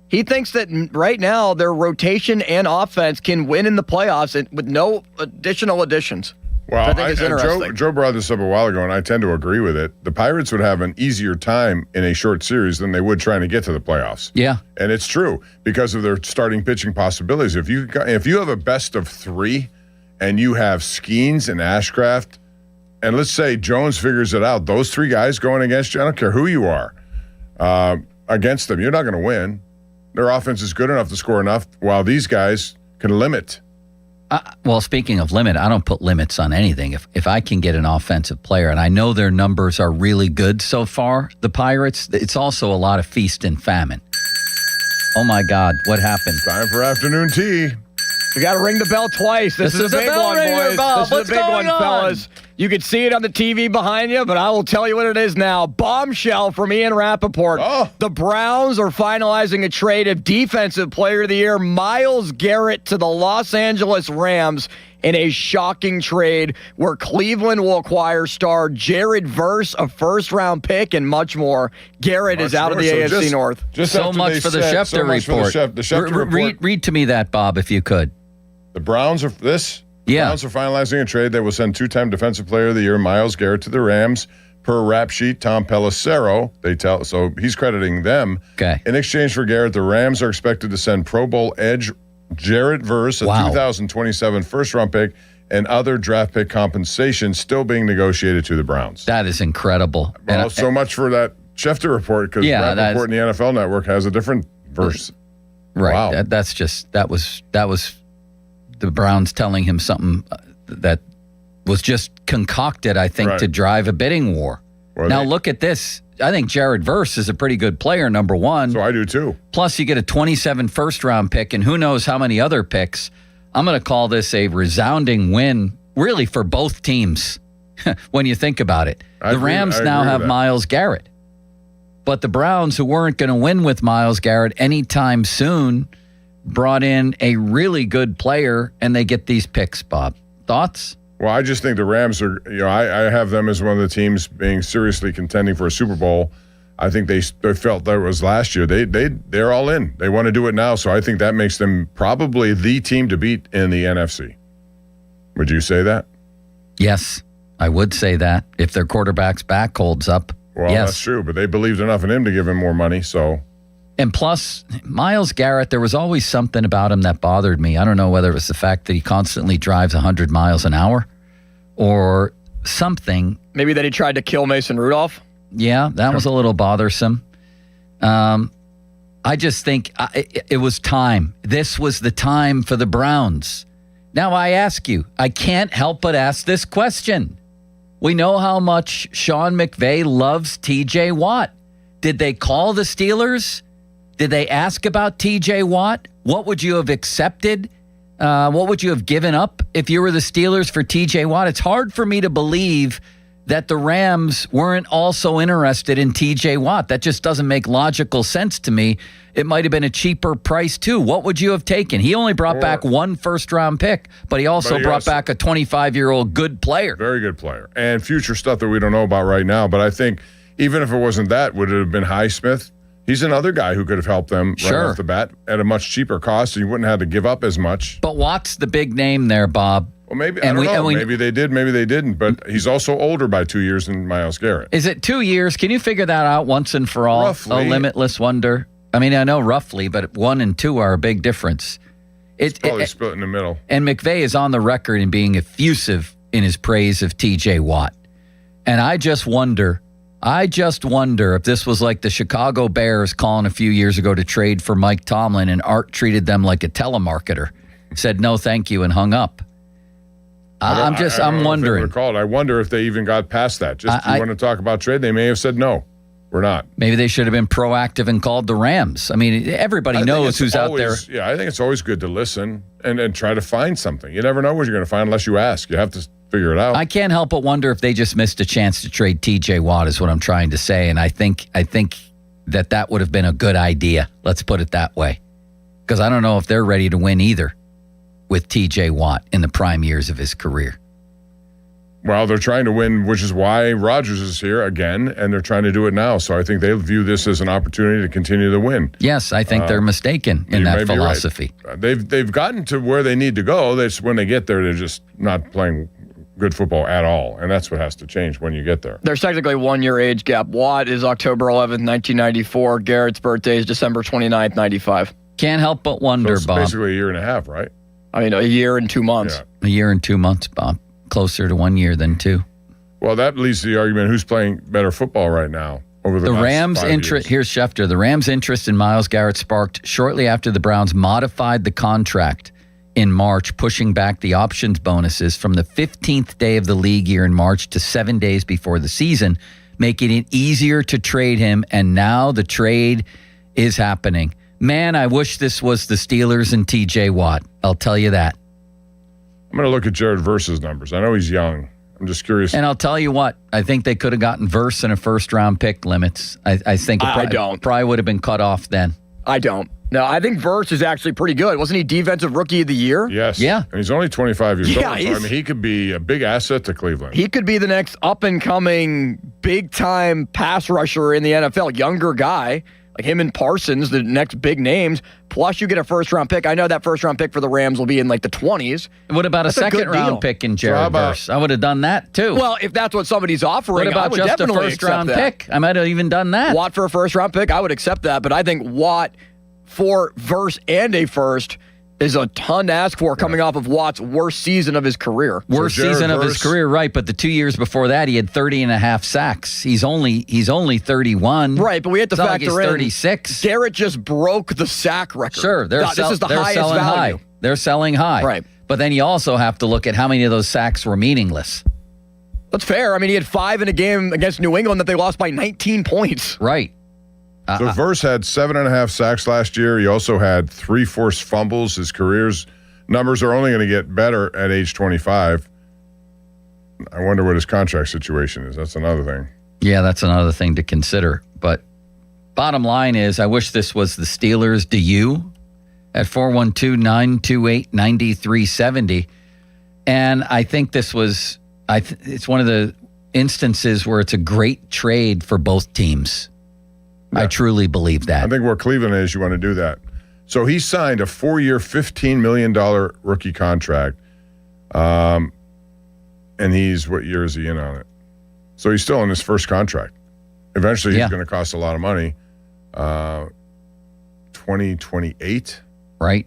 He thinks that right now their rotation and offense can win in the playoffs with no additional additions. Well, I think it's interesting. Joe brought this up a while ago, and I tend to agree with it. The Pirates would have an easier time in a short series than they would trying to get to the playoffs. Yeah. And it's true because of their starting pitching possibilities. If you have a best of three and you have Skeens and Ashcraft, and let's say Jones figures it out, those three guys going against you, I don't care who you are, against them, you're not going to win. Their offense is good enough to score enough while these guys can limit Well, speaking of limit, I don't put limits on anything. If I can get an offensive player, and I know their numbers are really good so far, the Pirates, it's also a lot of feast and famine. Oh, my God. What happened? Time for afternoon tea. We got to ring the bell twice. This is a big one, boys. This is a big one, fellas. You can see it on the TV behind you, but I will tell you what it is now. Bombshell from Ian Rappaport. Oh. The Browns are finalizing a trade of Defensive Player of the Year Myles Garrett to the Los Angeles Rams in a shocking trade where Cleveland will acquire star Jared Verse, a first-round pick, and much more. Garrett is out of the AFC North. So much for the Schefter report. The Schefter report. Read to me that, Bob, if you could. The Browns are Browns are finalizing a trade that will send two-time Defensive Player of the Year Myles Garrett to the Rams per rap sheet. Tom Pelissero, so he's crediting them. Okay. In exchange for Garrett, the Rams are expected to send Pro Bowl edge Jared Verse, a 2027 first-round pick, and other draft pick compensation still being negotiated to the Browns. That is incredible. Well, so much for that Schefter report, because Rappaport and the NFL Network has a different verse. Right. Wow. That was the Browns telling him something that was just concocted, I think, to drive a bidding war. Now look at this. I think Jared Verse is a pretty good player, number one. So I do too. Plus you get a 27 first-round pick and who knows how many other picks. I'm going to call this a resounding win, really, for both teams when you think about it. The Rams now have Myles Garrett. But the Browns, who weren't going to win with Myles Garrett anytime soon, brought in a really good player, and they get these picks, Bob. Thoughts? Well, I just think the Rams are, I have them as one of the teams being seriously contending for a Super Bowl. I think they felt that was last year. They're all in. They want to do it now, so I think that makes them probably the team to beat in the NFC. Would you say that? Yes, I would say that if their quarterback's back holds up. Well, that's true, but they believed enough in him to give him more money, so. And plus, Myles Garrett, there was always something about him that bothered me. I don't know whether it was the fact that he constantly drives 100 miles an hour or something. Maybe that he tried to kill Mason Rudolph? Yeah, that was a little bothersome. I just think it was time. This was the time for the Browns. Now I ask you, I can't help but ask this question. We know how much Sean McVay loves TJ Watt. Did they call the Steelers? Did they ask about TJ Watt? What would you have accepted? What would you have given up if you were the Steelers for TJ Watt? It's hard for me to believe that the Rams weren't also interested in TJ Watt. That just doesn't make logical sense to me. It might have been a cheaper price too. What would you have taken? He only brought back one first-round pick, but he also brought back a 25-year-old good player. Very good player. And future stuff that we don't know about right now. But I think even if it wasn't that, would it have been Highsmith? He's another guy who could have helped them right off the bat at a much cheaper cost, and you wouldn't have to give up as much. But Watt's the big name there, Bob. Well, maybe, I don't know. Maybe they did, maybe they didn't. But he's also older by 2 years than Myles Garrett. Is it 2 years? Can you figure that out once and for all? Roughly. A limitless wonder? I mean, I know roughly, but 1 and 2 are a big difference. It's probably split in the middle. And McVay is on the record in being effusive in his praise of TJ Watt. And I just wonder if this was like the Chicago Bears calling a few years ago to trade for Mike Tomlin and Art treated them like a telemarketer, said no thank you and hung up. I'm wondering. I wonder if they even got past that. Just you want to talk about trade, they may have said no. We're not. Maybe they should have been proactive and called the Rams. I mean, everybody knows who's out there. Yeah, I think it's always good to listen and try to find something. You never know what you're going to find unless you ask. You have to figure it out. I can't help but wonder if they just missed a chance to trade TJ Watt is what I'm trying to say. And I think that would have been a good idea. Let's put it that way. Because I don't know if they're ready to win either with TJ Watt in the prime years of his career. Well, they're trying to win, which is why Rodgers is here again, and they're trying to do it now. So I think they view this as an opportunity to continue to win. Yes, I think they're mistaken in that philosophy. Right. They've gotten to where they need to go. When they get there, they're just not playing good football at all, and that's what has to change when you get there. There's technically 1 year age gap. Watt is October 11th, 1994. Garrett's birthday is December 29th, 95. Can't help but wonder, so it's Bob. Basically a year and a half, right? I mean, a year and 2 months. Yeah. A year and 2 months, Bob. Closer to 1 year than 2. Well, that leads to the argument: who's playing better football right now? Over the Rams' interest. Here's Schefter. The Rams' interest in Myles Garrett sparked shortly after the Browns modified the contract in March, pushing back the options bonuses from the 15th day of the league year in March to 7 days before the season, making it easier to trade him. And now the trade is happening. Man, I wish this was the Steelers and TJ Watt. I'll tell you that. I'm going to look at Jared Verse's numbers. I know he's young. I'm just curious. And I'll tell you what, I think they could have gotten Verse in a first-round pick limits. I think it probably would have been cut off then. I don't. No, I think Verse is actually pretty good. Wasn't he Defensive Rookie of the Year? Yes. Yeah. And he's only 25 years old. Yeah, So, I mean, he could be a big asset to Cleveland. He could be the next up-and-coming, big-time pass rusher in the NFL. Younger guy, like him and Parsons, the next big names. Plus, you get a first-round pick. I know that first-round pick for the Rams will be in like the 20s. What about a second-round pick in Jared Verse? I would have done that, too. Well, if that's what somebody's offering, what about I would just definitely a first-round accept pick? I might have even done that. Watt for a first-round pick, I would accept that. But I think Watt for Verse and a first is a ton to ask for coming off of Watt's worst season of his career. Worst season of his career, right. But the 2 years before that, he had 30.5 sacks. He's only 31. Right, but we have to factor he's in 36. Garrett just broke the sack record. Sure, this is the highest selling value. high. They're selling high. Right. But then you also have to look at how many of those sacks were meaningless. That's fair. I mean, he had 5 in a game against New England that they lost by 19 points. Right. So Verse had 7.5 sacks last year. He also had 3 forced fumbles. His career's numbers are only going to get better at age 25. I wonder what his contract situation is. That's another thing. Yeah, that's another thing to consider. But bottom line is, I wish this was the Steelers. Do you? At 412-928-9370. And I think this was, it's one of the instances where it's a great trade for both teams. Yeah. I truly believe that. I think where Cleveland is, you want to do that. So he signed a 4-year, $15 million rookie contract. And he's, what year is he in on it? So he's still in his first contract. Eventually, he's going to cost a lot of money. 2028. Right.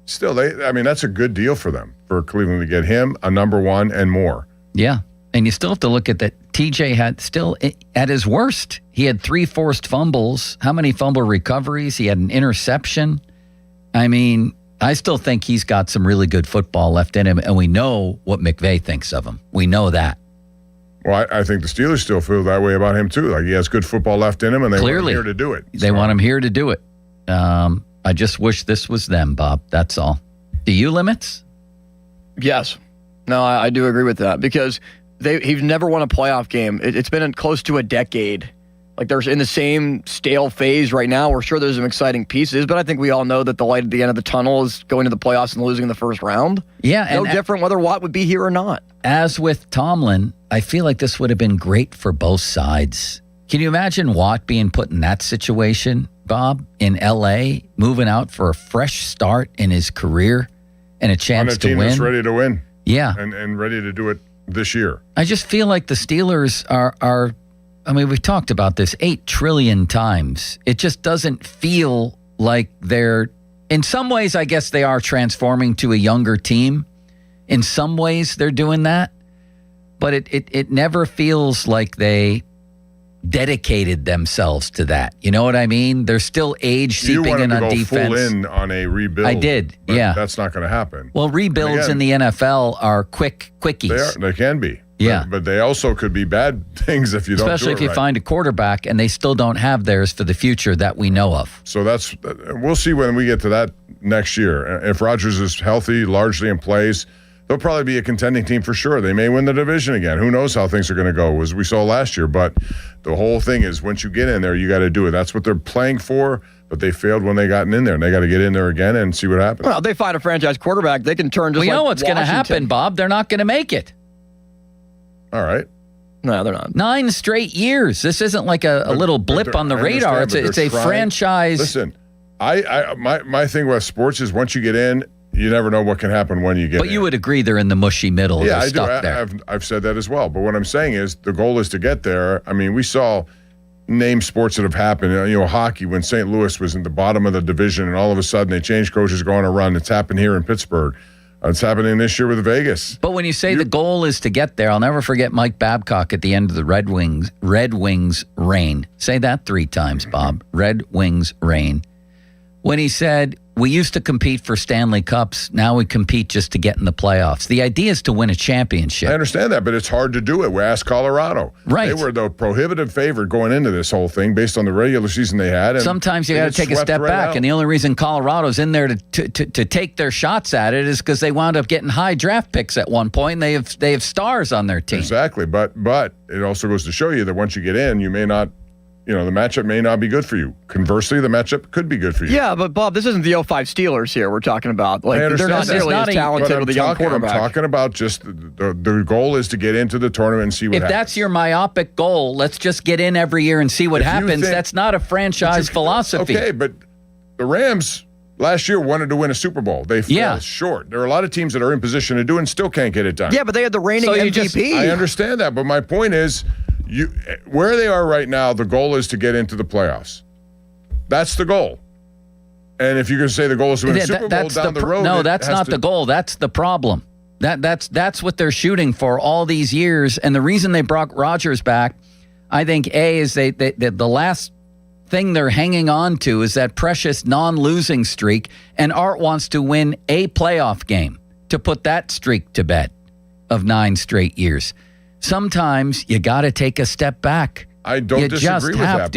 Still, that's a good deal for them, for Cleveland to get him, a number one, and more. Yeah. And you still have to look at that. TJ had still, at his worst, he had 3 forced fumbles. How many fumble recoveries? He had an interception. I mean, I still think he's got some really good football left in him, and we know what McVay thinks of him. We know that. Well, I think the Steelers still feel that way about him, too. Like, he has good football left in him, and they want him here to do it. They want him here to do it. I just wish this was them, Bob. That's all. Do you, Limits? Yes. No, I do agree with that, because he's never won a playoff game. It's been close to a decade. Like, they're in the same stale phase right now. We're sure there's some exciting pieces, but I think we all know that the light at the end of the tunnel is going to the playoffs and losing in the first round. Yeah. No different whether Watt would be here or not. As with Tomlin, I feel like this would have been great for both sides. Can you imagine Watt being put in that situation, Bob, in L.A., moving out for a fresh start in his career and a chance to win? On a team that's ready to win. Yeah. And ready to do it this year. I just feel like the Steelers are I mean, we've talked about this 8 trillion times. It just doesn't feel like they're, in some ways, I guess they are transforming to a younger team. In some ways, they're doing that. But it never feels like they dedicated themselves to that. You know what I mean? There's still age seeping in on defense. You wanted to go full in on a rebuild. I did, yeah. That's not going to happen. Well, rebuilds in the NFL are quickies. They can be. Yeah. But they also could be bad things if you don't do it right. Especially if you find a quarterback and they still don't have theirs for the future that we know of. So we'll see when we get to that next year. If Rodgers is healthy, largely in place, they'll probably be a contending team for sure. They may win the division again. Who knows how things are going to go, as we saw last year. But the whole thing is, once you get in there, you got to do it. That's what they're playing for, but they failed when they got in there, and they got to get in there again and see what happens. Well, they find a franchise quarterback, they can turn just we like know what's going to happen, Bob. They're not going to make it. All right. No, they're not. 9 straight years. This isn't like a little blip on the radar. It's a franchise. Listen, my thing with sports is once you get in, you never know what can happen when you get in. But you would agree they're in the mushy middle. Yeah, I do. I've said that as well. But what I'm saying is the goal is to get there. I mean, we saw name sports that have happened. You know, hockey, when St. Louis was in the bottom of the division and all of a sudden they changed coaches, go on a run. It's happened here in Pittsburgh. It's happening this year with Vegas. But when you say the goal is to get there, I'll never forget Mike Babcock at the end of the Red Wings reign. Say that 3 times, Bob. Red Wings reign. When he said, We used to compete for Stanley Cups. Now we compete just to get in the playoffs. The idea is to win a championship. I understand that, but it's hard to do it. We asked Colorado. Right. They were the prohibitive favorite going into this whole thing based on the regular season they had. And sometimes you got to take a step back, and the only reason Colorado's in there to take their shots at it is because they wound up getting high draft picks at one point, and they have stars on their team. Exactly, but it also goes to show you that once you get in, you may not. The matchup may not be good for you. Conversely, the matchup could be good for you. Yeah, but Bob, this isn't the 05 Steelers here we're talking about. Like, they're not nearly as talented with a young quarterback. I'm talking about just the goal is to get into the tournament and see what happens. If that's your miopic goal, let's just get in every year and see what happens. That's not a franchise philosophy. Okay, but the Rams last year wanted to win a Super Bowl. They fell short. There are a lot of teams that are in position to do it and still can't get it done. Yeah, but they had the reigning MVP. I understand that, but my point is, where they are right now, the goal is to get into the playoffs. That's the goal. And if you can say the goal is to win a Super Bowl down the road, no, that's not the goal. That's the problem. That's what they're shooting for all these years. And the reason they brought Rodgers back, I think, is the last thing they're hanging on to is that precious non-losing streak. And Art wants to win a playoff game to put that streak to bed of 9 straight years. Sometimes you got to take a step back. I don't disagree with that,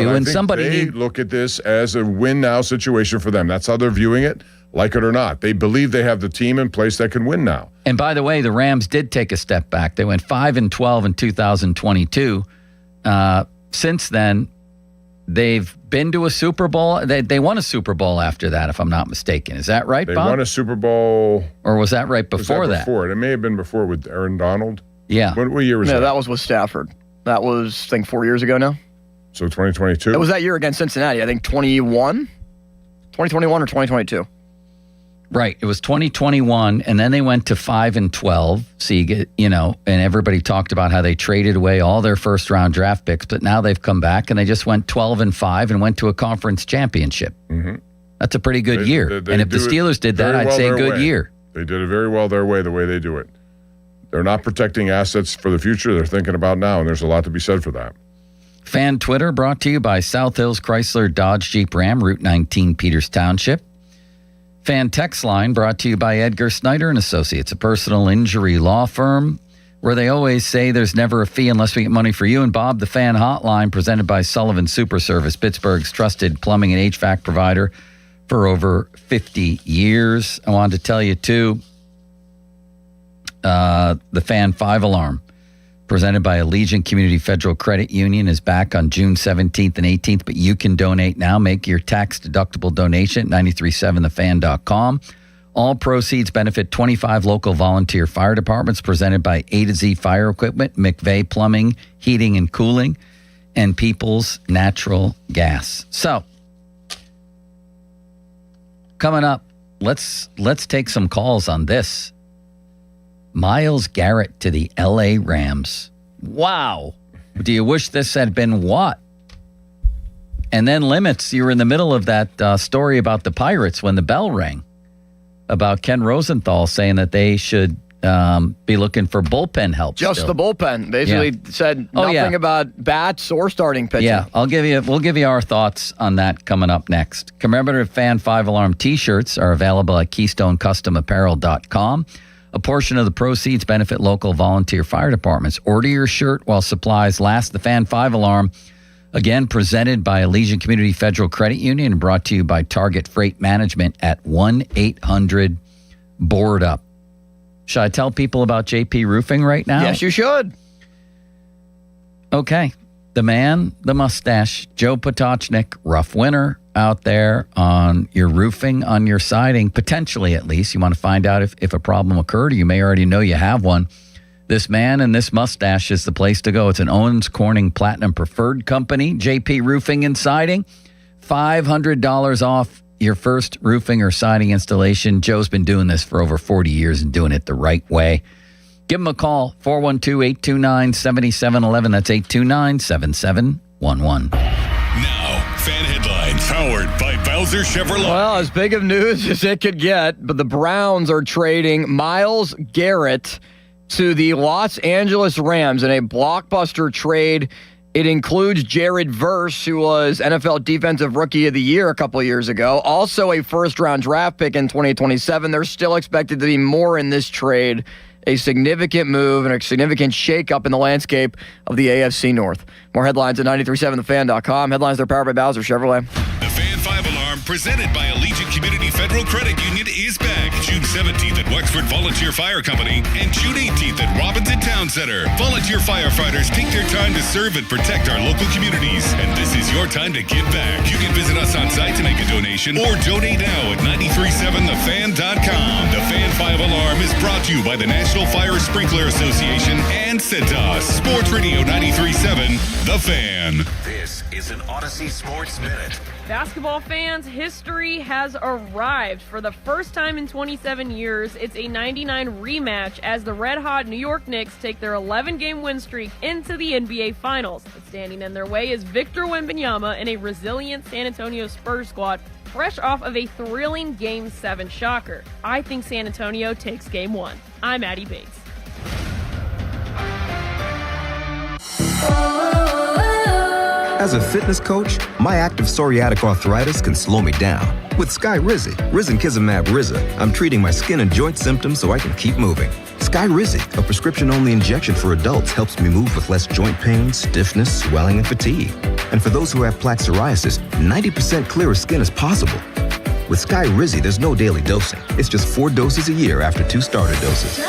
but I think they look at this as a win-now situation for them. That's how they're viewing it, like it or not. They believe they have the team in place that can win now. And by the way, the Rams did take a step back. They went 5-12 in 2022. Since then, they've been to a Super Bowl. They won a Super Bowl after that, if I'm not mistaken. Is that right, Bob? They won a Super Bowl. Or was that right before that? Before it. It may have been before with Aaron Donald. Yeah. What year was that? No, that was with Stafford. That was, I think, 4 years ago now. So 2022? It was that year against Cincinnati. I think 2021 or 2022. Right. It was 2021, and then they went to 5-12. So you get, and everybody talked about how they traded away all their first-round draft picks, but now they've come back, and they just went 12-5 and went to a conference championship. Mm-hmm. That's a pretty good year. And if the Steelers did that, I'd say good year. They did it very well their way, the way they do it. They're not protecting assets for the future. They're thinking about now, and there's a lot to be said for that. Fan Twitter brought to you by South Hills Chrysler Dodge Jeep Ram, Route 19, Peters Township. Fan Text Line brought to you by Edgar Snyder & Associates, a personal injury law firm where they always say there's never a fee unless we get money for you. And Bob, the Fan Hotline, presented by Sullivan Super Service, Pittsburgh's trusted plumbing and HVAC provider for over 50 years. I wanted to tell you, too, the Fan 5 Alarm, presented by Allegiant Community Federal Credit Union, is back on June 17th and 18th, but you can donate now. Make your tax-deductible donation at 937thefan.com. All proceeds benefit 25 local volunteer fire departments, presented by A to Z Fire Equipment, McVeigh Plumbing, Heating and Cooling, and People's Natural Gas. So, coming up, let's take some calls on this. Myles Garrett to the L.A. Rams. Wow. Do you wish this had been what? And then Limits, you were in the middle of that story about the Pirates when the bell rang, about Ken Rosenthal saying that they should be looking for bullpen help. Just the bullpen. Basically said nothing about bats or starting pitching. Yeah, we'll give you our thoughts on that coming up next. Commemorative Fan 5 Alarm t-shirts are available at KeystoneCustomApparel.com. A portion of the proceeds benefit local volunteer fire departments. Order your shirt while supplies last. The Fan 5 Alarm, again, presented by Allegiant Community Federal Credit Union and brought to you by Target Freight Management at 1-800-BOARD-UP. Should I tell people about JP Roofing right now? Yes, you should. Okay. The man, the mustache, Joe Potocznik, rough winter out there on your roofing, on your siding, potentially at least. You want to find out if a problem occurred, or you may already know you have one. This man and this mustache is the place to go. It's an Owens Corning Platinum Preferred Company, JP Roofing and Siding. $500 off your first roofing or siding installation. Joe's been doing this for over 40 years and doing it the right way. Give him a call, 412-829-7711. That's 829-7711. Now, Fan Headlines, powered by Bowser Chevrolet. Well, as big of news as it could get, but the Browns are trading Myles Garrett to the Los Angeles Rams in a blockbuster trade It includes Jared Verse, who was NFL Defensive Rookie of the Year a couple of years ago. Also a first-round draft pick in 2027. There's still expected to be more in this trade. A significant move and a significant shakeup in the landscape of the AFC North. More headlines at 937thefan.com. Headlines are powered by Bowser Chevrolet. The Fan 5 Alarm, presented by Allegiant Community Federal Credit Union, is back June 17th at Wexford Volunteer Fire Company and June 18th at Robinson Town Center. Volunteer firefighters take their time to serve and protect our local communities, and this is your time to give back. You can visit us on site to make a donation or donate now at 937thefan.com. The Fan 5 Alarm is brought to you by the National Fire Sprinkler Association and Centos. Sports Radio 93.7, The Fan. This is an Odyssey Sports Minute. Basketball fans, history has arrived. For the first time in 27 years, it's a 99 rematch as the red-hot New York Knicks take their 11-game win streak into the NBA Finals. But standing in their way is Victor Wembanyama and a resilient San Antonio Spurs squad fresh off of a thrilling Game 7 shocker. I think San Antonio takes Game 1. I'm Addie Bates. As a fitness coach, my active psoriatic arthritis can slow me down. With Skyrizi, risankizumab Riza, I'm treating my skin and joint symptoms so I can keep moving. Skyrizi, a prescription-only injection for adults, helps me move with less joint pain, stiffness, swelling, and fatigue. And for those who have plaque psoriasis, 90% clearer skin is possible. With Skyrizi, there's no daily dosing. It's just 4 doses a year after 2 starter doses.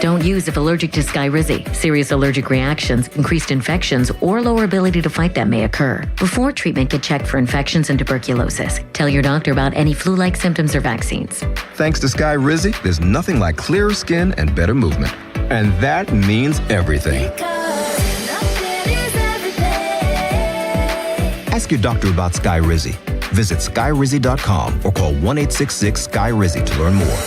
Don't use if allergic to Skyrizi. Serious allergic reactions, increased infections, or lower ability to fight them may occur. Before treatment, get checked for infections and tuberculosis. Tell your doctor about any flu-like symptoms or vaccines. Thanks to Skyrizi, there's nothing like clearer skin and better movement. And that means everything. Ask your doctor about Skyrizi. Visit Skyrizi.com or call 1-866-SKY-RIZI to learn more.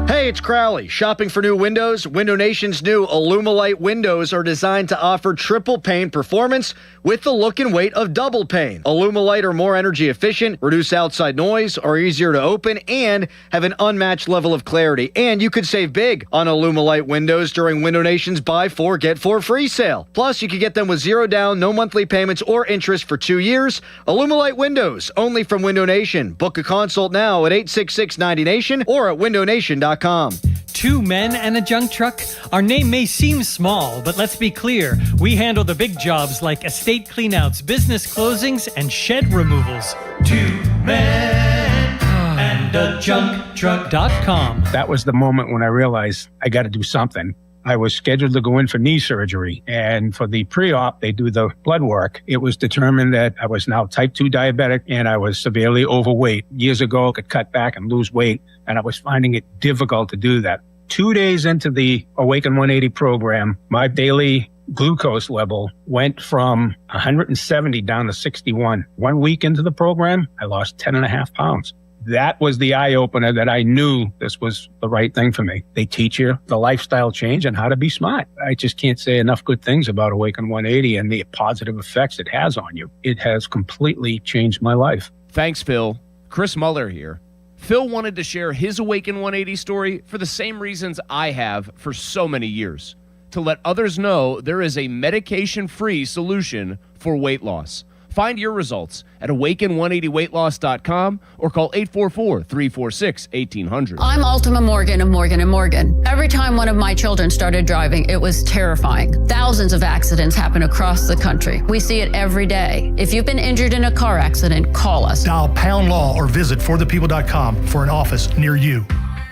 Hey, it's Crowley. Shopping for new windows? Window Nation's new Alumilite windows are designed to offer triple pane performance with the look and weight of double pane. Alumilite are more energy efficient, reduce outside noise, are easier to open, and have an unmatched level of clarity. And you could save big on Alumilite windows during Window Nation's Buy 4, Get 4 free sale. Plus, you can get them with 0 down, no monthly payments or interest for 2 years. Alumilite windows, only from Window Nation. Book a consult now at 866-90Nation or at windownation.com. 2 men and a junk truck? Our name may seem small, but let's be clear. We handle the big jobs like estate cleanouts, business closings, and shed removals. 2 men and a junk truck.com. That was the moment when I realized I got to do something. I was scheduled to go in for knee surgery, and for the pre-op, they do the blood work. It was determined that I was now type 2 diabetic and I was severely overweight. Years ago, I could cut back and lose weight, and I was finding it difficult to do that. 2 days into the Awaken 180 program, my daily glucose level went from 170 down to 61. 1 week into the program, I lost 10.5 pounds. That was the eye-opener that I knew this was the right thing for me. They teach you the lifestyle change and how to be smart. I just can't say enough good things about Awaken 180 and the positive effects it has on you. It has completely changed my life. Thanks, Phil. Chris Muller here. Phil wanted to share his Awaken 180 story for the same reasons I have for so many years. To let others know there is a medication-free solution for weight loss. Find your results at awaken180weightloss.com or call 844-346-1800. I'm Ultima Morgan of Morgan & Morgan. Every time one of my children started driving, it was terrifying. Thousands of accidents happen across the country. We see it every day. If you've been injured in a car accident, call us. Dial #law or visit forthepeople.com for an office near you.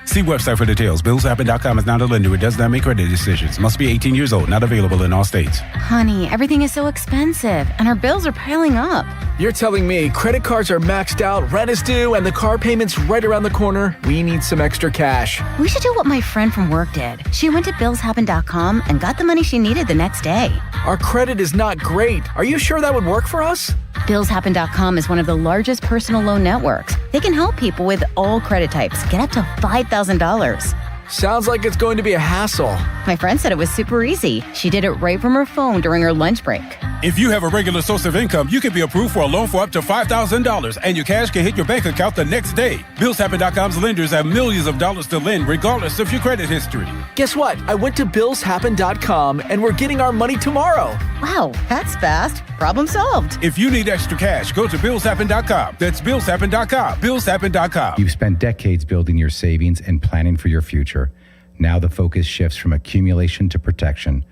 See website for details. BillsHappen.com is not a lender. It does not make credit decisions. Must be 18 years old. Not available in all states. Honey, everything is so expensive, and our bills are piling up. You're telling me credit cards are maxed out, rent is due, and the car payment's right around the corner? We need some extra cash. We should do what my friend from work did. She went to BillsHappen.com and got the money she needed the next day. Our credit is not great. Are you sure that would work for us? BillsHappen.com is one of the largest personal loan networks. They can help people with all credit types get up to $5,000. Sounds like it's going to be a hassle. My friend said it was super easy. She did it right from her phone during her lunch break. If you have a regular source of income, you can be approved for a loan for up to $5,000, and your cash can hit your bank account the next day. BillsHappen.com's lenders have millions of dollars to lend, regardless of your credit history. Guess what? I went to BillsHappen.com, and we're getting our money tomorrow. Wow, that's fast. Problem solved. If you need extra cash, go to BillsHappen.com. That's BillsHappen.com. BillsHappen.com. You've spent decades building your savings and planning for your future. Now the focus shifts from accumulation to protection,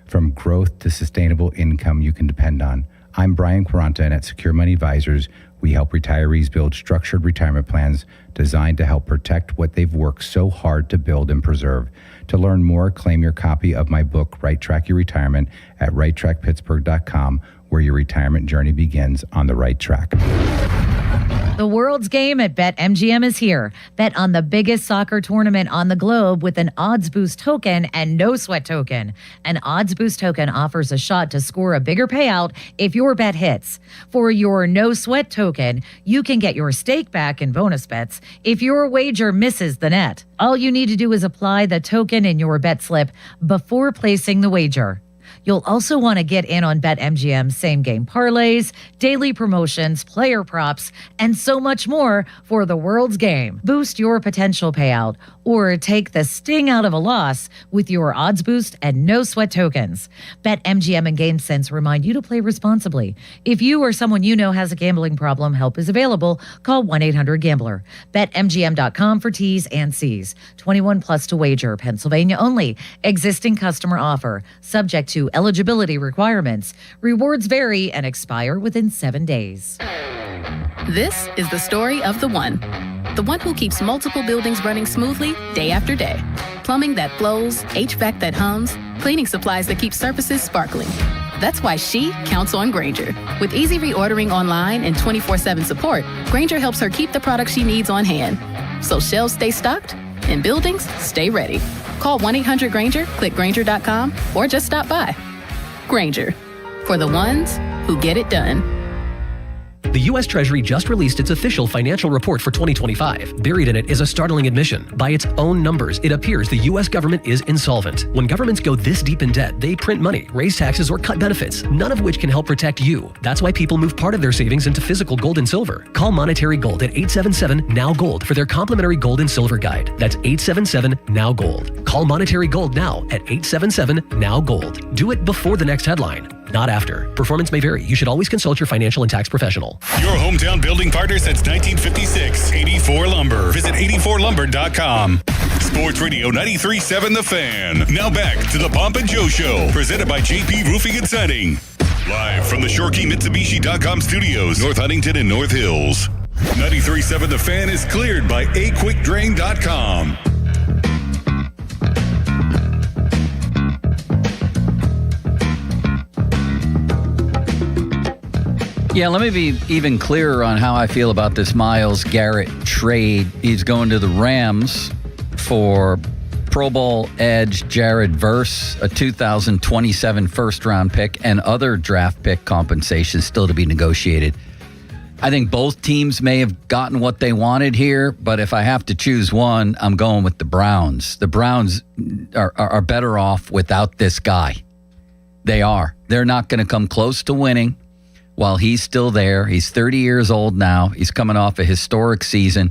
from growth to sustainable income you can depend on. I'm Brian Quaranta, and at Secure Money Advisors, we help retirees build structured retirement plans designed to help protect what they've worked so hard to build and preserve. To learn more, claim your copy of my book, Right Track Your Retirement, at righttrackpittsburgh.com, where your retirement journey begins on the right track. The World's Game at BetMGM is here. Bet on the biggest soccer tournament on the globe with an Odds Boost token and no sweat token. An Odds Boost token offers a shot to score a bigger payout if your bet hits. For your no sweat token, you can get your stake back in bonus bets if your wager misses the net. All you need to do is apply the token in your bet slip before placing the wager. You'll also want to get in on BetMGM's same-game parlays, daily promotions, player props, and so much more for the World's Game. Boost your potential payout or take the sting out of a loss with your Odds Boost and no sweat tokens. BetMGM and GameSense remind you to play responsibly. If you or someone you know has a gambling problem, help is available. Call 1-800-GAMBLER. BetMGM.com for T's and C's. 21 plus to wager. Pennsylvania only. Existing customer offer. Subject to eligibility requirements. Rewards vary and expire within 7 days. This is the story of the one who keeps multiple buildings running smoothly day after day. Plumbing that flows, HVAC that hums, cleaning supplies that keep surfaces sparkling. That's why she counts on Grainger. With easy reordering online and 24/7 support, Grainger helps her keep the products she needs on hand. So shelves stay stocked and buildings stay ready. Call 1-800-GRAINGER, click Grainger.com, or just stop by. Grainger, for the ones who get it done. The U.S. Treasury just released its official financial report for 2025. Buried in it is a startling admission. By its own numbers, it appears the U.S. government is insolvent. When governments go this deep in debt, they print money, raise taxes, or cut benefits, none of which can help protect you. That's why people move part of their savings into physical gold and silver. Call Monetary Gold at 877-NOW-GOLD for their complimentary gold and silver guide. That's 877-NOW-GOLD. Call Monetary Gold now at 877-NOW-GOLD. Do it before the next headline, not after. Performance may vary. You should always consult your financial and tax professional. Your hometown building partner since 1956, 84 Lumber. Visit 84lumber.com. Sports Radio 93.7 The Fan. Now back to the Pomp and Joe Show, presented by JP Roofing and Siding. Live from the ShoreKeyMitsubishi.com studios, North Huntington and North Hills. 93.7 The Fan is cleared by AQuickDrain.com. Yeah, let me be even clearer on how I feel about this Myles Garrett trade. He's going to the Rams for Pro Bowl edge Jared Verse, a 2027 first-round pick, and other draft pick compensation still to be negotiated. I think both teams may have gotten what they wanted here, but if I have to choose one, I'm going with the Browns. The Browns are better off without this guy. They are. They're not going to come close to winning while he's still there. He's 30 years old now. He's coming off a historic season.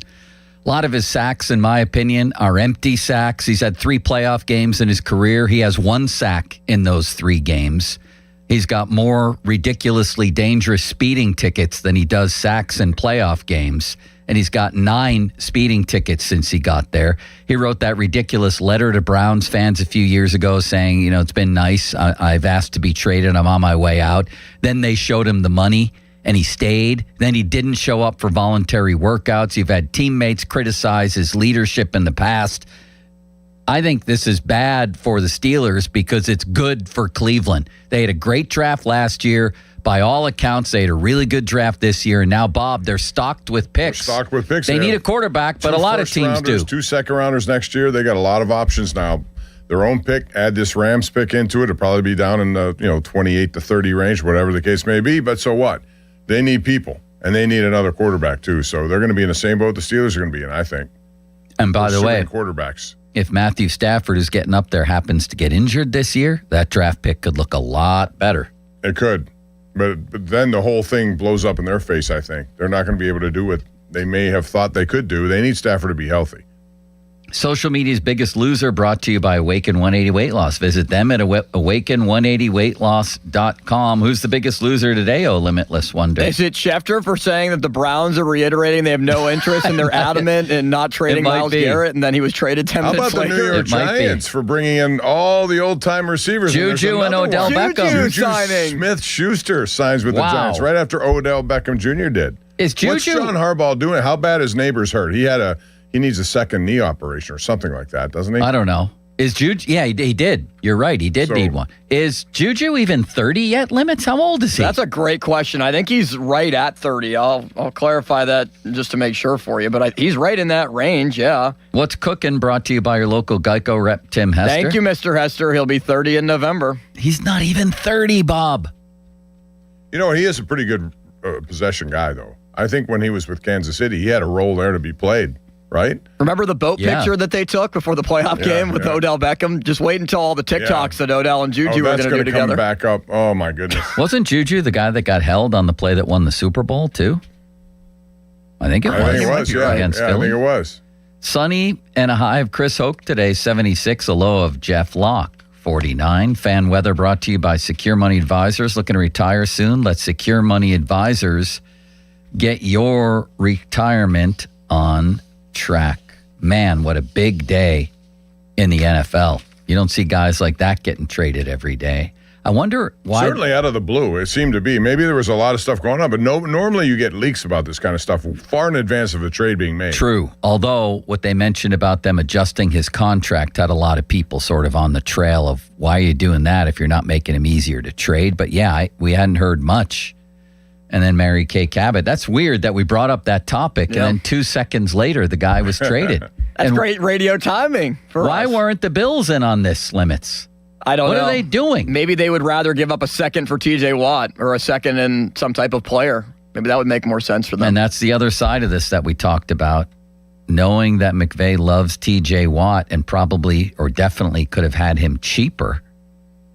A lot of his sacks, in my opinion, are empty sacks. He's had 3 playoff games in his career. He has 1 sack in those 3 games. He's got more ridiculously dangerous speeding tickets than he does sacks in playoff games. And he's got 9 speeding tickets since he got there. He wrote that ridiculous letter to Browns fans a few years ago saying, you know, it's been nice. I've asked to be traded. I'm on my way out. Then they showed him the money and he stayed. Then he didn't show up for voluntary workouts. You've had teammates criticize his leadership in the past. I think this is bad for the Steelers because it's good for Cleveland. They had a great draft last year. By all accounts, they had a really good draft this year. And now, Bob, they're stocked with picks. They're stocked with picks. They need a quarterback, but a lot of teams do. 2 second-rounders next year. They got a lot of options now. Their own pick, add this Rams pick into it. It'll probably be down in the 28 to 30 range, whatever the case may be. But so what? They need people, and they need another quarterback too. So they're going to be in the same boat the Steelers are going to be in, I think. And by the way, quarterbacks. If Matthew Stafford, who's getting up there, happens to get injured this year, that draft pick could look a lot better. It could. But then the whole thing blows up in their face, I think. They're not going to be able to do what they may have thought they could do. They need Stafford to be healthy. Social media's biggest loser brought to you by Awaken 180 Weight Loss. Visit them at awaken180weightloss.com. Who's the biggest loser today, oh Limitless Wonder? Is it Schefter for saying that the Browns are reiterating they have no interest and they're adamant in not trading Myles Garrett, and then you traded 10 minutes later? How about the New York Giants for bringing in all the old-time receivers? Juju and Odell Beckham. Juju Smith-Schuster signs with the Giants right after Odell Beckham Jr. did. Is Juju... What's John Harbaugh doing? How bad his neighbors hurt? He needs a second knee operation or something like that, doesn't he? I don't know. Is Juju? Yeah, he did. You're right. He did need one. Is Juju even 30 yet? Limits? How old is he? That's a great question. I think he's right at 30. I'll clarify that just to make sure for you, but he's right in that range. Yeah. What's cooking? Brought to you by your local Geico rep, Tim Hester. Thank you, Mr. Hester. He'll be 30 in November. He's not even 30, Bob. You know, he is a pretty good possession guy, though. I think when he was with Kansas City, he had a role there to be played. Right? Remember the boat picture that they took before the playoff game with Odell Beckham? Just wait until all the TikToks that Odell and Juju are going to do together. Come back up. Oh, my goodness. Wasn't Juju the guy that got held on the play that won the Super Bowl, too? I think it was. I think it was. Sunny and a high of Chris Hoke today, 76, a low of Jeff Locke, 49. Fan weather brought to you by Secure Money Advisors. Looking to retire soon? Let Secure Money Advisors get your retirement on track. Man, what a big day in the NFL. You don't see guys like that getting traded every day. I wonder why. Certainly out of the blue, it seemed to be. Maybe there was a lot of stuff going on, but normally you get leaks about this kind of stuff far in advance of a trade being made. True. Although what they mentioned about them adjusting his contract had a lot of people sort of on the trail of why are you doing that if you're not making him easier to trade? But yeah, we hadn't heard much. And then Mary Kay Cabot. That's weird that we brought up that topic, and then 2 seconds later, the guy was traded. That's great radio timing for Why weren't the Bills in on this, Limits? I don't know. What are they doing? Maybe they would rather give up a second for TJ Watt or a second in some type of player. Maybe that would make more sense for them. And that's the other side of this that we talked about. Knowing that McVay loves TJ Watt and probably or definitely could have had him cheaper.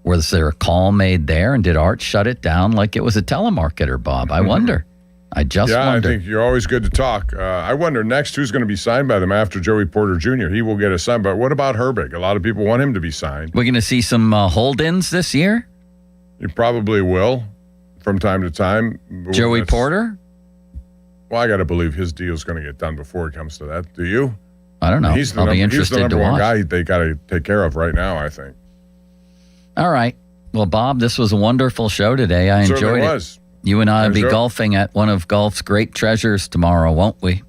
Was there a call made there, and did Art shut it down like it was a telemarketer, Bob? I wonder. I just wonder. I think you're always good to talk. I wonder next who's going to be signed by them after Joey Porter Jr. He will get a sign, but what about Herbig? A lot of people want him to be signed. We're going to see some hold-ins this year? You probably will from time to time. Joey Porter? Well, I got to believe his deal's going to get done before it comes to that. Do you? I don't know. I'll be interested to watch. He's the number one guy they got to take care of right now, I think. All right. Well, Bob, this was a wonderful show today. I enjoyed it. You and I will be golfing at one of golf's great treasures tomorrow, won't we?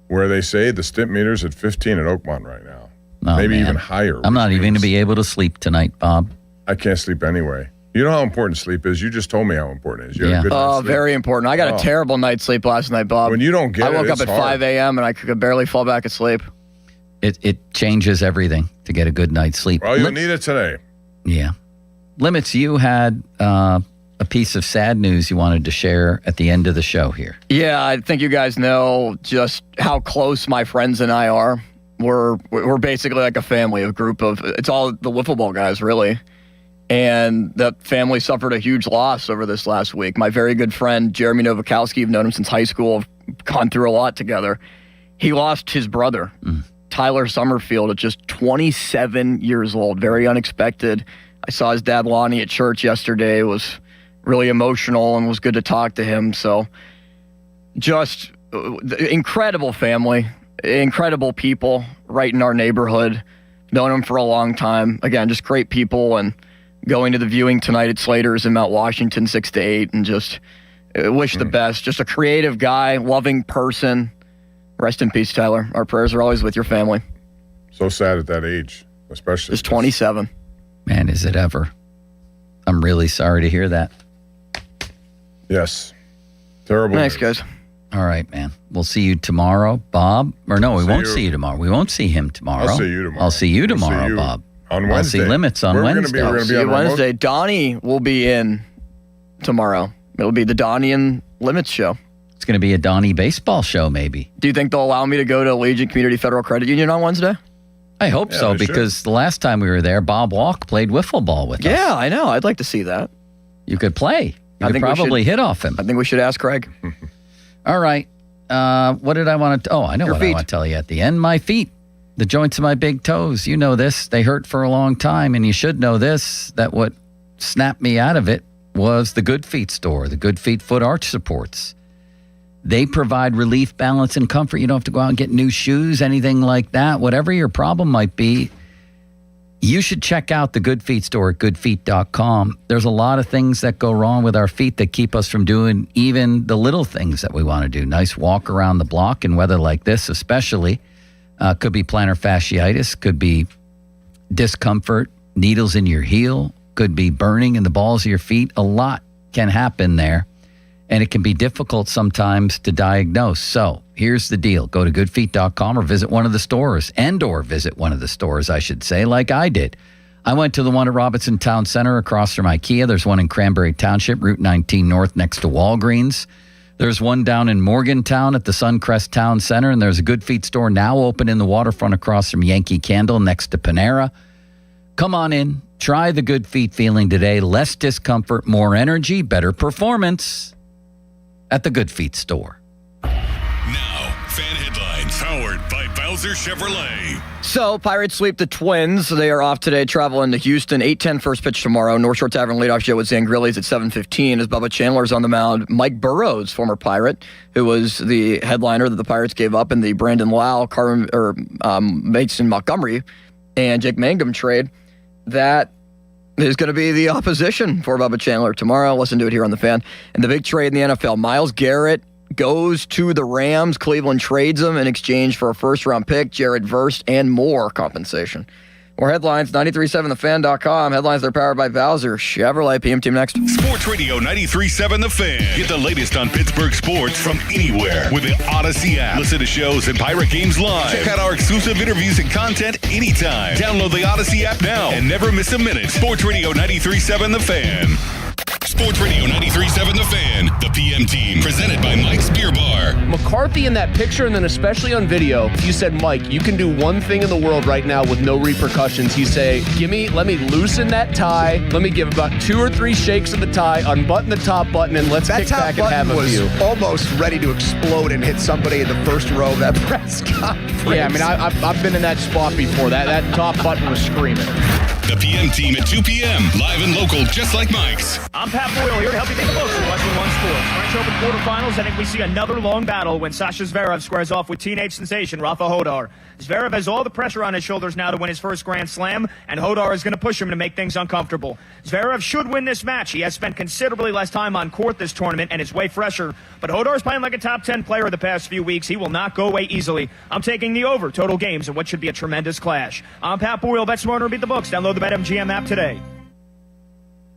Where they say the stimp meter's at 15 at Oakmont right now. Oh, maybe even higher. I'm not even going to be able to sleep tonight, Bob. I can't sleep anyway. You know how important sleep is. You just told me how important it is. You had a good night's sleep. Very important. I got a terrible night's sleep last night, Bob. When you don't get I woke up at 5 a.m. and I could barely fall back asleep. It changes everything to get a good night's sleep. Well, you'll need it today. Yeah. Limits, you had a piece of sad news you wanted to share at the end of the show here. Yeah, I think you guys know just how close my friends and I are. We're basically like a family, a group of, it's all the wiffle ball guys, really. And that family suffered a huge loss over this last week. My very good friend, Jeremy Novakowski, I've known him since high school, have gone through a lot together. He lost his brother, Tyler Summerfield, at just 27 years old. Very unexpected. I saw his dad, Lonnie, at church yesterday. It was really emotional and was good to talk to him. So just incredible family, incredible people right in our neighborhood. Known them for a long time. Again, just great people, and going to the viewing tonight at Slater's in Mount Washington, 6 to 8, and just wish the best. Just a creative guy, loving person. Rest in peace, Tyler. Our prayers are always with your family. So sad at that age, especially. Just 27. Man, is it ever. I'm really sorry to hear that. Yes. Terrible. Thanks, guys. All right, man. We'll see you tomorrow, Bob. Or no, we won't see you tomorrow. We won't see him tomorrow. I'll see you tomorrow. I'll see you tomorrow, Bob. On Wednesday. I'll see Limits on Wednesday. We're going to be on Wednesday. Donnie will be in tomorrow. It'll be the Donnie and Limits show. It's going to be a Donnie baseball show, maybe. Do you think they'll allow me to go to Allegiant Community Federal Credit Union on Wednesday? I hope so, because the last time we were there, Bob Walk played wiffle ball with us. Yeah, I know. I'd like to see that. You could play. You could probably hit off him. I think we should ask Craig. All right. What did I want to... Oh, I know Your what feet. I want to tell you at the end. My feet. The joints of my big toes. You know this. They hurt for a long time, and you should know this, that what snapped me out of it was the Good Feet store, the Good Feet foot arch supports. They provide relief, balance, and comfort. You don't have to go out and get new shoes, anything like that. Whatever your problem might be, you should check out the Good Feet store at goodfeet.com. There's a lot of things that go wrong with our feet that keep us from doing even the little things that we want to do. Nice walk around the block in weather like this especially. Could be plantar fasciitis, could be discomfort, needles in your heel, could be burning in the balls of your feet. A lot can happen there, and it can be difficult sometimes to diagnose. So here's the deal. Go to goodfeet.com or visit one of the stores, or visit one of the stores, I should say, like I did. I went to the one at Robinson Town Center across from IKEA. There's one in Cranberry Township, Route 19 North, next to Walgreens. There's one down in Morgantown at the Suncrest Town Center, and there's a Good Feet store now open in the waterfront across from Yankee Candle next to Panera. Come on in. Try the Good Feet feeling today. Less discomfort, more energy, better performance at the Good Feet store. Now, fan headlines powered by Bowser Chevrolet. So, Pirates sweep the Twins. They are off today, traveling to Houston. 8:10 first pitch tomorrow. North Shore Tavern leadoff show with Zangrilli's at 7:15 as Bubba Chandler's on the mound. Mike Burrows, former Pirate, who was the headliner that the Pirates gave up in the Brandon Lau, Mason Montgomery, and Jake Mangum trade. That is going to be the opposition for Bubba Chandler tomorrow. Listen to it here on The Fan. And the big trade in the NFL, Myles Garrett goes to the Rams. Cleveland trades him in exchange for a first-round pick, Jared Verse, and more compensation. More headlines, 937thefan.com. Headlines, they're powered by Bowser Chevrolet. PM Team next. Sports Radio 93.7 The Fan. Get the latest on Pittsburgh sports from anywhere with the Odyssey app. Listen to shows and Pirate games live. Check out our exclusive interviews and content anytime. Download the Odyssey app now and never miss a minute. Sports Radio 93.7 The Fan. Sports Radio 93.7 The Fan, the PM Team, presented by Mike's Beer Bar. McCarthy in that picture, and then especially on video, you said, Mike, you can do one thing in the world right now with no repercussions. You say, let me loosen that tie, let me give about 2 or 3 shakes of the tie, unbutton the top button, and let's kick back and have a view. Almost ready to explode and hit somebody in the first row of that press conference. Yeah, I mean, I've been in that spot before. That top button was screaming. The PM Team at 2 p.m., live and local, just like Mike's. I'm Pat Boyle here to help you take a look at Western One Sports. French Open quarterfinals, I think we see another long battle when Sasha Zverev squares off with teenage sensation Rafa Hodar. Zverev has all the pressure on his shoulders now to win his first Grand Slam, and Hodar is going to push him to make things uncomfortable. Zverev should win this match. He has spent considerably less time on court this tournament, and it's way fresher. But Hodar's playing like a top 10 player the past few weeks. He will not go away easily. I'm taking the over total games in what should be a tremendous clash. I'm Pat Boyle. Bet smarter and beat the books. Download the BetMGM app today.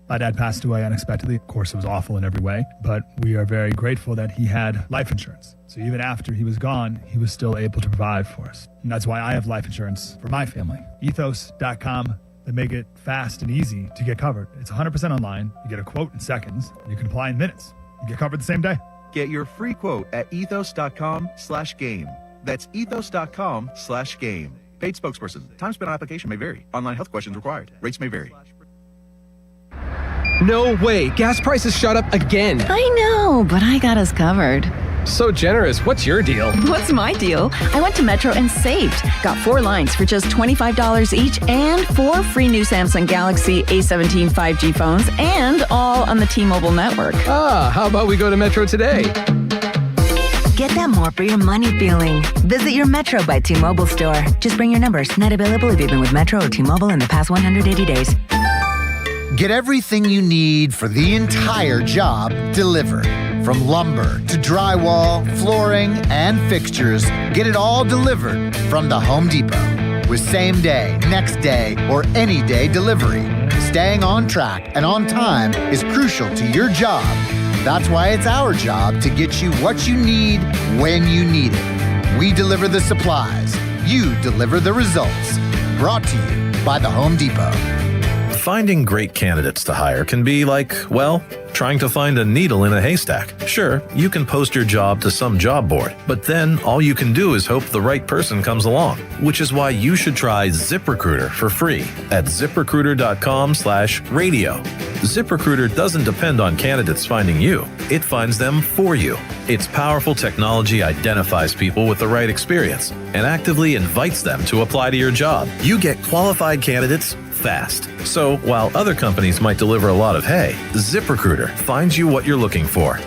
My dad passed away unexpectedly. Of course, it was awful in every way, but we are very grateful that he had life insurance. So even after he was gone, he was still able to provide for us. And that's why I have life insurance for my family. Ethos.com. They make it fast and easy to get covered. It's 100% online. You get a quote in seconds. You can apply in minutes. You get covered the same day. Get your free quote at ethos.com/game. That's ethos.com/game. Paid spokesperson. Time spent on application may vary. Online health questions required. Rates may vary. No way. Gas prices shot up again. I know, but I got us covered. So generous. What's your deal? What's my deal? I went to Metro and saved. Got 4 lines for just $25 each and 4 free new Samsung Galaxy A17 5G phones, and all on the T-Mobile network. How about we go to Metro today? Get that more for your money feeling. Visit your Metro by T-Mobile store. Just bring your numbers. Not available if you've been with Metro or T-Mobile in the past 180 days. Get everything you need for the entire job delivered. From lumber to drywall, flooring, and fixtures, get it all delivered from the Home Depot. With same day, next day, or any day delivery, staying on track and on time is crucial to your job. That's why it's our job to get you what you need when you need it. We deliver the supplies. You deliver the results. Brought to you by the Home Depot. Finding great candidates to hire can be like, well, trying to find a needle in a haystack. Sure, you can post your job to some job board, but then all you can do is hope the right person comes along, which is why you should try ZipRecruiter for free at ZipRecruiter.com/radio. ZipRecruiter doesn't depend on candidates finding you. It finds them for you. Its powerful technology identifies people with the right experience and actively invites them to apply to your job. You get qualified candidates fast. So while other companies might deliver a lot of hay, ZipRecruiter finds you what you're looking for.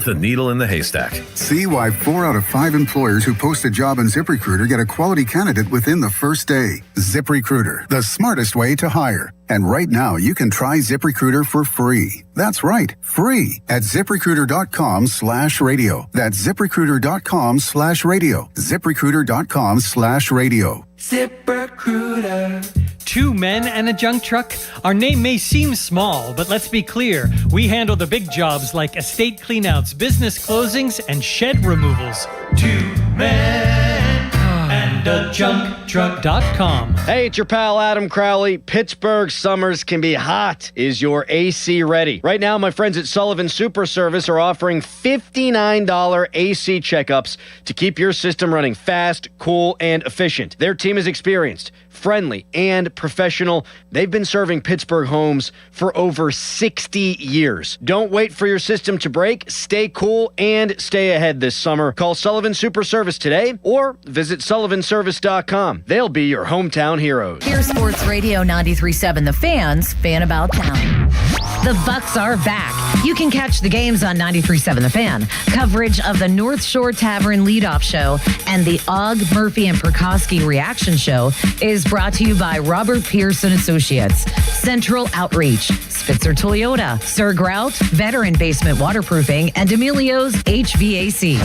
The needle in the haystack. See why 4 out of 5 employers who post a job on ZipRecruiter get a quality candidate within the first day. ZipRecruiter, the smartest way to hire. And right now, you can try ZipRecruiter for free. That's right, free at ZipRecruiter.com/radio. That's ZipRecruiter.com/radio. ZipRecruiter.com/radio. ZipRecruiter. 2 men and a junk truck? Our name may seem small, but let's be clear. We handle the big jobs like estate cleanouts, business closings, and shed removals. 2 men and a junk truck.com. Hey, it's your pal Adam Crowley. Pittsburgh summers can be hot. Is your AC ready? Right now, my friends at Sullivan Super Service are offering $59 AC checkups to keep your system running fast, cool, and efficient. Their team is experienced, friendly, and professional. They've been serving Pittsburgh homes for over 60 years. Don't wait for your system to break. Stay cool and stay ahead this summer. Call Sullivan Super Service today or visit sullivanservice.com. They'll be your hometown heroes. Here's Sports Radio 93.7 The Fans, fan about town. The Bucks are back. You can catch the games on 93.7 The Fan. Coverage of the North Shore Tavern leadoff show and the Og, Murphy, and Prokowski reaction show is brought to you by Robert Pierce and Associates, Central Outreach, Spitzer Toyota, Sir Grout, Veteran Basement Waterproofing, and D'Amelio's HVAC.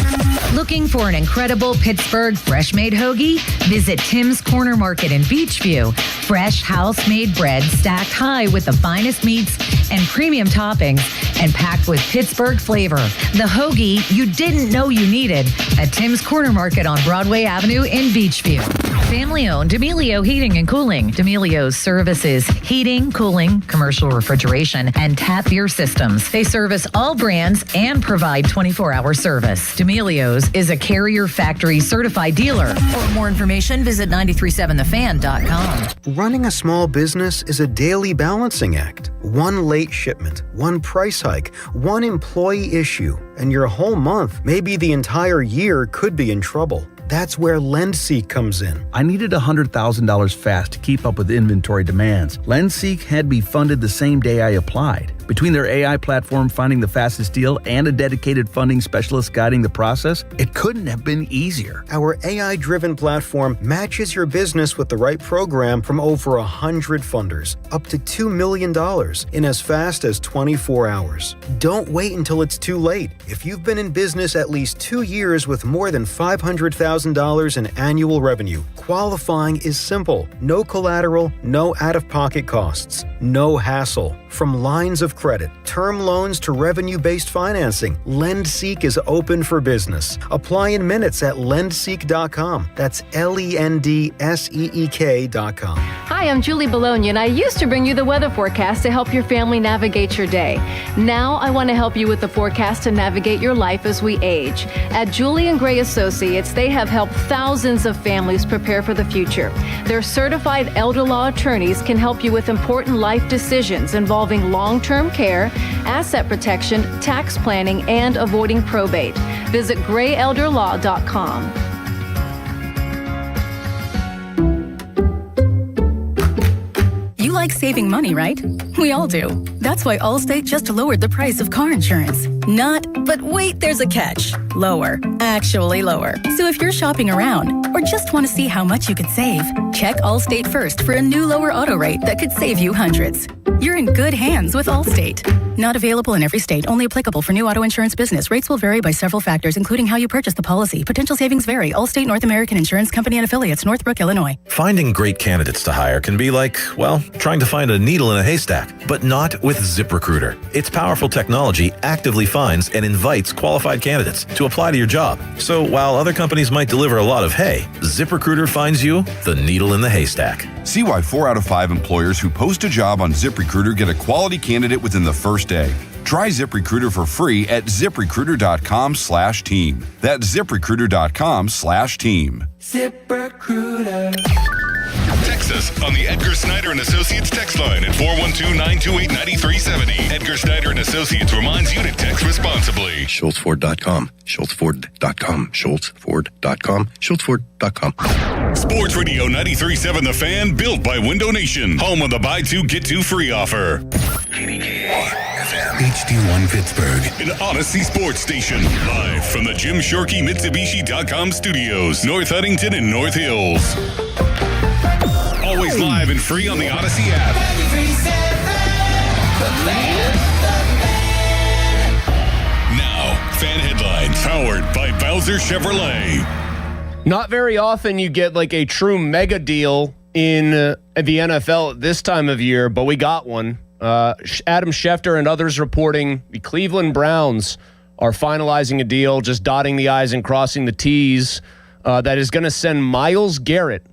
Looking for an incredible Pittsburgh fresh-made hoagie? Visit Tim's Corner Market in Beachview. Fresh house-made bread stacked high with the finest meats and premium toppings and packed with Pittsburgh flavor. The hoagie you didn't know you needed at Tim's Corner Market on Broadway Avenue in Beachview. Family-owned D'Amelio Heating and Cooling. D'Amelio's services heating, cooling, commercial refrigeration, and tap beer systems. They service all brands and provide 24-hour service. D'Amelio's is a Carrier Factory certified dealer. For more information, visit 937thefan.com. Running a small business is a daily balancing act. One late shipment, one price hike, one employee issue, and your whole month, maybe the entire year, could be in trouble. That's where LendSeek comes in. I needed $100,000 fast to keep up with inventory demands. LendSeek had me funded the same day I applied. Between their AI platform finding the fastest deal and a dedicated funding specialist guiding the process, it couldn't have been easier. Our AI-driven platform matches your business with the right program from over 100 funders, up to $2 million in as fast as 24 hours. Don't wait until it's too late. If you've been in business at least 2 years with more than $500,000 in annual revenue, qualifying is simple. No collateral, no out-of-pocket costs, no hassle. From lines of credit, term loans to revenue-based financing, LendSeek is open for business. Apply in minutes at lendseek.com. That's LENDSEEK.com. Hi, I'm Julie Bologna, and I used to bring you the weather forecast to help your family navigate your day. Now I want to help you with the forecast to navigate your life as we age. At Julie & Gray Associates, they have helped thousands of families prepare for the future. Their certified elder law attorneys can help you with important life decisions involving long-term care, asset protection, tax planning, and avoiding probate. Visit grayelderlaw.com. You like saving money, right? We all do. That's why Allstate just lowered the price of car insurance. Not, but wait, there's a catch. Lower. Actually lower. So if you're shopping around or just want to see how much you could save, check Allstate first for a new lower auto rate that could save you hundreds. You're in good hands with Allstate. Not available in every state. Only applicable for new auto insurance business. Rates will vary by several factors, including how you purchase the policy. Potential savings vary. Allstate North American Insurance Company and affiliates, Northbrook, Illinois. Finding great candidates to hire can be like, well, trying to find a needle in a haystack, but not with ZipRecruiter. Its powerful technology actively finds and invites qualified candidates to apply to your job. So while other companies might deliver a lot of hay, ZipRecruiter finds you the needle in the haystack. See why 4 out of 5 employers who post a job on ZipRecruiter get a quality candidate within the first day. Try ZipRecruiter for free at ZipRecruiter.com/team. That's ZipRecruiter.com/team. ZipRecruiter. Text us on the Edgar Snyder and Associates text line at 412-928-9370. Edgar Snyder and Associates reminds you to text responsibly. SchultzFord.com. SchultzFord.com. SchultzFord.com. SchultzFord.com. Sports Radio 93.7 The Fan, built by Window Nation. Home of the buy two, get two free offer. HD1 Pittsburgh, an Odyssey sports station. Live from the Jim Shorkey Mitsubishi.com studios, North Huntington and North Hills. Always live and free on the Odyssey app. Now, fan headlines powered by Bowser Chevrolet. Not very often you get like a true mega deal in the NFL at this time of year, but we got one. Adam Schefter and others reporting the Cleveland Browns are finalizing a deal, just dotting the I's and crossing the T's, that is going to send Myles Garrett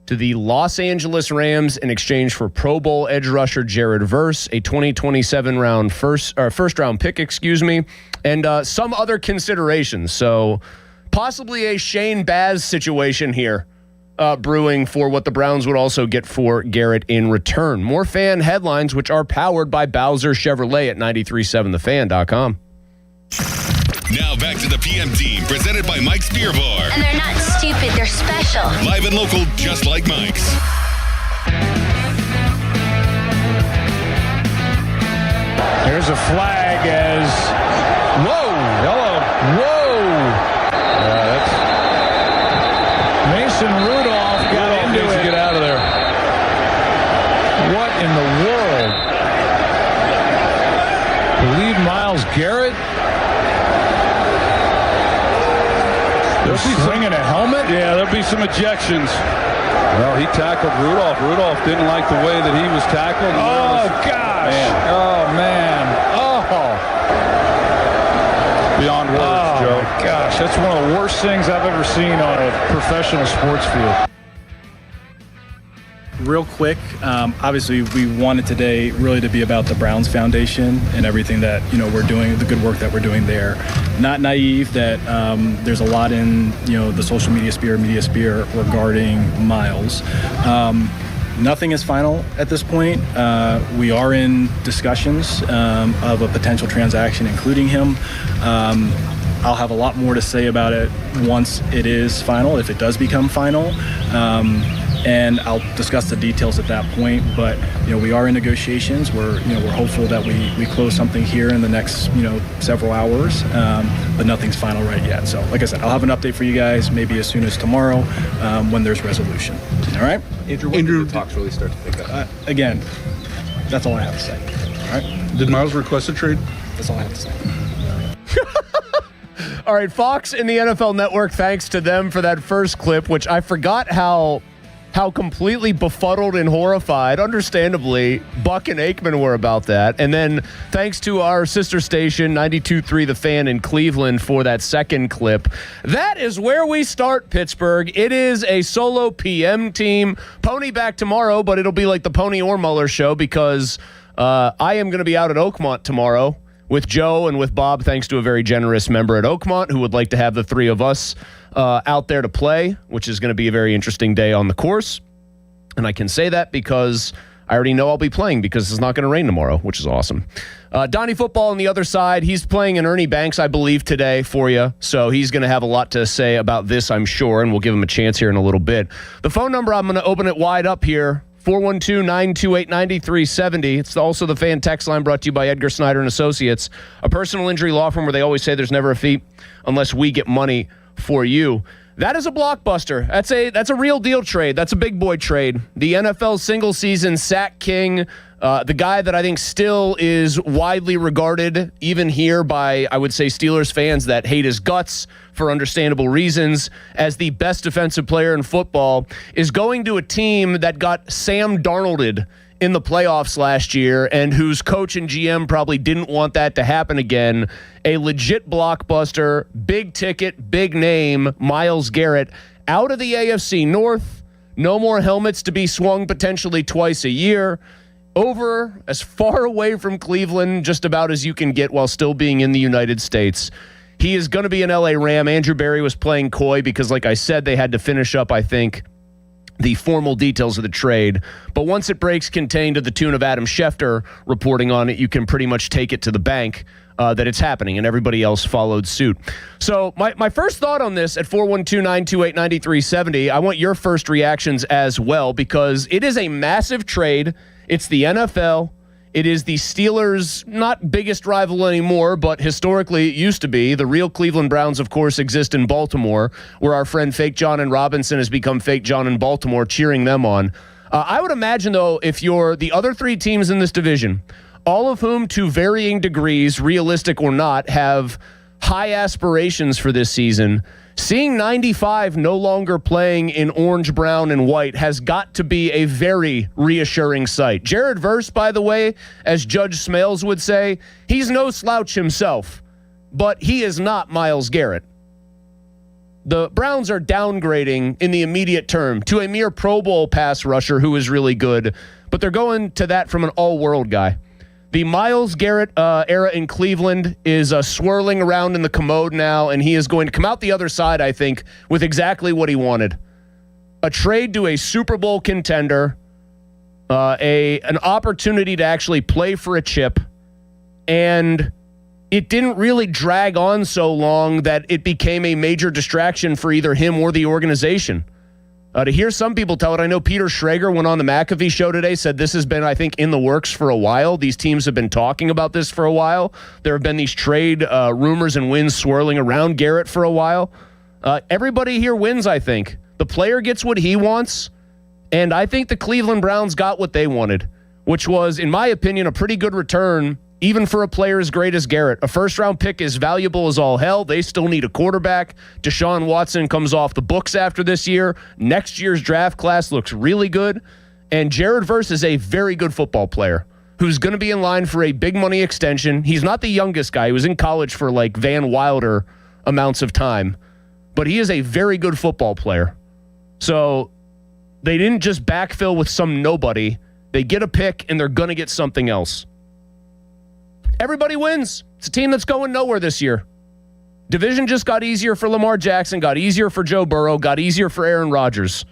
to the Los Angeles Rams in exchange for Pro Bowl edge rusher Jared Verse, a 2027 first round pick, and some other considerations. So possibly a Shane Baz situation here brewing for what the Browns would also get for Garrett in return. More fan headlines, which are powered by Bowser Chevrolet at 937thefan.com. Now back to the PM team, presented by Mike's Beer Bar. And they're not stupid, they're special. Live and local, just like Mike's. There's a flag as... Whoa! Hello. Whoa! That's... Mason Rudolph got into it. Get out of there. What in the world? Believe Myles Garrett? They'll be swinging a helmet? Yeah, there'll be some ejections. Well, he tackled Rudolph. Rudolph didn't like the way that he was tackled. Oh, gosh. Man. Oh, man. Oh. Beyond words, Joe. Oh, gosh. That's one of the worst things I've ever seen on a professional sports field. Real quick, obviously we wanted today really to be about the Browns Foundation and everything that we're doing, the good work that we're doing there. Not naive that there's a lot in the social media sphere regarding Myles. Nothing is final at this point. We are in discussions of a potential transaction, including him. I'll have a lot more to say about it once it is final, if it does become final. And I'll discuss the details at that point. But we are in negotiations. We're hopeful that we close something here in the next several hours. But nothing's final right yet. So like I said, I'll have an update for you guys maybe as soon as tomorrow when there's resolution. All right. Andrew, when did the talks really start to pick up? Again, that's all I have to say. All right. Did Myles request a trade? That's all I have to say. All right, Fox and the NFL Network, thanks to them for that first clip, which I forgot how completely befuddled and horrified, understandably, Buck and Aikman were about that. And then thanks to our sister station, 92.3 The Fan in Cleveland, for that second clip. That is where we start, Pittsburgh. It is a solo PM team. Pony back tomorrow, but it'll be like the Pony or Muller show because I am going to be out at Oakmont tomorrow with Joe and with Bob, thanks to a very generous member at Oakmont who would like to have the three of us out there to play, which is going to be a very interesting day on the course. And I can say that because I already know I'll be playing because it's not going to rain tomorrow, which is awesome. Donnie Football on the other side, he's playing in Ernie Banks, I believe, today for you. So he's going to have a lot to say about this, I'm sure, and we'll give him a chance here in a little bit. The phone number, I'm going to open it wide up here. 412-928-9370. It's also the fan text line brought to you by Edgar Snyder and Associates, a personal injury law firm where they always say there's never a fee unless we get money for you. That is a blockbuster. That's a real deal trade. That's a big boy trade. The NFL single season sack king, the guy that I think still is widely regarded, even here by, I would say, Steelers fans that hate his guts for understandable reasons, as the best defensive player in football, is going to a team that got Sam Darnolded in the playoffs last year and whose coach and GM probably didn't want that to happen again. A legit blockbuster, big ticket, big name, Myles Garrett, out of the AFC North. No more helmets to be swung potentially twice a year. Over as far away from Cleveland just about as you can get while still being in the United States. He is going to be an LA Ram. Andrew Berry was playing coy because, like I said, they had to finish up, I think, the formal details of the trade. But once it breaks contained to the tune of Adam Schefter reporting on it, you can pretty much take it to the bank that it's happening, and everybody else followed suit. So my first thought on this at 412-928-9370, I want your first reactions as well, because it is a massive trade. It's the NFL. It is the Steelers' not biggest rival anymore, but historically it used to be. The real Cleveland Browns, of course, exist in Baltimore, where our friend Fake John and Robinson has become Fake John in Baltimore, cheering them on. I would imagine, though, if you're the other three teams in this division, all of whom to varying degrees, realistic or not, have high aspirations for this season, seeing 95 no longer playing in orange, brown, and white has got to be a very reassuring sight. Jared Verse, by the way, as Judge Smales would say, he's no slouch himself, but he is not Myles Garrett. The Browns are downgrading in the immediate term to a mere Pro Bowl pass rusher who is really good, but they're going to that from an all-world guy. The Myles Garrett era in Cleveland is swirling around in the commode now, and he is going to come out the other side, I think, with exactly what he wanted. A trade to a Super Bowl contender, an opportunity to actually play for a chip, and it didn't really drag on so long that it became a major distraction for either him or the organization. To hear some people tell it, I know Peter Schrager went on the McAfee show today, said this has been, I think, in the works for a while. These teams have been talking about this for a while. There have been these trade rumors and winds swirling around Garrett for a while. Everybody here wins, I think. The player gets what he wants, and I think the Cleveland Browns got what they wanted, which was, in my opinion, a pretty good return, even for a player as great as Garrett. A first-round pick is valuable as all hell. They still need a quarterback. Deshaun Watson comes off the books after this year. Next year's draft class looks really good. And Jared Verse is a very good football player who's going to be in line for a big money extension. He's not the youngest guy. He was in college for like Van Wilder amounts of time. But he is a very good football player. So they didn't just backfill with some nobody. They get a pick, and they're going to get something else. Everybody wins. It's a team that's going nowhere this year. Division just got easier for Lamar Jackson, got easier for Joe Burrow, got easier for Aaron Rodgers.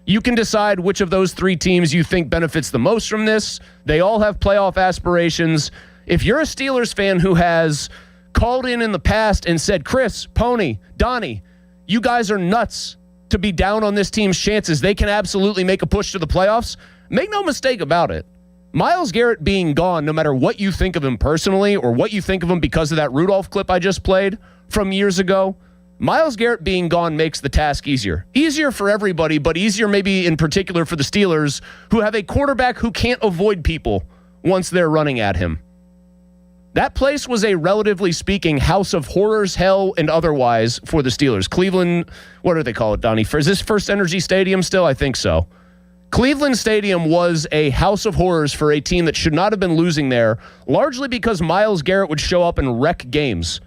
You can decide which of those three teams you think benefits the most from this. They all have playoff aspirations. If you're a Steelers fan who has called in the past and said, Chris, Pony, Donnie, you guys are nuts to be down on this team's chances. They can absolutely make a push to the playoffs. Make no mistake about it. Myles Garrett being gone, no matter what you think of him personally or what you think of him because of that Rudolph clip I just played from years ago, Myles Garrett being gone makes the task easier. Easier for everybody, but easier maybe in particular for the Steelers, who have a quarterback who can't avoid people once they're running at him. That place was a, relatively speaking, house of horrors, hell, and otherwise for the Steelers. Cleveland, what do they call it, Donnie? Is this First Energy Stadium still? I think so. Cleveland Stadium was a house of horrors for a team that should not have been losing there, largely because Myles Garrett would show up and wreck games.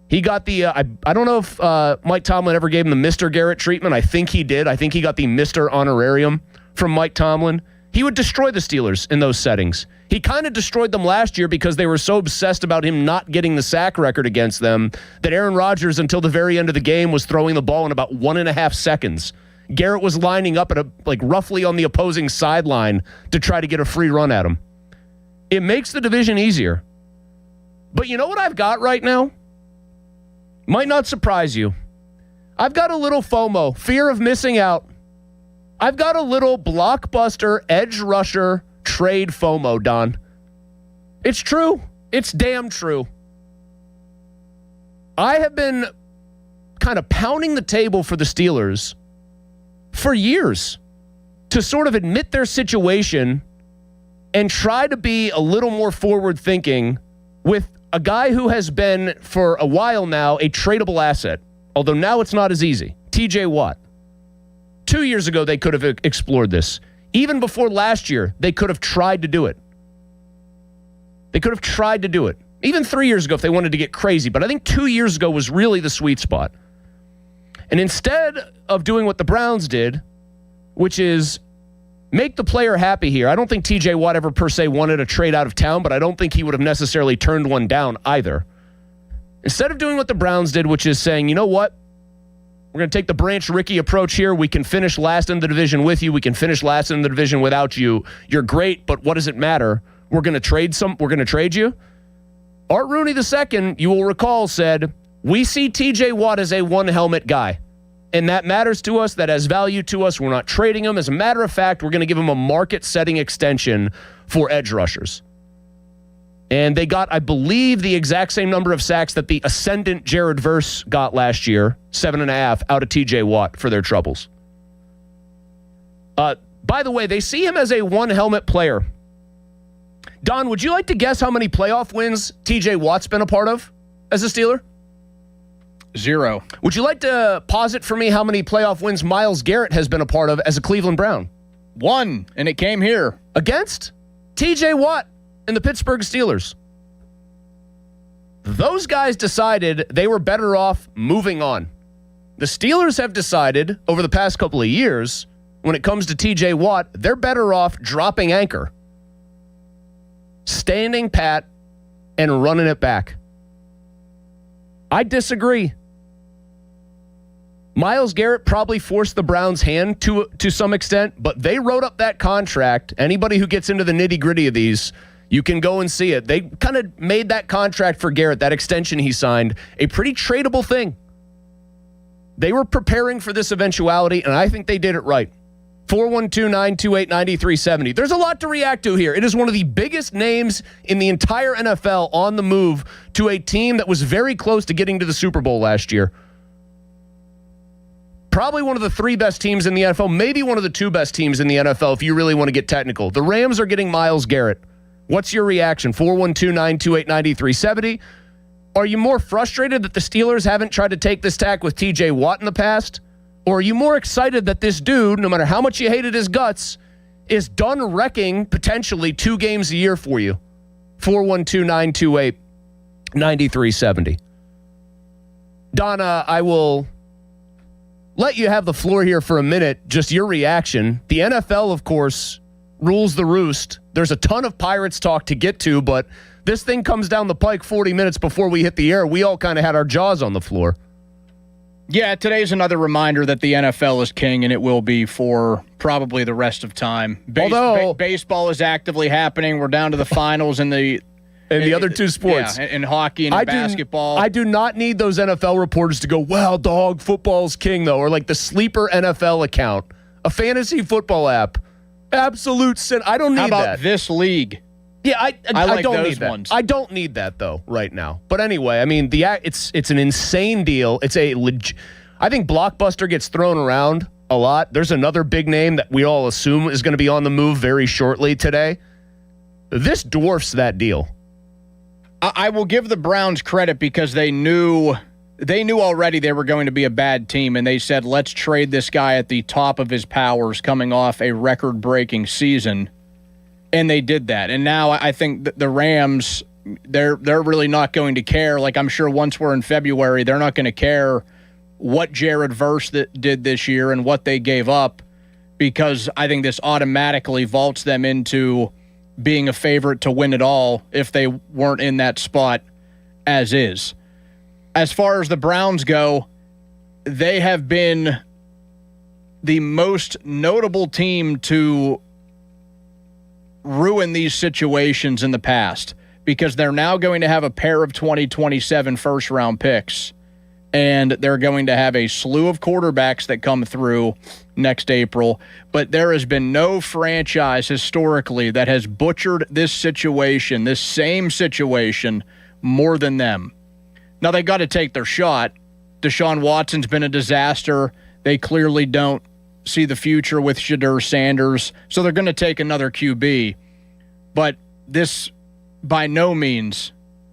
He got the, I don't know if Mike Tomlin ever gave him the Mr. Garrett treatment. I think he did. I think he got the Mr. Honorarium from Mike Tomlin. He would destroy the Steelers in those settings. He kind of destroyed them last year because they were so obsessed about him not getting the sack record against them that Aaron Rodgers, until the very end of the game, was throwing the ball in about 1.5 seconds. Garrett was lining up at roughly on the opposing sideline to try to get a free run at him. It makes the division easier. But you know what I've got right now? Might not surprise you. I've got a little FOMO, fear of missing out. I've got a little blockbuster edge rusher trade FOMO, Don. It's true. It's damn true. I have been kind of pounding the table for the Steelers for years to sort of admit their situation and try to be a little more forward-thinking with a guy who has been, for a while now, a tradable asset, although now it's not as easy. TJ Watt. 2 years ago, they could have explored this. Even before last year, they could have tried to do it. Even 3 years ago if they wanted to get crazy, but I think 2 years ago was really the sweet spot. And instead of doing what the Browns did, which is make the player happy here, I don't think TJ Watt ever per se wanted a trade out of town, but I don't think he would have necessarily turned one down either. Instead of doing what the Browns did, which is saying, you know what? We're going to take the Branch Rickey approach here. We can finish last in the division with you. We can finish last in the division without you. You're great, but what does it matter? We're going to trade you. Art Rooney II, you will recall, said, we see TJ Watt as a one-helmet guy, and that matters to us. That has value to us. We're not trading him. As a matter of fact, we're going to give him a market-setting extension for edge rushers. And they got, I believe, the exact same number of sacks that the ascendant Jared Verse got last year, 7.5, out of TJ Watt for their troubles. By the way, they see him as a one-helmet player. Don, would you like to guess how many playoff wins TJ Watt's been a part of as a Steeler? 0. Would you like to posit for me how many playoff wins Myles Garrett has been a part of as a Cleveland Brown? 1, and it came here. Against TJ Watt and the Pittsburgh Steelers. Those guys decided they were better off moving on. The Steelers have decided over the past couple of years, when it comes to TJ Watt, they're better off dropping anchor, standing pat, and running it back. I disagree. Myles Garrett probably forced the Browns' hand to some extent, but they wrote up that contract. Anybody who gets into the nitty-gritty of these, you can go and see it. They kind of made that contract for Garrett, that extension he signed, a pretty tradable thing. They were preparing for this eventuality, and I think they did it right. 412-928-9370. There's a lot to react to here. It is one of the biggest names in the entire NFL on the move to a team that was very close to getting to the Super Bowl last year. Probably one of the 3 best teams in the NFL, maybe one of the 2 best teams in the NFL if you really want to get technical. The Rams are getting Myles Garrett. What's your reaction? 412-928-9370. Are you more frustrated that the Steelers haven't tried to take this tack with TJ Watt in the past? Or are you more excited that this dude, no matter how much you hated his guts, is done wrecking potentially 2 games a year for you? 412-928-9370. Donna, I will let you have the floor here for a minute. Just your reaction. The NFL, of course, rules the roost. There's a ton of Pirates talk to get to, but this thing comes down the pike 40 minutes before we hit the air. We all kind of had our jaws on the floor. Yeah, today's another reminder that the NFL is king, and it will be for probably the rest of time. Baseball is actively happening. We're down to the finals in the other 2 sports. Yeah, in hockey and basketball. I do not need those NFL reporters to go, well, dog, football's king, though, or like the sleeper NFL account, a fantasy football app. Absolute sin. I don't need that. How about this league? Yeah, I like don't those need that. ones. I don't need that though right now. But anyway, I mean, it's an insane deal. It's I think Blockbuster gets thrown around a lot. There's another big name that we all assume is going to be on the move very shortly today. This dwarfs that deal. I will give the Browns credit because they knew already they were going to be a bad team, and they said, let's trade this guy at the top of his powers coming off a record-breaking season. And they did that. And now I think the Rams, they're really not going to care. Like, I'm sure once we're in February, they're not going to care what Jared Verse did this year and what they gave up, because I think this automatically vaults them into being a favorite to win it all if they weren't in that spot as is. As far as the Browns go, they have been the most notable team to ruin these situations in the past, because they're now going to have a pair of 2027 first-round picks, and they're going to have a slew of quarterbacks that come through next April. But there has been no franchise historically that has butchered this same situation, more than them. Now, they got to take their shot Deshaun Watson's been a disaster. They clearly don't see the future with Shedeur Sanders, so they're going to take another QB. But this, by no means,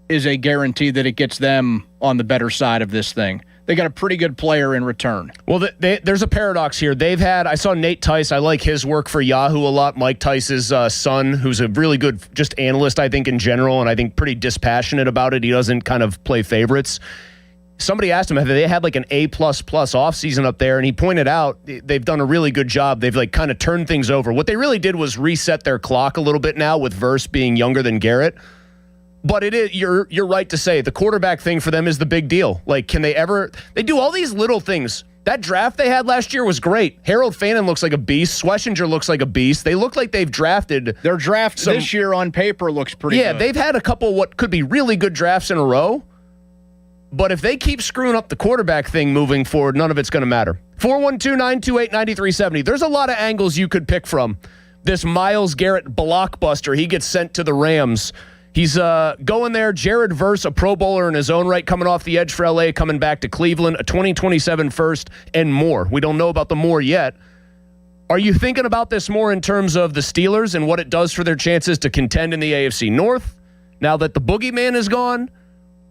is a guarantee that it gets them on the better side of this thing. They got a pretty good player in return. Well, there's a paradox here. I saw Nate Tice. I like his work for Yahoo a lot. Mike Tice's son, who's a really good just analyst, I think, in general, and I think pretty dispassionate about it. He doesn't kind of play favorites. Somebody asked him if they had like an A++ offseason up there, and he pointed out they've done a really good job. They've like kind of turned things over. What they really did was reset their clock a little bit now with Verse being younger than Garrett. But it is you're right to say the quarterback thing for them is the big deal. Like, can they ever? They do all these little things. That draft they had last year was great. Harold Fannin looks like a beast. Schlesinger looks like a beast. They look like they've drafted. Their draft this year on paper looks pretty good. Yeah, they've had a couple what could be really good drafts in a row. But if they keep screwing up the quarterback thing moving forward, none of it's going to matter. 412-928-9370. There's a lot of angles you could pick from. This Myles Garrett blockbuster, he gets sent to the Rams. He's going there. Jared Verse, a Pro Bowler in his own right, coming off the edge for L.A., coming back to Cleveland, a 2027 first, and more. We don't know about the more yet. Are you thinking about this more in terms of the Steelers and what it does for their chances to contend in the AFC North now that the boogeyman is gone?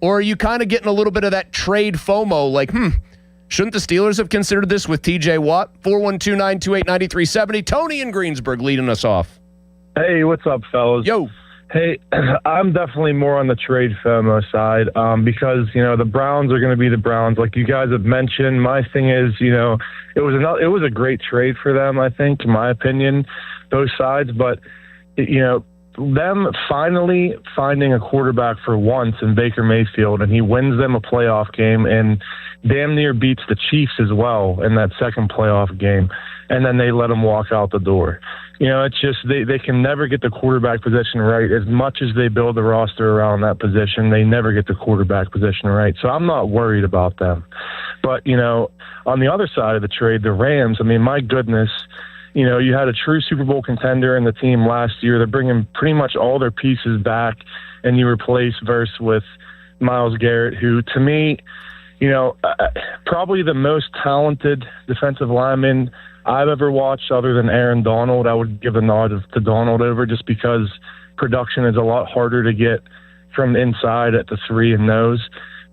Or are you kind of getting a little bit of that trade FOMO, like, shouldn't the Steelers have considered this with TJ Watt? 412-928-9370. Tony in Greensburg leading us off. Hey, what's up, fellas? Yo. Hey, I'm definitely more on the trade FOMO side because, the Browns are going to be the Browns. Like you guys have mentioned, my thing is, it was a great trade for them, I think, in my opinion, both sides. But, them finally finding a quarterback for once in Baker Mayfield, and he wins them a playoff game and damn near beats the Chiefs as well in that second playoff game, and then they let him walk out the door. It's just they can never get the quarterback position right. As much as they build the roster around that position, they never get the quarterback position right. So I'm not worried about them. But, on the other side of the trade, the Rams, I mean, my goodness, you had a true Super Bowl contender in the team last year. They're bringing pretty much all their pieces back, and you replace Verse with Myles Garrett, who, to me, probably the most talented defensive lineman I've ever watched other than Aaron Donald. I would give a nod to Donald over just because production is a lot harder to get from the inside at the 3 and nose.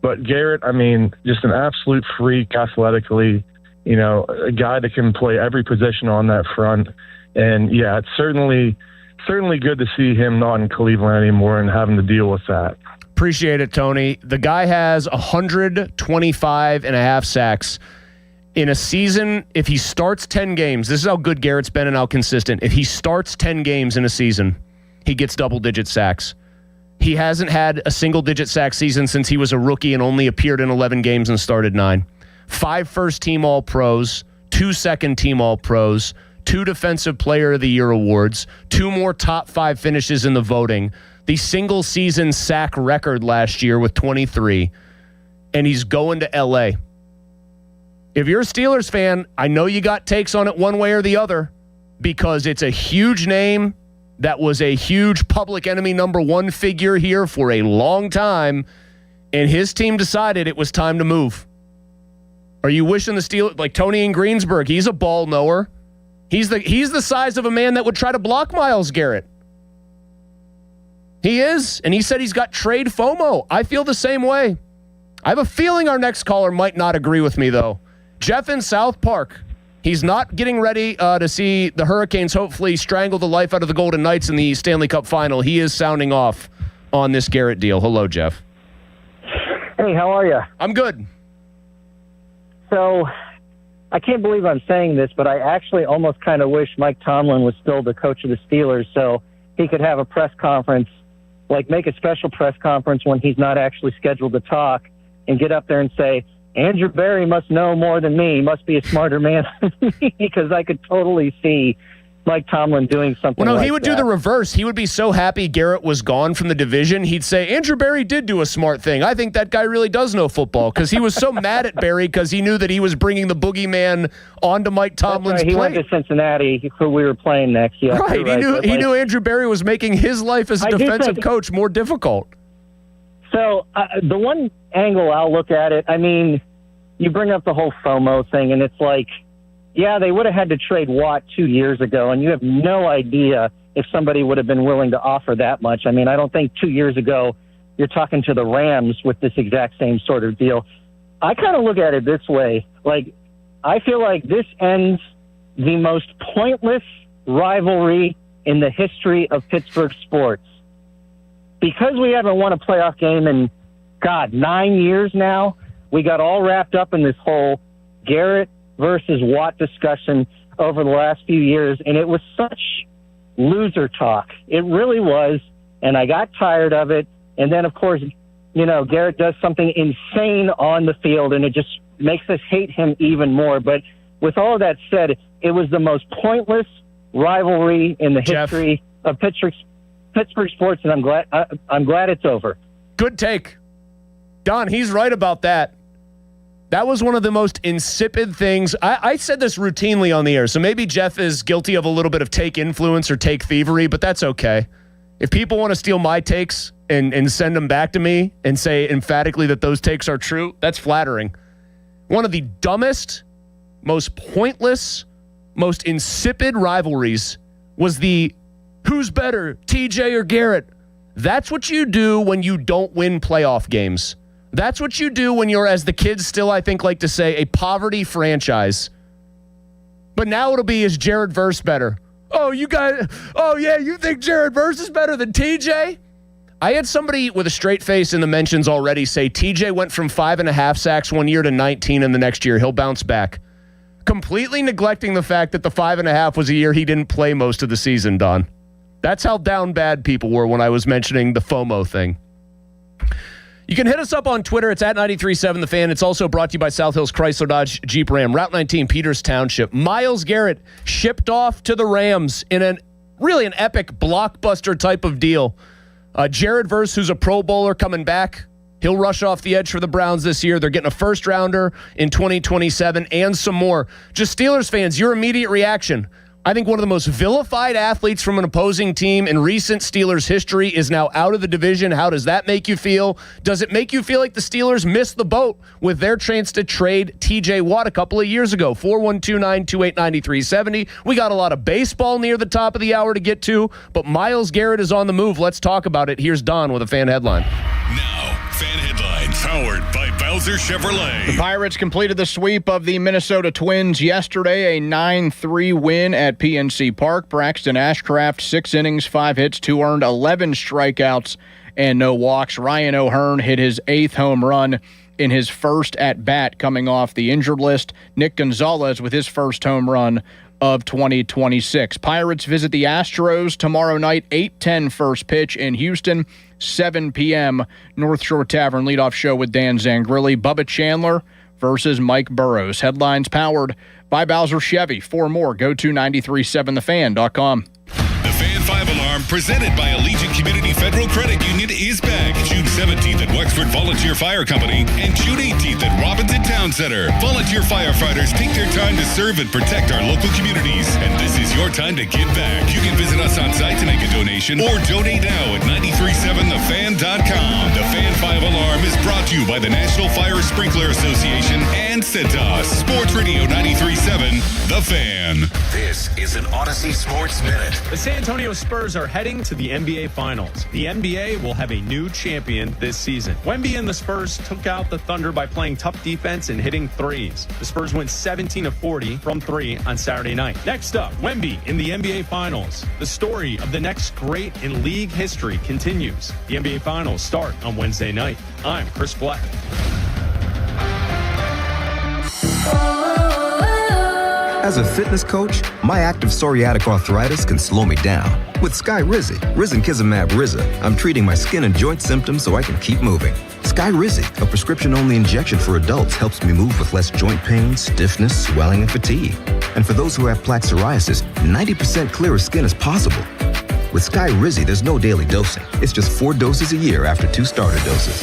But Garrett, I mean, just an absolute freak athletically. A guy that can play every position on that front. And, yeah, it's certainly good to see him not in Cleveland anymore and having to deal with that. Appreciate it, Tony. The guy has 125 and a half sacks. In a season, if he starts 10 games, this is how good Garrett's been and how consistent. If he starts 10 games in a season, he gets double-digit sacks. He hasn't had a single-digit sack season since he was a rookie and only appeared in 11 games and started 9. 5 first-team All-Pros, 2 second-team All-Pros, 2 Defensive Player of the Year awards, 2 more top 5 finishes in the voting, the single-season sack record last year with 23, and he's going to L.A. If you're a Steelers fan, I know you got takes on it one way or the other because it's a huge name that was a huge public enemy number 1 figure here for a long time, and his team decided it was time to move. Are you wishing the Steelers, like Tony in Greensburg, he's a ball knower. He's the size of a man that would try to block Myles Garrett. He is, and he said he's got trade FOMO. I feel the same way. I have a feeling our next caller might not agree with me, though. Jeff in South Park. He's not getting ready to see the Hurricanes hopefully strangle the life out of the Golden Knights in the Stanley Cup final. He is sounding off on this Garrett deal. Hello, Jeff. Hey, how are you? I'm good. So, I can't believe I'm saying this, but I actually almost kind of wish Mike Tomlin was still the coach of the Steelers so he could have a press conference, like make a special press conference when he's not actually scheduled to talk and get up there and say, Andrew Berry must know more than me. He must be a smarter man than me, because I could totally see Mike Tomlin doing something well, no, like he would that. do the reverse. He would be so happy Garrett was gone from the division. He'd say, Andrew Berry did do a smart thing. I think that guy really does know football, because he was so mad at Berry because he knew that he was bringing the boogeyman onto Mike Tomlin's He plate. went to Cincinnati, who we were playing next. Yeah, right. He knew Andrew Berry was making his life as a defensive coach more difficult. So the one angle I'll look at it, I mean, you bring up the whole FOMO thing, and it's like, yeah, they would have had to trade Watt 2 years ago, and you have no idea if somebody would have been willing to offer that much. I mean, I don't think 2 years ago you're talking to the Rams with this exact same sort of deal. I kind of look at it this way. Like, I feel like this ends the most pointless rivalry in the history of Pittsburgh sports. Because we haven't won a playoff game in, 9 years now, we got all wrapped up in this whole Garrett versus Watt discussion over the last few years, and it was such loser talk. It really was, and I got tired of it. And then, of course, Garrett does something insane on the field, and it just makes us hate him even more. But with all of that said, it was the most pointless rivalry in the history of Pittsburgh sports, and I'm glad it's over. Good take. Don, he's right about that. That was one of the most insipid things. I said this routinely on the air, so maybe Jeff is guilty of a little bit of take influence or take thievery, but that's okay. If people want to steal my takes and send them back to me and say emphatically that those takes are true, that's flattering. One of the dumbest, most pointless, most insipid rivalries was the who's better, TJ or Garrett. That's what you do when you don't win playoff games. That's what you do when you're, as the kids still, I think, like to say, a poverty franchise. But now it'll be, is Jared Verse better? You think Jared Verse is better than TJ? I had somebody with a straight face in the mentions already say TJ went from 5.5 sacks one year to 19 in the next year. He'll bounce back. Completely neglecting the fact that the 5.5 was a year he didn't play most of the season, Don. That's how down bad people were when I was mentioning the FOMO thing. You can hit us up on Twitter. It's at 93.7 The Fan. It's also brought to you by South Hills Chrysler Dodge Jeep Ram. Route 19, Peters Township. Myles Garrett shipped off to the Rams in an epic blockbuster type of deal. Jared Verse, who's a Pro Bowler, coming back. He'll rush off the edge for the Browns this year. They're getting a first-rounder in 2027 and some more. Just Steelers fans, your immediate reaction. I think one of the most vilified athletes from an opposing team in recent Steelers history is now out of the division. How does that make you feel? Does it make you feel like the Steelers missed the boat with their chance to trade TJ Watt a couple of years ago? 412-928-9370. We got a lot of baseball near the top of the hour to get to, but Myles Garrett is on the move. Let's talk about it. Here's Don with a fan headline. Now, fan headlines powered by Bowser Chevrolet. The Pirates completed the sweep of the Minnesota Twins yesterday, a 9-3 win at PNC Park. Braxton Ashcraft, 6 innings, 5 hits, 2 earned, 11 strikeouts, and no walks. Ryan O'Hearn hit his 8th home run in his first at-bat coming off the injured list. Nick Gonzalez with his first home run of 2026. Pirates visit the Astros tomorrow night, 8:10 first pitch in Houston, 7 p.m. North Shore Tavern leadoff show with Dan Zangrilli. Bubba Chandler versus Mike Burrows. Headlines powered by Bowser Chevy. For more, go to 937thefan.com. The Fan 5 Alarm, presented by Allegiant Community Federal Credit Union, is back June 17th at Wexford Volunteer Fire Company and June 18th at Robinson Town Center. Volunteer firefighters take their time to serve and protect our local communities, and this is your time to give back. You can visit us on site to make a donation or donate now at 937thefan.com. The Fan 5 Alarm is brought to you by the National Fire Sprinkler Association and Centos. Sports Radio 93.7, The Fan. This is an Odyssey Sports Minute. The San Antonio Spurs are heading to the NBA Finals. The NBA will have a new champion this season. Wemby and the Spurs took out the Thunder by playing tough defense and hitting threes. The Spurs went 17 of 40 from 3 on Saturday night. Next up, Wemby in the NBA Finals. The story of the next great in league history continues. The NBA Finals start on Wednesday night. I'm Chris Black. As a fitness coach, my active psoriatic arthritis can slow me down. With Skyrizi, Risankizumab Riza, I'm treating my skin and joint symptoms so I can keep moving. Skyrizi, a prescription-only injection for adults, helps me move with less joint pain, stiffness, swelling, and fatigue. And for those who have plaque psoriasis, 90% clearer skin is possible. With Skyrizi, there's no daily dosing. It's just 4 doses a year after 2 starter doses.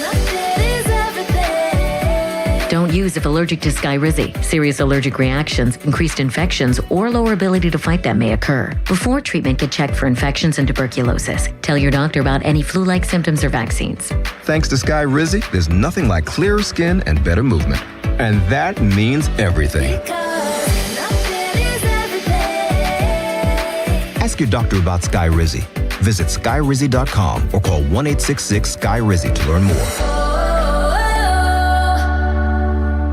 Don't use if allergic to Skyrizi. Serious allergic reactions, increased infections, or lower ability to fight them may occur. Before treatment, get checked for infections and tuberculosis. Tell your doctor about any flu-like symptoms or vaccines. Thanks to Skyrizi, there's nothing like clearer skin and better movement. And that means everything. Ask your doctor about Skyrizi. Visit Skyrizi.com or call 1-866-SKY-RIZZI to learn more.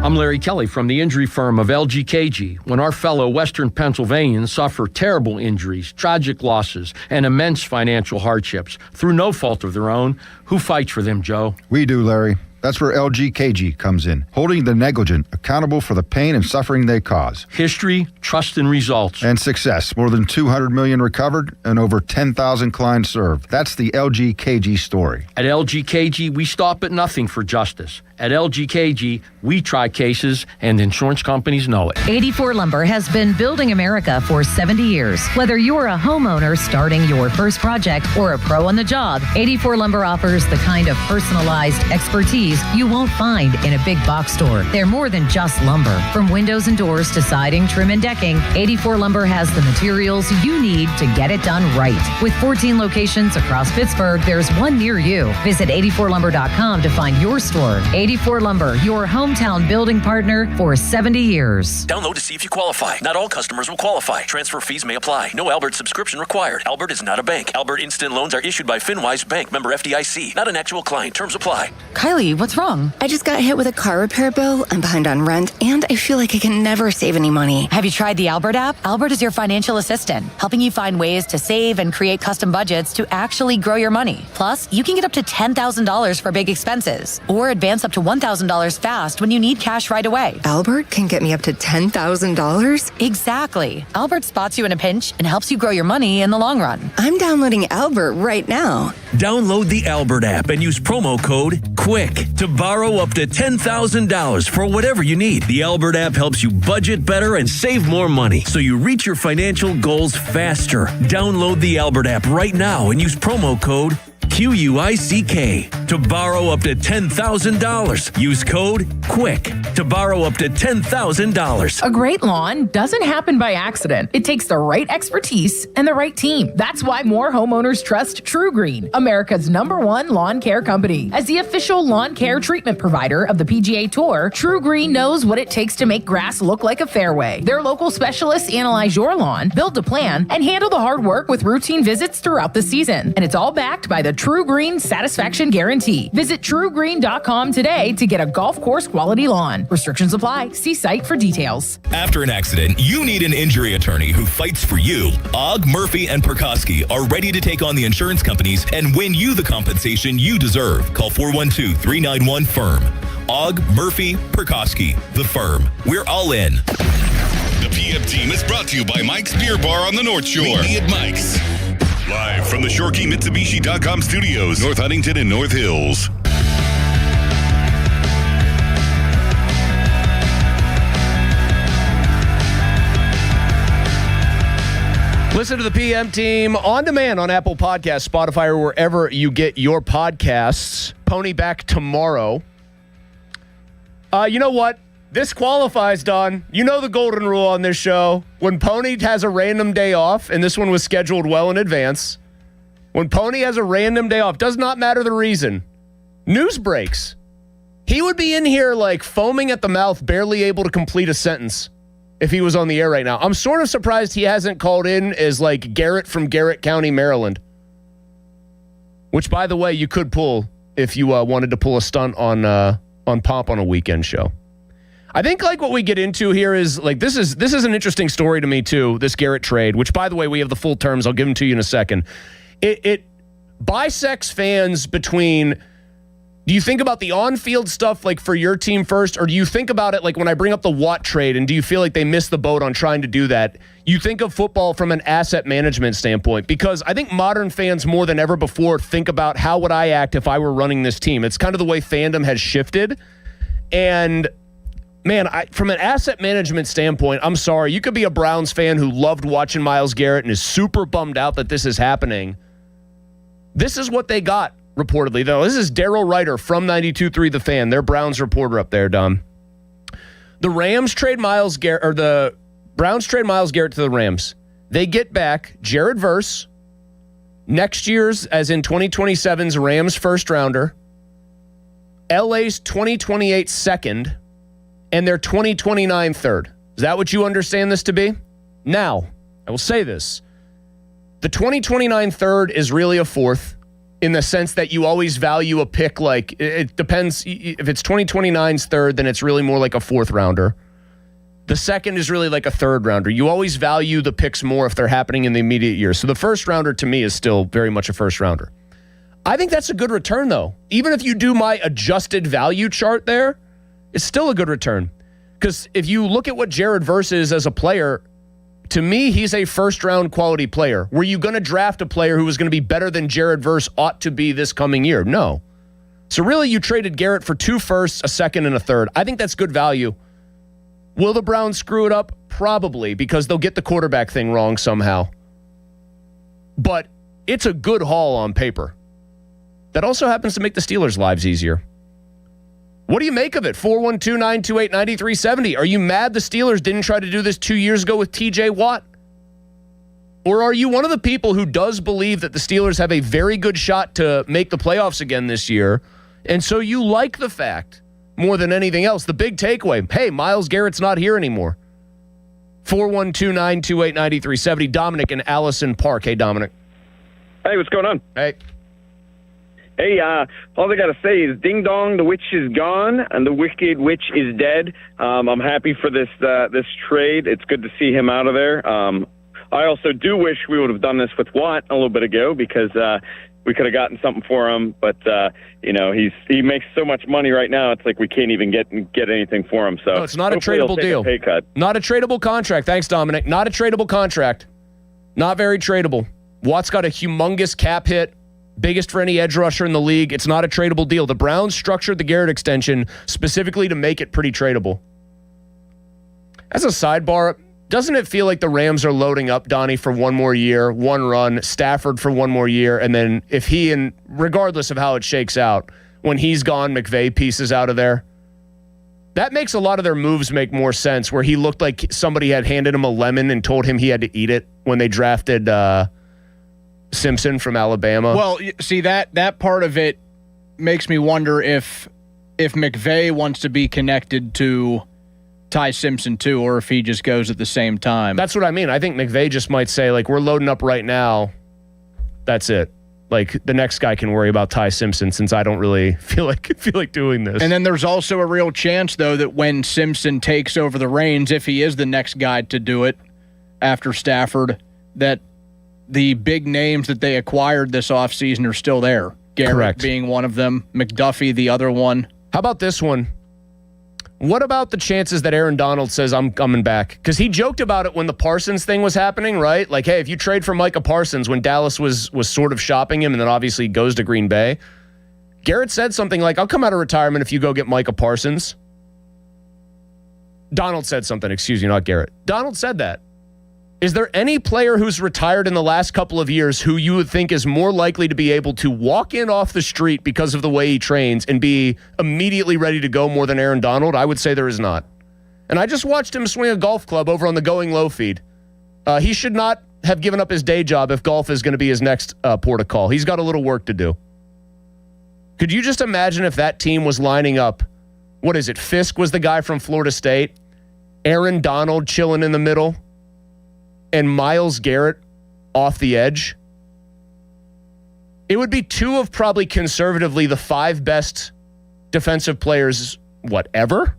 I'm Larry Kelly from the injury firm of LGKG. When our fellow Western Pennsylvanians suffer terrible injuries, tragic losses, and immense financial hardships through no fault of their own, who fights for them, Joe? We do, Larry. That's where LGKG comes in, holding the negligent accountable for the pain and suffering they cause. History, trust, and results. And success. More than 200 million recovered and over 10,000 clients served. That's the LGKG story. At LGKG, we stop at nothing for justice. At LGKG, we try cases, and insurance companies know it. 84 Lumber has been building America for 70 years. Whether you're a homeowner starting your first project or a pro on the job, 84 Lumber offers the kind of personalized expertise you won't find in a big box store. They're more than just lumber. From windows and doors to siding, trim, and decking, 84 Lumber has the materials you need to get it done right. With 14 locations across Pittsburgh, there's one near you. Visit 84lumber.com to find your store. 84 Lumber, your hometown building partner for 70 years. Download to see if you qualify. Not all customers will qualify. Transfer fees may apply. No Albert subscription required. Albert is not a bank. Albert Instant Loans are issued by FinWise Bank, member FDIC. Not an actual client. Terms apply. Kylie, what's wrong? I just got hit with a car repair bill. I'm behind on rent, and I feel like I can never save any money. Have you tried the Albert app? Albert is your financial assistant, helping you find ways to save and create custom budgets to actually grow your money. Plus, you can get up to $10,000 for big expenses, or advance up to $1,000 fast when you need cash right away. Albert can get me up to $10,000? Exactly. Albert spots you in a pinch and helps you grow your money in the long run. I'm downloading Albert right now. Download the Albert app and use promo code QUICK to borrow up to $10,000 for whatever you need. The Albert app helps you budget better and save more money so you reach your financial goals faster. Download the Albert app right now and use promo code QUICK to borrow up to $10,000. Use code QUICK to borrow up to $10,000. A great lawn doesn't happen by accident. It takes the right expertise and the right team. That's why more homeowners trust TruGreen, America's #1 lawn care company. As the official lawn care treatment provider of the PGA Tour, TruGreen knows what it takes to make grass look like a fairway. Their local specialists analyze your lawn, build a plan, and handle the hard work with routine visits throughout the season. And it's all backed by the TruGreen Satisfaction Guarantee. Visit TruGreen.com today to get a golf course quality lawn. Restrictions apply. See site for details. After an accident, you need an injury attorney who fights for you. Ogg, Murphy, and Perkoski are ready to take on the insurance companies and win you the compensation you deserve. Call 412-391-FIRM. Ogg, Murphy, Perkoski, the firm. We're all in. The PM team is brought to you by Mike's Beer Bar on the North Shore. Meet me at Mike's. Live from the ShorkeyMitsubishi.com studios, North Huntington and North Hills. Listen to the PM team on demand on Apple Podcasts, Spotify, or wherever you get your podcasts. Pony back tomorrow. You know what? This qualifies, Don. You know the golden rule on this show. When Pony has a random day off, and this one was scheduled well in advance, when Pony has a random day off, does not matter the reason, news breaks. He would be in here like foaming at the mouth, barely able to complete a sentence if he was on the air right now. I'm sort of surprised he hasn't called in as like Garrett from Garrett County, Maryland. Which, by the way, you could pull if you wanted to pull a stunt on Pomp on a weekend show. I think like what we get into here is like this is an interesting story to me too, this Garrett trade, which by the way, we have the full terms. I'll give them to you in a second. It bisects fans between, do you think about the on-field stuff like for your team first, or do you think about it like when I bring up the Watt trade and do you feel like they missed the boat on trying to do that? You think of football from an asset management standpoint, because I think modern fans more than ever before think about how would I act if I were running this team. It's kind of the way fandom has shifted. And man, from an asset management standpoint, I'm sorry. You could be a Browns fan who loved watching Myles Garrett and is super bummed out that this is happening. This is what they got, reportedly, though. This is Daryl Ryder from 92.3 The Fan, their Browns reporter up there, Dom. The Rams trade Myles Garrett, or the Browns trade Myles Garrett to the Rams. They get back Jared Verse, next year's, as in 2027's Rams first rounder, LA's 2028 second, and their 2029 third. Is that what you understand this to be? Now, I will say this. The 2029 third is really a fourth in the sense that you always value a pick like, it depends. If it's 2029's third, then it's really more like a fourth rounder. The second is really like a third rounder. You always value the picks more if they're happening in the immediate year. So the first rounder to me is still very much a first rounder. I think that's a good return though. Even if you do my adjusted value chart there, it's still a good return. Because if you look at what Jared Verse is as a player, to me, he's a first-round quality player. Were you going to draft a player who was going to be better than Jared Verse ought to be this coming year? No. So really, you traded Garrett for 2 firsts, a second, and a third. I think that's good value. Will the Browns screw it up? Probably, because they'll get the quarterback thing wrong somehow. But it's a good haul on paper. That also happens to make the Steelers' lives easier. What do you make of it? 412-928-9370. Are you mad the Steelers didn't try to do this 2 years ago with TJ Watt? Or are you one of the people who does believe that the Steelers have a very good shot to make the playoffs again this year, and so you like the fact, more than anything else, the big takeaway, hey, Myles Garrett's not here anymore. 412-928-9370. Dominic in Allison Park. Hey, Dominic. Hey, what's going on? Hey. Hey, all I got to say is ding dong, the witch is gone, and the wicked witch is dead. I'm happy for this trade. It's good to see him out of there. I also do wish we would have done this with Watt a little bit ago because we could have gotten something for him. But, he makes so much money right now, it's like we can't even get anything for him. So no, it's not a tradable deal. Pay cut. Not a tradable contract. Thanks, Dominic. Not a tradable contract. Not very tradable. Watt's got a humongous cap hit. Biggest for any edge rusher in the league. It's not a tradable deal. The Browns structured the Garrett extension specifically to make it pretty tradable. As a sidebar, doesn't it feel like the Rams are loading up Donnie for one more year, one run, Stafford for one more year, and then if he, and regardless of how it shakes out, when he's gone, McVay pieces out of there? That makes a lot of their moves make more sense, where he looked like somebody had handed him a lemon and told him he had to eat it when they drafted Simpson from Alabama. Well, see, that part of it makes me wonder if McVay wants to be connected to Ty Simpson too, or if he just goes at the same time. That's what I mean. I think McVay just might say, like, we're loading up right now. That's it. Like, the next guy can worry about Ty Simpson since I don't really feel like doing this. And then there's also a real chance, though, that when Simpson takes over the reins, if he is the next guy to do it after Stafford, that the big names that they acquired this offseason are still there. Garrett Correct. being one of them, McDuffie the other one. How about this one? What about the chances that Aaron Donald says, I'm coming back? Because he joked about it when the Parsons thing was happening, right? Like, hey, if you trade for Micah Parsons when Dallas was sort of shopping him and then obviously goes to Green Bay, Garrett said something like, I'll come out of retirement if you go get Micah Parsons. Donald said something, excuse me, not Garrett. Donald said that. Is there any player who's retired in the last couple of years who you would think is more likely to be able to walk in off the street because of the way he trains and be immediately ready to go more than Aaron Donald? I would say there is not. And I just watched him swing a golf club over on the Going Low feed. He should not have given up his day job if golf is going to be his next port of call. He's got a little work to do. Could you just imagine if that team was lining up? What is it? Fisk was the guy from Florida State. Aaron Donald chilling in the middle. And Myles Garrett off the edge. It would be two of probably conservatively the 5 best defensive players, ever?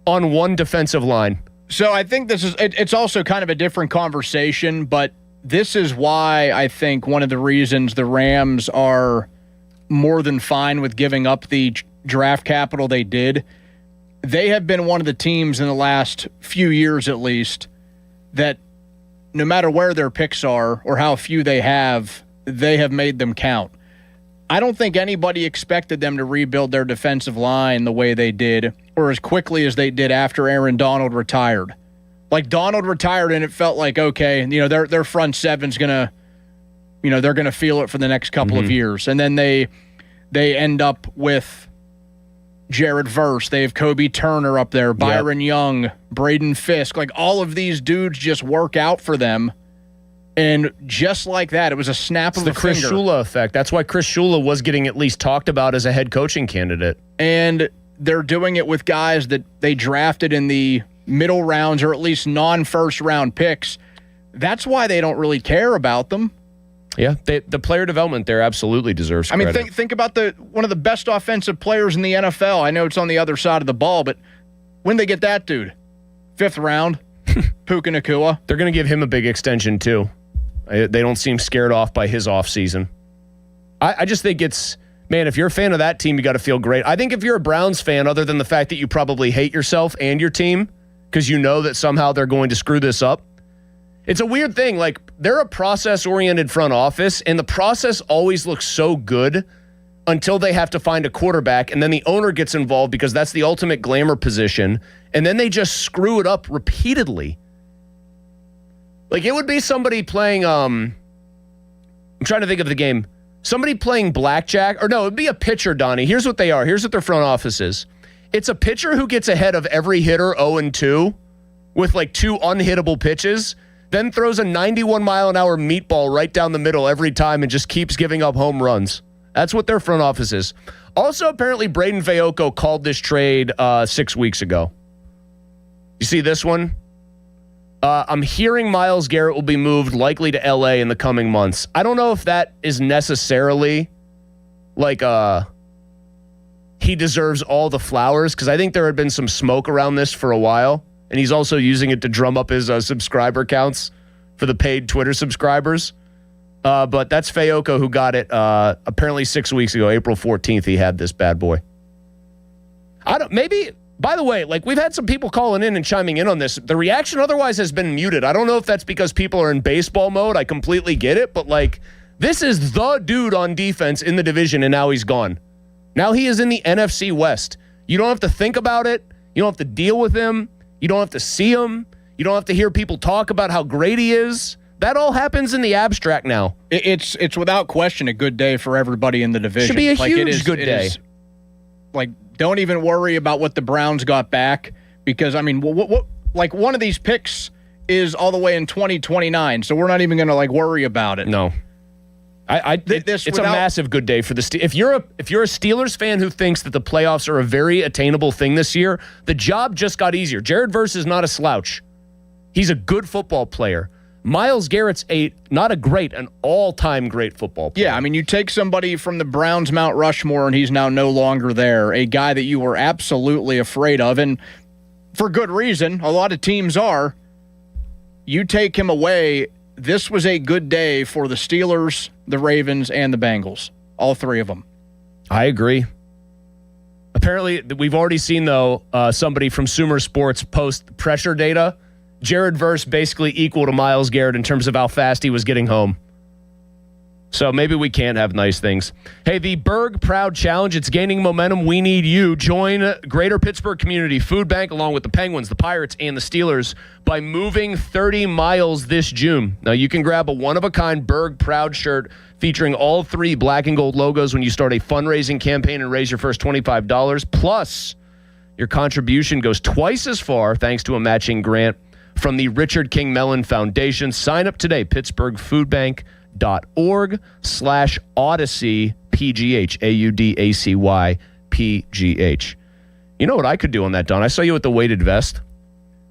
On one defensive line. So I think it's also kind of a different conversation, but this is why I think one of the reasons the Rams are more than fine with giving up the draft capital they did. They have been one of the teams in the last few years at least that no matter where their picks are or how few they have made them count. I don't think anybody expected them to rebuild their defensive line the way they did or as quickly as they did after Aaron Donald retired. Like, Donald retired and it felt like, okay, their front seven's going to, they're going to feel it for the next couple of years. And then they end up with, Jared Verse. They have Kobe Turner up there, Byron Young, Braden Fisk. Like, all of these dudes just work out for them. And just like that, it was a snap of a finger. It's the Chris Shula effect. That's why Chris Shula was getting at least talked about as a head coaching candidate. And they're doing it with guys that they drafted in the middle rounds or at least non-first round picks. That's why they don't really care about them. Yeah, the player development there absolutely deserves credit. I mean, think about one of the best offensive players in the NFL. I know it's on the other side of the ball, but when they get that dude, 5th round, Puka Nacua. They're going to give him a big extension too. They don't seem scared off by his offseason. I just think it's, man, if you're a fan of that team, you got to feel great. I think if you're a Browns fan, other than the fact that you probably hate yourself and your team because you know that somehow they're going to screw this up, it's a weird thing. Like, they're a process-oriented front office, and the process always looks so good until they have to find a quarterback, and then the owner gets involved because that's the ultimate glamour position, and then they just screw it up repeatedly. Like, it would be somebody playing, I'm trying to think of the game. Somebody playing blackjack, or no, it would be a pitcher, Donnie. Here's what they are. Here's what their front office is. It's a pitcher who gets ahead of every hitter 0-2 with like 2 unhittable pitches, then throws a 91-mile-an-hour meatball right down the middle every time and just keeps giving up home runs. That's what their front office is. Also, apparently, Braden Fayoko called this trade 6 weeks ago. You see this one? I'm hearing Myles Garrett will be moved likely to L.A. in the coming months. I don't know if that is necessarily like he deserves all the flowers, because I think there had been some smoke around this for a while, and he's also using it to drum up his subscriber counts for the paid Twitter subscribers. But that's Fayoko who got it apparently 6 weeks ago, April 14th. He had this bad boy. By the way, like, we've had some people calling in and chiming in on this. The reaction otherwise has been muted. I don't know if that's because people are in baseball mode. I completely get it. But, like, this is the dude on defense in the division, and now he's gone. Now he is in the NFC West. You don't have to think about it. You don't have to deal with him. You don't have to see him. You don't have to hear people talk about how great he is. That all happens in the abstract now. It's without question a good day for everybody in the division. Should be a huge good day. Don't even worry about what the Browns got back, because, I mean, what like, one of these picks is all the way in 2029, so we're not even going to worry about it. No. It's a massive good day for the Steelers. If you're a Steelers fan who thinks that the playoffs are a very attainable thing this year, the job just got easier. Jared Verse is not a slouch. He's a good football player. Myles Garrett's an all-time great football player. Yeah, I mean, you take somebody from the Browns' Mount Rushmore, and he's now no longer there, a guy that you were absolutely afraid of, and for good reason. A lot of teams are. You take him away. This was a good day for the Steelers, the Ravens, and the Bengals. All three of them. I agree. Apparently, we've already seen, though, somebody from Sumer Sports post pressure data. Jared Verse basically equal to Myles Garrett in terms of how fast he was getting home. So maybe we can't have nice things. Hey, the Berg Proud Challenge, it's gaining momentum. We need you. Join Greater Pittsburgh Community Food Bank along with the Penguins, the Pirates, and the Steelers by moving 30 miles this June. Now, you can grab a one-of-a-kind Berg Proud shirt featuring all 3 black and gold logos when you start a fundraising campaign and raise your first $25. Plus, your contribution goes twice as far thanks to a matching grant from the Richard King Mellon Foundation. Sign up today, pittsburghfoodbank.org/Odyssey PGH, AUDACY You know what I could do on that, Don? I saw you with the weighted vest.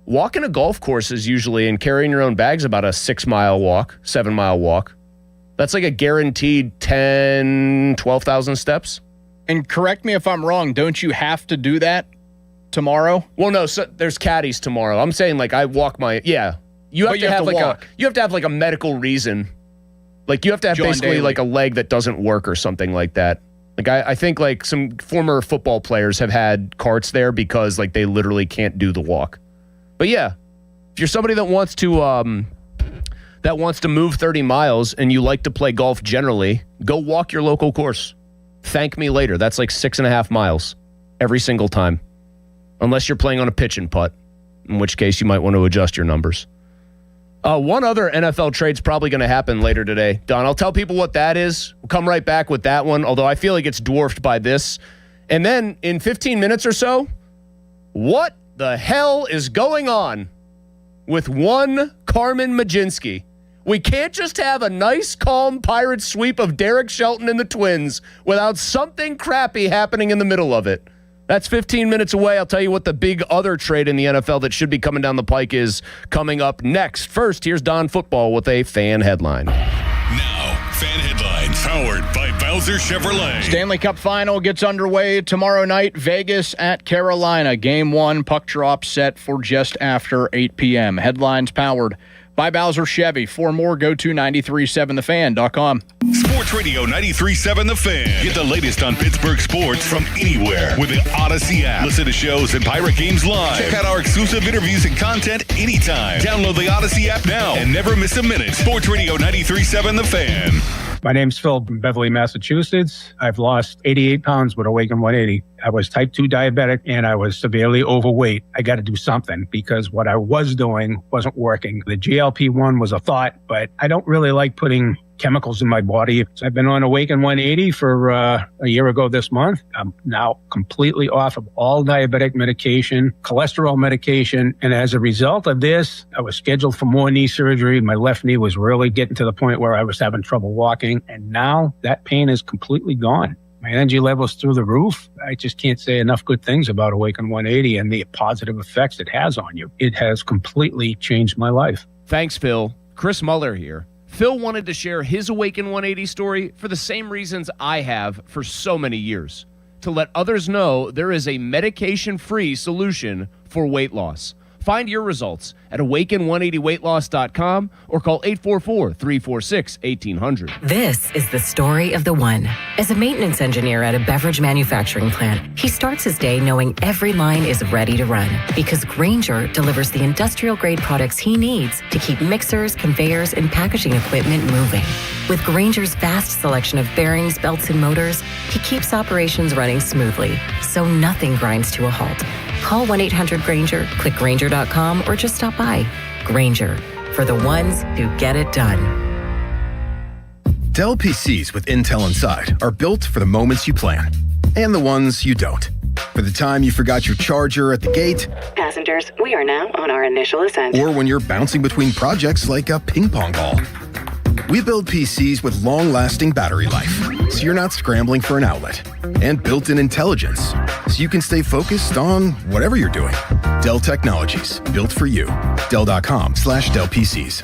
Walking a golf course is usually, and carrying your own bags, about a 6-mile walk, 7-mile walk. That's like a guaranteed 10, 12,000 steps. And correct me if I'm wrong, don't you have to do that tomorrow? Well, no, so there's caddies tomorrow. I'm saying, like, I walk my, yeah. You have to have like a medical reason. Like, you have to have John basically Daly. like a leg that doesn't work or something like that. Like, I think like some former football players have had carts there because like they literally can't do the walk. But yeah, if you're somebody that wants to move 30 miles and you like to play golf generally, go walk your local course. Thank me later. That's like 6.5 miles every single time. Unless you're playing on a pitch and putt, in which case you might want to adjust your numbers. One other NFL trade's probably going to happen later today. Don, I'll tell people what that is. We'll come right back with that one, although I feel like it's dwarfed by this. And then in 15 minutes or so, what the hell is going on with one Carmen Majinski? We can't just have a nice, calm pirate sweep of Derek Shelton and the Twins without something crappy happening in the middle of it. That's 15 minutes away. I'll tell you what the big other trade in the NFL that should be coming down the pike is coming up next. First, here's Don Football with a fan headline. Now, fan headlines powered by Bowser Chevrolet. Stanley Cup Final gets underway tomorrow night. Vegas at Carolina. Game 1, puck drop set for just after 8 p.m. Headlines powered by Bowser Chevy. For more, go to 937thefan.com. Sports Radio 93.7 The Fan. Get the latest on Pittsburgh sports from anywhere with the Odyssey app. Listen to shows and Pirate Games live. Check out our exclusive interviews and content anytime. Download the Odyssey app now and never miss a minute. Sports Radio 93.7 The Fan. My name's Phil from Beverly, Massachusetts. I've lost 88 pounds with Awaken 180. I was type 2 diabetic and I was severely overweight. I got to do something because what I was doing wasn't working. The GLP-1 was a thought, but I don't really like putting chemicals in my body. So I've been on Awaken 180 for a year ago this month. I'm now completely off of all diabetic medication, cholesterol medication. And as a result of this, I was scheduled for more knee surgery. My left knee was really getting to the point where I was having trouble walking. And now that pain is completely gone. My energy level's through the roof. I just can't say enough good things about Awaken 180 and the positive effects it has on you. It has completely changed my life. Thanks, Phil. Chris Muller here. Phil wanted to share his Awaken 180 story for the same reasons I have for so many years. To let others know there is a medication-free solution for weight loss. Find your results at awaken180weightloss.com or call 844-346-1800. This is the story of the one. As a maintenance engineer at a beverage manufacturing plant, he starts his day knowing every line is ready to run because Grainger delivers the industrial-grade products he needs to keep mixers, conveyors, and packaging equipment moving. With Grainger's vast selection of bearings, belts, and motors, he keeps operations running smoothly, so nothing grinds to a halt. Call 1-800-GRAINGER, click Grainger.com, or just stop by. Grainger, for the ones who get it done. Dell PCs with Intel inside are built for the moments you plan and the ones you don't. For the time you forgot your charger at the gate. Passengers, we are now on our initial ascent. Or when you're bouncing between projects like a ping pong ball. We build PCs with long-lasting battery life, so you're not scrambling for an outlet. And built-in intelligence, so you can stay focused on whatever you're doing. Dell Technologies, built for you. Dell.com/Dell PCs.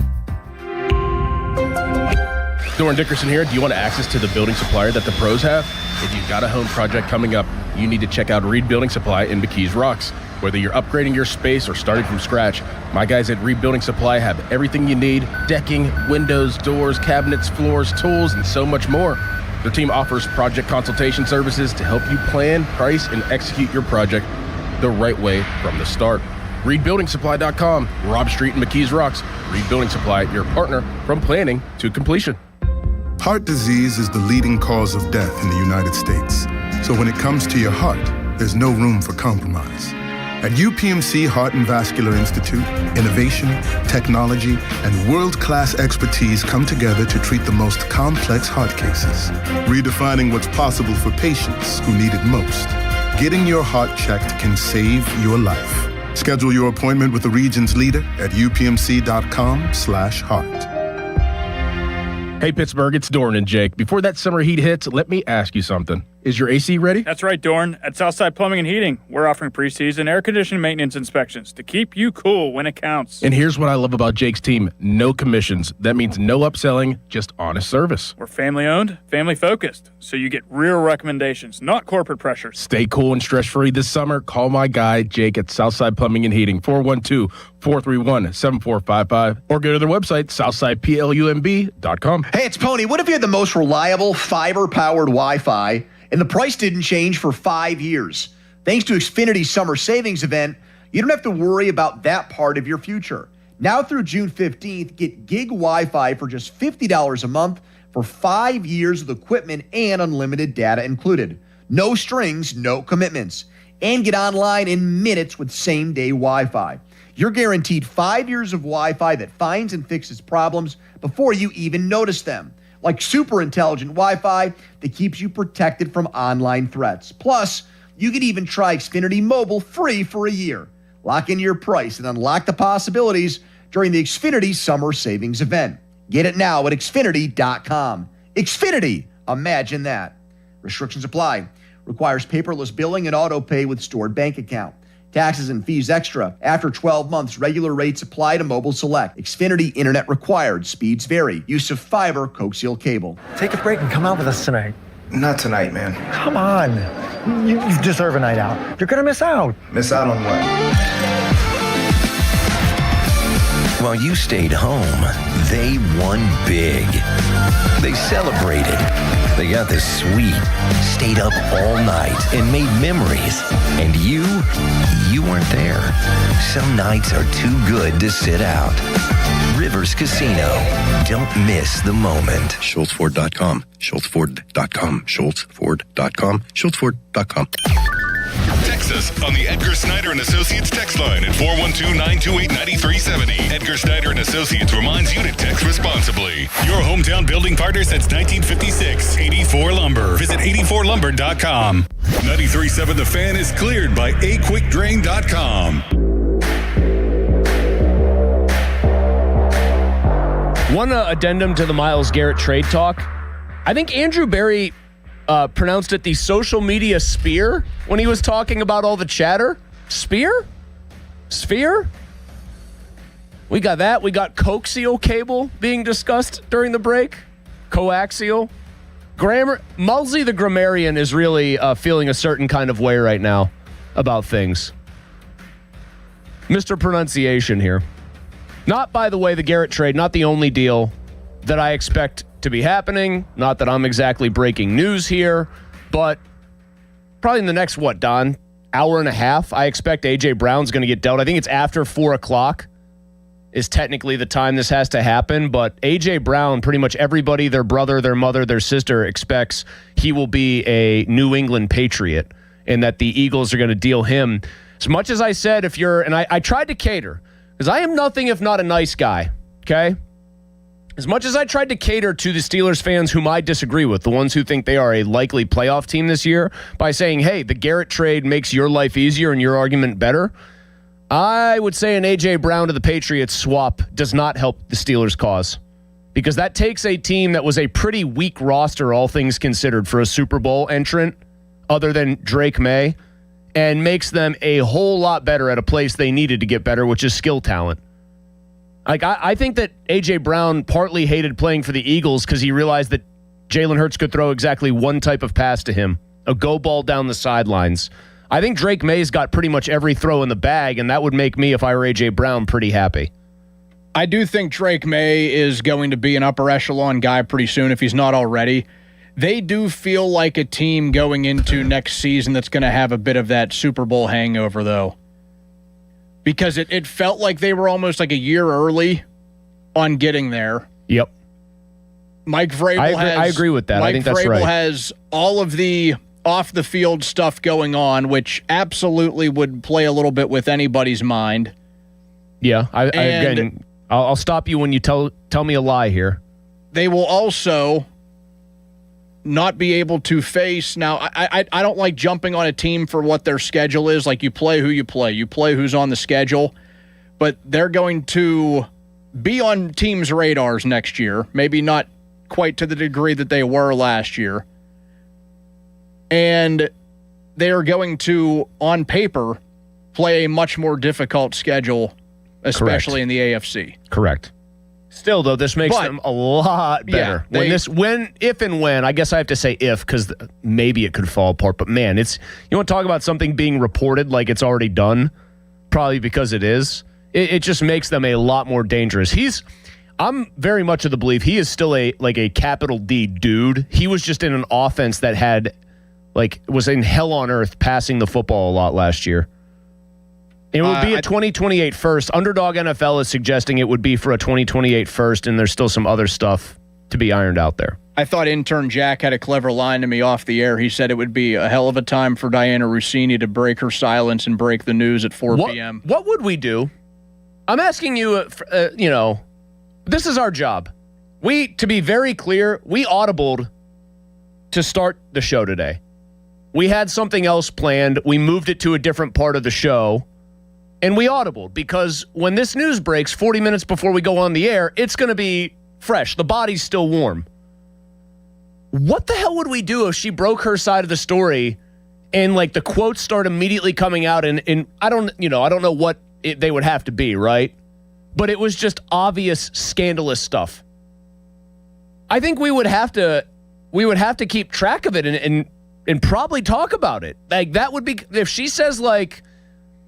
Doran Dickerson here. Do you want access to the building supplier that the pros have? If you've got a home project coming up, you need to check out Reed Building Supply in McKees Rocks. Whether you're upgrading your space or starting from scratch, my guys at Reed Building Supply have everything you need: decking, windows, doors, cabinets, floors, tools, and so much more. Their team offers project consultation services to help you plan, price, and execute your project the right way from the start. ReedBuildingSupply.com, Robb Street in McKees Rocks. Reed Building Supply, your partner from planning to completion. Heart disease is the leading cause of death in the United States. So when it comes to your heart, there's no room for compromise. At UPMC Heart and Vascular Institute, innovation, technology, and world-class expertise come together to treat the most complex heart cases, redefining what's possible for patients who need it most. Getting your heart checked can save your life. Schedule your appointment with the region's leader at upmc.com/heart. Hey, Pittsburgh, it's Doran and Jake. Before that summer heat hits, let me ask you something. Is your AC ready? That's right, Doran. At Southside Plumbing and Heating, we're offering preseason air conditioning maintenance inspections to keep you cool when it counts. And here's what I love about Jake's team. No commissions. That means no upselling, just honest service. We're family-owned, family-focused, so you get real recommendations, not corporate pressures. Stay cool and stress-free this summer. Call my guy, Jake, at Southside Plumbing and Heating, 412-431-7455, or go to their website, southsideplumb.com. Hey, it's Pony. What if you had the most reliable fiber-powered Wi-Fi and the price didn't change for 5 years? Thanks to Xfinity's summer savings event, you don't have to worry about that part of your future. Now through June 15th, get gig Wi-Fi for just $50 a month for 5 years with equipment and unlimited data included. No strings, no commitments. And get online in minutes with same-day Wi-Fi. You're guaranteed 5 years of Wi-Fi that finds and fixes problems before you even notice them. like super intelligent Wi-Fi that keeps you protected from online threats. Plus, you can even try Xfinity Mobile free for a year. Lock in your price and unlock the possibilities during the Xfinity Summer Savings Event. Get it now at Xfinity.com. Xfinity, imagine that. Restrictions apply. Requires paperless billing and auto pay with stored bank account. Taxes and fees extra. After 12 months, regular rates apply to Mobile Select. Xfinity Internet required. Speeds vary. Use of fiber, coaxial cable. Take a break and come out with us tonight. Not tonight, man. Come on. You deserve a night out. You're going to miss out. Miss out on what? While you stayed home, they won big. They celebrated. They got the suite, stayed up all night, and made memories. And you weren't there. Some nights are too good to sit out. Rivers Casino. Don't miss the moment. SchultzFord.com. SchultzFord.com. SchultzFord.com. SchultzFord.com. Text us on the Edgar Snyder and Associates text line at 412-928-9370. Edgar Snyder and Associates reminds you to text responsibly. Your hometown building partner since 1956, 84 Lumber. Visit 84lumber.com. 93.7 The Fan is cleared by aquickdrain.com. One addendum to the Myles Garrett trade talk. I think Andrew Berry pronounced it the social media spear when he was talking about all the chatter. Spear? Sphere? We got that. We got coaxial cable being discussed during the break. Coaxial. Mulsey the grammarian is really feeling a certain kind of way right now about things. Mr. Pronunciation here. Not, by the way, the Garrett trade, not the only deal that I expect to be happening. Not that I'm exactly breaking news here, but probably in the next, Don? Hour and a half, I expect A.J. Brown's going to get dealt. I think it's after 4 o'clock is technically the time this has to happen, but A.J. Brown, pretty much everybody, their brother, their mother, their sister, expects he will be a New England Patriot and that the Eagles are going to deal him. As much as I said, I tried to cater, because I am nothing if not a nice guy, okay? As much as I tried to cater to the Steelers fans whom I disagree with, the ones who think they are a likely playoff team this year, by saying, hey, the Garrett trade makes your life easier and your argument better, I would say an A.J. Brown to the Patriots swap does not help the Steelers' cause. Because that takes a team that was a pretty weak roster, all things considered, for a Super Bowl entrant, other than Drake May, and makes them a whole lot better at a place they needed to get better, which is skill talent. Like I think that A.J. Brown partly hated playing for the Eagles because he realized that Jalen Hurts could throw exactly one type of pass to him, a go ball down the sidelines. I think Drake May's got pretty much every throw in the bag, and that would make me, if I were A.J. Brown, pretty happy. I do think Drake May is going to be an upper echelon guy pretty soon, if he's not already. They do feel like a team going into next season that's going to have a bit of that Super Bowl hangover, though. Because it felt like they were almost like a year early on getting there. Yep. Mike Vrabel I agree with that. I think that's right. Mike Vrabel has all of the off-the-field stuff going on, which absolutely would play a little bit with anybody's mind. Yeah. I'll stop you when you tell me a lie here. They will also not be able to face. Now, I don't like jumping on a team for what their schedule is. Like, you play who you play. You play who's on the schedule. But they're going to be on teams' radars next year. Maybe not quite to the degree that they were last year. And they are going to, on paper, play a much more difficult schedule, especially in the AFC. Correct. Still, though, this makes them a lot better. Yeah, if and when, I guess I have to say if, because maybe it could fall apart. But man, you want to talk about something being reported like it's already done, probably because it is. It just makes them a lot more dangerous. I'm very much of the belief he is still a capital D dude. He was just in an offense that was in hell on earth passing the football a lot last year. It would be a 2028 first. Underdog NFL is suggesting it would be for a 2028 first, and there's still some other stuff to be ironed out there. I thought intern Jack had a clever line to me off the air. He said it would be a hell of a time for Diana Rossini to break her silence and break the news at 4 p.m. What would we do? I'm asking you, this is our job. To be very clear, we audibled to start the show today. We had something else planned. We moved it to a different part of the show, and we audibled because when this news breaks 40 minutes before we go on the air, it's going to be fresh. The body's still warm. What the hell would we do if she broke her side of the story and like the quotes start immediately coming out and I don't know what they would have to be, right? But it was just obvious scandalous stuff. I think we would have to keep track of it and probably talk about it. Like that would be, if she says like,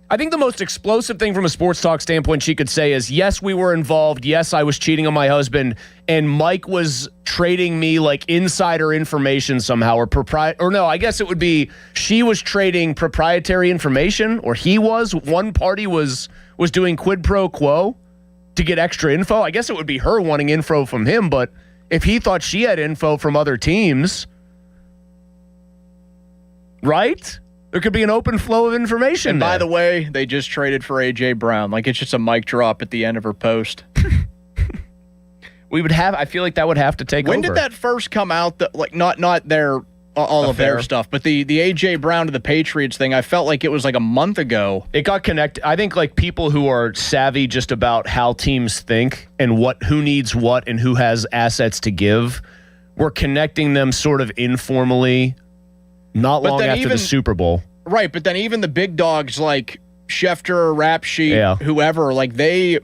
I think the most explosive thing from a sports talk standpoint she could say is, yes, we were involved. Yes, I was cheating on my husband and Mike was trading me like insider information somehow I guess it would be she was trading proprietary information or he was, one party was doing quid pro quo to get extra info. I guess it would be her wanting info from him, but if he thought she had info from other teams, right? There could be an open flow of information. And by the way, they just traded for A.J. Brown. Like, it's just a mic drop at the end of her post. I feel like that would have to take over. When did that first come out? Like, not their all of their stuff, but the A.J. Brown to the Patriots thing, I felt like it was like a month ago. It got connected. I think like people who are savvy just about how teams think and who needs what and who has assets to give, were connecting them sort of informally. Not long after the Super Bowl. Right, but then even the big dogs like Schefter, Rap Sheet, whoever, like they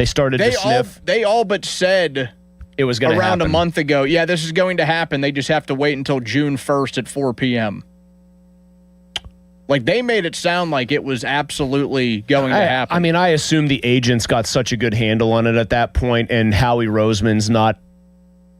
started to sniff. They all but said it was going to happen. Around a month ago, yeah, this is going to happen. They just have to wait until June 1st at 4 p.m. Like, they made it sound like it was absolutely going to happen. I mean, I assume the agents got such a good handle on it at that point, and Howie Roseman's not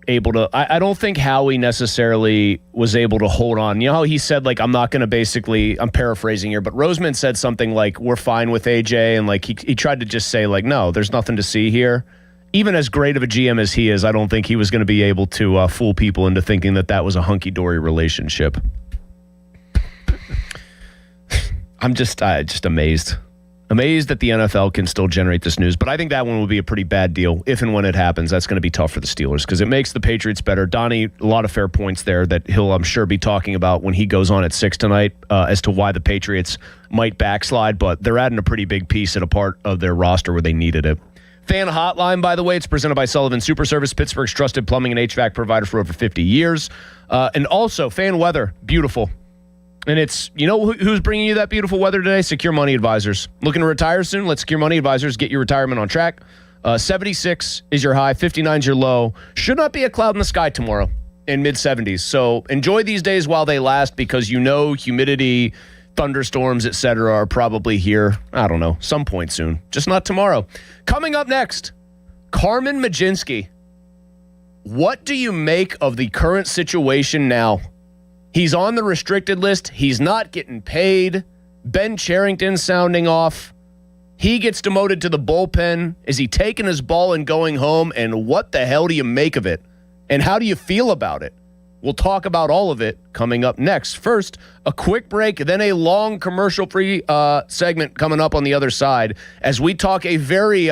able to. I don't think Howie necessarily was able to hold on. You know how he said, like, I'm not going to basically, I'm paraphrasing here, but Roseman said something like, we're fine with AJ, and like he tried to just say, like, no, there's nothing to see here. Even as great of a GM as he is, I don't think he was going to be able to fool people into thinking that was a hunky-dory relationship. I'm just amazed. Amazed that the NFL can still generate this news, but I think that one will be a pretty bad deal if and when it happens. That's going to be tough for the Steelers because it makes the Patriots better. Donnie, a lot of fair points there that he'll, I'm sure, be talking about when he goes on at 6 tonight as to why the Patriots might backslide, but they're adding a pretty big piece at a part of their roster where they needed it. Fan Hotline, by the way, it's presented by Sullivan Super Service, Pittsburgh's trusted plumbing and HVAC provider for over 50 years. And also, fan weather, beautiful. And it's, you know who's bringing you that beautiful weather today? Secure Money Advisors. Looking to retire soon? Let Secure Money Advisors get your retirement on track. 76 is your high, 59 is your low. Should not be a cloud in the sky tomorrow in mid-70s. So enjoy these days while they last because you know humidity, thunderstorms, etc. are probably here, I don't know, some point soon. Just not tomorrow. Coming up next, Carmen Mlodzinski. What do you make of the current situation now? He's on the restricted list. He's not getting paid. Ben Cherington sounding off. He gets demoted to the bullpen. Is he taking his ball and going home? And what the hell do you make of it? And how do you feel about it? We'll talk about all of it coming up next. First, a quick break, then a long commercial-free segment coming up on the other side as we talk a very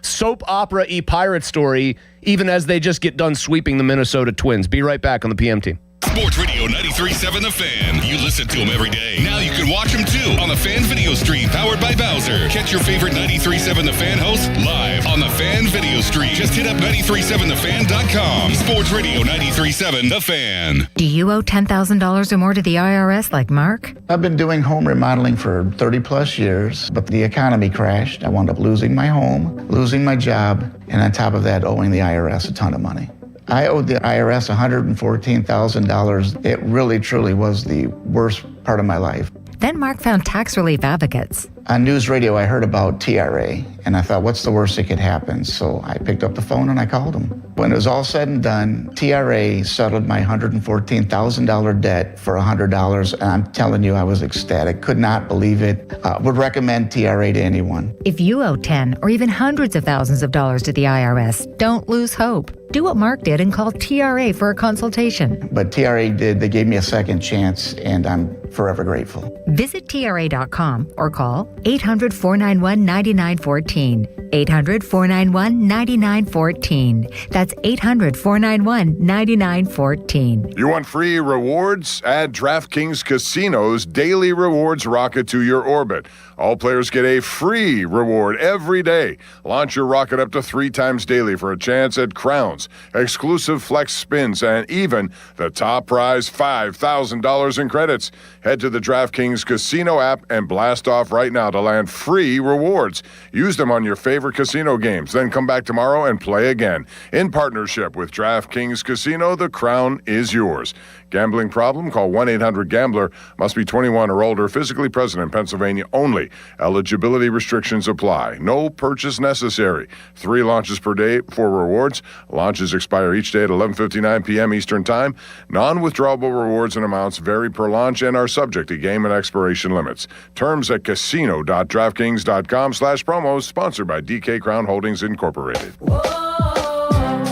soap opera-y pirate story, even as they just get done sweeping the Minnesota Twins. Be right back on the PM Team. Sports Radio 93.7 The Fan. You listen to them every day. Now you can watch them too on the Fan Video Stream powered by Bowser. Catch your favorite 93.7 The Fan hosts live on the Fan Video Stream. Just hit up 937thefan.com. Sports Radio 93.7 The Fan. Do you owe $10,000 or more to the IRS like Mark? I've been doing home remodeling for 30 plus years, but the economy crashed. I wound up losing my home, losing my job, and on top of that, owing the IRS a ton of money. I owed the IRS $114,000. It really, truly was the worst part of my life. Then Mark found tax relief advocates. On news radio, I heard about TRA, and I thought, what's the worst that could happen? So I picked up the phone and I called them. When it was all said and done, TRA settled my $114,000 debt for $100, and I'm telling you, I was ecstatic. Could not believe it. Would recommend TRA to anyone. If you owe 10 or even hundreds of thousands of dollars to the IRS, don't lose hope. Do what Mark did and call TRA for a consultation. But TRA did. They gave me a second chance, and I'm forever grateful. Visit TRA.com or call 800-491-9914. 800-491-9914. That's 800-491-9914. You want free rewards? Add DraftKings Casino's Daily Rewards rocket to your orbit. All players get a free reward every day. Launch your rocket up to 3 times daily for a chance at crowns, exclusive flex spins, and even the top prize $5,000 in credits. Head to the DraftKings Casino app and blast off right now to land free rewards. Use them on your favorite casino games, then come back tomorrow and play again. In partnership with DraftKings Casino, the crown is yours. Gambling problem? Call 1-800-GAMBLER. Must be 21 or older, physically present in Pennsylvania only. Eligibility restrictions apply. No purchase necessary. 3 launches per day for rewards. Launches expire each day at 11:59 p.m. Eastern Time. Non-withdrawable rewards and amounts vary per launch and are subject to game and expiration limits. Terms at casino.draftkings.com/promos. Sponsored by DK Crown Holdings Incorporated.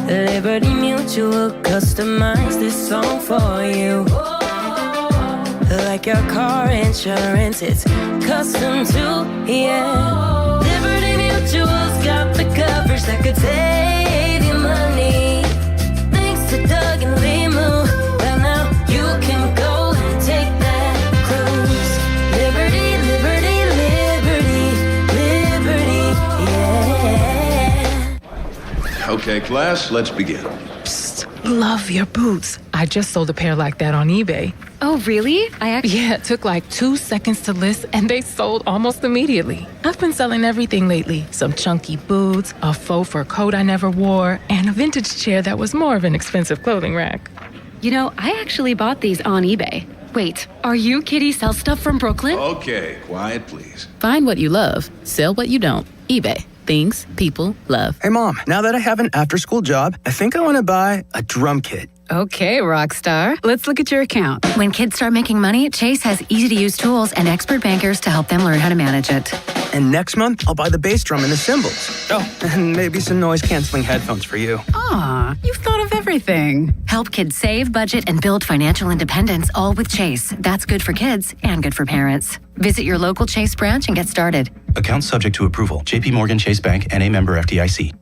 Liberty Mutual customized this song for you. Like your car insurance, it's custom too, yeah. Liberty Mutual's got the coverage that could save you money. Thanks to Doug and Limu, well now you can go and take that cruise. Liberty, liberty, liberty, liberty, yeah. Okay, class, let's begin. Psst, love your boots. I just sold a pair like that on eBay. Oh, really? Yeah, it took like 2 seconds to list and they sold almost immediately. I've been selling everything lately. Some chunky boots, a faux fur coat I never wore, and a vintage chair that was more of an expensive clothing rack. You know, I actually bought these on eBay. Wait, are you Kitty Sell Stuff from Brooklyn? Okay, quiet, please. Find what you love, sell what you don't. eBay. Things people love. Hey, Mom, now that I have an after-school job, I think I want to buy a drum kit. Okay, Rockstar. Let's look at your account. When kids start making money, Chase has easy-to-use tools and expert bankers to help them learn how to manage it. And next month, I'll buy the bass drum and the cymbals. Oh, and maybe some noise-canceling headphones for you. Aw, you've thought of everything. Help kids save, budget, and build financial independence, all with Chase. That's good for kids and good for parents. Visit your local Chase branch and get started. Account subject to approval. JP Morgan Chase Bank, N.A. member FDIC.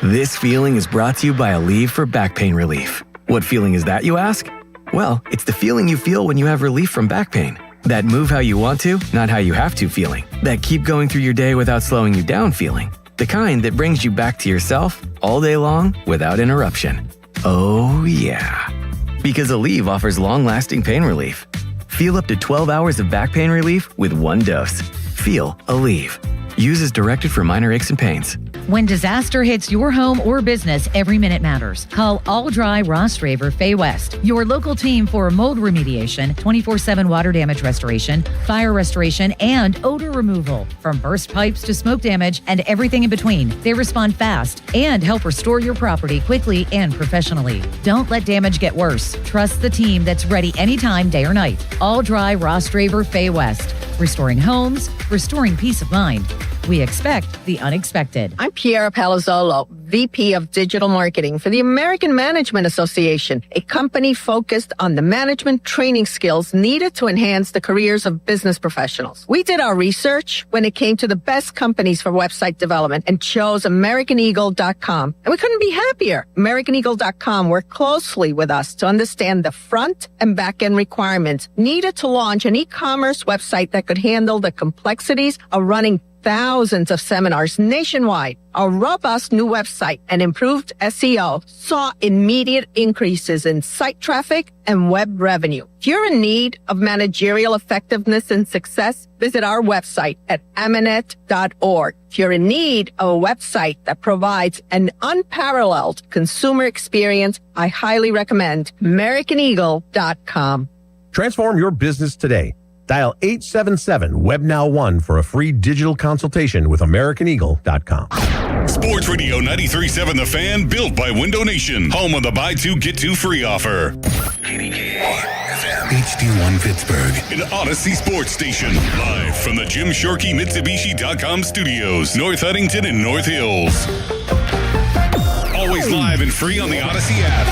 This feeling is brought to you by Aleve for back pain relief. What feeling is that, you ask? Well, it's the feeling you feel when you have relief from back pain. That move how you want to, not how you have to feeling. That keep going through your day without slowing you down feeling. The kind that brings you back to yourself all day long without interruption. Oh yeah. Because Aleve offers long-lasting pain relief. Feel up to 12 hours of back pain relief with 1 dose. Feel Aleve. Use as directed for minor aches and pains. When disaster hits your home or business, every minute matters. Call All Dry Ross Draver Fay West, your local team for mold remediation, 24/7 water damage restoration, fire restoration, and odor removal. From burst pipes to smoke damage and everything in between, they respond fast and help restore your property quickly and professionally. Don't let damage get worse. Trust the team that's ready anytime, day or night. All Dry Ross Draver Fay West, restoring homes, restoring peace of mind. We expect the unexpected. I'm Piera Palazzolo, VP of Digital Marketing for the American Management Association, a company focused on the management training skills needed to enhance the careers of business professionals. We did our research when it came to the best companies for website development and chose AmericanEagle.com. And we couldn't be happier. AmericanEagle.com worked closely with us to understand the front and back end requirements needed to launch an e-commerce website that could handle the complexities of running thousands of seminars nationwide. Our robust new website and improved SEO saw immediate increases in site traffic and web revenue. If you're in need of managerial effectiveness and success, visit our website at Amanet.org. If you're in need of a website that provides an unparalleled consumer experience, I highly recommend AmericanEagle.com. Transform your business today. Dial 877-WebNow1 for a free digital consultation with AmericanEagle.com. Sports Radio 93.7 The Fan, built by Window Nation. Home of the buy two, get two free offer. HD1 Pittsburgh, an Odyssey sports station. Live from the Jim Shorkey Mitsubishi.com studios, North Huntington and North Hills. Always live and free on the Odyssey app.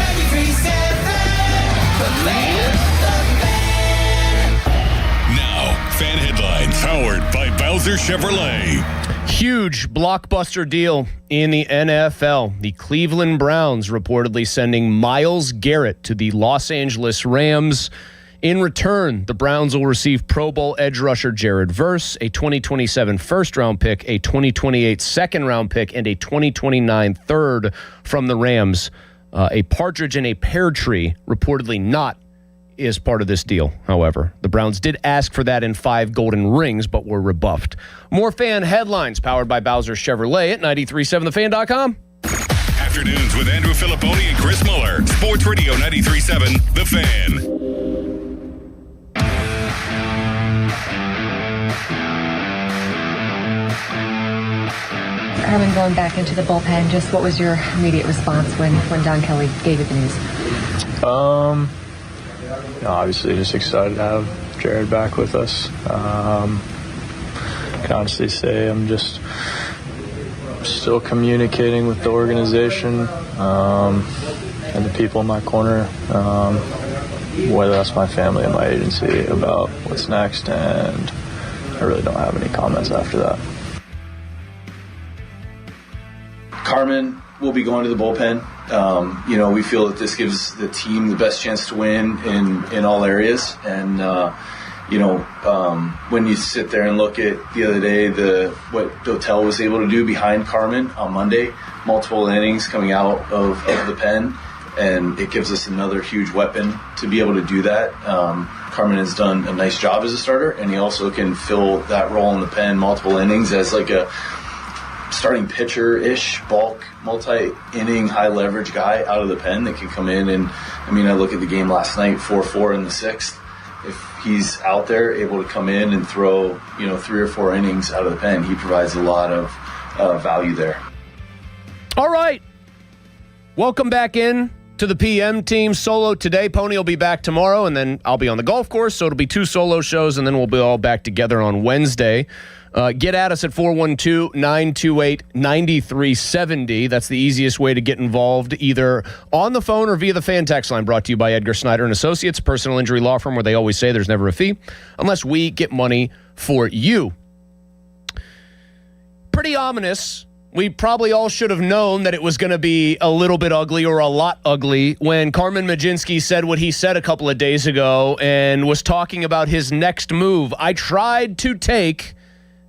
Fan Headlines, powered by Bowser Chevrolet. Huge blockbuster deal in the NFL. The Cleveland Browns reportedly sending Myles Garrett to the Los Angeles Rams. In return, the Browns will receive Pro Bowl edge rusher Jared Verse, a 2027 first-round pick, a 2028 second-round pick, and a 2029 third from the Rams. A partridge in a pear tree, reportedly not, is part of this deal, however. The Browns did ask for that in 5 golden rings, but were rebuffed. More Fan Headlines, powered by Bowser Chevrolet at 937thefan.com. Afternoons with Andrew Filipponi and Chris Muller. Sports Radio 93.7 The Fan. Carmen, going back into the bullpen, just what was your immediate response when Don Kelly gave you the news? Obviously just excited to have Jared back with us. I can honestly say I'm just still communicating with the organization and the people in my corner, whether that's my family and my agency, about what's next, and I really don't have any comments after that. Carmen will be going to the bullpen. We feel that this gives the team the best chance to win in all areas. And, when you sit there and look at the other day, what Dotel was able to do behind Carmen on Monday, multiple innings coming out of the pen, and it gives us another huge weapon to be able to do that. Carmen has done a nice job as a starter, and he also can fill that role in the pen, multiple innings, as like a starting pitcher-ish, bulk, multi-inning, high-leverage guy out of the pen that can come in. And, I look at the game last night, 4-4 in the 6th. If he's out there, able to come in and throw, 3 or 4 innings out of the pen, he provides a lot of value there. All right. Welcome back in to the PM team. Solo today. Pony will be back tomorrow, and then I'll be on the golf course, so it'll be 2 solo shows, and then we'll be all back together on Wednesday. Get at us at 412-928-9370. That's the easiest way to get involved, either on the phone or via the fan text line, brought to you by Edgar Snyder and Associates, personal injury law firm, where they always say there's never a fee unless we get money for you. Pretty ominous. We probably all should have known that it was going to be a little bit ugly, or a lot ugly, when Carmen Mlodzinski said what he said a couple of days ago and was talking about his next move. I tried to take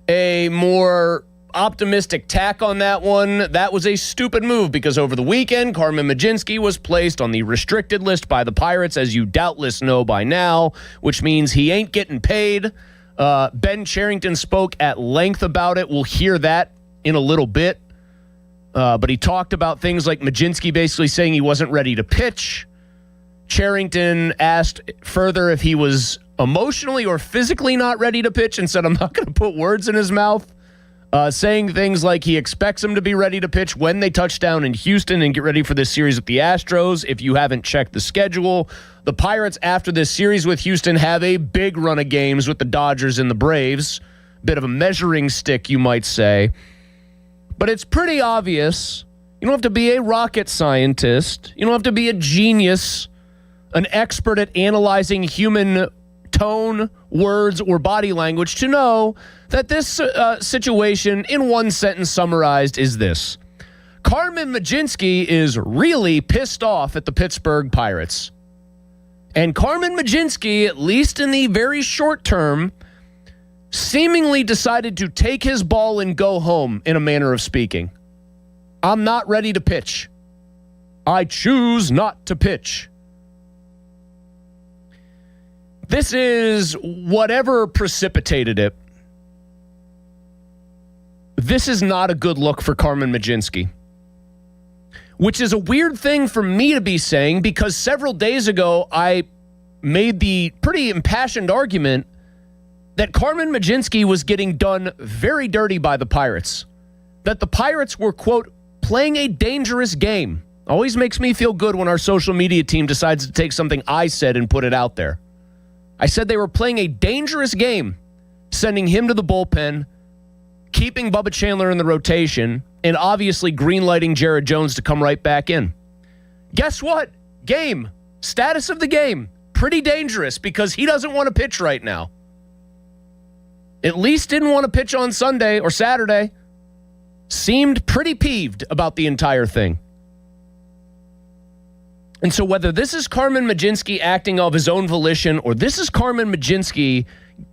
a more optimistic tack on that one. That was a stupid move, because over the weekend, Carmen Mlodzinski was placed on the restricted list by the Pirates, as you doubtless know by now, which means he ain't getting paid. Ben Cherington spoke at length about it. We'll hear that in a little bit. But he talked about things like Mlodzinski basically saying he wasn't ready to pitch. Cherington asked further if he was emotionally or physically not ready to pitch, and said, I'm not going to put words in his mouth, saying things like he expects him to be ready to pitch when they touch down in Houston and get ready for this series with the Astros. If you haven't checked the schedule, the Pirates, after this series with Houston, have a big run of games with the Dodgers and the Braves. Bit of a measuring stick, you might say. But it's pretty obvious. You don't have to be a rocket scientist. You don't have to be a genius, an expert at analyzing human tone, words, or body language to know that this situation, in one sentence summarized, is this. Carmen Mlodzinski is really pissed off at the Pittsburgh Pirates. And Carmen Mlodzinski, at least in the very short term, seemingly decided to take his ball and go home, in a manner of speaking. I'm not ready to pitch. I choose not to pitch. This is whatever precipitated it. This is not a good look for Carmen Mlodzinski, which is a weird thing for me to be saying, because several days ago I made the pretty impassioned argument that Carmen Mlodzinski was getting done very dirty by the Pirates, that the Pirates were, quote, playing a dangerous game. Always makes me feel good when our social media team decides to take something I said and put it out there. I said they were playing a dangerous game, sending him to the bullpen, keeping Bubba Chandler in the rotation, and obviously greenlighting Jared Jones to come right back in. Guess what? Status of the game, pretty dangerous, because he doesn't want to pitch right now. at least didn't want to pitch on Sunday or Saturday. Seemed pretty peeved about the entire thing. And so whether this is Carmen Mlodzinski acting of his own volition or this is Carmen Mlodzinski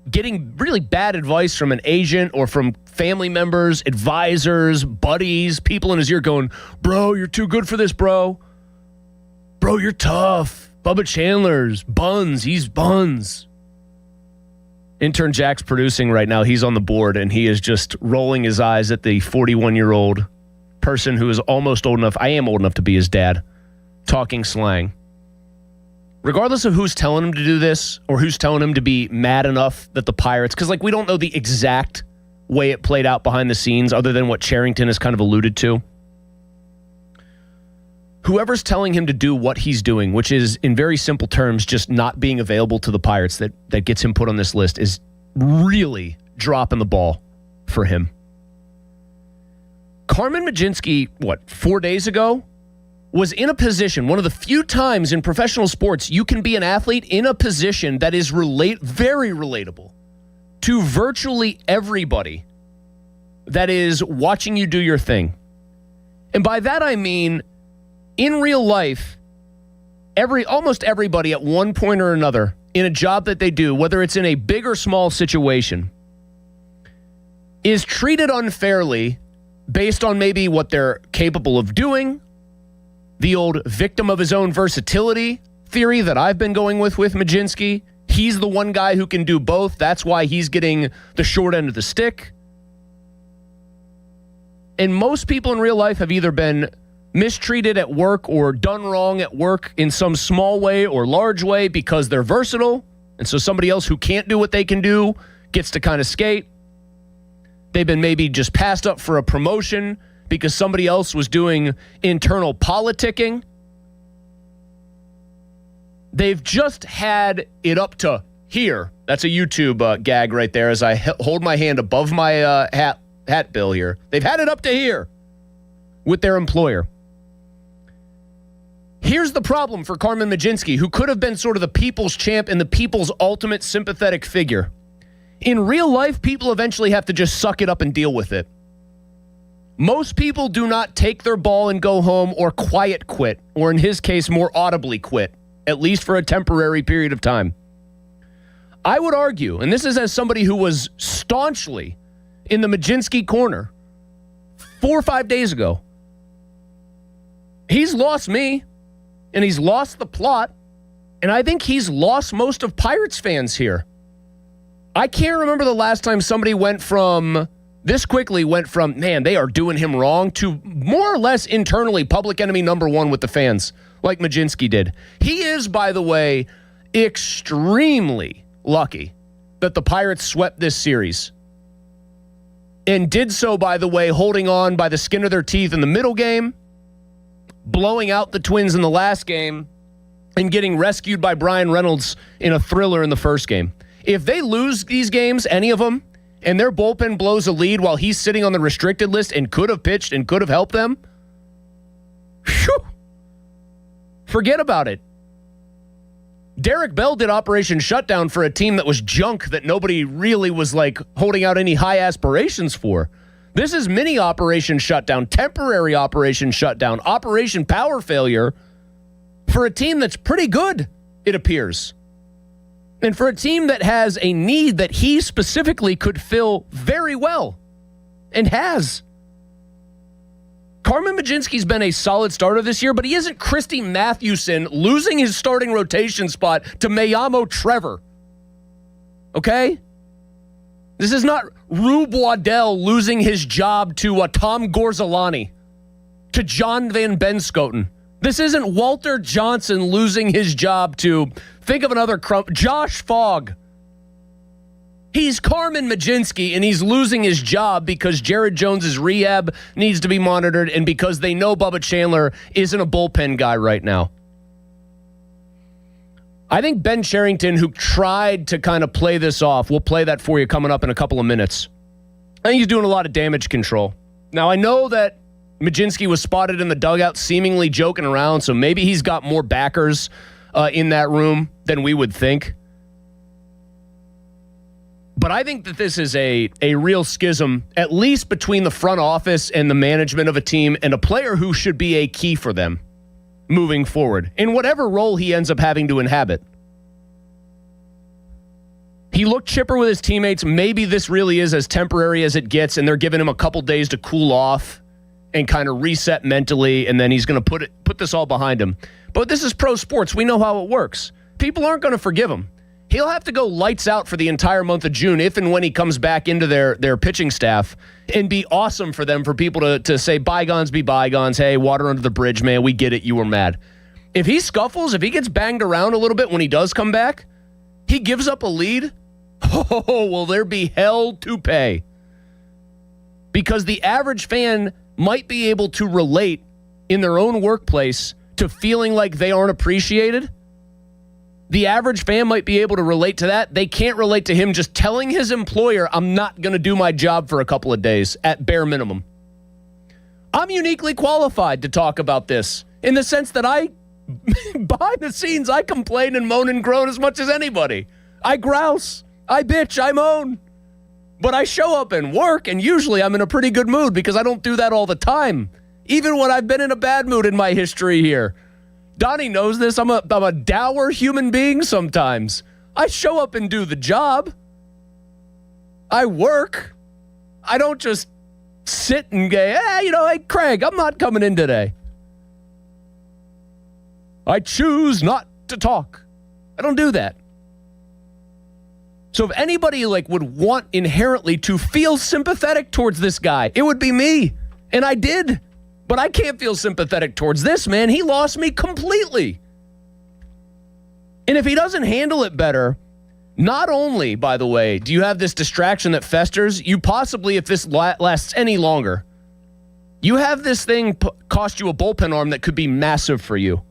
getting really bad advice from an agent or from family members, advisors, buddies, people in his ear going, bro, you're too good for this, bro. Bro, you're tough. Bubba Chandler's buns. He's buns. Intern Jack's producing right now. He's on the board, and he is just rolling his eyes at the 41-year-old person who is almost old enough. I am old enough to be his dad, talking slang. Regardless of who's telling him to do this or who's telling him to be mad enough that the Pirates, because we don't know the exact way it played out behind the scenes other than what Cherington has kind of alluded to. Whoever's telling him to do what he's doing, which is in very simple terms just not being available to the Pirates that gets him put on this list, is really dropping the ball for him. Carmen Mlodzinski, 4 days ago, was in a position, one of the few times in professional sports you can be an athlete in a position that is very relatable to virtually everybody that is watching you do your thing. And by that I mean, in real life, almost everybody at one point or another in a job that they do, whether it's in a big or small situation, is treated unfairly based on maybe what they're capable of doing, the old victim of his own versatility theory that I've been going with Mlodzinski. He's the one guy who can do both. That's why he's getting the short end of the stick. And most people in real life have either been mistreated at work or done wrong at work in some small way or large way because they're versatile. And so somebody else who can't do what they can do gets to kind of skate. They've been maybe just passed up for a promotion because somebody else was doing internal politicking. They've just had it up to here. That's a YouTube gag right there as I hold my hand above my hat bill here. They've had it up to here with their employer. Here's the problem for Carmen Mlodzinski, who could have been sort of the people's champ and the people's ultimate sympathetic figure. In real life, people eventually have to just suck it up and deal with it. Most people do not take their ball and go home or quiet quit, or in his case, more audibly quit, at least for a temporary period of time. I would argue, and this is as somebody who was staunchly in the Mlodzinski corner 4 or 5 days ago, he's lost me, and he's lost the plot, and I think he's lost most of Pirates fans here. I can't remember the last time somebody went from, man, they are doing him wrong, to more or less internally public enemy number one with the fans, like Mlodzinski did. He is, by the way, extremely lucky that the Pirates swept this series. And did so, by the way, holding on by the skin of their teeth in the middle game, blowing out the Twins in the last game, and getting rescued by Brian Reynolds in a thriller in the first game. If they lose these games, any of them, and their bullpen blows a lead while he's sitting on the restricted list and could have pitched and could have helped them, forget about it. Derek Bell did Operation Shutdown for a team that was junk that nobody really was holding out any high aspirations for. This is mini Operation Shutdown, temporary Operation Shutdown, Operation Power Failure for a team that's pretty good, it appears. And for a team that has a need that he specifically could fill very well and has. Carmen Mlodzinski's been a solid starter this year, but he isn't Christy Mathewson losing his starting rotation spot to Mayamo Trevor. Okay? This is not Rube Waddell losing his job to Tom Gorzolani, to John Van Benschoten. This isn't Walter Johnson losing his job to, think of another Josh Fogg. He's Carmen Mlodzinski, and he's losing his job because Jared Jones's rehab needs to be monitored and because they know Bubba Chandler isn't a bullpen guy right now. I think Ben Cherington, who tried to kind of play this off, we'll play that for you coming up in a couple of minutes. I think he's doing a lot of damage control. Now, I know that Mlodzinski was spotted in the dugout seemingly joking around, so maybe he's got more backers in that room than we would think. But I think that this is a real schism, at least between the front office and the management of a team and a player who should be a key for them moving forward in whatever role he ends up having to inhabit. He looked chipper with his teammates. Maybe this really is as temporary as it gets, and they're giving him a couple days to cool off and kind of reset mentally, and then he's going to put this all behind him. But this is pro sports. We know how it works. People aren't going to forgive him. He'll have to go lights out for the entire month of June if and when he comes back into their pitching staff, and be awesome for them, for people to say bygones be bygones. Hey, water under the bridge, man. We get it. You were mad. If he scuffles, if he gets banged around a little bit when he does come back, he gives up a lead. Oh, will there be hell to pay? Because the average fan might be able to relate in their own workplace to feeling like they aren't appreciated. The average fan might be able to relate to that. They can't relate to him just telling his employer, I'm not going to do my job for a couple of days at bare minimum. I'm uniquely qualified to talk about this in the sense that behind the scenes, I complain and moan and groan as much as anybody. I grouse, I bitch, I moan. But I show up and work, and usually I'm in a pretty good mood because I don't do that all the time. Even when I've been in a bad mood in my history here. Donnie knows this. I'm a dour human being sometimes. I show up and do the job. I work. I don't just sit and go, hey, Craig, I'm not coming in today. I choose not to talk. I don't do that. So if anybody would want inherently to feel sympathetic towards this guy, it would be me. And I did. But I can't feel sympathetic towards this man. He lost me completely. And if he doesn't handle it better, not only, by the way, do you have this distraction that festers, you possibly, if this lasts any longer, you have this thing cost you a bullpen arm that could be massive for you.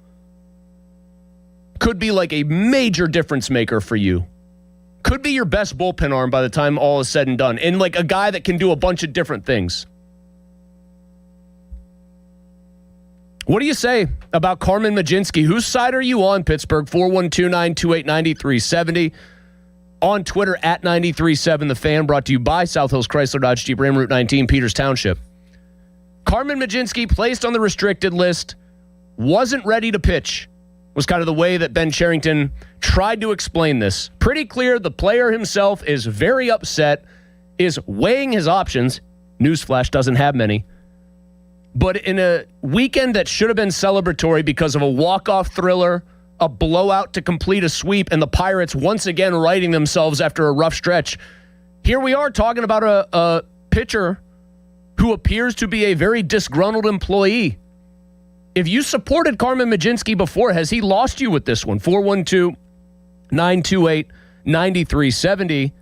Could be like a major difference maker for you. Could be your best bullpen arm by the time all is said and done. And like a guy that can do a bunch of different things. What do you say about Carmen Mlodzinski? Whose side are you on, Pittsburgh? 412-928-9370. On Twitter, at 93.7 The Fan, brought to you by South Hills Chrysler Dodge Jeep Ram, Route 19, Peters Township. Carmen Mlodzinski, placed on the restricted list, wasn't ready to pitch, was kind of the way that Ben Cherington tried to explain this. Pretty clear the player himself is very upset, is weighing his options. Newsflash, doesn't have many. But in a weekend that should have been celebratory because of a walk-off thriller, a blowout to complete a sweep, and the Pirates once again righting themselves after a rough stretch, here we are talking about a pitcher who appears to be a very disgruntled employee. If you supported Carmen Mlodzinski before, has he lost you with this one? 412-928-9370.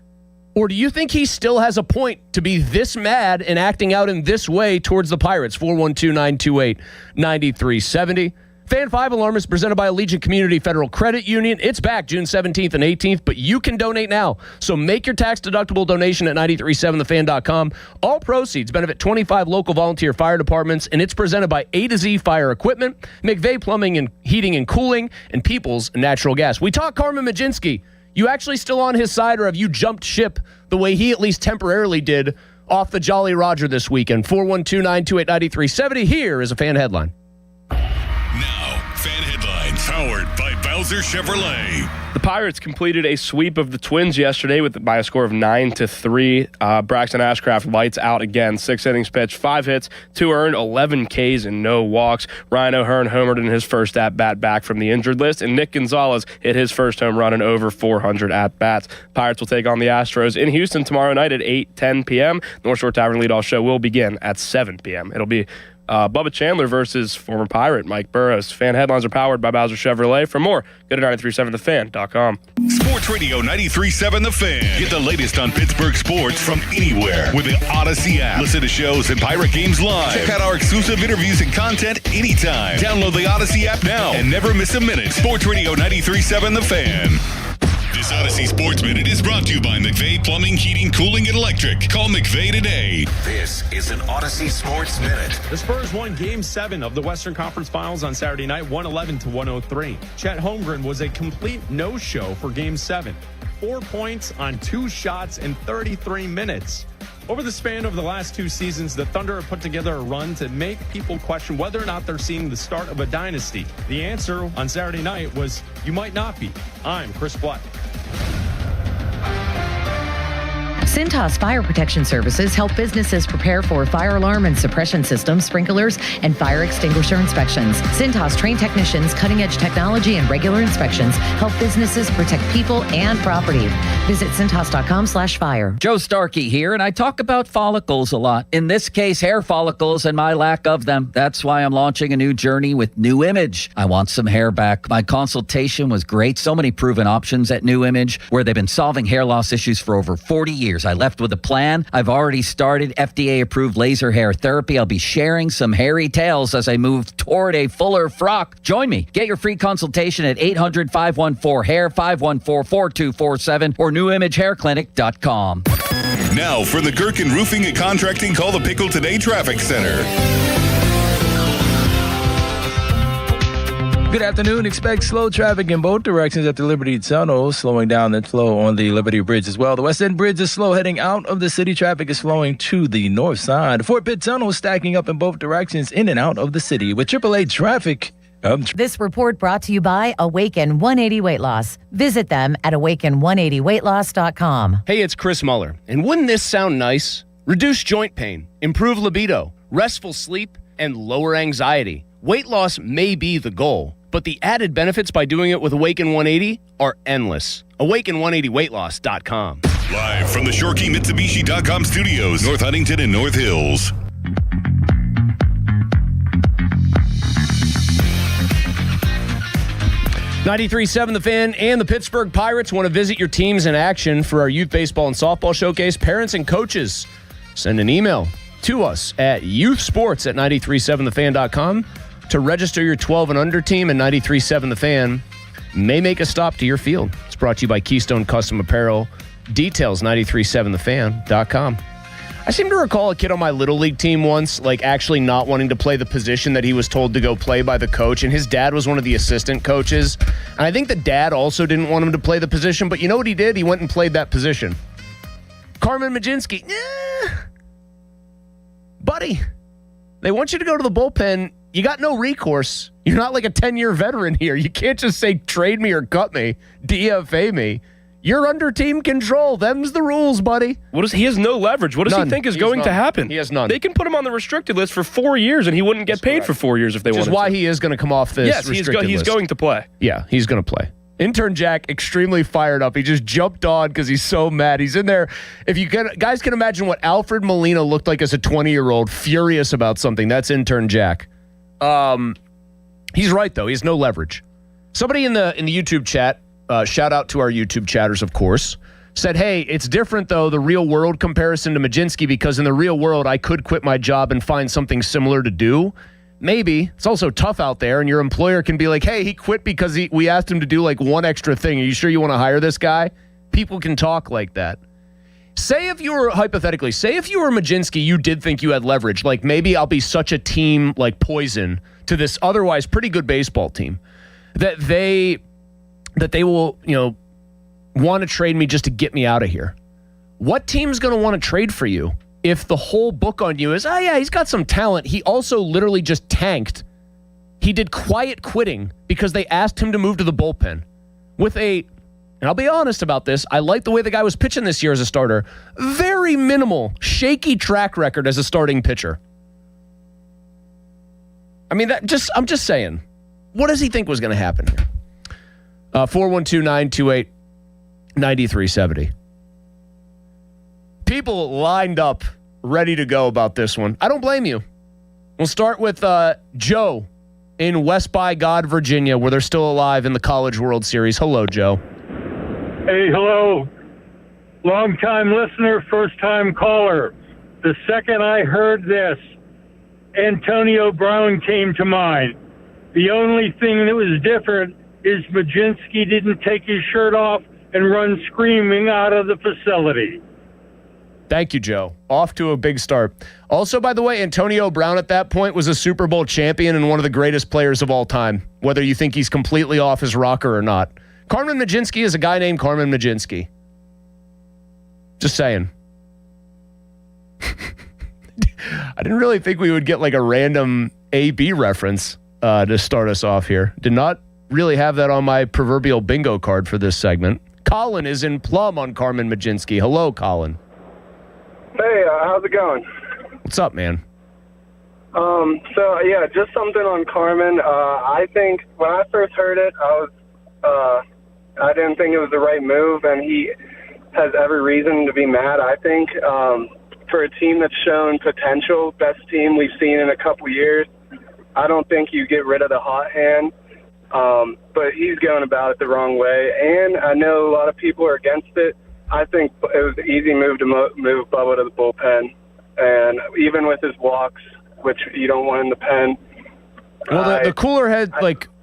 Or do you think he still has a point to be this mad and acting out in this way towards the Pirates? 412-928-9370. Fan 5 Alarm is presented by Allegiant Community Federal Credit Union. It's back June 17th and 18th, but you can donate now. So make your tax-deductible donation at 937thefan.com. All proceeds benefit 25 local volunteer fire departments, and it's presented by A to Z Fire Equipment, McVeigh Plumbing and Heating and Cooling, and Peoples Natural Gas. We talk Carmen Mlodzinski. You actually still on his side, or have you jumped ship the way he at least temporarily did off the Jolly Roger this weekend? 412-928-9370. Here is a fan headline. Now, fan headlines powered by Bowser Chevrolet. The Pirates completed a sweep of the Twins yesterday by a score of 9-3. Braxton Ashcraft lights out again. 6 innings pitched, 5 hits, 2 earned, 11 Ks, and no walks. Ryan O'Hearn homered in his first at-bat back from the injured list, and Nick Gonzalez hit his first home run in over 400 at-bats. Pirates will take on the Astros in Houston tomorrow night at 8:10 p.m. North Shore Tavern leadoff show will begin at 7 p.m. It'll be Bubba Chandler versus former Pirate Mike Burrows. Fan headlines are powered by Bowser Chevrolet. For more, go to 937thefan.com. Sports Radio 93.7 The Fan. Get the latest on Pittsburgh sports from anywhere with the Odyssey app. Listen to shows and Pirate games live. Check out our exclusive interviews and content anytime. Download the Odyssey app now and never miss a minute. Sports Radio 93.7 The Fan. This Odyssey Sports Minute is brought to you by McVeigh Plumbing, Heating, Cooling, and Electric. Call McVeigh today. This is an Odyssey Sports Minute. The Spurs won Game 7 of the Western Conference Finals on Saturday night, 111-103. Chet Holmgren was a complete no-show for Game 7. 4 points on 2 shots in 33 minutes. Over the span of the last 2 seasons, the Thunder have put together a run to make people question whether or not they're seeing the start of a dynasty. The answer on Saturday night was, you might not be. I'm Chris Black. Cintas Fire Protection Services help businesses prepare for fire alarm and suppression systems, sprinklers, and fire extinguisher inspections. Cintas trained technicians, cutting-edge technology, and regular inspections help businesses protect people and property. Visit Cintas.com/fire. Joe Starkey here, and I talk about follicles a lot. In this case, hair follicles and my lack of them. That's why I'm launching a new journey with New Image. I want some hair back. My consultation was great. So many proven options at New Image, where they've been solving hair loss issues for over 40 years. I left with a plan. I've already started FDA-approved laser hair therapy. I'll be sharing some hairy tales as I move toward a fuller frock. Join me. Get your free consultation at 800-514-HAIR, 514-4247, or newimagehairclinic.com. Now from the Gherkin Roofing and Contracting Call the Pickle Today Traffic Center. Good afternoon. Expect slow traffic in both directions at the Liberty Tunnel, slowing down the flow on the Liberty Bridge as well. The West End Bridge is slow heading out of the city. Traffic is flowing to the north side. Fort Pitt Tunnel is stacking up in both directions in and out of the city. With AAA traffic. This report brought to you by Awaken 180 Weight Loss. Visit them at awaken180weightloss.com. Hey, it's Chris Muller. And wouldn't this sound nice? Reduce joint pain, improve libido, restful sleep, and lower anxiety. Weight loss may be the goal, but the added benefits by doing it with Awaken 180 are endless. Awaken180weightloss.com. Live from the ShorkeyMitsubishi.com studios, North Huntington and North Hills. .93.7 The Fan and the Pittsburgh Pirates want to visit your teams in action for our youth baseball and softball showcase. Parents and coaches, send an email to us at youthsports@937thefan.com to register your 12 and under team, and 93.7 The Fan may make a stop to your field. It's brought to you by Keystone Custom Apparel. Details 937thefan.com. I seem to recall a kid on my Little League team once, actually not wanting to play the position that he was told to go play by the coach, and his dad was one of the assistant coaches. And I think the dad also didn't want him to play the position, but you know what he did? He went and played that position. Carmen Majinski, buddy, they want you to go to the bullpen. You got no recourse. You're not like a 10-year veteran here. You can't just say trade me or cut me, DFA me. You're under team control. Them's the rules, buddy. He has no leverage. What does he think is going to happen? He has none. They can put him on the restricted list for 4 years, and he wouldn't get paid for 4 years if they wanted to. Which is why he is going to come off this restricted list. He's going to play. Yeah, he's going to play. Intern Jack, extremely fired up. He just jumped on because he's so mad. He's in there. If you guys can imagine what Alfred Molina looked like as a 20-year-old, furious about something, that's Intern Jack. He's right, though. He has no leverage. Somebody in the YouTube chat, shout out to our YouTube chatters, of course, said, hey, it's different, though, the real world comparison to Majinski, because in the real world, I could quit my job and find something similar to do. Maybe. It's also tough out there, and your employer can be like, hey, he quit because we asked him to do one extra thing. Are you sure you want to hire this guy? People can talk like that. Say if you were Majinski, you did think you had leverage. Maybe I'll be such a team poison to this otherwise pretty good baseball team that they will, want to trade me just to get me out of here. What team's going to want to trade for you if the whole book on you is, oh yeah, he's got some talent. He also literally just tanked. He did quiet quitting because they asked him to move to the bullpen with and I'll be honest about this, I like the way the guy was pitching this year as a starter. Very minimal, shaky track record as a starting pitcher. I mean, I'm just saying. What does he think was going to happen here? 412-928-9370. People lined up, ready to go about this one. I don't blame you. We'll start with Joe in West by God, Virginia, where they're still alive in the College World Series. Hello, Joe. Hey, hello. Long-time listener, first-time caller. The second I heard this, Antonio Brown came to mind. The only thing that was different is Majinski didn't take his shirt off and run screaming out of the facility. Thank you, Joe. Off to a big start. Also, by the way, Antonio Brown at that point was a Super Bowl champion and one of the greatest players of all time, whether you think he's completely off his rocker or not. Carmen Mlodzinski is a guy named Carmen Mlodzinski. Just saying. I didn't really think we would get like a random AB reference to start us off here. Did not really have that on my proverbial bingo card for this segment. Colin is in Plum on Carmen Mlodzinski. Hello, Colin. Hey, how's it going? What's up, man? Just something on Carmen. I think when I first heard it, I didn't think it was the right move, and he has every reason to be mad. I think for a team that's shown potential, best team we've seen in a couple years, I don't think you get rid of the hot hand. But he's going about it the wrong way, and I know a lot of people are against it. I think it was an easy move to move Bubba to the bullpen, and even with his walks, which you don't want in the pen. Well, the cooler head,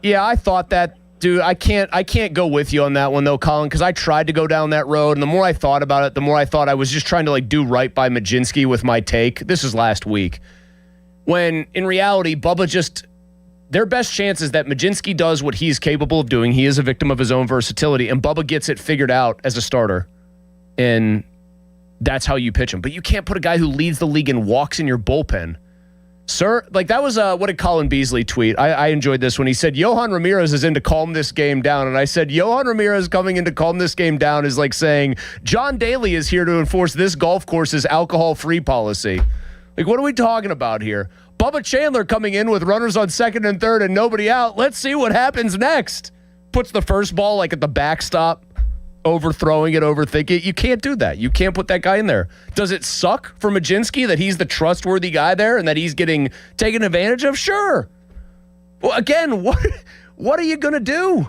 I thought that, dude. I can't go with you on that one though, Colin, because I tried to go down that road, and the more I thought about it, the more I thought I was just trying to do right by Mlodzinski with my take. This is last week, when in reality, Bubba just. Their best chance is that Mlodzinski does what he's capable of doing. He is a victim of his own versatility, and Bubba gets it figured out as a starter. And that's how you pitch him. But you can't put a guy who leads the league in walks in your bullpen. Sir, that was what did Colin Beasley tweet? I enjoyed this when he said, Yohan Ramirez is in to calm this game down. And I said, Yohan Ramirez coming in to calm this game down is like saying, John Daly is here to enforce this golf course's alcohol-free policy. What are we talking about here? Bubba Chandler coming in with runners on second and third and nobody out. Let's see what happens next. Puts the first ball at the backstop, overthrowing it, overthinking it. You can't do that. You can't put that guy in there. Does it suck for Mlodzinski that he's the trustworthy guy there and that he's getting taken advantage of? Sure. Well, again, what are you going to do?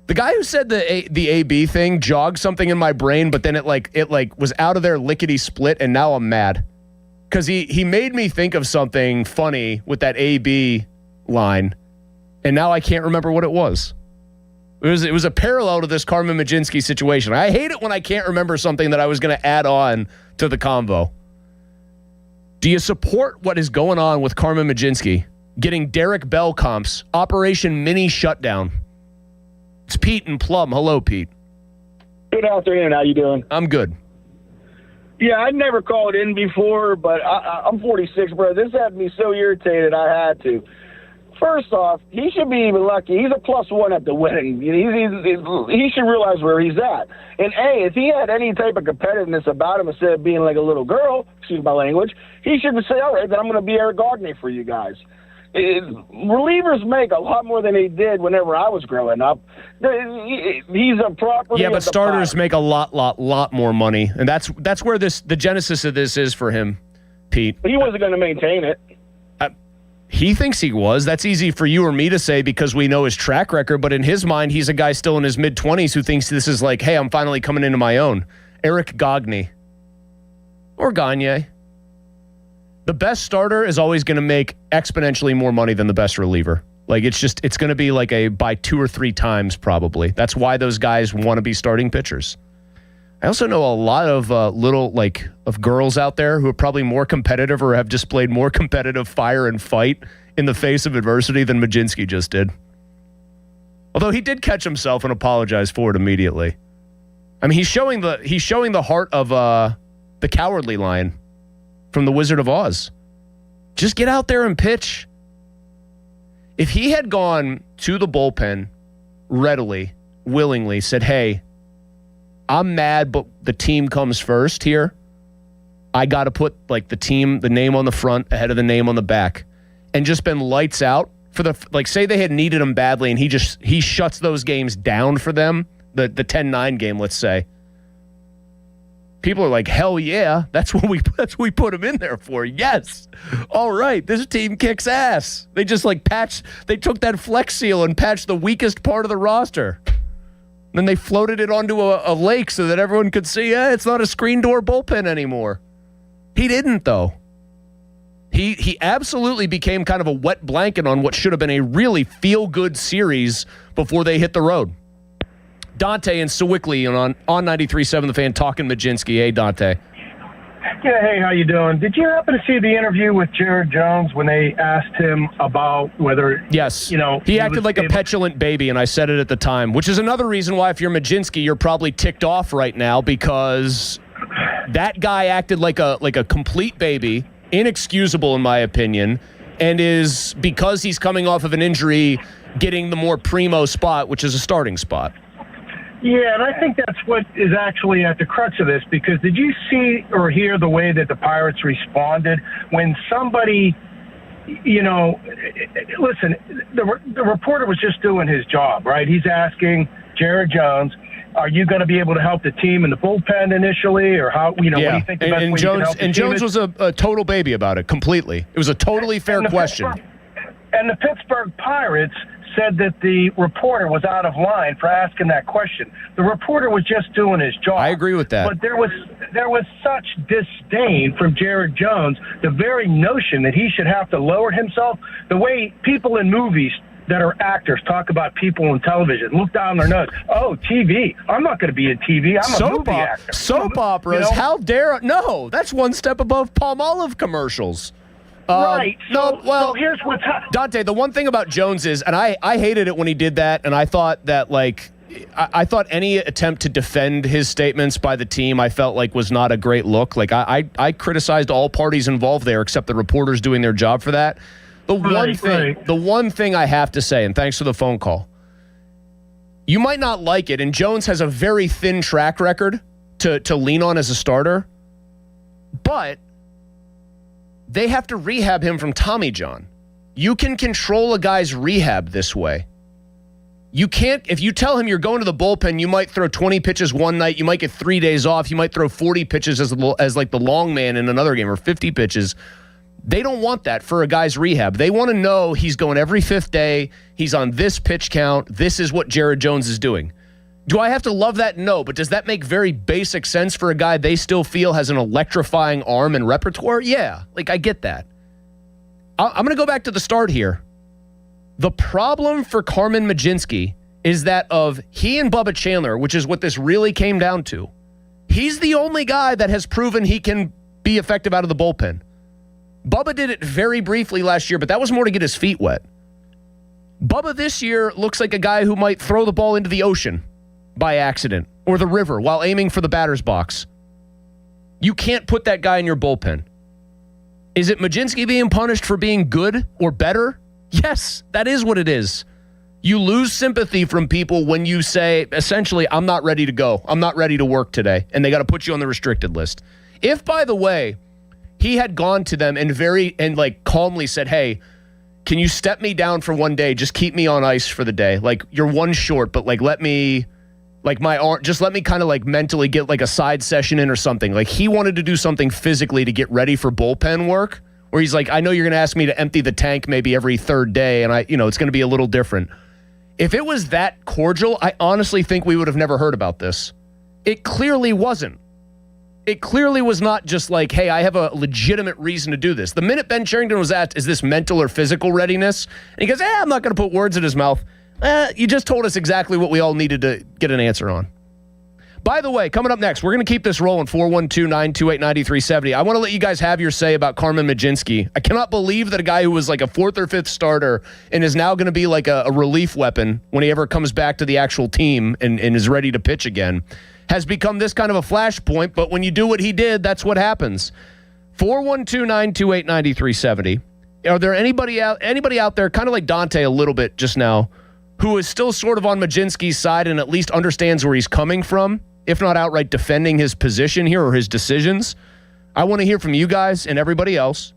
The guy who said the AB thing jogged something in my brain, but then it was out of there lickety split, and now I'm mad. Because he made me think of something funny with that AB line, and now I can't remember what it was. It was a parallel to this Carmen Mlodzinski situation. I hate it when I can't remember something that I was going to add on to the convo. Do you support what is going on with Carmen Mlodzinski getting Derek Bell comps, Operation Mini Shutdown? It's Pete in Plum. Hello, Pete. Good afternoon. How you doing? I'm good. Yeah, I'd never called in before, but I'm 46, bro. This had me so irritated I had to. First off, he should be even lucky. He's a +1 at the wedding. He should realize where he's at. And, A, if he had any type of competitiveness about him instead of being like a little girl, excuse my language, he should say, all right, then I'm going to be Eric Gagne for you guys. Relievers make a lot more than they did whenever I was growing up. He's a property. Yeah, but starters make a lot more money, and that's where the genesis of this is for him, Pete. But he wasn't going to maintain it. He thinks he was. That's easy for you or me to say because we know his track record, but in his mind, he's a guy still in his mid-20s who thinks this is like, hey, I'm finally coming into my own. Eric Gagne. Or Gagne. The best starter is always going to make exponentially more money than the best reliever. It's going to be by 2 or 3 times probably. That's why those guys want to be starting pitchers. I also know a lot of of girls out there who are probably more competitive or have displayed more competitive fire and fight in the face of adversity than Mlodzinski just did. Although he did catch himself and apologize for it immediately. I mean, he's showing the heart of the Cowardly Lion from The Wizard of Oz. Just get out there and pitch. If he had gone to the bullpen readily, willingly, said, hey, I'm mad, but the team comes first here. I got to put the name on the front ahead of the name on the back, and just been lights out for say they had needed him badly, and he shuts those games down for them. The 10-9 game, let's say. People are like, hell yeah, that's what we put him in there for. Yes, all right, this team kicks ass. They just they took that Flex Seal and patched the weakest part of the roster. Then they floated it onto a lake so that everyone could see, it's not a screen door bullpen anymore. He didn't, though. He absolutely became kind of a wet blanket on what should have been a really feel-good series before they hit the road. Dante and Sewickley on 93.7 The Fan talking Mlodzinski. Hey, Dante. Yeah, hey, how you doing? Did you happen to see the interview with Jared Jones when they asked him about whether, yes, he acted like a petulant baby, and I said it at the time, which is another reason why if you're Majinski, you're probably ticked off right now because that guy acted like a complete baby, inexcusable in my opinion, and is, because he's coming off of an injury, getting the more primo spot, which is a starting spot. Yeah, and I think that's what is actually at the crux of this, because did you see or hear the way that the Pirates responded when somebody, listen, the reporter was just doing his job, right? He's asking Jared Jones, are you going to be able to help the team in the bullpen initially, or how, what do you think the best way you can help the team Jones is? was a total baby about it, completely. It was a totally fair question. And the Pittsburgh Pirates said that the reporter was out of line for asking that question. The reporter was just doing his job. I agree with that. But there was such disdain from Jared Jones, the very notion that he should have to lower himself, the way people in movies that are actors talk about people on television, look down their nose. Oh, TV. I'm not going to be in TV. I'm a movie actor. Soap operas. How dare? No, that's one step above Palmolive commercials. Right. So here's what's happening. Dante, the one thing about Jones is, and I hated it when he did that, and I thought that, I thought any attempt to defend his statements by the team, I felt like was not a great look. I criticized all parties involved there except the reporters doing their job for that. The one thing I have to say, and thanks for the phone call, you might not like it, and Jones has a very thin track record to lean on as a starter, but they have to rehab him from Tommy John. You can control a guy's rehab this way. You can't, if you tell him you're going to the bullpen, you might throw 20 pitches one night, you might get 3 days off, you might throw 40 pitches as like the long man in another game, or 50 pitches. They don't want that for a guy's rehab. They want to know he's going every 5th day, he's on this pitch count, this is what Jared Jones is doing. Do I have to love that? No, but does that make very basic sense for a guy they still feel has an electrifying arm and repertoire? Yeah, I get that. I'm going to go back to the start here. The problem for Carmen Majinski is that of he and Bubba Chandler, which is what this really came down to. He's the only guy that has proven he can be effective out of the bullpen. Bubba did it very briefly last year, but that was more to get his feet wet. Bubba this year looks like a guy who might throw the ball into the ocean by accident, or the river while aiming for the batter's box. You can't put that guy in your bullpen. Is it Majinski being punished for being good or better? Yes, that is what it is. You lose sympathy from people when you say, essentially, I'm not ready to go. I'm not ready to work today. And they got to put you on the restricted list. If, by the way, he had gone to them and calmly said, hey, can you step me down for one day? Just keep me on ice for the day. You're one short, but let me... my arm, just let me kind of mentally get a side session in or something. He wanted to do something physically to get ready for bullpen work, where he's I know you're going to ask me to empty the tank maybe every 3rd day, and it's going to be a little different. If it was that cordial, I honestly think we would have never heard about this. It clearly wasn't. It clearly was not just hey, I have a legitimate reason to do this. The minute Ben Cherington was asked, is this mental or physical readiness? And he goes, I'm not going to put words in his mouth. You just told us exactly what we all needed to get an answer on. By the way, coming up next, we're going to keep this rolling, 412-928-9370. I want to let you guys have your say about Carmen Majinski. I cannot believe that a guy who was a 4th or 5th starter and is now going to be a relief weapon when he ever comes back to the actual team and is ready to pitch again has become this kind of a flashpoint, but when you do what he did, that's what happens. 412-928-9370. Are there anybody out there, kind of like Dante a little bit just now, who is still sort of on Majinski's side and at least understands where he's coming from, if not outright defending his position here or his decisions? I want to hear from you guys and everybody else.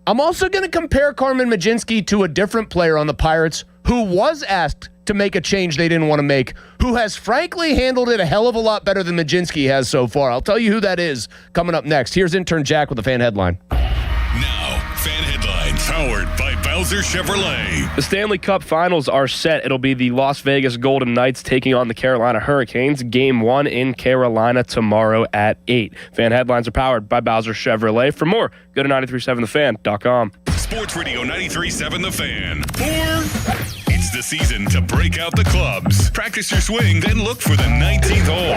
I'm also going to compare Carmen Majinski to a different player on the Pirates who was asked to make a change they didn't want to make, who has frankly handled it a hell of a lot better than Majinski has so far. I'll tell you who that is coming up next. Here's intern Jack with the fan headline. Now, fan headlines powered by Bowser Chevrolet. The Stanley Cup Finals are set. It'll be the Las Vegas Golden Knights taking on the Carolina Hurricanes. Game 1 in Carolina tomorrow at 8. Fan headlines are powered by Bowser Chevrolet. For more, go to 937thefan.com. Sports Radio 93.7 The Fan. It's the season to break out the clubs. Practice your swing, then look for the 19th hole.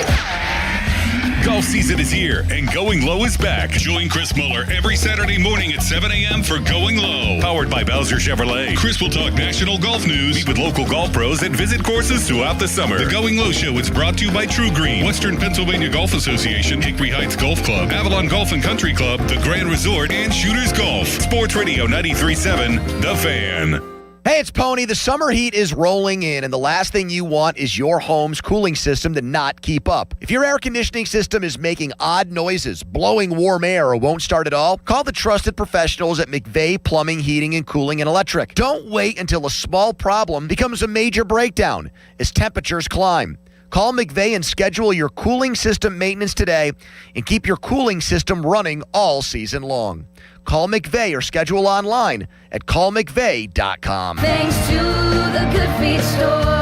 Golf season is here, and Going Low is back. Join Chris Muller every Saturday morning at 7 a.m. for Going Low. Powered by Bowser Chevrolet. Chris will talk national golf news, meet with local golf pros, and visit courses throughout the summer. The Going Low Show is brought to you by True Green, Western Pennsylvania Golf Association, Hickory Heights Golf Club, Avalon Golf and Country Club, The Grand Resort, and Shooters Golf. Sports Radio 93.7, The Fan. Hey, it's Pony. The summer heat is rolling in, and the last thing you want is your home's cooling system to not keep up. If your air conditioning system is making odd noises, blowing warm air, or won't start at all, call the trusted professionals at McVeigh Plumbing, Heating, and Cooling and Electric. Don't wait until a small problem becomes a major breakdown as temperatures climb. Call McVeigh and schedule your cooling system maintenance today and keep your cooling system running all season long. Call McVeigh or schedule online at callmcveigh.com. Thanks to the Good Feet Store.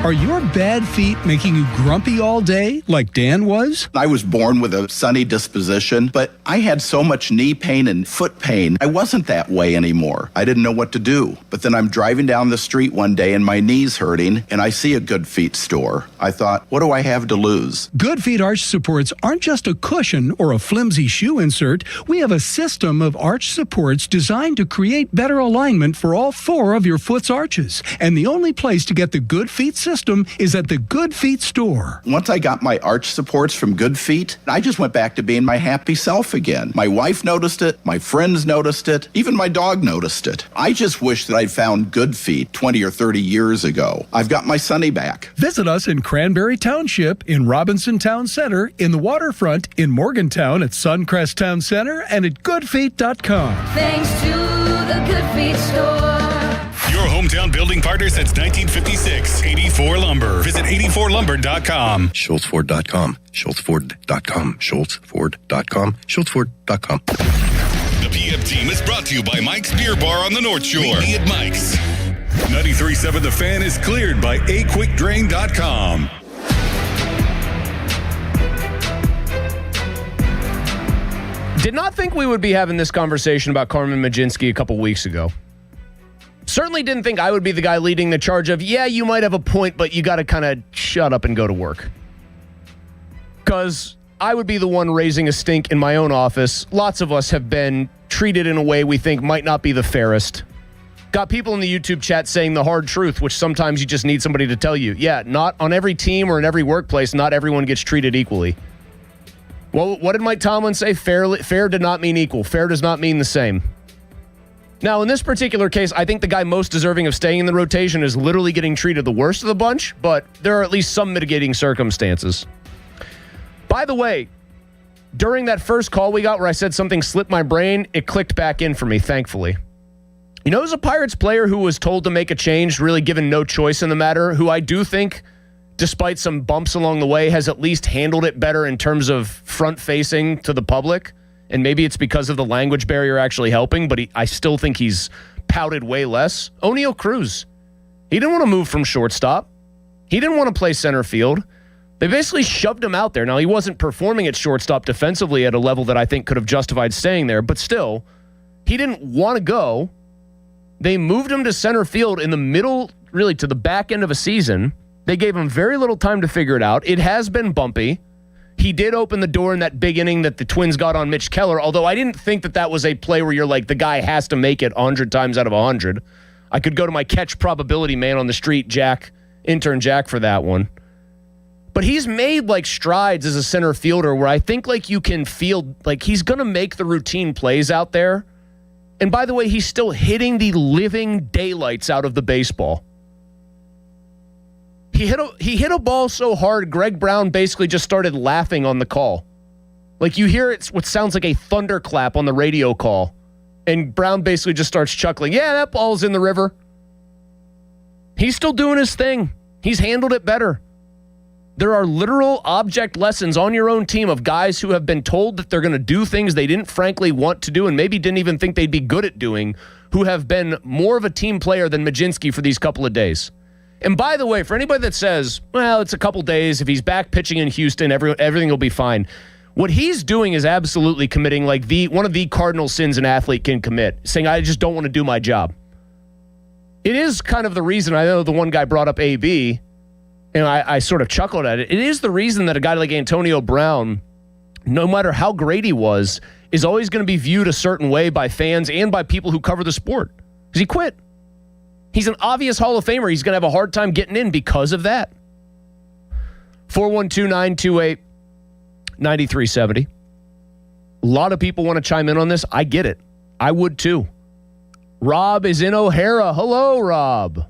Are your bad feet making you grumpy all day like Dan was? I was born with a sunny disposition, but I had so much knee pain and foot pain. I wasn't that way anymore. I didn't know what to do. But then I'm driving down the street one day and my knee's hurting, and I see a Good Feet store. I thought, what do I have to lose? Good Feet arch supports aren't just a cushion or a flimsy shoe insert. We have a system of arch supports designed to create better alignment for all four of your foot's arches. And the only place to get the Good Feet system is at the Good Feet store. Once I got my arch supports from Good Feet, I just went back to being my happy self again. My wife noticed it, my friends noticed it, even my dog noticed it. I just wish that I'd found Good Feet 20 or 30 years ago. I've got my Sonny back. Visit us in Cranberry Township, in Robinson Town Center, in the waterfront, in Morgantown at Suncrest Town Center, and at goodfeet.com. Thanks to the Good Feet Store. Your hometown building partner since 1956. 84 Lumber. Visit 84lumber.com. SchultzFord.com. SchultzFord.com. SchultzFord.com. SchultzFord.com. The PM team is brought to you by Mike's Beer Bar on the North Shore. Meet me at Mike's. 93.7 The Fan is cleared by aquickdrain.com. Did not think we would be having this conversation about Carmen Mlodzinski a couple weeks ago. Certainly didn't think I would be the guy leading the charge of, yeah, you might have a point, but you got to kind of shut up and go to work. Because I would be the one raising a stink in my own office. Lots of us have been treated in a way we think might not be the fairest. Got people in the YouTube chat saying the hard truth, which sometimes you just need somebody to tell you. Yeah, not on every team or in every workplace, not everyone gets treated equally. Well, what did Mike Tomlin say? Fair did not mean equal. Fair does not mean the same. Now, in this particular case, I think the guy most deserving of staying in the rotation is literally getting treated the worst of the bunch, but there are at least some mitigating circumstances. By the way, during that first call we got where I said something slipped my brain, it clicked back in for me, thankfully. You know, as a Pirates player who was told to make a change, really given no choice in the matter, who I do think, despite some bumps along the way, has at least handled it better in terms of front-facing to the public. And maybe it's because of the language barrier actually helping, but I still think he's pouted way less. O'Neal Cruz. He didn't want to move from shortstop. He didn't want to play center field. They basically shoved him out there. Now, he wasn't performing at shortstop defensively at a level that I think could have justified staying there, but still, he didn't want to go. They moved him to center field in the middle, really to the back end of a season. They gave him very little time to figure it out. It has been bumpy. He did open the door in that big inning that the Twins got on Mitch Keller, although I didn't think that was a play where you're like, the guy has to make it 100 times out of 100. I could go to my catch probability man on the street, intern Jack, for that one. But he's made like strides as a center fielder where I think like you can feel like he's going to make the routine plays out there. And by the way, he's still hitting the living daylights out of the baseball. He hit a ball so hard, Greg Brown basically just started laughing on the call. Like you hear it's what sounds like a thunderclap on the radio call. And Brown basically just starts chuckling. Yeah, that ball's in the river. He's still doing his thing. He's handled it better. There are literal object lessons on your own team of guys who have been told that they're going to do things they didn't frankly want to do and maybe didn't even think they'd be good at doing, who have been more of a team player than Mlodzinski for these couple of days. And by the way, for anybody that says, well, it's a couple days, if he's back pitching in Houston, everything will be fine. What he's doing is absolutely committing like one of the cardinal sins an athlete can commit, saying, I just don't want to do my job. It is kind of the reason, I know the one guy brought up AB, and I sort of chuckled at it. It is the reason that a guy like Antonio Brown no matter how great he was, is always going to be viewed a certain way by fans and by people who cover the sport. Because he quit. He's an obvious Hall of Famer. He's going to have a hard time getting in because of that. 412-928-9370. A lot of people want to chime in on this. I get it. I would too. Rob is in O'Hara. Hello, Rob.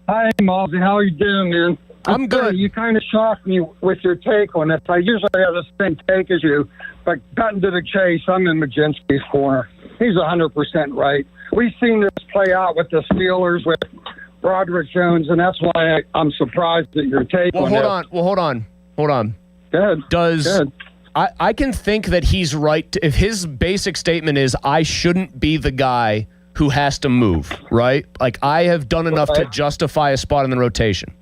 Hi, Malsey. How are you doing, man? I'm good. You kind of shocked me with your take on it. I usually have the same take as you, but cutting to the chase, I'm in Majinski's corner. He's 100% right. We've seen this play out with the Steelers, with Broderick Jones, and that's why I'm surprised at your take on it. Hold on. Good. I can think that he's right if his basic statement is, I shouldn't be the guy who has to move, right? Like, I have done enough to justify a spot in the rotation.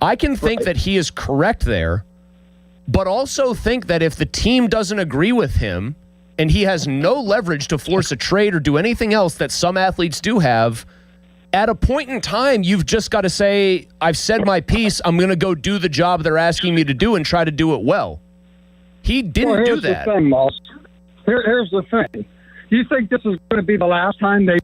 I can think that he is correct there, but also think that if the team doesn't agree with him and he has no leverage to force a trade or do anything else that some athletes do have, at a point in time, you've just got to say, I've said my piece, I'm going to go do the job they're asking me to do and try to do it well. He didn't do that. Here's the thing. You think this is going to be the last time they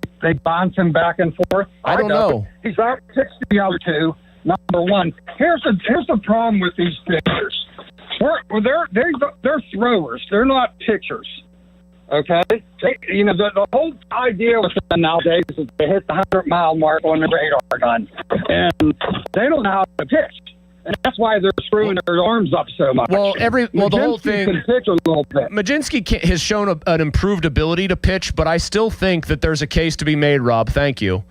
bounce him back and forth? I don't know. He's out 60 the other two. Number one. Here's the problem with these pitchers. They're throwers. They're not pitchers. Okay? The whole idea with them nowadays is they hit the 100-mile mark on the radar gun. And they don't know how to pitch. And that's why they're screwing their arms up so much. The whole thing. Can pitch a little bit. Majinski has shown an improved ability to pitch, but I still think that there's a case to be made, Rob. Thank you.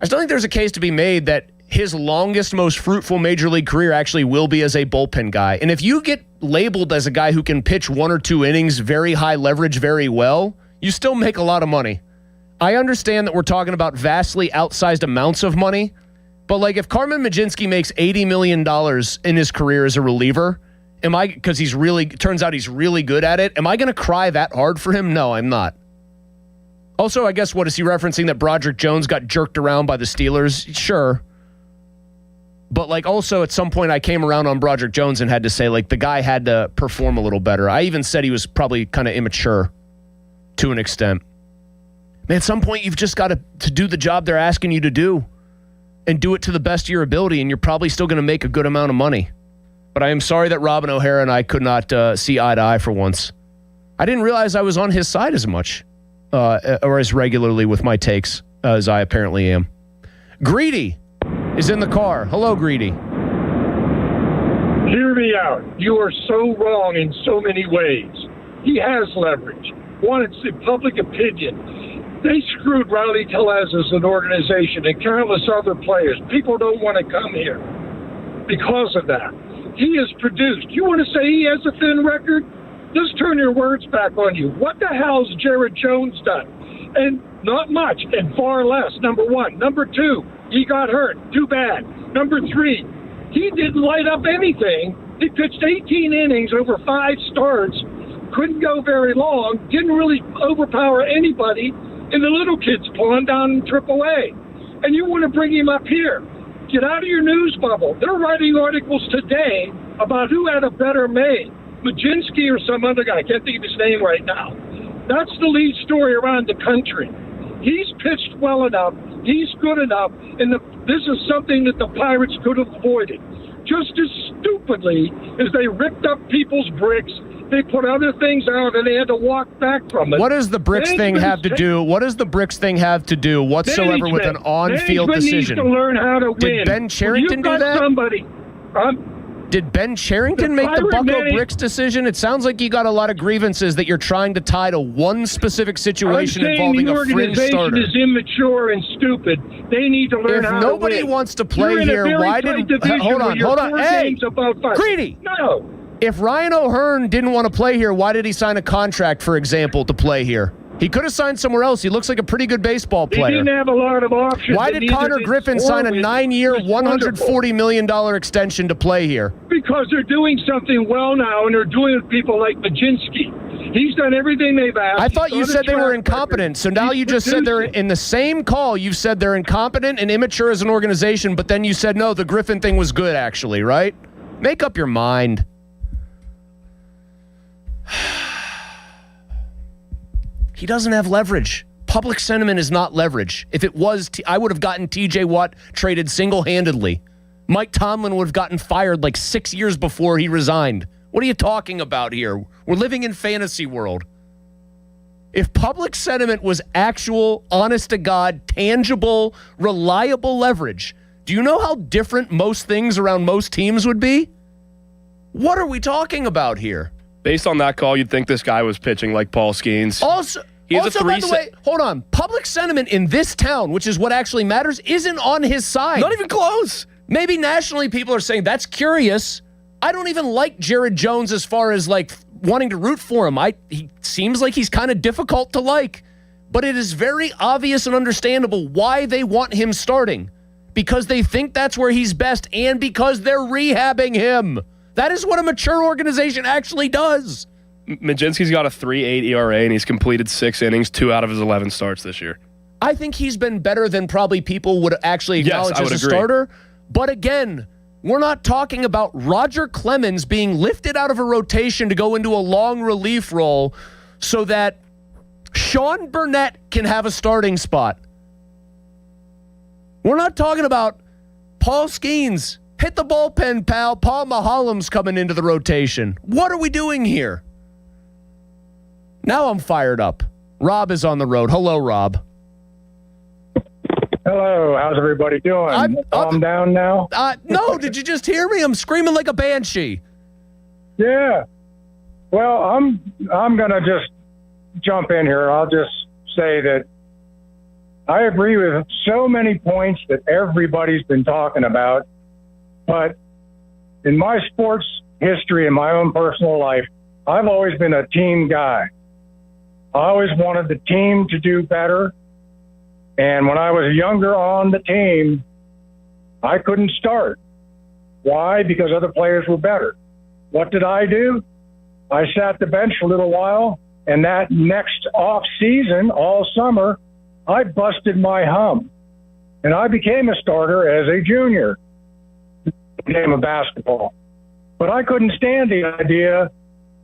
I still think there's a case to be made that his longest, most fruitful major league career actually will be as a bullpen guy. And if you get labeled as a guy who can pitch 1 or 2 innings, very high leverage, very well, you still make a lot of money. I understand that we're talking about vastly outsized amounts of money, but like if Carmen Majinski makes $80 million in his career as a reliever, because turns out he's really good at it, am I going to cry that hard for him? No, I'm not. Also, I guess, what is he referencing, that Broderick Jones got jerked around by the Steelers? Sure. But also at some point I came around on Broderick Jones and had to say, the guy had to perform a little better. I even said he was probably kind of immature to an extent. Man, at some point you've just got to do the job they're asking you to do and do it to the best of your ability, and you're probably still going to make a good amount of money. But I am sorry that Robin O'Hara and I could not see eye to eye for once. I didn't realize I was on his side as much or as regularly with my takes as I apparently am. Greedy is in the car. Hello, Greedy. Hear me out. You are so wrong in so many ways. He has leverage. One, it's the public opinion. They screwed Rowdy Tellez as an organization and countless other players. People don't want to come here because of that. He has produced. You want to say he has a thin record? Just turn your words back on you. What the hell's Jared Jones done? And not much, and far less, number one. Number two, he got hurt. Too bad. Number three, he didn't light up anything. He pitched 18 innings over 5 starts, couldn't go very long, didn't really overpower anybody in the little kids pulling down in AAA. And you want to bring him up here. Get out of your news bubble. They're writing articles today about who had a better May, Majinski or some other guy. I can't think of his name right now. That's the lead story around the country. He's pitched well enough. He's good enough. And this is something that the Pirates could have avoided. Just as stupidly as they ripped up people's bricks, they put other things out and they had to walk back from it. What does the bricks thing have to do? What does the bricks thing have to do whatsoever with an on-field decision? Needs to learn how to win. Did Ben Cherington do that? Did Ben Cherington make the Bucko Bricks decision? It sounds like you got a lot of grievances that you're trying to tie to one specific situation involving a fringe starter. The organization is immature and stupid. They need to learn how to win. If nobody wants to play here, why did... Hold on. Hey, Greedy! No. If Ryan O'Hearn didn't want to play here, why did he sign a contract, for example, to play here? He could have signed somewhere else. He looks like a pretty good baseball player. He didn't have a lot of options. Why did Connor Griffin sign a 9-year, $140 million extension to play here? Because they're doing something well now, and they're doing it with people like Majinski. He's done everything they've asked. I thought you said they were incompetent, so now you just said they're in the same call. You said they're incompetent and immature as an organization, but then you said, no, the Griffin thing was good, actually, right? Make up your mind. He doesn't have leverage. Public sentiment is not leverage. If it was, I would have gotten TJ Watt traded single-handedly. Mike Tomlin would have gotten fired like 6 years before he resigned. What are you talking about here? We're living in fantasy world. If public sentiment was actual, honest-to-God, tangible, reliable leverage, do you know how different most things around most teams would be? What are we talking about here? Based on that call, you'd think this guy was pitching like Paul Skeens. Also, by the way, hold on. Public sentiment in this town, which is what actually matters, isn't on his side. Not even close. Maybe nationally people are saying, that's curious. I don't even like Jared Jones as far as like wanting to root for him. He seems like he's kind of difficult to like. But it is very obvious and understandable why they want him starting. Because they think that's where he's best and because they're rehabbing him. That is what a mature organization actually does. Majinski's got a 3.8 ERA, and he's completed 6 innings, 2 out of his 11 starts this year. I think he's been better than probably people would actually acknowledge as a starter. But again, we're not talking about Roger Clemens being lifted out of a rotation to go into a long relief role so that Sean Burnett can have a starting spot. We're not talking about Paul Skeens. Hit the bullpen, pal. Paul Maholm's coming into the rotation. What are we doing here? Now I'm fired up. Rob is on the road. Hello, Rob. Hello, how's everybody doing? Calm down now? No, did you just hear me? I'm screaming like a banshee. Yeah. Well, I'm going to just jump in here. I'll just say that I agree with so many points that everybody's been talking about. But in my sports history, in my own personal life, I've always been a team guy. I always wanted the team to do better. And when I was younger on the team, I couldn't start. Why? Because other players were better. What did I do? I sat the bench for a little while, and that next off season, all summer, I busted my hum. And I became a starter as a junior in the game of basketball. But I couldn't stand the idea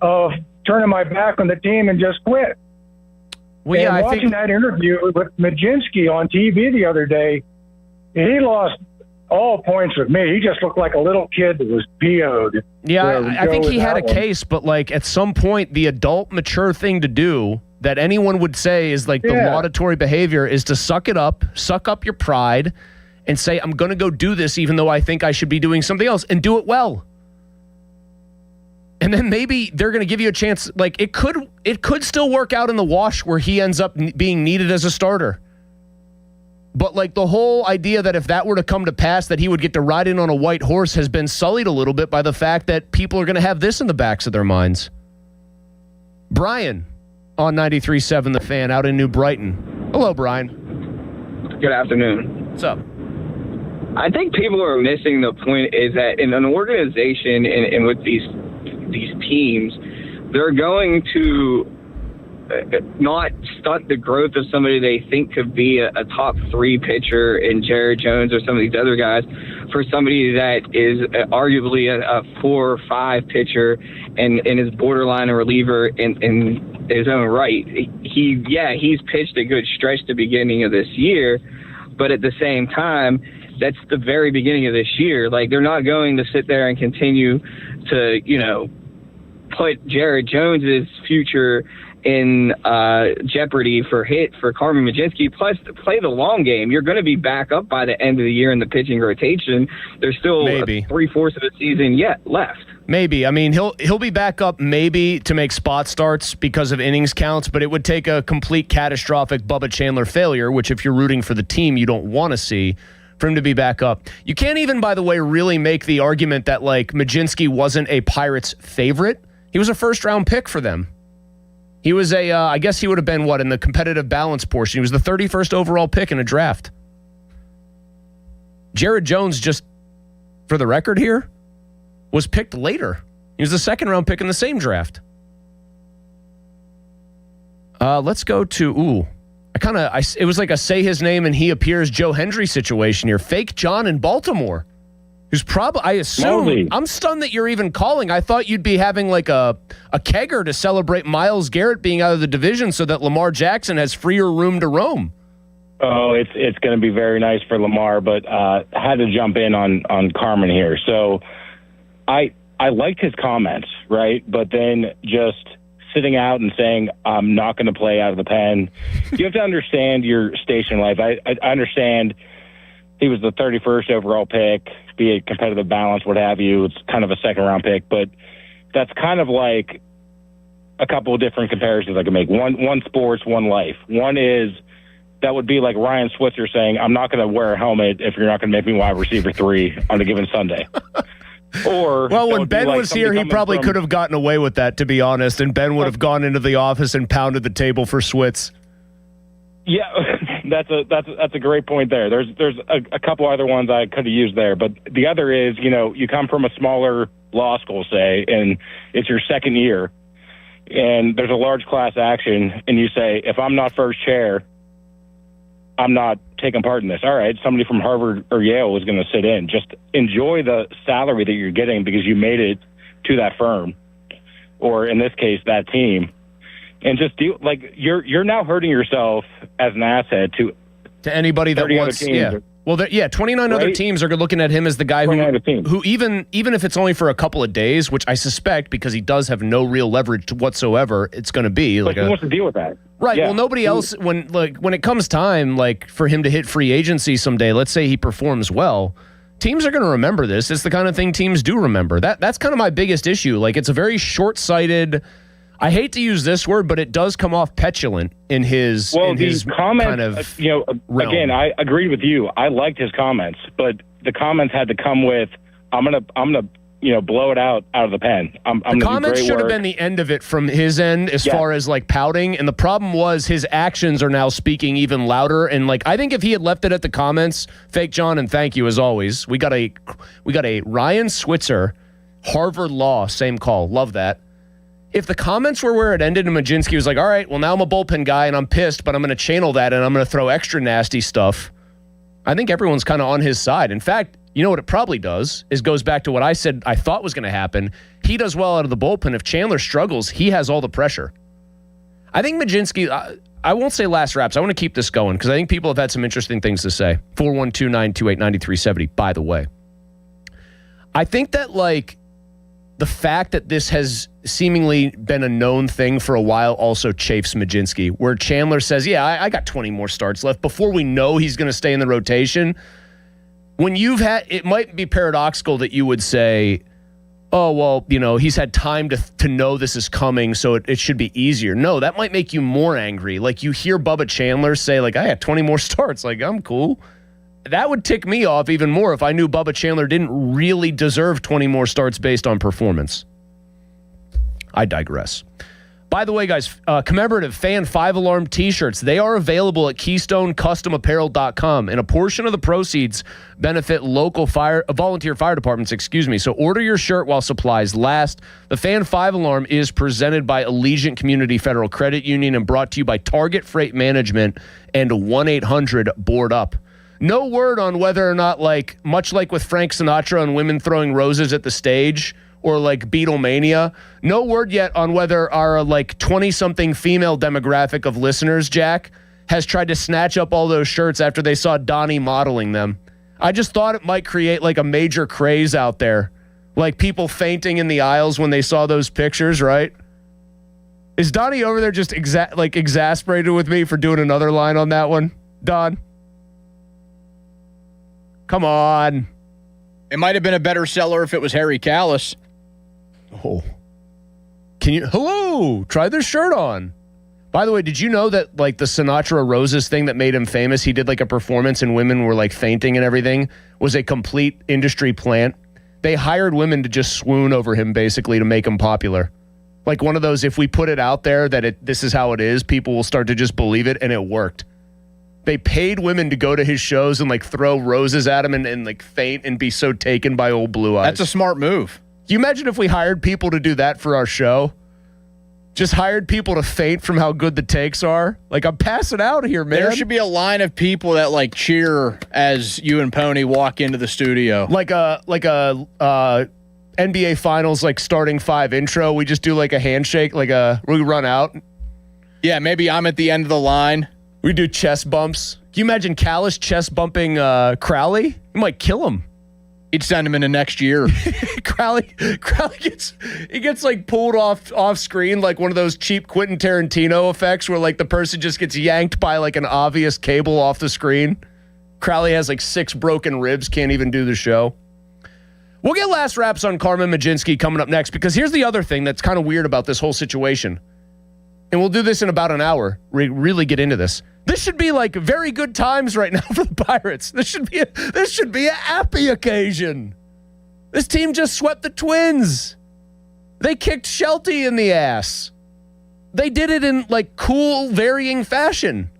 of turning my back on the team and just quit. Well, yeah, and watching that interview with Majinski on TV the other day, he lost all points with me. He just looked like a little kid that was PO'd. Yeah, I think he had a case, but like at some point, the adult, mature thing to do that anyone would say is like the laudatory behavior is to suck it up, suck up your pride, and say, I'm going to go do this even though I think I should be doing something else, and do it well. And then maybe they're going to give you a chance. Like it could still work out in the wash where he ends up being needed as a starter. But like the whole idea that if that were to come to pass, that he would get to ride in on a white horse has been sullied a little bit by the fact that people are going to have this in the backs of their minds. Brian on 93.7 The Fan out in New Brighton. Hello, Brian. Good afternoon. What's up? I think people are missing the point is that in an organization and with these teams, they're going to not stunt the growth of somebody they think could be a top 3 pitcher in Jared Jones or some of these other guys for somebody that is arguably a 4 or 5 pitcher and is borderline a reliever in his own right. He's pitched a good stretch at the beginning of this year, but at the same time, that's the very beginning of this year. Like, they're not going to sit there and continue to, put Jared Jones's future in jeopardy for Carmen Majinski. Plus, play the long game. You're going to be back up by the end of the year in the pitching rotation. There's still 3/4 of the season yet left. Maybe. I mean, he'll be back up maybe to make spot starts because of innings counts, but it would take a complete catastrophic Bubba Chandler failure, which if you're rooting for the team, you don't want to see, for him to be back up. You can't even, by the way, really make the argument that like Majinski wasn't a Pirates favorite. He was a first-round pick for them. He was I guess he would have been, in the competitive balance portion. He was the 31st overall pick in a draft. Jared Jones, just for the record here, was picked later. He was the second-round pick in the same draft. Let's go to, it was like a say his name and he appears Joe Hendry situation here. Fake John in Baltimore, Who's probably, I assume, Mosley. I'm stunned that you're even calling. I thought you'd be having like a kegger to celebrate Myles Garrett being out of the division so that Lamar Jackson has freer room to roam. Oh, it's going to be very nice for Lamar, but had to jump in on Carmen here. So I liked his comments, right? But then just sitting out and saying, I'm not going to play out of the pen. You have to understand your station life. I understand he was the 31st overall pick, be a competitive balance, what have you. It's kind of a second-round pick, but that's kind of like a couple of different comparisons I can make. One sports, one life. One is that would be like Ryan Switzer saying, I'm not going to wear a helmet if you're not going to make me wide receiver 3 on a given Sunday. Or well, when Ben was here, he probably could have gotten away with that, to be honest, and Ben would have gone into the office and pounded the table for Switz. Yeah, that's a great point there. There's a couple other ones I could have used there, but the other is, you come from a smaller law school, say, and it's your second year, and there's a large class action, and you say, if I'm not first chair, I'm not taking part in this. All right, somebody from Harvard or Yale is going to sit in. Just enjoy the salary that you're getting because you made it to that firm, or in this case, that team. And just you're now hurting yourself as an asset to anybody that wants. Yeah. Well, 29 other teams are looking at him as the guy who even if it's only for a couple of days, which I suspect because he does have no real leverage whatsoever, it's going to be like who wants to deal with that? Right. Yeah. Well, nobody else when it comes time for him to hit free agency someday. Let's say he performs well. Teams are going to remember this. It's the kind of thing teams do remember. That's kind of my biggest issue. It's a very short-sighted. I hate to use this word, but it does come off petulant in his comments, kind of realm. Again, I agreed with you. I liked his comments, but the comments had to come with, I'm gonna blow it out of the pen. The comments should have been the end of it from his end as far as pouting, and the problem was his actions are now speaking even louder. And I think if he had left it at the comments, Fake John, and thank you as always. We got a Ryan Switzer, Harvard Law, same call. Love that. If the comments were where it ended and Majinski was like, all right, well, now I'm a bullpen guy and I'm pissed, but I'm going to channel that and I'm going to throw extra nasty stuff, I think everyone's kind of on his side. In fact, you know what it probably does is goes back to what I said I thought was going to happen. He does well out of the bullpen. If Chandler struggles, he has all the pressure. I think Majinski, I won't say last raps. I want to keep this going because I think people have had some interesting things to say. 412-928-9370, by the way. I think that the fact that this has seemingly been a known thing for a while also chafes Majinski, where Chandler says, I got 20 more starts left before we know he's going to stay in the rotation. When it might be paradoxical that you would say, oh, well, he's had time to know this is coming, so it should be easier. No, that might make you more angry. You hear Bubba Chandler say, I had 20 more starts. I'm cool. That would tick me off even more if I knew Bubba Chandler didn't really deserve 20 more starts based on performance. I digress. By the way, guys, commemorative Fan 5-Alarm t-shirts, they are available at KeystoneCustomApparel.com, and a portion of the proceeds benefit local volunteer fire departments, So order your shirt while supplies last. The Fan 5-Alarm is presented by Allegiant Community Federal Credit Union and brought to you by Target Freight Management and 1-800-BOARD-UP. No word on whether or not, much like with Frank Sinatra and women throwing roses at the stage or Beatlemania, no word yet on whether our 20-something female demographic of listeners, Jack, has tried to snatch up all those shirts after they saw Donnie modeling them. I just thought it might create a major craze out there. People fainting in the aisles when they saw those pictures, right? Is Donnie over there just exasperated with me for doing another line on that one? Don? Come on. It might have been a better seller if it was Harry Callis. Oh. Hello, try this shirt on. By the way, did you know that the Sinatra Roses thing that made him famous, he did a performance and women were fainting and everything, was a complete industry plant? They hired women to just swoon over him basically to make him popular. One of those, if we put it out there that this is how it is, people will start to just believe it, and it worked. They paid women to go to his shows and throw roses at him and faint and be so taken by old Blue Eyes. That's a smart move. Can you imagine if we hired people to do that for our show? just hired people to faint from how good the takes are. Like, I'm passing out here, man. There should be a line of people that like cheer as you and Pony walk into the studio. Like a NBA Finals like starting five intro. We just do like a handshake, we run out. Yeah, maybe I'm at the end of the line. We do chest bumps. Can you imagine Callis chest bumping Crowley? You might kill him. He'd send him into next year. Crowley gets like pulled off screen like one of those cheap Quentin Tarantino effects where like the person just gets yanked by like an obvious cable off the screen. Crowley has like 6 broken ribs, can't even do the show. We'll get last wraps on Carmen Mlodzinski coming up next, because here's the other thing that's kind of weird about this whole situation. And we'll do this in about an hour. We really get into this. This should be like very good times right now for the Pirates. This should be a happy occasion. This team just swept the Twins. They kicked Shelty in the ass. They did it in like cool, varying fashion.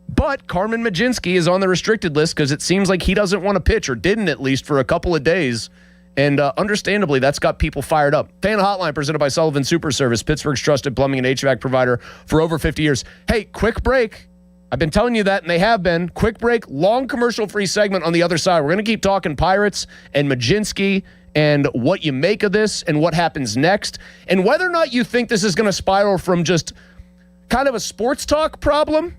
But Carmen Mlodzinski is on the restricted list because it seems like he doesn't want to pitch, or didn't at least, for a couple of days. And understandably, that's got people fired up. Fan Hotline presented by Sullivan Super Service, Pittsburgh's trusted plumbing and HVAC provider for over 50 years. Hey, quick break. I've been telling you that, and they have been. Quick break, long commercial-free segment on the other side. We're going to keep talking Pirates and Mlodzinski and what you make of this and what happens next, and whether or not you think this is going to spiral from just kind of a sports talk problem.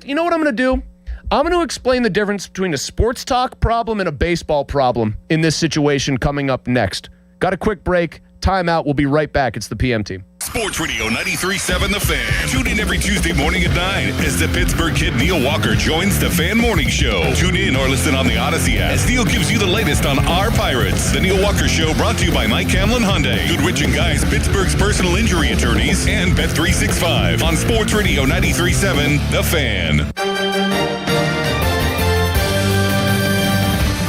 You know what I'm going to do? I'm going to explain the difference between a sports talk problem and a baseball problem in this situation coming up next. Got a quick break. Timeout. We'll be right back. It's the PM Team. Sports Radio 93.7 The Fan. Tune in every Tuesday morning at 9 as the Pittsburgh kid Neil Walker joins the Fan Morning Show. Tune in or listen on the Odyssey app as Neil gives you the latest on our Pirates. The Neil Walker Show brought to you by Mike Hamlin Hyundai, Goodrich & Guys, Pittsburgh's personal injury attorneys, and Bet365 on Sports Radio 93.7 The Fan.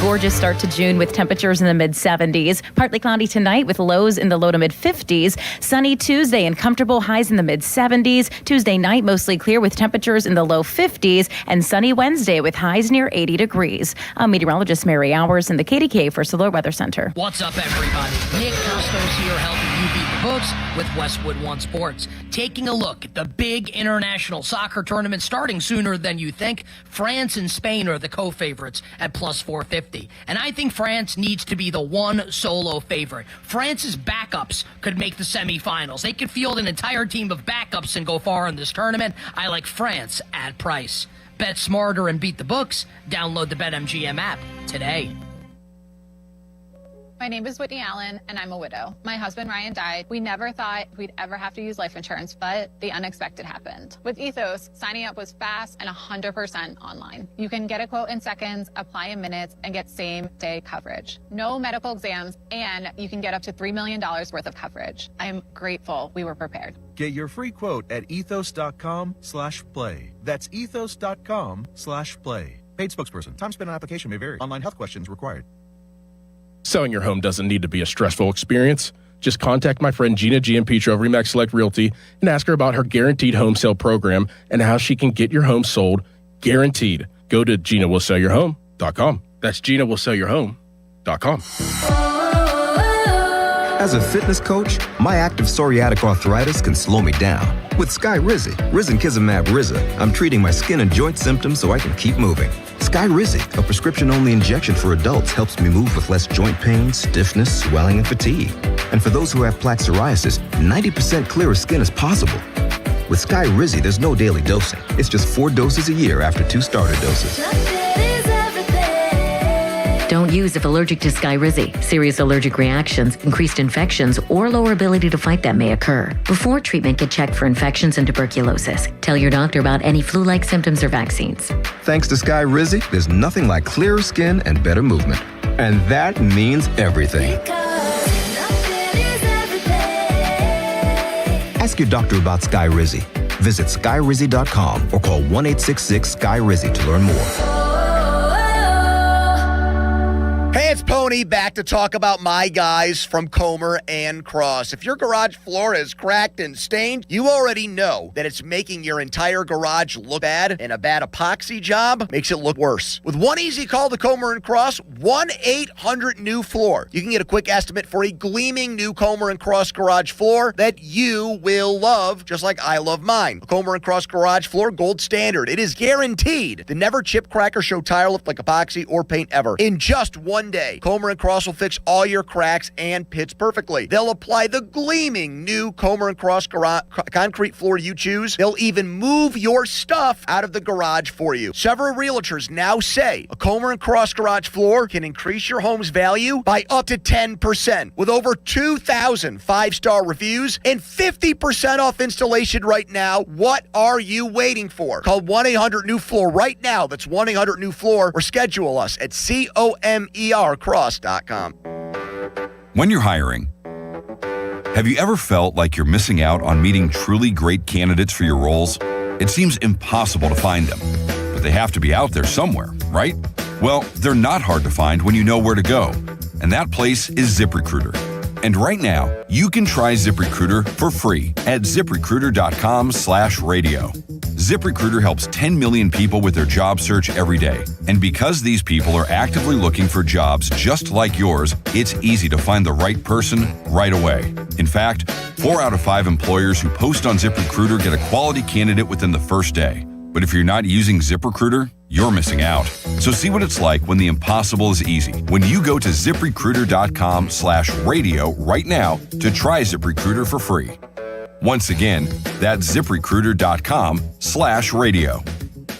Gorgeous start to June with temperatures in the mid-70s. Partly cloudy tonight with lows in the low to mid-50s. Sunny Tuesday and comfortable highs in the mid-70s. Tuesday night mostly clear with temperatures in the low 50s. And sunny Wednesday with highs near 80 degrees. I'm meteorologist Mary Hours in the KDK First Alert Weather Center. What's up, everybody? Nick Costos here helping you beat the books with Westwood One Sports. Taking a look at the big international soccer tournament starting sooner than you think. France and Spain are the co-favorites at plus 450. And I think France needs to be the one solo favorite. France's backups could make the semifinals. They could field an entire team of backups and go far in this tournament. I like France at price. Bet smarter and beat the books. Download the BetMGM app today. My name is Whitney Allen, and I'm a widow. My husband, Ryan, died. We never thought we'd ever have to use life insurance, but the unexpected happened. With Ethos, signing up was fast and 100% online. You can get a quote in seconds, apply in minutes, and get same-day coverage. No medical exams, and you can get up to $3 million worth of coverage. I am grateful we were prepared. Get your free quote at ethos.com/play. That's ethos.com/play. Paid spokesperson. Time spent on application may vary. Online health questions required. Selling your home doesn't need to be a stressful experience. Just contact my friend Gina Giampietro of RE/MAX Select Realty and ask her about her guaranteed home sale program and how she can get your home sold guaranteed. Go to GinaWillSellYourHome.com. That's GinaWillSellYourHome.com. As a fitness coach, my active psoriatic arthritis can slow me down. With Skyrizi, Risankizumab Riza, I'm treating my skin and joint symptoms so I can keep moving. Skyrizi, a prescription-only injection for adults, helps me move with less joint pain, stiffness, swelling, and fatigue. And for those who have plaque psoriasis, 90% clearer skin is possible. With Skyrizi, there's no daily dosing. It's just 4 doses a year after 2 starter doses. Don't use if allergic to Skyrizi. Serious allergic reactions, increased infections, or lower ability to fight them may occur. Before treatment, get checked for infections and tuberculosis. Tell your doctor about any flu-like symptoms or vaccines. Thanks to Skyrizi, there's nothing like clearer skin and better movement. And that means everything. Ask your doctor about Skyrizi. Visit Skyrizi.com or call 1-866-SKY-RIZI to learn more. Hey, Hey, it's Pony back to talk about my guys from Comer and Cross. If your garage floor is cracked and stained, you already know that it's making your entire garage look bad, and a bad epoxy job makes it look worse. With one easy call to Comer and Cross, 1-800-NEW-FLOOR. You can get a quick estimate for a gleaming new Comer and Cross garage floor that you will love, just like I love mine. A Comer and Cross garage floor, gold standard. It is guaranteed to never chip, crack, or show tire lift like epoxy or paint ever. In just one day, Comer and Cross will fix all your cracks and pits perfectly. They'll apply the gleaming new Comer and Cross concrete floor you choose. They'll even move your stuff out of the garage for you. Several realtors now say a Comer and Cross garage floor can increase your home's value by up to 10%. With over 2,000 five-star reviews and 50% off installation right now, what are you waiting for? Call 1-800-NEW-FLOOR right now. That's 1-800-NEW-FLOOR, or schedule us at COMERcross.com. When you're hiring, have you ever felt like you're missing out on meeting truly great candidates for your roles? It seems impossible to find them, but they have to be out there somewhere, right? Well, they're not hard to find when you know where to go, and that place is ZipRecruiter. And right now, you can try ZipRecruiter for free at ZipRecruiter.com/radio. ZipRecruiter helps 10 million people with their job search every day. And because these people are actively looking for jobs just like yours, it's easy to find the right person right away. In fact, 4 out of 5 employers who post on ZipRecruiter get a quality candidate within the first day. But if you're not using ZipRecruiter, you're missing out. So see what it's like when the impossible is easy. When you go to ZipRecruiter.com/radio right now to try ZipRecruiter for free. Once again, that's ZipRecruiter.com/radio.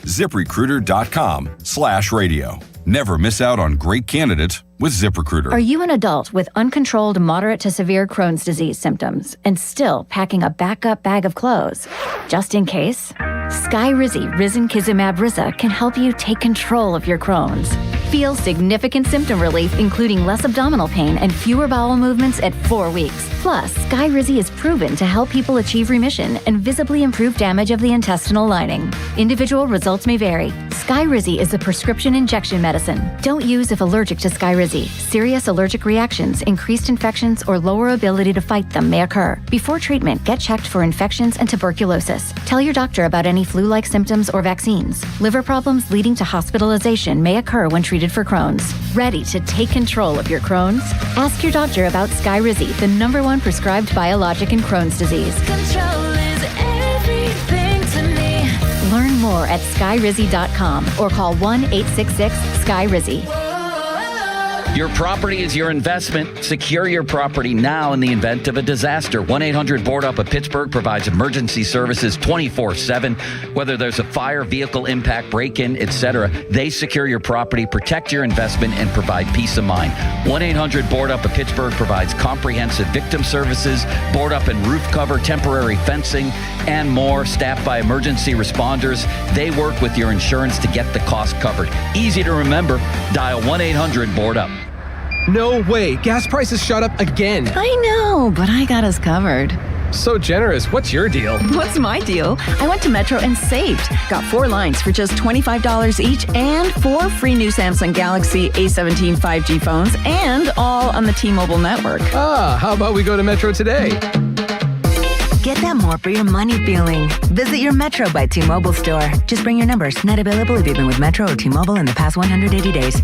ZipRecruiter.com/radio. Never miss out on great candidates with ZipRecruiter. Are you an adult with uncontrolled moderate to severe Crohn's disease symptoms and still packing a backup bag of clothes? Just in case? Skyrizi Risankizumab Riza can help you take control of your Crohn's. Feel significant symptom relief, including less abdominal pain and fewer bowel movements at 4 weeks. Plus, Skyrizi is proven to help people achieve remission and visibly improve damage of the intestinal lining. Individual results may vary. Skyrizi is a prescription injection medicine. Don't use if allergic to Skyrizi. Serious allergic reactions, increased infections, or lower ability to fight them may occur. Before treatment, get checked for infections and tuberculosis. Tell your doctor about any flu-like symptoms or vaccines. Liver problems leading to hospitalization may occur when treated for Crohn's. Ready to take control of your Crohn's? Ask your doctor about Skyrizi, the #1 prescribed biologic in Crohn's disease. Control is everything to me. Learn more at skyrizi.com or call 1-866-SKY-RIZZI. Your property is your investment. Secure your property now in the event of a disaster. 1-800-BOARD-UP of Pittsburgh provides emergency services 24/7. Whether there's a fire, vehicle impact, break-in, etc., they secure your property, protect your investment, and provide peace of mind. 1-800-BOARD-UP of Pittsburgh provides comprehensive victim services, board up and roof cover, temporary fencing, and more. Staffed by emergency responders, they work with your insurance to get the cost covered. Easy to remember. Dial 1-800-BOARD-UP. No way. Gas prices shot up again. I know, but I got us covered. So generous. What's your deal? What's my deal? I went to Metro and saved. Got 4 lines for just $25 each and 4 free new Samsung Galaxy A17 5G phones, and all on the T-Mobile network. How about we go to Metro today? Get that more for your money feeling. Visit your Metro by T-Mobile store. Just bring your numbers. Not available if you've been with Metro or T-Mobile in the past 180 days.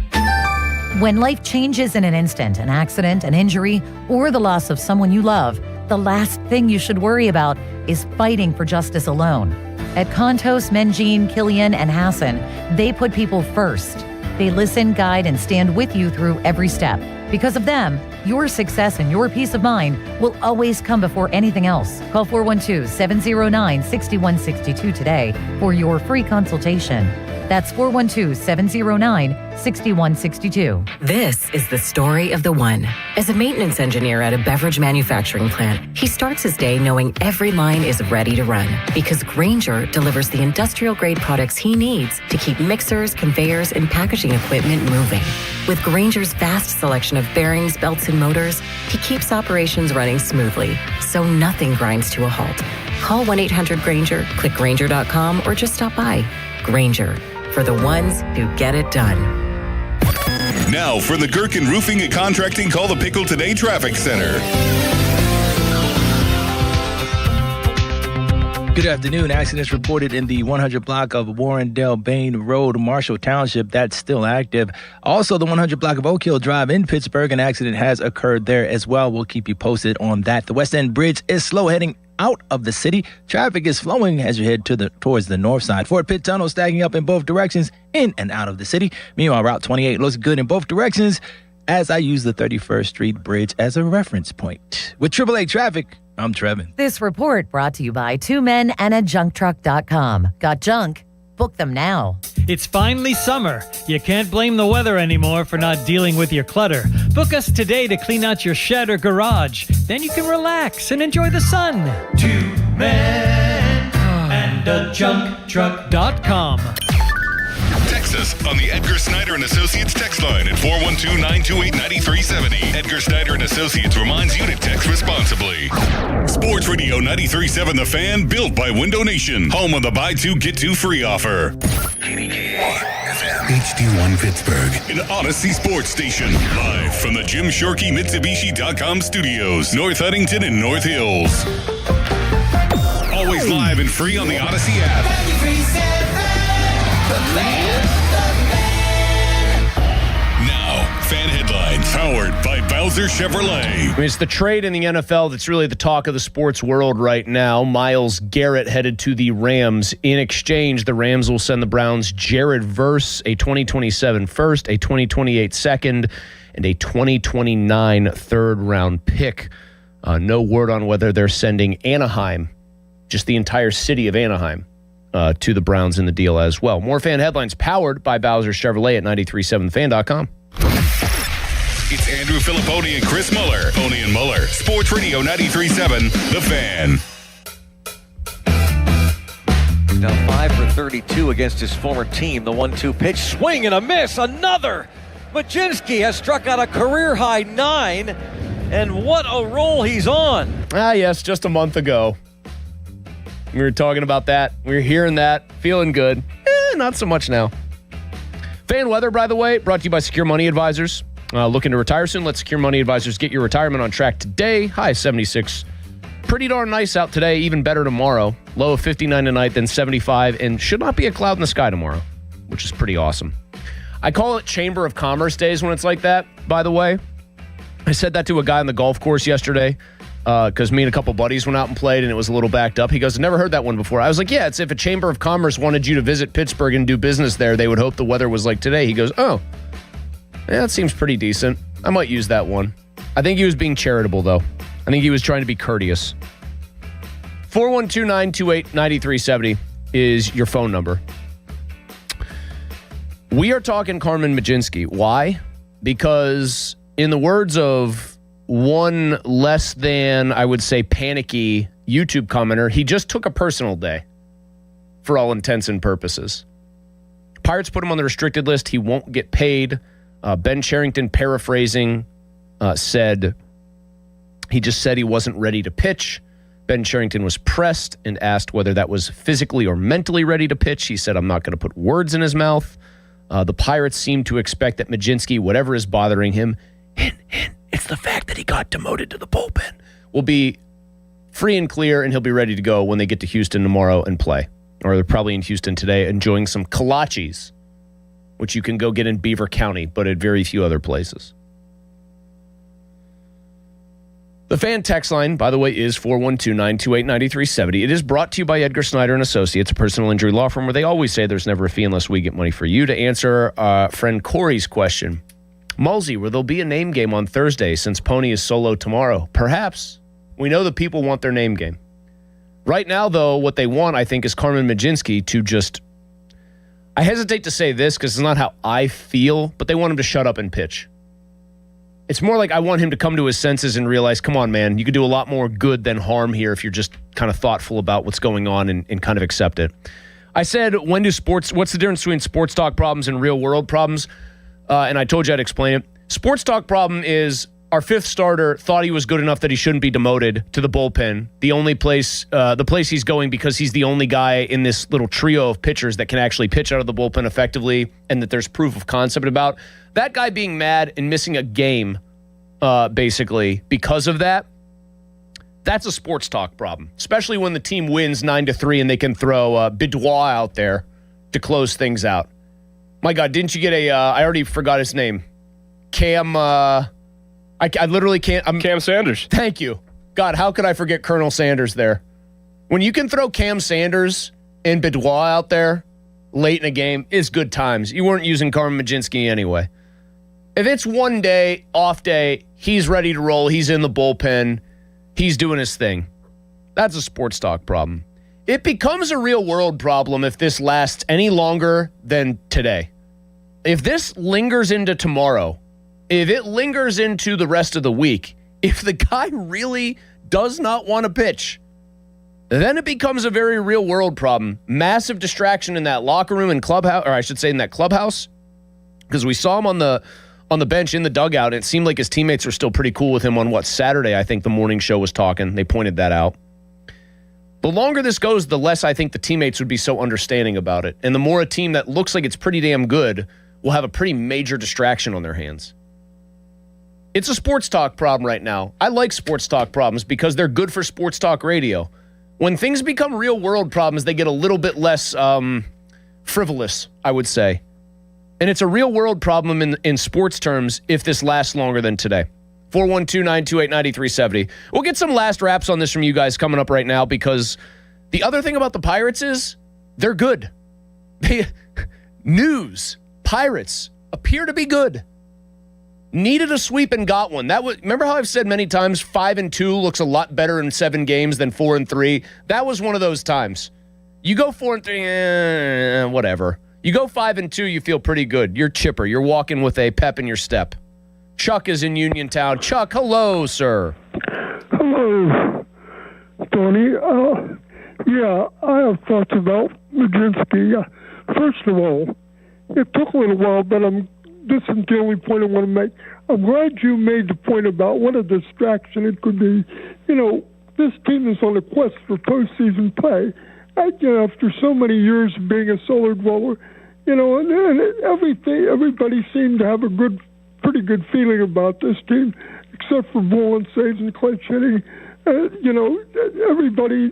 When life changes in an instant, an accident, an injury, or the loss of someone you love, the last thing you should worry about is fighting for justice alone. At Contos, Menjin, Killian, and Hassan, they put people first. They listen, guide, and stand with you through every step. Because of them, your success and your peace of mind will always come before anything else. Call 412-709-6162 today for your free consultation. That's 412-709-6162. This is the story of the one. As a maintenance engineer at a beverage manufacturing plant, he starts his day knowing every line is ready to run because Grainger delivers the industrial-grade products he needs to keep mixers, conveyors, and packaging equipment moving. With Grainger's vast selection of bearings, belts, and motors, he keeps operations running smoothly, so nothing grinds to a halt. Call 1-800-GRAINGER, click Grainger.com, or just stop by. Grainger, for the ones who get it done. Now for the Gherkin Roofing and Contracting Call the Pickle Today Traffic Center. Good afternoon. Accidents reported in the 100 block of Warrendale Bain Road, Marshall Township. That's still active. Also, the 100 block of Oak Hill Drive in Pittsburgh, an accident has occurred there as well. We'll keep you posted on that. The West End Bridge is slow heading out of the city. Traffic is flowing as you head towards the north side. Fort Pitt Tunnel stacking up in both directions in and out of the city. Meanwhile, Route 28 looks good in both directions as I use the 31st Street Bridge as a reference point. With AAA Traffic, I'm Trevin. This report brought to you by 2menandajunktruck.com. Got junk? Book them now. It's finally summer. You can't blame the weather anymore for not dealing with your clutter. Book us today to clean out your shed or garage. Then you can relax and enjoy the sun. 2menandajunktruck.com. Text us on the Edgar Snyder & Associates text line at 412-928-9370. Edgar Snyder & Associates reminds you to text responsibly. Sports Radio 93.7 The Fan, built by Window Nation. Home of the buy two, get two free offer. HD1 Pittsburgh, an Odyssey sports station. Live from the Jim Shorkey Mitsubishi.com studios, North Huntington and North Hills. Always live and free on the Odyssey app. Now, fan headlines powered by Bowser Chevrolet. I mean, it's the trade in the NFL that's really the talk of the sports world right now. Myles Garrett headed to the Rams. In exchange, the Rams will send the Browns Jared Verse, a 2027 first, a 2028 second, and a 2029 third-round pick. No word on whether they're sending Anaheim, just the entire city of Anaheim, to the Browns in the deal as well. More fan headlines powered by Bowser Chevrolet at 937thefan.com. It's Andrew Filipponi and Chris Muller. Pony and Muller. Sports Radio 93.7 The Fan. Now 5 for 32 against his former team. The 1-2 pitch. Swing and a miss. Another. Majinski has struck out a career-high 9. And what a roll he's on. Yes, just a month ago. We were talking about that. We were hearing that. Feeling good. Not so much now. Fan weather, by the way, brought to you by Secure Money Advisors. Looking to retire soon? Let Secure Money Advisors get your retirement on track today. High 76. Pretty darn nice out today. Even better tomorrow. Low of 59 tonight, then 75. And should not be a cloud in the sky tomorrow, which is pretty awesome. I call it Chamber of Commerce days when it's like that, by the way. I said that to a guy on the golf course yesterday. Because me and a couple buddies went out and played, and it was a little backed up. He goes, "I never heard that one before." I was like, "Yeah, it's if a Chamber of Commerce wanted you to visit Pittsburgh and do business there, they would hope the weather was like today." He goes, "Oh, yeah, that seems pretty decent. I might use that one." I think he was being charitable, though. I think he was trying to be courteous. 412-928-9370 is your phone number. We are talking Carmen Majinski. Why? Because in the words of one less than, I would say, panicky YouTube commenter, he just took a personal day for all intents and purposes. Pirates put him on the restricted list. He won't get paid. Ben Cherington, paraphrasing, said he just said he wasn't ready to pitch. Ben Cherington was pressed and asked whether that was physically or mentally ready to pitch. He said, "I'm not going to put words in his mouth." The Pirates seem to expect that Majinski, whatever is bothering him, it's the fact that he got demoted to the bullpen, will be free and clear, and he'll be ready to go when they get to Houston tomorrow and play. Or they're probably in Houston today enjoying some kolaches, which you can go get in Beaver County, but at very few other places. The fan text line, by the way, is 412-928-9370. It is brought to you by Edgar Snyder & Associates, a personal injury law firm where they always say there's never a fee unless we get money for you. To answer friend Corey's question, Mulsey, will there be a name game on Thursday since Pony is solo tomorrow? Perhaps. We know that people want their name game. Right now, though, what they want, I think, is Carmen Majinski to just... I hesitate to say this because it's not how I feel, but they want him to shut up and pitch. It's more like I want him to come to his senses and realize, come on, man, you could do a lot more good than harm here if you're just kind of thoughtful about what's going on and kind of accept it. I said, what's the difference between sports talk problems and real world problems? And I told you I'd explain it. Sports talk problem is our fifth starter thought he was good enough that he shouldn't be demoted to the bullpen. The place he's going because he's the only guy in this little trio of pitchers that can actually pitch out of the bullpen effectively and that there's proof of concept about. that guy being mad and missing a game, basically, because of that, that's a sports talk problem, especially when the team wins 9-3 and they can throw Bidois out there to close things out. My God, didn't you get I already forgot his name. Cam, I literally can't. Cam Sanders. Thank you. God, how could I forget Colonel Sanders there? When you can throw Cam Sanders and Bidois out there late in a game, it's good times. You weren't using Carmen Mlodzinski anyway. If it's one day, off day, he's ready to roll, he's in the bullpen, he's doing his thing. That's a sports talk problem. It becomes a real world problem if this lasts any longer than today. If this lingers into tomorrow, if it lingers into the rest of the week, if the guy really does not want to pitch, then it becomes a very real world problem. Massive distraction in that locker room and clubhouse, or I should say in that clubhouse, because we saw him on the bench in the dugout, and it seemed like his teammates were still pretty cool with him on Saturday, I think the morning show was talking. They pointed that out. The longer this goes, the less I think the teammates would be so understanding about it. And the more a team that looks like it's pretty damn good will have a pretty major distraction on their hands. It's a sports talk problem right now. I like sports talk problems because they're good for sports talk radio. When things become real world problems, they get a little bit less frivolous, I would say. And it's a real world problem in sports terms if this lasts longer than today. 412-928-9370. We'll get some last wraps on this from you guys coming up right now, because the other thing about the Pirates is they're good. Pirates appear to be good. Needed a sweep and got one. Remember how I've said many times 5-2 looks a lot better in 7 games than 4-3? That was one of those times. You go 4-3, whatever. You go 5-2, you feel pretty good. You're chipper. You're walking with a pep in your step. Chuck is in Uniontown. Chuck, hello, sir. Hello, Tony. Yeah, I have thoughts about Mlodzinski. First of all, it took a little while, but this is the only point I want to make. I'm glad you made the point about what a distraction it could be. You know, this team is on a quest for postseason play. After so many years of being a solid roller, and everybody seemed to have a pretty good feeling about this team, except for Bullen saves and clutch hitting. Everybody,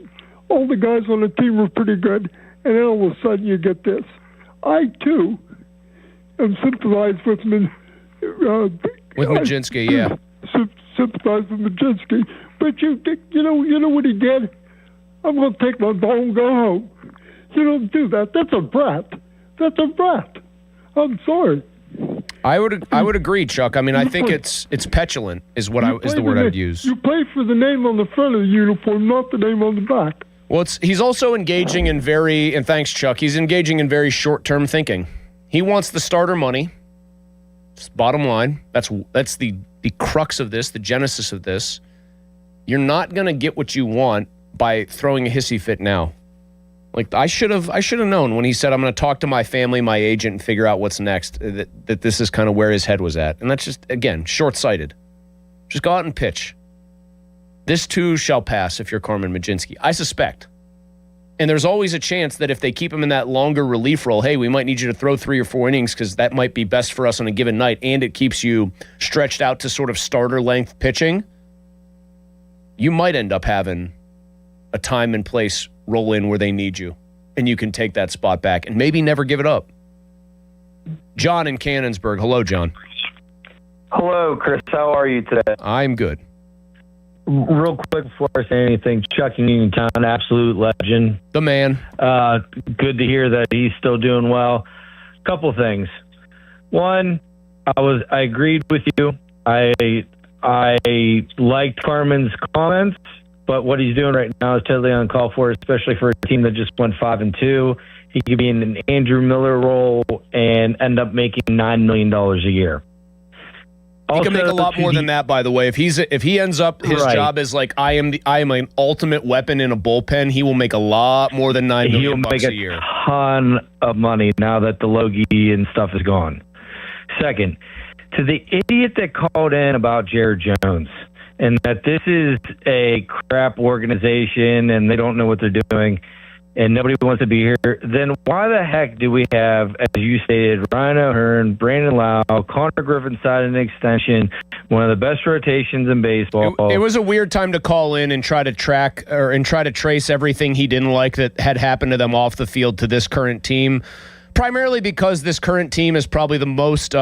all the guys on the team were pretty good, and then all of a sudden you get this. I, too, am sympathized with Mlodzinski, yeah. Sympathize with Mlodzinski. But you know what he did? I'm going to take my ball and go home. You don't do that. That's a brat. I'm sorry. I would agree, Chuck. I mean, I think it's petulant is the word I would use. You play for the name on the front of the uniform, not the name on the back. Well, he's also engaging in and thanks, Chuck, he's engaging in very short-term thinking. He wants the starter money. Just bottom line. That's the crux of this, the genesis of this. You're not going to get what you want by throwing a hissy fit now. Like, I should have known when he said, I'm going to talk to my family, my agent, and figure out what's next, that this is kind of where his head was at. And that's just, again, short-sighted. Just go out and pitch. This too shall pass if you're Carmen Mlodzinski. I suspect. And there's always a chance that if they keep him in that longer relief role, hey, we might need you to throw 3 or 4 innings because that might be best for us on a given night, and it keeps you stretched out to sort of starter-length pitching, you might end up having a time and place roll in where they need you, and you can take that spot back and maybe never give it up. John in Cannonsburg. Hello, John. Hello, Chris. How are you today? I'm good. Real quick before I say anything, Chuck in Uniontown, absolute legend. The man. Good to hear that he's still doing well. Couple things. One, I agreed with you. I liked Carmen's comments, but what he's doing right now is totally uncalled for, especially for a team that just went 5-2. He could be in an Andrew Miller role and end up making $9 million a year. He can make a lot more than that, by the way. If he ends up his job is like I am an ultimate weapon in a bullpen, he will make a lot more than $9 million bucks a year. He'll make a ton of money now that the Logie and stuff is gone. Second, to the idiot that called in about Jared Jones and that this is a crap organization and they don't know what they're doing, and nobody wants to be here, then why the heck do we have, as you stated, Ryan O'Hearn, Brandon Lau, Connor Griffin signed an extension, one of the best rotations in baseball? It was a weird time to call in and try to track and try to trace everything he didn't like that had happened to them off the field to this current team, primarily because this current team is probably the most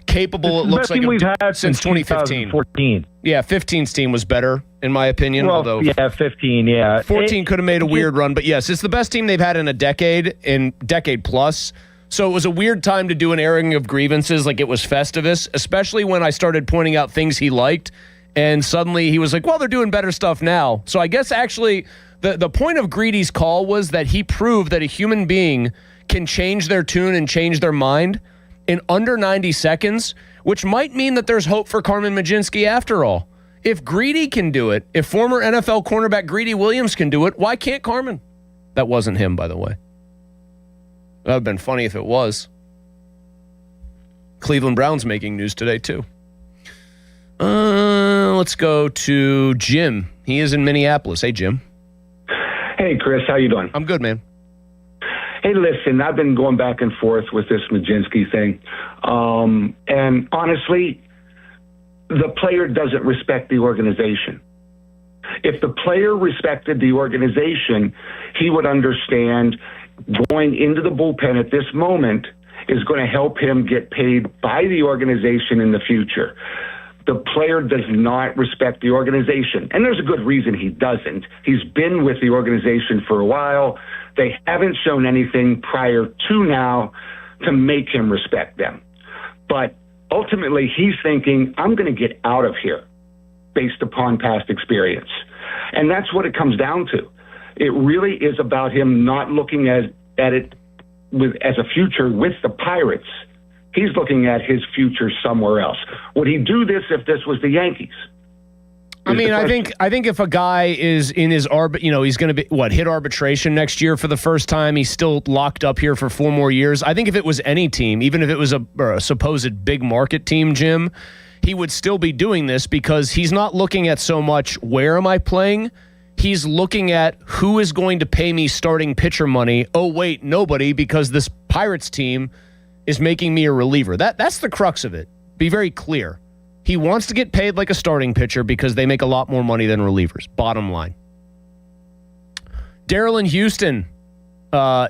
capable, it looks like, we've had since 2015. 2014. Yeah, 15's team was better, in my opinion. Well, although yeah, 15, yeah. 14 could have made a weird run, but yes, it's the best team they've had in a decade plus. So it was a weird time to do an airing of grievances like it was Festivus, especially when I started pointing out things he liked, and suddenly he was like, well, they're doing better stuff now. So I guess actually the point of Greedy's call was that he proved that a human being can change their tune and change their mind in under 90 seconds, which might mean that there's hope for Carmen Mlodzinski after all. If Greedy can do it, if former NFL cornerback Greedy Williams can do it, why can't Carmen? That wasn't him, by the way. That would have been funny if it was. Cleveland Browns making news today, too. Let's go to Jim. He is in Minneapolis. Hey, Jim. Hey, Chris. How you doing? I'm good, man. Hey, listen, I've been going back and forth with this Mlodzinski thing. And honestly, the player doesn't respect the organization. If the player respected the organization, he would understand going into the bullpen at this moment is going to help him get paid by the organization in the future. The player does not respect the organization. And there's a good reason he doesn't. He's been with the organization for a while. They haven't shown anything prior to now to make him respect them. But ultimately, he's thinking, I'm going to get out of here based upon past experience. And that's what it comes down to. It really is about him not looking at it as a future with the Pirates. He's looking at his future somewhere else. Would he do this if this was the Yankees? I mean, I think if a guy is in his he's going to hit arbitration next year for the first time. He's still locked up here for 4 more years. I think if it was any team, even if it was a supposed big market team, Jim, he would still be doing this because he's not looking at so much where am I playing. He's looking at who is going to pay me starting pitcher money. Oh wait, nobody, because this Pirates team is making me a reliever. That's the crux of it. Be very clear. He wants to get paid like a starting pitcher because they make a lot more money than relievers. Bottom line. Daryl in Houston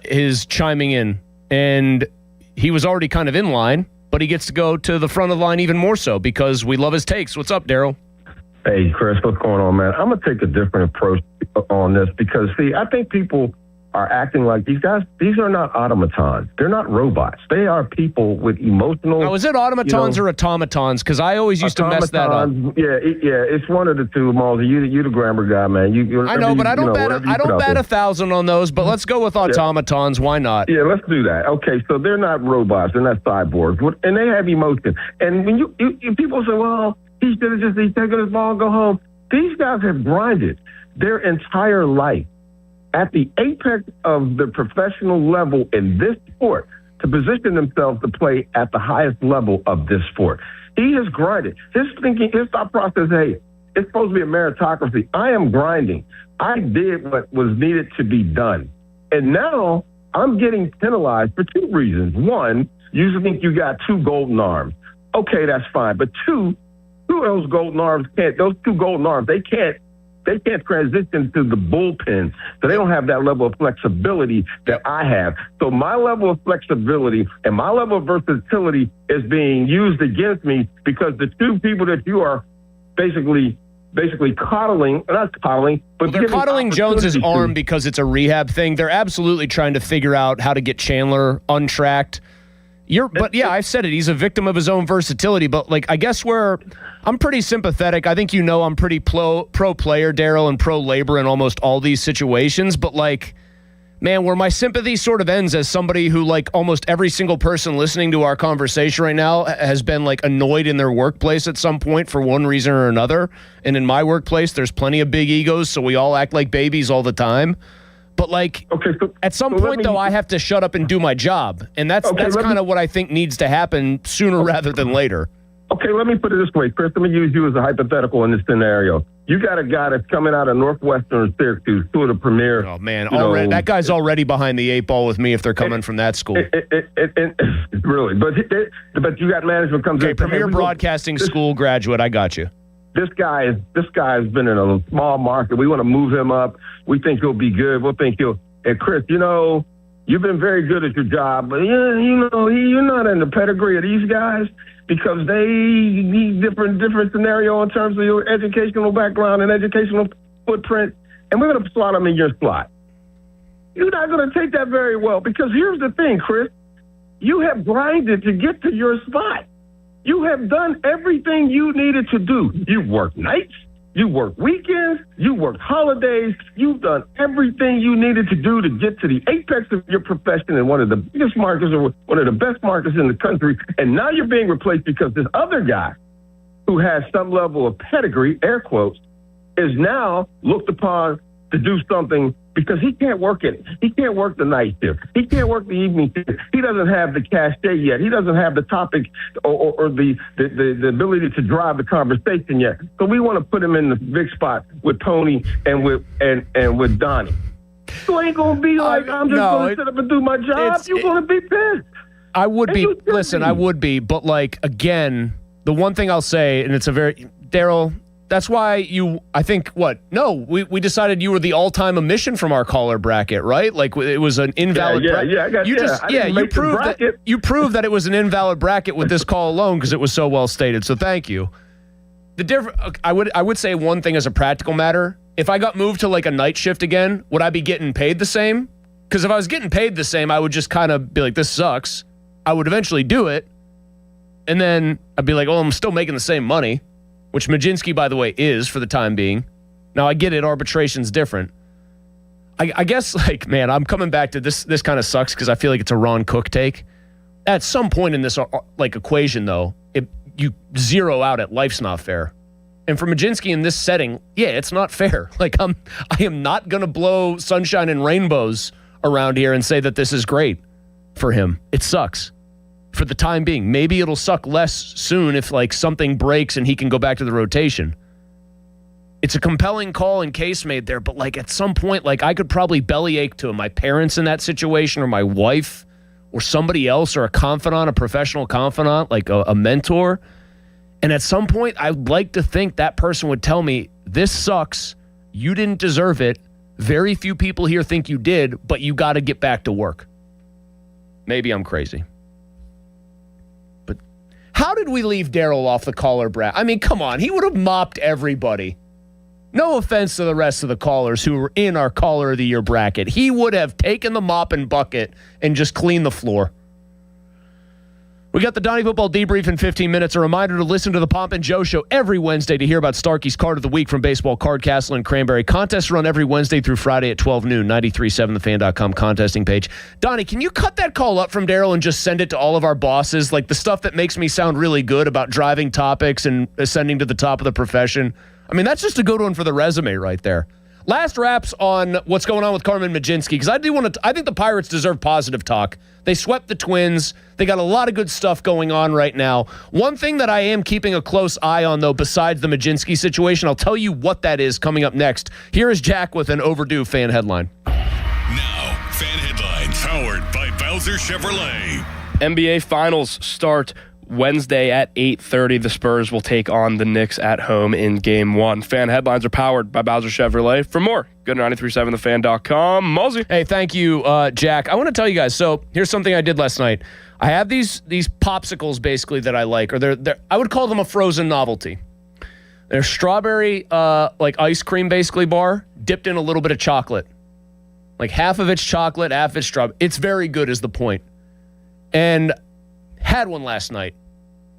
is chiming in, and he was already kind of in line, but he gets to go to the front of the line even more so because we love his takes. What's up, Daryl? Hey, Chris, what's going on, man? I'm going to take a different approach on this because, see, I think people are acting like these guys, these are not automatons. They're not robots. They are people with emotional... Now, is it automatons or automatons? Because I always used to mess that up. Yeah, it's one of the two, Malsey. You the grammar guy, man. I know, but I don't bat 1,000 on those, but let's go with automatons. Why not? Yeah, let's do that. Okay, so they're not robots. They're not cyborgs. And they have emotion. And when you people say, well, he should have just taken his ball and go home. These guys have grinded their entire life at the apex of the professional level in this sport to position themselves to play at the highest level of this sport. He has grinded. His thought process, hey, it's supposed to be a meritocracy. I am grinding. I did what was needed to be done. And now I'm getting penalized for 2 reasons. One, you think you got 2 golden arms. Okay, that's fine. But two of those golden arms those 2 golden arms, they can't transition to the bullpen, so they don't have that level of flexibility that I have. So my level of flexibility and my level of versatility is being used against me because the 2 people that you are basically coddling, not coddling, but they're coddling Jones's arm because it's a rehab thing. They're absolutely trying to figure out how to get Chandler untracked. But yeah, I've said it. He's a victim of his own versatility. But I guess I'm pretty sympathetic. I think I'm pretty pro player, Daryl, and pro labor in almost all these situations. But man, where my sympathy sort of ends as somebody who almost every single person listening to our conversation right now has been annoyed in their workplace at some point for one reason or another. And in my workplace, there's plenty of big egos, so we all act like babies all the time. But at some point, though, I have to shut up and do my job. And that's kind of what I think needs to happen sooner rather than later. Okay, let me put it this way, Chris. Let me use you as a hypothetical in this scenario. You got a guy that's coming out of Northwestern Syracuse, two of the premier. Oh, man. That guy's already behind the 8 ball with me if they're coming from that school. Really. But you got management comes in. Okay, premier broadcasting school graduate. I got you. This guy has been in a small market. We want to move him up. We think he'll be good. And Chris, you've been very good at your job, but you're not in the pedigree of these guys because they need different scenario in terms of your educational background and educational footprint, and we're going to slot them in your slot. You're not going to take that very well because here's the thing, Chris. You have grinded to get to your spot. You have done everything you needed to do. You worked nights. You worked weekends. You worked holidays. You've done everything you needed to do to get to the apex of your profession in one of the biggest markets or one of the best markets in the country. And now you're being replaced because this other guy who has some level of pedigree, air quotes, is now looked upon to do something because he can't work it. He can't work the night shift. He can't work the evening shift. He doesn't have the cachet yet. He doesn't have the topic or the ability to drive the conversation yet. So we want to put him in the big spot with Tony and with Donnie. You ain't gonna be like I'm just gonna sit up and do my job. You're gonna be pissed. I would be. Listen, I would be. But again, the one thing I'll say, and it's a very Daryl. That's why we decided you were the all-time omission from our caller bracket, right? It was an invalid bracket. You proved that it was an invalid bracket with this call alone because it was so well stated. So thank you. I would say one thing as a practical matter. If I got moved to a night shift again, would I be getting paid the same? Because if I was getting paid the same, I would just kind of be like, this sucks. I would eventually do it. And then I'd be like, I'm still making the same money. Which Majinski, by the way, is for the time being. Now, I get it. Arbitration's different. I guess, I'm coming back to this. This kind of sucks because I feel like it's a Ron Cook take. At some point in this equation, though, you zero out at life's not fair. And for Majinski in this setting, it's not fair. I am not going to blow sunshine and rainbows around here and say that this is great for him. It sucks. For the time being. Maybe it'll suck less soon if something breaks and he can go back to the rotation. It's a compelling call and case made there, but at some point, I could probably bellyache to my parents in that situation or my wife or somebody else or a confidant, a professional confidant, a mentor. And at some point, I'd like to think that person would tell me, this sucks. You didn't deserve it. Very few people here think you did, but you got to get back to work. Maybe I'm crazy. How did we leave Daryl off the caller bracket? I mean, come on. He would have mopped everybody. No offense to the rest of the callers who were in our Caller of the Year bracket. He would have taken the mop and bucket and just cleaned the floor. We got the Donnie Football Debrief in 15 minutes. A reminder to listen to the Pomp and Joe Show every Wednesday to hear about Starkey's Card of the Week from Baseball Card Castle and Cranberry. Contests run every Wednesday through Friday at 12 noon. 93.7thefan.com contesting page. Donnie, can you cut that call up from Daryl and just send it to all of our bosses? The stuff that makes me sound really good about driving topics and ascending to the top of the profession. I mean, that's just a good one for the resume right there. Last wraps on what's going on with Carmen Majinski, because I think the Pirates deserve positive talk. They swept the Twins. They got a lot of good stuff going on right now. One thing that I am keeping a close eye on, though, besides the Majinski situation, I'll tell you what that is coming up next. Here is Jack with an overdue fan headline. Now, fan headlines powered by Bowser Chevrolet. NBA Finals start Wednesday at 8:30. The Spurs will take on the Knicks at home in Game 1. Fan headlines are powered by Bowser Chevrolet. For more, go to 93.7thefan.com. Mosey. Hey, thank you, Jack. I want to tell you guys, so here's something I did last night. I have these popsicles, basically, that I like, or they're I would call them a frozen novelty. They're strawberry, ice cream, basically, bar, dipped in a little bit of chocolate. Half of it's chocolate, half of it's strawberry. It's very good is the point. And had one last night.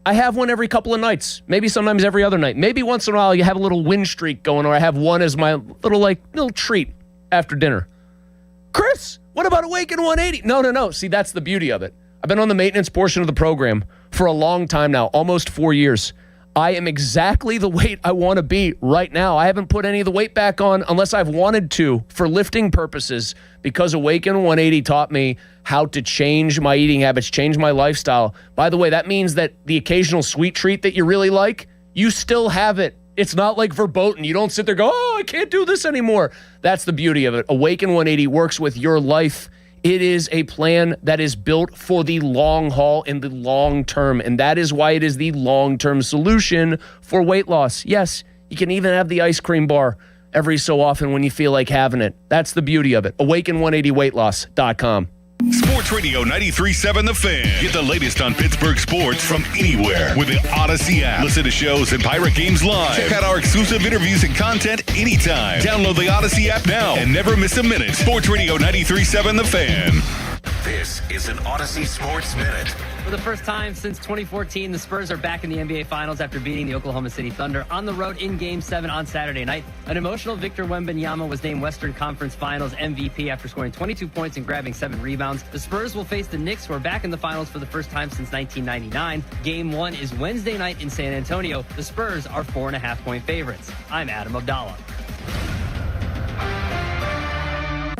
I have one every couple of nights, maybe sometimes every other night. Maybe once in a while you have a little win streak going, or I have one as my little treat after dinner. Chris, what about Awaken 180? No. See, that's the beauty of it. I've been on the maintenance portion of the program for a long time now, almost 4 years. I am exactly the weight I want to be right now. I haven't put any of the weight back on unless I've wanted to for lifting purposes, because Awaken 180 taught me how to change my eating habits, change my lifestyle. By the way, that means that the occasional sweet treat that you really like, you still have it. It's not like verboten. You don't sit there and go, oh, I can't do this anymore. That's the beauty of it. Awaken 180 works with your life. It is a plan that is built for the long haul and the long term, and that is why it is the long-term solution for weight loss. Yes, you can even have the ice cream bar every so often when you feel like having it. That's the beauty of it. Awaken180weightloss.com. Sports Radio 93.7 The Fan. Get the latest on Pittsburgh sports from anywhere with the Odyssey app. Listen to shows and Pirate Games live. Check out our exclusive interviews and content anytime. Download the Odyssey app now and never miss a minute. Sports Radio 93.7 The Fan. This is an Odyssey Sports Minute. For the first time since 2014, the Spurs are back in the NBA Finals after beating the Oklahoma City Thunder on the road in Game 7 on Saturday night. An emotional Victor Wembanyama was named Western Conference Finals MVP after scoring 22 points and grabbing 7 rebounds. The Spurs will face the Knicks, who are back in the Finals for the first time since 1999. Game 1 is Wednesday night in San Antonio. The Spurs are 4.5-point favorites. I'm Adam Abdallah.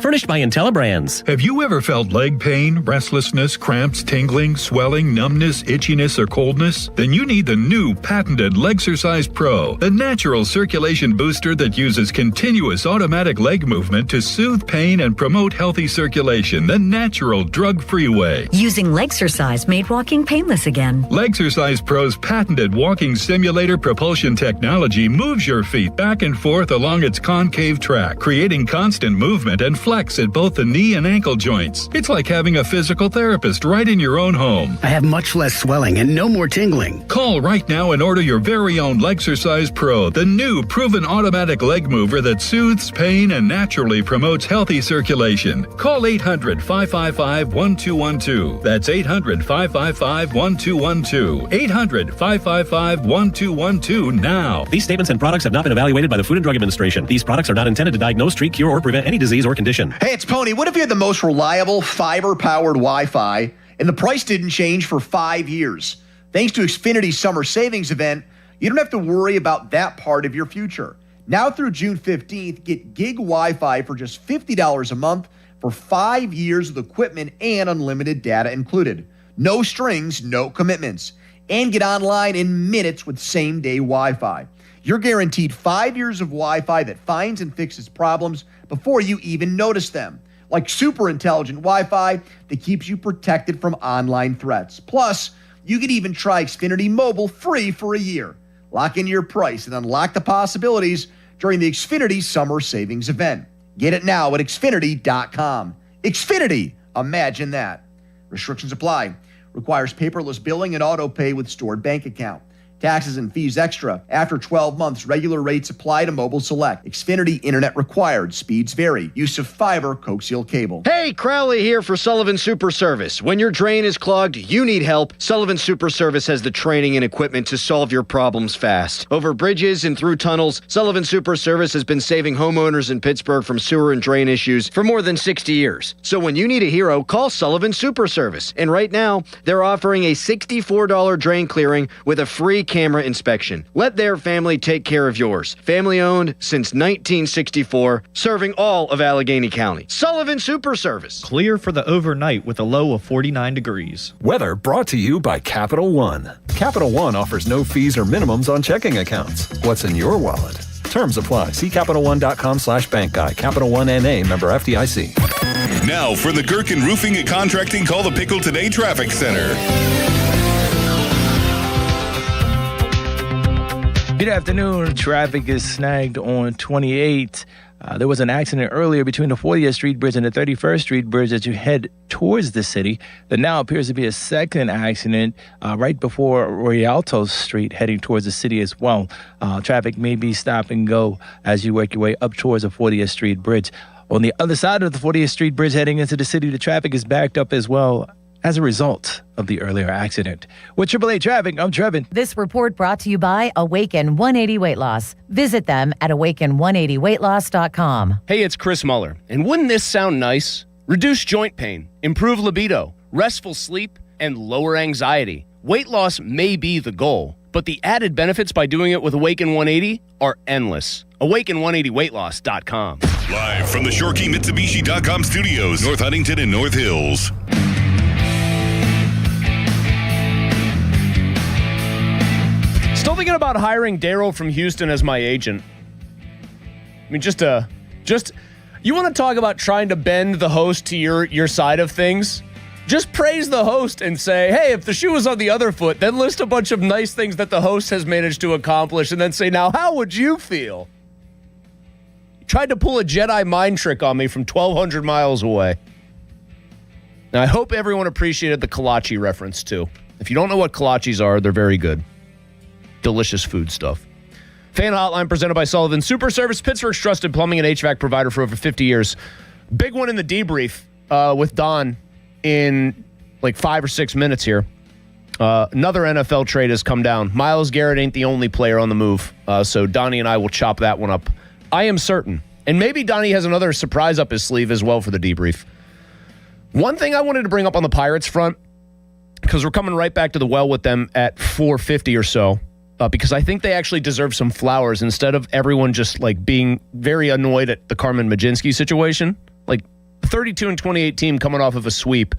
Furnished by IntelliBrands. Have you ever felt leg pain, restlessness, cramps, tingling, swelling, numbness, itchiness, or coldness? Then you need the new patented Legsercise Pro, the natural circulation booster that uses continuous automatic leg movement to soothe pain and promote healthy circulation the natural drug-free way. Using Legsercise made walking painless again. Legsercise Pro's patented walking simulator propulsion technology moves your feet back and forth along its concave track, creating constant movement and flex at both the knee and ankle joints. It's like having a physical therapist right in your own home. I have much less swelling and no more tingling. Call right now and order your very own Legsercise Pro, the new proven automatic leg mover that soothes pain and naturally promotes healthy circulation. Call 800-555-1212. That's 800-555-1212. 800-555-1212 now. These statements and products have not been evaluated by the Food and Drug Administration. These products are not intended to diagnose, treat, cure, or prevent any disease or condition. Hey, it's Pony. What if you had the most reliable fiber-powered Wi-Fi and the price didn't change for 5 years? Thanks to Xfinity's summer savings event, you don't have to worry about that part of your future. Now through June 15th, get gig Wi-Fi for just $50 a month for 5 years with equipment and unlimited data included. No strings, no commitments. And get online in minutes with same-day Wi-Fi. You're guaranteed 5 years of Wi-Fi that finds and fixes problems before you even notice them. Like super intelligent Wi-Fi that keeps you protected from online threats. Plus, you can even try Xfinity Mobile free for a year. Lock in your price and unlock the possibilities during the Xfinity Summer Savings event. Get it now at Xfinity.com. Xfinity, imagine that. Restrictions apply. Requires paperless billing and auto pay with stored bank account. Taxes and fees extra. After 12 months, regular rates apply to Mobile Select. Xfinity Internet required. Speeds vary. Use of fiber coaxial cable. Hey, Crowley here for Sullivan Super Service. When your drain is clogged, you need help. Sullivan Super Service has the training and equipment to solve your problems fast. Over bridges and through tunnels, Sullivan Super Service has been saving homeowners in Pittsburgh from sewer and drain issues for more than 60 years. So when you need a hero, call Sullivan Super Service. And right now, they're offering a $64 drain clearing with a free camera inspection. Let their family take care of yours. Family owned since 1964, serving all of Allegheny County. Sullivan Super Service. Clear for the overnight with a low of 49 degrees. Weather brought to you by Capital One. Capital One offers no fees or minimums on checking accounts. What's in your wallet? Terms apply. See CapitalOne.com/bank guide. Capital One NA, member FDIC. Now for the Gherkin Roofing and Contracting Call the Pickle Today Traffic Center. Good afternoon. Traffic is snagged on 28. There was an accident earlier between the 40th Street Bridge and the 31st Street Bridge as you head towards the city. There now appears to be a second accident right before Rialto Street heading towards the city as well. Traffic may be stop and go as you work your way up towards the 40th Street Bridge. On the other side of the 40th Street Bridge heading into the city, the traffic is backed up as well as a result of the earlier accident. With AAA Traffic, I'm Trevin. This report brought to you by Awaken 180 Weight Loss. Visit them at awaken180weightloss.com. Hey, it's Chris Muller. And wouldn't this sound nice? Reduce joint pain, improve libido, restful sleep, and lower anxiety. Weight loss may be the goal, but but the added benefits by doing it with Awaken 180 are endless. Awaken180weightloss.com. Live from the ShorkeyMitsubishi.com studios, North Huntington and North Hills. Still thinking about hiring Daryl from Houston as my agent. I mean, you want to talk about trying to bend the host to your side of things? Just praise the host and say, hey, if the shoe was on the other foot, then list a bunch of nice things that the host has managed to accomplish, and then say, now, how would you feel? You tried to pull a Jedi mind trick on me from 1,200 miles away. Now, I hope everyone appreciated the kolache reference, too. If you don't know what kolaches are, they're very good. Delicious food stuff. Fan Hotline presented by Sullivan Super Service, Pittsburgh's trusted plumbing and HVAC provider for over 50 years. Big one in the debrief with Don in like 5 or 6 minutes here. Another NFL trade has come down. Myles Garrett ain't the only player on the move, so Donnie and I will chop that one up. I am certain. And maybe Donnie has another surprise up his sleeve as well for the debrief. One thing I wanted to bring up on the Pirates front, because we're coming right back to the well with them at 4:50 or so, because I think they actually deserve some flowers instead of everyone just like being very annoyed at the Carmen Mlodzinski situation. Like 32-28 team coming off of a sweep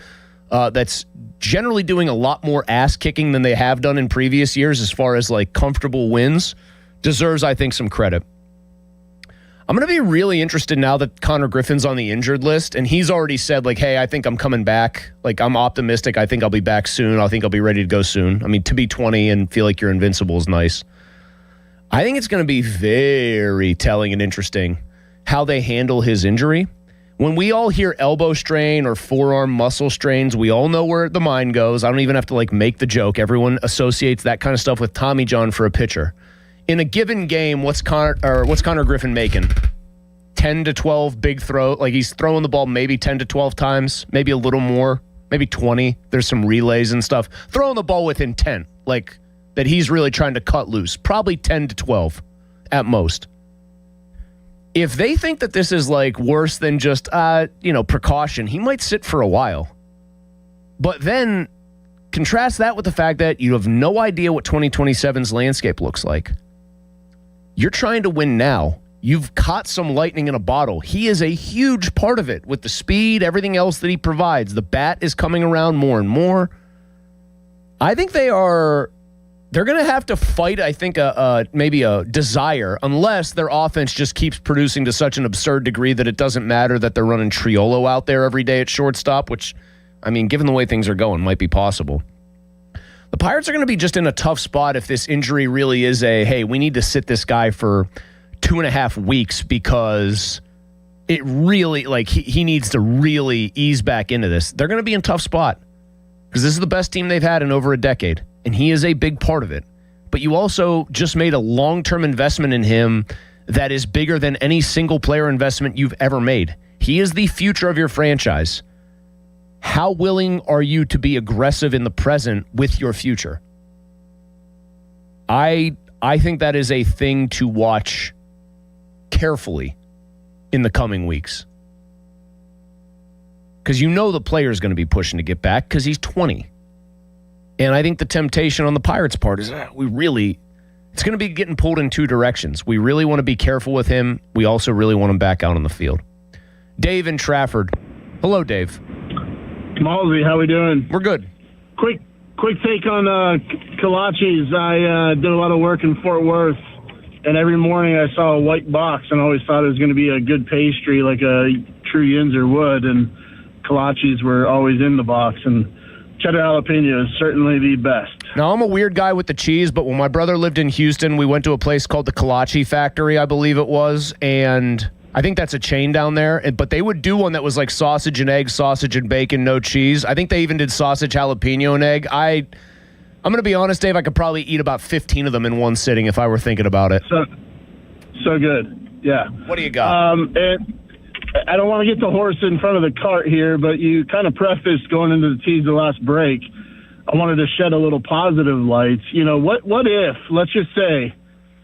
that's generally doing a lot more ass kicking than they have done in previous years as far as like comfortable wins deserves, I think, some credit. I'm going to be really interested now that Connor Griffin's on the injured list, and he's already said, like, hey, I think I'm coming back. Like, I'm optimistic. I think I'll be back soon. I think I'll be ready to go soon. I mean, to be 20 and feel like you're invincible is nice. I think it's going to be very telling and interesting how they handle his injury. When we all hear elbow strain or forearm muscle strains, we all know where the mind goes. I don't even have to, like, make the joke. Everyone associates that kind of stuff with Tommy John for a pitcher. In a given game, what's Connor Griffin making? 10 to 12 big throw. Like he's throwing the ball maybe 10 to 12 times, maybe a little more, maybe 20. There's some relays and stuff. Throwing the ball with intent, like that he's really trying to cut loose. Probably 10 to 12 at most. If they think that this is like worse than just, precaution, he might sit for a while. But then contrast that with the fact that you have no idea what 2027's landscape looks like. You're trying to win now. You've caught some lightning in a bottle. He is a huge part of it with the speed, everything else that he provides. The bat is coming around more and more. I think they're going to have to fight, I think, maybe a desire, unless their offense just keeps producing to such an absurd degree that it doesn't matter that they're running Triolo out there every day at shortstop, which, I mean, given the way things are going, might be possible. The Pirates are going to be just in a tough spot if this injury really is hey, we need to sit this guy for 2.5 weeks because it really, like, he needs to really ease back into this. They're going to be in a tough spot because this is the best team they've had in over a decade, and he is a big part of it. But you also just made a long-term investment in him that is bigger than any single player investment you've ever made. He is the future of your franchise. How willing are you to be aggressive in the present with your future? I think that is a thing to watch carefully in the coming weeks. Because you know the player is going to be pushing to get back because he's 20. And I think the temptation on the Pirates' part is it's going to be getting pulled in two directions. We really want to be careful with him. We also really want him back out on the field. Dave in Trafford. Hello, Dave. Malsey, how we doing? We're good. Quick take on kolaches. I did a lot of work in Fort Worth, and every morning I saw a white box and always thought it was going to be a good pastry like a true Yinzer would, and kolaches were always in the box, and cheddar jalapeno is certainly the best. Now, I'm a weird guy with the cheese, but when my brother lived in Houston, we went to a place called the Kolache Factory, I believe it was, and I think that's a chain down there, but they would do one that was like sausage and egg, sausage and bacon, no cheese. I think they even did sausage, jalapeno, and egg. I'm going to be honest, Dave, I could probably eat about 15 of them in one sitting if I were thinking about it. So good, yeah. What do you got? And I don't want to get the horse in front of the cart here, but you kind of prefaced going into the tease the last break. I wanted to shed a little positive light. You know, what if, let's just say,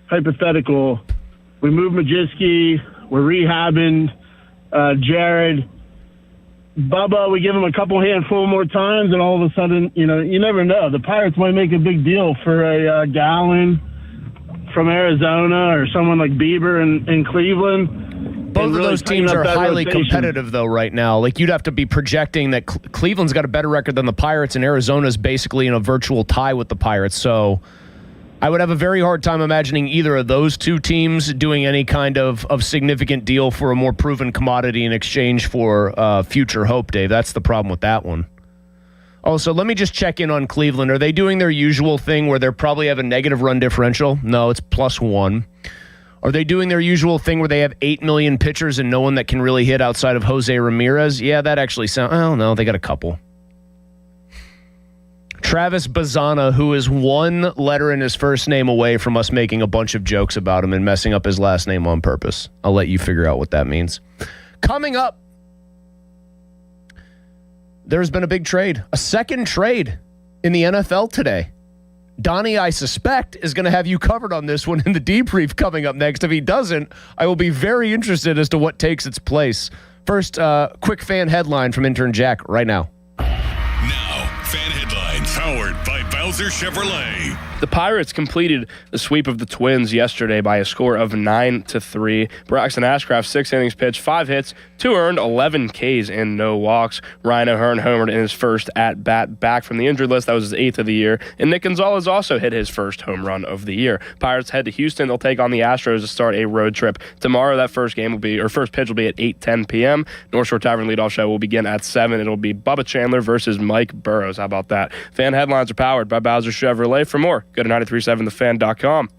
hypothetical, we move Mlodzinski, we're rehabbing Jared. Bubba, we give him a couple handful more times, and all of a sudden, you never know. The Pirates might make a big deal for a Gallen from Arizona or someone like Bieber in Cleveland. Both of those teams are highly competitive, though, right now. Like, you'd have to be projecting that Cleveland's got a better record than the Pirates, and Arizona's basically in a virtual tie with the Pirates. So I would have a very hard time imagining either of those two teams doing any kind of significant deal for a more proven commodity in exchange for future hope, Dave. That's the problem with that one. Also, let me just check in on Cleveland. Are they doing their usual thing where they probably have a negative run differential? No, it's +1. Are they doing their usual thing where they have 8 million pitchers and no one that can really hit outside of Jose Ramirez? Yeah, that actually sounds... Oh, no, they got a couple. Travis Bazzana, who is one letter in his first name away from us making a bunch of jokes about him and messing up his last name on purpose. I'll let you figure out what that means. Coming up, there's been a big trade. A second trade in the NFL today. Donnie, I suspect, is going to have you covered on this one in the debrief coming up next. If he doesn't, I will be very interested as to what takes its place. First, quick fan headline from intern Jack right now. Now, fan headlines powered by Bowser Chevrolet. The Pirates completed the sweep of the Twins yesterday by a score of 9-3. Braxton Ashcraft, 6 innings pitched, 5 hits, 2 earned, 11 Ks, and no walks. Ryan O'Hearn homered in his first at-bat back from the injured list. That was his 8th of the year. And Nick Gonzalez also hit his first home run of the year. Pirates head to Houston. They'll take on the Astros to start a road trip tomorrow. That first pitch will be at 8:10 p.m. North Shore Tavern leadoff show will begin at 7. It'll be Bubba Chandler versus Mike Burrows. How about that? Fan headlines are powered by Bowser Chevrolet. For more, go to 937thefan.com.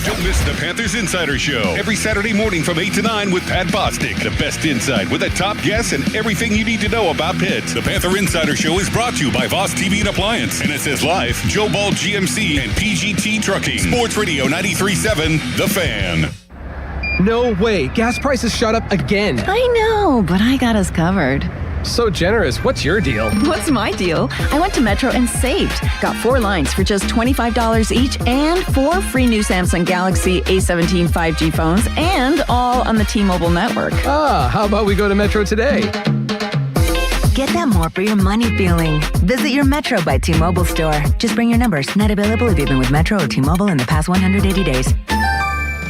Don't miss the Panthers Insider Show every Saturday morning from 8 to 9 with Pat Bostic. The best insight with the top guests and everything you need to know about Pitt. The Panther Insider Show is brought to you by Voss TV and Appliance, NSS Life, Joe Ball GMC, and PGT Trucking. Sports Radio 93.7, The Fan. No way. Gas prices shot up again. I know, but I got us covered. So generous. What's your deal? What's my deal? I went to Metro and saved. Got 4 lines for just $25 each and 4 free new Samsung Galaxy A17 5G phones and all on the T-Mobile network. How about we go to Metro today? Get that more for your money feeling. Visit your Metro by T-Mobile store. Just bring your numbers. Not available if you've been with Metro or T-Mobile in the past 180 days.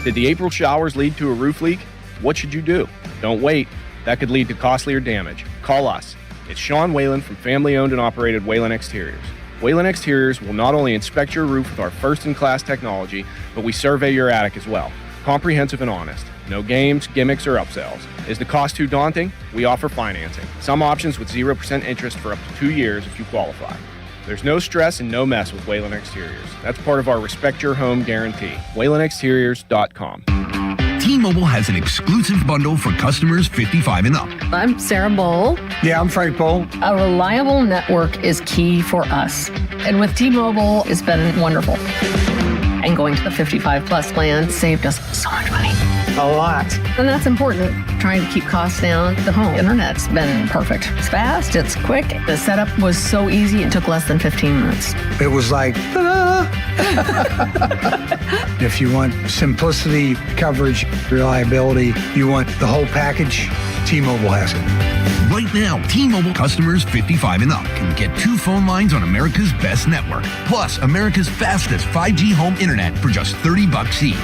Did the April showers lead to a roof leak? What should you do? Don't wait. That could lead to costlier damage. Call us. It's Sean Whalen from family-owned and operated Whalen Exteriors. Whalen Exteriors will not only inspect your roof with our first-in-class technology, but we survey your attic as well. Comprehensive and honest. No games, gimmicks, or upsells. Is the cost too daunting? We offer financing. Some options with 0% interest for up to 2 years if you qualify. There's no stress and no mess with Whalen Exteriors. That's part of our Respect Your Home guarantee. WhalenExteriors.com. T-Mobile has an exclusive bundle for customers 55 and up. I'm Sarah Bowl. Yeah, I'm Frank Bowl. A reliable network is key for us. And with T-Mobile, it's been wonderful. And going to the 55 plus plan saved us so much money. A lot. And that's important. Trying to keep costs down. The home internet's been perfect. It's fast, it's quick. The setup was so easy, it took less than 15 minutes. It was like, ta-da! If you want simplicity, coverage, reliability, you want the whole package, T-Mobile has it. Right now, T-Mobile customers 55 and up can get 2 phone lines on America's best network, plus America's fastest 5G home internet for just $30 each.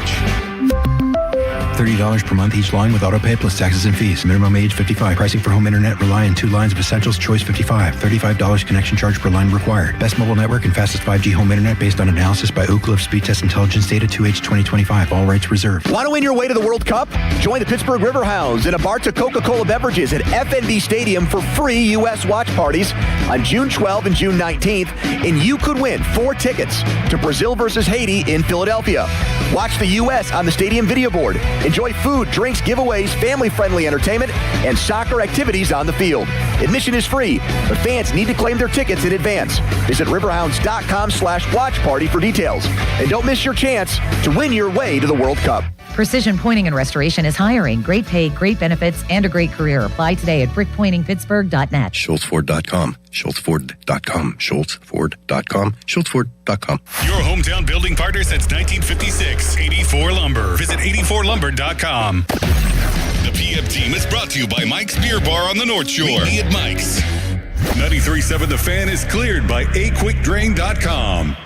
$30 per month each line with autopay plus taxes and fees. Minimum age 55. Pricing for home internet rely on 2 lines of essentials. Choice 55. $35 connection charge per line required. Best mobile network and fastest 5G home internet based on analysis by Oak Cliff Speed Test Intelligence data 2H 2025. All rights reserved. Want to win your way to the World Cup? Join the Pittsburgh Riverhounds in a Barca Coca-Cola beverages at FNB Stadium for free U.S. watch parties on June 12th and June 19th, and you could win 4 tickets to Brazil versus Haiti in Philadelphia. Watch the U.S. on the stadium video board. Enjoy food, drinks, giveaways, family-friendly entertainment, and soccer activities on the field. Admission is free, but fans need to claim their tickets in advance. Visit riverhounds.com/watch party for details. And don't miss your chance to win your way to the World Cup. Precision Pointing and Restoration is hiring. Great pay, great benefits, and a great career. Apply today at brickpointingpittsburgh.net. SchultzFord.com. SchultzFord.com. SchultzFord.com. SchultzFord.com. Your hometown building partner since 1956. 84 Lumber. Visit 84lumber.com. The PM team is brought to you by Mike's Beer Bar on the North Shore. Meet me at Mike's. 93.7 The Fan is cleared by aquickdrain.com.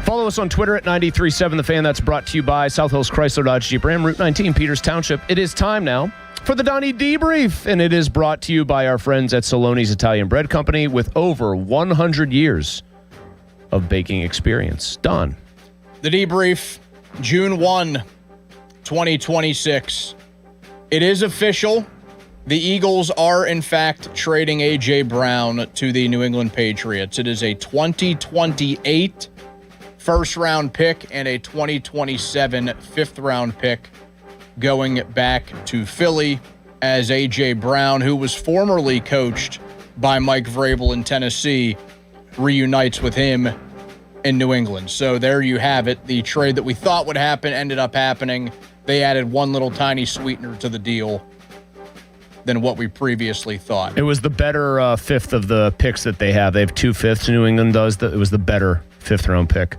Follow us on Twitter at 93.7 The Fan. That's brought to you by South Hills Chrysler Dodge Jeep Ram, Route 19, Peters Township. It is time now for the Donnie Debrief, and it is brought to you by our friends at Saloni's Italian Bread Company with over 100 years of baking experience. Don. The Debrief, June 1, 2026. It is official. The Eagles are, in fact, trading A.J. Brown to the New England Patriots. It is a 2028 first-round pick and a 2027 fifth-round pick going back to Philly as A.J. Brown, who was formerly coached by Mike Vrabel in Tennessee, reunites with him in New England. So there you have it. The trade that we thought would happen ended up happening. They added one little tiny sweetener to the deal than what we previously thought. It was the better fifth of the picks that they have. They have 2 fifths. New England does. It was the better fifth-round pick.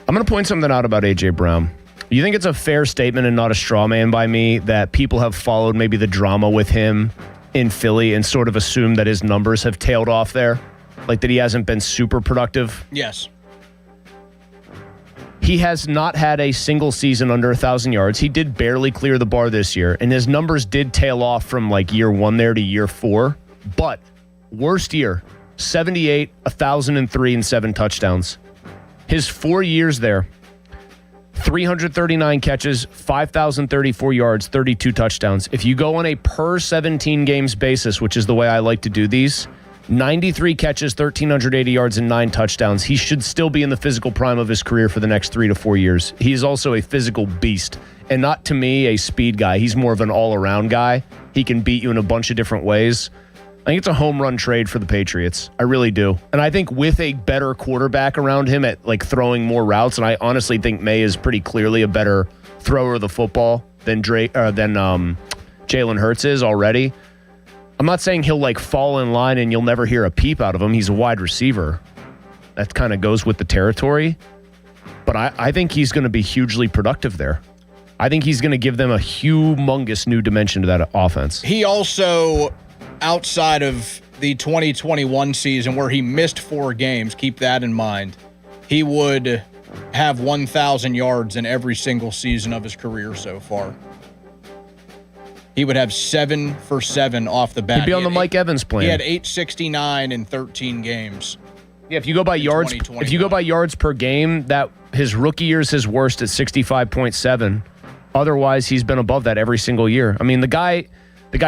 I'm going to point something out about A.J. Brown. You think it's a fair statement and not a straw man by me that people have followed maybe the drama with him in Philly and sort of assumed that his numbers have tailed off there? Like that he hasn't been super productive? Yes. He has not had a single season under 1,000 yards. He did barely clear the bar this year, and his numbers did tail off from like year 1 there to year 4. But worst year, 78, 1,003, and 7 touchdowns. His 4 years there, 339 catches, 5,034 yards, 32 touchdowns. If you go on a per 17 games basis, which is the way I like to do these, 93 catches, 1,380 yards, and 9 touchdowns. He should still be in the physical prime of his career for the next 3 to 4 years. He's also a physical beast, and not, to me, a speed guy. He's more of an all-around guy. He can beat you in a bunch of different ways. I think it's a home run trade for the Patriots. I really do. And I think with a better quarterback around him at like throwing more routes, and I honestly think May is pretty clearly a better thrower of the football than Jalen Hurts is already. I'm not saying he'll like fall in line and you'll never hear a peep out of him. He's a wide receiver. That kind of goes with the territory. But I think he's going to be hugely productive there. I think he's going to give them a humongous new dimension to that offense. He also, outside of the 2021 season where he missed 4 games, keep that in mind, he would have 1,000 yards in every single season of his career so far. He would have 7 for 7 off the bat. He'd be on the Mike Evans plan. He had 869 in 13 games. Yeah, if you go by yards per game, that his rookie year is his worst at 65.7. Otherwise, he's been above that every single year. I mean, the guy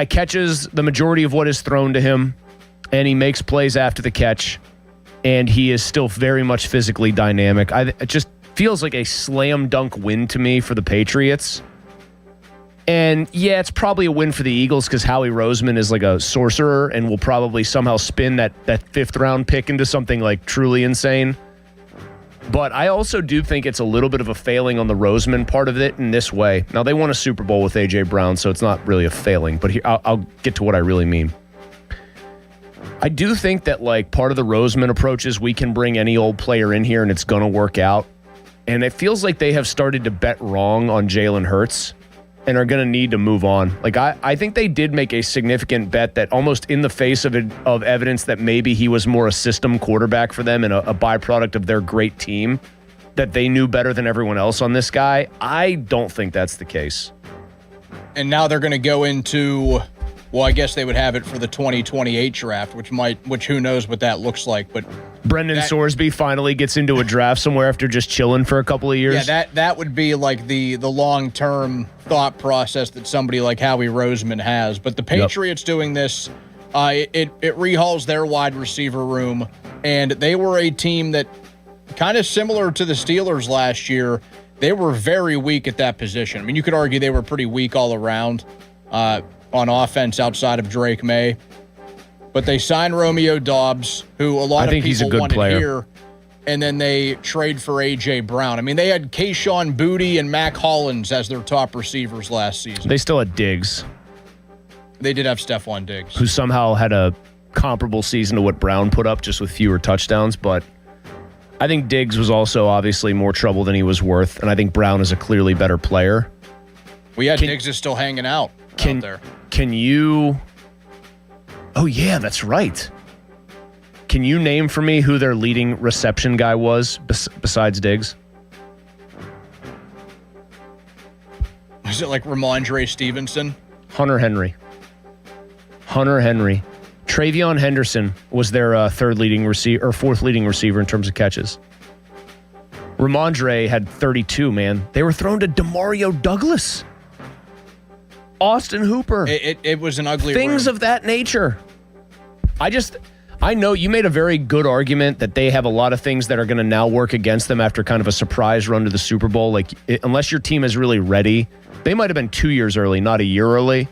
catches the majority of what is thrown to him, and he makes plays after the catch, and he is still very much physically dynamic. It just feels like a slam dunk win to me for the Patriots. And yeah, it's probably a win for the Eagles because Howie Roseman is like a sorcerer and will probably somehow spin that 5th round pick into something like truly insane. But I also do think it's a little bit of a failing on the Roseman part of it in this way. Now, they won a Super Bowl with A.J. Brown, so it's not really a failing. But here, I'll get to what I really mean. I do think that like part of the Roseman approach is we can bring any old player in here and it's going to work out. And it feels like they have started to bet wrong on Jalen Hurts and are going to need to move on. Like I think they did make a significant bet that almost in the face of evidence that maybe he was more a system quarterback for them and a byproduct of their great team, that they knew better than everyone else on this guy. I don't think that's the case. And now they're going to go into, well, I guess they would have it for the 2028 draft, which who knows what that looks like. But Brendan Sorsby finally gets into a draft somewhere after just chilling for a couple of years. Yeah, that would be like the long-term thought process that somebody like Howie Roseman has. But the Patriots doing this, it rehauls their wide receiver room, and they were a team that, kind of similar to the Steelers last year, they were very weak at that position. I mean, you could argue they were pretty weak all around on offense outside of Drake May. But they signed Romeo Doubs, who a lot of people wanted here. and then they trade for A.J. Brown. I mean, they had Kayshon Boutte and Mac Hollins as their top receivers last season. They still had Diggs. They did have Stephon Diggs, who somehow had a comparable season to what Brown put up, just with fewer touchdowns. But I think Diggs was also obviously more trouble than he was worth, and I think Brown is a clearly better player. Diggs is still hanging out there. Can you... Oh, yeah, that's right. Can you name for me who their leading reception guy was besides Diggs? Was it like Ramondre Stevenson? Hunter Henry. Travion Henderson was their fourth leading receiver in terms of catches. Ramondre had 32, man. They were thrown to Demario Douglas. Austin Hooper. It was an ugly things room. Of that nature. I know you made a very good argument that they have a lot of things that are going to now work against them after kind of a surprise run to the Super Bowl. Unless your team is really ready, they might have been 2 years early, not a year early.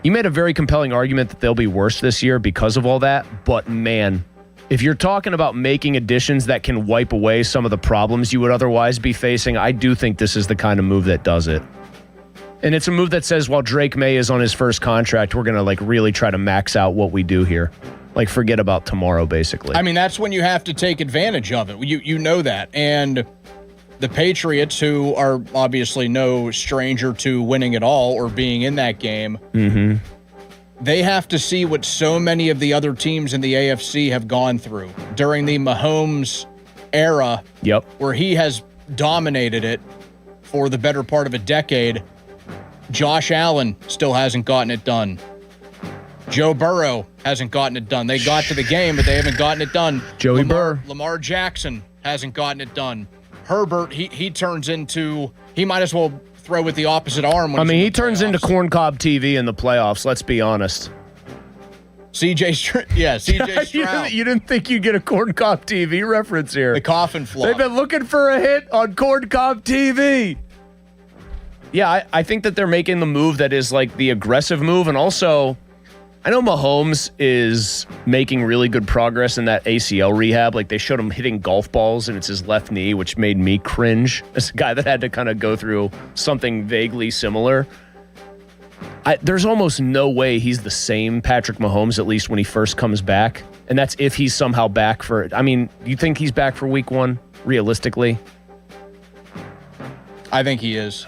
You made a very compelling argument that they'll be worse this year because of all that. But man, if you're talking about making additions that can wipe away some of the problems you would otherwise be facing, I do think this is the kind of move that does it. And it's a move that says, while Drake May is on his first contract, we're going to really try to max out what we do here. Forget about tomorrow, basically. I mean, that's when you have to take advantage of it. You know that. And the Patriots, who are obviously no stranger to winning it all or being in that game, they have to see what so many of the other teams in the AFC have gone through during the Mahomes era, where he has dominated it for the better part of a decade. Josh Allen still hasn't gotten it done. Joe Burrow hasn't gotten it done. They got to the game, but they haven't gotten it done. Joey Burr. Lamar Jackson hasn't gotten it done. Herbert, he turns into, he might as well throw with the opposite arm. He turns into corncob TV in the playoffs, let's be honest. CJ Stroud. You didn't think you'd get a corncob TV reference here. The coffin flop. They've been looking for a hit on corncob TV. Yeah, I think that they're making the move that is the aggressive move. And also, I know Mahomes is making really good progress in that ACL rehab. They showed him hitting golf balls, and it's his left knee, which made me cringe as a guy that had to kind of go through something vaguely similar. There's almost no way he's the same Patrick Mahomes, at least when he first comes back. And that's if he's somehow back for... you think he's back for week 1, realistically? I think he is.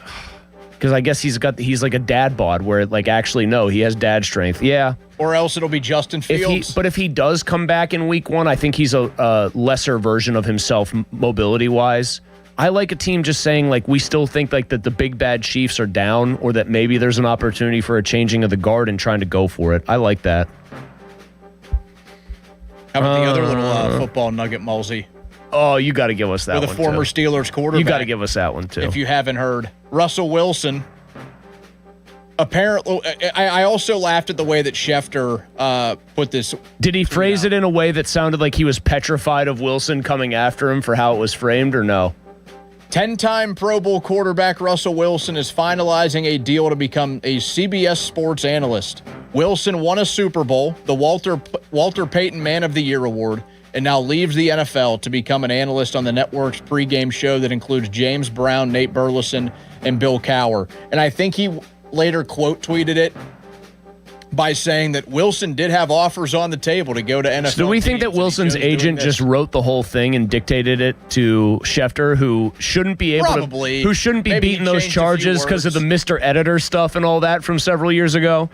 Because I guess he's like a dad bod where actually no, he has dad strength. Yeah. Or else it'll be Justin Fields. But if he does come back in week 1, I think he's a lesser version of himself mobility wise. I like a team just saying we still think that the big bad Chiefs are down, or that maybe there's an opportunity for a changing of the guard and trying to go for it. I like that. How about the other little football nugget, Mulsey? Oh, you got to give us that one, with a former Steelers quarterback. You got to give us that one, too. If you haven't heard. Russell Wilson. Apparently, I also laughed at the way that Schefter put this. Did he phrase it in a way that sounded like he was petrified of Wilson coming after him for how it was framed, or no? 10-time Pro Bowl quarterback Russell Wilson is finalizing a deal to become a CBS Sports analyst. Wilson won a Super Bowl, the Walter Payton Man of the Year award, and now leaves the NFL to become an analyst on the network's pregame show that includes James Brown, Nate Burleson, and Bill Cowher. And I think he later quote tweeted it by saying that Wilson did have offers on the table to go to NFL. So do we think that Wilson's agent just wrote the whole thing and dictated it to Schefter, who shouldn't be beating those charges because of the Mr. Editor stuff and all that from several years ago?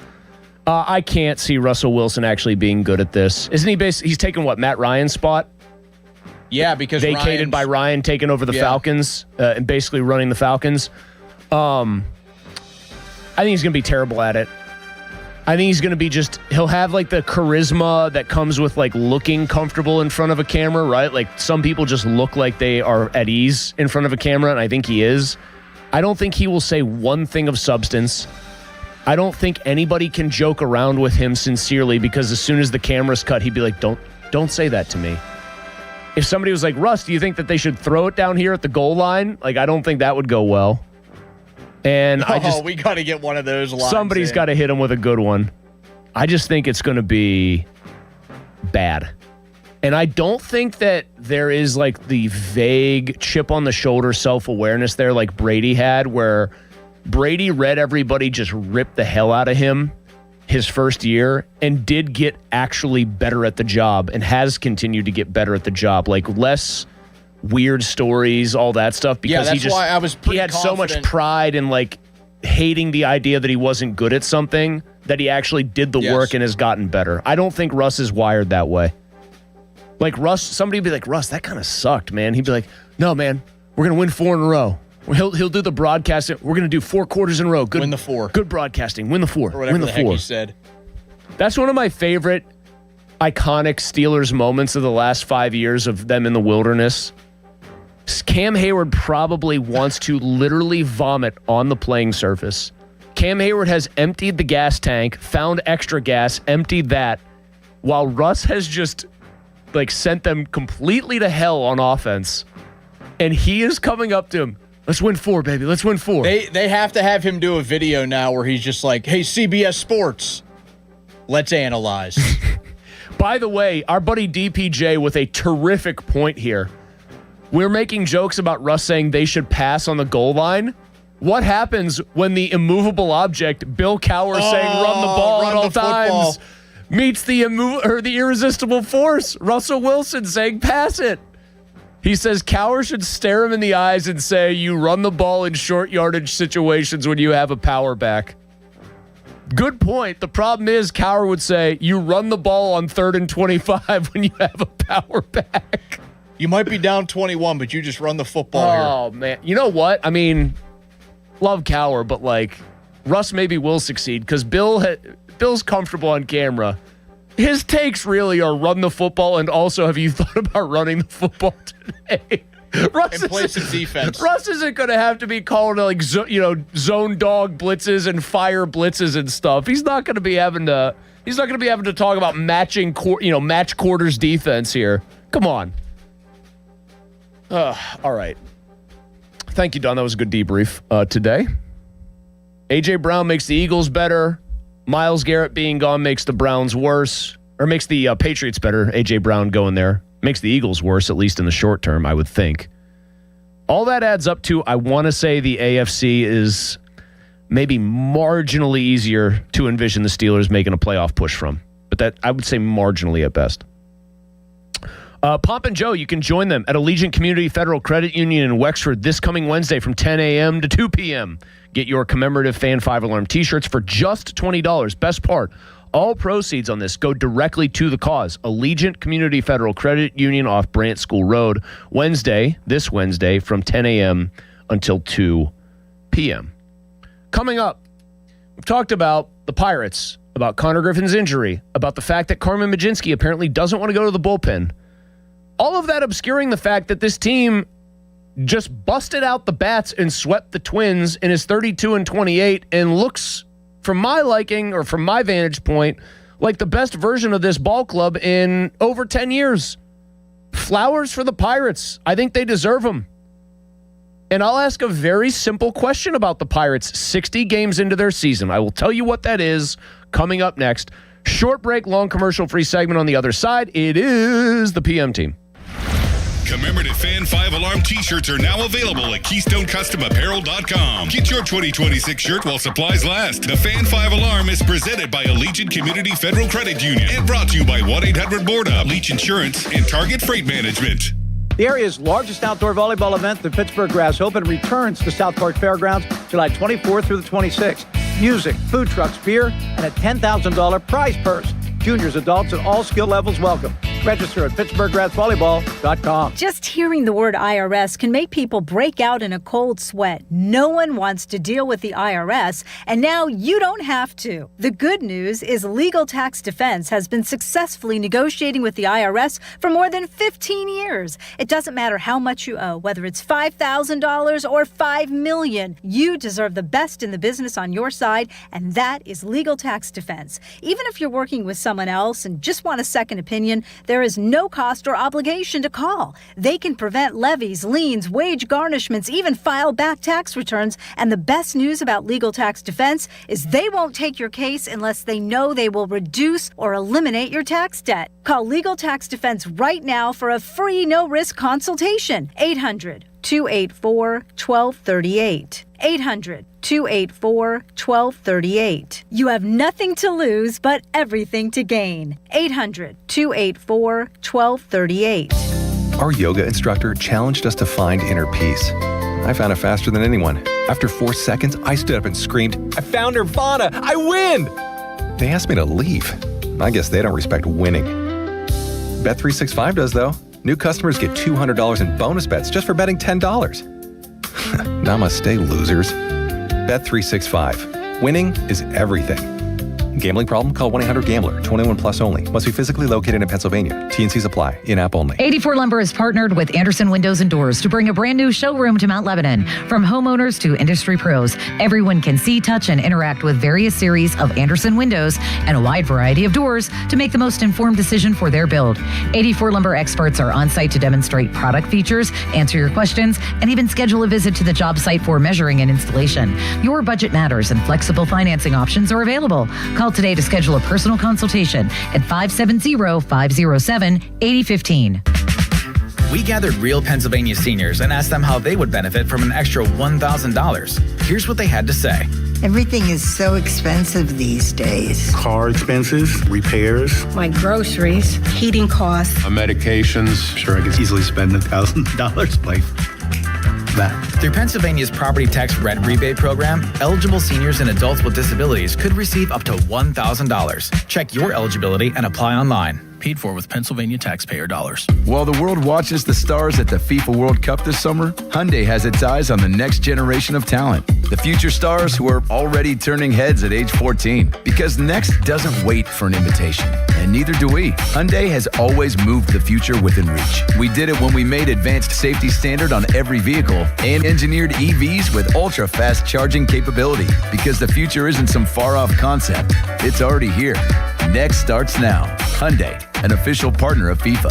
I can't see Russell Wilson actually being good at this. Isn't he he's taken Matt Ryan's spot? Yeah, because vacated by Ryan, taking over the Falcons and basically running the Falcons. I think he's going to be terrible at it. I think he's going to be he'll have the charisma that comes with looking comfortable in front of a camera, right? Some people just look like they are at ease in front of a camera, and I think he is. I don't think he will say one thing of substance. I don't think anybody can joke around with him sincerely, because as soon as the camera's cut, he'd be like, don't say that to me. If somebody was like, Russ, do you think that they should throw it down here at the goal line? I don't think that would go well. And we got to get one of those lines. Somebody's got to hit him with a good one. I just think it's going to be bad. And I don't think that there is like the vague chip on the shoulder self-awareness there like Brady had, where Brady read everybody just rip the hell out of him his first year and did get actually better at the job and has continued to get better at the job. Like less weird stories, all that stuff, because he had so much pride in like hating the idea that he wasn't good at something that he actually did the work and has gotten better. I don't think Russ is wired that way. Like Russ, somebody would be like, Russ, that kind of sucked, man. He'd be like, no, man, we're going to win 4 in a row. He'll do the broadcast. We're going to do 4 quarters in a row. Good, win the 4. Good broadcasting. Win the 4. Or whatever win the heck he said. That's one of my favorite iconic Steelers moments of the last 5 years of them in the wilderness. Cam Hayward probably wants to literally vomit on the playing surface. Cam Hayward has emptied the gas tank, found extra gas, emptied that, while Russ has just like sent them completely to hell on offense. And he is coming up to him. Let's win 4, baby. Let's win 4. They have to have him do a video now where he's just like, hey, CBS Sports, let's analyze. By the way, our buddy DPJ with a terrific point here. We're making jokes about Russ saying they should pass on the goal line. What happens when the immovable object, Bill Cowher saying run the ball at all times, meets the irresistible force, Russell Wilson saying pass it? He says Cowher should stare him in the eyes and say, you run the ball in short yardage situations when you have a power back. Good point. The problem is Cowher would say, you run the ball on 3rd and 25 when you have a power back. You might be down 21, but you just run the football here. Oh, man. You know what? I mean, love Cowher, but like Russ maybe will succeed because Bill's comfortable on camera. His takes really are run the football, and also have you thought about running the football today? And play some defense. Russ isn't going to have to be calling like zone dog blitzes and fire blitzes and stuff. He's not going to be having to. He's not going to be having to talk about match quarters defense here. Come on. All right. Thank you, Don. That was a good debrief today. A.J. Brown makes the Eagles better. Myles Garrett being gone makes the Browns worse, or makes the Patriots better. A.J. Brown going there makes the Eagles worse, at least in the short term, I would think. All that adds up to, I want to say the AFC is maybe marginally easier to envision the Steelers making a playoff push from. But that, I would say marginally at best. Pomp and Joe, you can join them at Allegiant Community Federal Credit Union in Wexford this coming Wednesday from 10 a.m. to 2 p.m. Get your commemorative Fan 5 Alarm t-shirts for just $20. Best part, all proceeds on this go directly to the cause. Allegiant Community Federal Credit Union off Brant School Road, this Wednesday from 10 a.m. until 2 p.m. Coming up, we've talked about the Pirates, about Connor Griffin's injury, about the fact that Carmen Majinski apparently doesn't want to go to the bullpen. All of that obscuring the fact that this team just busted out the bats and swept the Twins and is 32-28 and looks, from my liking or from my vantage point, like the best version of this ball club in over 10 years. Flowers for the Pirates. I think they deserve them. And I'll ask a very simple question about the Pirates 60 games into their season. I will tell you what that is coming up next. Short break, long commercial-free segment on the other side. It is the PM Team. Commemorative Fan 5 Alarm t-shirts are now available at KeystoneCustomApparel.com. Get your 2026 shirt while supplies last. The Fan 5 Alarm is presented by Allegiant Community Federal Credit Union and brought to you by 1-800-BOARD-UP, Leach Insurance, and Target Freight Management. The area's largest outdoor volleyball event, the Pittsburgh Grass Open, returns to South Park Fairgrounds July 24th through the 26th. Music, food trucks, beer, and a $10,000 prize purse. Juniors, adults, and all skill levels welcome. Register at PittsburghGrassVolleyball.com. Just hearing the word IRS can make people break out in a cold sweat. No one wants to deal with the IRS, and now you don't have to. The good news is Legal Tax Defense has been successfully negotiating with the IRS for more than 15 years. It doesn't matter how much you owe, whether it's $5,000 or $5 million. You deserve the best in the business on your side, and that is Legal Tax Defense. Even if you're working with someone else and just want a second opinion, There is no cost or obligation to call. They can prevent levies, liens, wage garnishments, even file back tax returns. And the best news about Legal Tax Defense is they won't take your case unless they know they will reduce or eliminate your tax debt. Call Legal Tax Defense right now for a free no-risk consultation. 800-284-1238. 800-284-1238. You have nothing to lose but everything to gain. 800-284-1238. Our yoga instructor challenged us to find inner peace. I found it faster than anyone. After 4 seconds, I stood up and screamed, "I found Nirvana! I win!" They asked me to leave. I guess they don't respect winning. Bet365 does, though. New customers get $200 in bonus bets just for betting $10. Namaste, losers. Bet365. Winning is everything. Gambling problem? Call 1-800-GAMBLER. 21 plus only. Must be physically located in Pennsylvania. T&Cs apply. In-app only. 84 Lumber has partnered with Anderson Windows and Doors to bring a brand new showroom to Mount Lebanon. From homeowners to industry pros, everyone can see, touch, and interact with various series of Anderson windows and a wide variety of doors to make the most informed decision for their build. 84 Lumber experts are on site to demonstrate product features, answer your questions, and even schedule a visit to the job site for measuring and installation. Your budget matters and flexible financing options are available. Call today to schedule a personal consultation at 570-507-8015. We gathered real Pennsylvania seniors and asked them how they would benefit from an extra $1,000. Here's what they had to say. Everything is so expensive these days. Car expenses, repairs. My groceries, heating costs. Medications. Sure, I could easily spend $1,000 like that. Through Pennsylvania's property tax rent rebate program, eligible seniors and adults with disabilities could receive up to $1,000. Check your eligibility and apply online. Paid for with Pennsylvania taxpayer dollars. While the world watches the stars at the FIFA World Cup this summer, Hyundai has its eyes on the next generation of talent. The future stars who are already turning heads at age 14. Because next doesn't wait for an invitation. And neither do we. Hyundai has always moved the future within reach. We did it when we made advanced safety standard on every vehicle and engineered EVs with ultra-fast charging capability. Because the future isn't some far-off concept. It's already here. Next starts now. Hyundai, an official partner of FIFA.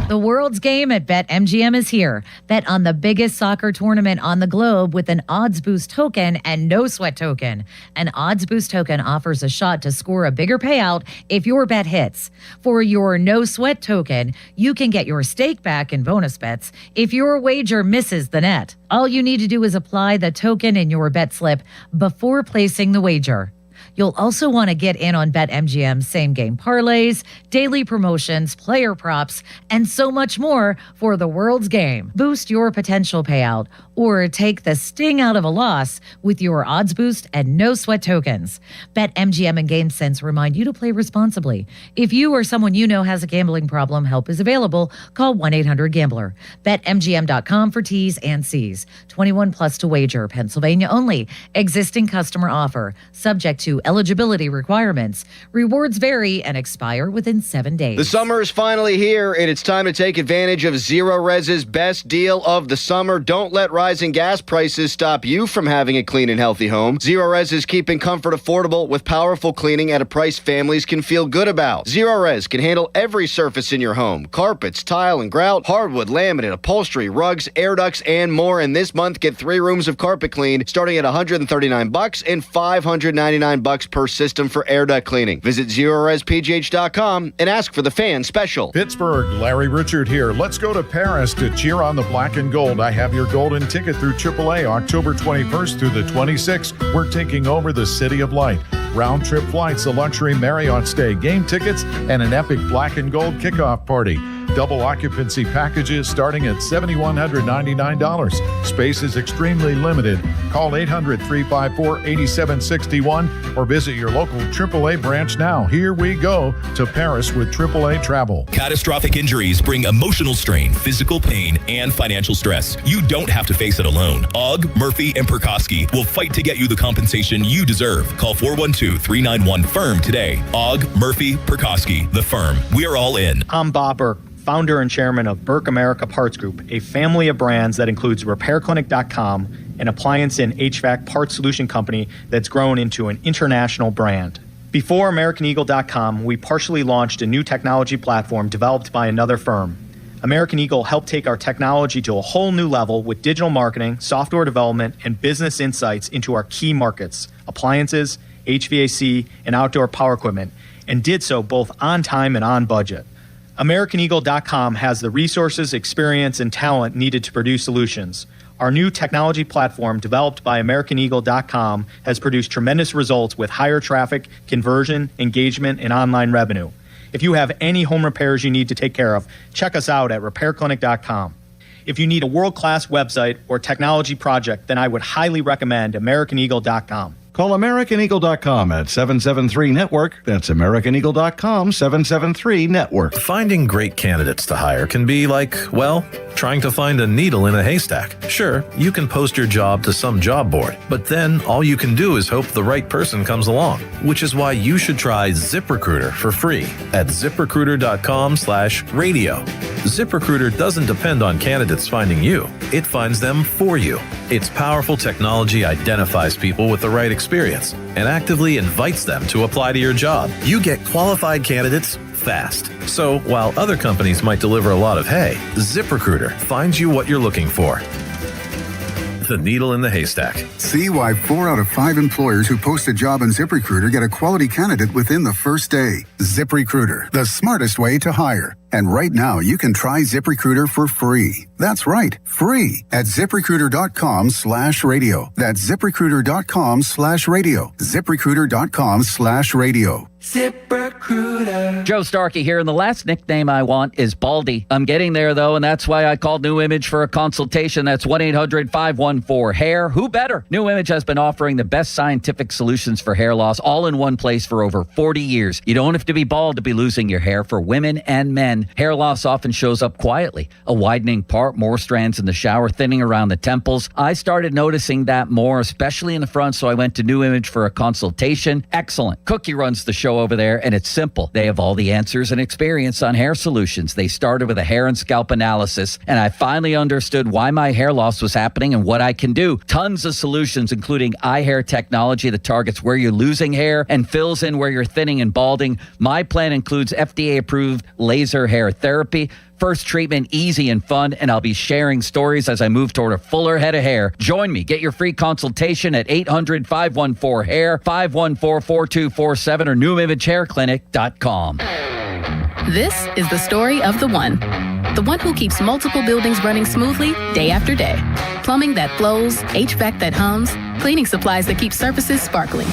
The world's game at BetMGM is here. Bet on the biggest soccer tournament on the globe with an Odds Boost token and no sweat token. An Odds Boost token offers a shot to score a bigger payout if your bet hits. For your no sweat token, you can get your stake back in bonus bets if your wager misses the net. All you need to do is apply the token in your bet slip before placing the wager. You'll also want to get in on BetMGM's same-game parlays, daily promotions, player props, and so much more for the world's game. Boost your potential payout or take the sting out of a loss with your Odds Boost and no sweat tokens. BetMGM and GameSense remind you to play responsibly. If you or someone you know has a gambling problem, help is available. Call 1-800-GAMBLER. BetMGM.com for T's and C's. 21 plus to wager. Pennsylvania only. Existing customer offer. Subject to eligibility requirements. Rewards vary and expire within 7 days. The summer is finally here, and it's time to take advantage of Zero Res's best deal of the summer. Don't let rising gas prices stop you from having a clean and healthy home. Zero Res is keeping comfort affordable with powerful cleaning at a price families can feel good about. Zero Res can handle every surface in your home. Carpets, tile and grout, hardwood, laminate, upholstery, rugs, air ducts, and more. And this month, get 3 rooms of carpet cleaned starting at $139 and $599 per system for air duct cleaning. Visit ZeroResPGH.com and ask for the fan special. Pittsburgh, Larry Richard here. Let's go to Paris to cheer on the black and gold. I have your golden ticket through AAA October 21st through the 26th. We're taking over the City of Light. Round trip flights, a luxury Marriott stay, game tickets, and an epic black and gold kickoff party. Double occupancy packages starting at $7,199. Space is extremely limited. Call 800-354-8761 or visit your local AAA branch now. Here we go to Paris with AAA Travel. Catastrophic injuries bring emotional strain, physical pain, and financial stress. You don't have to face it alone. Ogg, Murphy, and Perkoski will fight to get you the compensation you deserve. Call 412-391-FIRM today. Ogg, Murphy, Perkoski, the firm. We're all in. I'm Bob Burke, founder and chairman of Burke America Parts Group, a family of brands that includes RepairClinic.com, an appliance and HVAC parts solution company that's grown into an international brand. Before AmericanEagle.com, we partially launched a new technology platform developed by another firm. American Eagle helped take our technology to a whole new level with digital marketing, software development, and business insights into our key markets, appliances, HVAC, and outdoor power equipment, and did so both on time and on budget. AmericanEagle.com has the resources, experience, and talent needed to produce solutions. Our new technology platform, developed by AmericanEagle.com, has produced tremendous results with higher traffic, conversion, engagement, and online revenue. If you have any home repairs you need to take care of, check us out at RepairClinic.com. If you need a world-class website or technology project, then I would highly recommend AmericanEagle.com. Call AmericanEagle.com at 773-NETWORK. That's AmericanEagle.com, 773-NETWORK. Finding great candidates to hire can be like, well, trying to find a needle in a haystack. Sure, you can post your job to some job board, but then all you can do is hope the right person comes along, which is why you should try ZipRecruiter for free at ZipRecruiter.com/radio. ZipRecruiter doesn't depend on candidates finding you. It finds them for you. Its powerful technology identifies people with the right experience and actively invites them to apply to your job. You get qualified candidates fast. So while other companies might deliver a lot of hay, ZipRecruiter finds you what you're looking for. The needle in the haystack. See why 4 out of 5 employers who post a job on ZipRecruiter get a quality candidate within the first day. ZipRecruiter, the smartest way to hire. And right now, you can try ZipRecruiter for free. That's right, free at ZipRecruiter.com/radio. That's ZipRecruiter.com/radio. ZipRecruiter.com/radio. ZipRecruiter. Joe Starkey here, and the last nickname I want is Baldy. I'm getting there, though, and that's why I called New Image for a consultation. That's 1-800-514-HAIR. Who better? New Image has been offering the best scientific solutions for hair loss all in one place for over 40 years. You don't have to be bald to be losing your hair. For women and men, hair loss often shows up quietly. A widening part, more strands in the shower, thinning around the temples. I started noticing that more, especially in the front, so I went to New Image for a consultation. Excellent. Cookie runs the show over there, and it's simple. They have all the answers and experience on hair solutions. They started with a hair and scalp analysis, and I finally understood why my hair loss was happening and what I can do. Tons of solutions, including eye hair technology that targets where you're losing hair and fills in where you're thinning and balding. My plan includes FDA-approved laser hair therapy. First treatment, easy and fun, and I'll be sharing stories as I move toward a fuller head of hair. Join me. Get your free consultation at 800-514-HAIR, 514-4247, or NewImageHairClinic.com. This is the story of the one who keeps multiple buildings running smoothly day after day. Plumbing that flows, HVAC that hums, cleaning supplies that keep surfaces sparkling.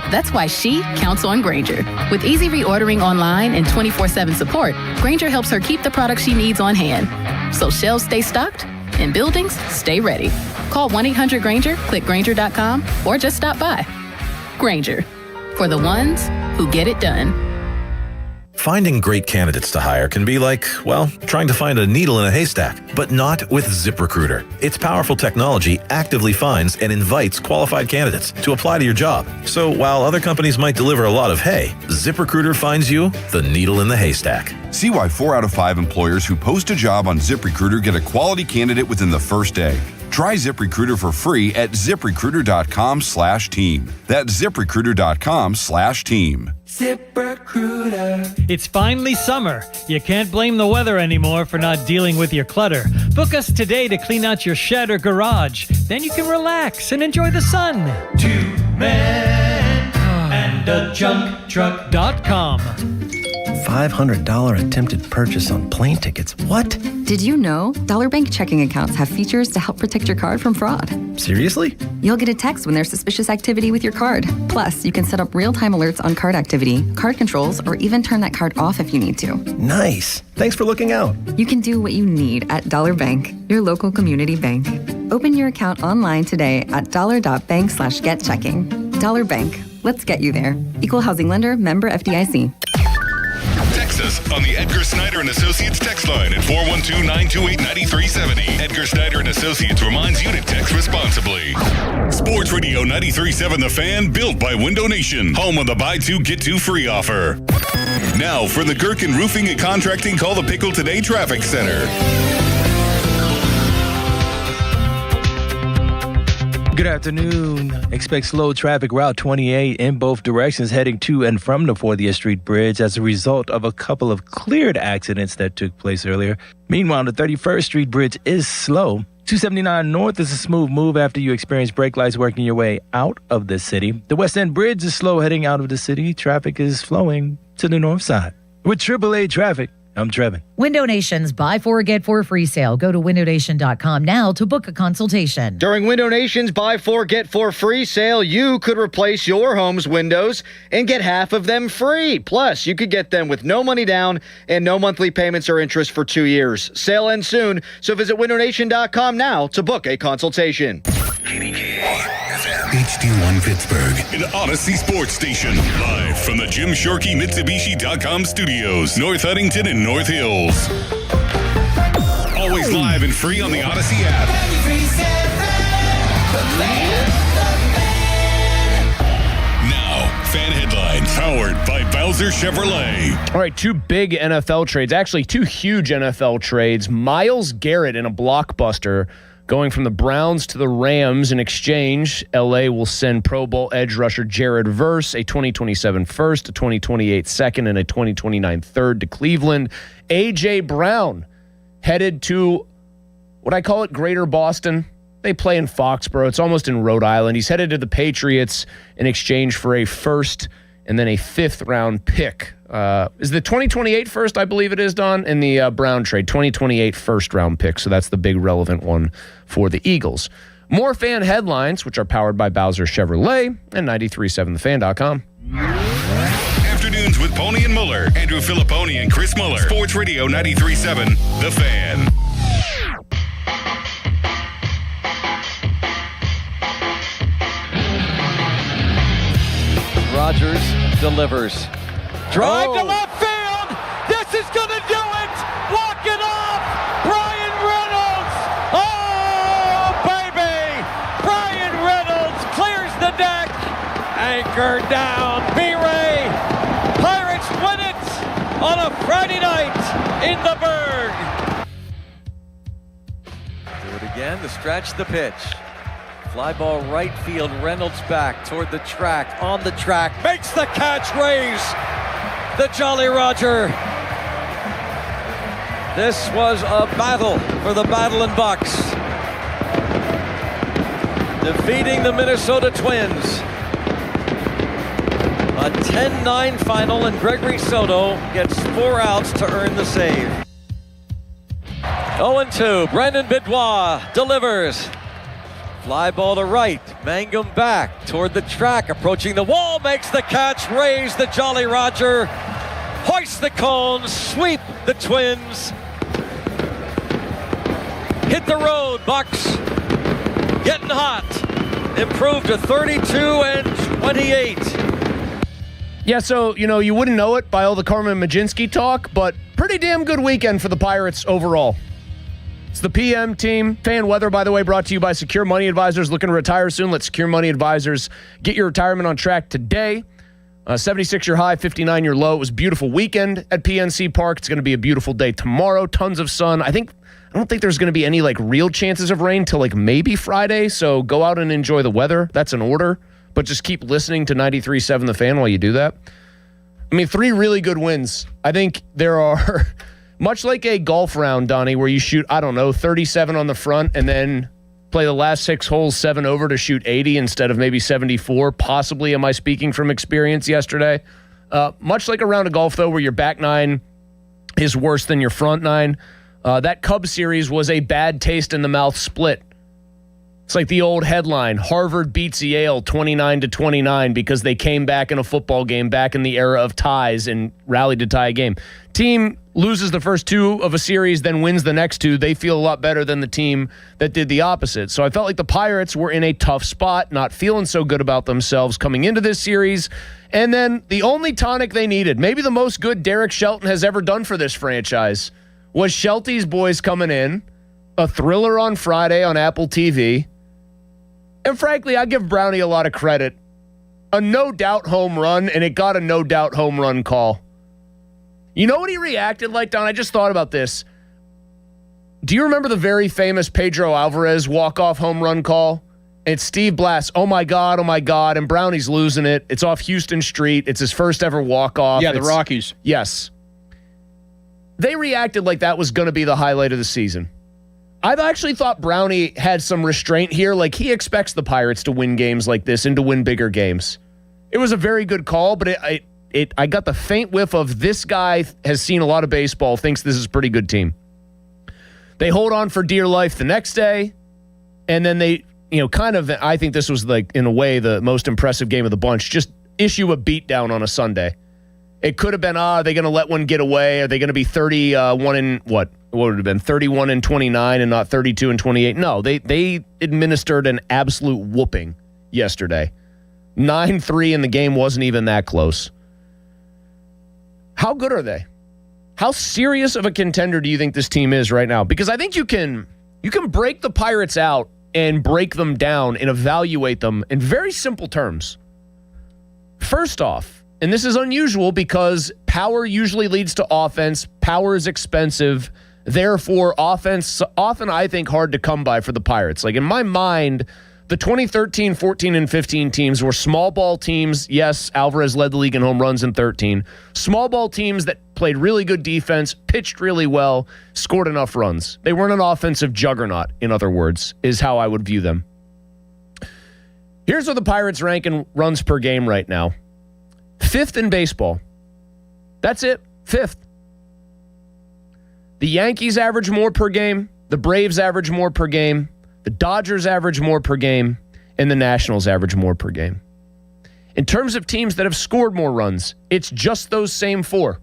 That's why she counts on Grainger. With easy reordering online and 24/7 support, Grainger helps her keep the products she needs on hand. So shelves stay stocked and buildings stay ready. Call 1-800-GRAINGER, click Grainger.com, or just stop by. Grainger, for the ones who get it done. Finding great candidates to hire can be like, well, trying to find a needle in a haystack, but not with ZipRecruiter. Its powerful technology actively finds and invites qualified candidates to apply to your job. So while other companies might deliver a lot of hay, ZipRecruiter finds you the needle in the haystack. See why 4 out of 5 employers who post a job on ZipRecruiter get a quality candidate within the first day. Try ZipRecruiter for free at ZipRecruiter.com/team. That's ZipRecruiter.com/team. ZipRecruiter. It's finally summer. You can't blame the weather anymore for not dealing with your clutter. Book us today to clean out your shed or garage. Then you can relax and enjoy the sun. 2 men and a junk truck.com. $500 attempted purchase on plane tickets. What? Did you know Dollar Bank checking accounts have features to help protect your card from fraud? Seriously? You'll get a text when there's suspicious activity with your card. Plus, you can set up real-time alerts on card activity, card controls, or even turn that card off if you need to. Nice. Thanks for looking out. You can do what you need at Dollar Bank, your local community bank. Open your account online today at dollar.bank/getchecking. Dollar Bank. Let's get you there. Equal housing lender, member FDIC. Text us on the Edgar Snyder and Associates text line at 412-928-9370. Edgar Snyder and Associates reminds you to text responsibly. Sports Radio 93.7 The Fan, built by Window Nation, home of the buy 2 get 2 free offer. Now for the Gherkin Roofing and Contracting Call the Pickle Today Traffic Center. Good afternoon. Expect slow traffic Route 28 in both directions heading to and from the 40th Street Bridge as a result of a couple of cleared accidents that took place earlier. Meanwhile, the 31st Street Bridge is slow. 279 North is a smooth move after you experience brake lights working your way out of the city. The West End Bridge is slow heading out of the city. Traffic is flowing to the north side. With AAA traffic, I'm Trevin. Window Nation's Buy 4 Get 4 free sale. Go to windownation.com now to book a consultation. During Window Nation's Buy 4 Get 4 free sale, you could replace your home's windows and get half of them free. Plus, you could get them with no money down and no monthly payments or interest for 2 years. Sale ends soon, so visit windownation.com now to book a consultation. HD1 Pittsburgh, an Odyssey sports station. Live from the Jim Shorkey Mitsubishi.com studios, North Huntington and North Hills. Always live and free on the Odyssey app. Now, fan headlines powered by Bowser Chevrolet. All right, two big NFL trades, actually two huge NFL trades. Myles Garrett in a blockbuster going from the Browns to the Rams. In exchange, LA will send Pro Bowl edge rusher Jared Verse, a 2027 first, a 2028 second, and a 2029 third to Cleveland. A.J. Brown headed to what I call it Greater Boston. They play in Foxborough. It's almost in Rhode Island. He's headed to the Patriots in exchange for a first and then a fifth-round pick. Is the 2028 first, I believe it is, Don, in the Brown trade. 2028 first-round pick, so that's the big relevant one for the Eagles. More fan headlines, which are powered by Bowser Chevrolet and 93.7thefan.com. Afternoons with Pony and Muller, Andrew Filipponi and Chris Muller. Sports Radio 93.7, The Fan. Rodgers delivers. Drive to left field. This is going to do it. Walk it off. Brian Reynolds. Oh, baby. Brian Reynolds clears the deck. Anchor down. B-Ray. Pirates win it on a Friday night in the Berg. Do it again to stretch the pitch. Fly ball right field. Reynolds back toward the track. On the track. Makes the catch. Rays. The Jolly Roger. This was a battle for the Battle and Bucks. Defeating the Minnesota Twins. A 10-9 final, and Gregory Soto gets 4 outs to earn the save. 0-2. Brandon Bidwell delivers. Fly ball to right. Mangum back toward the track. Approaching the wall. Makes the catch. Raise the Jolly Roger. Hoist the cones. Sweep the Twins. Hit the road, Bucks. Getting hot. Improved to 32-28. Yeah, so, you wouldn't know it by all the Carmen Majinski talk, but pretty damn good weekend for the Pirates overall. It's the PM team. Fan weather, by the way, brought to you by Secure Money Advisors. Looking to retire soon? Let Secure Money Advisors get your retirement on track today. 76-year high, 59-year low. It was a beautiful weekend at PNC Park. It's going to be a beautiful day tomorrow. Tons of sun. I don't think there's going to be any real chances of rain till maybe Friday. So go out and enjoy the weather. That's an order. But just keep listening to 93.7 The Fan while you do that. 3 really good wins. I think there are... Much like a golf round, Donnie, where you shoot, 37 on the front and then play the last 6 holes 7 over to shoot 80 instead of maybe 74. Possibly, am I speaking from experience yesterday? Much like a round of golf, though, where your back 9 is worse than your front 9. That Cubs series was a bad taste in the mouth split. It's like the old headline, Harvard beats Yale 29-29 because they came back in a football game back in the era of ties and rallied to tie a game. Team loses the first 2 of a series, then wins the next 2. They feel a lot better than the team that did the opposite. So I felt like the Pirates were in a tough spot, not feeling so good about themselves coming into this series. And then the only tonic they needed, maybe the most good Derek Shelton has ever done for this franchise, was Shelty's boys coming in, a thriller on Friday on Apple TV. And frankly, I give Brownie a lot of credit. A no-doubt home run, and it got a no-doubt home run call. You know what he reacted like, Don? I just thought about this. Do you remember the very famous Pedro Alvarez walk-off home run call? It's Steve Blass. Oh my God. And Brownie's losing it. It's off Houston Street. It's his first ever walk-off. Yeah, the Rockies. Yes. They reacted like that was going to be the highlight of the season. I've actually thought Brownie had some restraint here. Like, he expects the Pirates to win games like this and to win bigger games. It was a very good call, but I got the faint whiff of this guy has seen a lot of baseball, thinks this is a pretty good team. They hold on for dear life the next day, and then they, I think this was, like, in a way, the most impressive game of the bunch. Just issue a beatdown on a Sunday. It could have been, are they going to let one get away? Are they going to be 31 and what would it have been, 31 and 29 and not 32 and 28? No, they administered an absolute whooping yesterday. 9-3, and the game wasn't even that close. How good are they? How serious of a contender do you think this team is right now? Because I think you can break the Pirates out and break them down and evaluate them in very simple terms. First off, and this is unusual because power usually leads to offense. Power is expensive. Therefore, offense often, I think, hard to come by for the Pirates. Like, in my mind, the 2013, 14, and 15 teams were small ball teams. Yes, Alvarez led the league in home runs in 13. Small ball teams that played really good defense, pitched really well, scored enough runs. They weren't an offensive juggernaut, in other words, is how I would view them. Here's where the Pirates rank in runs per game right now. 5th in baseball. That's it. 5th. The Yankees average more per game. The Braves average more per game. The Dodgers average more per game. And the Nationals average more per game. In terms of teams that have scored more runs, it's just those same 4.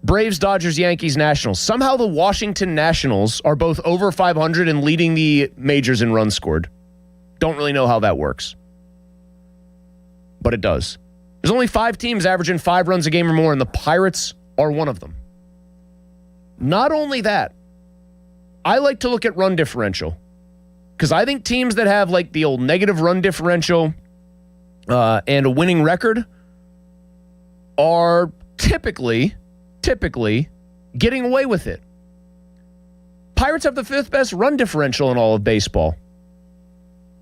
Braves, Dodgers, Yankees, Nationals. Somehow the Washington Nationals are both over 500 and leading the majors in runs scored. Don't really know how that works. But it does. There's only 5 teams averaging 5 runs a game or more, and the Pirates are one of them. Not only that, I like to look at run differential, because I think teams that have like the old negative run differential and a winning record are typically getting away with it. Pirates have the 5th best run differential in all of baseball.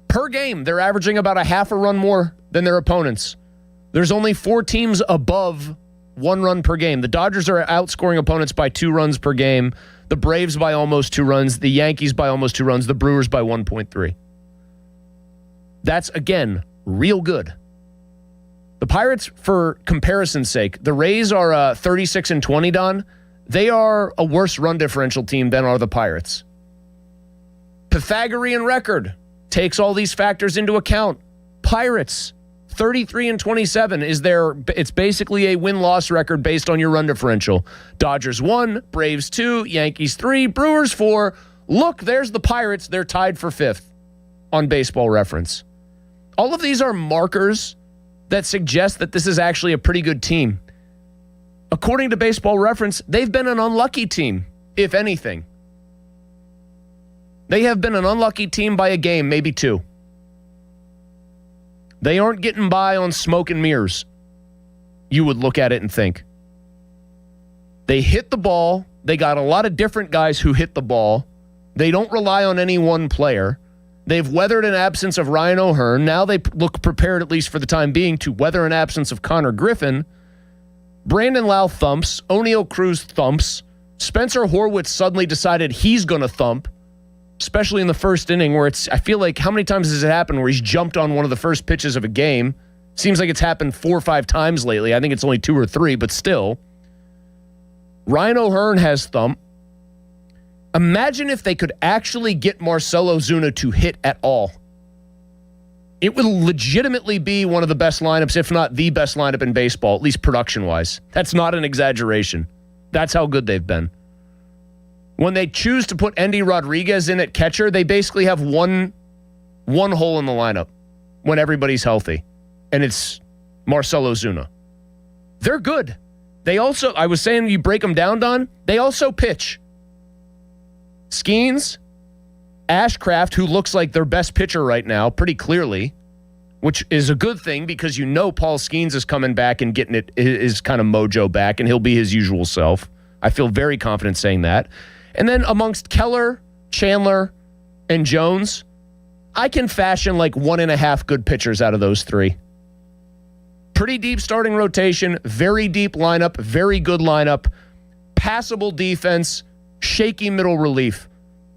Per game, they're averaging about a half a run more than their opponents. There's only 4 teams above 1 run per game. The Dodgers are outscoring opponents by 2 runs per game. The Braves by almost 2 runs. The Yankees by almost 2 runs. The Brewers by 1.3. That's, again, real good. The Pirates, for comparison's sake, the Rays are 36 and 20, Don. They are a worse run differential team than are the Pirates. Pythagorean record takes all these factors into account. Pirates, 33 and 27 is it's basically a win-loss record based on your run differential. Dodgers 1, Braves 2, Yankees 3, Brewers 4. Look, there's the Pirates. They're tied for 5th on Baseball Reference. All of these are markers that suggest that this is actually a pretty good team. According to Baseball Reference, they've been an unlucky team, if anything. They have been an unlucky team by a game, maybe 2. They aren't getting by on smoke and mirrors. You would look at it and think. They hit the ball. They got a lot of different guys who hit the ball. They don't rely on any one player. They've weathered an absence of Ryan O'Hearn. Now they look prepared, at least for the time being, to weather an absence of Connor Griffin. Brandon Lau thumps. O'Neal Cruz thumps. Spencer Horwitz suddenly decided he's going to thump, especially in the first inning where I feel like, how many times has it happened where he's jumped on one of the first pitches of a game? Seems like it's happened 4 or 5 times lately. I think it's only 2 or 3, but still. Ryan O'Hearn has thump. Imagine if they could actually get Marcell Ozuna to hit at all. It would legitimately be one of the best lineups, if not the best lineup in baseball, at least production-wise. That's not an exaggeration. That's how good they've been. When they choose to put Endy Rodriguez in at catcher, they basically have one hole in the lineup when everybody's healthy, and it's Marcell Ozuna. They're good. They also, I was saying you break them down, Don, they also pitch. Skeens, Ashcraft, who looks like their best pitcher right now, pretty clearly, which is a good thing because you know Paul Skeens is coming back and getting his kind of mojo back, and he'll be his usual self. I feel very confident saying that. And then amongst Keller, Chandler, and Jones, I can fashion like 1.5 good pitchers out of those 3. Pretty deep starting rotation, very deep lineup, very good lineup, passable defense, shaky middle relief.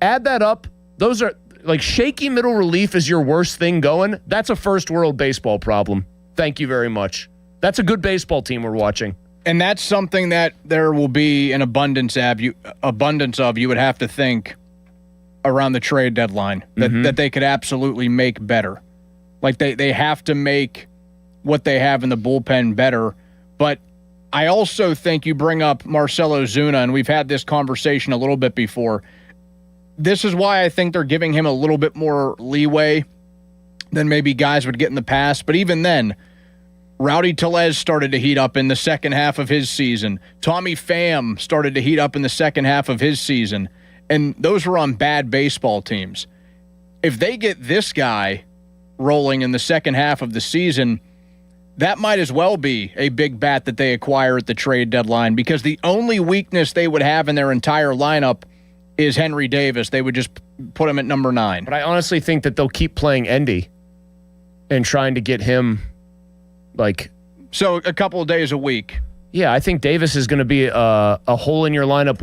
Add that up. Those are like shaky middle relief is your worst thing going. That's a first world baseball problem. Thank you very much. That's a good baseball team we're watching. And that's something that there will be an abundance of, you would have to think, around the trade deadline, that they could absolutely make better. Like they have to make what they have in the bullpen better. But I also think you bring up Marcell Ozuna, and we've had this conversation a little bit before. This is why I think they're giving him a little bit more leeway than maybe guys would get in the past. But even then, Rowdy Tellez started to heat up in the second half of his season. Tommy Pham started to heat up in the second half of his season. And those were on bad baseball teams. If they get this guy rolling in the second half of the season, that might as well be a big bat that they acquire at the trade deadline, because the only weakness they would have in their entire lineup is Henry Davis. They would just put him at number 9. But I honestly think that they'll keep playing Endy and trying to get him So a couple of days a week. Yeah, I think Davis is going to be a hole in your lineup